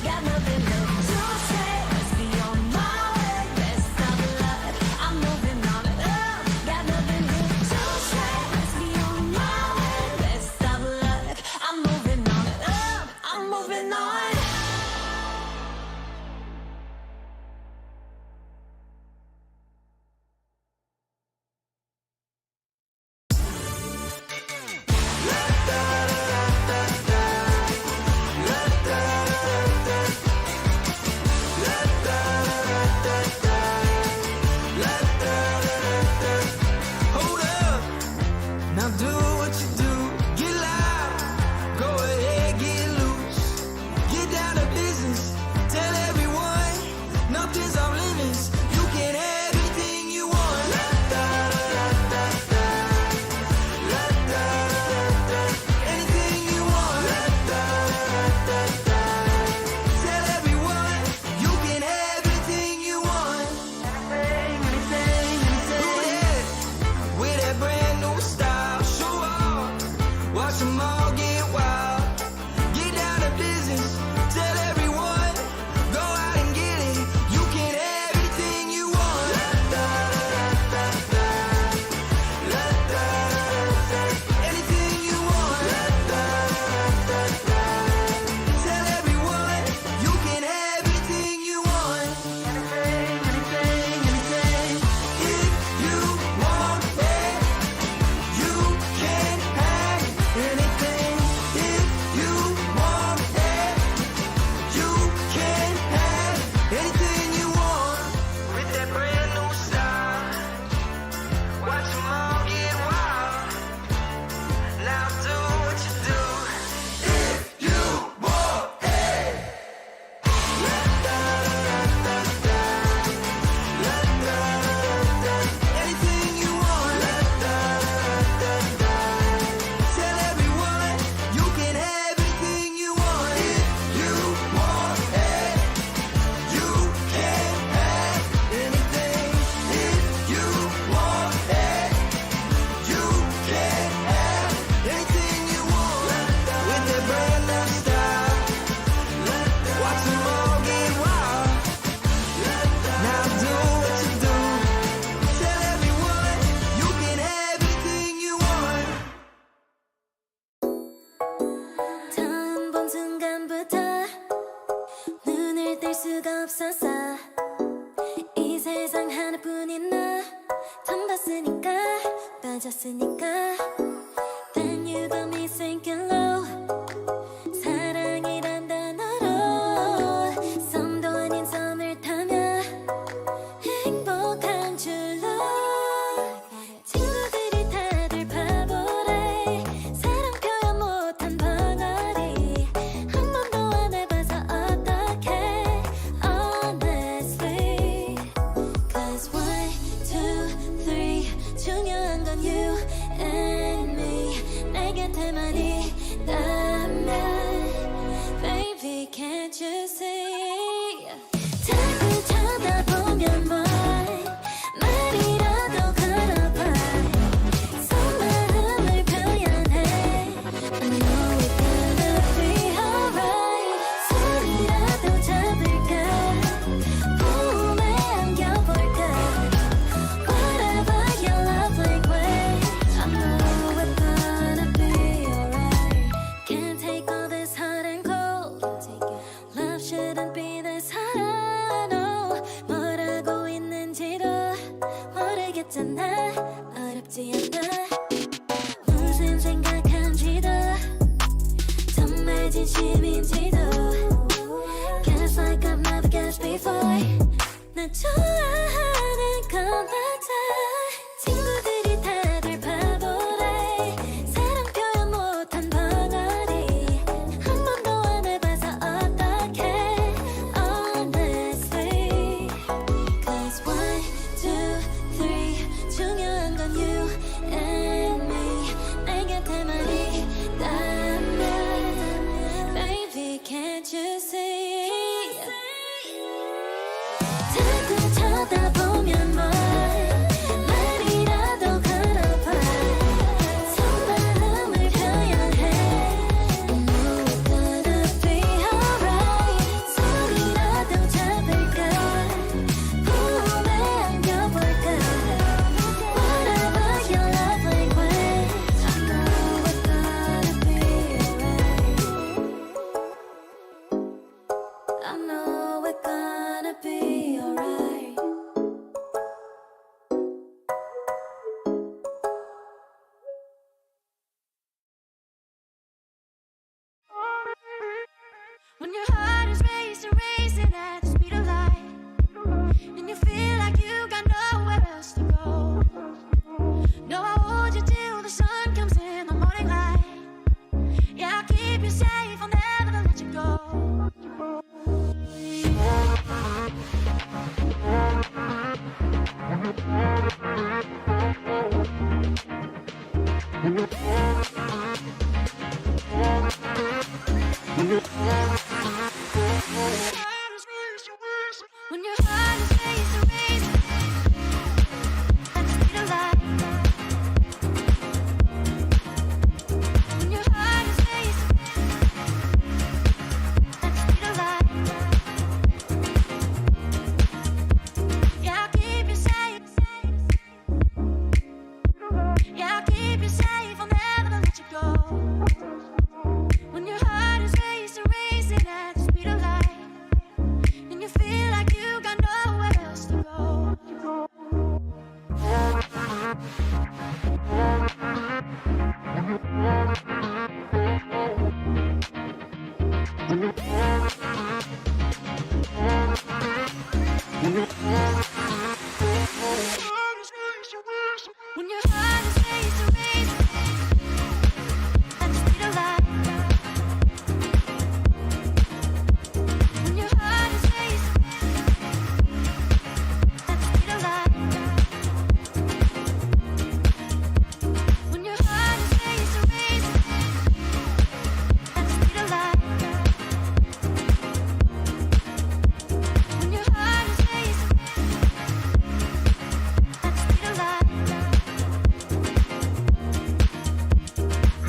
got nothing left to say. Let's be on my way, let's stop love. I'm moving on, got nothing left to say. Let's be on my way, let's stop love. I'm moving on, I'm moving on. Hold up, now do what you do. Get loud, go ahead, get loose. Get down to business, tell everyone nothing's off limits. You can have anything you want. Anything you want. Tell everyone you can have anything you want. Anything. Do that with that brand new style. Show off, watch them all get wild. Get down to business, tell everyone, go out and get it. You can have anything you want. Anything you want. Tell everyone you can have anything you want. Anything. If you want it, you can have anything. If you want it, you can have anything you want. With that brand new style, watch them all get wild. Now do what you do. If you want it. Anything you want. Tell everyone you can have anything you want. If you want it, you can have anything. If you want it, you can have anything you want. With that brand new style, watch them all get wild. Now do what you do. Tell everyone you can have anything you want. 처음 본 순간부터 눈을 뗄 수가 없었어. 이 세상 하나뿐인 너 처음 봤으니까 빠졌으니까 Then you got me thinking low. 사랑이란 단어로 썸도 아닌 썸을 타며 행복한 줄로 친구들이 다들 바보래. 사랑 표현 못한 벙어리 한 번도 안 해봐서 어떡해 honestly. 'Cause 1, 2, 3 중요한 건 you and 같잖아 어렵지 않아 무슨 생각한지도 정말 진심인지도 Guess like I've never guessed before 나 좋아하는 건 맞아 친구들이 다들 바보래 사랑 표현 못한 벙어리 한 번도 안 해봐서 어떡해 Honestly Cause 1, 2, 3 중요한 건 you and me 내 곁에만 있다면 Baby can't you see 자꾸 쳐다보면 뭘 말이라도 걸어봐 속마음을 표현해 I know it's gonna be alright 소리라도 잡을까 꿈에 안겨볼까 Whatever your love language I know it's gonna be alright I know it's gonna be alright When your heart is racing, racing at the speed of light And you feel like you got nowhere else to go No, I hold you till the sun comes in the morning light Yeah, I'll keep you safe, I'll never let you go When your heart is racing, racing at the speed of light When your heart is racing at the speed of light Yeah, I'll keep you safe Yeah, I'll keep you safe, I'll never let you go When your heart is racing, racing at the speed of light And you feel like you got nowhere else to go When your heart is racing, racing at the speed of light When your heart is racing at the speed of light When your heart is racing, racing at the speed of light When your heart is racing at the speed of light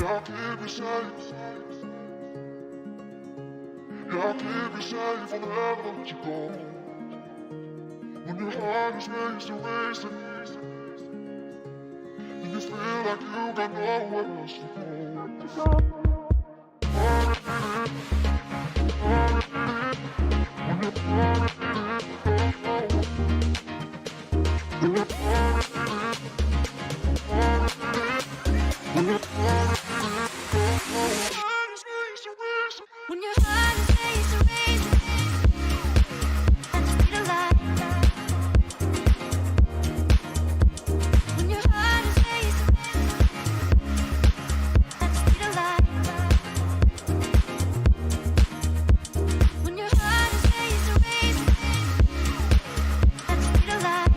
I'll keep you safe. I'll keep you safe, I'll never let you go. When your heart is racing, racing, and you feel like you got nowhere else to go. When your heart is racing, racing at the speed of light When your heart is racing at the speed of light When your heart is racing, racing at the speed of light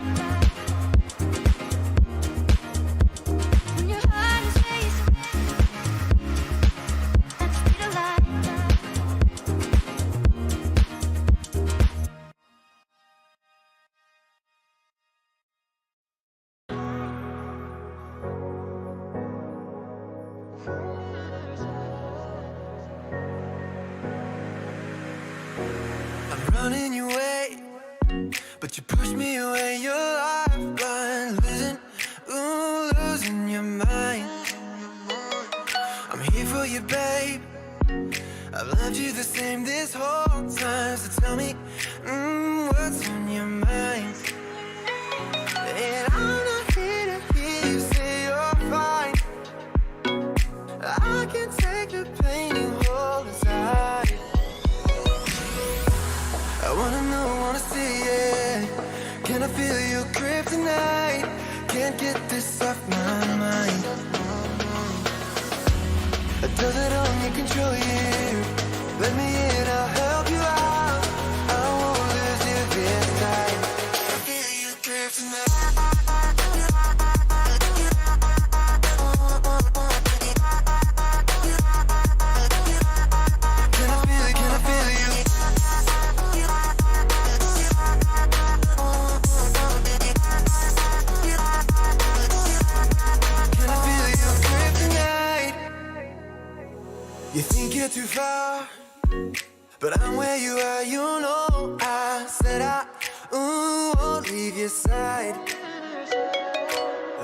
When your heart is racing at the speed of light I'm running your way, but you push me away. Your life gone losing, ooh, losing your mind. I'm here for you, babe. I've loved you the same this whole time. So tell me, what's on your mind? And I'm not Can I feel your grip tonight? Can't get this off my mind. Does it only control you? Let me in, I'll help you out. I won't lose you this time. I feel your grip tonight. Can I feel it? Can I feel you? Can I feel your grip tonight? You think you're too far, but I'm where you are, you know. I said I won't leave your side.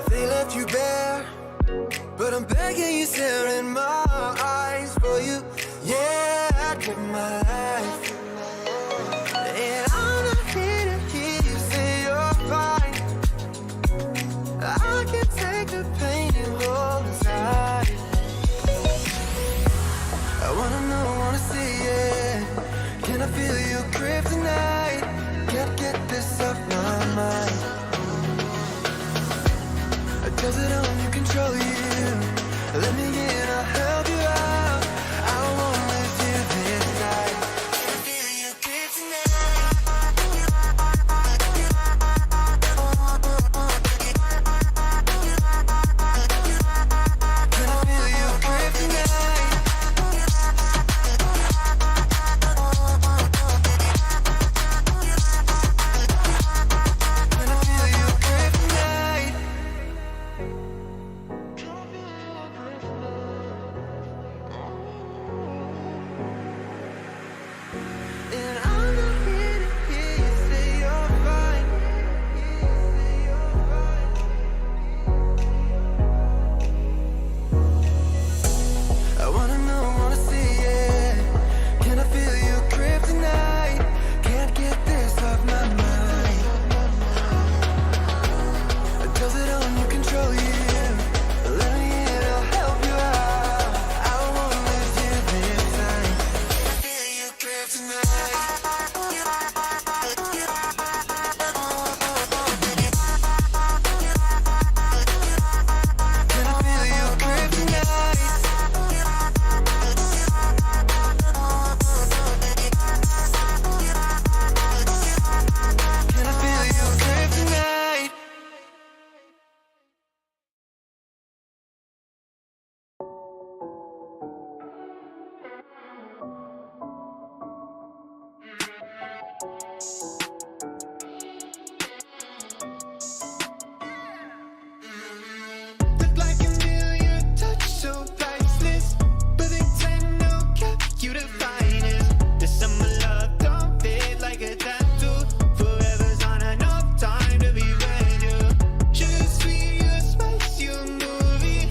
They left you bare, but I'm begging you, stare in my eyes for you. Yeah, I'd give my life. And I'm not here to hear you say you're fine. I can take the pain and hold inside. I wanna know, wanna see it. Can I feel your grip tonight? Can't get this off my mind. Does it only control you? Let me in, I'll help you out. I won't lose you this time. Can I feel your grip tonight? Can I feel your grip tonight? Can I feel your grip tonight? And I'm not here to hear you say you're fine. I wanna know, wanna see it. Can I feel your grip tonight? Can't get this off my mind. Does it only control you? Let me in, I'll help you out. I won't lose you this time. Feel your grip tonight. Can I feel your grip tonight? Can I feel your grip tonight? Look like a million, touch so priceless. But they tend to cap you the finest. The summer love don't fade like a tattoo. Forever's not enough time to be with you. Sugar sweet, you a spice, you a movie.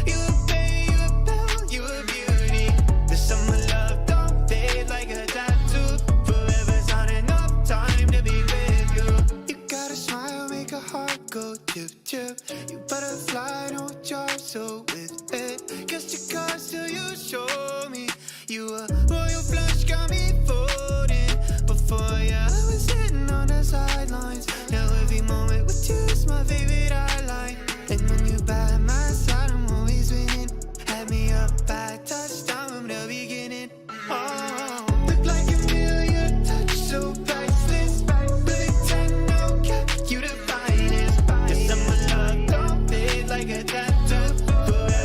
You a bay, you a belle, you a beauty. The summer love don't fade like a tattoo. Forever's not enough time to be with you. You got a smile, make a heart go chip chip. You butterfly, no jar, so with it. Guess your cards till you show me. You a royal flush, got me folding. Before you, I was sitting on the sidelines. Now every moment with you is my favorite highlight. And when you by my side, I'm always winning. Had me up by touchdown from the beginning. Oh, look like a million, touch so priceless. But they tend to cap you the finest. The summer love don't fade like a tattoo. Forever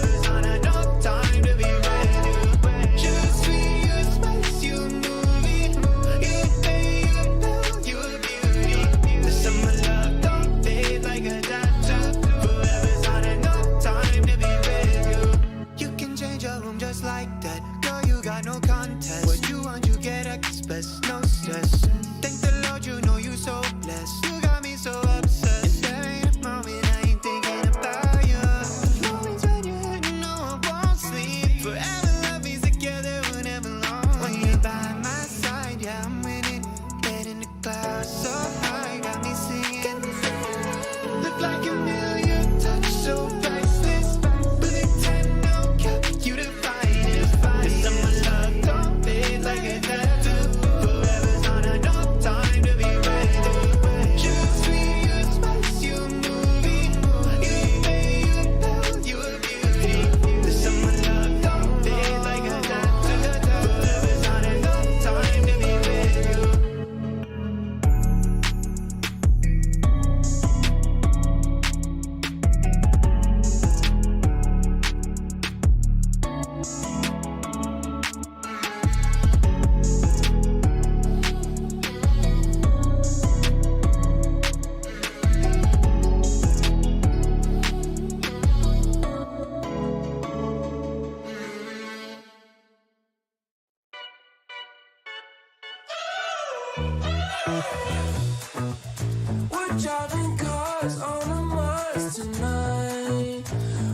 driving cars on a Mars tonight.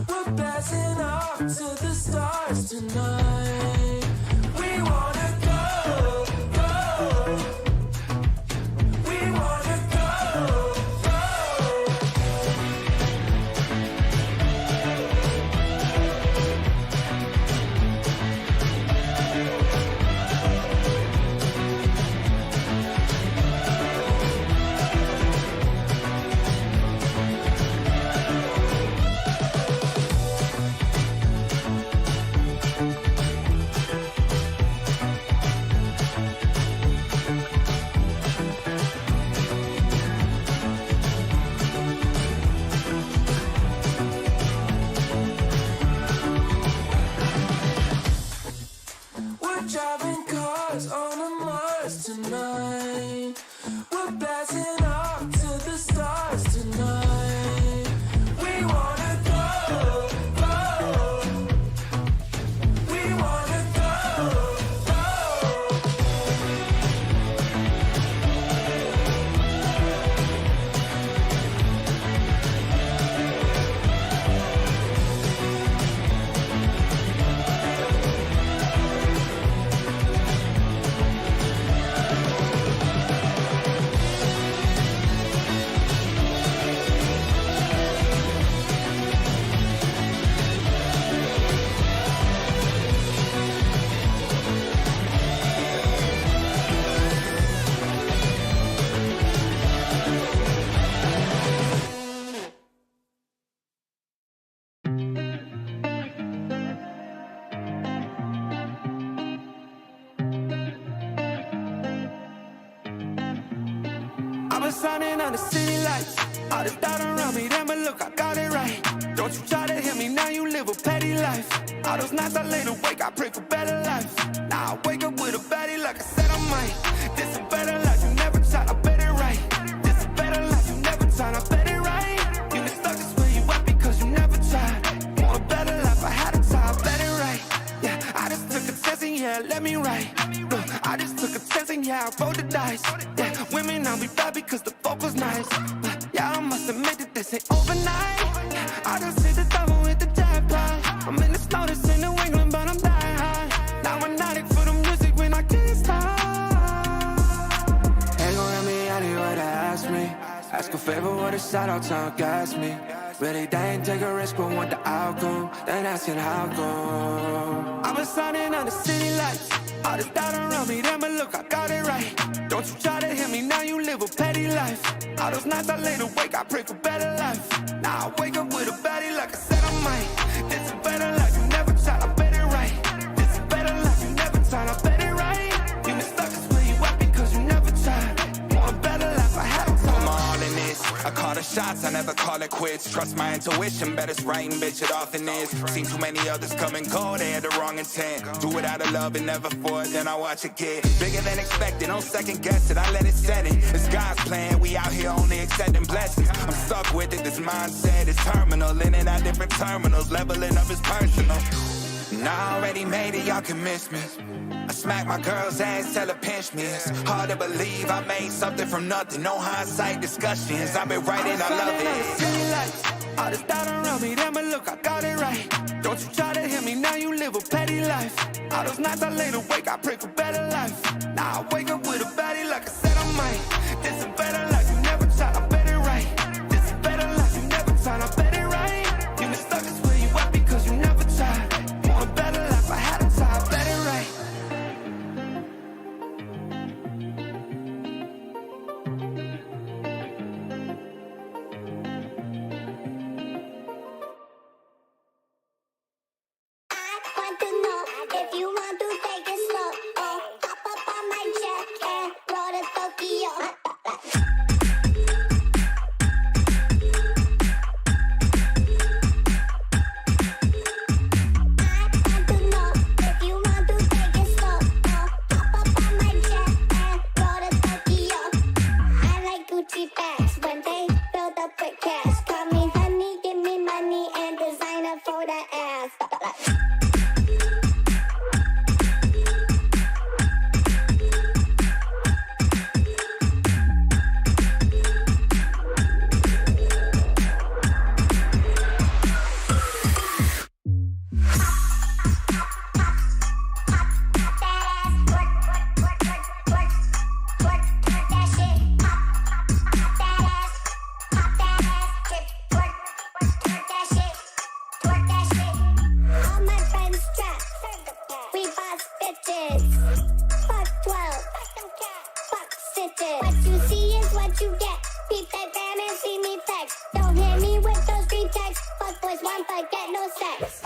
We're blasting off to the stars tonight. We wanna go, go. We wanna go, go. We're driving cars on a Mars tonight. We're blasting off to the stars tonight. We wanna go, go. We wanna go, go. I've been signing on the city lights. All this doubt around me, damn it, look, I got it right. Don't you try to hit me, now you live a petty life. All those nights I lay awake, I pray for better life. Now I wake up with a baddie like I said I might. This a better life, you never tried, I bet it right. This a better life, you never tried, I bet it right. You been stuck just where you at because you never tried. Want a better life, I had a time, I bet it right. Yeah, I just took a chance and yeah, let me write. Look, I just took a chance and yeah, I rolled the dice. Yeah, women I'll be bad because the fuck was nice. But yeah, I must admit that this ain't overnight. I just hit the double with the jackpot. I'm in the snow, this in New England, but I'm dying high. Now I'm not for the music when I can't stop. Ain't gon' let me anywhere to ask me. Ask a favor with a shout out to gas me. Really, they ain't take a risk, but want the outcome. Then asking how come. I've been signing on the city lights. All this doubt around me, damn it, look, I got it right. Don't you try to hit me, now you live a petty life. All those nights I lay awake, I pray for better life. Now I wake up with a baddie like I said I might. This a better life, you never tried, I bet it right. This a better life, you never tried, I bet it right. You been stuck just where you at because you never tried. Want a better life, I had a time. I'm all in this. I call the shots, I never call it quits. Trust my intuition, bet it's right and bitch, it often is. Seen too many others come and go, they had the wrong intent. Do it out of love and never for it, then I watch it get bigger than expected. Don't second guess it, I let it set it. It's God's plan, we out here only accepting blessings. I'm stuck with it, this mindset is terminal. In and out different terminals, leveling up is personal. And I already made it, y'all can miss me. I smack my girl's ass, tell her pinch me. It's hard to believe I made something from nothing. No hindsight discussions, I've been writing, I love it. All this doubt around me, damn it, look, I got it right. Don't you try to hit me, now you live a petty life. All those nights I lay awake, I pray for better life. Now I wake up with a baddie like I said I might. This a better life, you never tried, I bet it right. This a better life, you never tried, I bet it right. You been stuck just where you at because you never tried. Want a better life, I had a time, I bet it right. For the ass. can't see me flex. Don't hit me with those free texts. Fuck boys want but get no sex.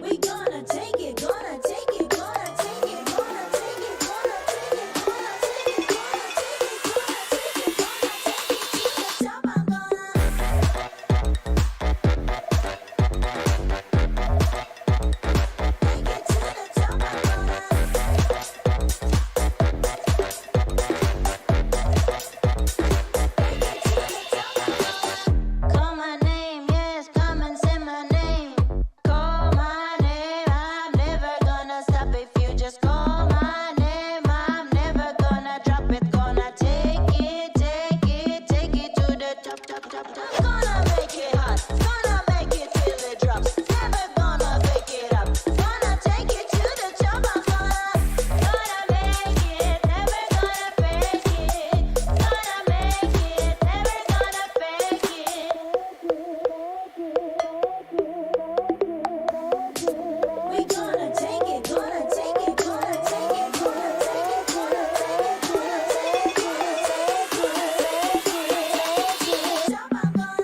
We gonna take it, gonna take it, gonna take it, gonna take it, gonna take it, gonna take it, gonna take it, gonna take it, gonna take it to the top. I'm gonna take it to the top. Call my name, yes, come and say my name. Call my name, I'm never gonna stop if you just call my name. I'm never gonna drop it, gonna take it to the top, top, top, top. Gonna make it hot, gonna make it till it drops. Never gonna pick it up, gonna take it to the top. I'm gonna make it, never gonna fake it. Gonna make it, never gonna fake it. We gonna take it, gonna take it, gonna take it, gonna take it, gonna take it, gonna take it, gonna take it, gonna take it, top. I'm gonna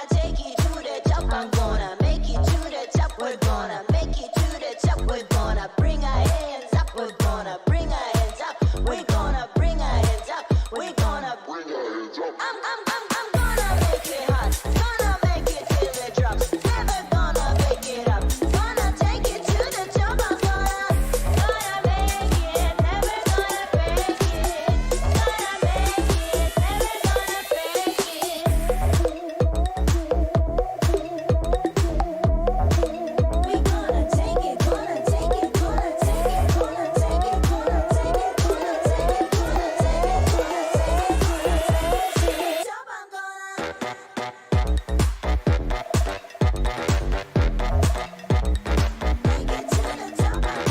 take it to the top. I'm gonna take it to the top. I'm gonna make it to the top. We're gonna make it to the top. We're gonna bring our hands up. We're gonna bring our hands up. We're gonna bring our hands up. We're gonna bring our hands up. I'm gonna make it hot. Gonna make it till it drops. Never gonna pick it up. Gonna take it to the top. I'm gonna make it. Never gonna fake it. Gonna make it. Never gonna fake it. We gonna take it, gonna take it, gonna take it, gonna take it, gonna take it, gonna take it, gonna take it, gonna take it, gonna take it, top. I'm gonna make it to the top. I'm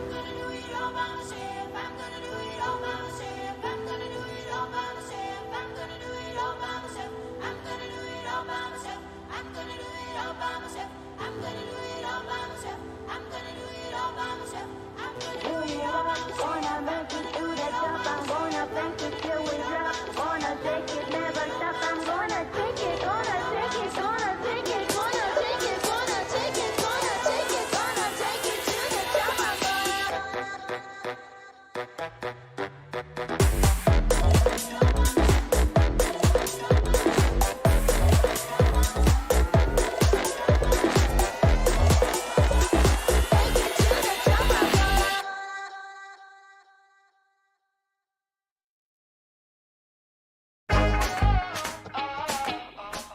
gonna do it all by myself. I'm gonna do it all by myself. I'm gonna do it all by myself. I'm gonna do it all by myself. I'm gonna do it all by myself. I'm gonna do it all by myself. I'm gonna do it all by myself. I'm gonna do it all by myself. I'm gonna do it all by myself. Gonna make it to the top. I'm gonna make it till we drop. Gonna take it, never stop. I'm gonna take it, gonna take it, gonna take it, gonna take it, gonna take it, gonna take it, gonna take it to the top. I'm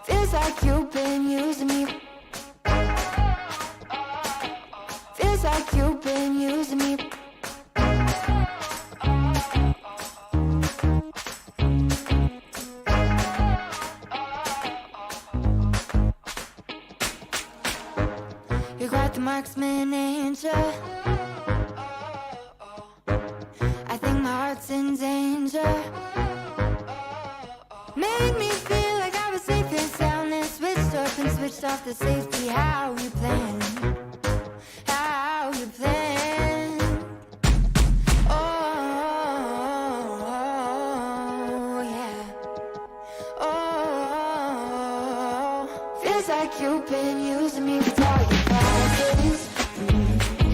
Feels like you've been using me. Feels like you've been using me. You're quite the marksman, ain't ya? I think my heart's in danger. Made me feel like I was safe and sound, and switched up and switched off the safety. How you plan? How you plan? Oh, yeah. Oh, feels like you've been using me for target practice.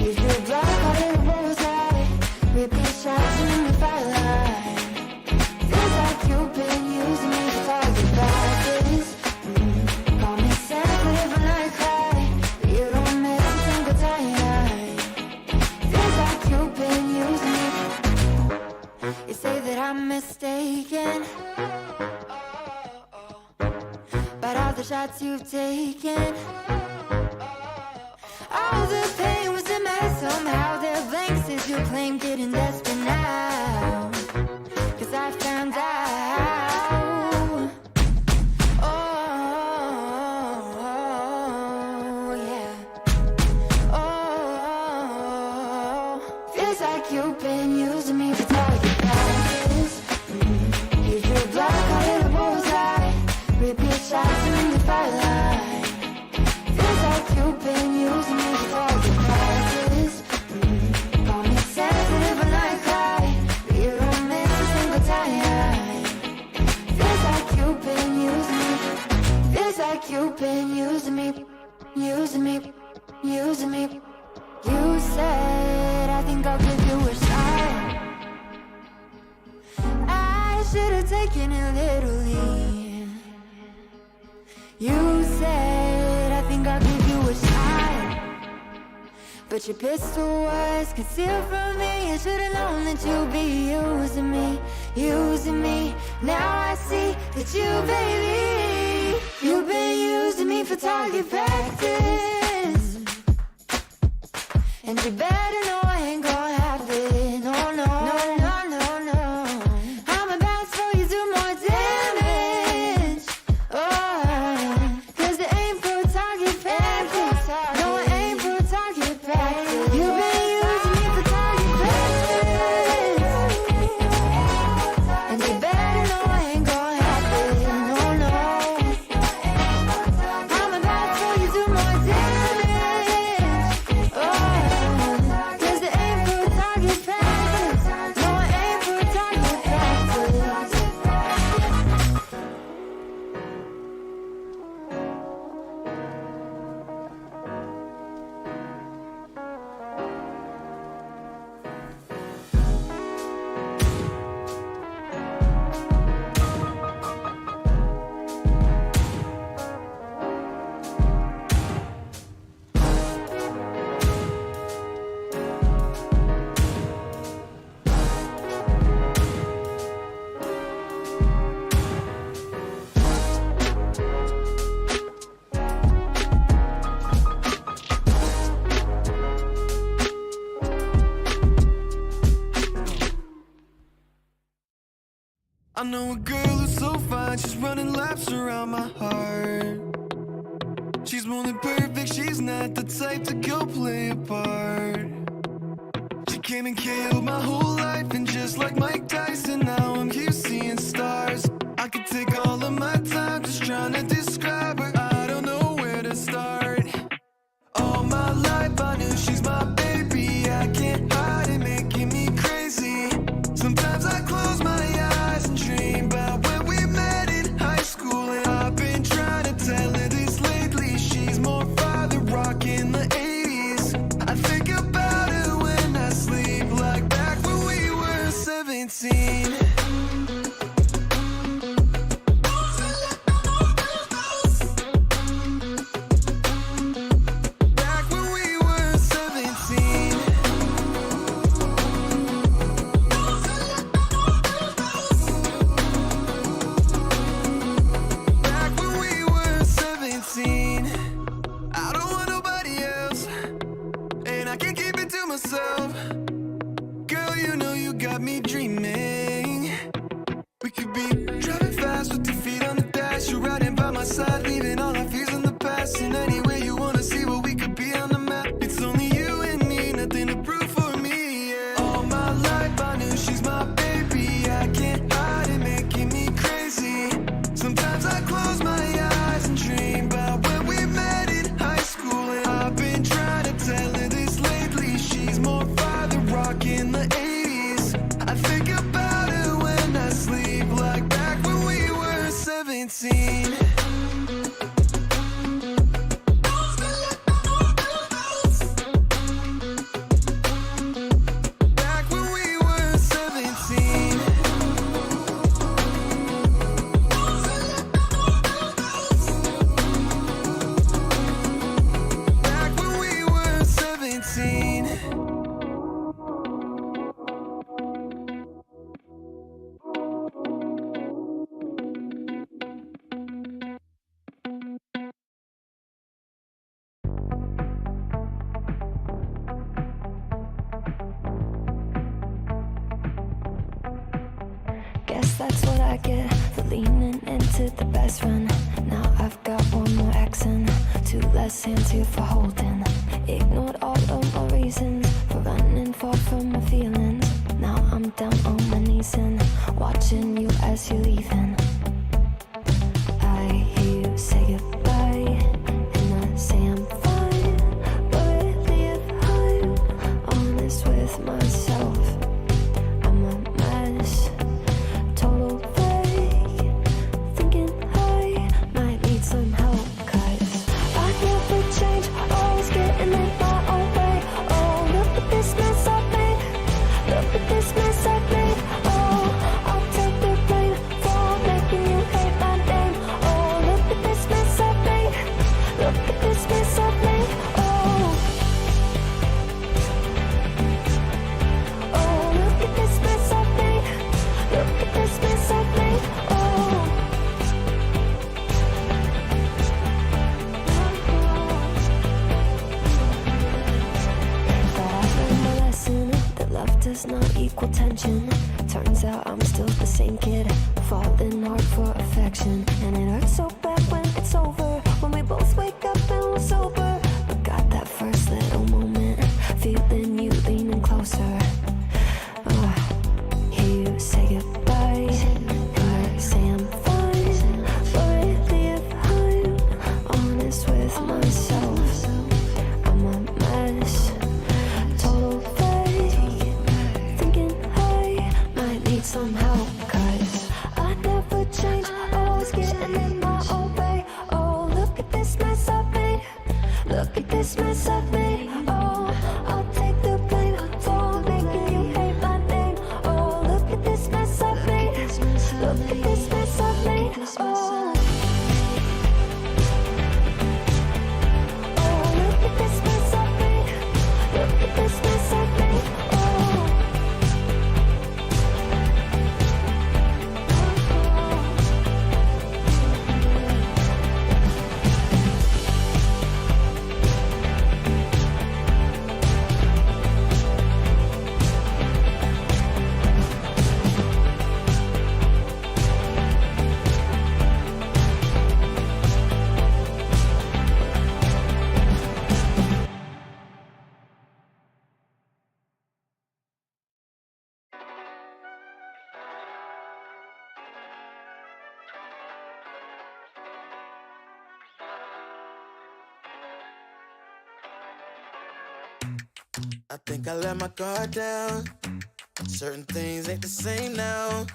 You feel black out of the bullseye, repeat shots in the firelight. Feels like you've been using me for target practice. Call me sensitive when I cry, but you don't miss a single time. Feels like you've been using me. You say that I'm mistaken about all the shots you've taken. All the pain was a mess somehow. They're blanks as you claim, getting desperate now, 'cause I found out. Oh, yeah. Oh, feels like you've been using me for target practice. You feel black out of the bullseye, repeat shots in the firelight. Feels like you've been using me for target practice. Call me sensitive when I cry, but you don't miss a single time. Feels like you've been using me. Feels like you've been using me, using me, using me. You said, I think I'll give you a shot. I should have taken it literally. You said, I think I'll give you a shot, but your pistol was concealed from me. I should have known that you'd be using me, using me. Now I see that you, baby, you've been using me for target practice. And you better know I ain't gonna have it. No, no, no, no, no, no. I'm about to throw you do more damage. Oh, 'cause it ain't for target practice. No, it ain't for target practice. You've been using me for target practice. And you better know I ain't gonna have it. No, no. I'm about to throw you do more damage. Oh, 'cause it ain't for target practice. No, it ain't for target practice. I know a girl who's so fine, she's running laps around my heart. She's more than perfect, she's not the type to go play a part. She came and killed my whole life, and just like Mike Tyson, now I'm here seeing stars. I could take all of my time just trying to describe her, I don't know where to start. All my life I knew she's my baby, I can't hide it, making me crazy. Sometimes I close my eyes and dream about when we met in high school, and I've been trying to tell her this lately. She's more father rock in the 80s. I think about her when I sleep, like back when we were 17. Back when we were 17. Back when we were 17. I don't want nobody else, and I can't keep it to myself. Girl, you know you got me dreaming. We could be driving fast with your feet on the dash. You're riding by my side, leaving all our fears in the past. And anywhere you wanna see what we could be on the that's what I get for leaning into the best friend. Now I've got one more accent, two less hands here for holding. Ignored all of my reasons for running far from my feelings. Now I'm down on my knees and watching you as you're leaving. I hear you say goodbye, and I say I'm fine. But really if I'm honest with myself, I'm a mess, total fake, thinking I might need some help. Cause I never change, always getting in my own way. Oh, look at this mess I've made, look at this mess I've made. Oh, I'll take the blame for making you hate my name. Oh, look at this mess I've made, look at this mess I've made. Oh, oh, look at this mess I've made, look at this mess I've made. Oh, thought I learned my lesson that love does not equal tension. Turns out I'm still the same kid, falling hard for affection. And it hurts so bad when it's over, when we both wake up and we're sober. But got that first little moment, feeling you leaning closer. Hear you say goodbye, and I say I'm fine. But really if I'm honest with myself, I'm a mess, total fake, thinking I might need some help. Cause I never change, always getting in my own way. Oh, look at this mess I've made, look at this mess I've made. Oh, I'll take the blame for making you hate my name. Oh, look at this mess I've made, look at this mess I've made. Oh, oh, look at this mess I've made, look at this mess I've made. Oh, I think I let my guard down. Certain things ain't the same now.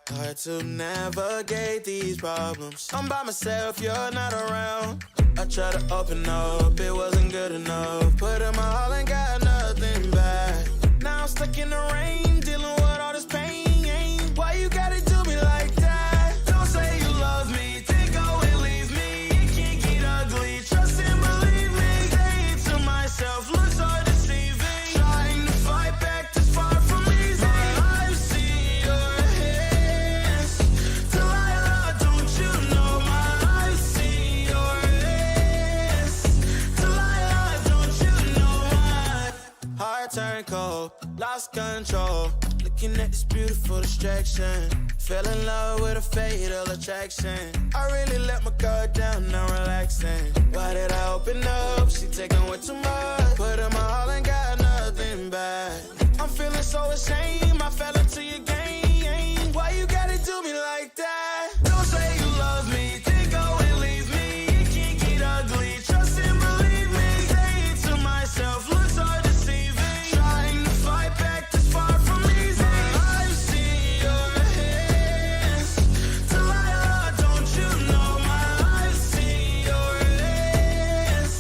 Hard to navigate these problems. I'm by myself, you're not around. I tried to open up, it wasn't good enough. Put in my all and got nothing back. Now I'm stuck in the rain, dealing with all this pain. Why you gotta do me like that? Don't say you love me, then go and leave me. It can get ugly, trust and believe me. Saying to myself, looks so deceiving. Trying to fight back this far from easy. I've seen your hands. Delilah, don't you know I've seen your hands. Delilah, don't you know my heart turned cold, lost control. Looking at this beautiful distraction. Fell in love with a fatal attraction. I really let my guard down, now relaxing. Why did I open up? She taking way too much. Put in my all and got nothing back. I'm feeling so ashamed, I fell into your game. Why you gotta do me like that? Don't say you love me, then go and leave me. It can get ugly, trust and believe me. Saying to myself, looks so deceiving. Trying to fight back this far from easy. I've seen your hands. Delilah, don't you know I've seen your hands.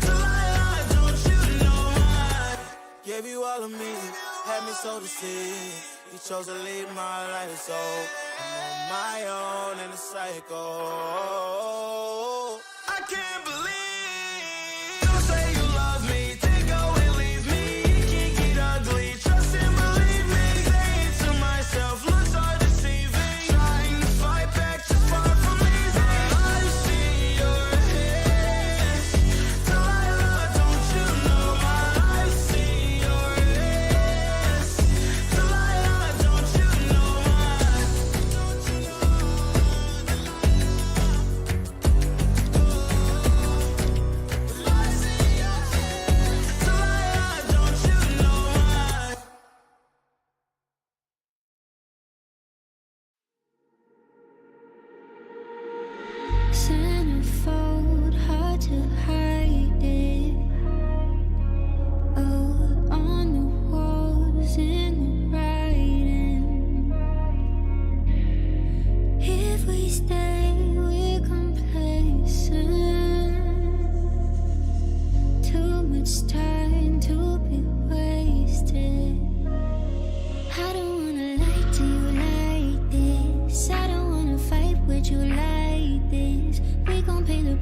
Delilah, don't you know gave you all of me, had me so deceived. You chose to leave my life, so I'm on my own in the cycle. I can't believe. Don't say you love me, then go and leave me. It can get ugly, trust and believe me. Saying to myself, looks so deceiving. Trying to fight back just far from easy. I've seen your hands. Delilah, don't you know I've seen your hands. Delilah, don't you know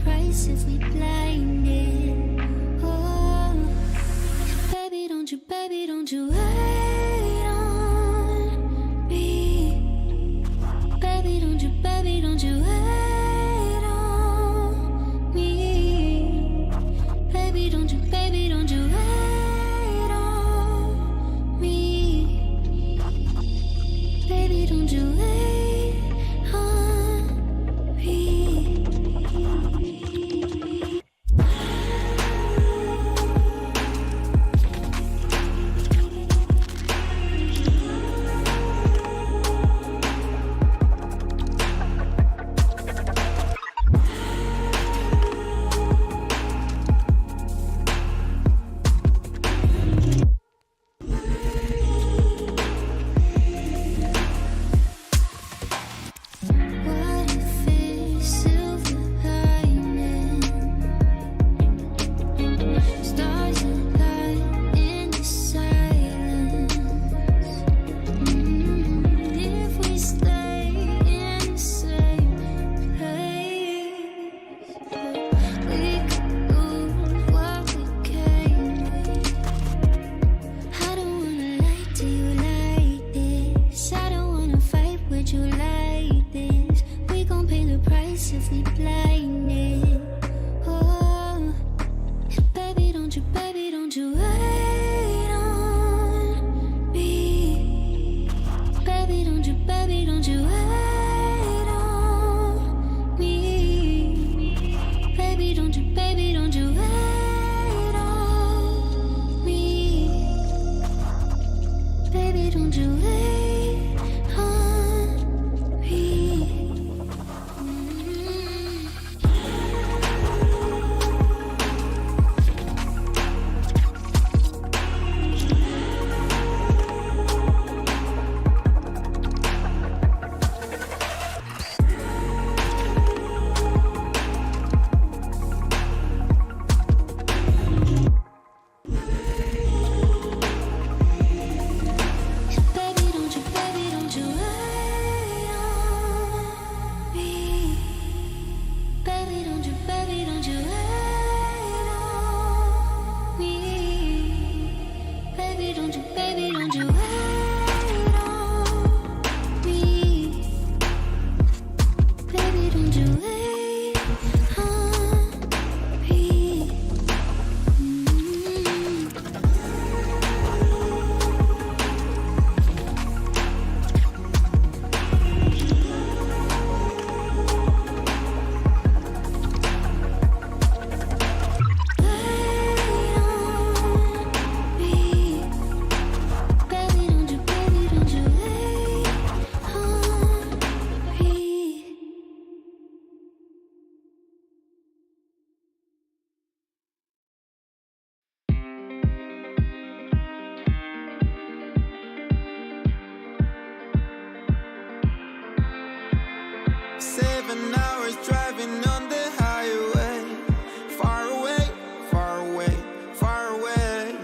price if we blinded. Oh, baby, don't you wait on me. Baby, don't you wait on me. Baby, don't you wait on me. Baby, don't you wait on me. What if it's silver lining? Stars align in the silence. If we stay in the same place, we could lose what we came with. I don't wanna lie to you like this. I don't wanna fight with you like this. We gon' pay the price if we blinded. Oh, baby, don't you wait on me. Baby, don't you wait on me. Baby, don't you wait on me. Baby, don't you wait on me. Baby, don't you wait on me. Baby, don't you wait on me. Baby, don't you wait on me. Baby, don't you wait on me. Seven hours driving on the highway. Far away, far away, far away.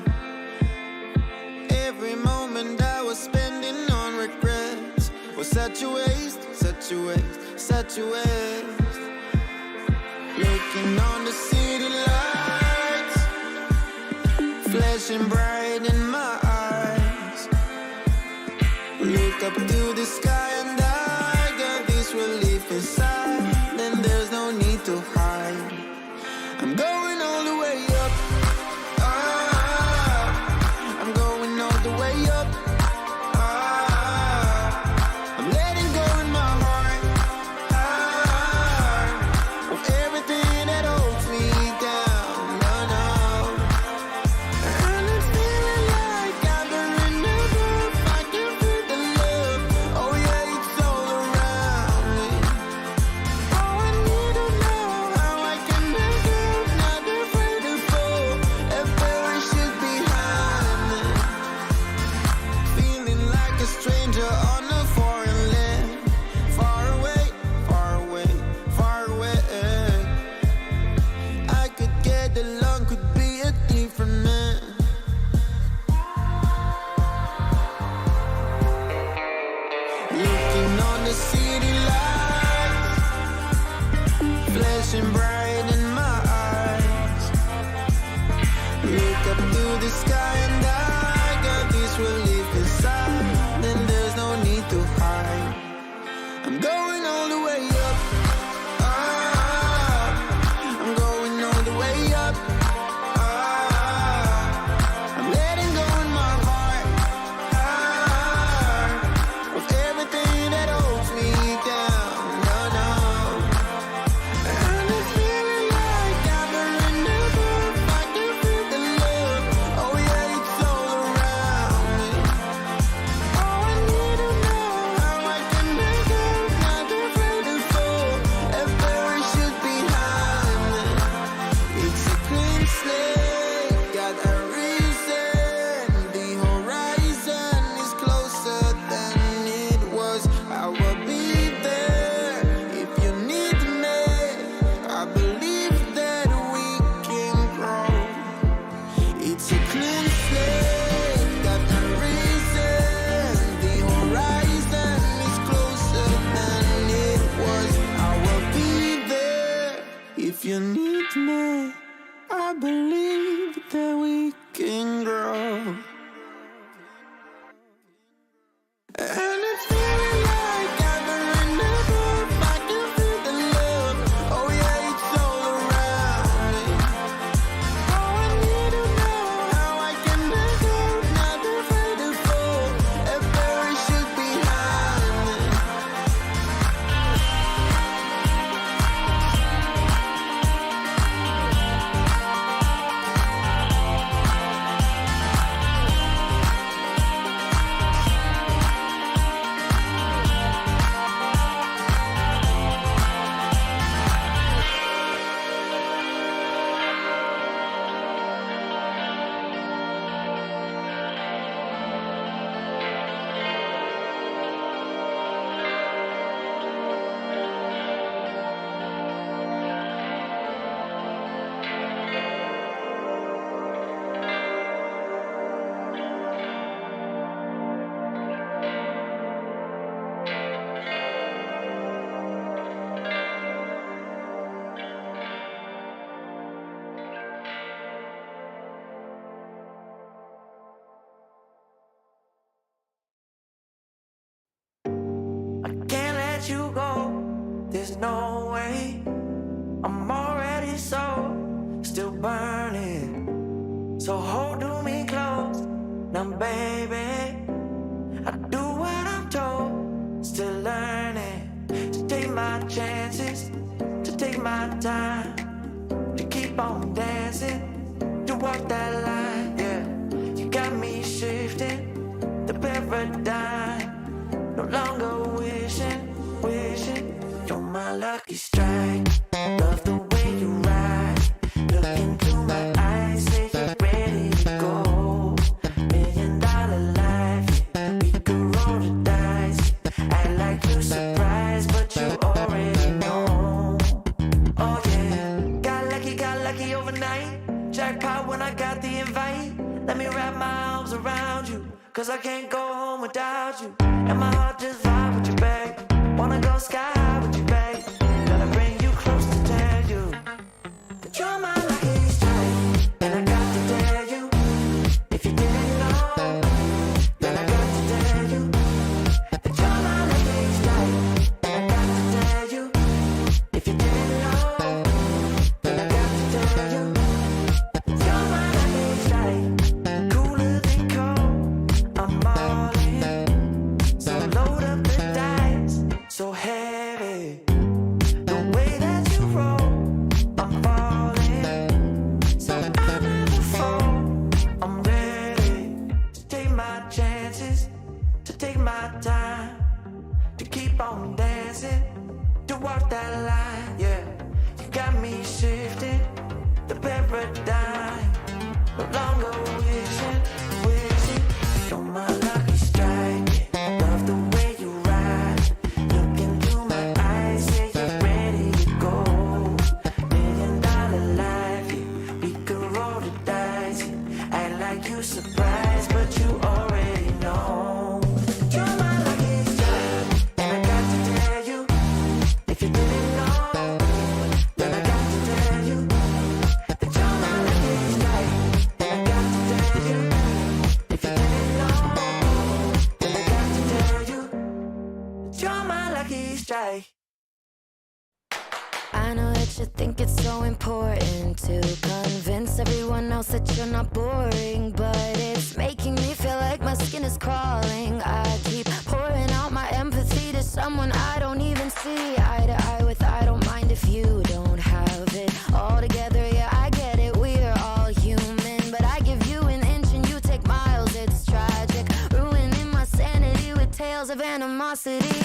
Every moment I was spending on regrets was such a waste, such a waste, such a waste. Looking on the city lights, flashing bright in my eyes. Look up to the sky and I got this relief inside. Then there's no need to hide. I'm going all the way up. Ah, I'm going all the way up. Ah, I'm letting go in my heart. Ah, of everything that holds me down. No, no. And it's feeling like I'm the enough. I can feel the love. Oh yeah, it's all around me. Oh, I need to know how I can make it. Not afraid to fall. A parachute behind me. Feeling like a stranger on a foreign land. Far away, far away, far away. I could get along, could be a different man. Looking on the city lights, flashing bright Look up to the sky and I got this relief inside. Then there's no need to hide. I'm going all the way up. I'm going all the way up. I'm letting go in my heart of everything that holds me down. No, no. And it's feeling like I've been enough. I can feel the love. Oh yeah, it's all around me. Oh, I need to know how I can make it. Not afraid to fall. A parachute behind me. It's a clean slate. Got a reason. The horizon is closer than it was. I will be there if you need me. I believe that we can grow. It's a clean slate. Got a reason. The horizon is closer than it was. I will be there if you need me. I believe that we can grow. And it's feeling like I've been enough. I can feel the love. Oh yeah, it's all around me. Oh, I need to know how I can make it. Not afraid to fall. A parachute behind me. I can't let you go, there's no way. I'm already still burning. So hold to me close, now baby. I do what I'm told, still learning. To take my chances, to take my time. To keep on dancing, to walk that line, yeah. You got me shifting the paradigm. No longer wishing, you're my lucky strike. Love the way you ride. Look into my eyes, say you're ready to go. $1,000,000 life, yeah. We could roll the dice. Act like you're surprised, but you already know. Oh yeah, got lucky overnight. Jackpot when I got the invite. Let me wrap my arms around you, 'cause I can't go home without you. And my heart just vibe with you, babe. Wanna go sky high with you, babe. Gotta bring you close to tell you that you're my lucky strike. And I got to tell you, if you didn't know, then I got to tell you that you're my lucky strike. And I got to tell you, if you didn't know, then I got to tell you that you're my lucky strike. Cooler than cold, I'm all in. So load up the dice, so heavy. think it's so important to convince everyone else that you're not boring, but it's making me feel like my skin is crawling. I keep pouring out my empathy to someone I don't even see eye to eye with. I don't mind if you don't have it all together. Yeah, I get it, we're all human, but I give you an inch and you take miles. It's tragic, ruining my sanity with tales of animosity.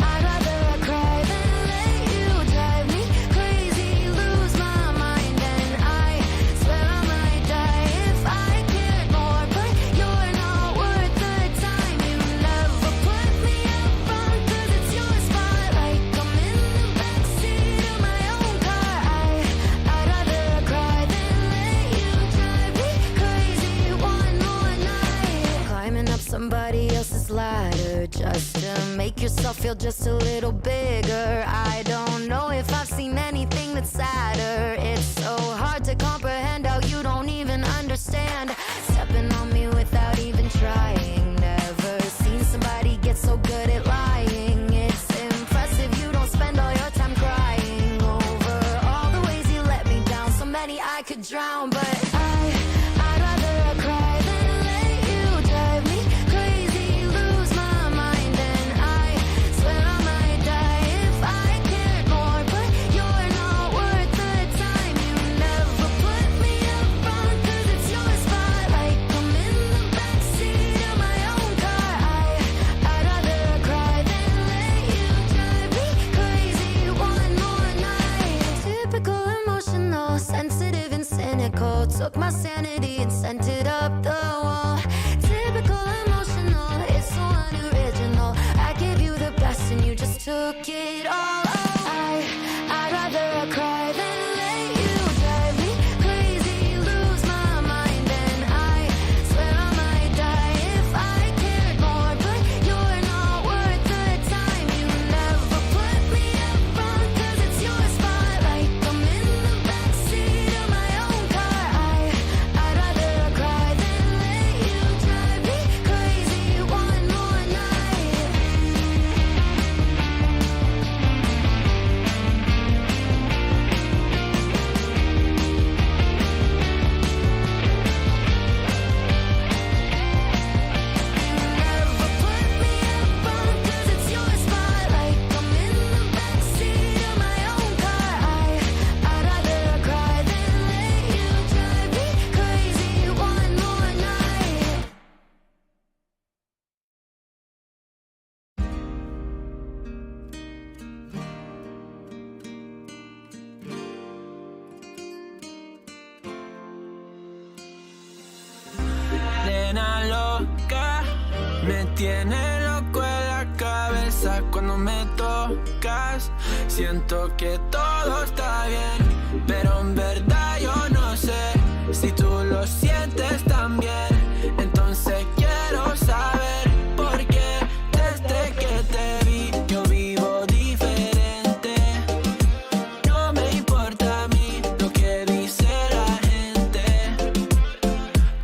I'd rather cry than let you drive me crazy, lose my mind, and I swear I might die if I cared more. But you're not worth the time. You never put me up front, 'cause it's your spotlight. I'm in the backseat of my own car. I'd rather cry than let you drive me crazy one more night. Climbing up somebody else's ladder just to make yourself feel just a little bigger. I don't know if I've seen anything that's sadder. It's so hard to comprehend how you don't even understand. Stepping on me without even trying. Never seen somebody get so good at lying. It's impressive you don't spend all your time crying over all the ways you let me down. So many I could drown, but I'd rather cry than let you drive me crazy, lose my mind, and I swear I might die if I cared more. But you're not worth the time. You never put me up front, 'cause it's your spotlight. I'm in the backseat of my own car. I'd rather cry than let you drive me crazy one more night. Typical emotional, sensitive and cynical. Took my sanity and sent it up the wall. Typical emotional, it's so unoriginal. I gave you the best and you just took it all. I'd rather cry than let you drive me crazy, lose my mind, and I swear I might die if I cared more. But you're not worth the time. You never put me up front, 'cause it's your spotlight. I'm in the backseat of my own car. I'd rather cry than let you drive me crazy one more night. Never put me up front, 'cause it's your spotlight. I'm in the backseat of my own car. I'd rather cry than let you drive me crazy one more night. Nena loca, me tiene loco en la cabeza cuando me tocas. Siento que todo está bien, pero en verdad yo no sé si tú lo sientes también. Entonces quiero saber por qué desde que te vi yo vivo diferente. No me importa a mí lo que dice la gente,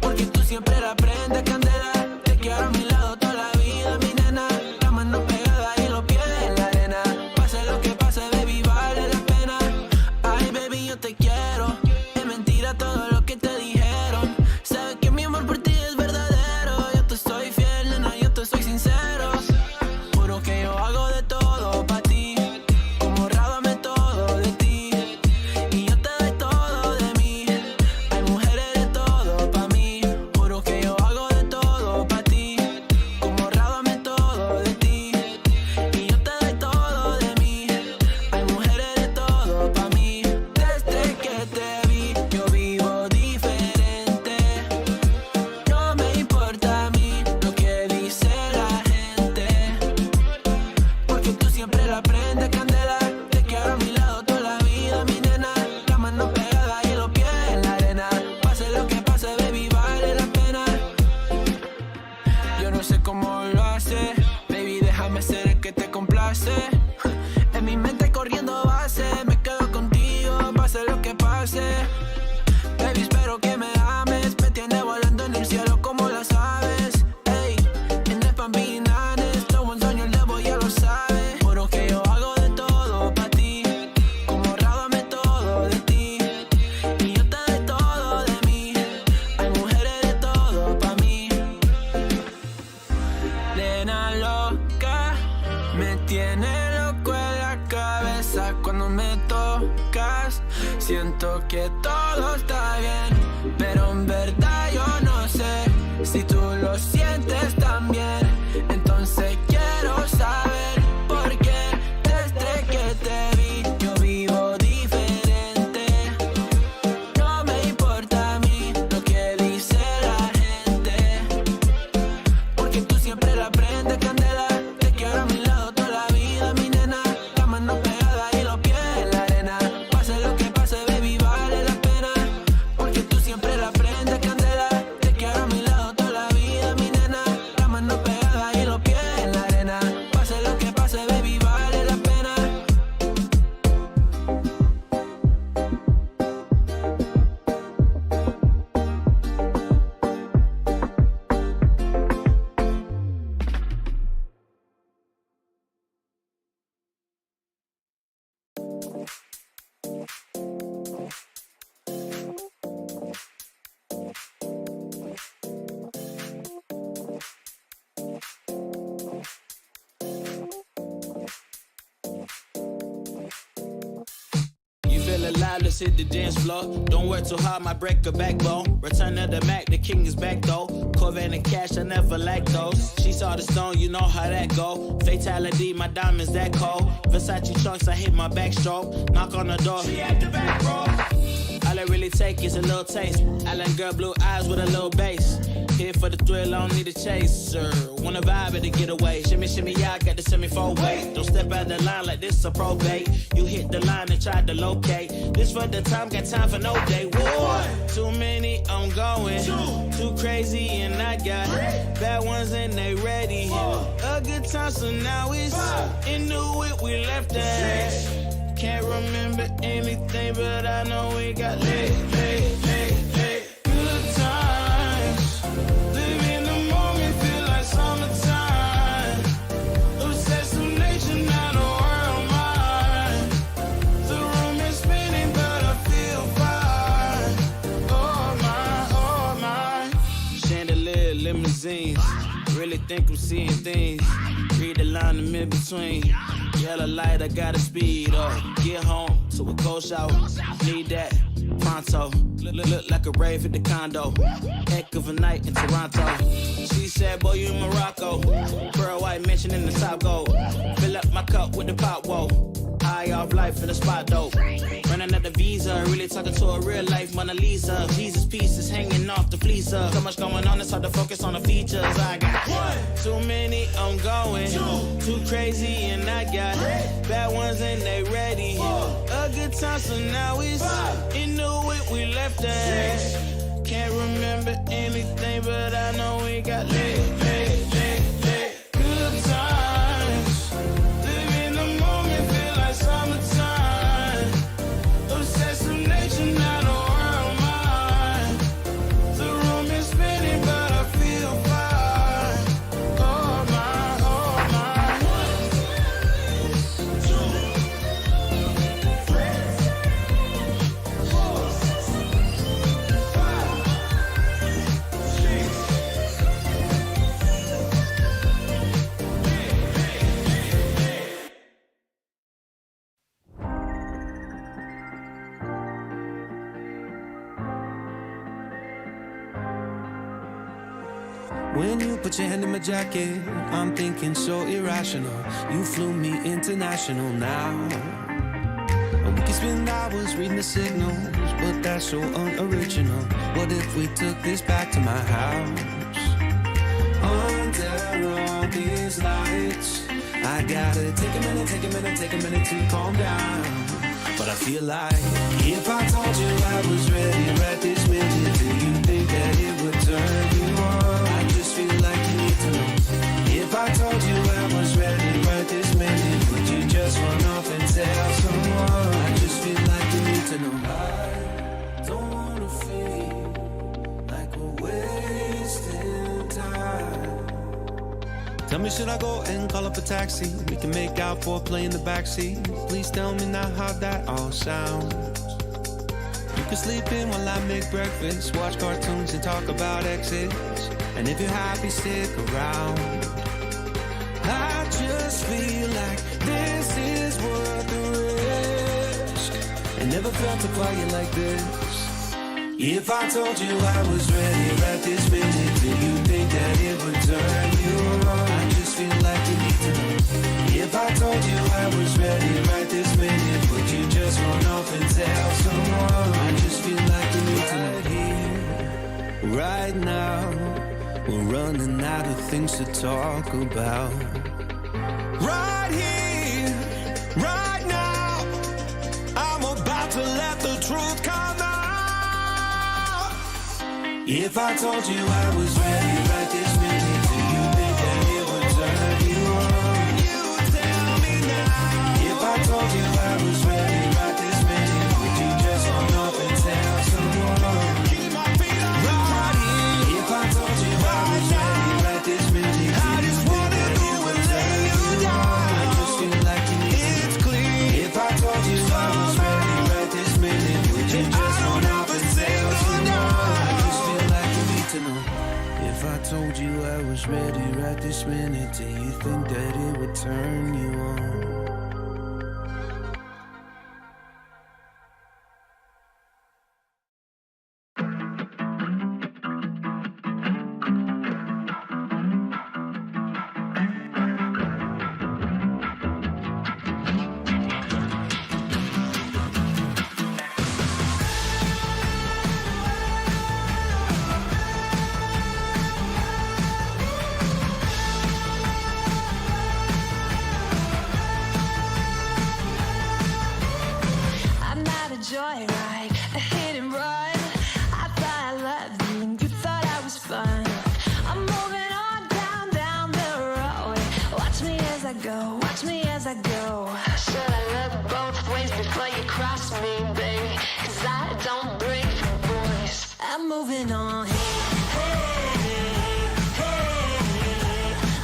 porque tú siempre la prendes candela. Te quiero a mi lado toda la vida, mi nena. La mano pegada y los pies en la arena. Pase lo que pase, baby, vale la pena. Ay, baby, yo te quiero. Es mentira todo lo que te dije. que todo está bien, pero en verdad yo no sé si tú lo sientes también. Entonces quiero saber por qué desde que te vi yo vivo diferente. No me importa a mí lo que dice la gente, porque tú siempre la prendes candela. Te quiero a mi lado toda la vida, mi nena. La mano pegada y los pies en la arena. Pase lo que pase, baby, vale la pena, porque tú siempre la prendes candela. Te quiero a mi lado toda la vida, mi nena. La mano pegada y los pies en la arena. Pase lo que pase, baby, vale la pena. You feel alive, let's hit the dance floor. Don't work too hard, might break a backbone. Return of the Mac, the king is back though. Corvette and cash, I never lack those. She saw the stone, you know how that go. Fatality, my diamonds that cold. Versace trunks, I hit my backstroke. Knock on the door, she at the back, bro. All I really take is a little taste. Island girl, blue eyes with a little bass. Here for the thrill, I don't need a chaser. Wanna vibe at the getaway. Shimmy, shimmy, yeah, I got the semi-4 weight. Don't step out the line like this a probate. You hit the line and tried to locate. This for the time, got time for no day. One, too many, I'm going. Too crazy and I got bad ones and they ready. A good time, so now it's into it, we left that. Can't remember anything, but I know we got lit. Good times, live in the moment, feel like summertime. Obsessed with nature, not a world mine. The room is spinning, but I feel fine. Oh my. Chandelier, limousines. Really think I'm seeing things. Read the line in mid-between. Yellow light, I gotta speed up. Get home to a cold shower. Need that pronto. Look like a rave at the condo. Heck of a night in Toronto. She said, boy, you in Morocco. Pearl white mention in the top gold. Fill up my cup with the pop, whoa. High off life in the spot, though. Running out the visa, really talking to a real life Mona Lisa. Jesus pieces hanging off the fleecer. So much going on, it's hard to focus on the features. I got too many, I'm going. Too crazy, and I got bad ones and they ready. A good time, so now it's into it, we left that. Can't remember anything, but I know we got lit. Good times, live in the moment, feel like summertime. Obsessed with nature, not a world mine. The room is spinning, but I feel fine. Oh my, oh my. 1, 2, 3, 4, 5, 6. When you put your hand in my jacket, I'm thinking so irrational. You flew me international now. And we can spend hours reading the signals, but that's so unoriginal. What if we took this back to my house? Under all these lights, I gotta take a minute to calm down. But I feel like if I told you I was ready right this minute, do you think that it would turn you on? I just feel like you need to know. If I told you I was ready right this minute, would you just run off and tell someone? I just feel like you need to know. I don't wanna feel like we're wasting time. Tell me, should I go and call up a taxi? We can make out for a play in the backseat. Please tell me now how that all sounds. You can sleep in while I make breakfast, watch cartoons and talk about exes. And if you're happy, stick around. I just feel like this is worth the risk. And never felt a quiet like this. If I told you I was ready right this minute, do you think that it would turn you on? I just feel like you need to know. If I told you I was ready right this minute, would you just run off and tell someone? I just feel like you need to know. Right here, right now, we're running out of things to talk about. Right here, right now, I'm about to let the truth come out. If I told you I was ready right this minute, do you think that it would turn you on? You tell me now. If I told you I was ready right this minute, would you just run off and tell someone? Keep my feet on the ground. If I told you I was ready right this minute, I just wanna go and lay you down. I just feel like you need it's clear. If I told you I was ready right this minute, would you just run off and tell someone? To know. If I told you I was ready right this minute, do you think that it would turn you on? Joyride, a hit and run. I thought I loved you and you thought I was fun. I'm moving on down the road. Watch me as I go, watch me as I go. Should I look both ways before you cross me, baby? 'Cause I don't break for boys. I'm moving on. Hey,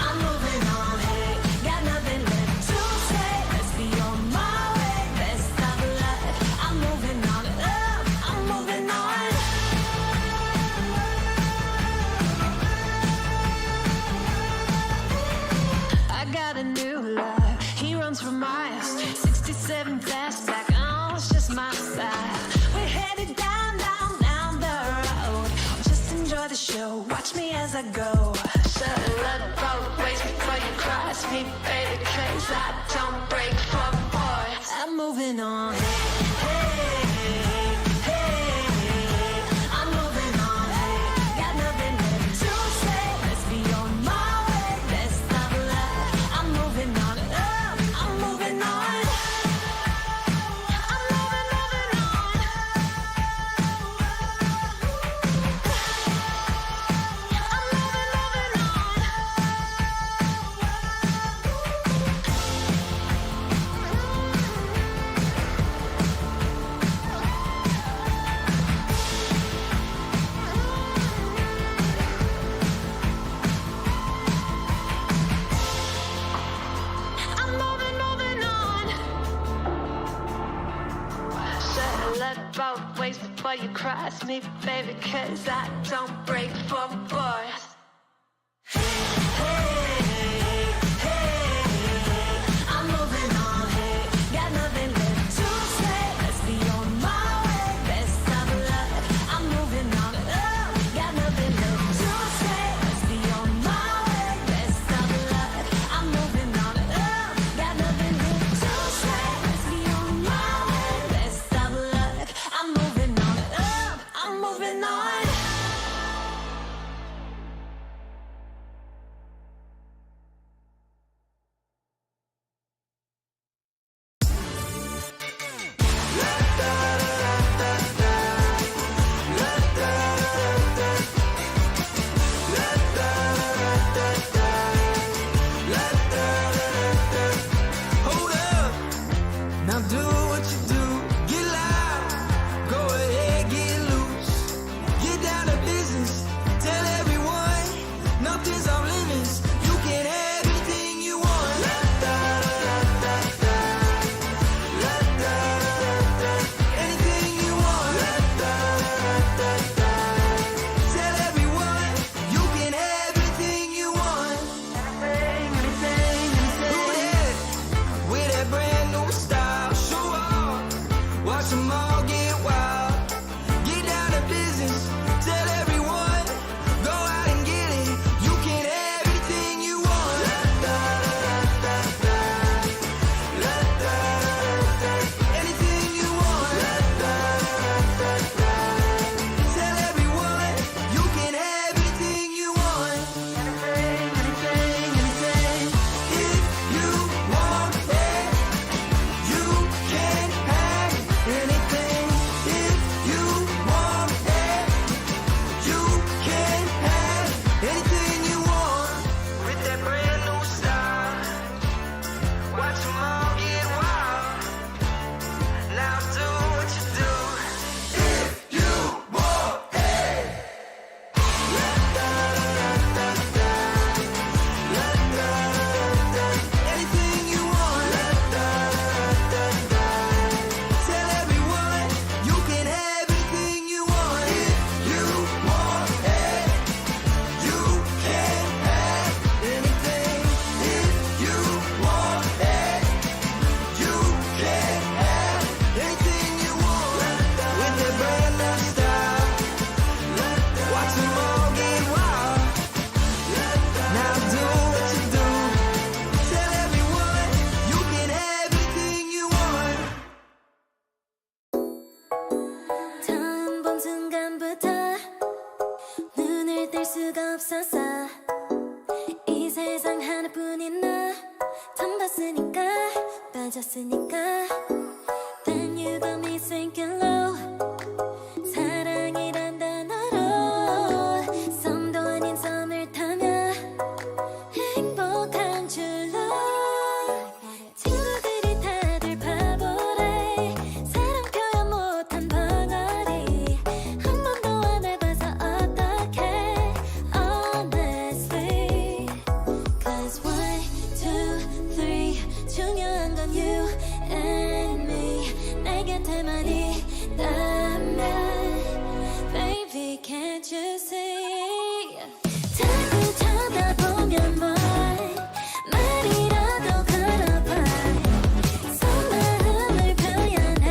I'm moving on. Hey, got nothing left to say. Let's be on my way. Best of luck. I'm moving on. I'm moving on. I got a new love. He runs for miles. 67 fastback. Oh, it's just my style. We're headed down the road. Just enjoy the show. Watch me as I go. Should I look both ways before you cross me, baby? 'Cause I don't break for boys. I'm moving on. I'm moving on. Got nothing left to say. Let's be on my way. Best of luck. I'm moving on. I'm moving on. I'm moving on. I'm moving on. I'm moving on. Should I look both ways before you cross me, baby? 'Cause I don't break for boys. I'm moving on. Got nothing left to say. Let's be on my way. Best of luck. I'm moving on. Got nothing left to say. Let's be on my way. Best of luck. I'm moving on. Got nothing left to say. Let's be on my way. Best of luck. I'm moving on. I'm moving on. 수가 없었어. 이 세상 하나뿐인 너 처음 봤으니까 빠졌으니까 Then you got me sinking low. 사랑이란 단어로 썸도 아닌 썸을 타며 행복한 줄로 친구들이 다들 바보래. 사랑 표현 못한 벙어리 한 번도 안 해봐서 어떡해 honestly. Cause 1, 2, 3 중요한 건 you and me. 내 곁에만 있다면 Baby can't you see. 자꾸 쳐다보면 뭘 말이라도 걸어봐. 속마음을 표현해.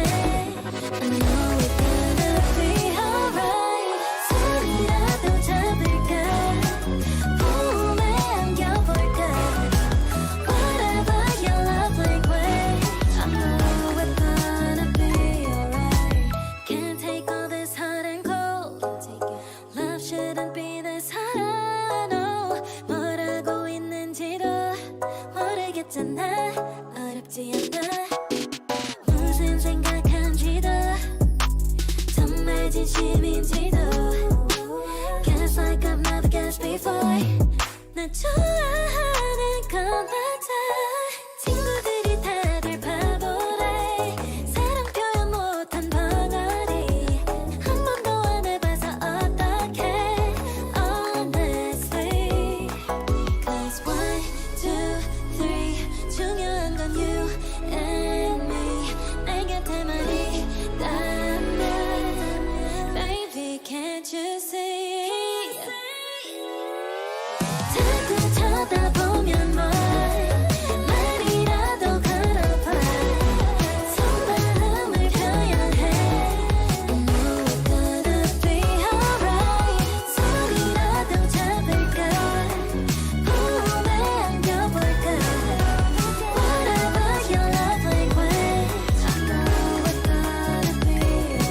I know it's gonna be alright. 손이라도 잡을까 품에 안겨볼까. Whatever your love language, I know it's gonna be alright. Can't take all this hot and cold. Love shouldn't be this hard. I know 뭐라고 있는지도 모르겠잖아. 어렵지 않아. 무슨 생각한지도 정말 진심인지도 Guess like I've never guessed before. 나 좋아하는 건 맞아. 친구들이 다들 바보래. 사랑 표현 못한 벙어리 한 번도 안 해봐서 어떡해 honestly. Cause 1, 2, 3 중요한 건 you and me. 내 곁에만 있다면 Baby can't you see. 자꾸 쳐다보면 뭘 말이라도 걸어봐. 속마음을 표현해. I know it's gonna be alright. 손이라도 잡을까 품에 안겨볼까. Whatever your love language, I know it's gonna be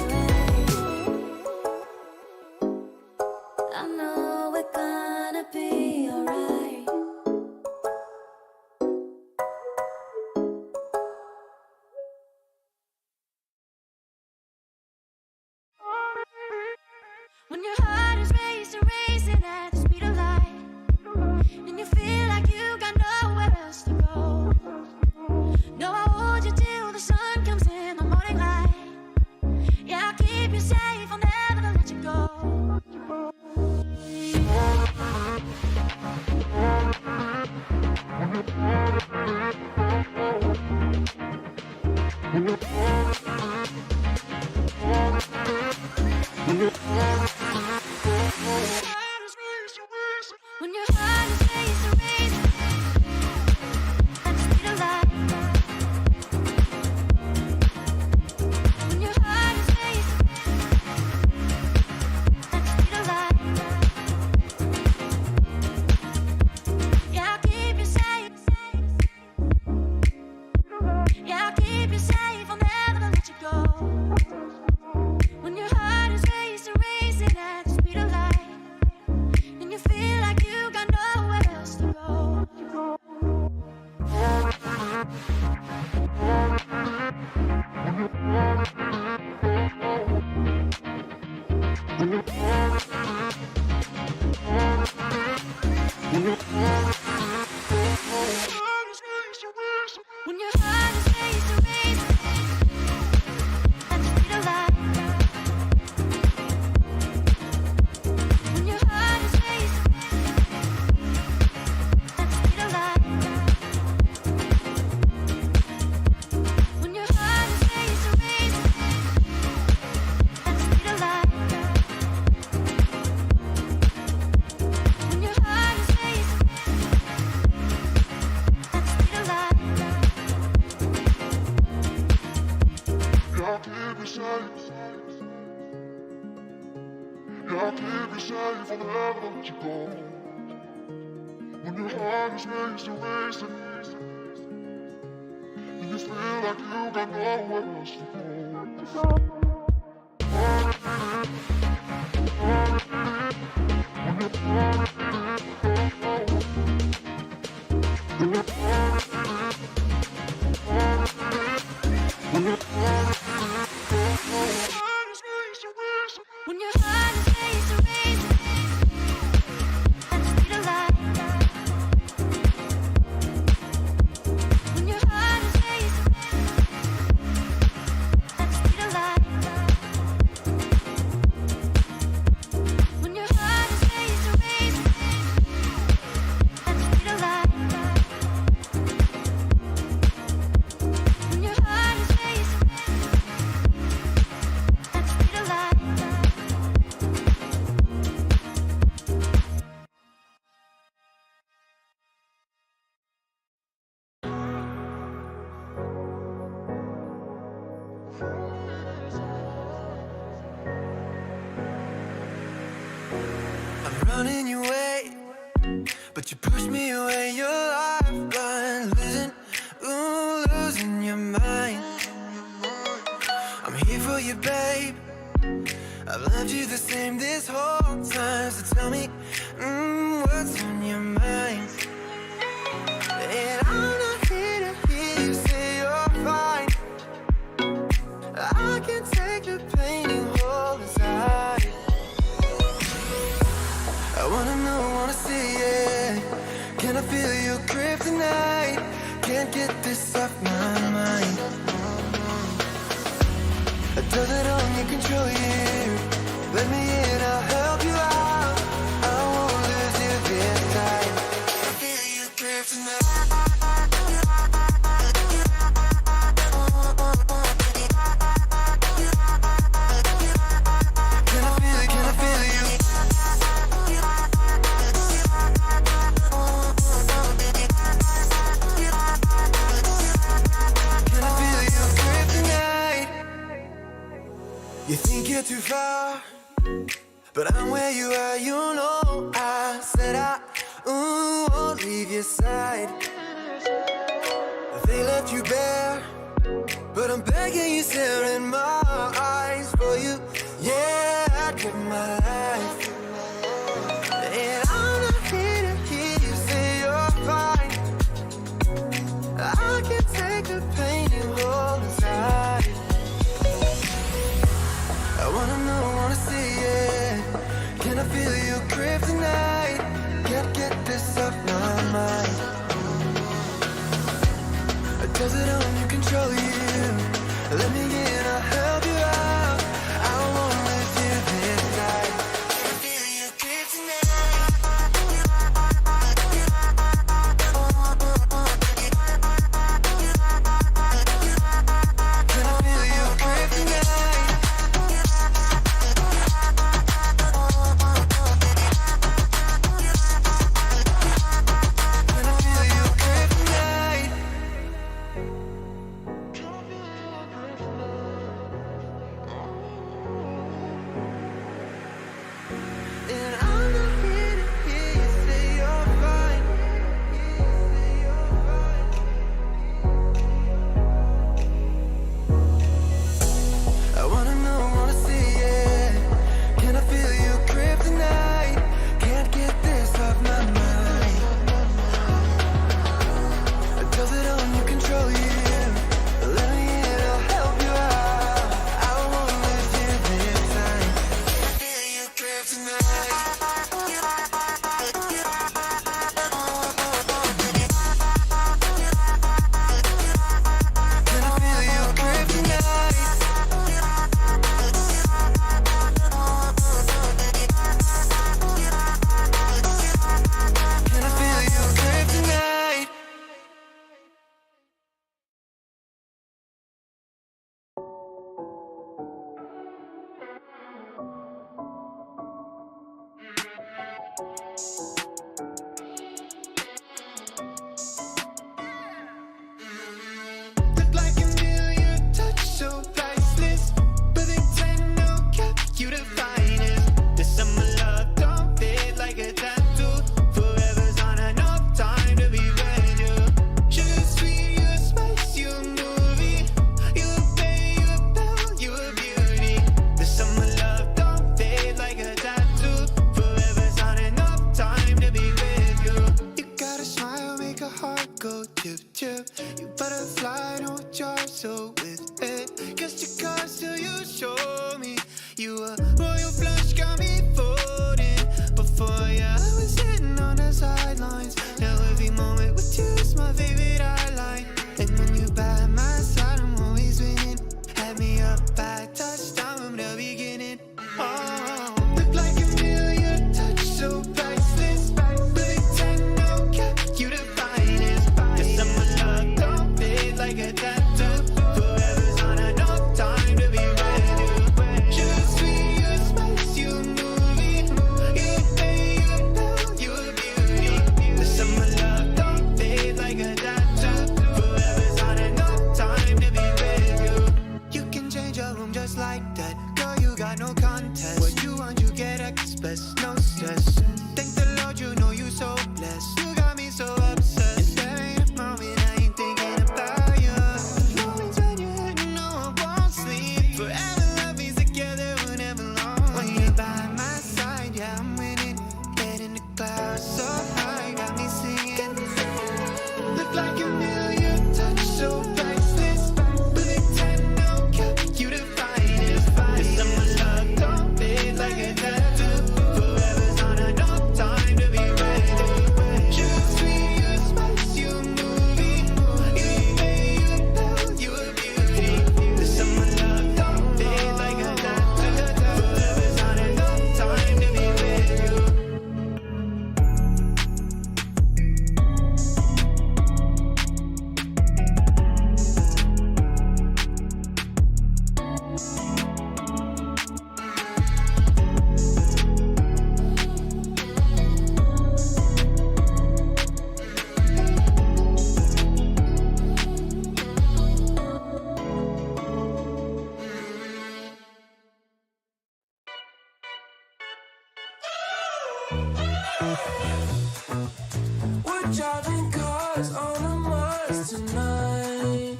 alright. I know it's gonna be alright. When your heart is racing at the speed of light, and you feel like you got nowhere else to go. No, I'll hold you till the sun comes in the morning light. Yeah, I'll keep you safe, I'll never let you go. When your heart is racing at the speed of light. When your heart is racing at the speed of light. Yeah, I'll keep you safe. Yeah, I'll keep you safe, I'll never let you go. When your heart is racing at the speed of light, and you feel like you got nowhere else to go. When your heart is racing at the speed of light. When your heart is racing at the speed of light. When your heart is racing at the speed of light. When your heart is racing at the speed of light. I'll keep you safe. Yeah, I'll keep you safe, I'll never let you go. When your heart is racing, and you feel like you got nowhere else to go. When your I'm running your way, but you push me away. Your lifeline, losing your mind. I'm here for you, babe. I've loved you the same this whole time. So tell me, what's on your mind? And I'm not here to hear you say you're fine. I can take the pain you hold inside. I wanna know, wanna see it. Can I feel your kryptonite? Can't get this off my mind. Does it only control you? Let me in, I'll help you out. I won't lose you this time. I feel your kryptonite. Can I feel it? Can I feel you? Can I feel your kryptonite? You think you're too far, but I'm where you are, you know. I said I won't leave your side. They left you bare, but I'm begging you, stare in my eyes. For you, yeah, I'd give my life. And I'm not here to hear you say you're fine. I can take the pain you hold inside. I wanna know, wanna see it. Can I feel your kryptonite? Can't get this off my mind. Does it only control you? Let me in, I'll help you out. I won't lose you this time. Can I feel your kryptonite? Can I feel your kryptonite? Can I feel your kryptonite? And I'm not here to hear you say you're fine. I wanna know, wanna see it. Can I feel your kryptonite? Can't get this off my mind. Does it only control you? Let me in, I'll help you out. I won't lose you this time. Can I feel your kryptonite? Can I feel your kryptonite? Can I feel your kryptonite? Look like a million, touch so priceless, but they tend to cap you the finest. The summer love don't fade like a tattoo. Forever's not enough time to be with you. Sugar sweet, you a spice, you a movie. You a bay, you a belle, you a beauty. The summer love don't fade like a tattoo. Forever's not enough time to be with you. You got a smile, make a heart go tip tip. You butterfly, no jar, so with it. Kissed your cards till you show me. You a royal flush, got me folding. Before ya, I was sitting on the sidelines. Now every moment with you is my favorite highlight. And when you by my side, I'm always winning. Had me up by touchdown from the beginning. Oh, look like a million, touch so priceless, but they tend to cap you the finest. The summer love don't fade like a tattoo. Forever's not enough time to be with you. Sugar sweet, you a spice, you a movie. You a bay, you a belle, you a beauty. The summer love don't fade like a tattoo. Forever's not enough time to be with you. You can change your room just like that. Girl, you got no contest. What you want, you get express, no stress. We're driving cars on a Mars tonight.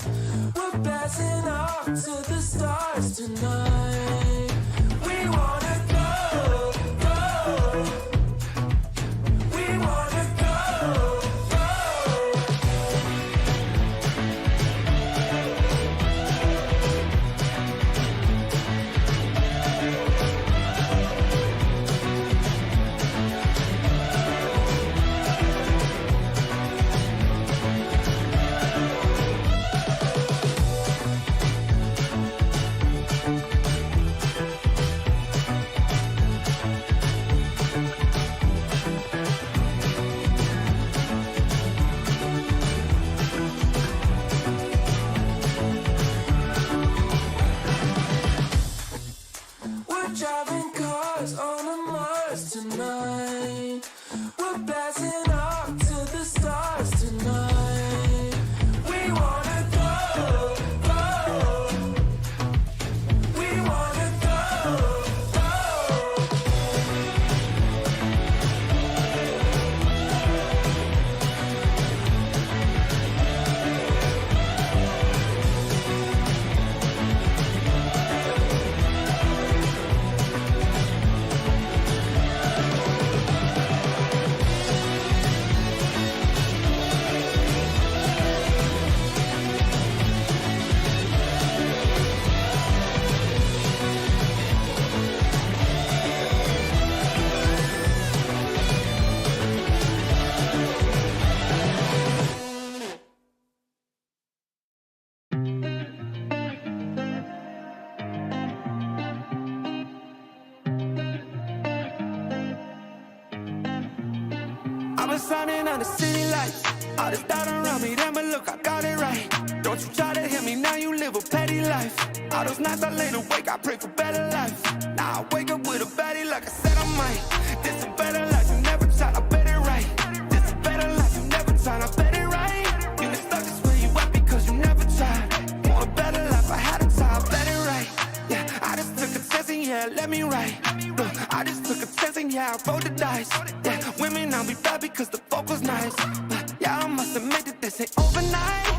We're blasting off to the stars tonight. We wanna go, go. We wanna go, go. We're driving cars on a Mars tonight. We're blasting off to the stars tonight. We wanna go, go. We wanna go, go. I've been shining on the city lights. All this doubt around me, damn it, look, I got it right. Don't you try to hit me, now you live a petty life. All those nights I laid awake, I pray for better life. Now I wake up with a baddie like I said I might. This a better life, you never tried, I bet it right. This a better life, you never tried, I bet it right. You been stuck is where you at because you never tried. Want a better life, I had a try, I bet it right. Yeah, I just took a chance and yeah, let me write. Look, I just took a chance and yeah, I rolled the dice. Yeah, women, I'll be bad because the fuck was nice. But yeah, I must admit that this ain't overnight.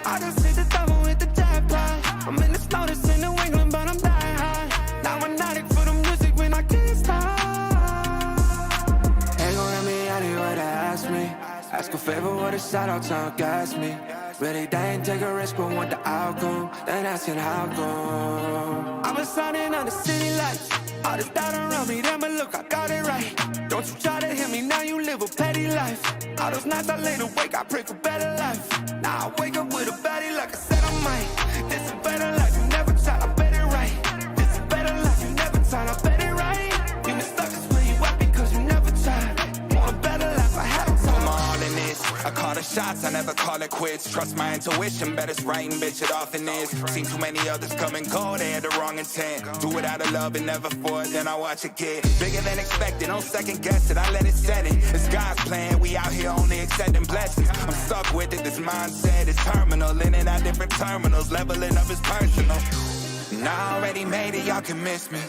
I just hit the double with the jackpot. I'm in the snow, this in New England, but I'm dying high. Now I'm addict for the music when I can't stop. Ain't gon' let me out here what they ask me. Ask a favor, what a shout out, time gas me. Really, they ain't take a risk, but want the outcome. Then asking how come. I've been shining on the city lights. All this doubt around me, damn it, look, I got it right. Don't you try to hit me, now you live a petty life. All those nights I laid awake, I pray for better life. Now I wake up with a baddie like I said I might. This a better life, you never tried, I bet it right. This a better life, you never tried, I bet it right. You been stuck is where you at because you never tried. Want a better life, I had a time. I'm all in this. I call the shots, I never call it quits. Trust my intuition, bet it's right and bitch, it often is. Seen too many others come and go, they had the wrong intent. Do it out of love and never for it, then I watch it get bigger than expected. Don't second guess it, I let it set in. It's God's plan, we out here only accepting blessings. I'm stuck with it, this mindset is terminal. In and out different terminals, leveling up is personal. And I already made it, y'all can miss me.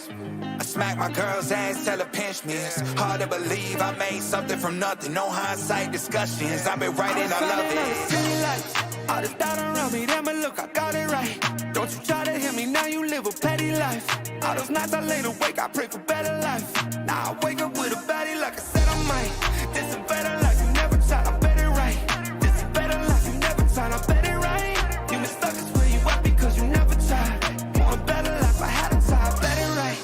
I smack my girl's ass, tell her pinch me. It's hard to believe I made something from nothing. No hindsight discussions, I've been writing, I love it. All this doubt around me, damn it, look, I got it right. Don't you try to hit me, now you live a petty life. All those nights I laid awake, I pray for better life. Now I wake up with a baddie like I said I might. This a better life, you never tried, I bet it right. This a better life, you never tried, I bet it right. You been stuck is where you at because you never tried. Want a better life, I had a try, I bet it right.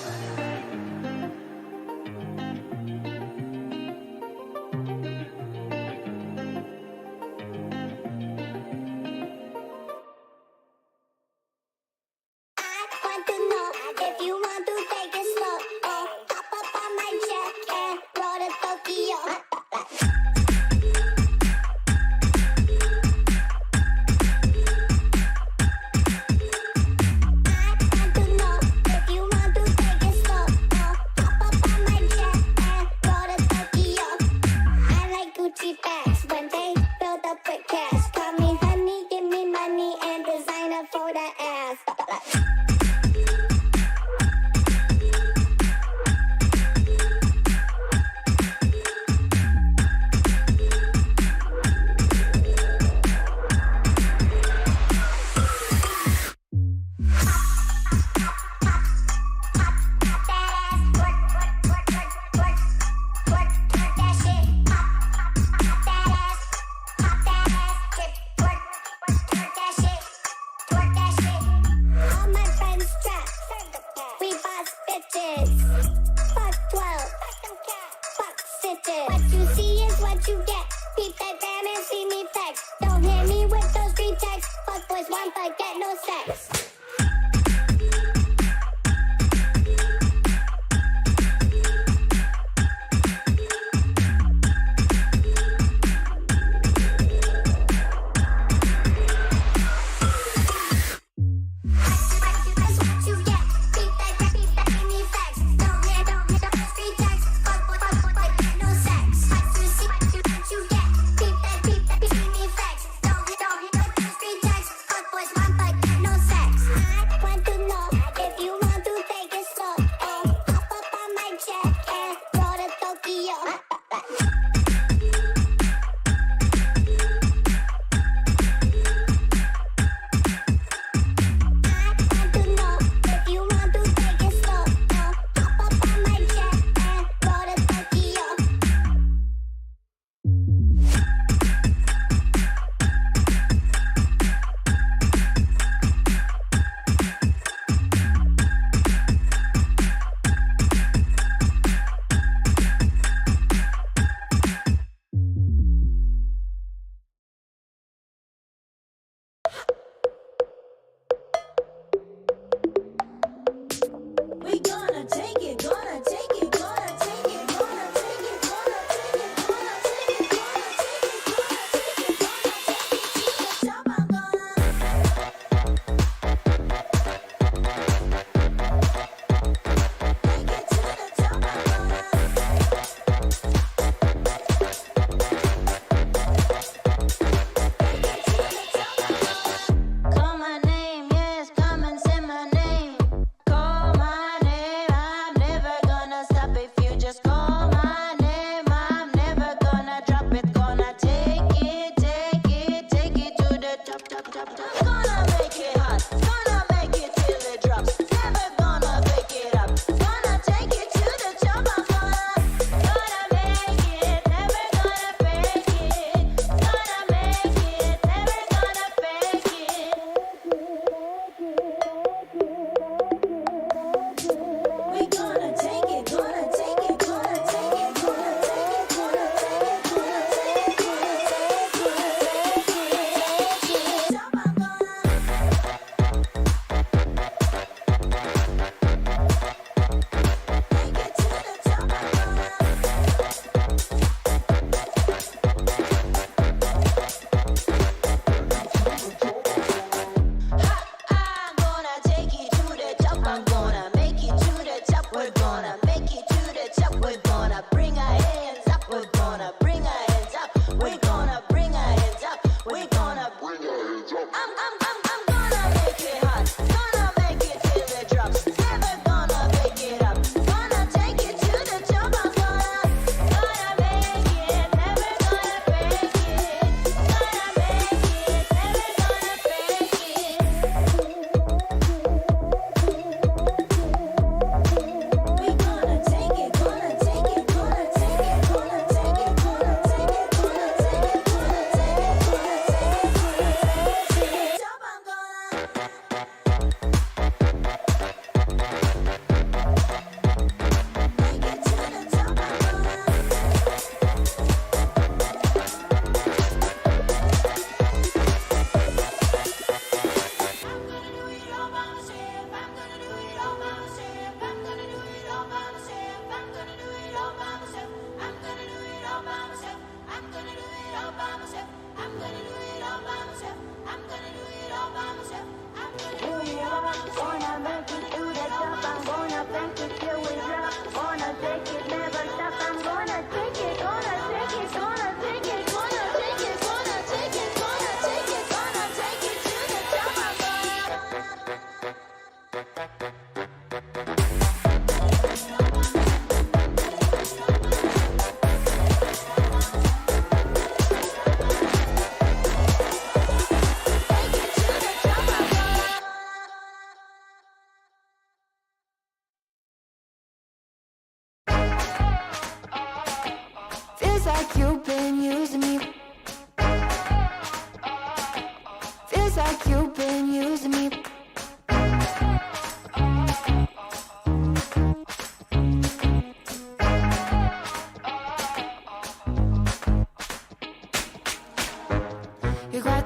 I want to know if you want to take it slow. Oh, hop up on my jet. consistent. What you see is what you get. Keep that damn and see me flex. Don't hit me with those free texts. Fuck boys want but get no sex.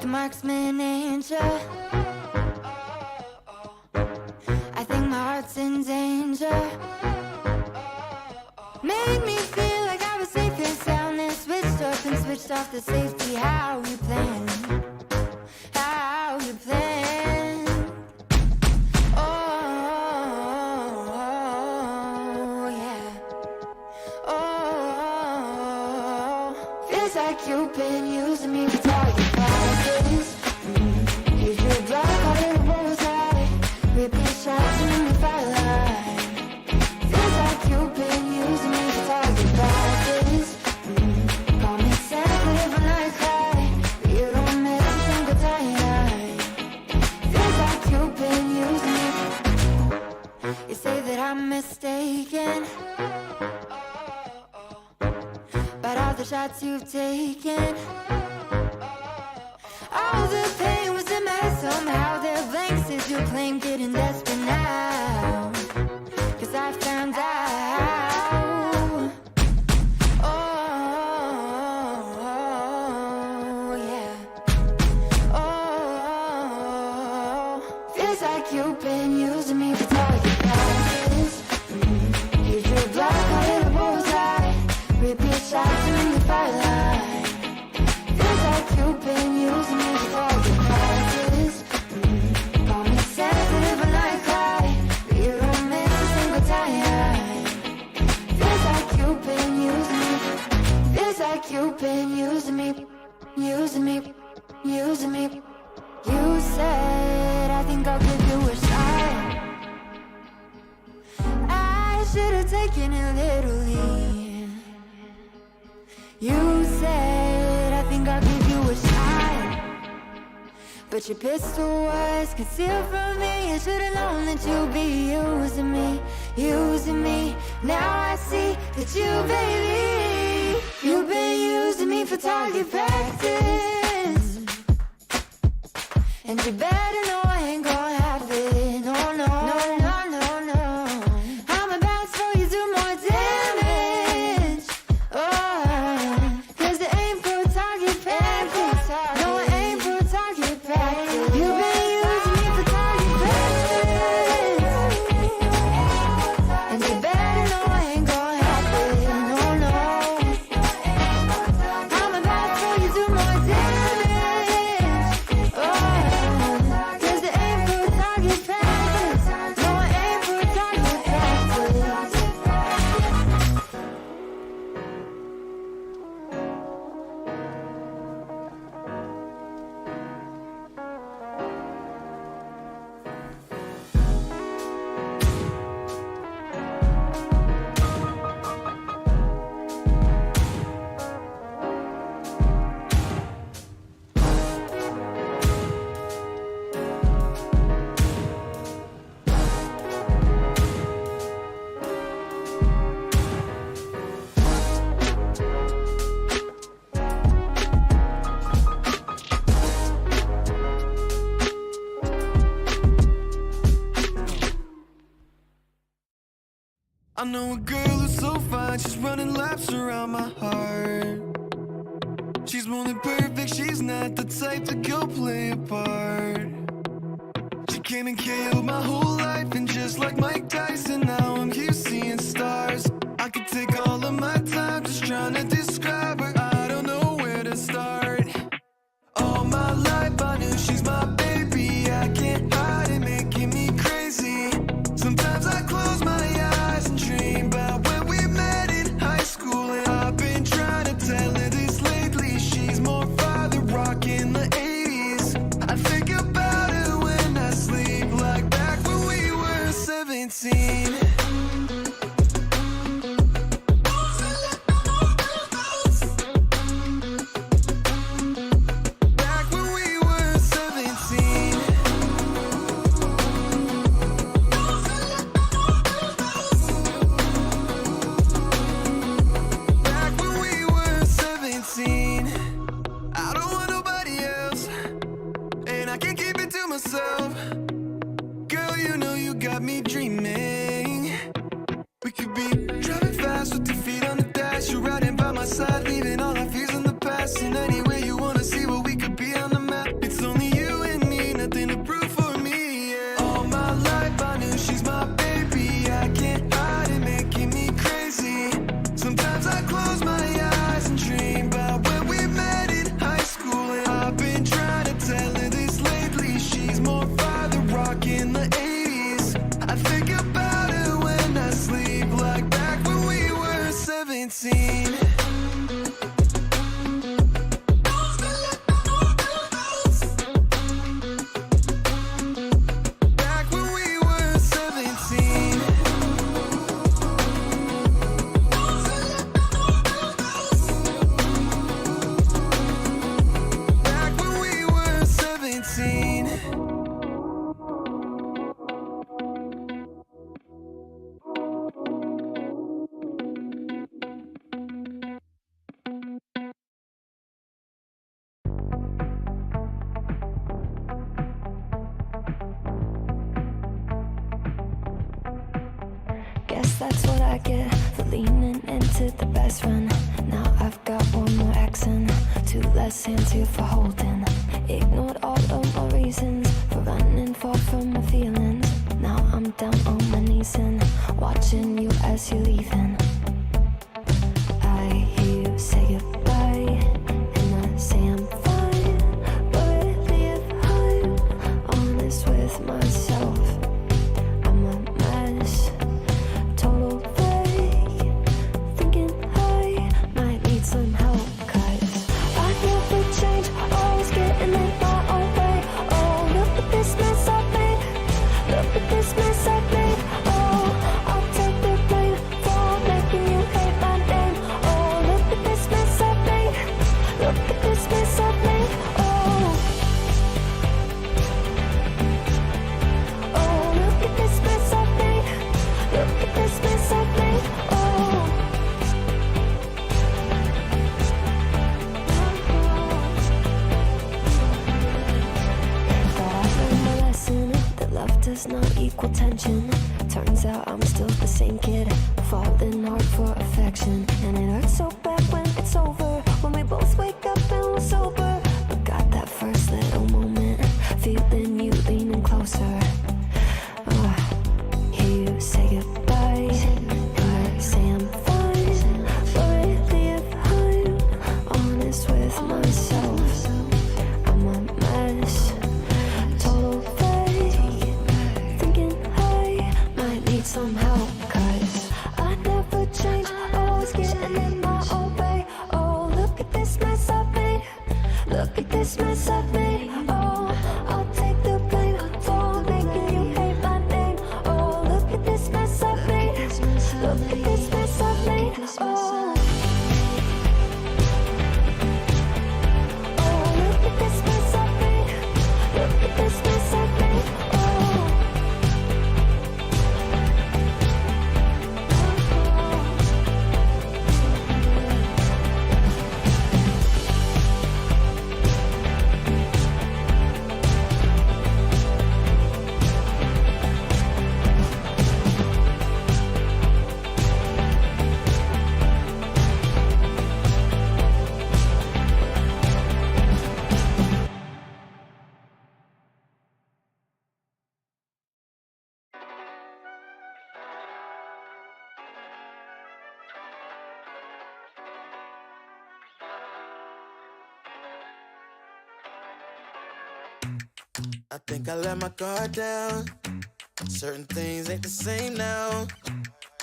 a marksman, ain't ya? I think my heart's in danger. Made me feel like I was safe and sound, and switched up and switched off the safety. How you playing? How you playing? Oh, yeah. Oh, feels like you've been using me for target practice. Use your blood, call it a bullseye. Repeat shots and then firelight. Feels like you've been using me for target practice. Call me sensitive when I cry, but you don't miss a single time. Feels like you've been using me. You say that I'm mistaken about all the shots you've taken. All the pain was in my head somehow. There are blanks as you claim, getting desperate now, 'cause I found out. Oh, yeah. Oh, feels like you've been using me for target practice. Use your blood, call it a bullseye. Repeat shots and then firelight. Feels like you've been using me for target practice. Call me sensitive when I cry, but you don't miss a single time. Feels like you've been using me. Feels like you've been using me. Using me. Using me. You said, I think I'll give you a shot. I should have taken it literally. You said, I think I'll give you a shot, but your pistol was concealed from me. I should've known that you'd be using me, using me. Now I see that you, baby, you've been using me for target practice. And you better know I ain't gonna have it. No, no, no, no, no, no. I'm about to throw you do more damage. Oh, 'cause it ain't for target practice. No, it ain't for target practice. You've been using me for target practice. And you better know I ain't gonna have it. No, no. I'm about to throw you do more damage. Oh, 'cause it ain't for target practice. No, it ain't for target practice. I know a girl who's so fine, she's running laps around my heart. She's more than perfect, she's not the type to go play a part. She came and killed my whole life, and just like Mike Tyson, now I'm here seeing stars. I could take all of my time just trying to describe her, I don't know where to start. All my life I knew she's my baby, I can't hide it, making me crazy. Sometimes I close my eyes and dream about when we met in high school, and I've been trying to tell her this lately. She's more father rock in the 80s. I think about her when I sleep, like back when we were 17. Back when we were 17. Back when we were 17. I don't want nobody else, and I can't keep it to myself. Girl, you know you got me dreaming. We could be driving fast with your feet on the dash. You're riding by my side, leaving all our fears in the past. And anywhere you wanna see what we could be on the map. 17. Back when we were 17. Back when we were 17. Guess that's what I get for leaning into the best friend. Now I've got one more accent, two less hands here for holding. Ignored all of my reasons for running far from my feelings. Now I'm down on my knees and watching you as you're leaving. I hear you say goodbye, and I say I'm fine. But really if I'm honest with myself, I'm a mess. Total fake, thinking I might need some help. 'Cause I never change, always getting in my own way. Oh, look at this mess I've made. Look at this mess I've made. Oh, I'll take the blame for making you hate my name. Oh, look at this mess I've made. Look at this mess I've made. Oh, oh, look at this mess I've made. Look at this mess I've made. Oh. Thought I learned my lesson that love does not equal tension. Turns out I'm still the same kid, falling hard for affection. And it hurts so bad when it's over, when we both wake up and we're sober. But got that first little moment, feeling you leaning closer. Hear you say goodbye, I say I'm fine. But really if I'm honest with myself, I'm a mess. Total fake, thinking I might need some help. 'Cause I never change, always getting in my own way. Oh, look at this mess I've made. Look at this mess I've made. Oh, I'll take the blame for making you hate my name. Oh, look at this mess I've made. Look at this mess I've made. Oh, oh, look at this mess I've made. Look at this mess I've made. Oh. I think I let my guard down. Certain things ain't the same now.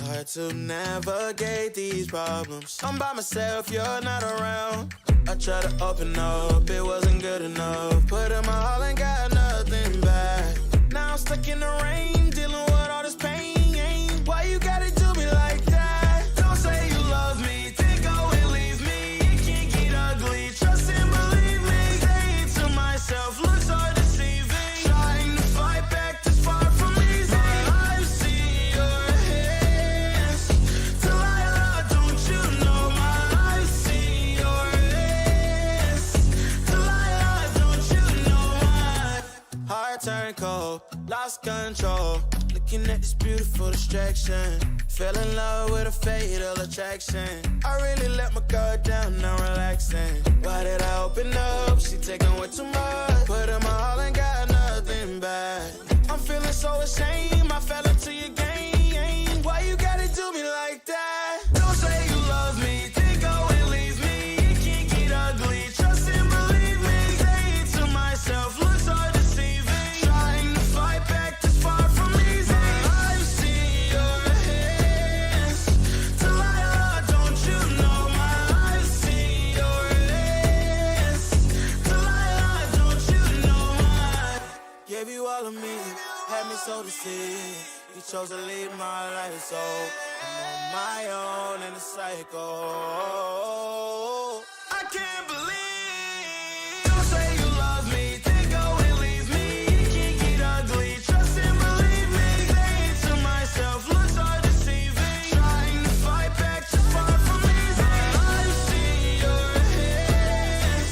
Hard to navigate these problems. I'm by myself, you're not around. I tried to open up, it wasn't good enough. Put in my all and got nothing back. Now I'm stuck in the rain, dealing with all this pain. Why you gotta do me like that? Don't say you love me, then go and leave me. It can't get ugly, trust and believe me. Saying to myself, looks hard deceiving. Trying to fight back, this far from easy. Life's in your hands. Delilah, don't you know my life's in your hands? Delilah, don't you know my heart turned cold, lost control. Looking at this beautiful distraction. Fell in love with a fatal attraction. I really let my guard down, now relaxing. Why did I open up? She taking way too much. Put in my all and got nothing back. I'm feeling so ashamed, I fell into your game. Why you gotta do me like that? Don't say you love me, then go and leave me. It can't get ugly, trust and believe me. Saying to myself, looks hard deceiving. Trying to fight back, this far from easy. Life's in your hands. Delilah, don't you know see. You chose to leave my life, so I'm on my own in the cycle. I can't believe you say you love me, then go and leave me. Can't get ugly, trust and believe me. Saying to myself, looks are deceiving. Trying to fight back, too far from easy. I see your hands,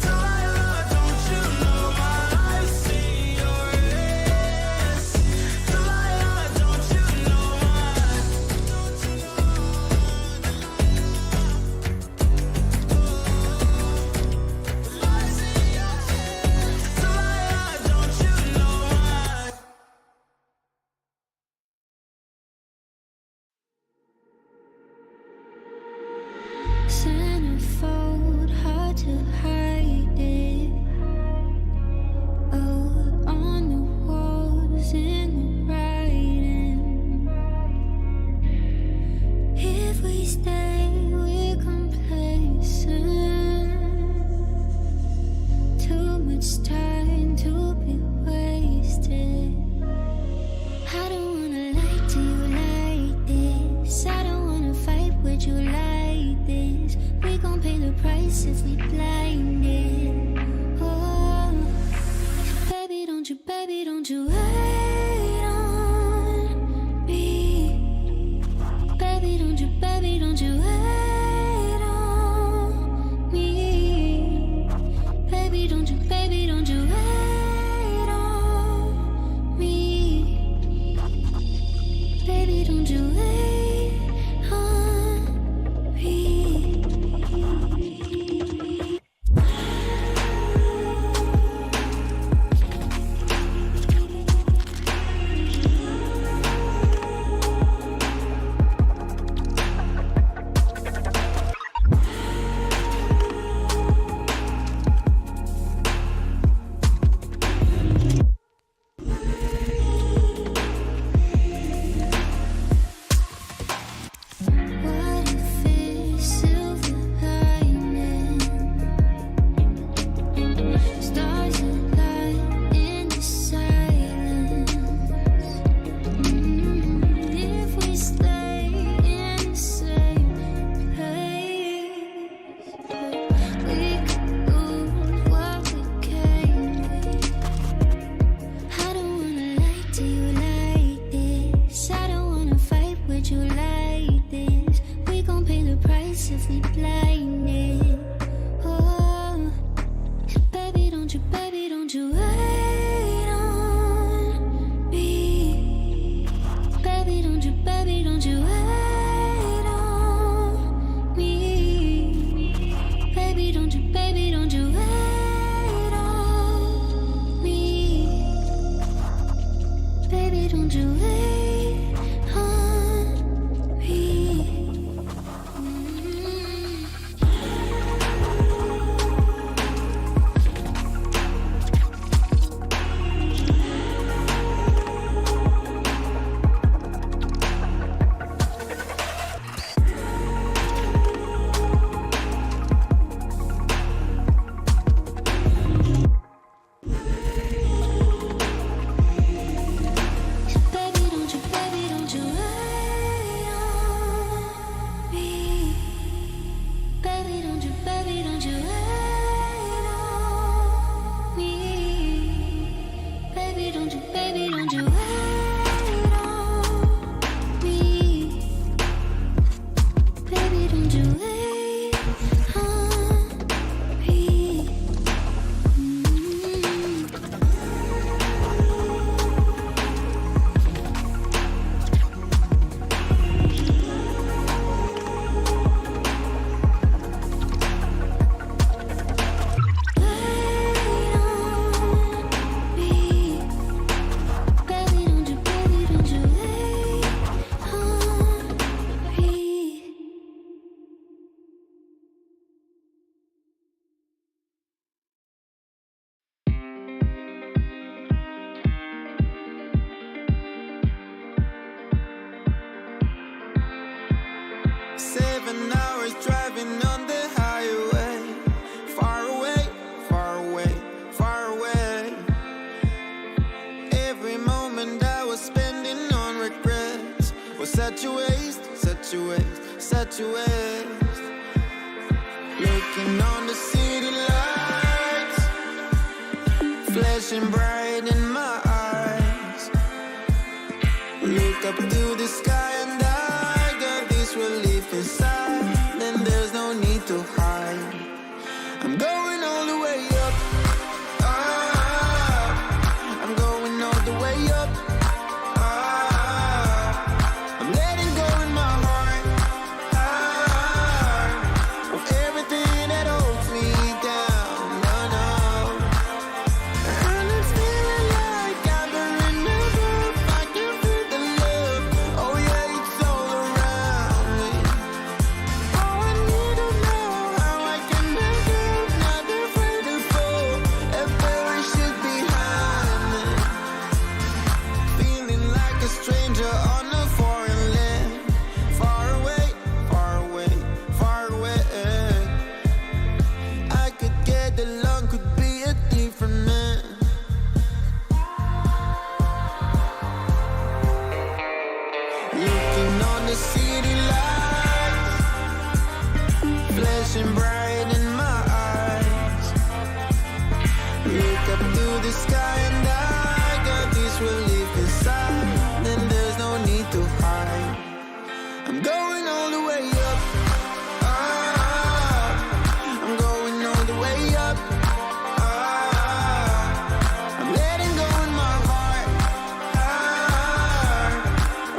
Delilah, don't you know my eyes see your hands, Delilah, don't you know my, don't you know, I see your hands, Delilah, don't you know my. Centerfold, hard to hide it. Oh, on the walls in the writing. If we stay, we're complacent. Too much time to be wasted. I don't wanna lie to you like this. I don't wanna fight with you like this. We gon' pay the price if we blinded. Oh, baby, don't you wait on me. Baby, don't you wait on me. Baby, don't you wait on me. Baby, don't you wait on me. What if it's silver lining? Stars align in the silence. If we stay in the same place, we could lose what we came with. I don't wanna lie to you like this. I don't wanna fight with you like this. We gon' pay the price if we blinded. Oh, baby, don't you wait on me. Baby, don't you wait on me. Baby, don't you wait on me. Baby, don't you wait on me. at your waist, looking on the city lights, flashing bright in my eyes. Look up to the sky and I got this relief inside. Then there's no need to hide. I'm going all the way up. I'm going all the way up. I'm letting go in my heart of everything that holds me down. No, no. And it's feeling like I'm burning up. I can feel the love. Oh yeah, it's all around me. Oh, I need to know how I can make it. Not afraid to fall. If there should behind me. Feeling like a stranger on a foreign land. Far away, far away, far away. I could get along, could be a different man. Looking on the city lights, flashing bright in my eyes. Look up to the sky and I got this relief inside. Then there's no need to hide. I'm going all the way up. I'm going all the way up. I'm letting go in my heart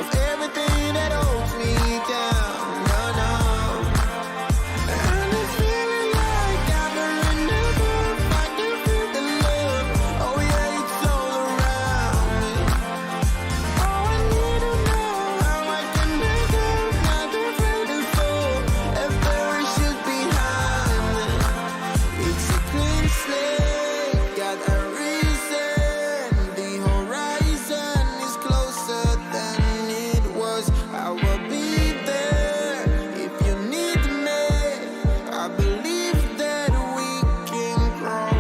of everything that holds me down. No, no. And it's feeling like I'm burning up. I can feel the love. Oh yeah, it's all around me. Oh, I need to know how I can make it. Not afraid to fall. If there should behind me. It's a clean slate, got a reason. The horizon is closer than it was. I will be there if you need me. I believe that we can grow.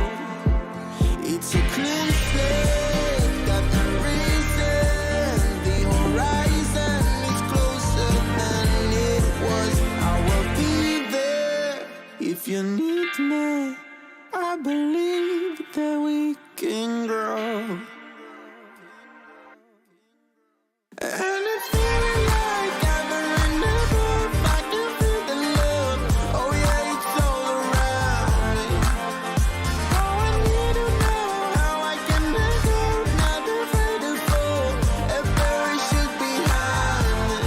It's a clean slate, got a reason. The horizon is closer than it was. I will be there if you need me. I believe that we can grow. And it's feeling like I'm burning up. I can feel the love. Oh yeah, it's all around me. Oh, I need to know how I can make it. Not afraid to fall. If there should behind me.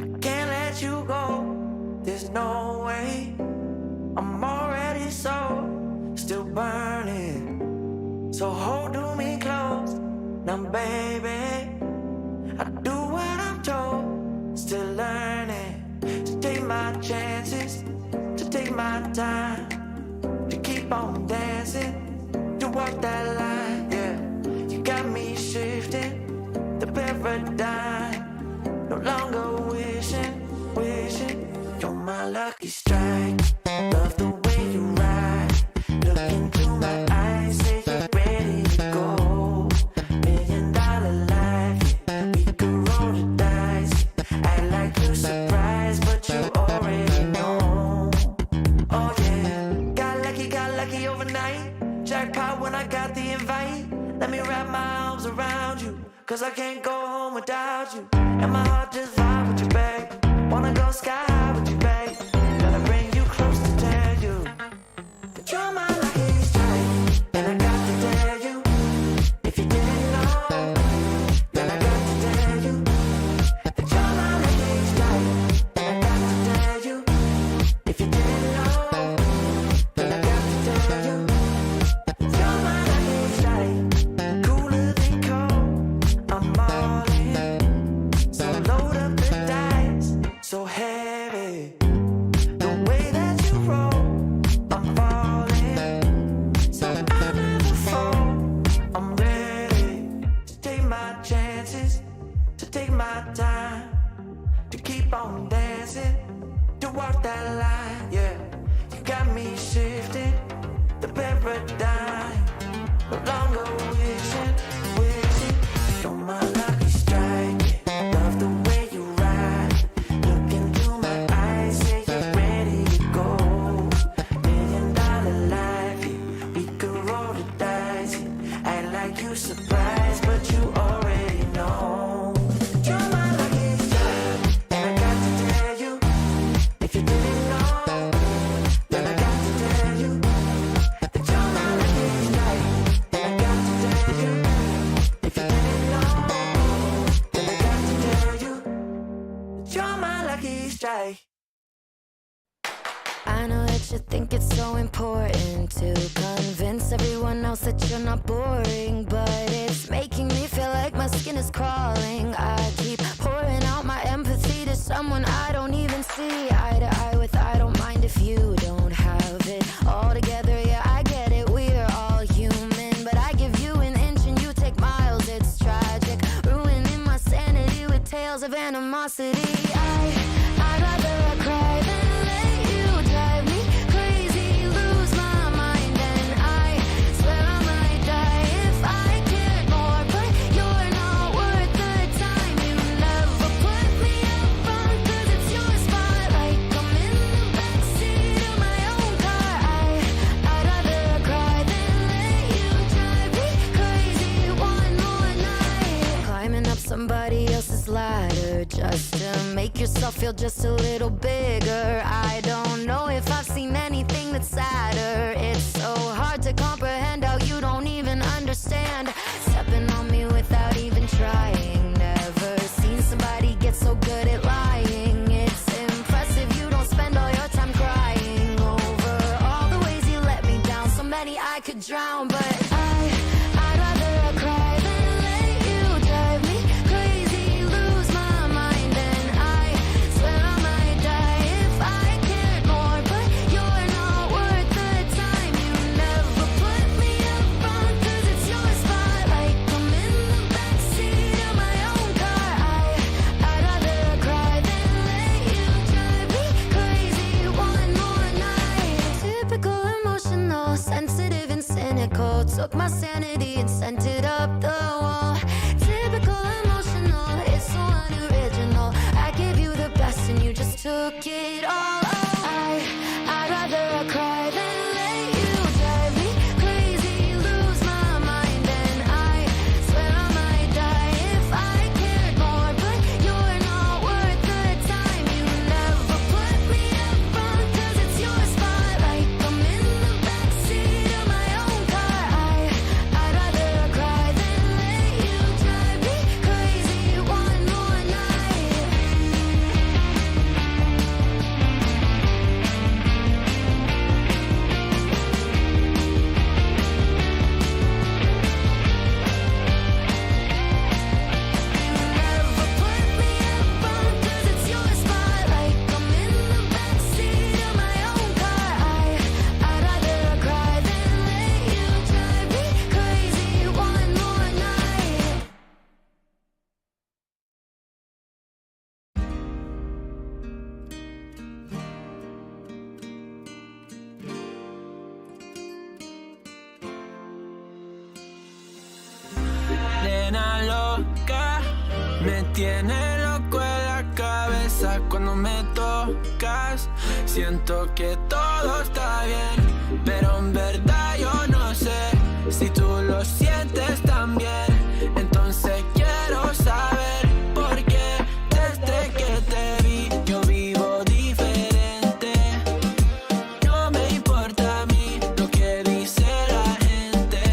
I can't let you go, there's no way. I'm already so, still burning. So hold to me close, now baby. I do what I'm told, still learning. To take my chances, to take my time. To keep on dancing, to walk that line, yeah. You got me shifting, the paradigm. No longer wishing, wishing. You're my lucky strike. Love the way you ride. Look into my eyes, say you're ready to go. $1 million life, yeah. We could roll the dice. Act like you're surprised, but you already know. Oh yeah, got lucky overnight. Jackpot when I got the invite. Let me wrap my arms around you, 'cause I can't go home without you. And my heart just vibe with you, babe. Wanna go sky high with you, babe. it's so important to convince everyone else that you're not boring, but it's making me feel like my skin is crawling. I keep pouring out my empathy to someone I don't even see eye to eye with. I don't mind if you don't have it all together. Yeah, I get it, we're all human, but I give you an inch and you take miles. It's tragic, ruining my sanity with tales of animosity. I'd rather I cry than let you drive me crazy, lose my mind, and I swear I might die if I cared more, but you're not worth the time. You never put me up front, 'cause it's your spotlight. I'm in the backseat of my own car. I'd rather I cry than let you drive me crazy one more night. Climbing up somebody else's ladder just to make yourself feel just a little bigger. I don't know if I've seen anything that's sadder. It's so hard to comprehend how you don't even understand. Stepping on me without even trying. Never seen somebody get so good at lying. It's impressive you don't spend all your time crying over all the ways you let me down. So many I could drown, but I'd rather I cry than let you drive me crazy, lose my mind, and I swear I might die if I cared more, but you're not worth the time. You never put me up front, 'cause it's your spotlight. I'm in the backseat of my own car. I'd rather cry than let you drive me crazy one more night. Typical emotional, sensitive and cynical. Took my sanity and sent it up the wall. Typical emotional, it's so unoriginal. I gave you the best and you just took it all. I'd rather I cry than let you drive me crazy, lose my mind, and I swear I might die if I cared more, but you're not worth the time. You never put me up front, 'cause it's your spotlight. I'm in the backseat of my own car. I'd rather cry than let you drive me crazy one more night. Never put me up front, 'cause it's your spotlight. I'm in the backseat of my own car. I'd rather cry than let you drive me crazy one more night. Nena loca, me tiene loco en la cabeza cuando me tocas. Siento que todo está bien, pero en verdad yo no sé si tú lo sientes también. Entonces quiero saber por qué desde que te vi yo vivo diferente. No me importa a mí lo que dice la gente,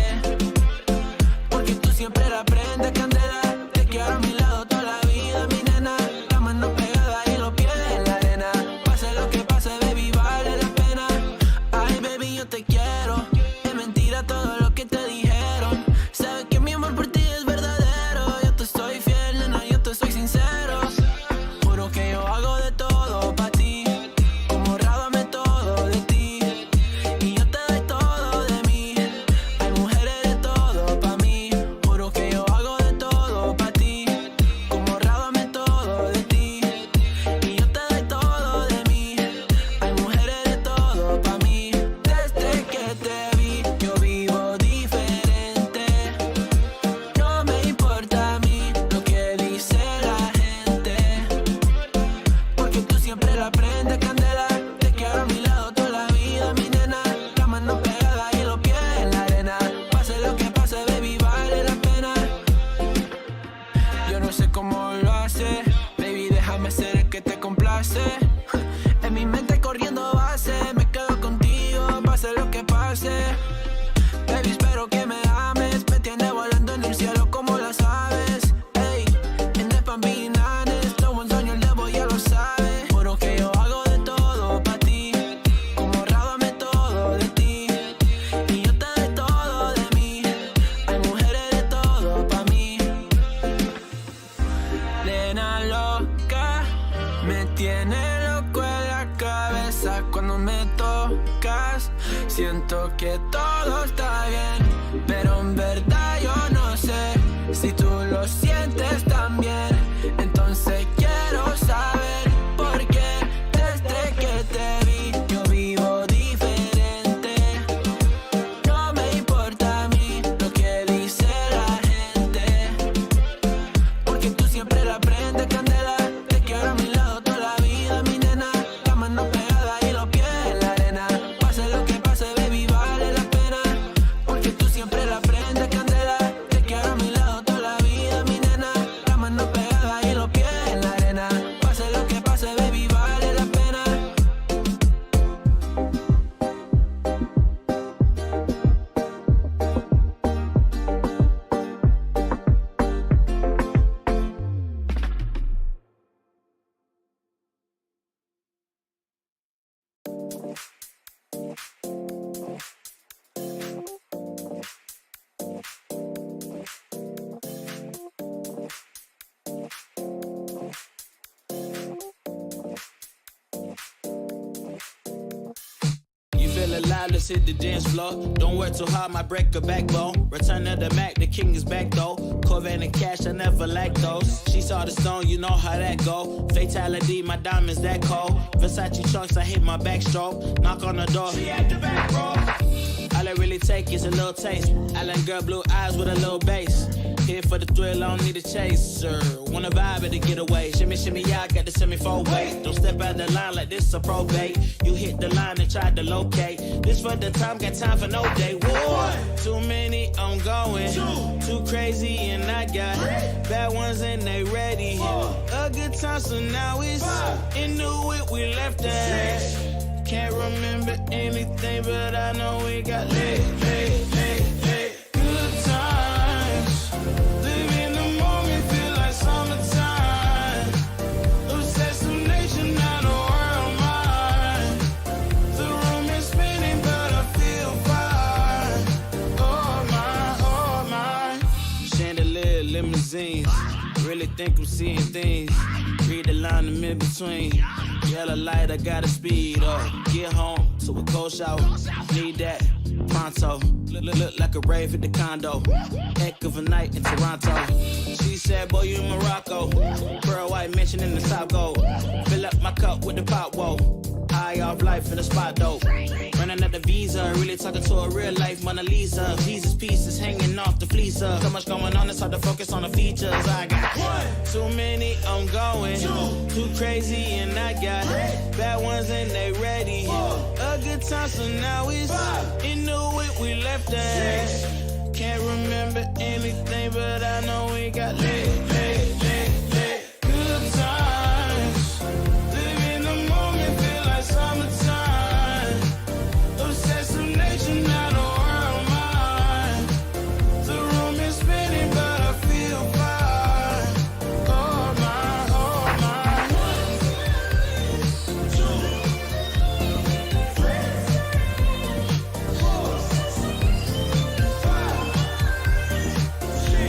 porque tú siempre la prendes candela. Te quiero a mi lado toda la vida, mi nena. La mano pegada y los pies en la arena. Pase lo que pase, baby, vale la pena. Ay, baby. tocas, siento que todo está bien, pero en verdad yo no sé si tú lo sientes también. Entonces quiero saber por qué desde que te vi yo vivo diferente. No me importa a mí lo que dice la gente, porque tú siempre la prendes candela. Te quiero a mi lado toda la vida, mi nena. La mano pegada y los pies en la arena. Pase lo que pase, baby, vale la pena, porque tú siempre la prendes candela. Te quiero a mi lado toda la vida, mi nena. La mano pegada y los pies en la arena. Pase lo que pase, baby, vale la pena. You feel alive, let's hit the dance floor. Don't work too hard, might break a backbone. Return of the Mac, the king is back though. Corvette and cash, I never lack those. She saw the stone, you know how that go. Fatality, my diamonds that cold. Versace trunks, I hit my backstroke. Knock on the door, she at the back, bro. All I really take is a little taste. Island girl, blue eyes with a little bass. Here for the thrill, I don't need a chaser. Wanna vibe at the getaway. Shimmy, shimmy, yeah, I got the semi-four way. Don't step out the line like this a probate. You hit the line and try to locate. This for the time, got time for no day. One, too many, I'm going. Too crazy and I got bad ones and they ready. A good time, so now it's into it, we left that. Can't remember anything, but I know we got lit. Good times, live in the moment, feel like summertime. Obsessed with nature, not a world mine. The room is spinning, but I feel fine. Oh my. Chandelier, limousines. Really think I'm seeing things. Read the line in mid-between. Yellow light, I gotta speed up. Get home to a cold shower. Need that pronto. Look like a rave at the condo. Heck of a night in Toronto. She said, boy, you in Morocco. Pearl white mention in the South Gold. Fill up my cup with the pop, whoa. High off life in the spot, though. Running at the visa, really talking to a real life Mona Lisa. Jesus pieces hanging off the fleecer. So much going on, it's hard to focus on the features. I got too many, I'm going. Too crazy, and I got bad ones and they ready. A good time, so now it's into it, we left that. Can't remember anything, but I know we got lit. Good times, live in the moment, feel like summertime. Obsessed with nature, not a world mine. The room is spinning, but I feel fine. Oh my, oh my. 1, 2, 3, 4, 5, 6.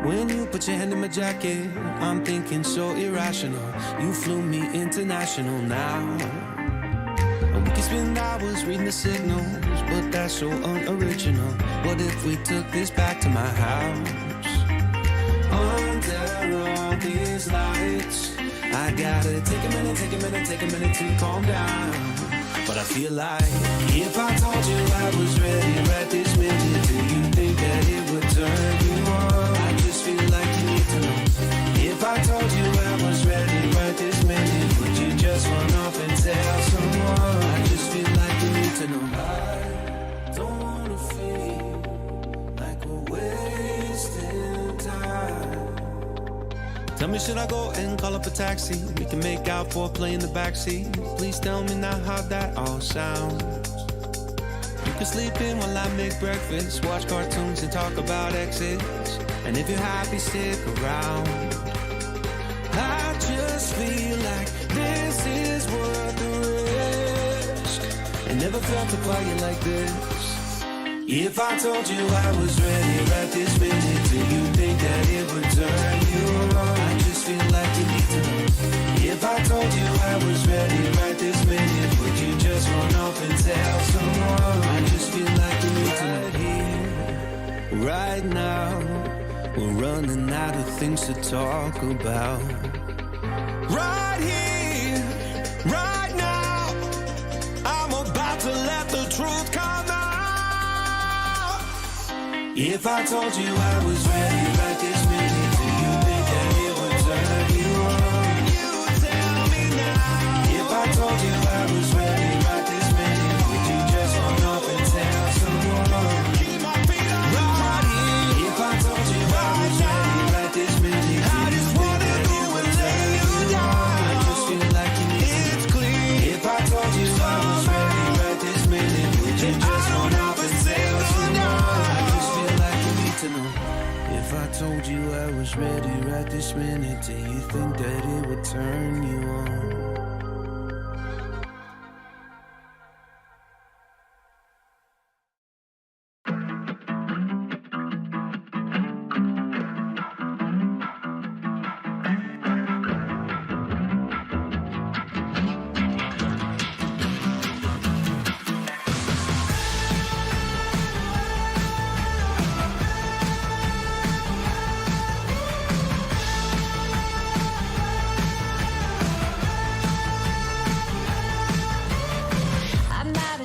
When you put your hand in my jacket, I'm thinking so irrational. You flew me international now. And we can spend hours reading the signals, but that's so unoriginal. What if we took this back to my house? Under all these lights, I gotta take a minute to calm down. But I feel like if I told you I was ready right this minute, do you think that it would turn you on? I just feel like you need to know. If I told you I was ready right this minute, would you just run off and tell someone? I just feel like you need to know. I don't wanna feel like we're wasting time. Tell me, should I go and call up a taxi? We can make out for play in the backseat. Please tell me now how that all sounds. You can sleep in while I make breakfast, watch cartoons and talk about exes. And if you're happy, stick around. I just feel like this is worth the risk. never felt a quiet like this. If I told you I was ready right this minute, do you think that it would turn you on? I just feel like you need to know. If I told you I was ready right this minute, would you just run off and tell someone? I just feel like you need to know. Right here, right now, we're running out of things to talk about. Right here, right now, I'm about to let the truth come out. If I told you I was ready right this minute, do you think that it would turn you on? You tell me now. If I told you I was ready right this minute, would you just run off and tell someone? Keep my feet on the ground. If I told you I was ready right this minute, I just wanna go and lay you down. I just feel like you need it's clear. If I told you I was ready right this minute, would you just run off and tell someone? To know. If I told you I was ready right this minute, do you think that it would turn you on?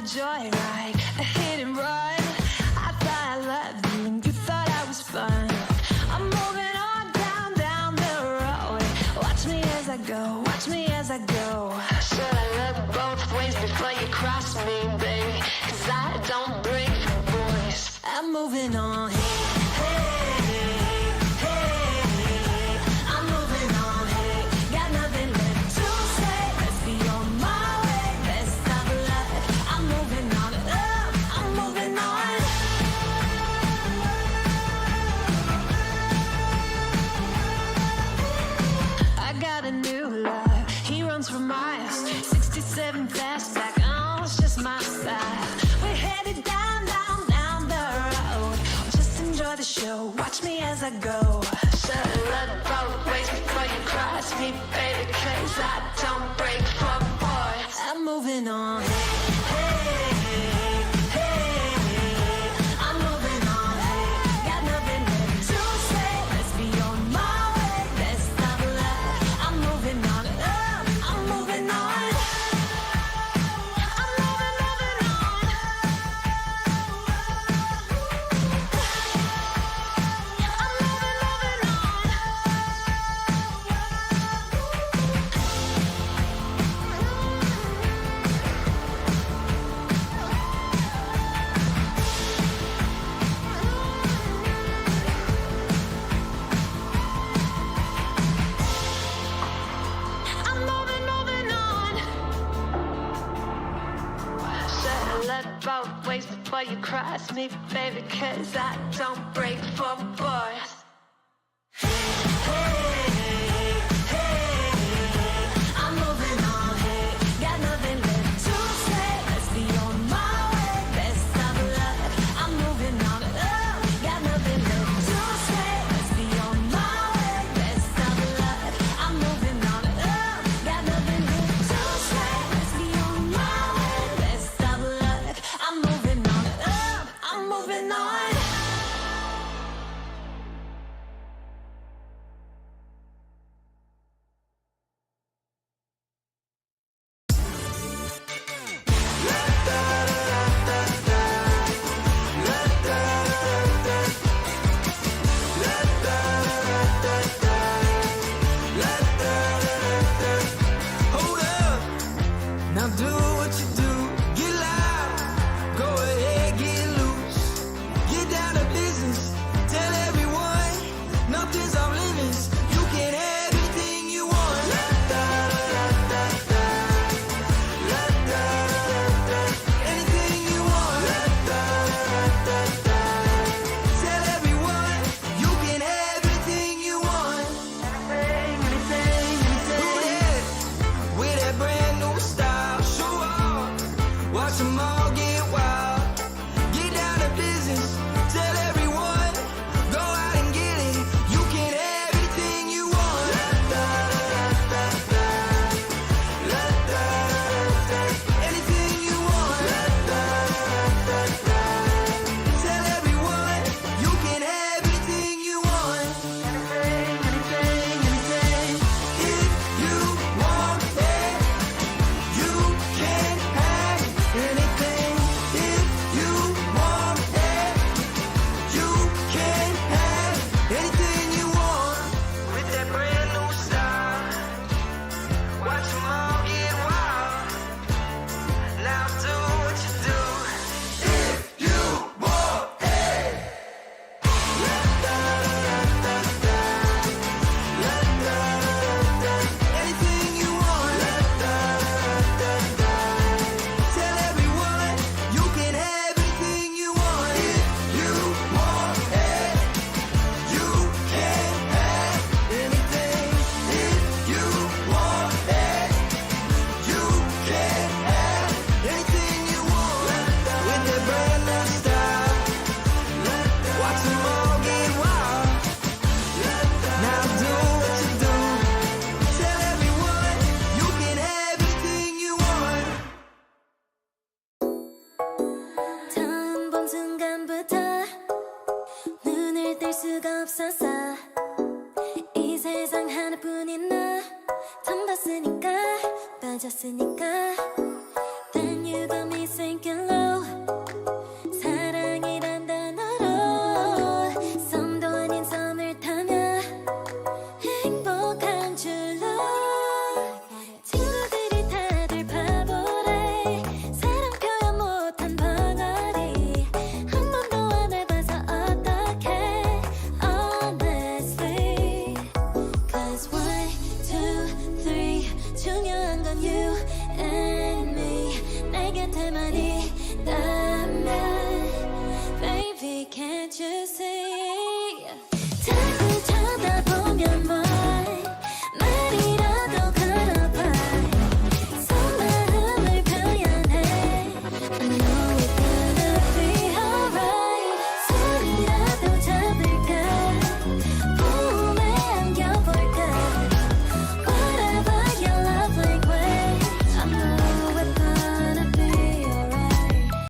Joyride, a hit and run. I thought I loved you and you thought I was fun. I'm moving on down the road. Watch me as I go, watch me as I go. Should I look both ways before you cross me, baby? 'Cause I don't break for boys. I'm moving on. For miles, 67 fastback, oh, it's just my style. We're headed down the road. Just enjoy the show, watch me as I go. Should look both ways before you cross me, baby, 'cause I don't break for boys. I'm moving on. Both ways before you cross me, baby, 'cause I don't break for boys. I'm moving on, hey, got nothing left to say. Let's be on my way, best of luck. I'm moving on, got nothing left to say. Let's be on my way, best of luck. I'm moving on, got nothing left to say. Let's be on my way, best of luck. I'm moving on, I'm moving on. 'Cause I don't break for boys. I'm moving on, hey, got nothing left to say. Let's be on my way, best of luck. I'm moving on, I'm moving on. I'm moving on, hey, got nothing left to say. Let's be on my way, best of luck. I'm moving on, I'm moving on. 'Cause I don't break for boys. I'm moving on, hey, got nothing left to say. Let's be on my way, best of luck. I'm moving on, I'm moving on. some more.